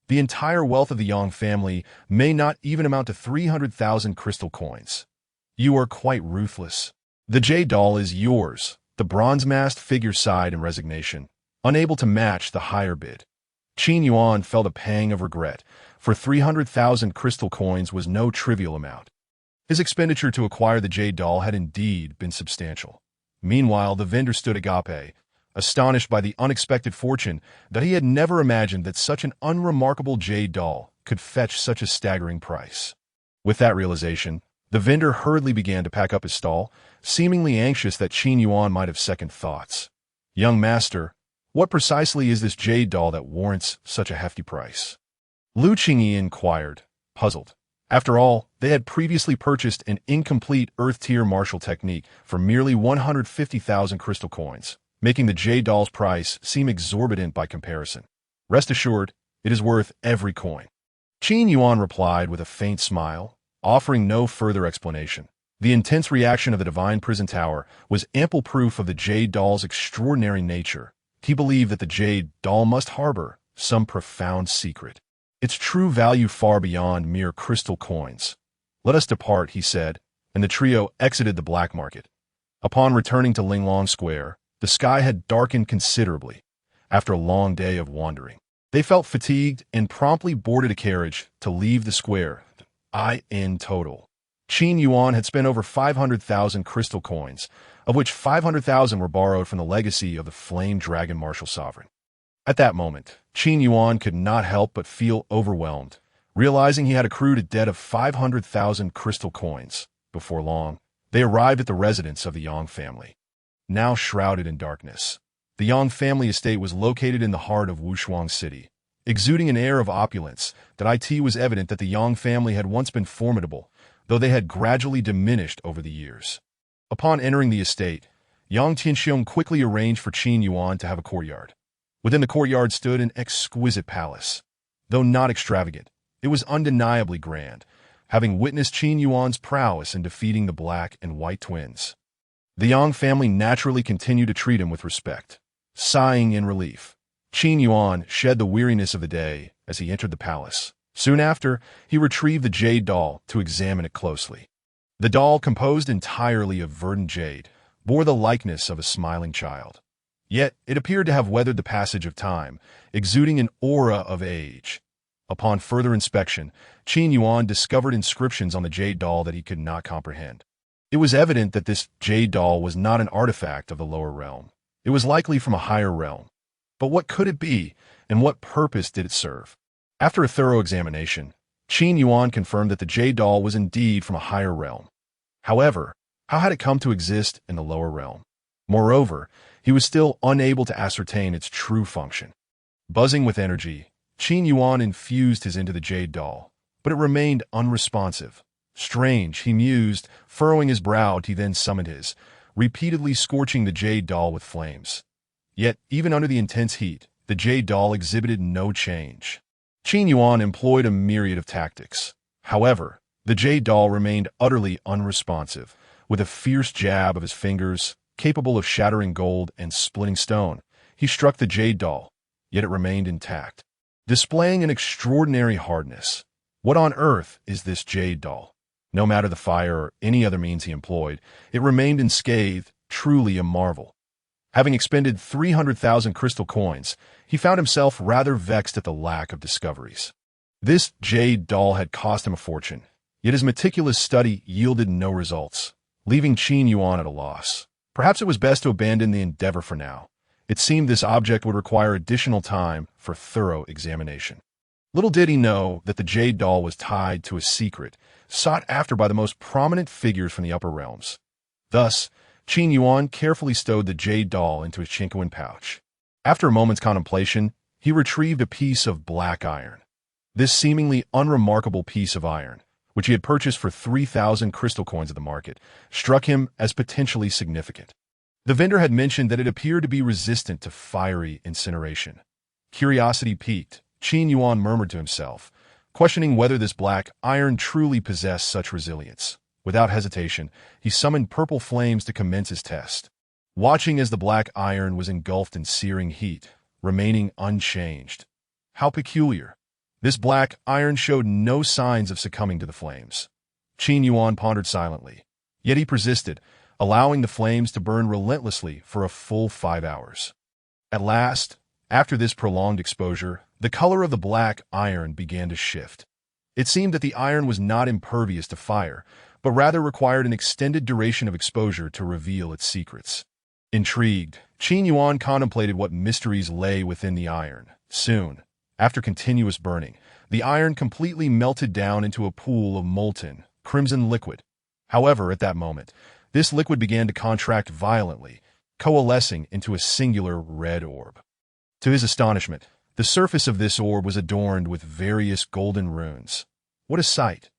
The entire wealth of the Yang family may not even amount to 300,000 crystal coins. You are quite ruthless. The jade doll is yours. The bronze-masked figure sighed in resignation, unable to match the higher bid. Qin Yuan felt a pang of regret, for 300,000 crystal coins was no trivial amount. His expenditure to acquire the jade doll had indeed been substantial. Meanwhile, the vendor stood agape, astonished by the unexpected fortune that he had never imagined that such an unremarkable jade doll could fetch such a staggering price. With that realization, the vendor hurriedly began to pack up his stall, seemingly anxious that Qin Yuan might have second thoughts. "Young master, what precisely is this jade doll that warrants such a hefty price?" Lu Qingyi inquired, puzzled. After all, they had previously purchased an incomplete Earth-tier martial technique for merely 150,000 crystal coins, making the jade doll's price seem exorbitant by comparison. "Rest assured, it is worth every coin." Qin Yuan replied with a faint smile, offering no further explanation. The intense reaction of the Divine Prison Tower was ample proof of the jade doll's extraordinary nature. He believed that the jade doll must harbor some profound secret, its true value far beyond mere crystal coins. "Let us depart," he said, and the trio exited the black market. Upon returning to Linglong Square, the sky had darkened considerably. After a long day of wandering, they felt fatigued and promptly boarded a carriage to leave the square. In total, Qin Yuan had spent over 500,000 crystal coins, of which 500,000 were borrowed from the legacy of the Flame Dragon Martial Sovereign. At that moment, Qin Yuan could not help but feel overwhelmed, realizing he had accrued a debt of 500,000 crystal coins. Before long, they arrived at the residence of the Yang family. Now shrouded in darkness, the Yang family estate was located in the heart of Wushuang City. Exuding an air of opulence, it was evident that the Yang family had once been formidable, though they had gradually diminished over the years. Upon entering the estate, Yang Tianxiong quickly arranged for Qin Yuan to have a courtyard. Within the courtyard stood an exquisite palace. Though not extravagant, it was undeniably grand, having witnessed Qin Yuan's prowess in defeating the Black and White twins. The Yang family naturally continued to treat him with respect. Sighing in relief, Qin Yuan shed the weariness of the day as he entered the palace. Soon after, he retrieved the jade doll to examine it closely. The doll, composed entirely of verdant jade, bore the likeness of a smiling child. Yet it appeared to have weathered the passage of time, exuding an aura of age. Upon further inspection, Qin Yuan discovered inscriptions on the jade doll that he could not comprehend. It was evident that this jade doll was not an artifact of the lower realm. It was likely from a higher realm. But what could it be, and what purpose did it serve? After a thorough examination, Qin Yuan confirmed that the jade doll was indeed from a higher realm. However, how had it come to exist in the lower realm? Moreover, he was still unable to ascertain its true function. Buzzing with energy, Qin Yuan infused his into the jade doll, but it remained unresponsive. Strange, he mused, furrowing his brow. He then summoned his, repeatedly scorching the jade doll with flames. Yet, even under the intense heat, the jade doll exhibited no change. Qin Yuan employed a myriad of tactics. However, the jade doll remained utterly unresponsive. With a fierce jab of his fingers, capable of shattering gold and splitting stone, he struck the jade doll, yet it remained intact, displaying an extraordinary hardness. What on earth is this jade doll? No matter the fire or any other means he employed, it remained unscathed, truly a marvel. Having expended 300,000 crystal coins, he found himself rather vexed at the lack of discoveries. This jade doll had cost him a fortune, yet his meticulous study yielded no results, leaving Qin Yuan at a loss. Perhaps it was best to abandon the endeavor for now. It seemed this object would require additional time for thorough examination. Little did he know that the jade doll was tied to a secret, sought after by the most prominent figures from the upper realms. Thus, Qin Yuan carefully stowed the jade doll into his chinquin pouch. After a moment's contemplation, he retrieved a piece of black iron. This seemingly unremarkable piece of iron, which he had purchased for 3,000 crystal coins at the market, struck him as potentially significant. The vendor had mentioned that it appeared to be resistant to fiery incineration. Curiosity piqued, Qin Yuan murmured to himself, questioning whether this black iron truly possessed such resilience. Without hesitation, he summoned purple flames to commence his test. Watching as the black iron was engulfed in searing heat, remaining unchanged. How peculiar! This black iron showed no signs of succumbing to the flames. Qin Yuan pondered silently. Yet he persisted, allowing the flames to burn relentlessly for a full 5 hours. At last, after this prolonged exposure, the color of the black iron began to shift. It seemed that the iron was not impervious to fire, but rather required an extended duration of exposure to reveal its secrets. Intrigued, Qin Yuan contemplated what mysteries lay within the iron. Soon, after continuous burning, the iron completely melted down into a pool of molten, crimson liquid. However, at that moment, this liquid began to contract violently, coalescing into a singular red orb. To his astonishment, the surface of this orb was adorned with various golden runes. What a sight!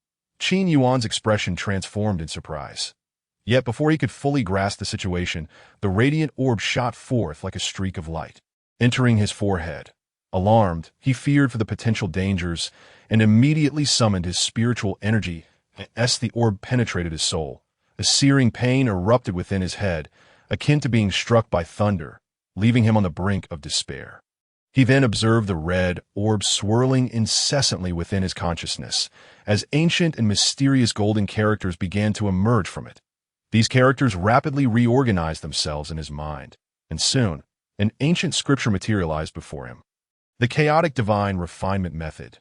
Qin Yuan's expression transformed in surprise. Yet before he could fully grasp the situation, the radiant orb shot forth like a streak of light, entering his forehead. Alarmed, he feared for the potential dangers and immediately summoned his spiritual energy as the orb penetrated his soul. A searing pain erupted within his head, akin to being struck by thunder, leaving him on the brink of despair. He then observed the red orb swirling incessantly within his consciousness, as ancient and mysterious golden characters began to emerge from it. These characters rapidly reorganized themselves in his mind, and soon, an ancient scripture materialized before him. The chaotic divine refinement method.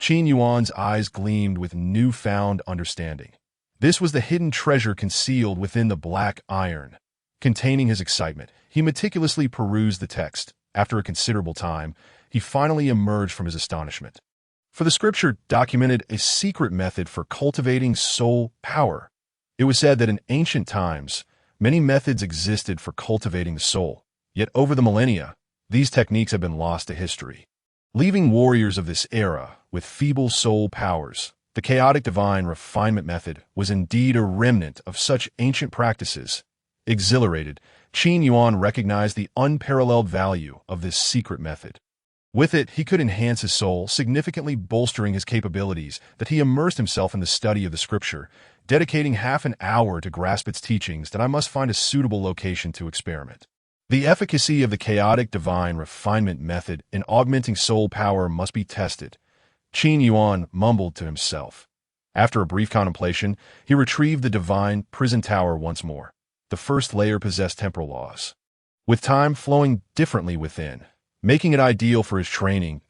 Qin Yuan's eyes gleamed with newfound understanding. This was the hidden treasure concealed within the black iron. Containing his excitement, he meticulously perused the text. After a considerable time, he finally emerged from his astonishment. For the scripture documented a secret method for cultivating soul power. It was said that in ancient times, many methods existed for cultivating the soul, yet over the millennia, these techniques have been lost to history. Leaving warriors of this era with feeble soul powers, the chaotic divine refinement method was indeed a remnant of such ancient practices. Exhilarated, Qin Yuan recognized the unparalleled value of this secret method. With it, he could enhance his soul, significantly bolstering his capabilities, that he immersed himself in the study of the scripture, dedicating half an hour to grasp its teachings. That I must find a suitable location to experiment. The efficacy of the chaotic divine refinement method in augmenting soul power must be tested. Qin Yuan mumbled to himself. After a brief contemplation, he retrieved the divine prison tower once more. The first layer possessed temporal laws, with time flowing differently within, making it ideal for his training.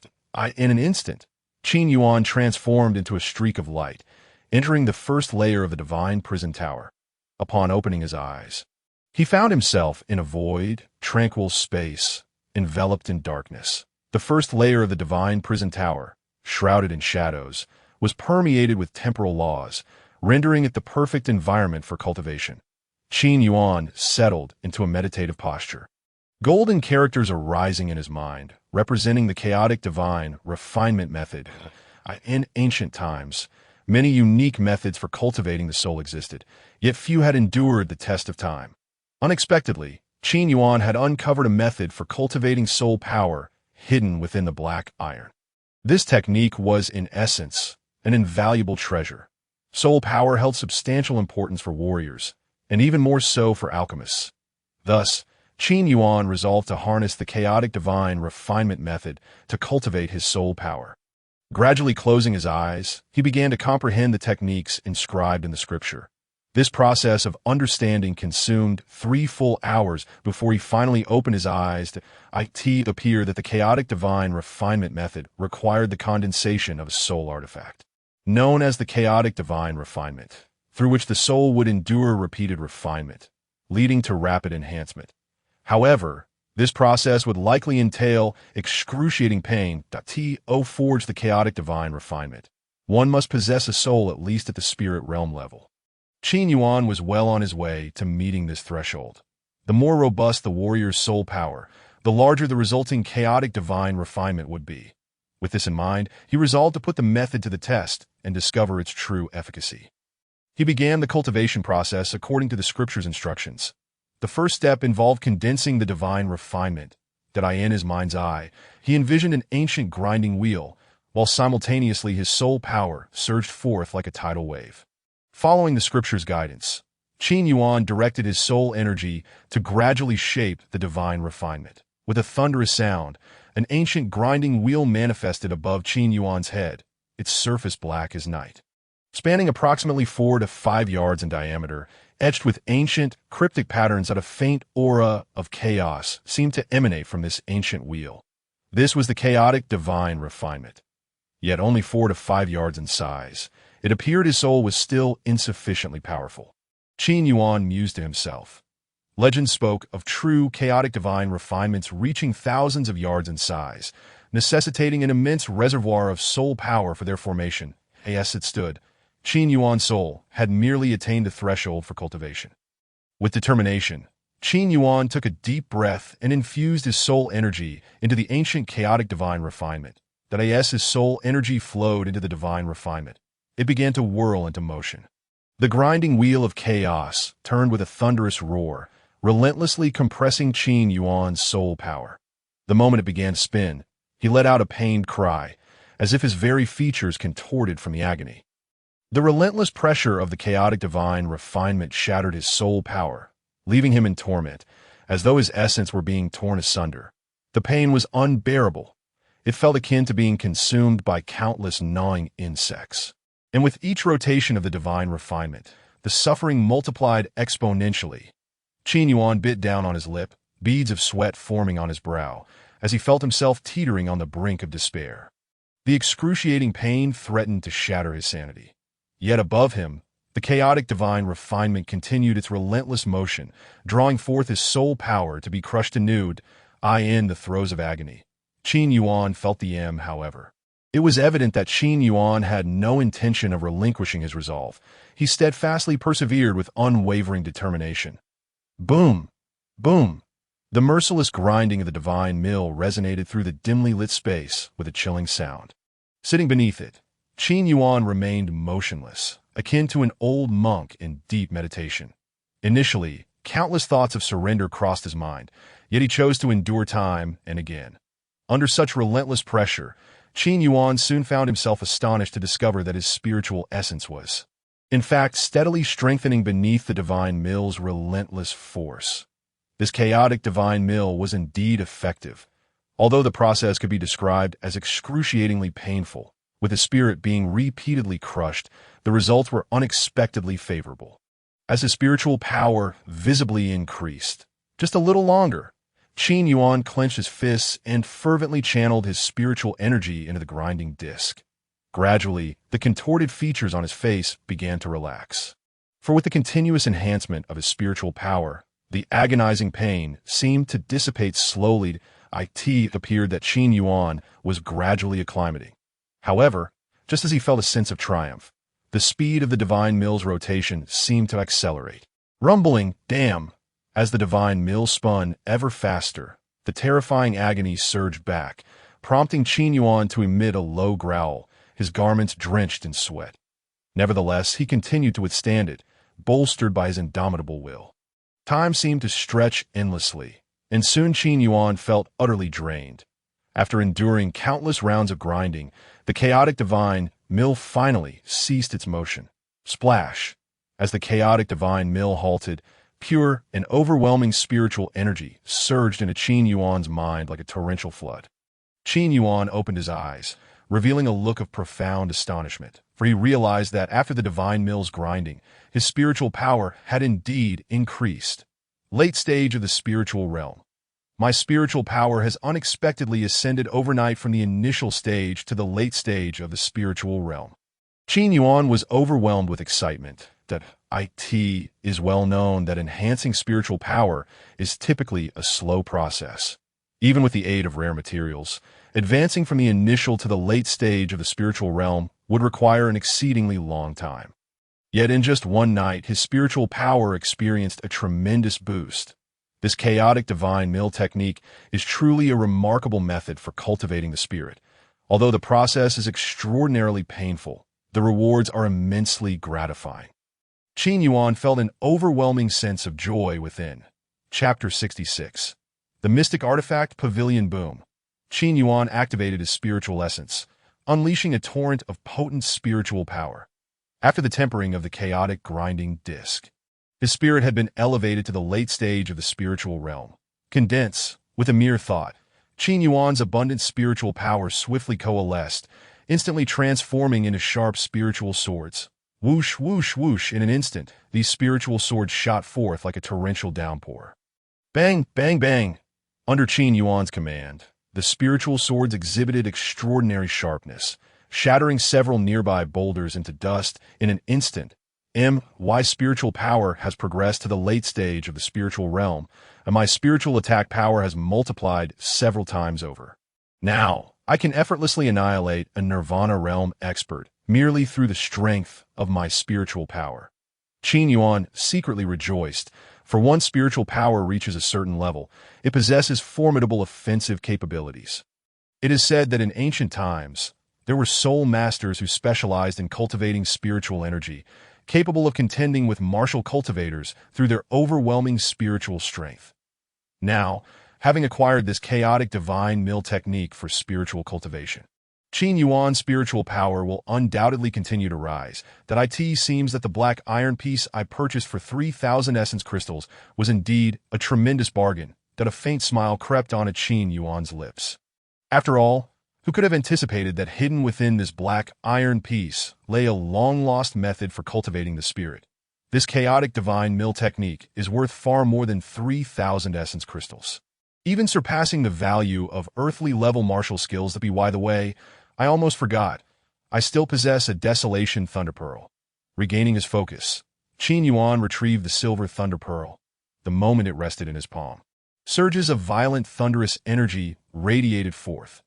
In an instant, Qin Yuan transformed into a streak of light, entering the first layer of the divine prison tower. Upon opening his eyes, he found himself in a void, tranquil space, enveloped in darkness. The first layer of the divine prison tower, shrouded in shadows, was permeated with temporal laws, rendering it the perfect environment for cultivation. Qin Yuan settled into a meditative posture. Golden characters are rising in his mind, representing the chaotic divine refinement method. In ancient times, many unique methods for cultivating the soul existed, yet few had endured the test of time. Unexpectedly, Qin Yuan had uncovered a method for cultivating soul power hidden within the black iron. This technique was, in essence, an invaluable treasure. Soul power held substantial importance for warriors, and even more so for alchemists. Thus, Qin Yuan resolved to harness the chaotic divine refinement method to cultivate his soul power. Gradually closing his eyes, he began to comprehend the techniques inscribed in the scripture. This process of understanding consumed 3 full hours before he finally opened his eyes. It appeared that the chaotic divine refinement method required the condensation of a soul artifact, known as the chaotic divine refinement, through which the soul would endure repeated refinement, leading to rapid enhancement. However, this process would likely entail excruciating pain. To forge the chaotic divine refinement, one must possess a soul at least at the spirit realm level. Qin Yuan was well on his way to meeting this threshold. The more robust the warrior's soul power, the larger the resulting chaotic divine refinement would be. With this in mind, he resolved to put the method to the test and discover its true efficacy. He began the cultivation process according to the scripture's instructions. The first step involved condensing the divine refinement. In his mind's eye, he envisioned an ancient grinding wheel, while simultaneously his soul power surged forth like a tidal wave. Following the scripture's guidance, Qin Yuan directed his soul energy to gradually shape the divine refinement. With a thunderous sound, An ancient grinding wheel manifested above Qin Yuan's head, its surface black as night. Spanning approximately 4 to 5 yards in diameter, etched with ancient, cryptic patterns that a faint aura of chaos seemed to emanate from this ancient wheel. This was the chaotic divine refinement. Yet only 4 to 5 yards in size, it appeared his soul was still insufficiently powerful. Qin Yuan mused to himself. Legend spoke of true chaotic divine refinements reaching thousands of yards in size, necessitating an immense reservoir of soul power for their formation. As it stood, Qin Yuan's soul had merely attained the threshold for cultivation. With determination, Qin Yuan took a deep breath and infused his soul energy into the ancient chaotic divine refinement. As his soul energy flowed into the divine refinement, it began to whirl into motion. The grinding wheel of chaos turned with a thunderous roar, relentlessly compressing Qin Yuan's soul power. The moment it began to spin, he let out a pained cry, as if his very features contorted from the agony. The relentless pressure of the chaotic divine refinement shattered his soul power, leaving him in torment, as though his essence were being torn asunder. The pain was unbearable. It felt akin to being consumed by countless gnawing insects. And with each rotation of the divine refinement, the suffering multiplied exponentially. Qin Yuan bit down on his lip, beads of sweat forming on his brow, as he felt himself teetering on the brink of despair. The excruciating pain threatened to shatter his sanity. Yet above him, the chaotic divine refinement continued its relentless motion, drawing forth his soul power to be crushed anew, in the throes of agony. Qin Yuan felt the however. It was evident that Qin Yuan had no intention of relinquishing his resolve. He steadfastly persevered with unwavering determination. Boom! Boom! The merciless grinding of the divine mill resonated through the dimly lit space with a chilling sound. Sitting beneath it, Qin Yuan remained motionless, akin to an old monk in deep meditation. Initially, countless thoughts of surrender crossed his mind, yet he chose to endure time and again. Under such relentless pressure, Qin Yuan soon found himself astonished to discover that his spiritual essence was, in fact, steadily strengthening beneath the divine mill's relentless force. This chaotic divine mill was indeed effective, although the process could be described as excruciatingly painful. With his spirit being repeatedly crushed, the results were unexpectedly favorable. As his spiritual power visibly increased, just a little longer, Qin Yuan clenched his fists and fervently channeled his spiritual energy into the grinding disc. Gradually, the contorted features on his face began to relax. For with the continuous enhancement of his spiritual power, the agonizing pain seemed to dissipate slowly. It appeared that Qin Yuan was gradually acclimating. However, just as he felt a sense of triumph, the speed of the divine mill's rotation seemed to accelerate. Rumbling, damn! As the divine mill spun ever faster, the terrifying agony surged back, prompting Qin Yuan to emit a low growl, his garments drenched in sweat. Nevertheless, he continued to withstand it, bolstered by his indomitable will. Time seemed to stretch endlessly, and soon Qin Yuan felt utterly drained. After enduring countless rounds of grinding, the chaotic divine mill finally ceased its motion. Splash! As the chaotic divine mill halted, pure and overwhelming spiritual energy surged into Qin Yuan's mind like a torrential flood. Qin Yuan opened his eyes, revealing a look of profound astonishment, for he realized that after the divine mill's grinding, his spiritual power had indeed increased. Late stage of the spiritual realm. My spiritual power has unexpectedly ascended overnight from the initial stage to the late stage of the spiritual realm. Qin Yuan was overwhelmed with excitement. That it is well known that enhancing spiritual power is typically a slow process. Even with the aid of rare materials, advancing from the initial to the late stage of the spiritual realm would require an exceedingly long time. Yet in just one night, his spiritual power experienced a tremendous boost. This chaotic divine mill technique is truly a remarkable method for cultivating the spirit. Although the process is extraordinarily painful, the rewards are immensely gratifying. Qin Yuan felt an overwhelming sense of joy within. Chapter 66. The Mystic Artifact Pavilion Boom. Qin Yuan activated his spiritual essence, unleashing a torrent of potent spiritual power. After the tempering of the chaotic grinding disc, his spirit had been elevated to the late stage of the spiritual realm. Condense, with a mere thought, Qin Yuan's abundant spiritual power swiftly coalesced, instantly transforming into sharp spiritual swords. Whoosh, whoosh, whoosh, in an instant, these spiritual swords shot forth like a torrential downpour. Bang, bang, bang! Under Qin Yuan's command, the spiritual swords exhibited extraordinary sharpness, shattering several nearby boulders into dust in an instant. My spiritual power has progressed to the late stage of the spiritual realm, and my spiritual attack power has multiplied several times over. Now, I can effortlessly annihilate a Nirvana realm expert merely through the strength of my spiritual power. Qin Yuan secretly rejoiced, for once spiritual power reaches a certain level, it possesses formidable offensive capabilities. It is said that in ancient times, there were soul masters who specialized in cultivating spiritual energy, capable of contending with martial cultivators through their overwhelming spiritual strength. Now, having acquired this chaotic divine mill technique for spiritual cultivation, Qin Yuan's spiritual power will undoubtedly continue to rise. It seems that the black iron piece I purchased for 3,000 essence crystals was indeed a tremendous bargain. That a faint smile crept onto Qin Yuan's lips. After all, who could have anticipated that hidden within this black iron piece lay a long-lost method for cultivating the spirit? This chaotic divine mill technique is worth far more than 3,000 essence crystals, even surpassing the value of earthly-level martial skills. By the way, I almost forgot. I still possess a Desolation Thunder Pearl. Regaining his focus, Qin Yuan retrieved the silver Thunder Pearl. The moment it rested in his palm, surges of violent thunderous energy radiated forth.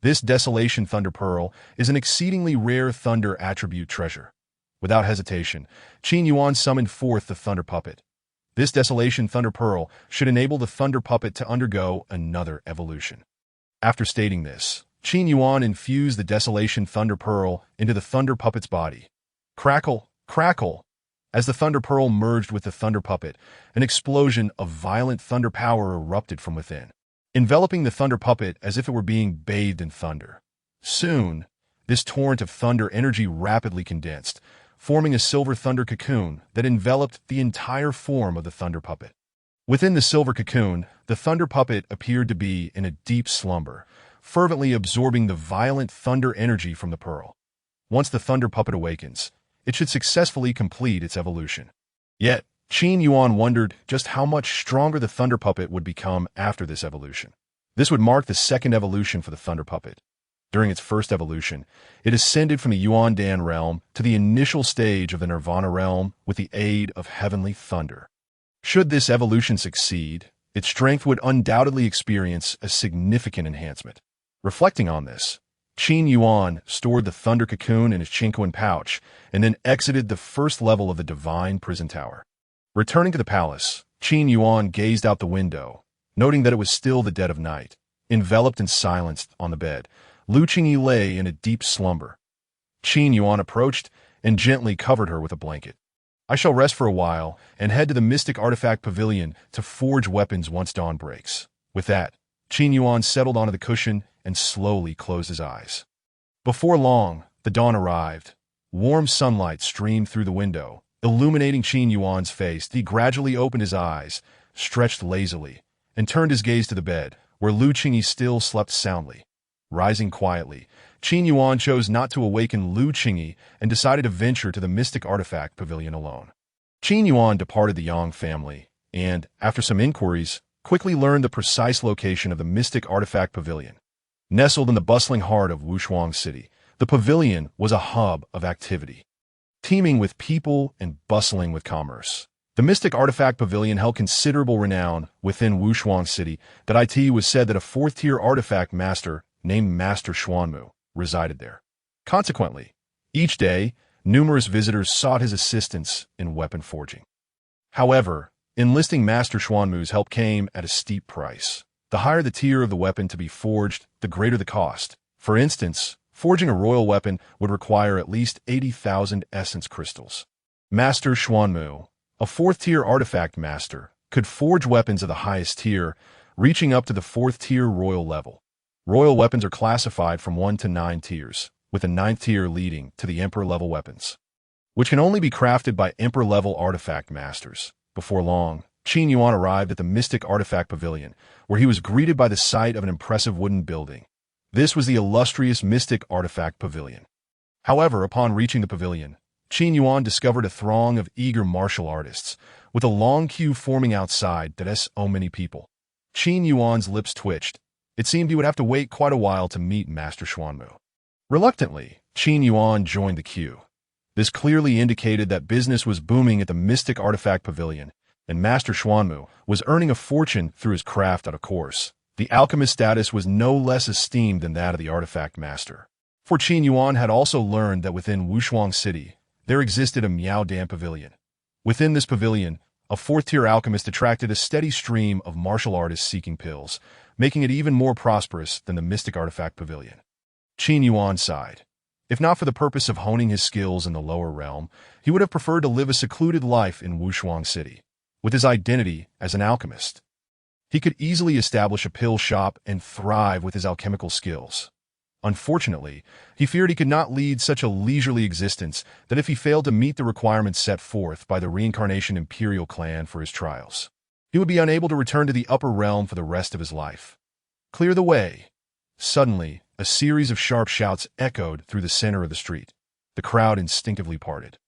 This Desolation Thunder Pearl is an exceedingly rare thunder attribute treasure. Without hesitation, Qin Yuan summoned forth the Thunder Puppet. This Desolation Thunder Pearl should enable the Thunder Puppet to undergo another evolution. After stating this, Qin Yuan infused the Desolation Thunder Pearl into the Thunder Puppet's body. Crackle, crackle! As the Thunder Pearl merged with the Thunder Puppet, an explosion of violent thunder power erupted from within, enveloping the Thunder Puppet as if it were being bathed in thunder. Soon, this torrent of thunder energy rapidly condensed, forming a silver thunder cocoon that enveloped the entire form of the Thunder Puppet. Within the silver cocoon, the Thunder Puppet appeared to be in a deep slumber, fervently absorbing the violent thunder energy from the pearl. Once the Thunder Puppet awakens, it should successfully complete its evolution. Yet, Qin Yuan wondered just how much stronger the Thunder Puppet would become after this evolution. This would mark the second evolution for the Thunder Puppet. During its first evolution, it ascended from the Yuan Dan realm to the initial stage of the Nirvana realm with the aid of heavenly thunder. Should this evolution succeed, its strength would undoubtedly experience a significant enhancement. Reflecting on this, Qin Yuan stored the Thunder Cocoon in his Qinquan pouch and then exited the first level of the Divine Prison Tower. Returning to the palace, Qin Yuan gazed out the window, noting that it was still the dead of night. Enveloped and silenced on the bed, Lu Qingyi lay in a deep slumber. Qin Yuan approached and gently covered her with a blanket. I shall rest for a while and head to the Mystic Artifact Pavilion to forge weapons once dawn breaks. With that, Qin Yuan settled onto the cushion and slowly closed his eyes. Before long, the dawn arrived. Warm sunlight streamed through the window, illuminating Qin Yuan's face. He gradually opened his eyes, stretched lazily, and turned his gaze to the bed, where Lu Qingyi still slept soundly. Rising quietly, Qin Yuan chose not to awaken Lu Qingyi and decided to venture to the Mystic Artifact Pavilion alone. Qin Yuan departed the Yang family and, after some inquiries, quickly learned the precise location of the Mystic Artifact Pavilion. Nestled in the bustling heart of Wushuang City, the pavilion was a hub of activity, teeming with people and bustling with commerce. The Mystic Artifact Pavilion held considerable renown within Wushuang City. It was said that a fourth-tier artifact master named Master Xuanmu resided there. Consequently, each day, numerous visitors sought his assistance in weapon forging. However, enlisting Master Xuanmu's help came at a steep price. The higher the tier of the weapon to be forged, the greater the cost. For instance, forging a royal weapon would require at least 80,000 essence crystals. Master Xuanmu, a fourth-tier artifact master, could forge weapons of the highest tier, reaching up to the fourth-tier royal level. Royal weapons are classified from 1 to 9 tiers, with the 9th tier leading to the Emperor-level weapons, which can only be crafted by Emperor-level artifact masters. Before long, Qin Yuan arrived at the Mystic Artifact Pavilion, where he was greeted by the sight of an impressive wooden building. This was the illustrious Mystic Artifact Pavilion. However, upon reaching the pavilion, Qin Yuan discovered a throng of eager martial artists, with a long queue forming outside that so many people. Qin Yuan's lips twitched. It seemed he would have to wait quite a while to meet Master Xuanmu. Reluctantly, Qin Yuan joined the queue. This clearly indicated that business was booming at the Mystic Artifact Pavilion, and Master Xuanmu was earning a fortune through his craft of course. The alchemist status was no less esteemed than that of the artifact master. For Qin Yuan had also learned that within Wushuang City, there existed a Miaodan Pavilion. Within this pavilion, a fourth-tier alchemist attracted a steady stream of martial artists seeking pills, making it even more prosperous than the Mystic Artifact Pavilion. Qin Yuan sighed. If not for the purpose of honing his skills in the lower realm, he would have preferred to live a secluded life in Wushuang City, with his identity as an alchemist. He could easily establish a pill shop and thrive with his alchemical skills. Unfortunately, he feared he could not lead such a leisurely existence that if he failed to meet the requirements set forth by the Reincarnation Imperial Clan for his trials, he would be unable to return to the upper realm for the rest of his life. Clear the way. Suddenly, a series of sharp shouts echoed through the center of the street. The crowd instinctively parted,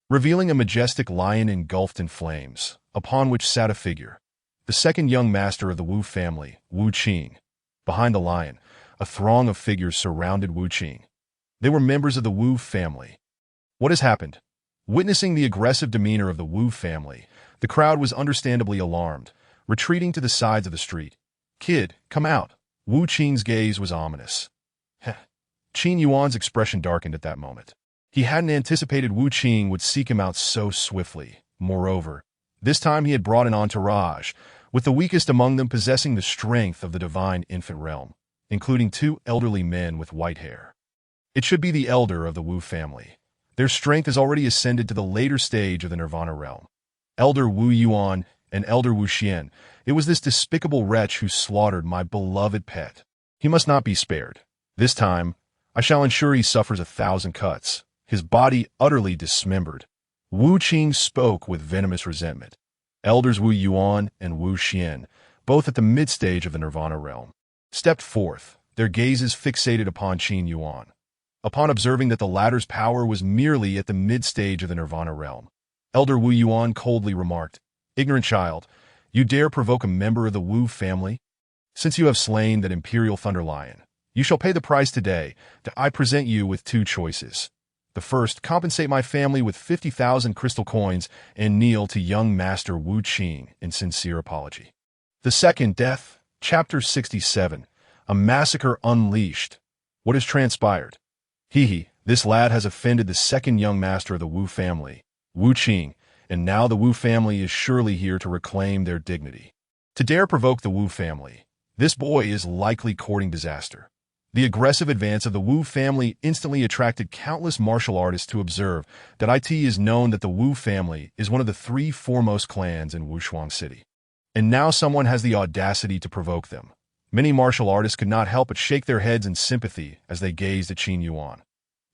revealing a majestic lion engulfed in flames, upon which sat a figure, the second young master of the Wu family, Wu Qing. Behind the lion, a throng of figures surrounded Wu Qing. They were members of the Wu family. What has happened? Witnessing the aggressive demeanor of the Wu family, the crowd was understandably alarmed, retreating to the sides of the street. Kid, come out. Wu Qing's gaze was ominous. Qin Yuan's expression darkened at that moment. He hadn't anticipated Wu Qing would seek him out so swiftly. Moreover, this time he had brought an entourage, with the weakest among them possessing the strength of the divine infant realm, including two elderly men with white hair. It should be the elder of the Wu family. Their strength has already ascended to the later stage of the Nirvana realm. Elder Wu Yuan and Elder Wu Xian, it was this despicable wretch who slaughtered my beloved pet. He must not be spared. This time, I shall ensure he suffers 1,000 cuts, his body utterly dismembered. Wu Qing spoke with venomous resentment. Elders Wu Yuan and Wu Xian, both at the mid-stage of the Nirvana realm, stepped forth, their gazes fixated upon Qin Yuan. Upon observing that the latter's power was merely at the mid-stage of the Nirvana realm, Elder Wu Yuan coldly remarked, "Ignorant child, you dare provoke a member of the Wu family? Since you have slain that Imperial Thunder Lion, you shall pay the price today. I present you with two choices. The first, compensate my family with 50,000 crystal coins and kneel to young Master Wu Qing in sincere apology. The second, death. Chapter 67, A Massacre Unleashed. What has transpired? This lad has offended the second young master of the Wu family, Wu Qing, and now the Wu family is surely here to reclaim their dignity. To dare provoke the Wu family, this boy is likely courting disaster." The aggressive advance of the Wu family instantly attracted countless martial artists to observe that it is known that the Wu family is one of the 3 foremost clans in Wushuang City. And now someone has the audacity to provoke them. Many martial artists could not help but shake their heads in sympathy as they gazed at Qin Yuan.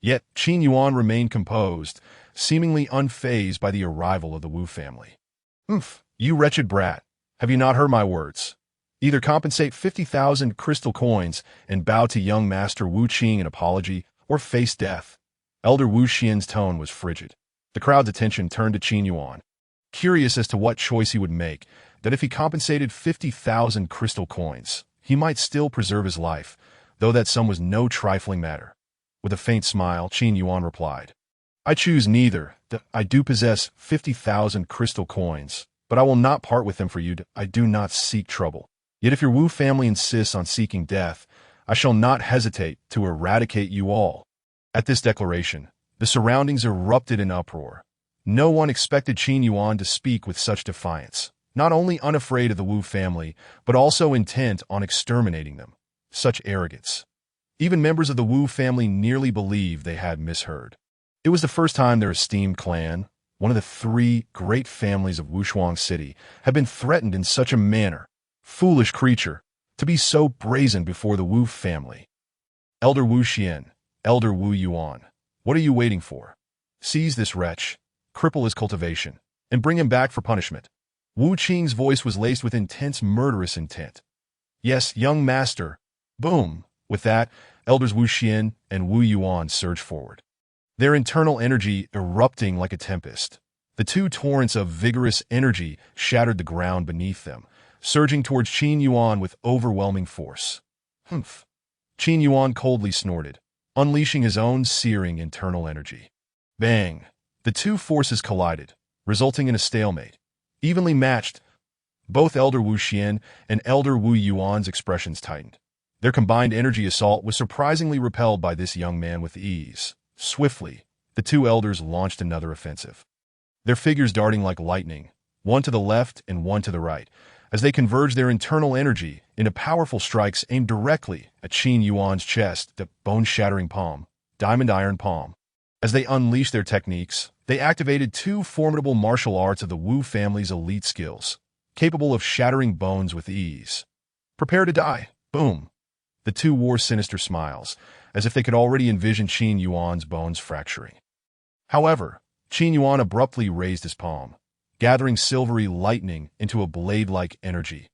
Yet Qin Yuan remained composed, seemingly unfazed by the arrival of the Wu family. You wretched brat, have you not heard my words? Either compensate 50,000 crystal coins and bow to young Master Wu Qing in apology, or face death." Elder Wu Xian's tone was frigid. The crowd's attention turned to Qin Yuan, curious as to what choice he would make, that if he compensated 50,000 crystal coins, he might still preserve his life, though that sum was no trifling matter. With a faint smile, Qin Yuan replied, "I choose neither. I do possess 50,000 crystal coins, but I will not part with them for you. I do not seek trouble. Yet if your Wu family insists on seeking death, I shall not hesitate to eradicate you all." At this declaration, the surroundings erupted in uproar. No one expected Qin Yuan to speak with such defiance, not only unafraid of the Wu family, but also intent on exterminating them. Such arrogance. Even members of the Wu family nearly believed they had misheard. It was the first time their esteemed clan, one of the 3 great families of Wushuang City, had been threatened in such a manner. Foolish creature, to be so brazen before the Wu family. Elder Wu Xian, Elder Wu Yuan, what are you waiting for? Seize this wretch, cripple his cultivation, and bring him back for punishment. Wu Qing's voice was laced with intense murderous intent. Yes, young master. Boom. With that, elders Wu Xian and Wu Yuan surged forward, their internal energy erupting like a tempest. The two torrents of vigorous energy shattered the ground beneath them, surging towards Qin Yuan with overwhelming force. Humph. Qin Yuan coldly snorted, unleashing his own searing internal energy. Bang! The two forces collided, resulting in a stalemate. Evenly matched, both Elder Wu Xian and Elder Wu Yuan's expressions tightened. Their combined energy assault was surprisingly repelled by this young man with ease. Swiftly, the two elders launched another offensive, their figures darting like lightning, one to the left and one to the right, as they converged their internal energy into powerful strikes aimed directly at Qin Yuan's chest, the bone-shattering palm, diamond iron palm. As they unleashed their techniques, they activated two formidable martial arts of the Wu family's elite skills, capable of shattering bones with ease. Prepare to die. Boom. The two wore sinister smiles, as if they could already envision Qin Yuan's bones fracturing. However, Qin Yuan abruptly raised his palm, gathering silvery lightning into a blade-like energy.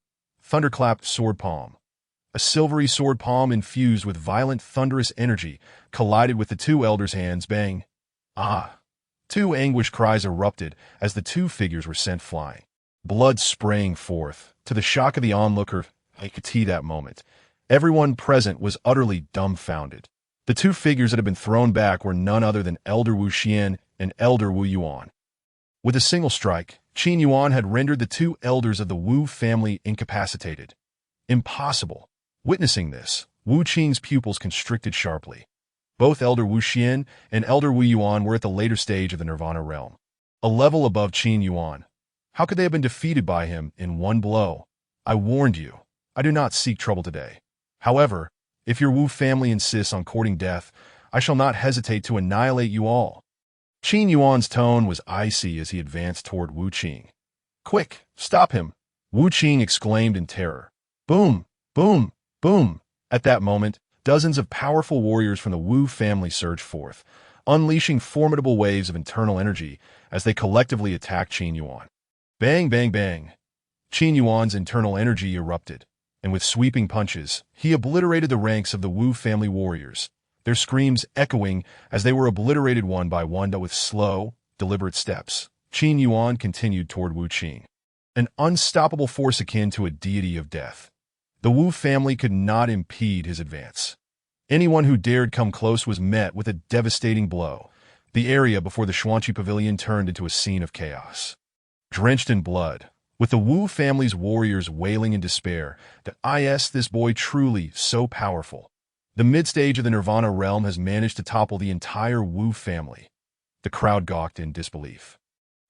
Thunderclap sword palm. A silvery sword palm infused with violent thunderous energy collided with the two elders' hands. Bang! Ah! Two anguished cries erupted as the two figures were sent flying, blood spraying forth. To the shock of the onlooker, I could see that moment. Everyone present was utterly dumbfounded. The two figures that had been thrown back were none other than Elder Wu Xian and Elder Wu Yuan. With a single strike, Qin Yuan had rendered the two elders of the Wu family incapacitated. Impossible. Witnessing this, Wu Qing's pupils constricted sharply. Both Elder Wu Xian and Elder Wu Yuan were at the later stage of the Nirvana realm, a level above Qin Yuan. How could they have been defeated by him in one blow? I warned you. I do not seek trouble today. However, if your Wu family insists on courting death, I shall not hesitate to annihilate you all. Qin Yuan's tone was icy as he advanced toward Wu Qing. Quick, stop him! Wu Qing exclaimed in terror. Boom! Boom! Boom! At that moment, dozens of powerful warriors from the Wu family surged forth, unleashing formidable waves of internal energy as they collectively attacked Qin Yuan. Bang, bang, bang! Qin Yuan's internal energy erupted, and with sweeping punches, he obliterated the ranks of the Wu family warriors, their screams echoing as they were obliterated one by one with slow, deliberate steps. Qin Yuan continued toward Wu Qing, an unstoppable force akin to a deity of death. The Wu family could not impede his advance. Anyone who dared come close was met with a devastating blow. The area before the Xuanqi Pavilion turned into a scene of chaos. Drenched in blood, with the Wu family's warriors wailing in despair, this boy truly so powerful. The mid-stage of the Nirvana realm has managed to topple the entire Wu family. The crowd gawked in disbelief.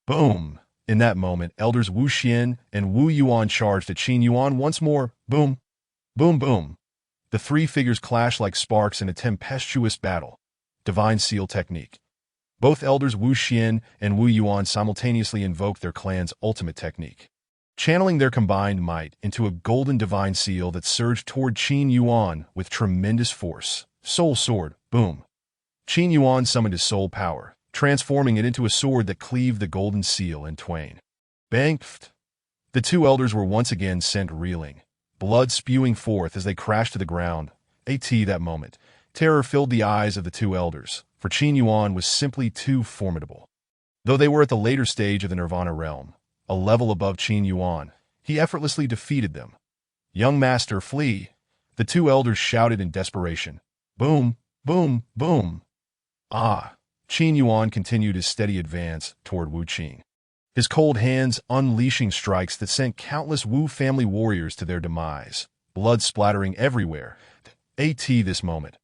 Boom! In that moment, elders Wu Xian and Wu Yuan charged at Qin Yuan once more. Boom! Boom, boom! The three figures clashed like sparks in a tempestuous battle. Divine Seal technique. Both elders Wu Xian and Wu Yuan simultaneously invoked their clan's ultimate technique, channeling their combined might into a golden divine seal that surged toward Qin Yuan with tremendous force. Soul sword, boom. Qin Yuan summoned his soul power, transforming it into a sword that cleaved the golden seal in twain. Bang! Pft. The two elders were once again sent reeling, blood spewing forth as they crashed to the ground. That moment, terror filled the eyes of the two elders, for Qin Yuan was simply too formidable. Though they were at the later stage of the Nirvana realm, a level above Qin Yuan, he effortlessly defeated them. Young master, flee! The two elders shouted in desperation. Boom! Boom! Boom! Ah! Qin Yuan continued his steady advance toward Wu Qing, his cold hands unleashing strikes that sent countless Wu family warriors to their demise, blood splattering everywhere. This moment,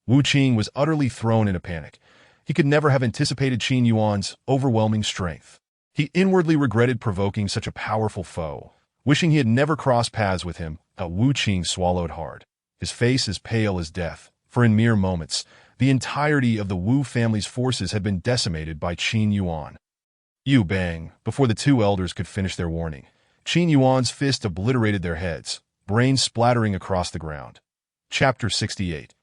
Wu Qing was utterly thrown in a panic. He could never have anticipated Qin Yuan's overwhelming strength. He inwardly regretted provoking such a powerful foe, wishing he had never crossed paths with him. Wu Qing swallowed hard, his face as pale as death, for in mere moments, the entirety of the Wu family's forces had been decimated by Qin Yuan. Bang! Before the two elders could finish their warning, Qin Yuan's fist obliterated their heads, brains splattering across the ground. Chapter 68.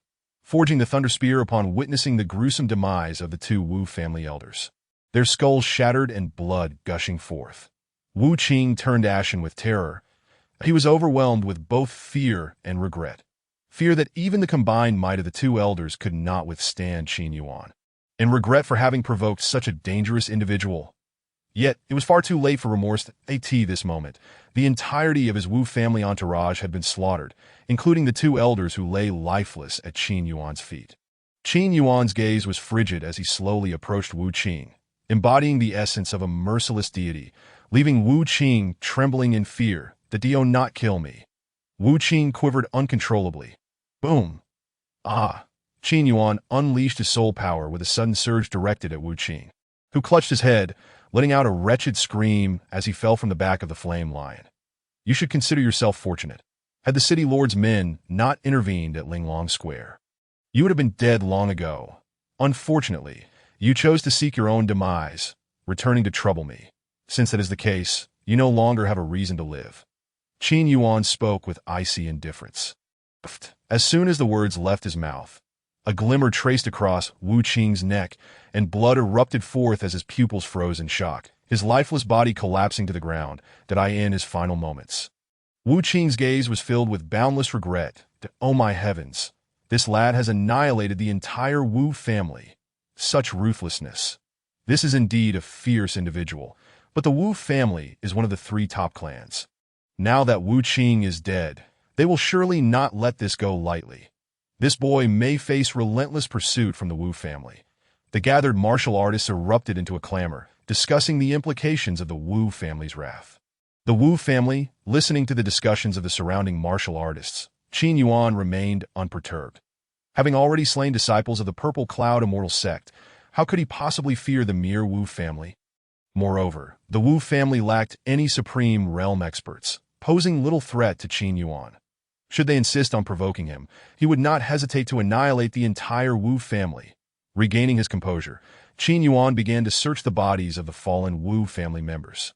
Forging the Thunder Spear upon witnessing the gruesome demise of the two Wu family elders, their skulls shattered and blood gushing forth. Wu Qing turned ashen with terror. He was overwhelmed with both fear and regret. Fear that even the combined might of the two elders could not withstand Qin Yuan, and regret for having provoked such a dangerous individual. Yet, it was far too late for remorse at this moment. The entirety of his Wu family entourage had been slaughtered, including the two elders who lay lifeless at Qin Yuan's feet. Qin Yuan's gaze was frigid as he slowly approached Wu Qing, embodying the essence of a merciless deity, leaving Wu Qing trembling in fear that "Do not kill me." Wu Qing quivered uncontrollably. Boom! Ah! Qin Yuan unleashed his soul power with a sudden surge directed at Wu Qing, who clutched his head, letting out a wretched scream as he fell from the back of the flame lion. You should consider yourself fortunate. Had the city lord's men not intervened at Linglong Square, you would have been dead long ago. Unfortunately, you chose to seek your own demise, returning to trouble me. Since that is the case, you no longer have a reason to live. Qin Yuan spoke with icy indifference. As soon as the words left his mouth, a glimmer traced across Wu Qing's neck, and blood erupted forth as his pupils froze in shock, his lifeless body collapsing to the ground, that I end his final moments. Wu Qing's gaze was filled with boundless regret. Oh my heavens, this lad has annihilated the entire Wu family. Such ruthlessness. This is indeed a fierce individual, but the Wu family is one of the three top clans. Now that Wu Qing is dead, they will surely not let this go lightly. This boy may face relentless pursuit from the Wu family. The gathered martial artists erupted into a clamor, discussing the implications of the Wu family's wrath. The Wu family, listening to the discussions of the surrounding martial artists, Qin Yuan remained unperturbed. Having already slain disciples of the Purple Cloud Immortal Sect, how could he possibly fear the mere Wu family? Moreover, the Wu family lacked any supreme realm experts, posing little threat to Qin Yuan. Should they insist on provoking him, he would not hesitate to annihilate the entire Wu family. Regaining his composure, Qin Yuan began to search the bodies of the fallen Wu family members,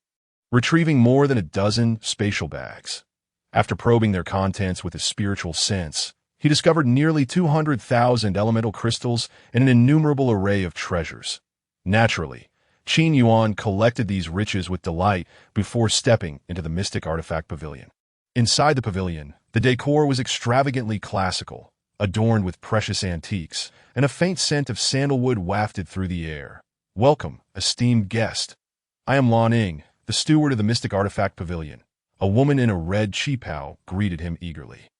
retrieving more than a dozen spatial bags. After probing their contents with his spiritual sense, he discovered nearly 200,000 elemental crystals and an innumerable array of treasures. Naturally, Qin Yuan collected these riches with delight before stepping into the Mystic Artifact Pavilion. Inside the pavilion, the decor was extravagantly classical, adorned with precious antiques, and a faint scent of sandalwood wafted through the air. Welcome, esteemed guest. I am Lan Ning, the steward of the Mystic Artifact Pavilion. A woman in a red qipao greeted him eagerly.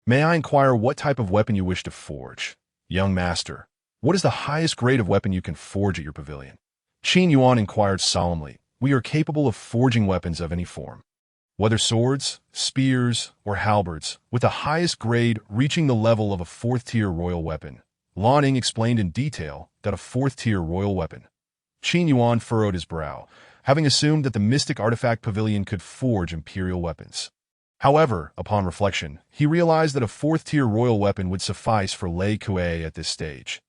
May I inquire what type of weapon you wish to forge? Young master, what is the highest grade of weapon you can forge at your pavilion? Qin Yuan inquired solemnly. We are capable of forging weapons of any form, whether swords, spears, or halberds, with the highest grade reaching the level of a 4th-tier royal weapon. Lan Ning explained in detail that a 4th-tier royal weapon. Qin Yuan furrowed his brow, having assumed that the Mystic Artifact Pavilion could forge imperial weapons. However, upon reflection, he realized that a 4th-tier royal weapon would suffice for Lei Kuei at this stage.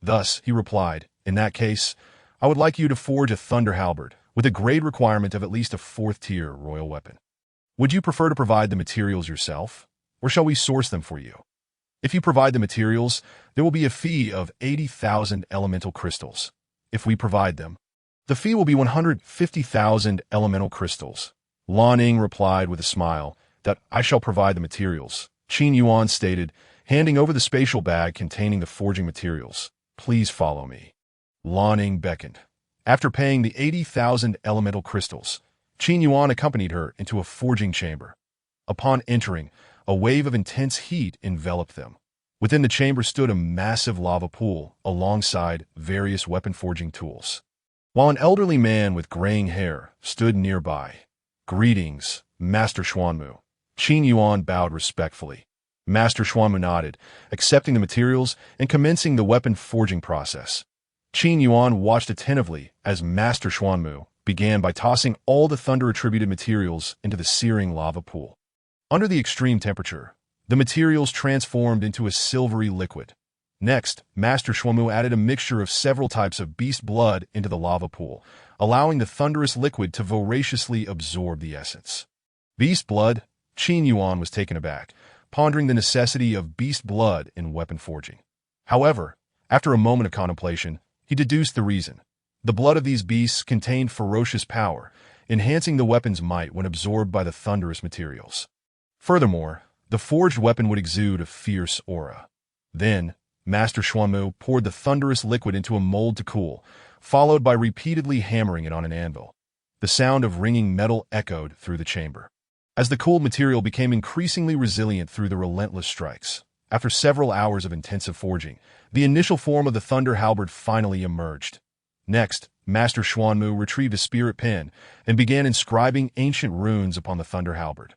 Thus, he replied, in that case, I would like you to forge a thunder halberd, with a grade requirement of at least a 4th-tier royal weapon. Would you prefer to provide the materials yourself, or shall we source them for you? If you provide the materials, there will be a fee of 80,000 elemental crystals. If we provide them, the fee will be 150,000 elemental crystals. Lan Ning replied with a smile that I shall provide the materials. Qin Yuan stated, handing over the spatial bag containing the forging materials. Please follow me. Lan Ning beckoned. After paying the 80,000 elemental crystals, Qin Yuan accompanied her into a forging chamber. Upon entering, a wave of intense heat enveloped them. Within the chamber stood a massive lava pool alongside various weapon forging tools, while an elderly man with graying hair stood nearby. Greetings, Master Xuanmu. Qin Yuan bowed respectfully. Master Xuanmu nodded, accepting the materials and commencing the weapon forging process. Qin Yuan watched attentively as Master Xuanmu began by tossing all the thunder-attributed materials into the searing lava pool. Under the extreme temperature, the materials transformed into a silvery liquid. Next, Master Xuanmu added a mixture of several types of beast blood into the lava pool, allowing the thunderous liquid to voraciously absorb the essence. Beast blood? Qin Yuan was taken aback, pondering the necessity of beast blood in weapon forging. However, after a moment of contemplation, he deduced the reason. The blood of these beasts contained ferocious power, enhancing the weapon's might when absorbed by the thunderous materials. Furthermore, the forged weapon would exude a fierce aura. Then, Master Xuanmu poured the thunderous liquid into a mold to cool, followed by repeatedly hammering it on an anvil. The sound of ringing metal echoed through the chamber. As the cooled material became increasingly resilient through the relentless strikes, after several hours of intensive forging, the initial form of the Thunder Halberd finally emerged. Next, Master Xuanmu retrieved a spirit pen and began inscribing ancient runes upon the Thunder Halberd.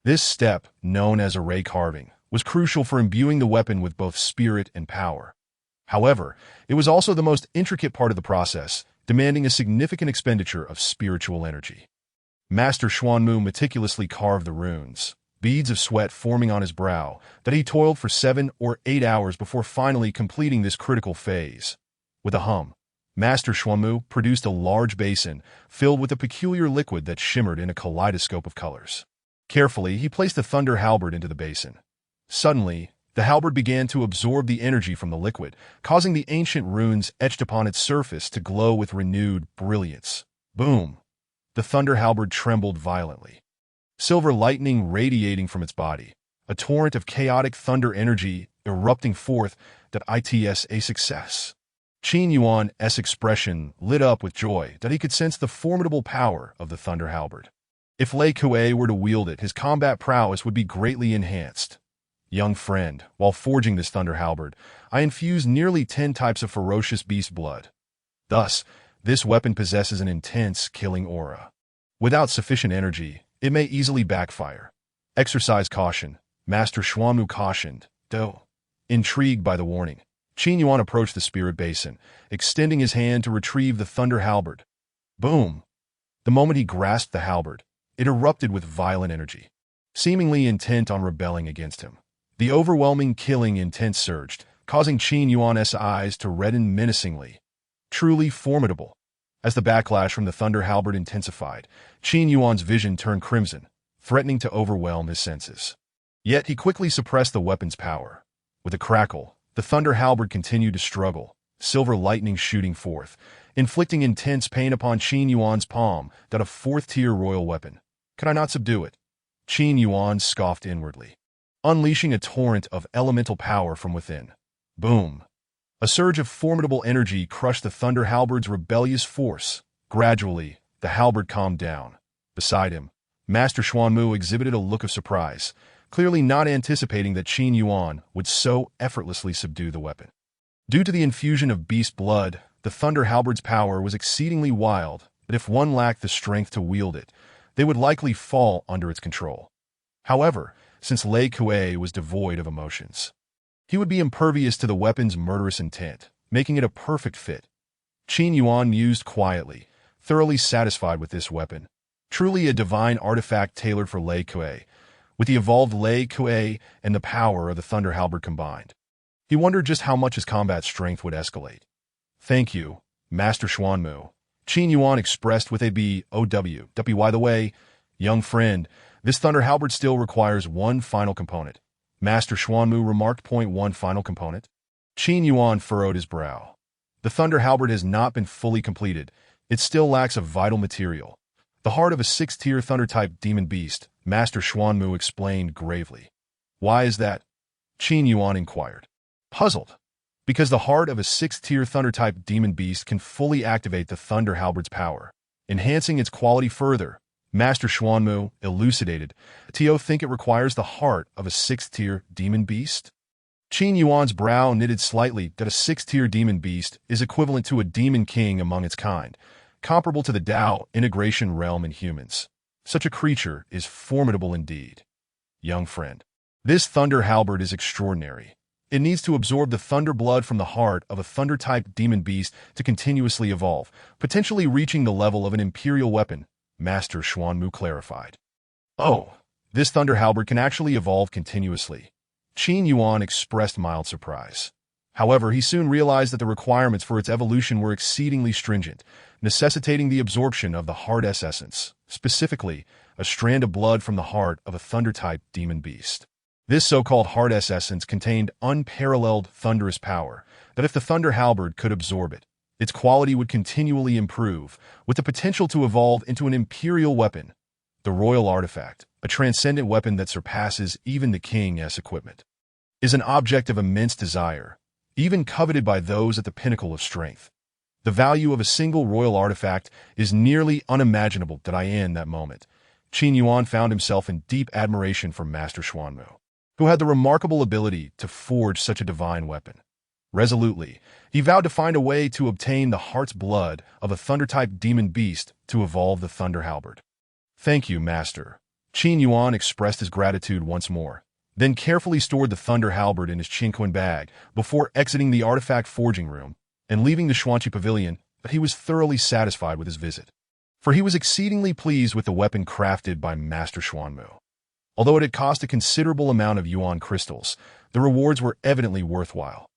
This step, known as array carving, was crucial for imbuing the weapon with both spirit and power. However, it was also the most intricate part of the process, demanding a significant expenditure of spiritual energy. Master Xuanmu meticulously carved the runes, beads of sweat forming on his brow, that he toiled for 7 or 8 hours before finally completing this critical phase. With a hum, Master Xuanmu produced a large basin filled with a peculiar liquid that shimmered in a kaleidoscope of colors. Carefully, he placed the Thunder Halberd into the basin. Suddenly, the halberd began to absorb the energy from the liquid, causing the ancient runes etched upon its surface to glow with renewed brilliance. Boom! The Thunder Halberd trembled violently. Silver lightning radiating from its body, a torrent of chaotic thunder energy erupting forth. That it's a success. Qin Yuan's expression lit up with joy that he could sense the formidable power of the Thunder Halberd. If Lei Kuei were to wield it, his combat prowess would be greatly enhanced. Young friend, while forging this Thunder Halberd, I infused nearly 10 types of ferocious beast blood. Thus, this weapon possesses an intense killing aura. Without sufficient energy, it may easily backfire. Exercise caution, Master Xuanmu cautioned, though. Intrigued by the warning, Qin Yuan approached the spirit basin, extending his hand to retrieve the Thunder Halberd. Boom! The moment he grasped the halberd, it erupted with violent energy. Seemingly intent on rebelling against him, the overwhelming killing intent surged, causing Qin Yuan's eyes to redden menacingly. Truly formidable. As the backlash from the Thunder Halberd intensified, Qin Yuan's vision turned crimson, threatening to overwhelm his senses. Yet he quickly suppressed the weapon's power. With a crackle, the Thunder Halberd continued to struggle, silver lightning shooting forth, inflicting intense pain upon Qin Yuan's palm. That a 4th-tier royal weapon. Could I not subdue it? Qin Yuan scoffed inwardly, unleashing a torrent of elemental power from within. Boom! A surge of formidable energy crushed the Thunder Halberd's rebellious force. Gradually, the halberd calmed down. Beside him, Master Xuanmu exhibited a look of surprise, clearly not anticipating that Qin Yuan would so effortlessly subdue the weapon. Due to the infusion of beast blood, the Thunder Halberd's power was exceedingly wild, but if one lacked the strength to wield it, they would likely fall under its control. However, since Lei Kuei was devoid of emotions, he would be impervious to the weapon's murderous intent, making it a perfect fit. Qin Yuan mused quietly, thoroughly satisfied with this weapon. Truly a divine artifact tailored for Lei Kuei, with the evolved Lei Kuei and the power of the Thunder Halberd combined. He wondered just how much his combat strength would escalate. Thank you, Master Xuanmu, Qin Yuan expressed with a B-O-W. By the way, young friend, this Thunder Halberd still requires one final component. Master Xuanmu remarked. One final component? Qin Yuan furrowed his brow. The Thunder Halberd has not been fully completed. It still lacks a vital material. The heart of a 6th-tier Thunder-type demon beast, Master Xuanmu explained gravely. Why is that? Qin Yuan inquired. Puzzled. Because the heart of a 6th-tier Thunder-type demon beast can fully activate the Thunder Halberd's power, enhancing its quality further. Master Xuanmu elucidated. Do think it requires the heart of a 6th-tier demon beast? Qin Yuan's brow knitted slightly. That a 6th-tier demon beast is equivalent to a demon king among its kind, comparable to the Dao integration realm in humans. Such a creature is formidable indeed. Young friend, this Thunder Halberd is extraordinary. It needs to absorb the thunder blood from the heart of a Thunder-type demon beast to continuously evolve, potentially reaching the level of an imperial weapon, Master Xuanmu clarified. Oh, this Thunder Halberd can actually evolve continuously. Qin Yuan expressed mild surprise. However, he soon realized that the requirements for its evolution were exceedingly stringent, necessitating the absorption of the heart's essence, specifically, a strand of blood from the heart of a Thunder-type demon beast. This so-called heart's essence contained unparalleled thunderous power, that if the Thunder Halberd could absorb it, Its quality would continually improve, with the potential to evolve into an imperial weapon. The royal artifact, a transcendent weapon that surpasses even the king's equipment, is an object of immense desire, even coveted by those at the pinnacle of strength. The value of a single royal artifact is nearly unimaginable to in that moment. Qin Yuan found himself in deep admiration for Master Xuanmu, who had the remarkable ability to forge such a divine weapon. Resolutely, he vowed to find a way to obtain the heart's blood of a thunder-type demon beast to evolve the Thunder Halberd. Thank you, Master. Qin Yuan expressed his gratitude once more, then carefully stored the Thunder Halberd in his Qingquan bag before exiting the artifact forging room and leaving the Xuanqi Pavilion. But he was thoroughly satisfied with his visit, for he was exceedingly pleased with the weapon crafted by Master Xuanmu. Although it had cost a considerable amount of yuan crystals, the rewards were evidently worthwhile.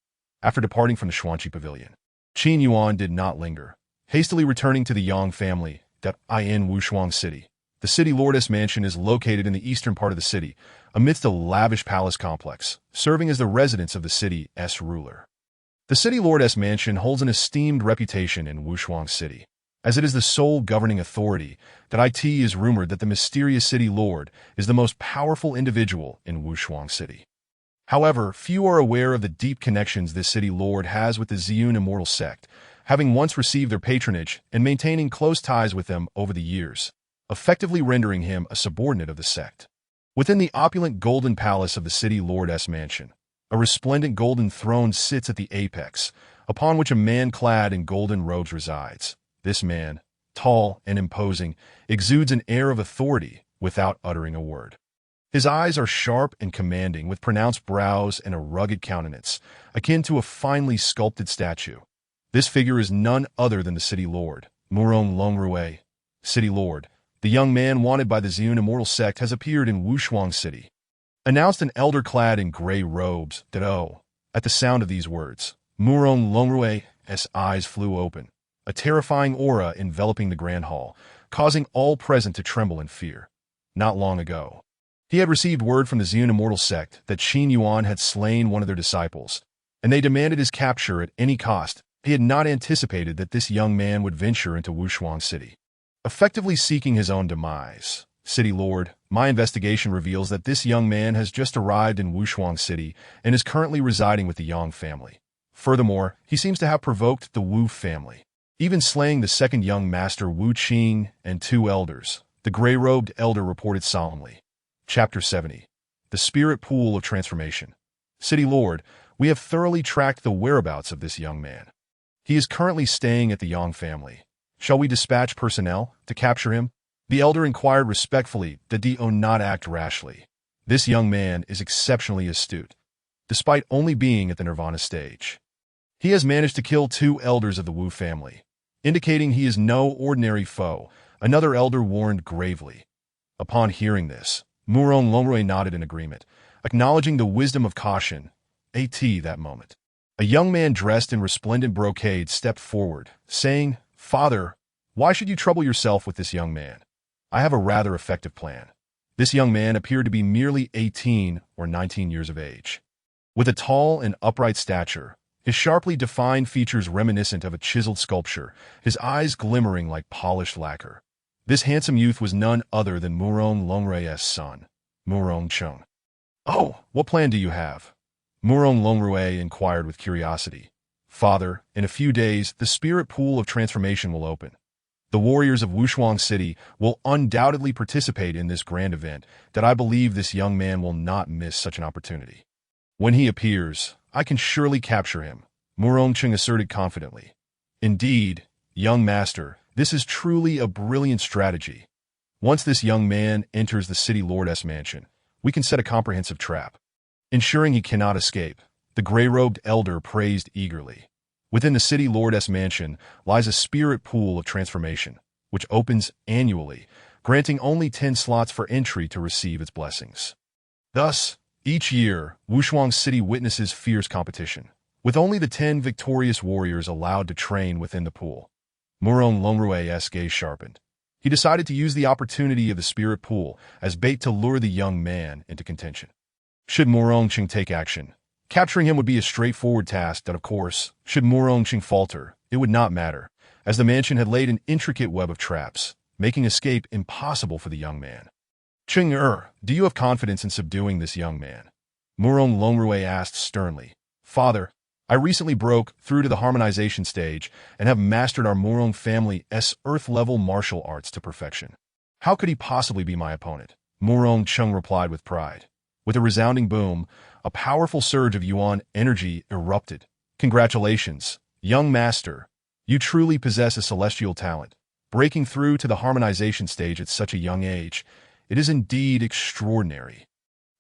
After departing from the Xuanqi Pavilion, Qin Yuan did not linger, hastily returning to the Yang family in Wushuang City. The City Lordess Mansion is located in the eastern part of the city, amidst a lavish palace complex, serving as the residence of the city's ruler. The City Lordess Mansion holds an esteemed reputation in Wushuang City, as it is the sole governing authority. It is rumored that the mysterious City Lord is the most powerful individual in Wushuang City. However, few are aware of the deep connections this City Lord has with the Ziyun Immortal Sect, having once received their patronage and maintaining close ties with them over the years, effectively rendering him a subordinate of the sect. Within the opulent golden palace of the City Lordess Mansion, a resplendent golden throne sits at the apex, upon which a man clad in golden robes resides. This man, tall and imposing, exudes an air of authority without uttering a word. His eyes are sharp and commanding, with pronounced brows and a rugged countenance, akin to a finely sculpted statue. This figure is none other than the City Lord, Murong Longrui. City Lord, the young man wanted by the Ziyun Immortal Sect, has appeared in Wushuang City, announced an elder clad in gray robes. At the sound of these words, Murong Longrui's eyes flew open, a terrifying aura enveloping the grand hall, causing all present to tremble in fear. Not long ago, he had received word from the Ziyun Immortal Sect that Qin Yuan had slain one of their disciples, and they demanded his capture at any cost. He had not anticipated that this young man would venture into Wushuang City, effectively seeking his own demise. City Lord, my investigation reveals that this young man has just arrived in Wushuang City and is currently residing with the Yang family. Furthermore, he seems to have provoked the Wu family, even slaying the second young master Wu Qing and two elders, the gray-robed elder reported solemnly. Chapter 70. The Spirit Pool of Transformation. City Lord, we have thoroughly tracked the whereabouts of this young man. He is currently staying at the Yang family. Shall we dispatch personnel to capture him? The elder inquired respectfully. Do not act rashly. This young man is exceptionally astute, despite only being at the Nirvana stage. He has managed to kill two elders of the Wu family, indicating he is no ordinary foe, another elder warned gravely. Upon hearing this, Murong Longrui nodded in agreement, acknowledging the wisdom of caution. That moment, a young man dressed in resplendent brocade stepped forward, saying, "Father, why should you trouble yourself with this young man? I have a rather effective plan." This young man appeared to be merely 18 or 19 years of age. With a tall and upright stature, his sharply defined features reminiscent of a chiseled sculpture, his eyes glimmering like polished lacquer. This handsome youth was none other than Murong Longrui's son, Murong Chung. "Oh, what plan do you have?" Murong Longrui inquired with curiosity. "Father, in a few days, the Spirit Pool of Transformation will open. The warriors of Wushuang City will undoubtedly participate in this grand event. I believe this young man will not miss such an opportunity. When he appears, I can surely capture him," Murong Chung asserted confidently. "Indeed, young master, this is truly a brilliant strategy. Once this young man enters the City Lordess Mansion, we can set a comprehensive trap, ensuring he cannot escape," the gray-robed elder praised eagerly. Within the City Lordess Mansion lies a Spirit Pool of Transformation, which opens annually, granting only 10 slots for entry to receive its blessings. Thus, each year, Wushuang City witnesses fierce competition, with only the 10 victorious warriors allowed to train within the pool. Murong Longrui's gaze sharpened. He decided to use the opportunity of the Spirit Pool as bait to lure the young man into contention. Should Murong Chung take action, Capturing him would be a straightforward task that, of course, should Murongqing falter, it would not matter, as the mansion had laid an intricate web of traps, making escape impossible for the young man. Cheng-Er, do you have confidence in subduing this young man? Murong Longrui asked sternly. Father, I recently broke through to the harmonization stage and have mastered our Murong family's earth-level martial arts to perfection. How could he possibly be my opponent? Murong Cheng replied with pride. With a resounding boom, a powerful surge of Yuan energy erupted. Congratulations, young master. You truly possess a celestial talent. Breaking through to the harmonization stage at such a young age, it is indeed extraordinary.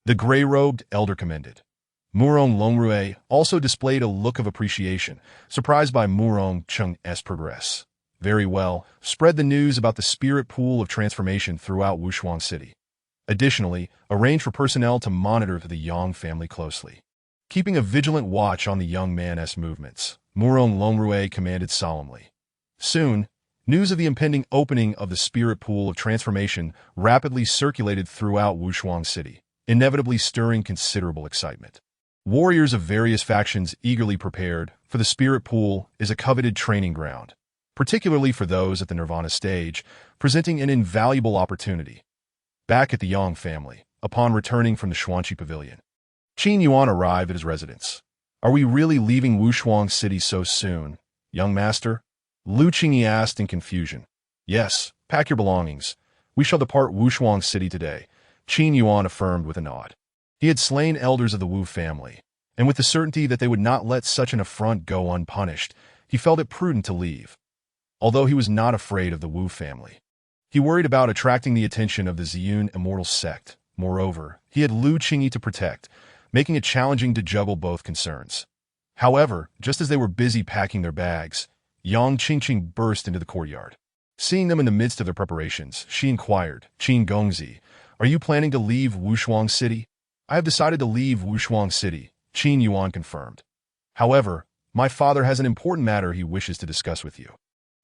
The gray-robed elder commended. Murong Longrui also displayed a look of appreciation, surprised by Murong Cheng's progress. Very well, spread the news about the spirit pool of transformation throughout Wushuang City. Additionally, arrange for personnel to monitor the Yang family closely. Keeping a vigilant watch on the young man's movements, Murong Longrui commanded solemnly. Soon, news of the impending opening of the spirit pool of transformation rapidly circulated throughout Wushuang City, inevitably stirring considerable excitement. Warriors of various factions eagerly prepared, for the spirit pool is a coveted training ground, particularly for those at the Nirvana stage, presenting an invaluable opportunity. Back at the Yang family, upon returning from the Xuanqi Pavilion, Qin Yuan arrived at his residence. Are we really leaving Wushuang City so soon, young master? Lu Qingyi asked in confusion. Yes, pack your belongings. We shall depart Wushuang City today, Qin Yuan affirmed with a nod. He had slain elders of the Wu family, and with the certainty that they would not let such an affront go unpunished, he felt it prudent to leave. Although he was not afraid of the Wu family, he worried about attracting the attention of the Ziyun immortal sect. Moreover, he had Lu Qingyi to protect, making it challenging to juggle both concerns. However, just as they were busy packing their bags, Yang Qingqing burst into the courtyard. Seeing them in the midst of their preparations, she inquired, Qin Gongzi, are you planning to leave Wushuang City? I have decided to leave Wushuang City, Qin Yuan confirmed. However, my father has an important matter he wishes to discuss with you.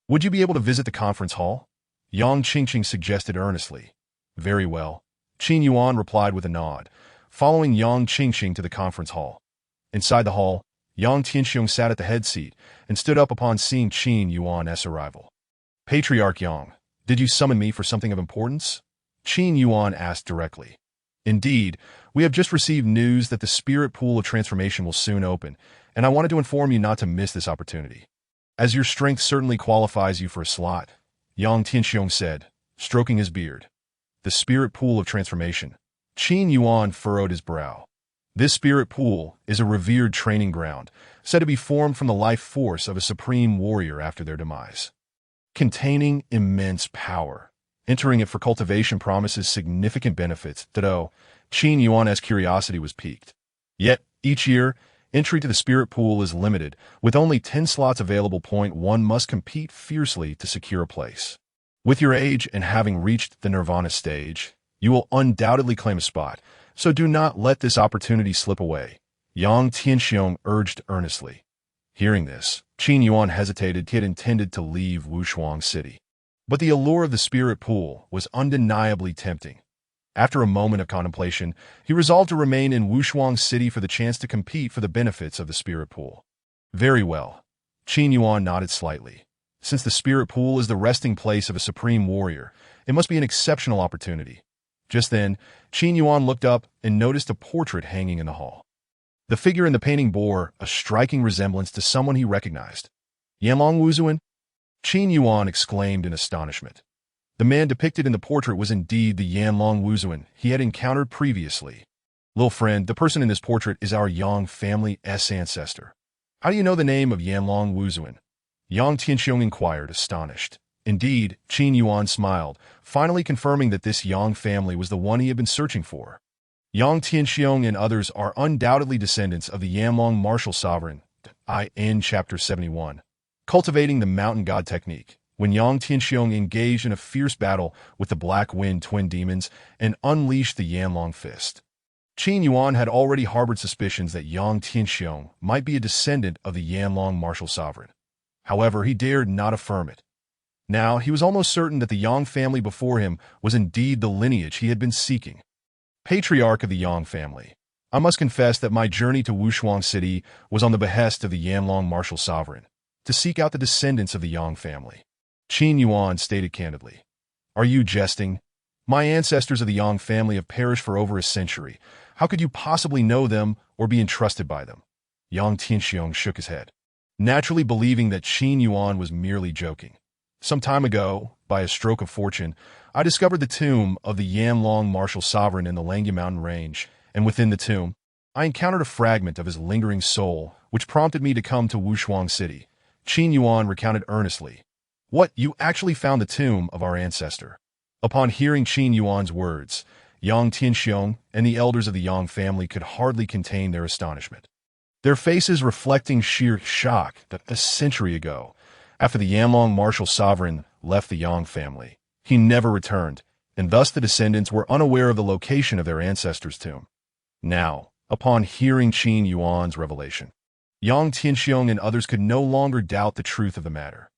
Would you be able to visit the conference hall? Yang Qingqing suggested earnestly. Very well. Qin Yuan replied with a nod, following Yang Qingqing to the conference hall. Inside the hall, Yang Tianxiong sat at the head seat and stood up upon seeing Qin Yuan's arrival. Patriarch Yang, did you summon me for something of importance? Qin Yuan asked directly. Indeed, we have just received news that the spirit pool of transformation will soon open, and I wanted to inform you not to miss this opportunity. As your strength certainly qualifies you for a slot, Yang Tianxiong said, stroking his beard. The spirit pool of transformation. Qin Yuan furrowed his brow. This spirit pool is a revered training ground, said to be formed from the life force of a supreme warrior after their demise. Containing immense power. Entering it for cultivation promises significant benefits, though Qin Yuan's curiosity was piqued. Yet, each year, entry to the spirit pool is limited, with only 10 slots available. One must compete fiercely to secure a place. With your age and having reached the Nirvana stage, you will undoubtedly claim a spot, so do not let this opportunity slip away, Yang Tianxiong urged earnestly. Hearing this, Qin Yuan hesitated. He had intended to leave Wushuang City, but the allure of the spirit pool was undeniably tempting. After a moment of contemplation, he resolved to remain in Wushuang City for the chance to compete for the benefits of the spirit pool. Very well. Qin Yuan nodded slightly. Since the spirit pool is the resting place of a supreme warrior, it must be an exceptional opportunity. Just then, Qin Yuan looked up and noticed a portrait hanging in the hall. The figure in the painting bore a striking resemblance to someone he recognized. Yanlong Wuzuan? Qin Yuan exclaimed in astonishment. The man depicted in the portrait was indeed the Yanlong Wuzuan he had encountered previously. Little friend, the person in this portrait is our Yang family's ancestor. How do you know the name of Yanlong Wuzuan? Yang Tianxiong inquired, astonished. Indeed, Qin Yuan smiled, finally confirming that this Yang family was the one he had been searching for. Yang Tianxiong and others are undoubtedly descendants of the Yanlong martial sovereign, in Chapter 71. Cultivating the mountain god technique, when Yang Tianxiong engaged in a fierce battle with the Black Wind twin demons and unleashed the Yanlong fist. Qin Yuan had already harbored suspicions that Yang Tianxiong might be a descendant of the Yanlong martial sovereign. However, he dared not affirm it. Now, he was almost certain that the Yang family before him was indeed the lineage he had been seeking. Patriarch of the Yang family, I must confess that my journey to Wushuang City was on the behest of the Yanlong martial sovereign, to seek out the descendants of the Yang family. Qin Yuan stated candidly. Are you jesting? My ancestors of the Yang family have perished for over a century. How could you possibly know them or be entrusted by them? Yang Tianxiong shook his head, naturally believing that Qin Yuan was merely joking. Some time ago, by a stroke of fortune, I discovered the tomb of the Yanlong martial sovereign in the Langya Mountain range, and within the tomb, I encountered a fragment of his lingering soul, which prompted me to come to Wushuang City. Qin Yuan recounted earnestly. What, you actually found the tomb of our ancestor? Upon hearing Qin Yuan's words, Yang Tianxiong and the elders of the Yang family could hardly contain their astonishment, their faces reflecting sheer shock that a century ago, after the Yanlong martial sovereign left the Yang family, he never returned, and thus the descendants were unaware of the location of their ancestor's tomb. Now, upon hearing Qin Yuan's revelation, Yang Tianxiong and others could no longer doubt the truth of the matter.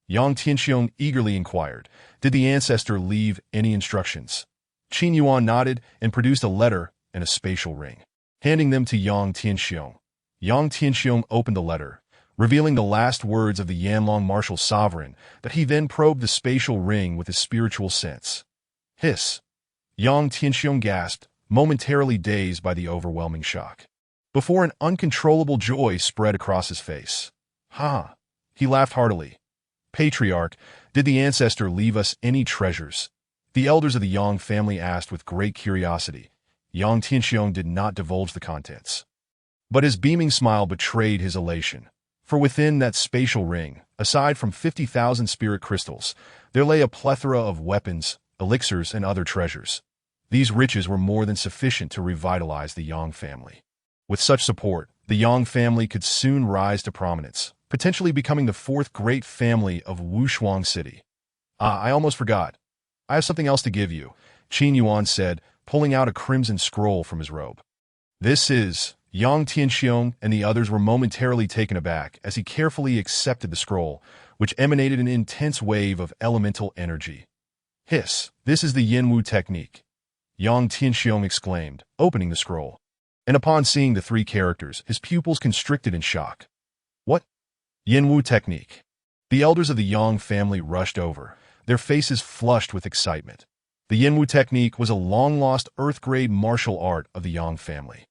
Yang Tianxiong eagerly inquired, did the ancestor leave any instructions? Qin Yuan nodded and produced a letter and a spatial ring, handing them to Yang Tianxiong. Yang Tianxiong opened the letter, revealing the last words of the Yanlong martial sovereign, that he then probed the spatial ring with his spiritual sense. Hiss! Yang Tianxiong gasped, momentarily dazed by the overwhelming shock, before an uncontrollable joy spread across his face. Ha! He laughed heartily. Patriarch, did the ancestor leave us any treasures? The elders of the Yang family asked with great curiosity. Yang Tianxiong did not divulge the contents, but his beaming smile betrayed his elation. For within that spatial ring, aside from 50,000 spirit crystals, there lay a plethora of weapons, elixirs, and other treasures. These riches were more than sufficient to revitalize the Yang family. With such support, the Yang family could soon rise to prominence, potentially becoming the fourth great family of Wushuang City. Ah, I almost forgot. I have something else to give you, Qin Yuan said, pulling out a crimson scroll from his robe. This is... Yang Tianxiong and the others were momentarily taken aback as he carefully accepted the scroll, which emanated an intense wave of elemental energy. Hiss! This is the Yinwu technique, Yang Tianxiong exclaimed, opening the scroll. And upon seeing the three characters, his pupils constricted in shock. What? Yinwu technique? The elders of the Yang family rushed over, their faces flushed with excitement. The Yinwu technique was a long-lost earth-grade martial art of the Yang family.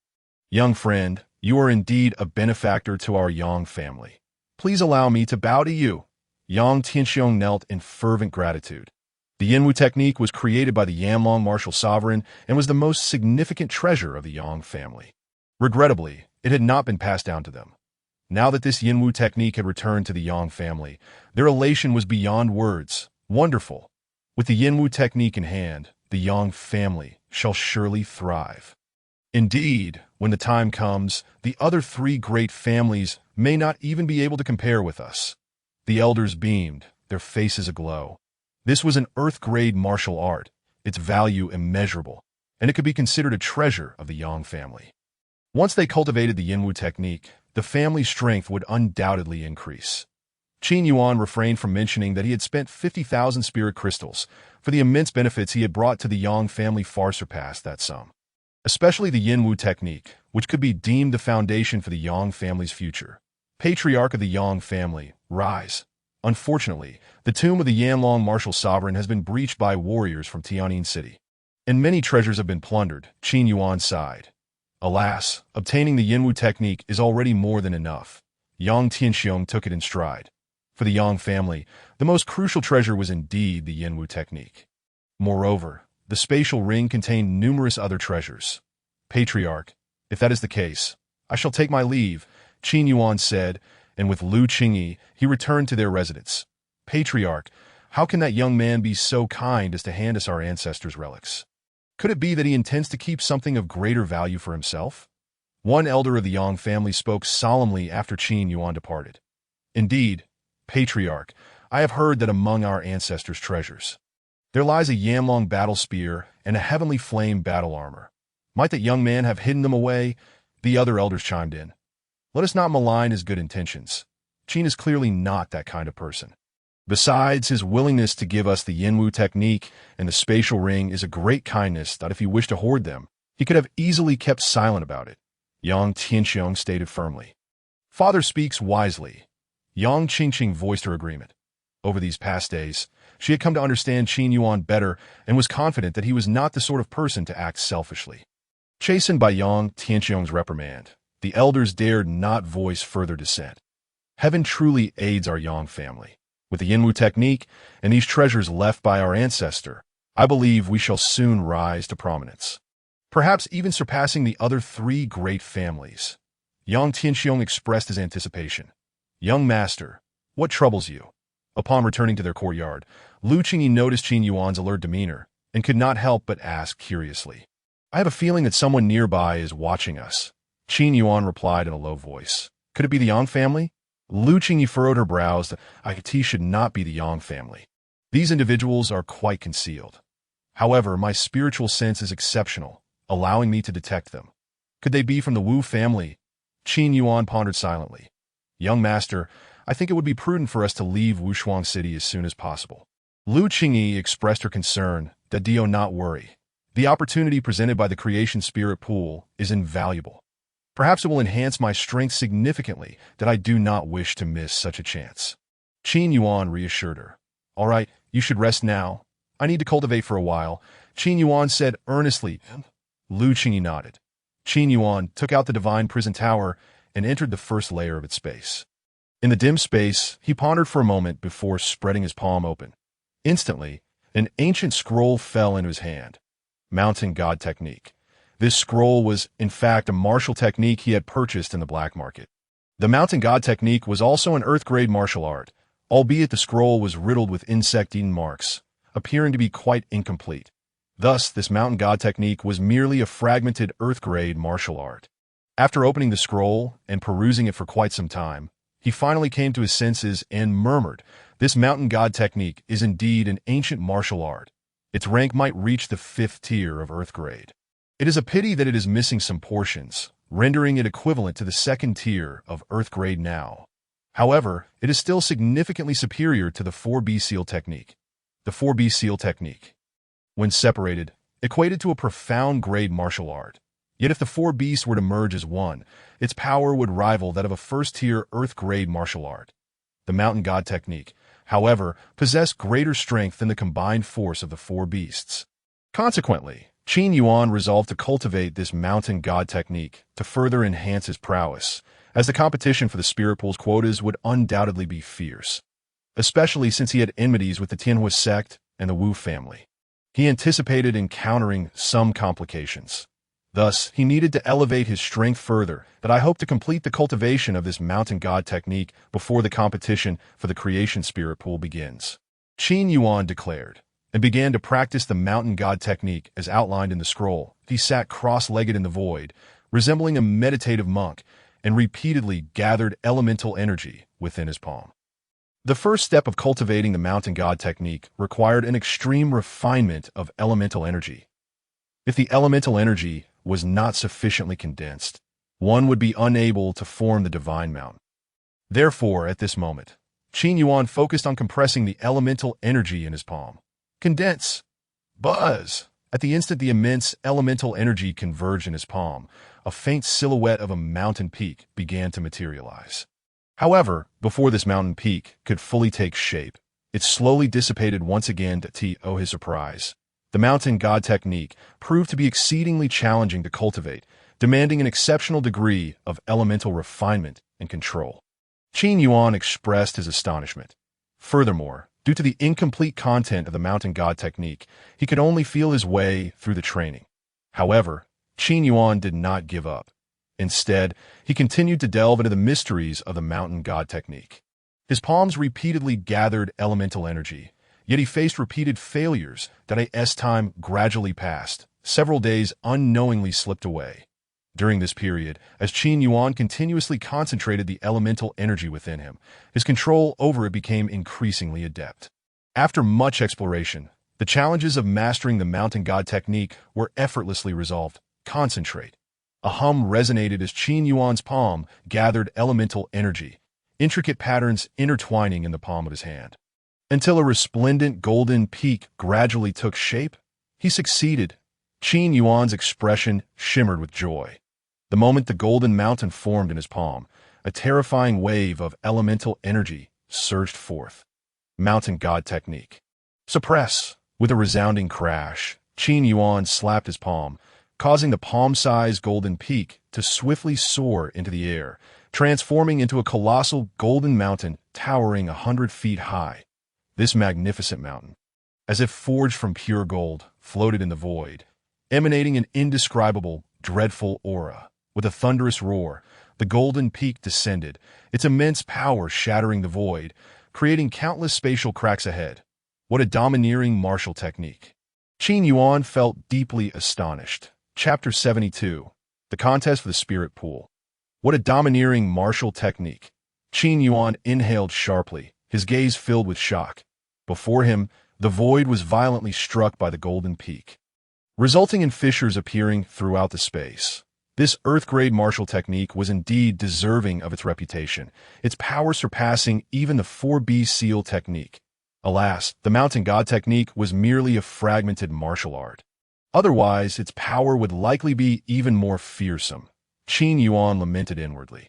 Young friend, you are indeed a benefactor to our Yang family. Please allow me to bow to you. Yang Tianxiong knelt in fervent gratitude. The Yinwu technique was created by the Yanlong martial sovereign and was the most significant treasure of the Yang family. Regrettably, it had not been passed down to them. Now that this Yinwu technique had returned to the Yang family, their elation was beyond words. Wonderful! With the Yinwu technique in hand, the Yang family shall surely thrive. Indeed, when the time comes, the other three great families may not even be able to compare with us. The elders beamed, their faces aglow. This was an earth-grade martial art, its value immeasurable, and it could be considered a treasure of the Yang family. Once they cultivated the Yinwu technique, the family's strength would undoubtedly increase. Qin Yuan refrained from mentioning that he had spent 50,000 spirit crystals, for the immense benefits he had brought to the Yang family far surpassed that sum. Especially the Yinwu technique, which could be deemed the foundation for the Yang family's future. Patriarch of the Yang family, rise. Unfortunately, the tomb of the Yanlong martial sovereign has been breached by warriors from Tianyin City, and many treasures have been plundered, Qin Yuan sighed. Alas, obtaining the Yinwu technique is already more than enough. Yang Tianxiong took it in stride. For the Yang family, the most crucial treasure was indeed the Yinwu technique. Moreover, the spatial ring contained numerous other treasures. Patriarch, if that is the case, I shall take my leave, Qin Yuan said, and with Lu Qingyi, he returned to their residence. Patriarch, how can that young man be so kind as to hand us our ancestors' relics? Could it be that he intends to keep something of greater value for himself? One elder of the Yang family spoke solemnly after Qin Yuan departed. Indeed, Patriarch, I have heard that among our ancestors' treasures, there lies a Yanlong battle spear and a heavenly flame battle armor. Might that young man have hidden them away? The other elders chimed in. Let us not malign his good intentions. Qin is clearly not that kind of person. Besides, his willingness to give us the Yinwu technique and the spatial ring is a great kindness that if you wish to hoard them, He could have easily kept silent about it. Yang Tianxiong stated firmly. Father speaks wisely. Yang Qingqing voiced her agreement. Over these past days, she had come to understand Qin Yuan better and was confident that he was not the sort of person to act selfishly. Chastened by Yang Tianxiong's reprimand, the elders dared not voice further dissent. Heaven truly aids our Yang family. With the Yinwu technique and these treasures left by our ancestor, I believe we shall soon rise to prominence, perhaps even surpassing the other three great families. Yang Tianxiong expressed his anticipation. Young master, what troubles you? Upon returning to their courtyard, Lu Qingyi noticed Qin Yuan's alert demeanor and could not help but ask curiously. I have a feeling that someone nearby is watching us. Qin Yuan replied in a low voice. Could it be the Yang family? Lu Qingyi furrowed her brows. It should not be the Yang family. These individuals are quite concealed. However, my spiritual sense is exceptional, allowing me to detect them. Could they be from the Wu family? Qin Yuan pondered silently. Young master, I think it would be prudent for us to leave Wushuang City as soon as possible. Lu Qingyi expressed her concern that do not worry. The opportunity presented by the creation spirit pool is invaluable. Perhaps it will enhance my strength significantly that I do not wish to miss such a chance. Qin Yuan reassured her. All right, you should rest now. I need to cultivate for a while, Qin Yuan said earnestly. Lu Qingyi nodded. Qin Yuan took out the divine prison tower and entered the first layer of its space. In the dim space, he pondered for a moment before spreading his palm open. Instantly, an ancient scroll fell into his hand. Mountain God Technique. This scroll was, in fact, a martial technique he had purchased in the black market. The Mountain God Technique was also an earth-grade martial art, albeit the scroll was riddled with insect-eaten marks, appearing to be quite incomplete. Thus, this Mountain God Technique was merely a fragmented earth-grade martial art. After opening the scroll and perusing it for quite some time, he finally came to his senses and murmured, "This Mountain God Technique is indeed an ancient martial art. Its rank might reach the 5th tier of earth grade. It is a pity that it is missing some portions, rendering it equivalent to the 2nd tier of earth grade now. However, it is still significantly superior to the 4B Seal Technique. The 4B Seal Technique, when separated, equated to a profound grade martial art. Yet if the 4 beasts were to merge as one, its power would rival that of a first-tier earth-grade martial art. The Mountain God Technique, however, possessed greater strength than the combined force of the 4 beasts. Consequently, Qin Yuan resolved to cultivate this Mountain God Technique to further enhance his prowess, as the competition for the Spirit Pool's quotas would undoubtedly be fierce, especially since he had enmities with the Tianhua sect and the Wu family. He anticipated encountering some complications. Thus, he needed to elevate his strength further, that I hope to complete the cultivation of this Mountain God Technique before the competition for the Creation Spirit Pool begins. Qin Yuan declared, and began to practice the Mountain God Technique as outlined in the scroll. He sat cross-legged in the void, resembling a meditative monk, and repeatedly gathered elemental energy within his palm. The first step of cultivating the Mountain God Technique required an extreme refinement of elemental energy. If the elemental energy was not sufficiently condensed, one would be unable to form the divine mountain. Therefore, at this moment, Qin Yuan focused on compressing the elemental energy in his palm. Condense! Buzz! At the instant the immense elemental energy converged in his palm, a faint silhouette of a mountain peak began to materialize. However, before this mountain peak could fully take shape, it slowly dissipated once again to his surprise. The Mountain God Technique proved to be exceedingly challenging to cultivate, demanding an exceptional degree of elemental refinement and control. Qin Yuan expressed his astonishment. Furthermore, due to the incomplete content of the Mountain God Technique, he could only feel his way through the training. However, Qin Yuan did not give up. Instead, he continued to delve into the mysteries of the Mountain God Technique. His palms repeatedly gathered elemental energy, yet he faced repeated failures that as time gradually passed. Several days unknowingly slipped away. During this period, as Qin Yuan continuously concentrated the elemental energy within him, his control over it became increasingly adept. After much exploration, the challenges of mastering the Mountain God Technique were effortlessly resolved. Concentrate. A hum resonated as Qin Yuan's palm gathered elemental energy, intricate patterns intertwining in the palm of his hand. Until a resplendent golden peak gradually took shape, he succeeded. Qin Yuan's expression shimmered with joy. The moment the golden mountain formed in his palm, a terrifying wave of elemental energy surged forth. Mountain God Technique. Suppress! With a resounding crash, Qin Yuan slapped his palm, causing the palm-sized golden peak to swiftly soar into the air, transforming into a colossal golden mountain towering 100 feet high. This magnificent mountain, as if forged from pure gold, floated in the void, emanating an indescribable, dreadful aura. With a thunderous roar, the golden peak descended, its immense power shattering the void, creating countless spatial cracks ahead. What a domineering martial technique! Qin Yuan felt deeply astonished. Chapter 72. The Contest for the Spirit Pool. What a domineering martial technique! Qin Yuan inhaled sharply, his gaze filled with shock. Before him, the void was violently struck by the golden peak, resulting in fissures appearing throughout the space. This Earth-grade martial technique was indeed deserving of its reputation, its power surpassing even the 4B Seal technique. Alas, the Mountain God technique was merely a fragmented martial art. Otherwise, its power would likely be even more fearsome. Qin Yuan lamented inwardly.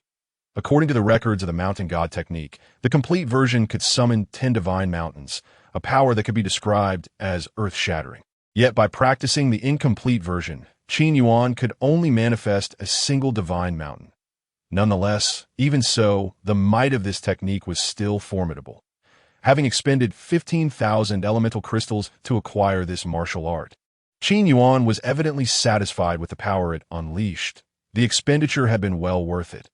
According to the records of the Mountain God technique, the complete version could summon 10 divine mountains, a power that could be described as earth-shattering. Yet by practicing the incomplete version, Qin Yuan could only manifest a single divine mountain. Nonetheless, even so, the might of this technique was still formidable. Having expended 15,000 elemental crystals to acquire this martial art, Qin Yuan was evidently satisfied with the power it unleashed. The expenditure had been well worth it.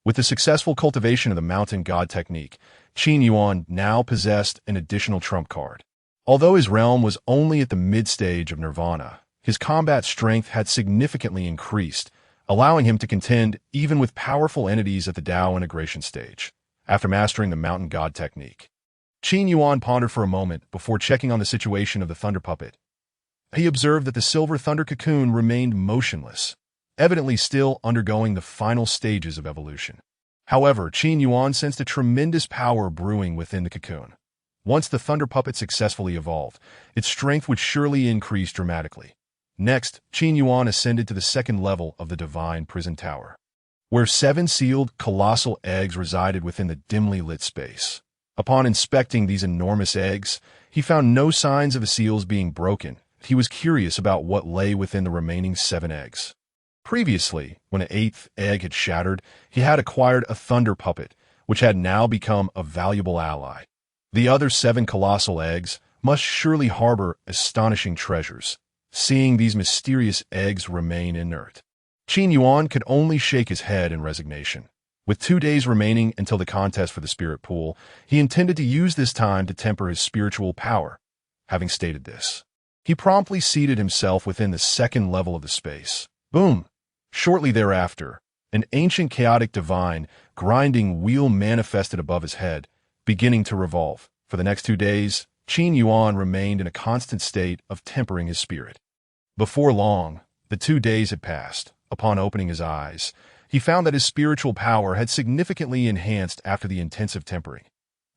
With the successful cultivation of the Mountain God technique, Qin Yuan now possessed an additional trump card. Although his realm was only at the mid-stage of nirvana, his combat strength had significantly increased, allowing him to contend even with powerful entities at the Dao integration stage. After mastering the Mountain God technique, Qin Yuan pondered for a moment before checking on the situation of the Thunder Puppet. He observed that the Silver Thunder Cocoon remained motionless, evidently still undergoing the final stages of evolution. However, Qin Yuan sensed a tremendous power brewing within the cocoon. Once the Thunder Puppet successfully evolved, its strength would surely increase dramatically. Next, Qin Yuan ascended to the second level of the Divine Prison Tower, where 7 sealed, colossal eggs resided within the dimly lit space. Upon inspecting these enormous eggs, he found no signs of the seals being broken. He was curious about what lay within the remaining 7 eggs. Previously, when an 8th egg had shattered, he had acquired a Thunder Puppet, which had now become a valuable ally. The other 7 colossal eggs must surely harbor astonishing treasures. Seeing these mysterious eggs remain inert, Qin Yuan could only shake his head in resignation. With 2 days remaining until the contest for the Spirit Pool, he intended to use this time to temper his spiritual power. Having stated this, he promptly seated himself within the second level of the space. Boom! Shortly thereafter, an ancient chaotic divine grinding wheel manifested above his head, beginning to revolve. For the next 2 days, Qin Yuan remained in a constant state of tempering his spirit. Before long, the 2 days had passed. Upon opening his eyes, he found that his spiritual power had significantly enhanced after the intensive tempering.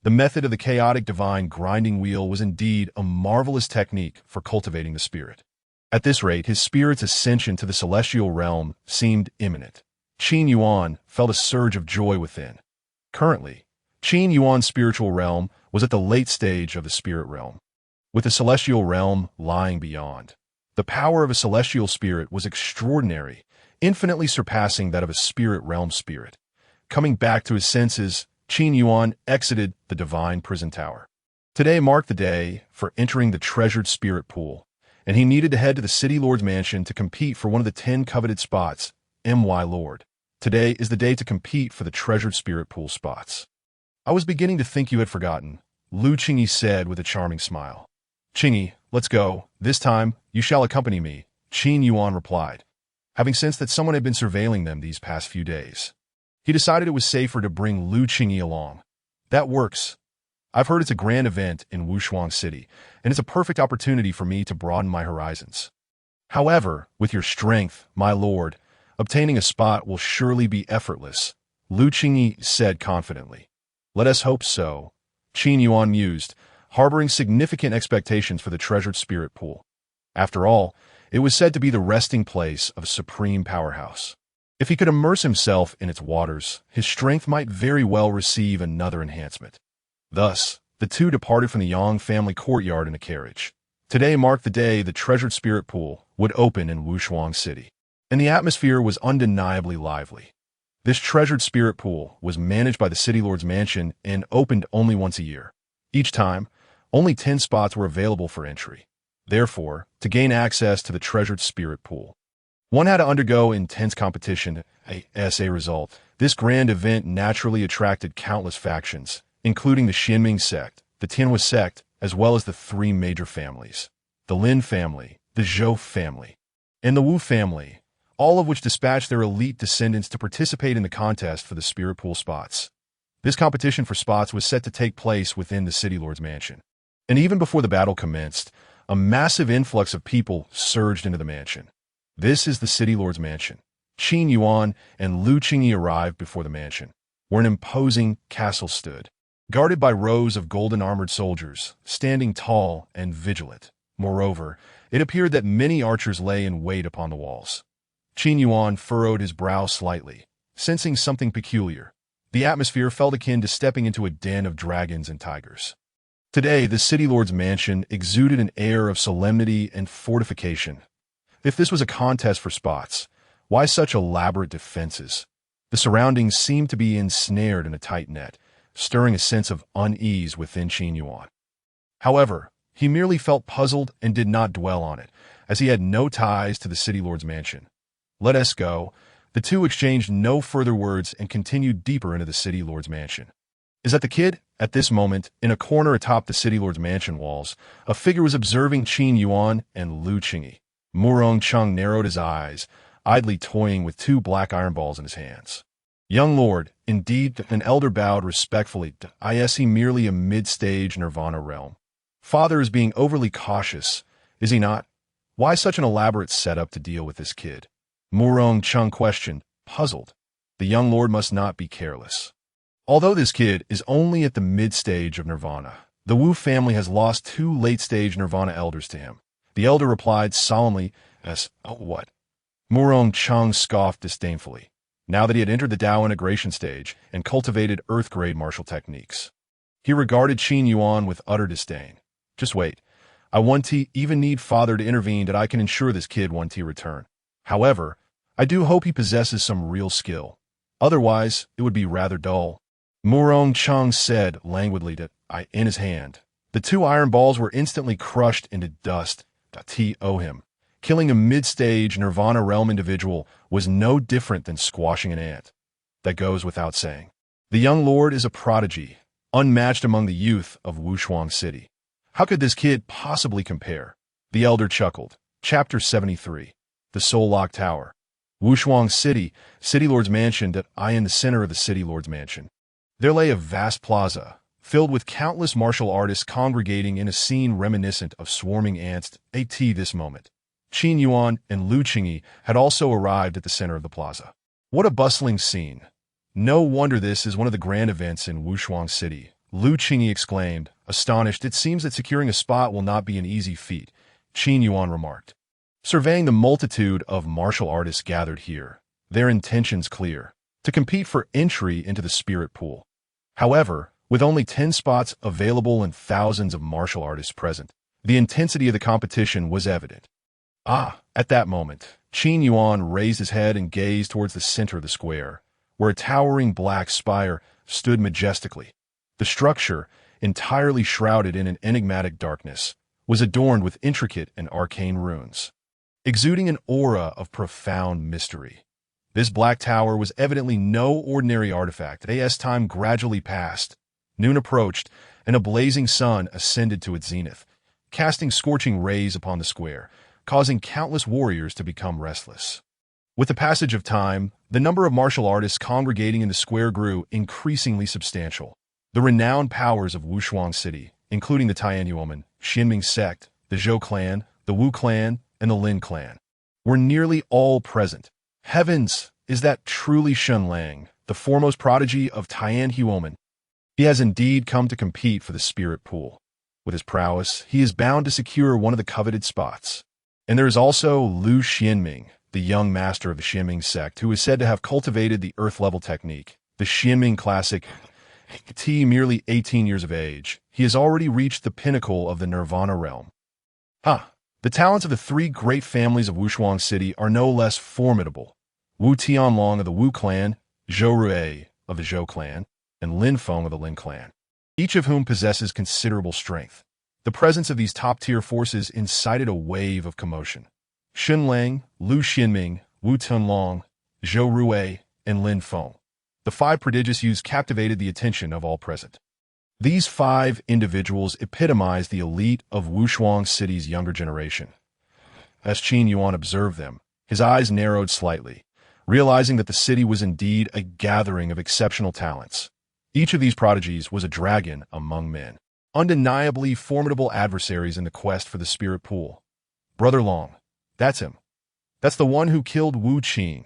The method of the chaotic divine grinding wheel was indeed a marvelous technique for cultivating the spirit. At this rate, his spirit's ascension to the celestial realm seemed imminent. Qin Yuan felt a surge of joy within. Currently, Qin Yuan's spiritual realm was at the late stage of the spirit realm, with the celestial realm lying beyond. The power of a celestial spirit was extraordinary, infinitely surpassing that of a spirit realm spirit. Coming back to his senses, Qin Yuan exited the Divine Prison Tower. Today marked the day for entering the treasured spirit pool, and he needed to head to the City Lord's mansion to compete for one of the 10 coveted spots. My Lord, today is the day to compete for the treasured spirit pool spots. I was beginning to think you had forgotten, Lu Qingyi said with a charming smile. Qingyi, let's go. This time, you shall accompany me, Qin Yuan replied, having sensed that someone had been surveilling them these past few days. He decided it was safer to bring Lu Qingyi along. That works. I've heard it's a grand event in Wushuang City, and it's a perfect opportunity for me to broaden my horizons. However, with your strength, my lord, obtaining a spot will surely be effortless, Lu Qingyi said confidently. Let us hope so, Qin Yuan mused, harboring significant expectations for the treasured spirit pool. After all, It was said to be the resting place of a supreme powerhouse. If he could immerse himself in its waters, his strength might very well receive another enhancement. Thus, the two departed from the Yang family courtyard in a carriage. Today marked the day the treasured spirit pool would open in Wushuang City, and the atmosphere was undeniably lively. This treasured spirit pool was managed by the City Lord's mansion and opened only once a year. Each time, only 10 spots were available for entry. Therefore, to gain access to the treasured spirit pool, one had to undergo intense competition. As a result, this grand event naturally attracted countless factions, including the Xianming sect, the Tianhua sect, as well as the 3 major families: the Lin family, the Zhou family, and the Wu family, all of which dispatched their elite descendants to participate in the contest for the spirit pool spots. This competition for spots was set to take place within the City Lord's mansion. And even before the battle commenced, a massive influx of people surged into the mansion. This is the City Lord's mansion. Qin Yuan and Lu Qingyi arrived before the mansion, where an imposing castle stood, guarded by rows of golden-armored soldiers, standing tall and vigilant. Moreover, it appeared that many archers lay in wait upon the walls. Qin Yuan furrowed his brow slightly, sensing something peculiar. The atmosphere felt akin to stepping into a den of dragons and tigers. Today, the City Lord's mansion exuded an air of solemnity and fortification. If this was a contest for spots, why such elaborate defenses? The surroundings seemed to be ensnared in a tight net, stirring a sense of unease within Qin Yuan. However, he merely felt puzzled and did not dwell on it, as he had no ties to the City Lord's mansion. Let us go. The two exchanged no further words and continued deeper into the City Lord's mansion. Is that the kid? At this moment, in a corner atop the City Lord's mansion walls, a figure was observing Qin Yuan and Lu Qingyi. Murong Cheng narrowed his eyes, idly toying with 2 black iron balls in his hands. Young Lord, indeed, an elder bowed respectfully. I see merely a mid-stage nirvana realm. Father is being overly cautious, is he not? Why such an elaborate setup to deal with this kid? Murong Cheng questioned, puzzled. The young lord must not be careless. Although this kid is only at the mid-stage of nirvana, the Wu family has lost 2 late-stage nirvana elders to him. The elder replied solemnly as, "Oh, what?" Murong Cheng scoffed disdainfully, now that he had entered the Dao integration stage and cultivated earth-grade martial techniques. He regarded Qin Yuan with utter disdain. Just wait. I want to even need father to intervene that I can ensure this kid one to return. However, I do hope he possesses some real skill. Otherwise, it would be rather dull. Murong Cheng said languidly in his hand. The 2 iron balls were instantly crushed into dust. Him. Killing a mid-stage Nirvana realm individual was no different than squashing an ant. That goes without saying. The young lord is a prodigy, unmatched among the youth of Wushuang City. How could this kid possibly compare? The elder chuckled. Chapter 73. The Soul Lock Tower. Wushuang City, City Lord's mansion. I in the center of the City Lord's mansion. There lay a vast plaza, filled with countless martial artists congregating in a scene reminiscent of swarming ants. At this moment, Qin Yuan and Lu Qingyi had also arrived at the center of the plaza. What a bustling scene. No wonder this is one of the grand events in Wushuang City. Lu Qingyi exclaimed, astonished. It seems that securing a spot will not be an easy feat, Qin Yuan remarked. Surveying the multitude of martial artists gathered here, their intentions clear, to compete for entry into the spirit pool. However, with only 10 spots available and thousands of martial artists present, the intensity of the competition was evident. At that moment, Qin Yuan raised his head and gazed towards the center of the square, where a towering black spire stood majestically. The structure, entirely shrouded in an enigmatic darkness, was adorned with intricate and arcane runes, exuding an aura of profound mystery. This black tower was evidently no ordinary artifact. As time gradually passed, noon approached, and a blazing sun ascended to its zenith, casting scorching rays upon the square, causing countless warriors to become restless. With the passage of time, the number of martial artists congregating in the square grew increasingly substantial. The renowned powers of Wushuang City, including the Tianyuomen, Xianming sect, the Zhou clan, the Wu clan, and the Lin clan, were nearly all present. Heavens, is that truly Shen Lang, the foremost prodigy of Tianhuomen? He has indeed come to compete for the spirit pool. With his prowess, he is bound to secure one of the coveted spots. And there is also Lu Xianming, the young master of the Xianming sect, who is said to have cultivated the earth-level technique, the Xianming classic. Merely 18 years of age, he has already reached the pinnacle of the Nirvana realm. The talents of the three great families of Wushuang City are no less formidable. Wu Tianlong of the Wu clan, Zhou Rui of the Zhou clan, and Lin Feng of the Lin clan, each of whom possesses considerable strength. The presence of these top-tier forces incited a wave of commotion. Xun Lang, Lu Xianming, Wu Tianlong, Zhou Rui, and Lin Feng. The five prodigious youths captivated the attention of all present. These five individuals epitomize the elite of Wushuang City's younger generation. As Qin Yuan observed them, his eyes narrowed slightly, realizing that the city was indeed a gathering of exceptional talents. Each of these prodigies was a dragon among men, undeniably formidable adversaries in the quest for the spirit pool. Brother Long, that's him. That's the one who killed Wu Qing.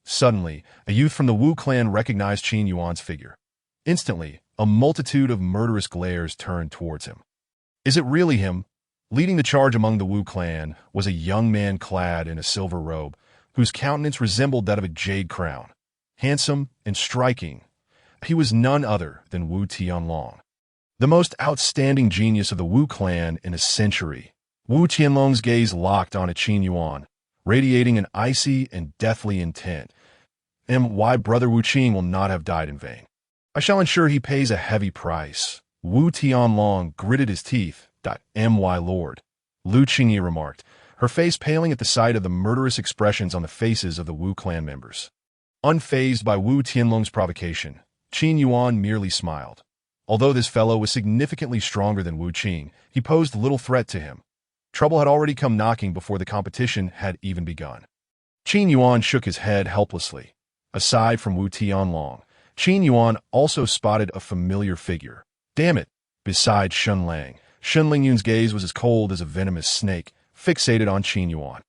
Suddenly, a youth from the Wu clan recognized Qin Yuan's figure. Instantly, a multitude of murderous glares turned towards him. Is it really him? Leading the charge among the Wu clan was a young man clad in a silver robe, whose countenance resembled that of a jade crown. Handsome and striking, he was none other than Wu Tianlong, the most outstanding genius of the Wu clan in a century. Wu Tianlong's gaze locked on Qin Yuan, radiating an icy and deathly intent. Why Brother Wu Qing will not have died in vain. I shall ensure he pays a heavy price. Wu Tianlong gritted his teeth. My lord, Lu Qingyi remarked, her face paling at the sight of the murderous expressions on the faces of the Wu clan members. Unfazed by Wu Tianlong's provocation, Qin Yuan merely smiled. Although this fellow was significantly stronger than Wu Qing, he posed little threat to him. Trouble had already come knocking before the competition had even begun. Qin Yuan shook his head helplessly. Aside from Wu Tianlong, Qin Yuan also spotted a familiar figure. Damn it! Beside Xun Lang, Xun Lingyun's gaze was as cold as a venomous snake, fixated on Qin Yuan.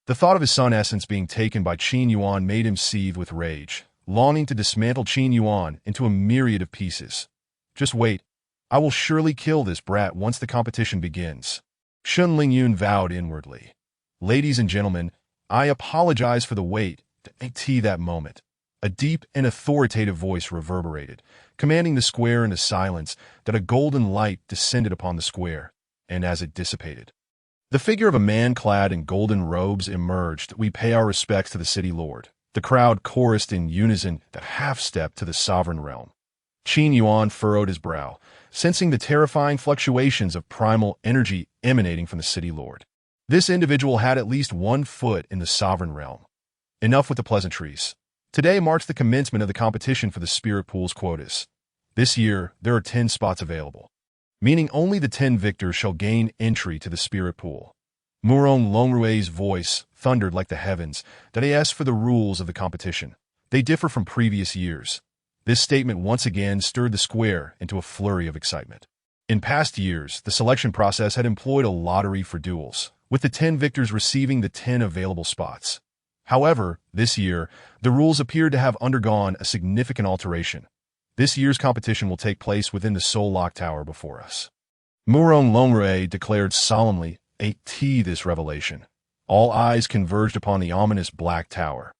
The thought of his sun essence being taken by Qin Yuan made him seethe with rage, longing to dismantle Qin Yuan into a myriad of pieces. Just wait. I will surely kill this brat once the competition begins. Xun Lingyun vowed inwardly. Ladies and gentlemen, I apologize for the wait. That moment. A deep and authoritative voice reverberated, commanding the square into silence. That a golden light descended upon the square, and as it dissipated, the figure of a man clad in golden robes emerged. We pay our respects to the city lord. The crowd chorused in unison that half-step to the sovereign realm. Qin Yuan furrowed his brow, sensing the terrifying fluctuations of primal energy emanating from the city lord. This individual had at least 1 foot in the sovereign realm. Enough with the pleasantries. Today marks the commencement of the competition for the spirit pool's quotas. This year, there are 10 spots available, meaning only the 10 victors shall gain entry to the spirit pool. Murong Longrue's voice thundered like the heavens. That he asked for the rules of the competition. They differ from previous years. This statement once again stirred the square into a flurry of excitement. In past years, the selection process had employed a lottery for duels, with the 10 victors receiving the 10 available spots. However, this year, the rules appeared to have undergone a significant alteration. This year's competition will take place within the Soul Lock Tower before us. Murong Longrui declared solemnly. This revelation. All eyes converged upon the ominous black tower.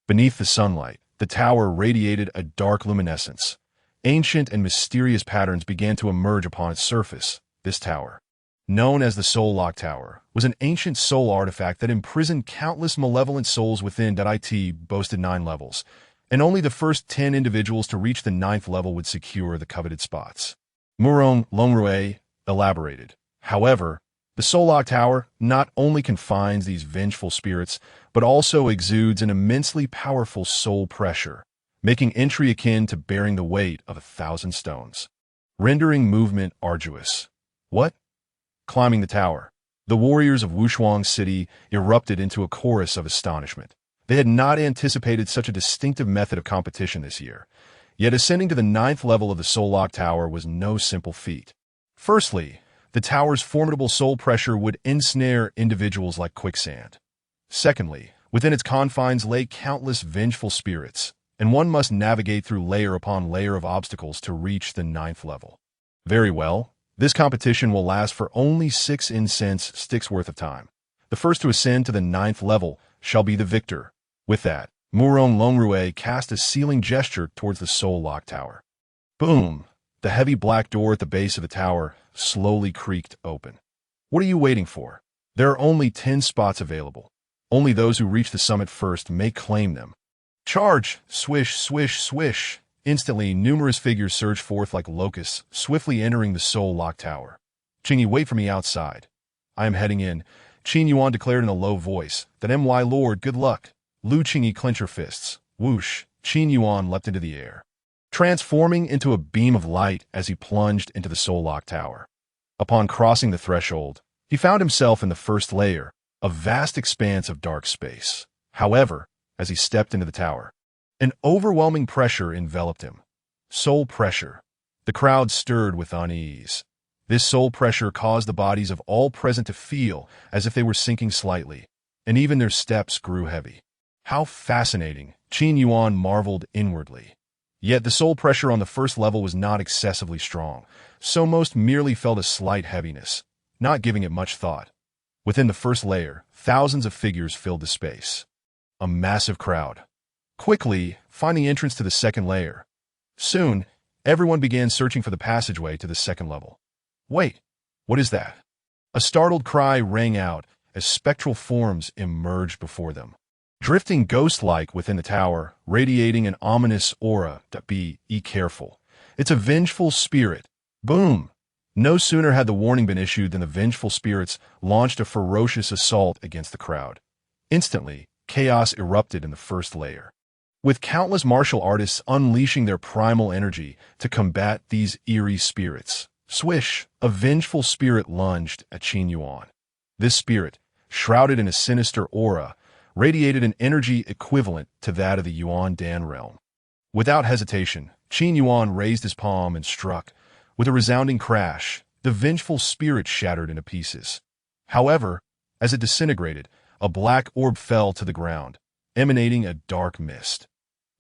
Beneath the sunlight, the tower radiated a dark luminescence. Ancient and mysterious patterns began to emerge upon its surface. This tower, known as the Soul Lock Tower, was an ancient soul artifact that imprisoned countless malevolent souls within. It boasted 9 levels, and only the first 10 individuals to reach the 9th level would secure the coveted spots. Murong Longrui elaborated. However, the Soul Lock Tower not only confines these vengeful spirits, but also exudes an immensely powerful soul pressure, making entry akin to bearing the weight of 1,000 stones, rendering movement arduous. What? Climbing the tower, the warriors of Wushuang City erupted into a chorus of astonishment. They had not anticipated such a distinctive method of competition this year, yet ascending to the 9th level of the Soul Lock Tower was no simple feat. Firstly, the tower's formidable soul pressure would ensnare individuals like quicksand. Secondly, within its confines lay countless vengeful spirits, and one must navigate through layer upon layer of obstacles to reach the 9th level. Very well, this competition will last for only 6 incense sticks worth of time. The first to ascend to the 9th level shall be the victor. With that, Murong Longrui cast a sealing gesture towards the Soul Lock Tower. Boom! The heavy black door at the base of the tower slowly creaked open. What are you waiting for? There are only 10 spots available. Only those who reach the summit first may claim them. Charge! Swish, swish, swish! Instantly, numerous figures surged forth like locusts, swiftly entering the Soul Lock Tower. Qingyi, wait for me outside. I am heading in, Qin Yuan declared in a low voice. That my lord, good luck. Lu Qingyi clenched her fists. Whoosh! Qin Yuan leapt into the air, transforming into a beam of light as he plunged into the Soul Lock Tower. Upon crossing the threshold, he found himself in the first layer, a vast expanse of dark space. However, as he stepped into the tower, an overwhelming pressure enveloped him. Soul pressure. The crowd stirred with unease. This soul pressure caused the bodies of all present to feel as if they were sinking slightly, and even their steps grew heavy. How fascinating, Qin Yuan marveled inwardly. Yet the soul pressure on the first level was not excessively strong, so most merely felt a slight heaviness, not giving it much thought. Within the first layer, thousands of figures filled the space. A massive crowd. Quickly, finding entrance to the second layer. Soon, everyone began searching for the passageway to the second level. Wait, what is that? A startled cry rang out as spectral forms emerged before them. Drifting ghost-like within the tower, radiating an ominous aura. Be careful. It's a vengeful spirit. Boom! No sooner had the warning been issued than the vengeful spirits launched a ferocious assault against the crowd. Instantly, chaos erupted in the first layer, with countless martial artists unleashing their primal energy to combat these eerie spirits. Swish! A vengeful spirit lunged at Qin Yuan. This spirit, shrouded in a sinister aura, radiated an energy equivalent to that of the Yuan Dan realm. Without hesitation, Qin Yuan raised his palm and struck. With a resounding crash, the vengeful spirit shattered into pieces. However, as it disintegrated, a black orb fell to the ground, emanating a dark mist.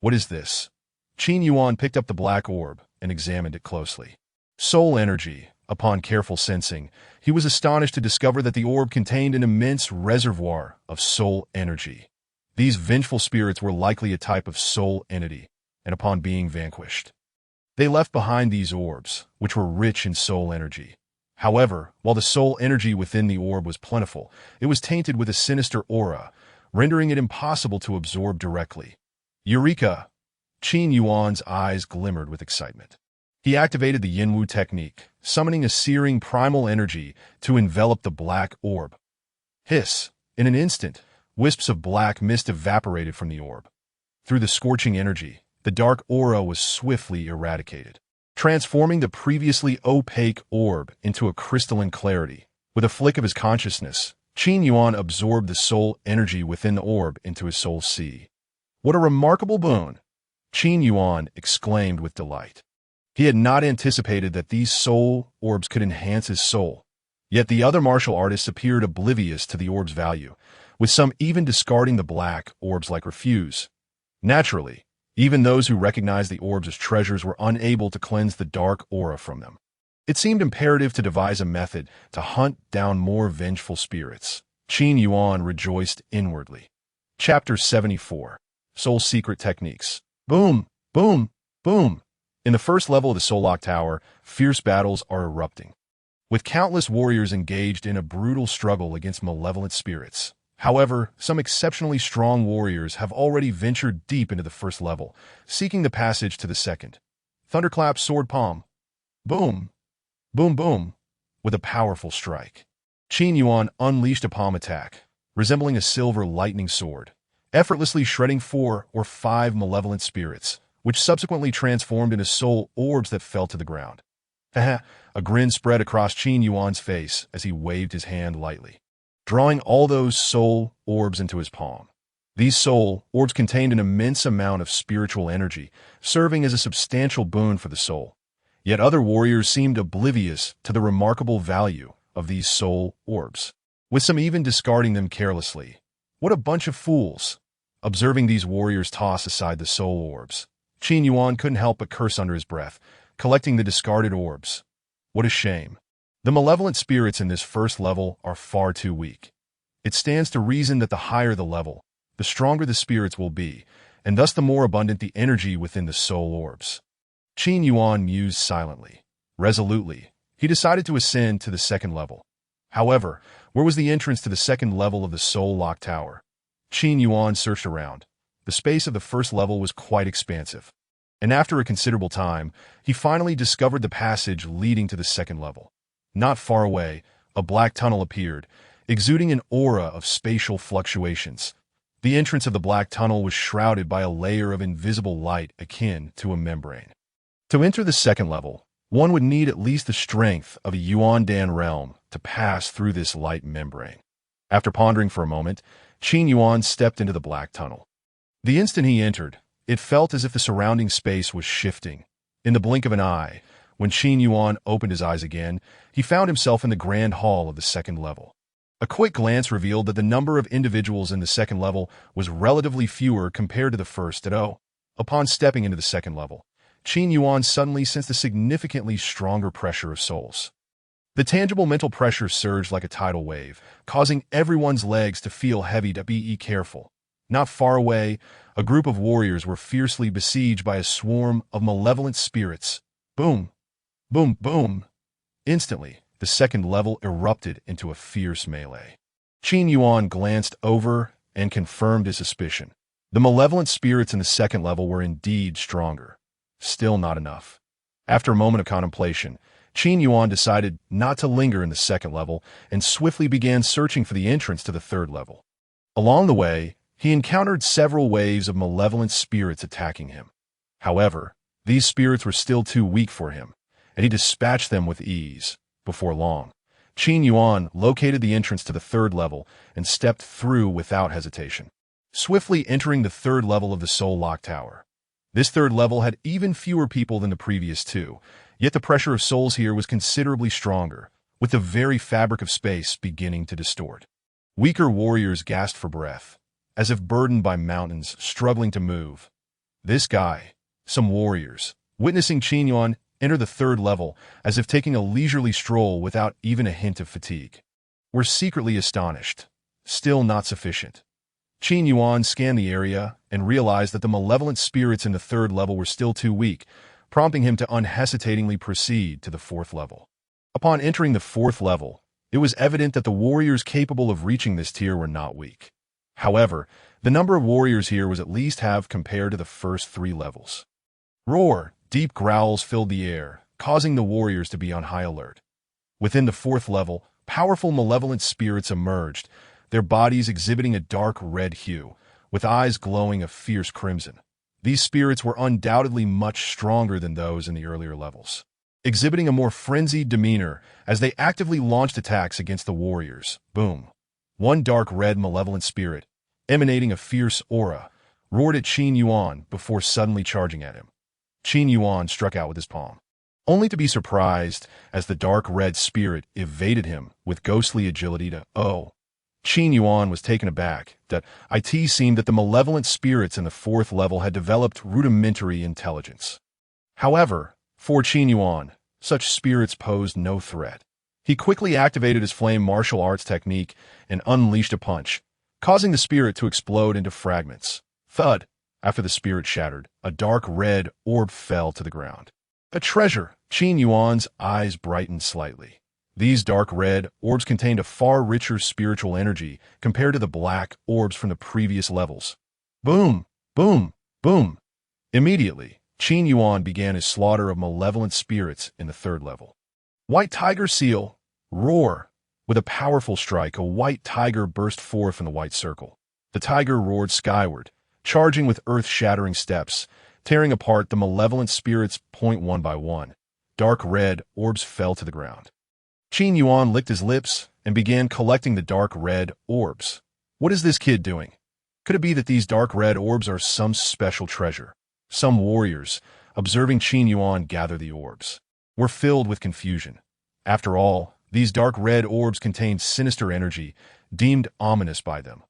What is this? Qin Yuan picked up the black orb and examined it closely. Soul energy. Upon careful sensing, he was astonished to discover that the orb contained an immense reservoir of soul energy. These vengeful spirits were likely a type of soul entity, and upon being vanquished, they left behind these orbs, which were rich in soul energy. However, while the soul energy within the orb was plentiful, it was tainted with a sinister aura, rendering it impossible to absorb directly. Eureka! Qin Yuan's eyes glimmered with excitement. He activated the Yinwu technique, summoning a searing primal energy to envelop the black orb. Hiss! In an instant, wisps of black mist evaporated from the orb. Through the scorching energy, the dark aura was swiftly eradicated, transforming the previously opaque orb into a crystalline clarity. With a flick of his consciousness, Qin Yuan absorbed the soul energy within the orb into his soul sea. What a remarkable boon! Qin Yuan exclaimed with delight. He had not anticipated that these soul orbs could enhance his soul. Yet the other martial artists appeared oblivious to the orb's value, with some even discarding the black orbs like refuse. Naturally, even those who recognized the orbs as treasures were unable to cleanse the dark aura from them. It seemed imperative to devise a method to hunt down more vengeful spirits. Qin Yuan rejoiced inwardly. Chapter 74. Soul Secret Techniques. Boom! Boom! Boom! In the first level of the Soul Lock Tower, fierce battles are erupting, with countless warriors engaged in a brutal struggle against malevolent spirits. However, some exceptionally strong warriors have already ventured deep into the first level, seeking the passage to the second. Thunderclap sword palm. Boom! Boom boom! With a powerful strike, Qin Yuan unleashed a palm attack, resembling a silver lightning sword, effortlessly shredding 4 or 5 malevolent spirits, which subsequently transformed into soul orbs that fell to the ground. Haha! A grin spread across Qin Yuan's face as he waved his hand lightly, drawing all those soul orbs into his palm. These soul orbs contained an immense amount of spiritual energy, serving as a substantial boon for the soul. Yet other warriors seemed oblivious to the remarkable value of these soul orbs, with some even discarding them carelessly. What a bunch of fools! Observing these warriors toss aside the soul orbs, Qin Yuan couldn't help but curse under his breath, collecting the discarded orbs. What a shame. The malevolent spirits in this first level are far too weak. It stands to reason that the higher the level, the stronger the spirits will be, and thus the more abundant the energy within the soul orbs. Qin Yuan mused silently. Resolutely, he decided to ascend to the second level. However, where was the entrance to the second level of the Soul Lock Tower? Qin Yuan searched around. The space of the first level was quite expansive, and after a considerable time, he finally discovered the passage leading to the second level. Not far away, a black tunnel appeared, exuding an aura of spatial fluctuations. The entrance of the black tunnel was shrouded by a layer of invisible light akin to a membrane. To enter the second level, one would need at least the strength of a Yuan Dan realm to pass through this light membrane. After pondering for a moment, Qin Yuan stepped into the black tunnel. The instant he entered, it felt as if the surrounding space was shifting. In the blink of an eye, when Qin Yuan opened his eyes again, he found himself in the grand hall of the second level. A quick glance revealed that the number of individuals in the second level was relatively fewer compared to the first at O. Upon stepping into the second level, Qin Yuan suddenly sensed a significantly stronger pressure of souls. The tangible mental pressure surged like a tidal wave, causing everyone's legs to feel heavy. To be careful. Not far away, a group of warriors were fiercely besieged by a swarm of malevolent spirits. Boom! Boom! Boom! Instantly, the second level erupted into a fierce melee. Qin Yuan glanced over and confirmed his suspicion. The malevolent spirits in the second level were indeed stronger. Still not enough. After a moment of contemplation, Qin Yuan decided not to linger in the second level and swiftly began searching for the entrance to the third level. Along the way, he encountered several waves of malevolent spirits attacking him. However, these spirits were still too weak for him, and he dispatched them with ease. Before long, Qin Yuan located the entrance to the third level and stepped through without hesitation, swiftly entering the third level of the Soul Lock Tower. This third level had even fewer people than the previous two, yet the pressure of souls here was considerably stronger, with the very fabric of space beginning to distort. Weaker warriors gasped for breath, as if burdened by mountains struggling to move. Some warriors, witnessing Qin Yuan enter the third level as if taking a leisurely stroll without even a hint of fatigue, were secretly astonished. Still not sufficient. Qin Yuan scanned the area and realized that the malevolent spirits in the third level were still too weak, prompting him to unhesitatingly proceed to the fourth level. Upon entering the fourth level, it was evident that the warriors capable of reaching this tier were not weak. However, the number of warriors here was at least half compared to the first three levels. Roar! Deep growls filled the air, causing the warriors to be on high alert. Within the fourth level, powerful malevolent spirits emerged, their bodies exhibiting a dark red hue, with eyes glowing a fierce crimson. These spirits were undoubtedly much stronger than those in the earlier levels, exhibiting a more frenzied demeanor as they actively launched attacks against the warriors. Boom! One dark red malevolent spirit, emanating a fierce aura, roared at Qin Yuan before suddenly charging at him. Qin Yuan struck out with his palm, only to be surprised as the dark red spirit evaded him with ghostly agility. Qin Yuan was taken aback that it seemed that the malevolent spirits in the fourth level had developed rudimentary intelligence. However, for Qin Yuan, such spirits posed no threat. He quickly activated his flame martial arts technique and unleashed a punch, causing the spirit to explode into fragments. Thud! After the spirit shattered, a dark red orb fell to the ground. A treasure! Qin Yuan's eyes brightened slightly. These dark red orbs contained a far richer spiritual energy compared to the black orbs from the previous levels. Boom! Boom! Boom! Immediately, Qin Yuan began his slaughter of malevolent spirits in the third level. White Tiger Seal! Roar! With a powerful strike, a white tiger burst forth from the white circle. The tiger roared skyward, charging with earth-shattering steps, tearing apart the malevolent spirits one by one. Dark red orbs fell to the ground. Qin Yuan licked his lips and began collecting the dark red orbs. What is this kid doing? Could it be that these dark red orbs are some special treasure? Some warriors, observing Qin Yuan gather the orbs, were filled with confusion. After all, these dark red orbs contained sinister energy, deemed ominous by them.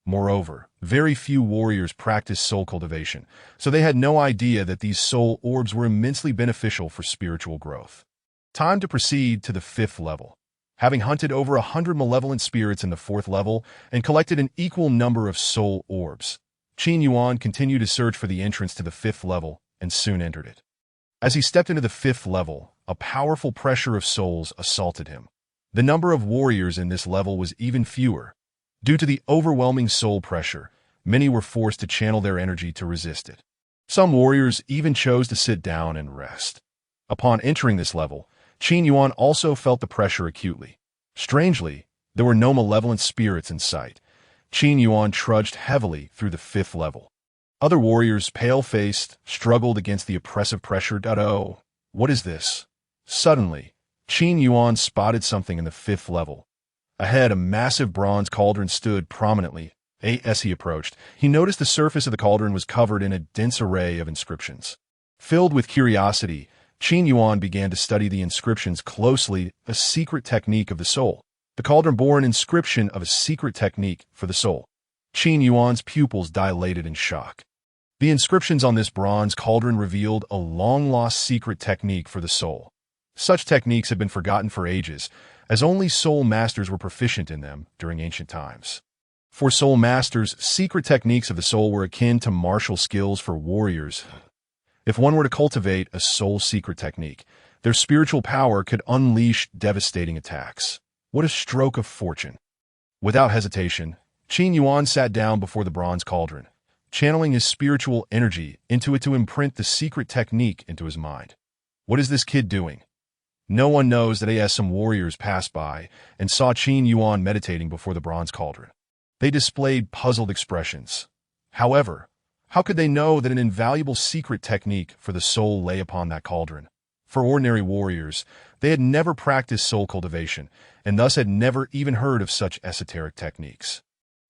Moreover, very few warriors practiced soul cultivation, so they had no idea that these soul orbs were immensely beneficial for spiritual growth. Time to proceed to the fifth level. Having hunted over 100 malevolent spirits in the 4th level and collected an equal number of soul orbs, Qin Yuan continued his search for the entrance to the 5th level and soon entered it. As he stepped into the 5th level, a powerful pressure of souls assaulted him. The number of warriors in this level was even fewer. Due to the overwhelming soul pressure, many were forced to channel their energy to resist it. Some warriors even chose to sit down and rest. Upon entering this level, Qin Yuan also felt the pressure acutely. Strangely, there were no malevolent spirits in sight. Qin Yuan trudged heavily through the 5th level. Other warriors, pale-faced, struggled against the oppressive pressure. Oh, what is this? Suddenly, Qin Yuan spotted something in the 5th level. Ahead, a massive bronze cauldron stood prominently. As he approached, he noticed the surface of the cauldron was covered in a dense array of inscriptions. Filled with curiosity, Qin Yuan began to study the inscriptions closely, a secret technique of the soul. The cauldron bore an inscription of a secret technique for the soul. Qin Yuan's pupils dilated in shock. The inscriptions on this bronze cauldron revealed a long-lost secret technique for the soul. Such techniques had been forgotten for ages, as only soul masters were proficient in them during ancient times. For soul masters, secret techniques of the soul were akin to martial skills for warriors. If one were to cultivate a soul secret technique, their spiritual power could unleash devastating attacks. What a stroke of fortune! Without hesitation, Qin Yuan sat down before the bronze cauldron, channeling his spiritual energy into it to imprint the secret technique into his mind. What is this kid doing? No one knows that as some warriors passed by and saw Qin Yuan meditating before the bronze cauldron. They displayed puzzled expressions. However, how could they know that an invaluable secret technique for the soul lay upon that cauldron? For ordinary warriors, they had never practiced soul cultivation, and thus had never even heard of such esoteric techniques.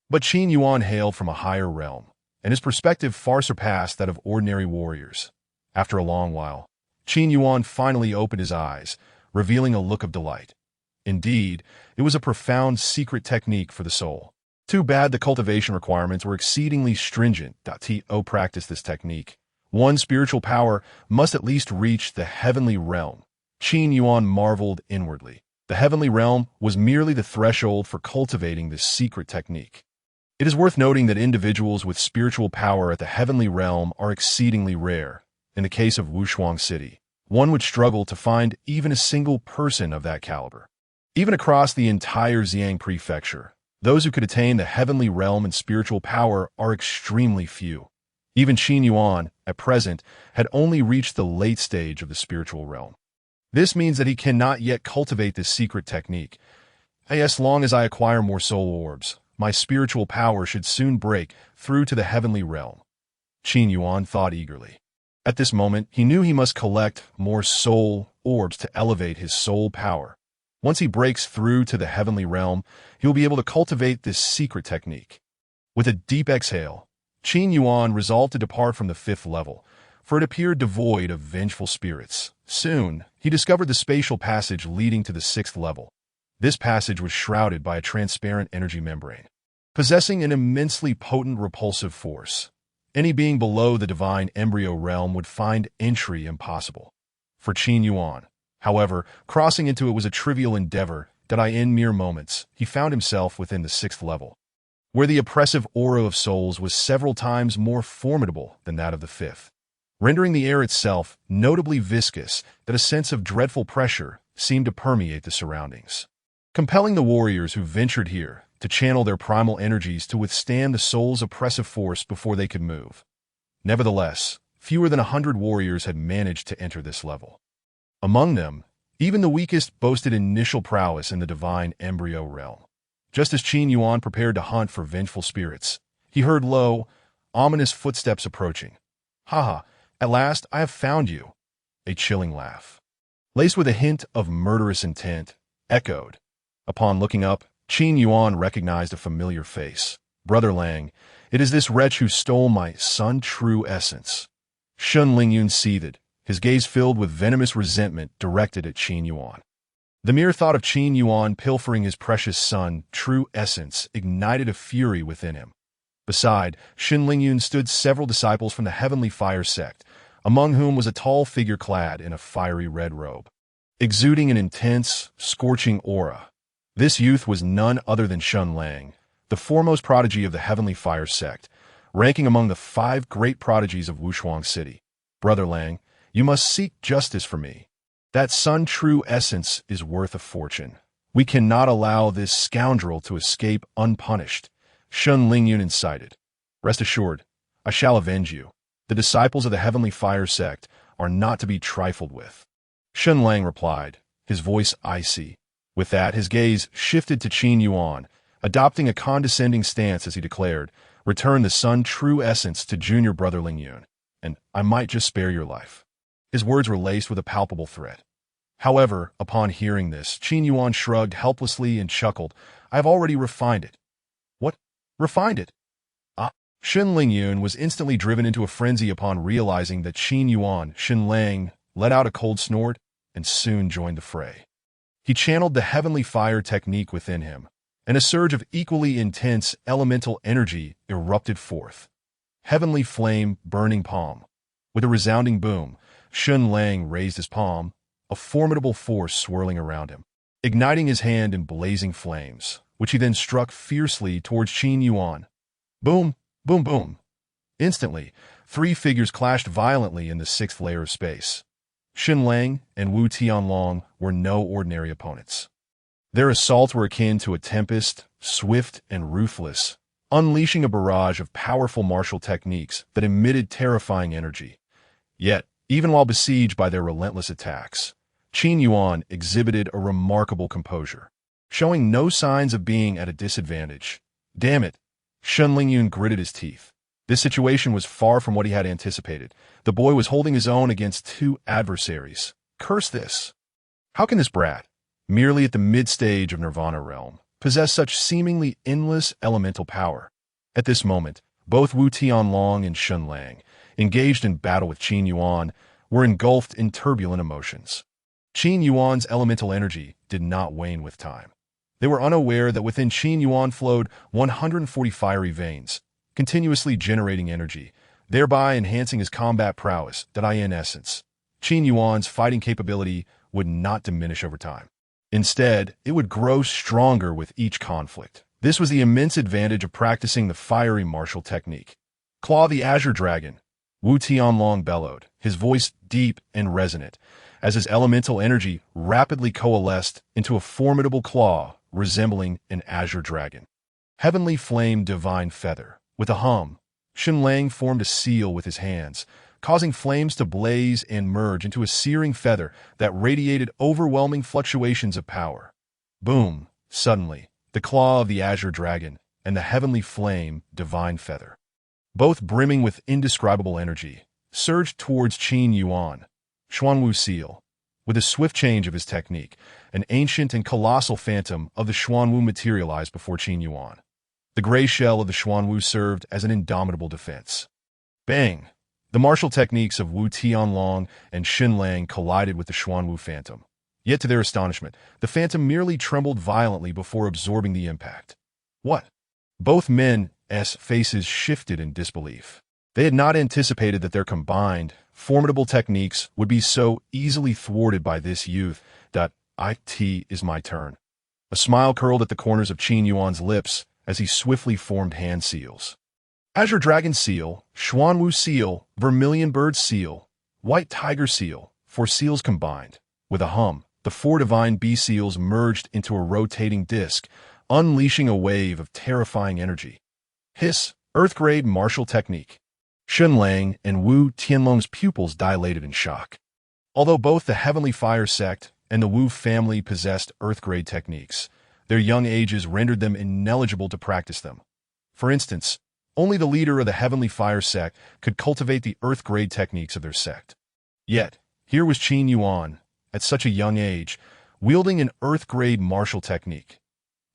But Qin Yuan hailed from a higher realm, and his perspective far surpassed that of ordinary warriors. After a long while, Qin Yuan finally opened his eyes, revealing a look of delight. Indeed, it was a profound secret technique for the soul. Too bad the cultivation requirements were exceedingly stringent. To practice this technique, one's spiritual power must at least reach the heavenly realm. Qin Yuan marveled inwardly. The heavenly realm was merely the threshold for cultivating this secret technique. It is worth noting that individuals with spiritual power at the heavenly realm are exceedingly rare. In the case of Wushuang City, one would struggle to find even a single person of that caliber. Even across the entire Xiang Prefecture, those who could attain the heavenly realm and spiritual power are extremely few. Even Qin Yuan, at present, had only reached the late stage of the spiritual realm. This means that he cannot yet cultivate this secret technique. As long as I acquire more soul orbs, my spiritual power should soon break through to the heavenly realm. Qin Yuan thought eagerly. At this moment, he knew he must collect more soul orbs to elevate his soul power. Once he breaks through to the heavenly realm, he will be able to cultivate this secret technique. With a deep exhale, Qin Yuan resolved to depart from the 5th level, for it appeared devoid of vengeful spirits. Soon, he discovered the spatial passage leading to the 6th level. This passage was shrouded by a transparent energy membrane, possessing an immensely potent repulsive force. Any being below the divine embryo realm would find entry impossible. For Qin Yuan, however, crossing into it was a trivial endeavor. In mere moments, he found himself within the 6th level, where the oppressive aura of souls was several times more formidable than that of the 5th, rendering the air itself notably viscous that a sense of dreadful pressure seemed to permeate the surroundings, compelling the warriors who ventured here to channel their primal energies to withstand the soul's oppressive force before they could move. Nevertheless, fewer than 100 warriors had managed to enter this level. Among them, even the weakest boasted initial prowess in the divine embryo realm. Just as Qin Yuan prepared to hunt for vengeful spirits, he heard low, ominous footsteps approaching. "Ha! At last I have found you." A chilling laugh, laced with a hint of murderous intent, echoed. Upon looking up, Qin Yuan recognized a familiar face. "Brother Lang, it is this wretch who stole my sun true essence." Shun Lingyun seethed, his gaze filled with venomous resentment directed at Qin Yuan. The mere thought of Qin Yuan pilfering his precious sun true essence ignited a fury within him. Beside Shun Lingyun stood several disciples from the Heavenly Fire sect, among whom was a tall figure clad in a fiery red robe, exuding an intense, scorching aura. This youth was none other than Shun Lang, the foremost prodigy of the Heavenly Fire sect, ranking among the 5 great prodigies of Wushuang City. Brother Lang, you must seek justice for me. That Sun True essence is worth a fortune. We cannot allow this scoundrel to escape unpunished. Shun Lingyun incited. Rest assured, I shall avenge you. The disciples of the Heavenly Fire sect are not to be trifled with. Shun Lang replied, his voice icy. With that, his gaze shifted to Qin Yuan, adopting a condescending stance as he declared, return the Sun True essence to junior brother Lingyun, and I might just spare your life. His words were laced with a palpable threat. However, upon hearing this, Qin Yuan shrugged helplessly and chuckled, I have already refined it. What? Refined it? Shun Lingyun was instantly driven into a frenzy upon realizing that Qin Yuan, Shun Lang, let out a cold snort and soon joined the fray. He channeled the Heavenly Fire technique within him, and a surge of equally intense elemental energy erupted forth. Heavenly Flame, Burning Palm. With a resounding boom, Shun Lang raised his palm, a formidable force swirling around him, igniting his hand in blazing flames, which he then struck fiercely towards Qin Yuan. Boom, boom, boom. Instantly, 3 figures clashed violently in the 6th layer of space. Shun Lang and Wu Tianlong were no ordinary opponents. Their assaults were akin to a tempest, swift and ruthless, unleashing a barrage of powerful martial techniques that emitted terrifying energy. Yet, even while besieged by their relentless attacks, Qin Yuan exhibited a remarkable composure, showing no signs of being at a disadvantage. Damn it! Shun Lingyun gritted his teeth. This situation was far from what he had anticipated. The boy was holding his own against 2 adversaries. Curse this! How can this brat, merely at the mid-stage of Nirvana realm, possess such seemingly endless elemental power? At this moment, both Wu Tianlong and Shun Lang, engaged in battle with Qin Yuan, were engulfed in turbulent emotions. Qin Yuan's elemental energy did not wane with time. They were unaware that within Qin Yuan flowed 140 fiery veins, continuously generating energy, thereby enhancing his combat prowess. In essence, Qin Yuan's fighting capability would not diminish over time. Instead, it would grow stronger with each conflict. This was the immense advantage of practicing the fiery martial technique. Claw the Azure Dragon, Wu Tianlong bellowed, his voice deep and resonant, as his elemental energy rapidly coalesced into a formidable claw resembling an azure dragon. Heavenly Flame, Divine Feather. With a hum, Shun Lang formed a seal with his hands, causing flames to blaze and merge into a searing feather that radiated overwhelming fluctuations of power. Boom! Suddenly, the claw of the Azure Dragon and the Heavenly Flame, Divine Feather, both brimming with indescribable energy, surged towards Qin Yuan. Xuanwu Seal. With a swift change of his technique, an ancient and colossal phantom of the Xuanwu materialized before Qin Yuan. The gray shell of the Xuanwu served as an indomitable defense. Bang! The martial techniques of Wu Tianlong and Shun Lang collided with the Xuanwu phantom. Yet to their astonishment, the phantom merely trembled violently before absorbing the impact. What? Both men's faces shifted in disbelief. They had not anticipated that their combined, formidable techniques would be so easily thwarted by this youth. It is my turn. A smile curled at the corners of Qin Yuan's lips as he swiftly formed hand seals. Azure Dragon Seal, Xuanwu Seal, Vermilion Bird Seal, White Tiger Seal, 4 seals combined. With a hum, the 4 divine bee seals merged into a rotating disc, unleashing a wave of terrifying energy. Hiss, Earth-grade martial technique. Shun Lang and Wu Tianlong's pupils dilated in shock. Although both the Heavenly Fire sect and the Wu family possessed Earth-grade techniques, their young ages rendered them ineligible to practice them. For instance, only the leader of the Heavenly Fire sect could cultivate the Earth-grade techniques of their sect. Yet, here was Qin Yuan, at such a young age, wielding an Earth-grade martial technique.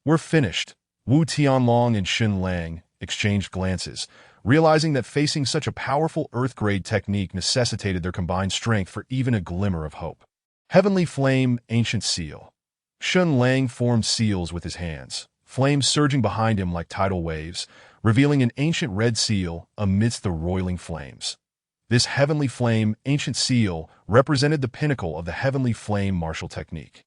We're finished. Wu Tianlong and Shun Lang exchanged glances, realizing that facing such a powerful Earth-grade technique necessitated their combined strength for even a glimmer of hope. Heavenly Flame, Ancient Seal. Shun Lang formed seals with his hands, flames surging behind him like tidal waves, revealing an ancient red seal amidst the roiling flames. This Heavenly Flame, Ancient Seal represented the pinnacle of the Heavenly Flame martial technique.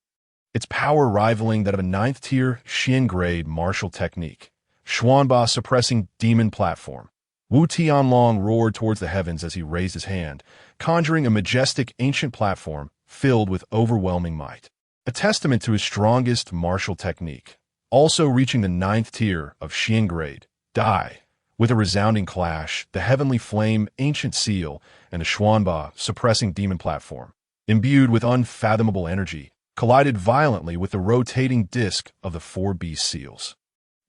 its power rivaling that of a ninth-tier Xian-grade martial technique. Xuanba suppressing demon platform. Wu Tianlong roared towards the heavens as he raised his hand, conjuring a majestic ancient platform filled with overwhelming might. A testament to his strongest martial technique. Also reaching the ninth tier of Xian grade, Dai. With a resounding clash, the heavenly flame, ancient seal, and the Xuanba suppressing demon platform, imbued with unfathomable energy, collided violently with the rotating disc of the four beast seals.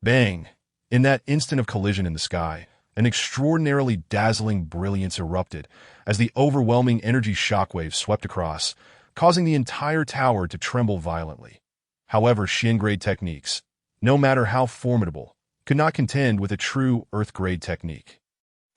Bang! In that instant of collision in the sky, an extraordinarily dazzling brilliance erupted as the overwhelming energy shockwaves swept across, causing the entire tower to tremble violently. However, Xian-grade techniques, no matter how formidable, could not contend with a true Earth-grade technique.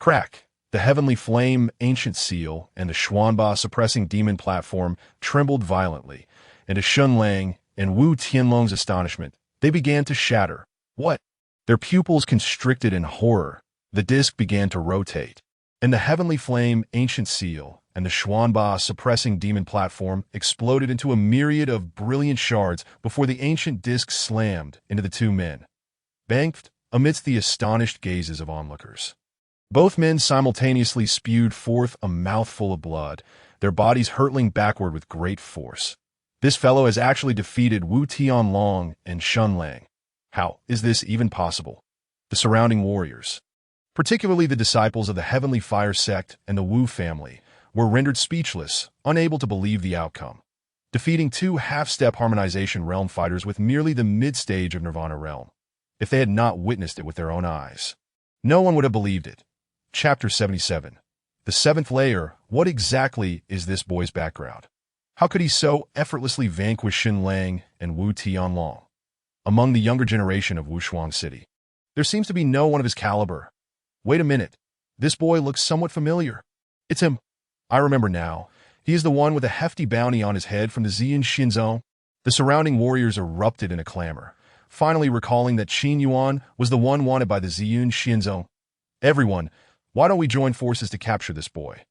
Crack! The heavenly flame, ancient seal, and the Xuanba suppressing demon platform trembled violently, and to Shunlang and Wu Tianlong's astonishment, they began to shatter. What? Their pupils constricted in horror. The disc began to rotate, and the heavenly flame, ancient seal, and the Xuanba suppressing demon platform exploded into a myriad of brilliant shards before the ancient disc slammed into the two men, banked amidst the astonished gazes of onlookers. Both men simultaneously spewed forth a mouthful of blood, their bodies hurtling backward with great force. This fellow has actually defeated Wu Tianlong and Shunlang. How is this even possible? The surrounding warriors, particularly the disciples of the Heavenly Fire sect and the Wu family, were rendered speechless, unable to believe the outcome. Defeating two half-step harmonization realm fighters with merely the mid-stage of Nirvana realm. If they had not witnessed it with their own eyes, no one would have believed it. Chapter 77. The seventh layer. What exactly is this boy's background? How could he so effortlessly vanquish Xinlang and Wu Tianlong? Among the younger generation of Wushuang City, there seems to be no one of his caliber. Wait a minute. This boy looks somewhat familiar. It's him. I remember now. He is the one with a hefty bounty on his head from the Ziyun Xinzong. The surrounding warriors erupted in a clamor, finally recalling that Qin Yuan was the one wanted by the Ziyun Xinzong. Everyone, why don't we join forces to capture this boy?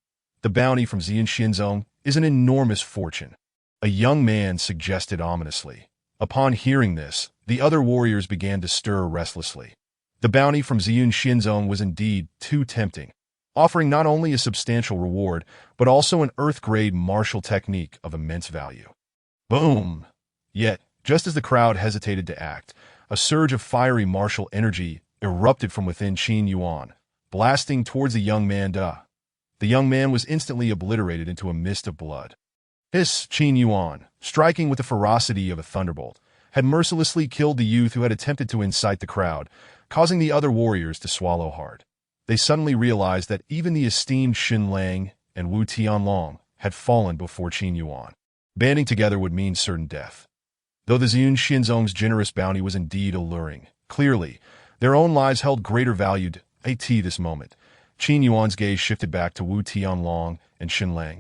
The bounty from Ziyun Xinzong is an enormous fortune. A young man suggested ominously. Upon hearing this, the other warriors began to stir restlessly. The bounty from Ziyun Xinzong was indeed too tempting, offering not only a substantial reward, but also an Earth-grade martial technique of immense value. Boom! Yet, just as the crowd hesitated to act, a surge of fiery martial energy erupted from within Qin Yuan, blasting towards the young man. The young man was instantly obliterated into a mist of blood. Hiss! Qin Yuan, striking with the ferocity of a thunderbolt, had mercilessly killed the youth who had attempted to incite the crowd, causing the other warriors to swallow hard. They suddenly realized that even the esteemed Xinlang and Wu Tianlong had fallen before Qin Yuan. Banding together would mean certain death. Though the Ziyun Xinzong's generous bounty was indeed alluring, clearly, their own lives held greater value at this moment. Qin Yuan's gaze shifted back to Wu Tianlong and Xinlang,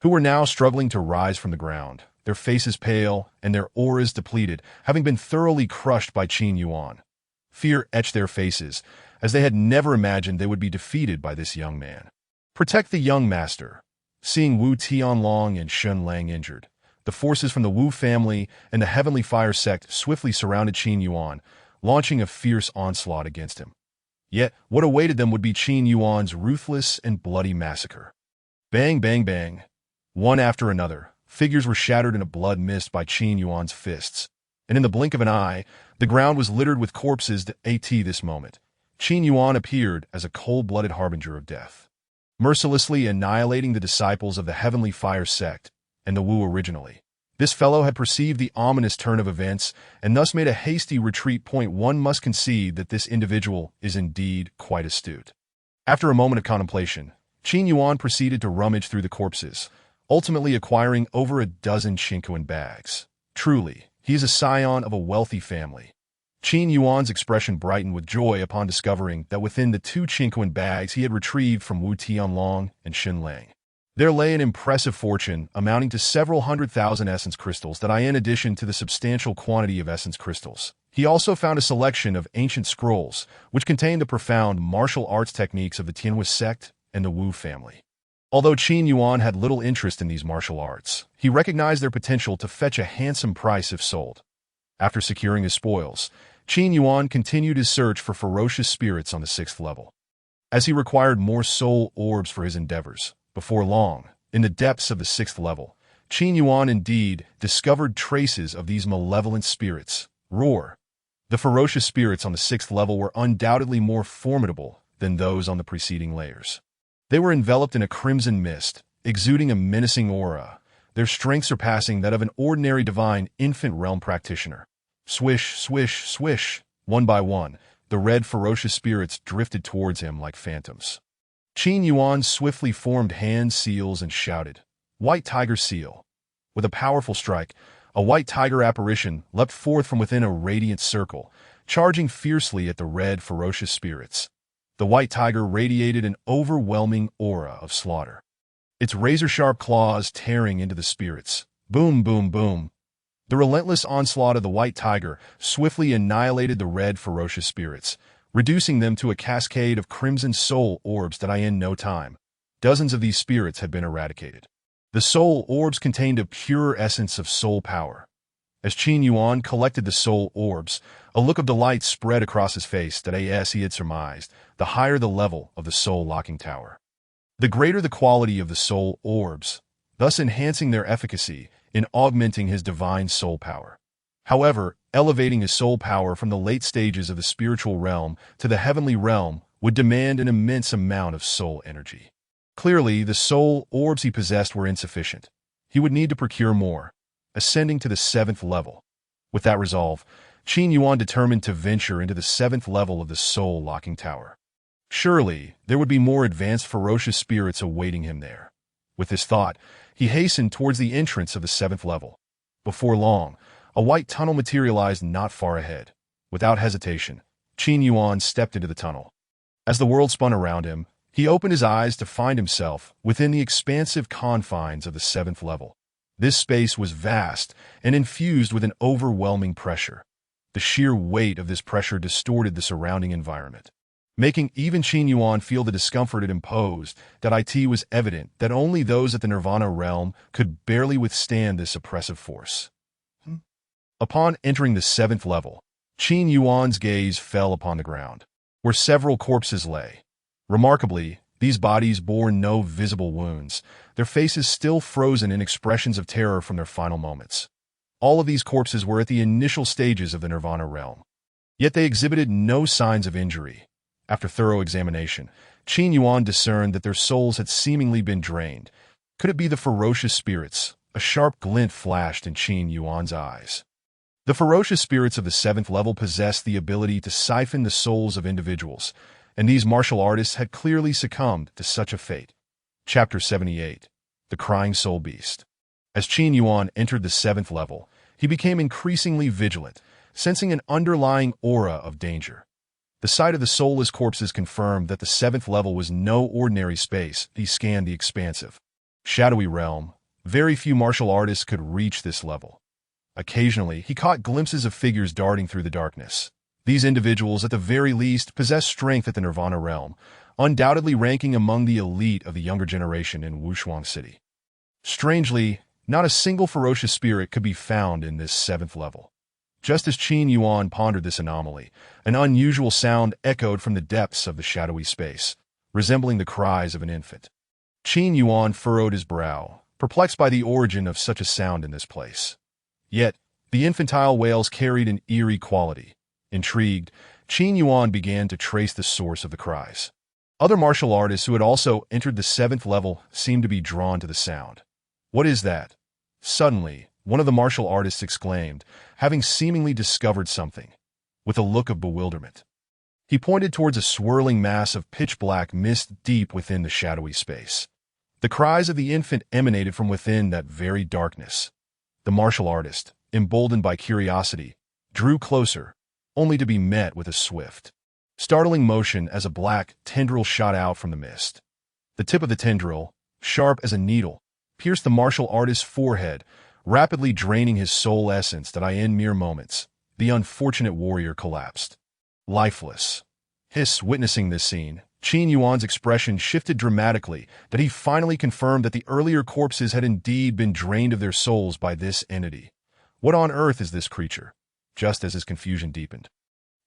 who were now struggling to rise from the ground, their faces pale and their auras depleted, having been thoroughly crushed by Qin Yuan. Fear etched their faces, as they had never imagined they would be defeated by this young man. Protect the young master. Seeing Wu Tianlong and Xunlang injured, the forces from the Wu family and the Heavenly Fire sect swiftly surrounded Qin Yuan, launching a fierce onslaught against him. Yet, what awaited them would be Qin Yuan's ruthless and bloody massacre. Bang, bang, bang. One after another, figures were shattered in a blood mist by Qin Yuan's fists, and in the blink of an eye, the ground was littered with corpses. At this moment, Qin Yuan appeared as a cold-blooded harbinger of death, mercilessly annihilating the disciples of the Heavenly Fire sect and the Wu originally. This fellow had perceived the ominous turn of events and thus made a hasty retreat. One must concede that this individual is indeed quite astute. After a moment of contemplation, Qin Yuan proceeded to rummage through the corpses, ultimately acquiring over a dozen Qinquan bags. Truly, he is a scion of a wealthy family. Qin Yuan's expression brightened with joy upon discovering that within the two Qinquan bags he had retrieved from Wu Tianlong and Xinlang, there lay an impressive fortune amounting to several 100,000 essence crystals that in addition to the substantial quantity of essence crystals, he also found a selection of ancient scrolls which contained the profound martial arts techniques of the Tianhui sect and the Wu family. Although Qin Yuan had little interest in these martial arts, he recognized their potential to fetch a handsome price if sold. After securing his spoils, Qin Yuan continued his search for ferocious spirits on the 6th level. As he required more soul orbs for his endeavors, before long, in the depths of the 6th level, Qin Yuan indeed discovered traces of these malevolent spirits. Roar! The ferocious spirits on the 6th level were undoubtedly more formidable than those on the preceding layers. They were enveloped in a crimson mist, exuding a menacing aura, their strength surpassing that of an ordinary divine infant realm practitioner. Swish, swish, swish, one by one, the red ferocious spirits drifted towards him like phantoms. Qin Yuan swiftly formed hand seals and shouted, "White Tiger Seal!" With a powerful strike, a white tiger apparition leapt forth from within a radiant circle, charging fiercely at the red ferocious spirits. The white tiger radiated an overwhelming aura of slaughter, its razor-sharp claws tearing into the spirits. Boom, boom, boom. The relentless onslaught of the white tiger swiftly annihilated the red ferocious spirits, reducing them to a cascade of crimson soul orbs that in no time. Dozens of these spirits had been eradicated. The soul orbs contained a pure essence of soul power. As Qin Yuan collected the soul orbs, a look of delight spread across his face that as he had surmised, the higher the level of the soul-locking tower, the greater the quality of the soul orbs, thus enhancing their efficacy in augmenting his divine soul power. However, elevating his soul power from the late stages of the spiritual realm to the heavenly realm would demand an immense amount of soul energy. Clearly, the soul orbs he possessed were insufficient. He would need to procure more, ascending to the 7th level. With that resolve, Qin Yuan determined to venture into the 7th level of the soul-locking tower. Surely, there would be more advanced ferocious spirits awaiting him there. With this thought, he hastened towards the entrance of the 7th level. Before long, a white tunnel materialized not far ahead. Without hesitation, Qin Yuan stepped into the tunnel. As the world spun around him, he opened his eyes to find himself within the expansive confines of the 7th level. This space was vast and infused with an overwhelming pressure. The sheer weight of this pressure distorted the surrounding environment, making even Qin Yuan feel the discomfort it imposed. It was evident that only those at the Nirvana realm could barely withstand this oppressive force. Upon entering the 7th level, Qin Yuan's gaze fell upon the ground, where several corpses lay. Remarkably, these bodies bore no visible wounds, their faces still frozen in expressions of terror from their final moments. All of these corpses were at the initial stages of the Nirvana realm, yet they exhibited no signs of injury. After thorough examination, Qin Yuan discerned that their souls had seemingly been drained. Could it be the ferocious spirits? A sharp glint flashed in Qin Yuan's eyes. The ferocious spirits of the 7th level possessed the ability to siphon the souls of individuals, and these martial artists had clearly succumbed to such a fate. Chapter 78. The Crying Soul Beast. As Qin Yuan entered the 7th level, he became increasingly vigilant, sensing an underlying aura of danger. The sight of the soulless corpses confirmed that the 7th level was no ordinary space. He scanned the expansive, shadowy realm. Very few martial artists could reach this level. Occasionally, he caught glimpses of figures darting through the darkness. These individuals, at the very least, possessed strength at the Nirvana realm, undoubtedly ranking among the elite of the younger generation in Wushuang City. Strangely, not a single ferocious spirit could be found in this 7th level. Just as Qin Yuan pondered this anomaly, an unusual sound echoed from the depths of the shadowy space, resembling the cries of an infant. Qin Yuan furrowed his brow, perplexed by the origin of such a sound in this place. Yet, the infantile wails carried an eerie quality. Intrigued, Qin Yuan began to trace the source of the cries. Other martial artists who had also entered the 7th level seemed to be drawn to the sound. "What is that?" Suddenly, one of the martial artists exclaimed, having seemingly discovered something. With a look of bewilderment, he pointed towards a swirling mass of pitch-black mist deep within the shadowy space. The cries of the infant emanated from within that very darkness. The martial artist, emboldened by curiosity, drew closer, only to be met with a swift, startling motion as a black tendril shot out from the mist. The tip of the tendril, sharp as a needle, pierced the martial artist's forehead, rapidly draining his soul essence. In mere moments, the unfortunate warrior collapsed, lifeless. Witnessing this scene, Qin Yuan's expression shifted dramatically, that he finally confirmed that the earlier corpses had indeed been drained of their souls by this entity. What on earth is this creature? Just as his confusion deepened,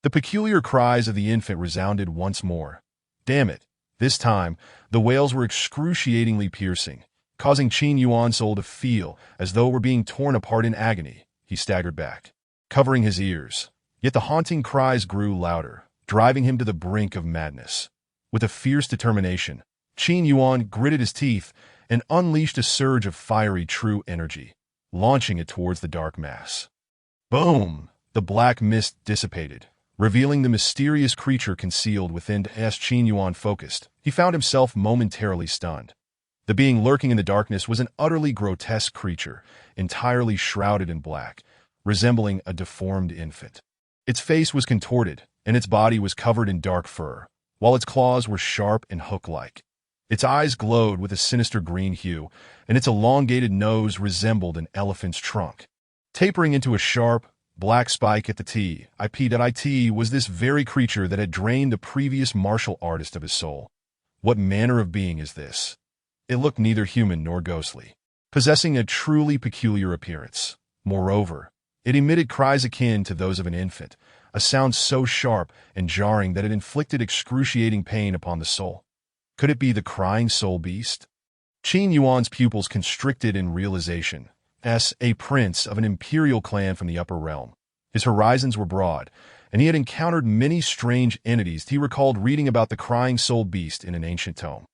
the peculiar cries of the infant resounded once more. Damn it! This time, the wails were excruciatingly piercing, causing Qin Yuan's soul to feel as though it were being torn apart in agony. He staggered back, covering his ears. Yet the haunting cries grew louder, driving him to the brink of madness. With a fierce determination, Qin Yuan gritted his teeth and unleashed a surge of fiery true energy, launching it towards the dark mass. Boom! The black mist dissipated, revealing the mysterious creature concealed within. As Qin Yuan focused, he found himself momentarily stunned. The being lurking in the darkness was an utterly grotesque creature, entirely shrouded in black, resembling a deformed infant. Its face was contorted, and its body was covered in dark fur, while its claws were sharp and hook-like. Its eyes glowed with a sinister green hue, and its elongated nose resembled an elephant's trunk. Tapering into a sharp, black spike at the tip, it was this very creature that had drained the previous martial artist of his soul. What manner of being is this? It looked neither human nor ghostly, possessing a truly peculiar appearance. Moreover, it emitted cries akin to those of an infant, a sound so sharp and jarring that it inflicted excruciating pain upon the soul. Could it be the crying soul beast? Qin Yuan's pupils constricted in realization. As a prince of an imperial clan from the upper realm, his horizons were broad, and he had encountered many strange entities. He recalled reading about the crying soul beast in an ancient tome.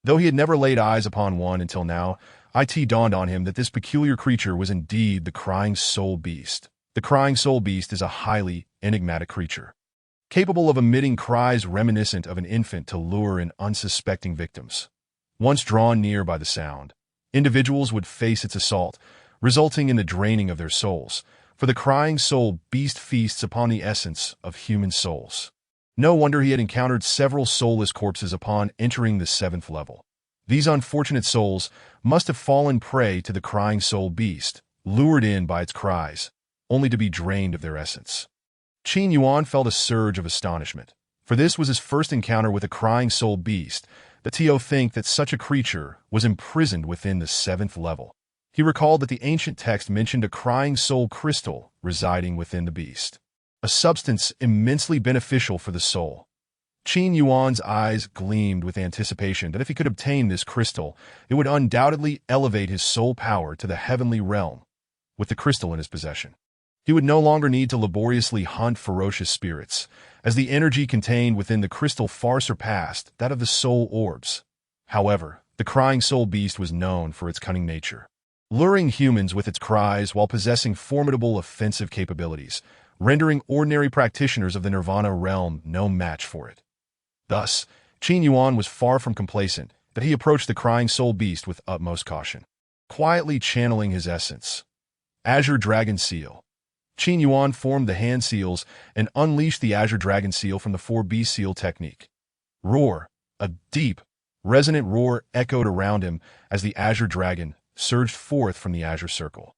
Though he had never laid eyes upon one until now, it dawned on him that this peculiar creature was indeed the crying soul beast. The crying soul beast is a highly enigmatic creature, capable of emitting cries reminiscent of an infant to lure in unsuspecting victims. Once drawn near by the sound, individuals would face its assault, resulting in the draining of their souls, for the crying soul beast feasts upon the essence of human souls. No wonder he had encountered several soulless corpses upon entering the 7th level. These unfortunate souls must have fallen prey to the crying soul beast, lured in by its cries, only to be drained of their essence. Qin Yuan felt a surge of astonishment, for this was his first encounter with a crying soul beast. To think that such a creature was imprisoned within the 7th level. He recalled that the ancient text mentioned a crying soul crystal residing within the beast, a substance immensely beneficial for the soul. Qin Yuan's eyes gleamed with anticipation that if he could obtain this crystal, it would undoubtedly elevate his soul power to the heavenly realm. With the crystal in his possession, he would no longer need to laboriously hunt ferocious spirits, as the energy contained within the crystal far surpassed that of the soul orbs. However, the crying soul beast was known for its cunning nature, luring humans with its cries while possessing formidable offensive capabilities, rendering ordinary practitioners of the Nirvana realm no match for it. Thus, Qin Yuan was far from complacent, that he approached the crying soul beast with utmost caution, quietly channeling his essence. Azure Dragon Seal. Qin Yuan formed the hand seals and unleashed the Azure Dragon Seal from the 4B seal technique. Roar! A deep, resonant roar echoed around him as the Azure Dragon surged forth from the Azure Circle.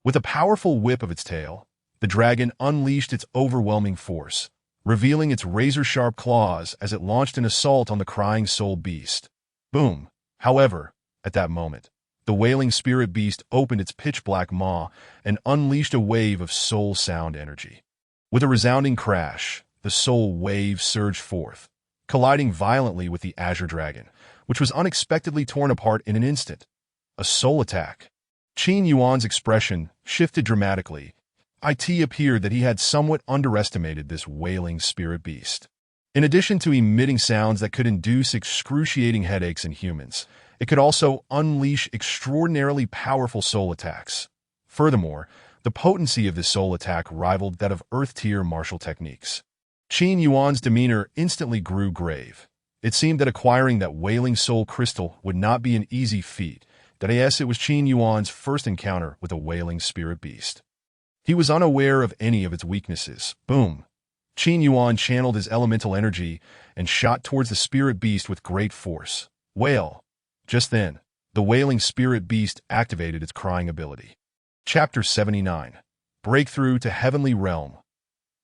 With a powerful whip of its tail, the dragon unleashed its overwhelming force, revealing its razor-sharp claws as it launched an assault on the crying soul beast. Boom! However, at that moment, the wailing spirit beast opened its pitch-black maw and unleashed a wave of soul sound energy. With a resounding crash, the soul wave surged forth, colliding violently with the Azure Dragon, which was unexpectedly torn apart in an instant. A soul attack. Qin Yuan's expression shifted dramatically. It appeared that he had somewhat underestimated this wailing spirit beast. In addition to emitting sounds that could induce excruciating headaches in humans, it could also unleash extraordinarily powerful soul attacks. Furthermore, the potency of this soul attack rivaled that of Earth-tier martial techniques. Qin Yuan's demeanor instantly grew grave. It seemed that acquiring that wailing soul crystal would not be an easy feat. Yes, it was Qin Yuan's first encounter with a wailing spirit beast. He was unaware of any of its weaknesses. Boom! Qin Yuan channeled his elemental energy and shot towards the spirit beast with great force. Wail! Just then, the wailing spirit beast activated its crying ability. Chapter 79. Breakthrough to Heavenly Realm.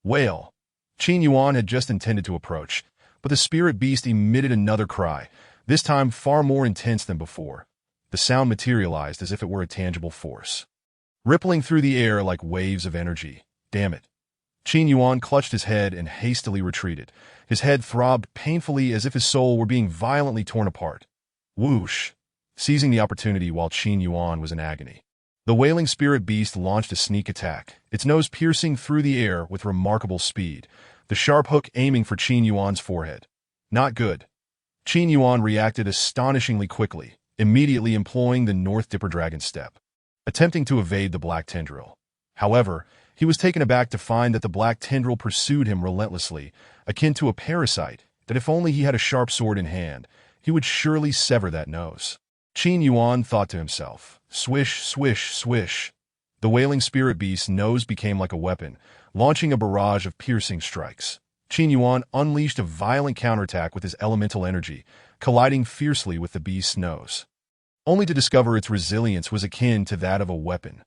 Wail! Qin Yuan had just intended to approach, But the spirit beast emitted another cry, this time far more intense than before. The sound materialized as if it were a tangible force, rippling through the air like waves of energy. Damn it. Qin Yuan clutched his head and hastily retreated. His head throbbed painfully as if his soul were being violently torn apart. Whoosh! Seizing the opportunity while Qin Yuan was in agony, the wailing spirit beast launched a sneak attack, its nose piercing through the air with remarkable speed, the sharp hook aiming for Qin Yuan's forehead. Not good. Qin Yuan reacted astonishingly quickly, immediately employing the North Dipper Dragon Step, attempting to evade the black tendril. However, he was taken aback to find that the black tendril pursued him relentlessly, akin to a parasite, that if only he had a sharp sword in hand, he would surely sever that nose. Qin Yuan thought to himself, swish, swish, swish. The wailing spirit beast's nose became like a weapon, launching a barrage of piercing strikes. Qin Yuan unleashed a violent counterattack with his elemental energy, colliding fiercely with the beast's nose, only to discover its resilience was akin to that of a weapon.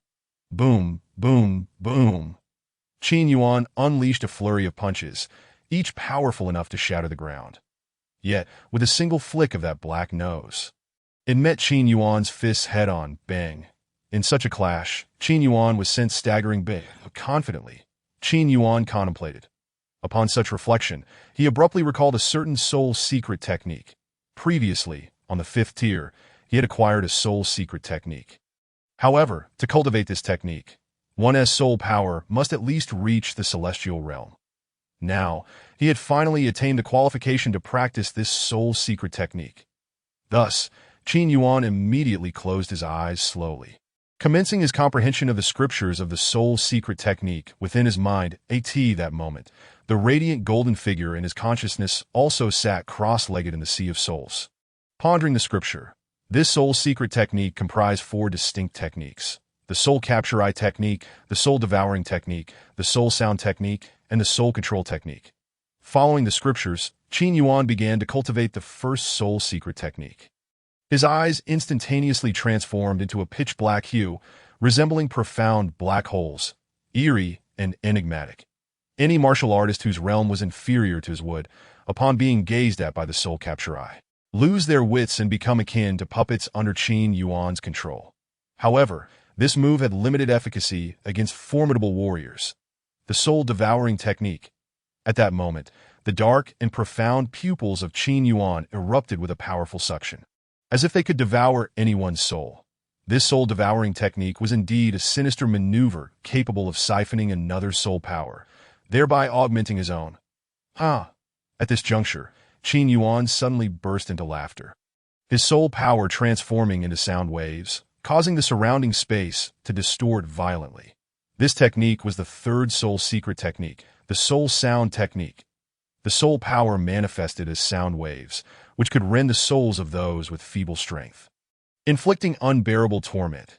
Boom, boom, boom. Qin Yuan unleashed a flurry of punches, each powerful enough to shatter the ground. Yet, with a single flick of that black nose, it met Qin Yuan's fists head-on, bang. In such a clash, Qin Yuan was sent staggering back. Confidently, Qin Yuan contemplated. Upon such reflection, he abruptly recalled a certain soul secret technique. Previously, on the 5th tier, he had acquired a soul secret technique. However, to cultivate this technique, one's soul power must at least reach the celestial realm. Now, he had finally attained the qualification to practice this soul secret technique. Thus, Qin Yuan immediately closed his eyes slowly, commencing his comprehension of the scriptures of the soul secret technique within his mind. At that moment, the radiant golden figure in his consciousness also sat cross-legged in the sea of souls, pondering the scripture. This soul secret technique comprised 4 distinct techniques: the soul capture eye technique, the soul devouring technique, the soul sound technique, and the soul control technique. Following the scriptures, Qin Yuan began to cultivate the first soul secret technique. His eyes instantaneously transformed into a pitch-black hue, resembling profound black holes, eerie and enigmatic. Any martial artist whose realm was inferior to his would, upon being gazed at by the soul capture eye, lose their wits and become akin to puppets under Qin Yuan's control. However, this move had limited efficacy against formidable warriors. The soul-devouring technique. At that moment, the dark and profound pupils of Qin Yuan erupted with a powerful suction, as if they could devour anyone's soul. This soul-devouring technique was indeed a sinister maneuver capable of siphoning another's soul power, thereby augmenting his own. At this juncture, Qin Yuan suddenly burst into laughter, his soul power transforming into sound waves, causing the surrounding space to distort violently. This technique was the 3rd soul secret technique, the soul sound technique. The soul power manifested as sound waves, which could rend the souls of those with feeble strength, inflicting unbearable torment.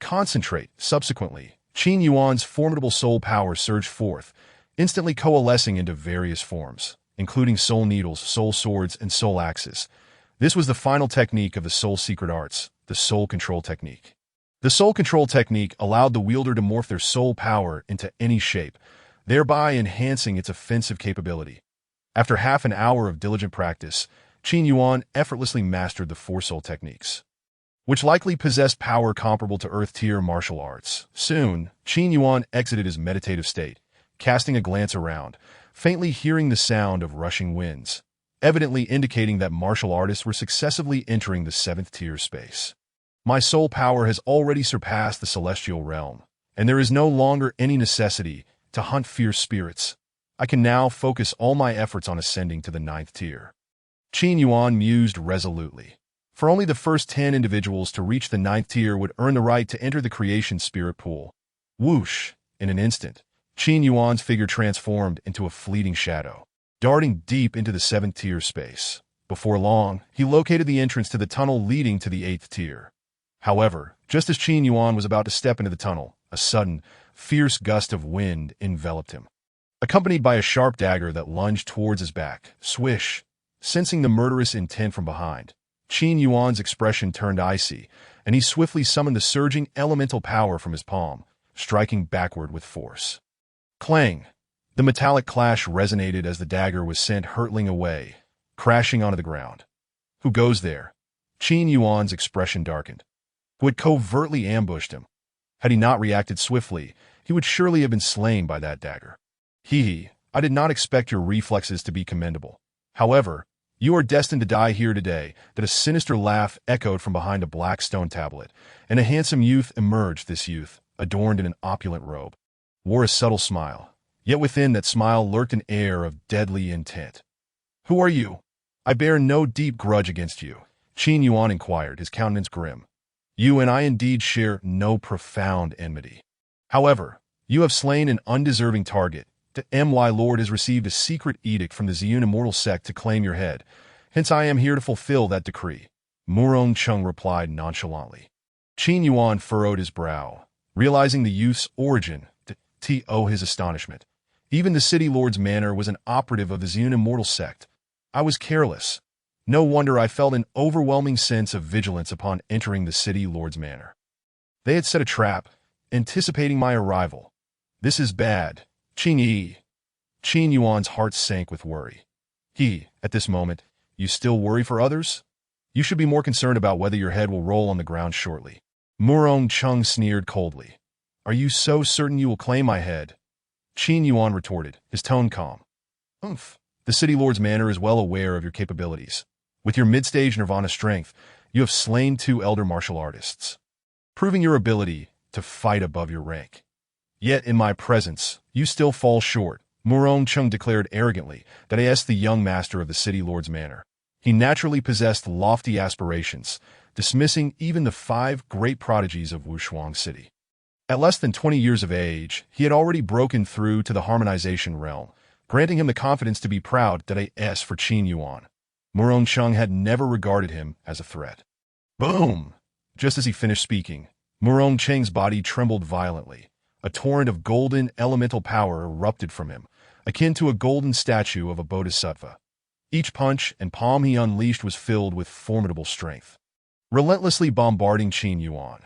Concentrate. Subsequently, Qin Yuan's formidable soul power surged forth, instantly coalescing into various forms, including soul needles, soul swords, and soul axes. This was the final technique of the soul secret arts, the soul control technique. The soul control technique allowed the wielder to morph their soul power into any shape, thereby enhancing its offensive capability. After half an hour of diligent practice, Qin Yuan effortlessly mastered the 4 soul techniques, which likely possessed power comparable to Earth-tier martial arts. Soon, Qin Yuan exited his meditative state, casting a glance around, faintly hearing the sound of rushing winds, evidently indicating that martial artists were successively entering the 7th tier space. My soul power has already surpassed the celestial realm, and there is no longer any necessity to hunt fierce spirits. I can now focus all my efforts on ascending to the 9th tier. Qin Yuan mused resolutely. For only the first 10 individuals to reach the 9th tier would earn the right to enter the creation spirit pool. Whoosh! In an instant, Qin Yuan's figure transformed into a fleeting shadow, darting deep into the 7th tier space. Before long, he located the entrance to the tunnel leading to the 8th tier. However, just as Qin Yuan was about to step into the tunnel, a sudden, fierce gust of wind enveloped him, accompanied by a sharp dagger that lunged towards his back. Swish! Sensing the murderous intent from behind, Qin Yuan's expression turned icy, and he swiftly summoned the surging elemental power from his palm, striking backward with force. Clang! The metallic clash resonated as the dagger was sent hurtling away, crashing onto the ground. Who goes there? Qin Yuan's expression darkened. Who had covertly ambushed him? Had he not reacted swiftly, he would surely have been slain by that dagger. I did not expect your reflexes to be commendable. However, you are destined to die here today. That a sinister laugh echoed from behind a black stone tablet, and a handsome youth emerged. This youth, adorned in an opulent robe, wore a subtle smile, yet within that smile lurked an air of deadly intent. Who are you? I bear no deep grudge against you, Qin Yuan inquired, his countenance grim. You and I indeed share no profound enmity. However, you have slain an undeserving target. The My Lord has received a secret edict from the Ziyun immortal sect to claim your head. Hence I am here to fulfill that decree. Murong Cheng replied nonchalantly. Qin Yuan furrowed his brow, realizing the youth's origin to his astonishment. Even the city lord's manor was an operative of the Ziyun immortal sect. I was careless. No wonder I felt an overwhelming sense of vigilance upon entering the city lord's manor. They had set a trap, anticipating my arrival. This is bad. Qin Yuan's heart sank with worry. At this moment, you still worry for others? You should be more concerned about whether your head will roll on the ground shortly. Murong Cheng sneered coldly. Are you so certain you will claim my head? Qin Yuan retorted, his tone calm. The city lord's manor is well aware of your capabilities. With your mid-stage nirvana strength, you have slain 2 elder martial artists, proving your ability to fight above your rank. Yet in my presence, you still fall short, Murong Cheng declared arrogantly, that I asked the young master of the city lord's manor. He naturally possessed lofty aspirations, dismissing even the 5 great prodigies of Wushuang City. At less than 20 years of age, he had already broken through to the harmonization realm, granting him the confidence to be proud that I asked for Qin Yuan. Murong Cheng had never regarded him as a threat. Boom! Just as he finished speaking, Murong Cheng's body trembled violently. A torrent of golden elemental power erupted from him, akin to a golden statue of a bodhisattva. Each punch and palm he unleashed was filled with formidable strength, relentlessly bombarding Qin Yuan.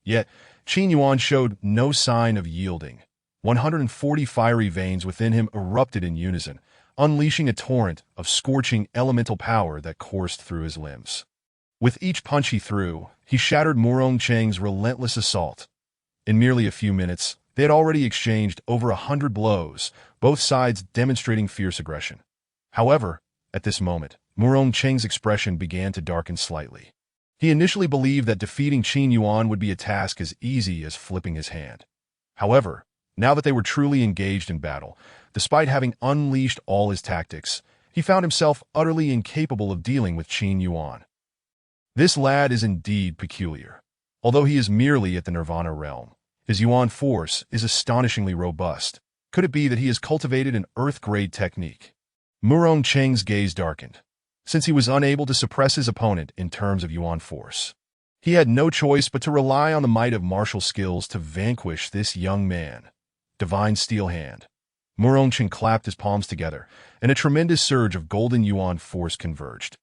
Yet, Qin Yuan showed no sign of yielding. 140 fiery veins within him erupted in unison, unleashing a torrent of scorching elemental power that coursed through his limbs. With each punch he threw, he shattered Murong Cheng's relentless assault. In merely a few minutes, they had already exchanged over 100 blows, both sides demonstrating fierce aggression. However, at this moment, Murong Cheng's expression began to darken slightly. He initially believed that defeating Qin Yuan would be a task as easy as flipping his hand. However, now that they were truly engaged in battle, despite having unleashed all his tactics, he found himself utterly incapable of dealing with Qin Yuan. This lad is indeed peculiar. Although he is merely at the Nirvana realm, his Yuan force is astonishingly robust. Could it be that he has cultivated an earth-grade technique? Murong Cheng's gaze darkened. Since he was unable to suppress his opponent in terms of Yuan force, he had no choice but to rely on the might of martial skills to vanquish this young man. Divine Steel Hand. Murong Cheng clapped his palms together, and a tremendous surge of golden Yuan force converged,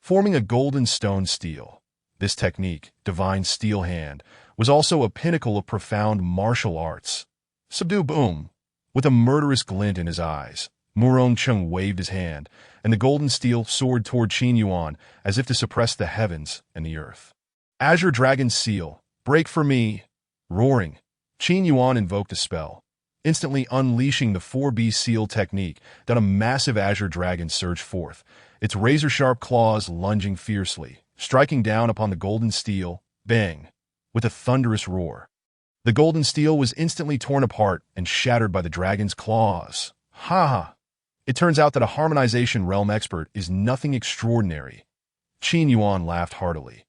forming a golden stone steel. This technique, Divine Steel Hand, was also a pinnacle of profound martial arts. Subdue boom! With a murderous glint in his eyes, Murong Cheng waved his hand, and the golden steel soared toward Qin Yuan as if to suppress the heavens and the earth. Azure Dragon Seal, break for me! Roaring, Qin Yuan invoked a spell, instantly unleashing the 4B seal technique. Then a massive azure dragon surged forth, its razor-sharp claws lunging fiercely, striking down upon the golden steel, bang, with a thunderous roar. The golden steel was instantly torn apart and shattered by the dragon's claws. Ha! It turns out that a harmonization realm expert is nothing extraordinary. Qin Yuan laughed heartily,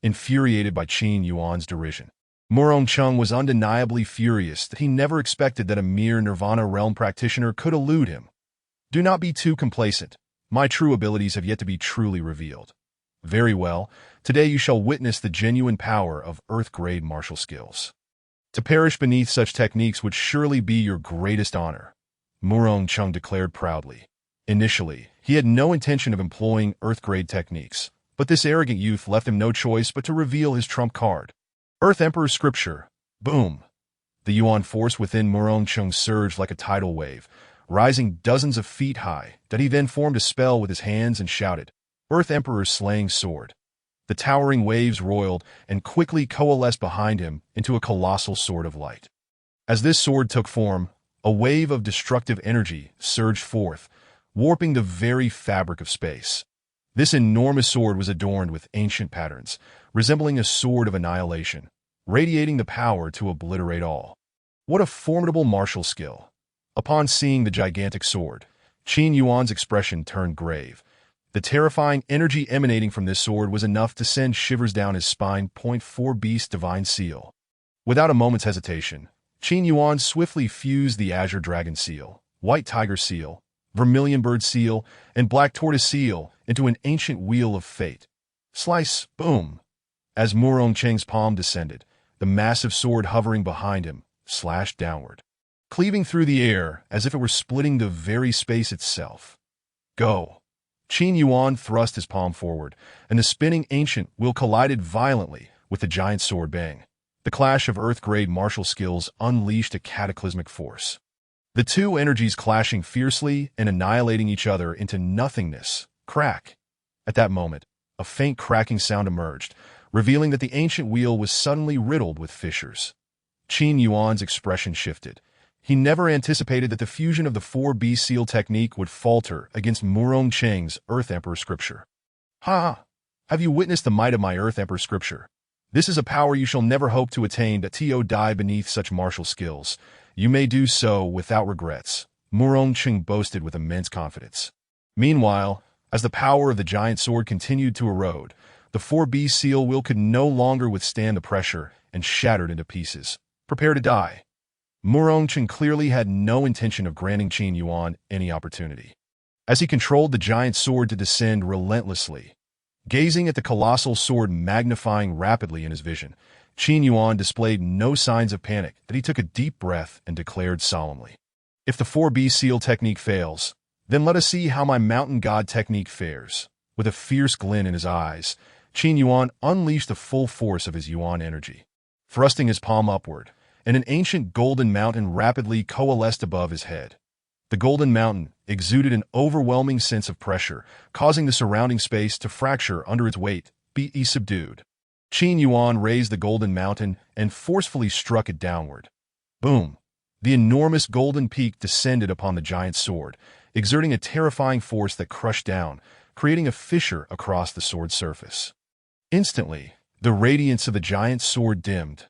infuriated by Qin Yuan's derision. Murong Cheng was undeniably furious that he never expected that a mere Nirvana realm practitioner could elude him. Do not be too complacent. My true abilities have yet to be truly revealed. Very well, today you shall witness the genuine power of earth-grade martial skills. To perish beneath such techniques would surely be your greatest honor, Murong Cheng declared proudly. Initially, he had no intention of employing earth-grade techniques, but this arrogant youth left him no choice but to reveal his trump card. Earth Emperor Scripture. Boom! The Yuan force within Murong Cheng surged like a tidal wave, rising dozens of feet high, that he then formed a spell with his hands and shouted, "Earth Emperor's slaying sword." The towering waves roiled and quickly coalesced behind him into a colossal sword of light. As this sword took form, a wave of destructive energy surged forth, warping the very fabric of space. This enormous sword was adorned with ancient patterns, resembling a sword of annihilation, radiating the power to obliterate all. What a formidable martial skill! Upon seeing the gigantic sword, Qin Yuan's expression turned grave. The terrifying energy emanating from this sword was enough to send shivers down his spine. Point 4 Beast Divine Seal. Without a moment's hesitation, Qin Yuan swiftly fused the Azure Dragon Seal, White Tiger Seal, Vermilion Bird Seal, and Black Tortoise Seal into an ancient wheel of fate. Slice, boom! As Murong Cheng's palm descended, the massive sword hovering behind him slashed downward, cleaving through the air as if it were splitting the very space itself. Go! Qin Yuan thrust his palm forward, and the spinning ancient wheel collided violently with the giant sword. Bang! The clash of earth-grade martial skills unleashed a cataclysmic force. The two energies clashing fiercely and annihilating each other into nothingness. Crack! At that moment, a faint cracking sound emerged, revealing that the ancient wheel was suddenly riddled with fissures. Qin Yuan's expression shifted. He never anticipated that the fusion of the 4B seal technique would falter against Murong Cheng's Earth Emperor scripture. Ha! Have you witnessed the might of my Earth Emperor scripture? This is a power you shall never hope to attain. To die beneath such martial skills. You may do so without regrets, Murong Cheng boasted with immense confidence. Meanwhile, as the power of the giant sword continued to erode, the 4B seal wheel could no longer withstand the pressure and shattered into pieces. Prepare to die. Murong Cheng clearly had no intention of granting Qin Yuan any opportunity. As he controlled the giant sword to descend relentlessly, gazing at the colossal sword magnifying rapidly in his vision, Qin Yuan displayed no signs of panic. That he took a deep breath and declared solemnly, "If the 4B seal technique fails, then let us see how my mountain god technique fares." With a fierce glint in his eyes, Qin Yuan unleashed the full force of his Yuan energy. Thrusting his palm upward, and an ancient golden mountain rapidly coalesced above his head. The golden mountain exuded an overwhelming sense of pressure, causing the surrounding space to fracture under its weight. Be subdued. Qin Yuan raised the golden mountain and forcefully struck it downward. Boom! The enormous golden peak descended upon the giant sword, exerting a terrifying force that crushed down, creating a fissure across the sword's surface. Instantly, the radiance of the giant sword dimmed.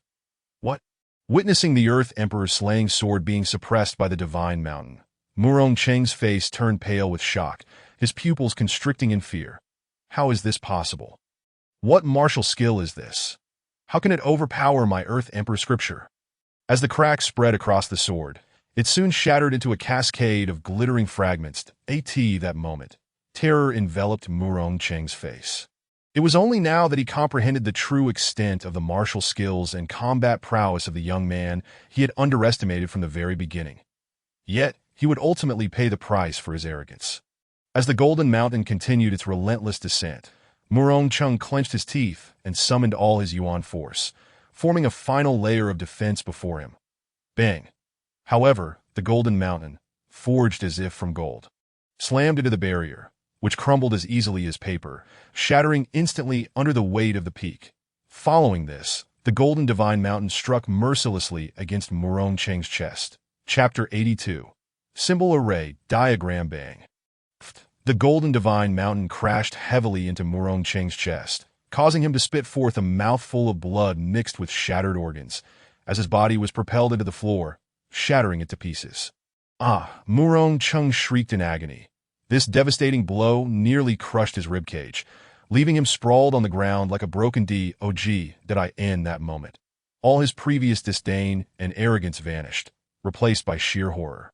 What? Witnessing the Earth Emperor's slaying sword being suppressed by the divine mountain, Murong Cheng's face turned pale with shock, his pupils constricting in fear. How is this possible? What martial skill is this? How can it overpower my Earth Emperor scripture? As the crack spread across the sword, it soon shattered into a cascade of glittering fragments. That moment, terror enveloped Murong Cheng's face. It was only now that he comprehended the true extent of the martial skills and combat prowess of the young man he had underestimated from the very beginning. Yet, he would ultimately pay the price for his arrogance. As the Golden Mountain continued its relentless descent, Murong Cheng clenched his teeth and summoned all his Yuan force, forming a final layer of defense before him. Bang! However, the Golden Mountain, forged as if from gold, slammed into the barrier, which crumbled as easily as paper, shattering instantly under the weight of the peak. Following this, the Golden Divine Mountain struck mercilessly against Murong Cheng's chest. Chapter 82. Symbol Array Diagram. Bang! The Golden Divine Mountain crashed heavily into Murong Cheng's chest, causing him to spit forth a mouthful of blood mixed with shattered organs, as his body was propelled into the floor, shattering it to pieces. Murong Cheng shrieked in agony. This devastating blow nearly crushed his ribcage, leaving him sprawled on the ground like a broken dog. Did I end that moment? All his previous disdain and arrogance vanished, replaced by sheer horror.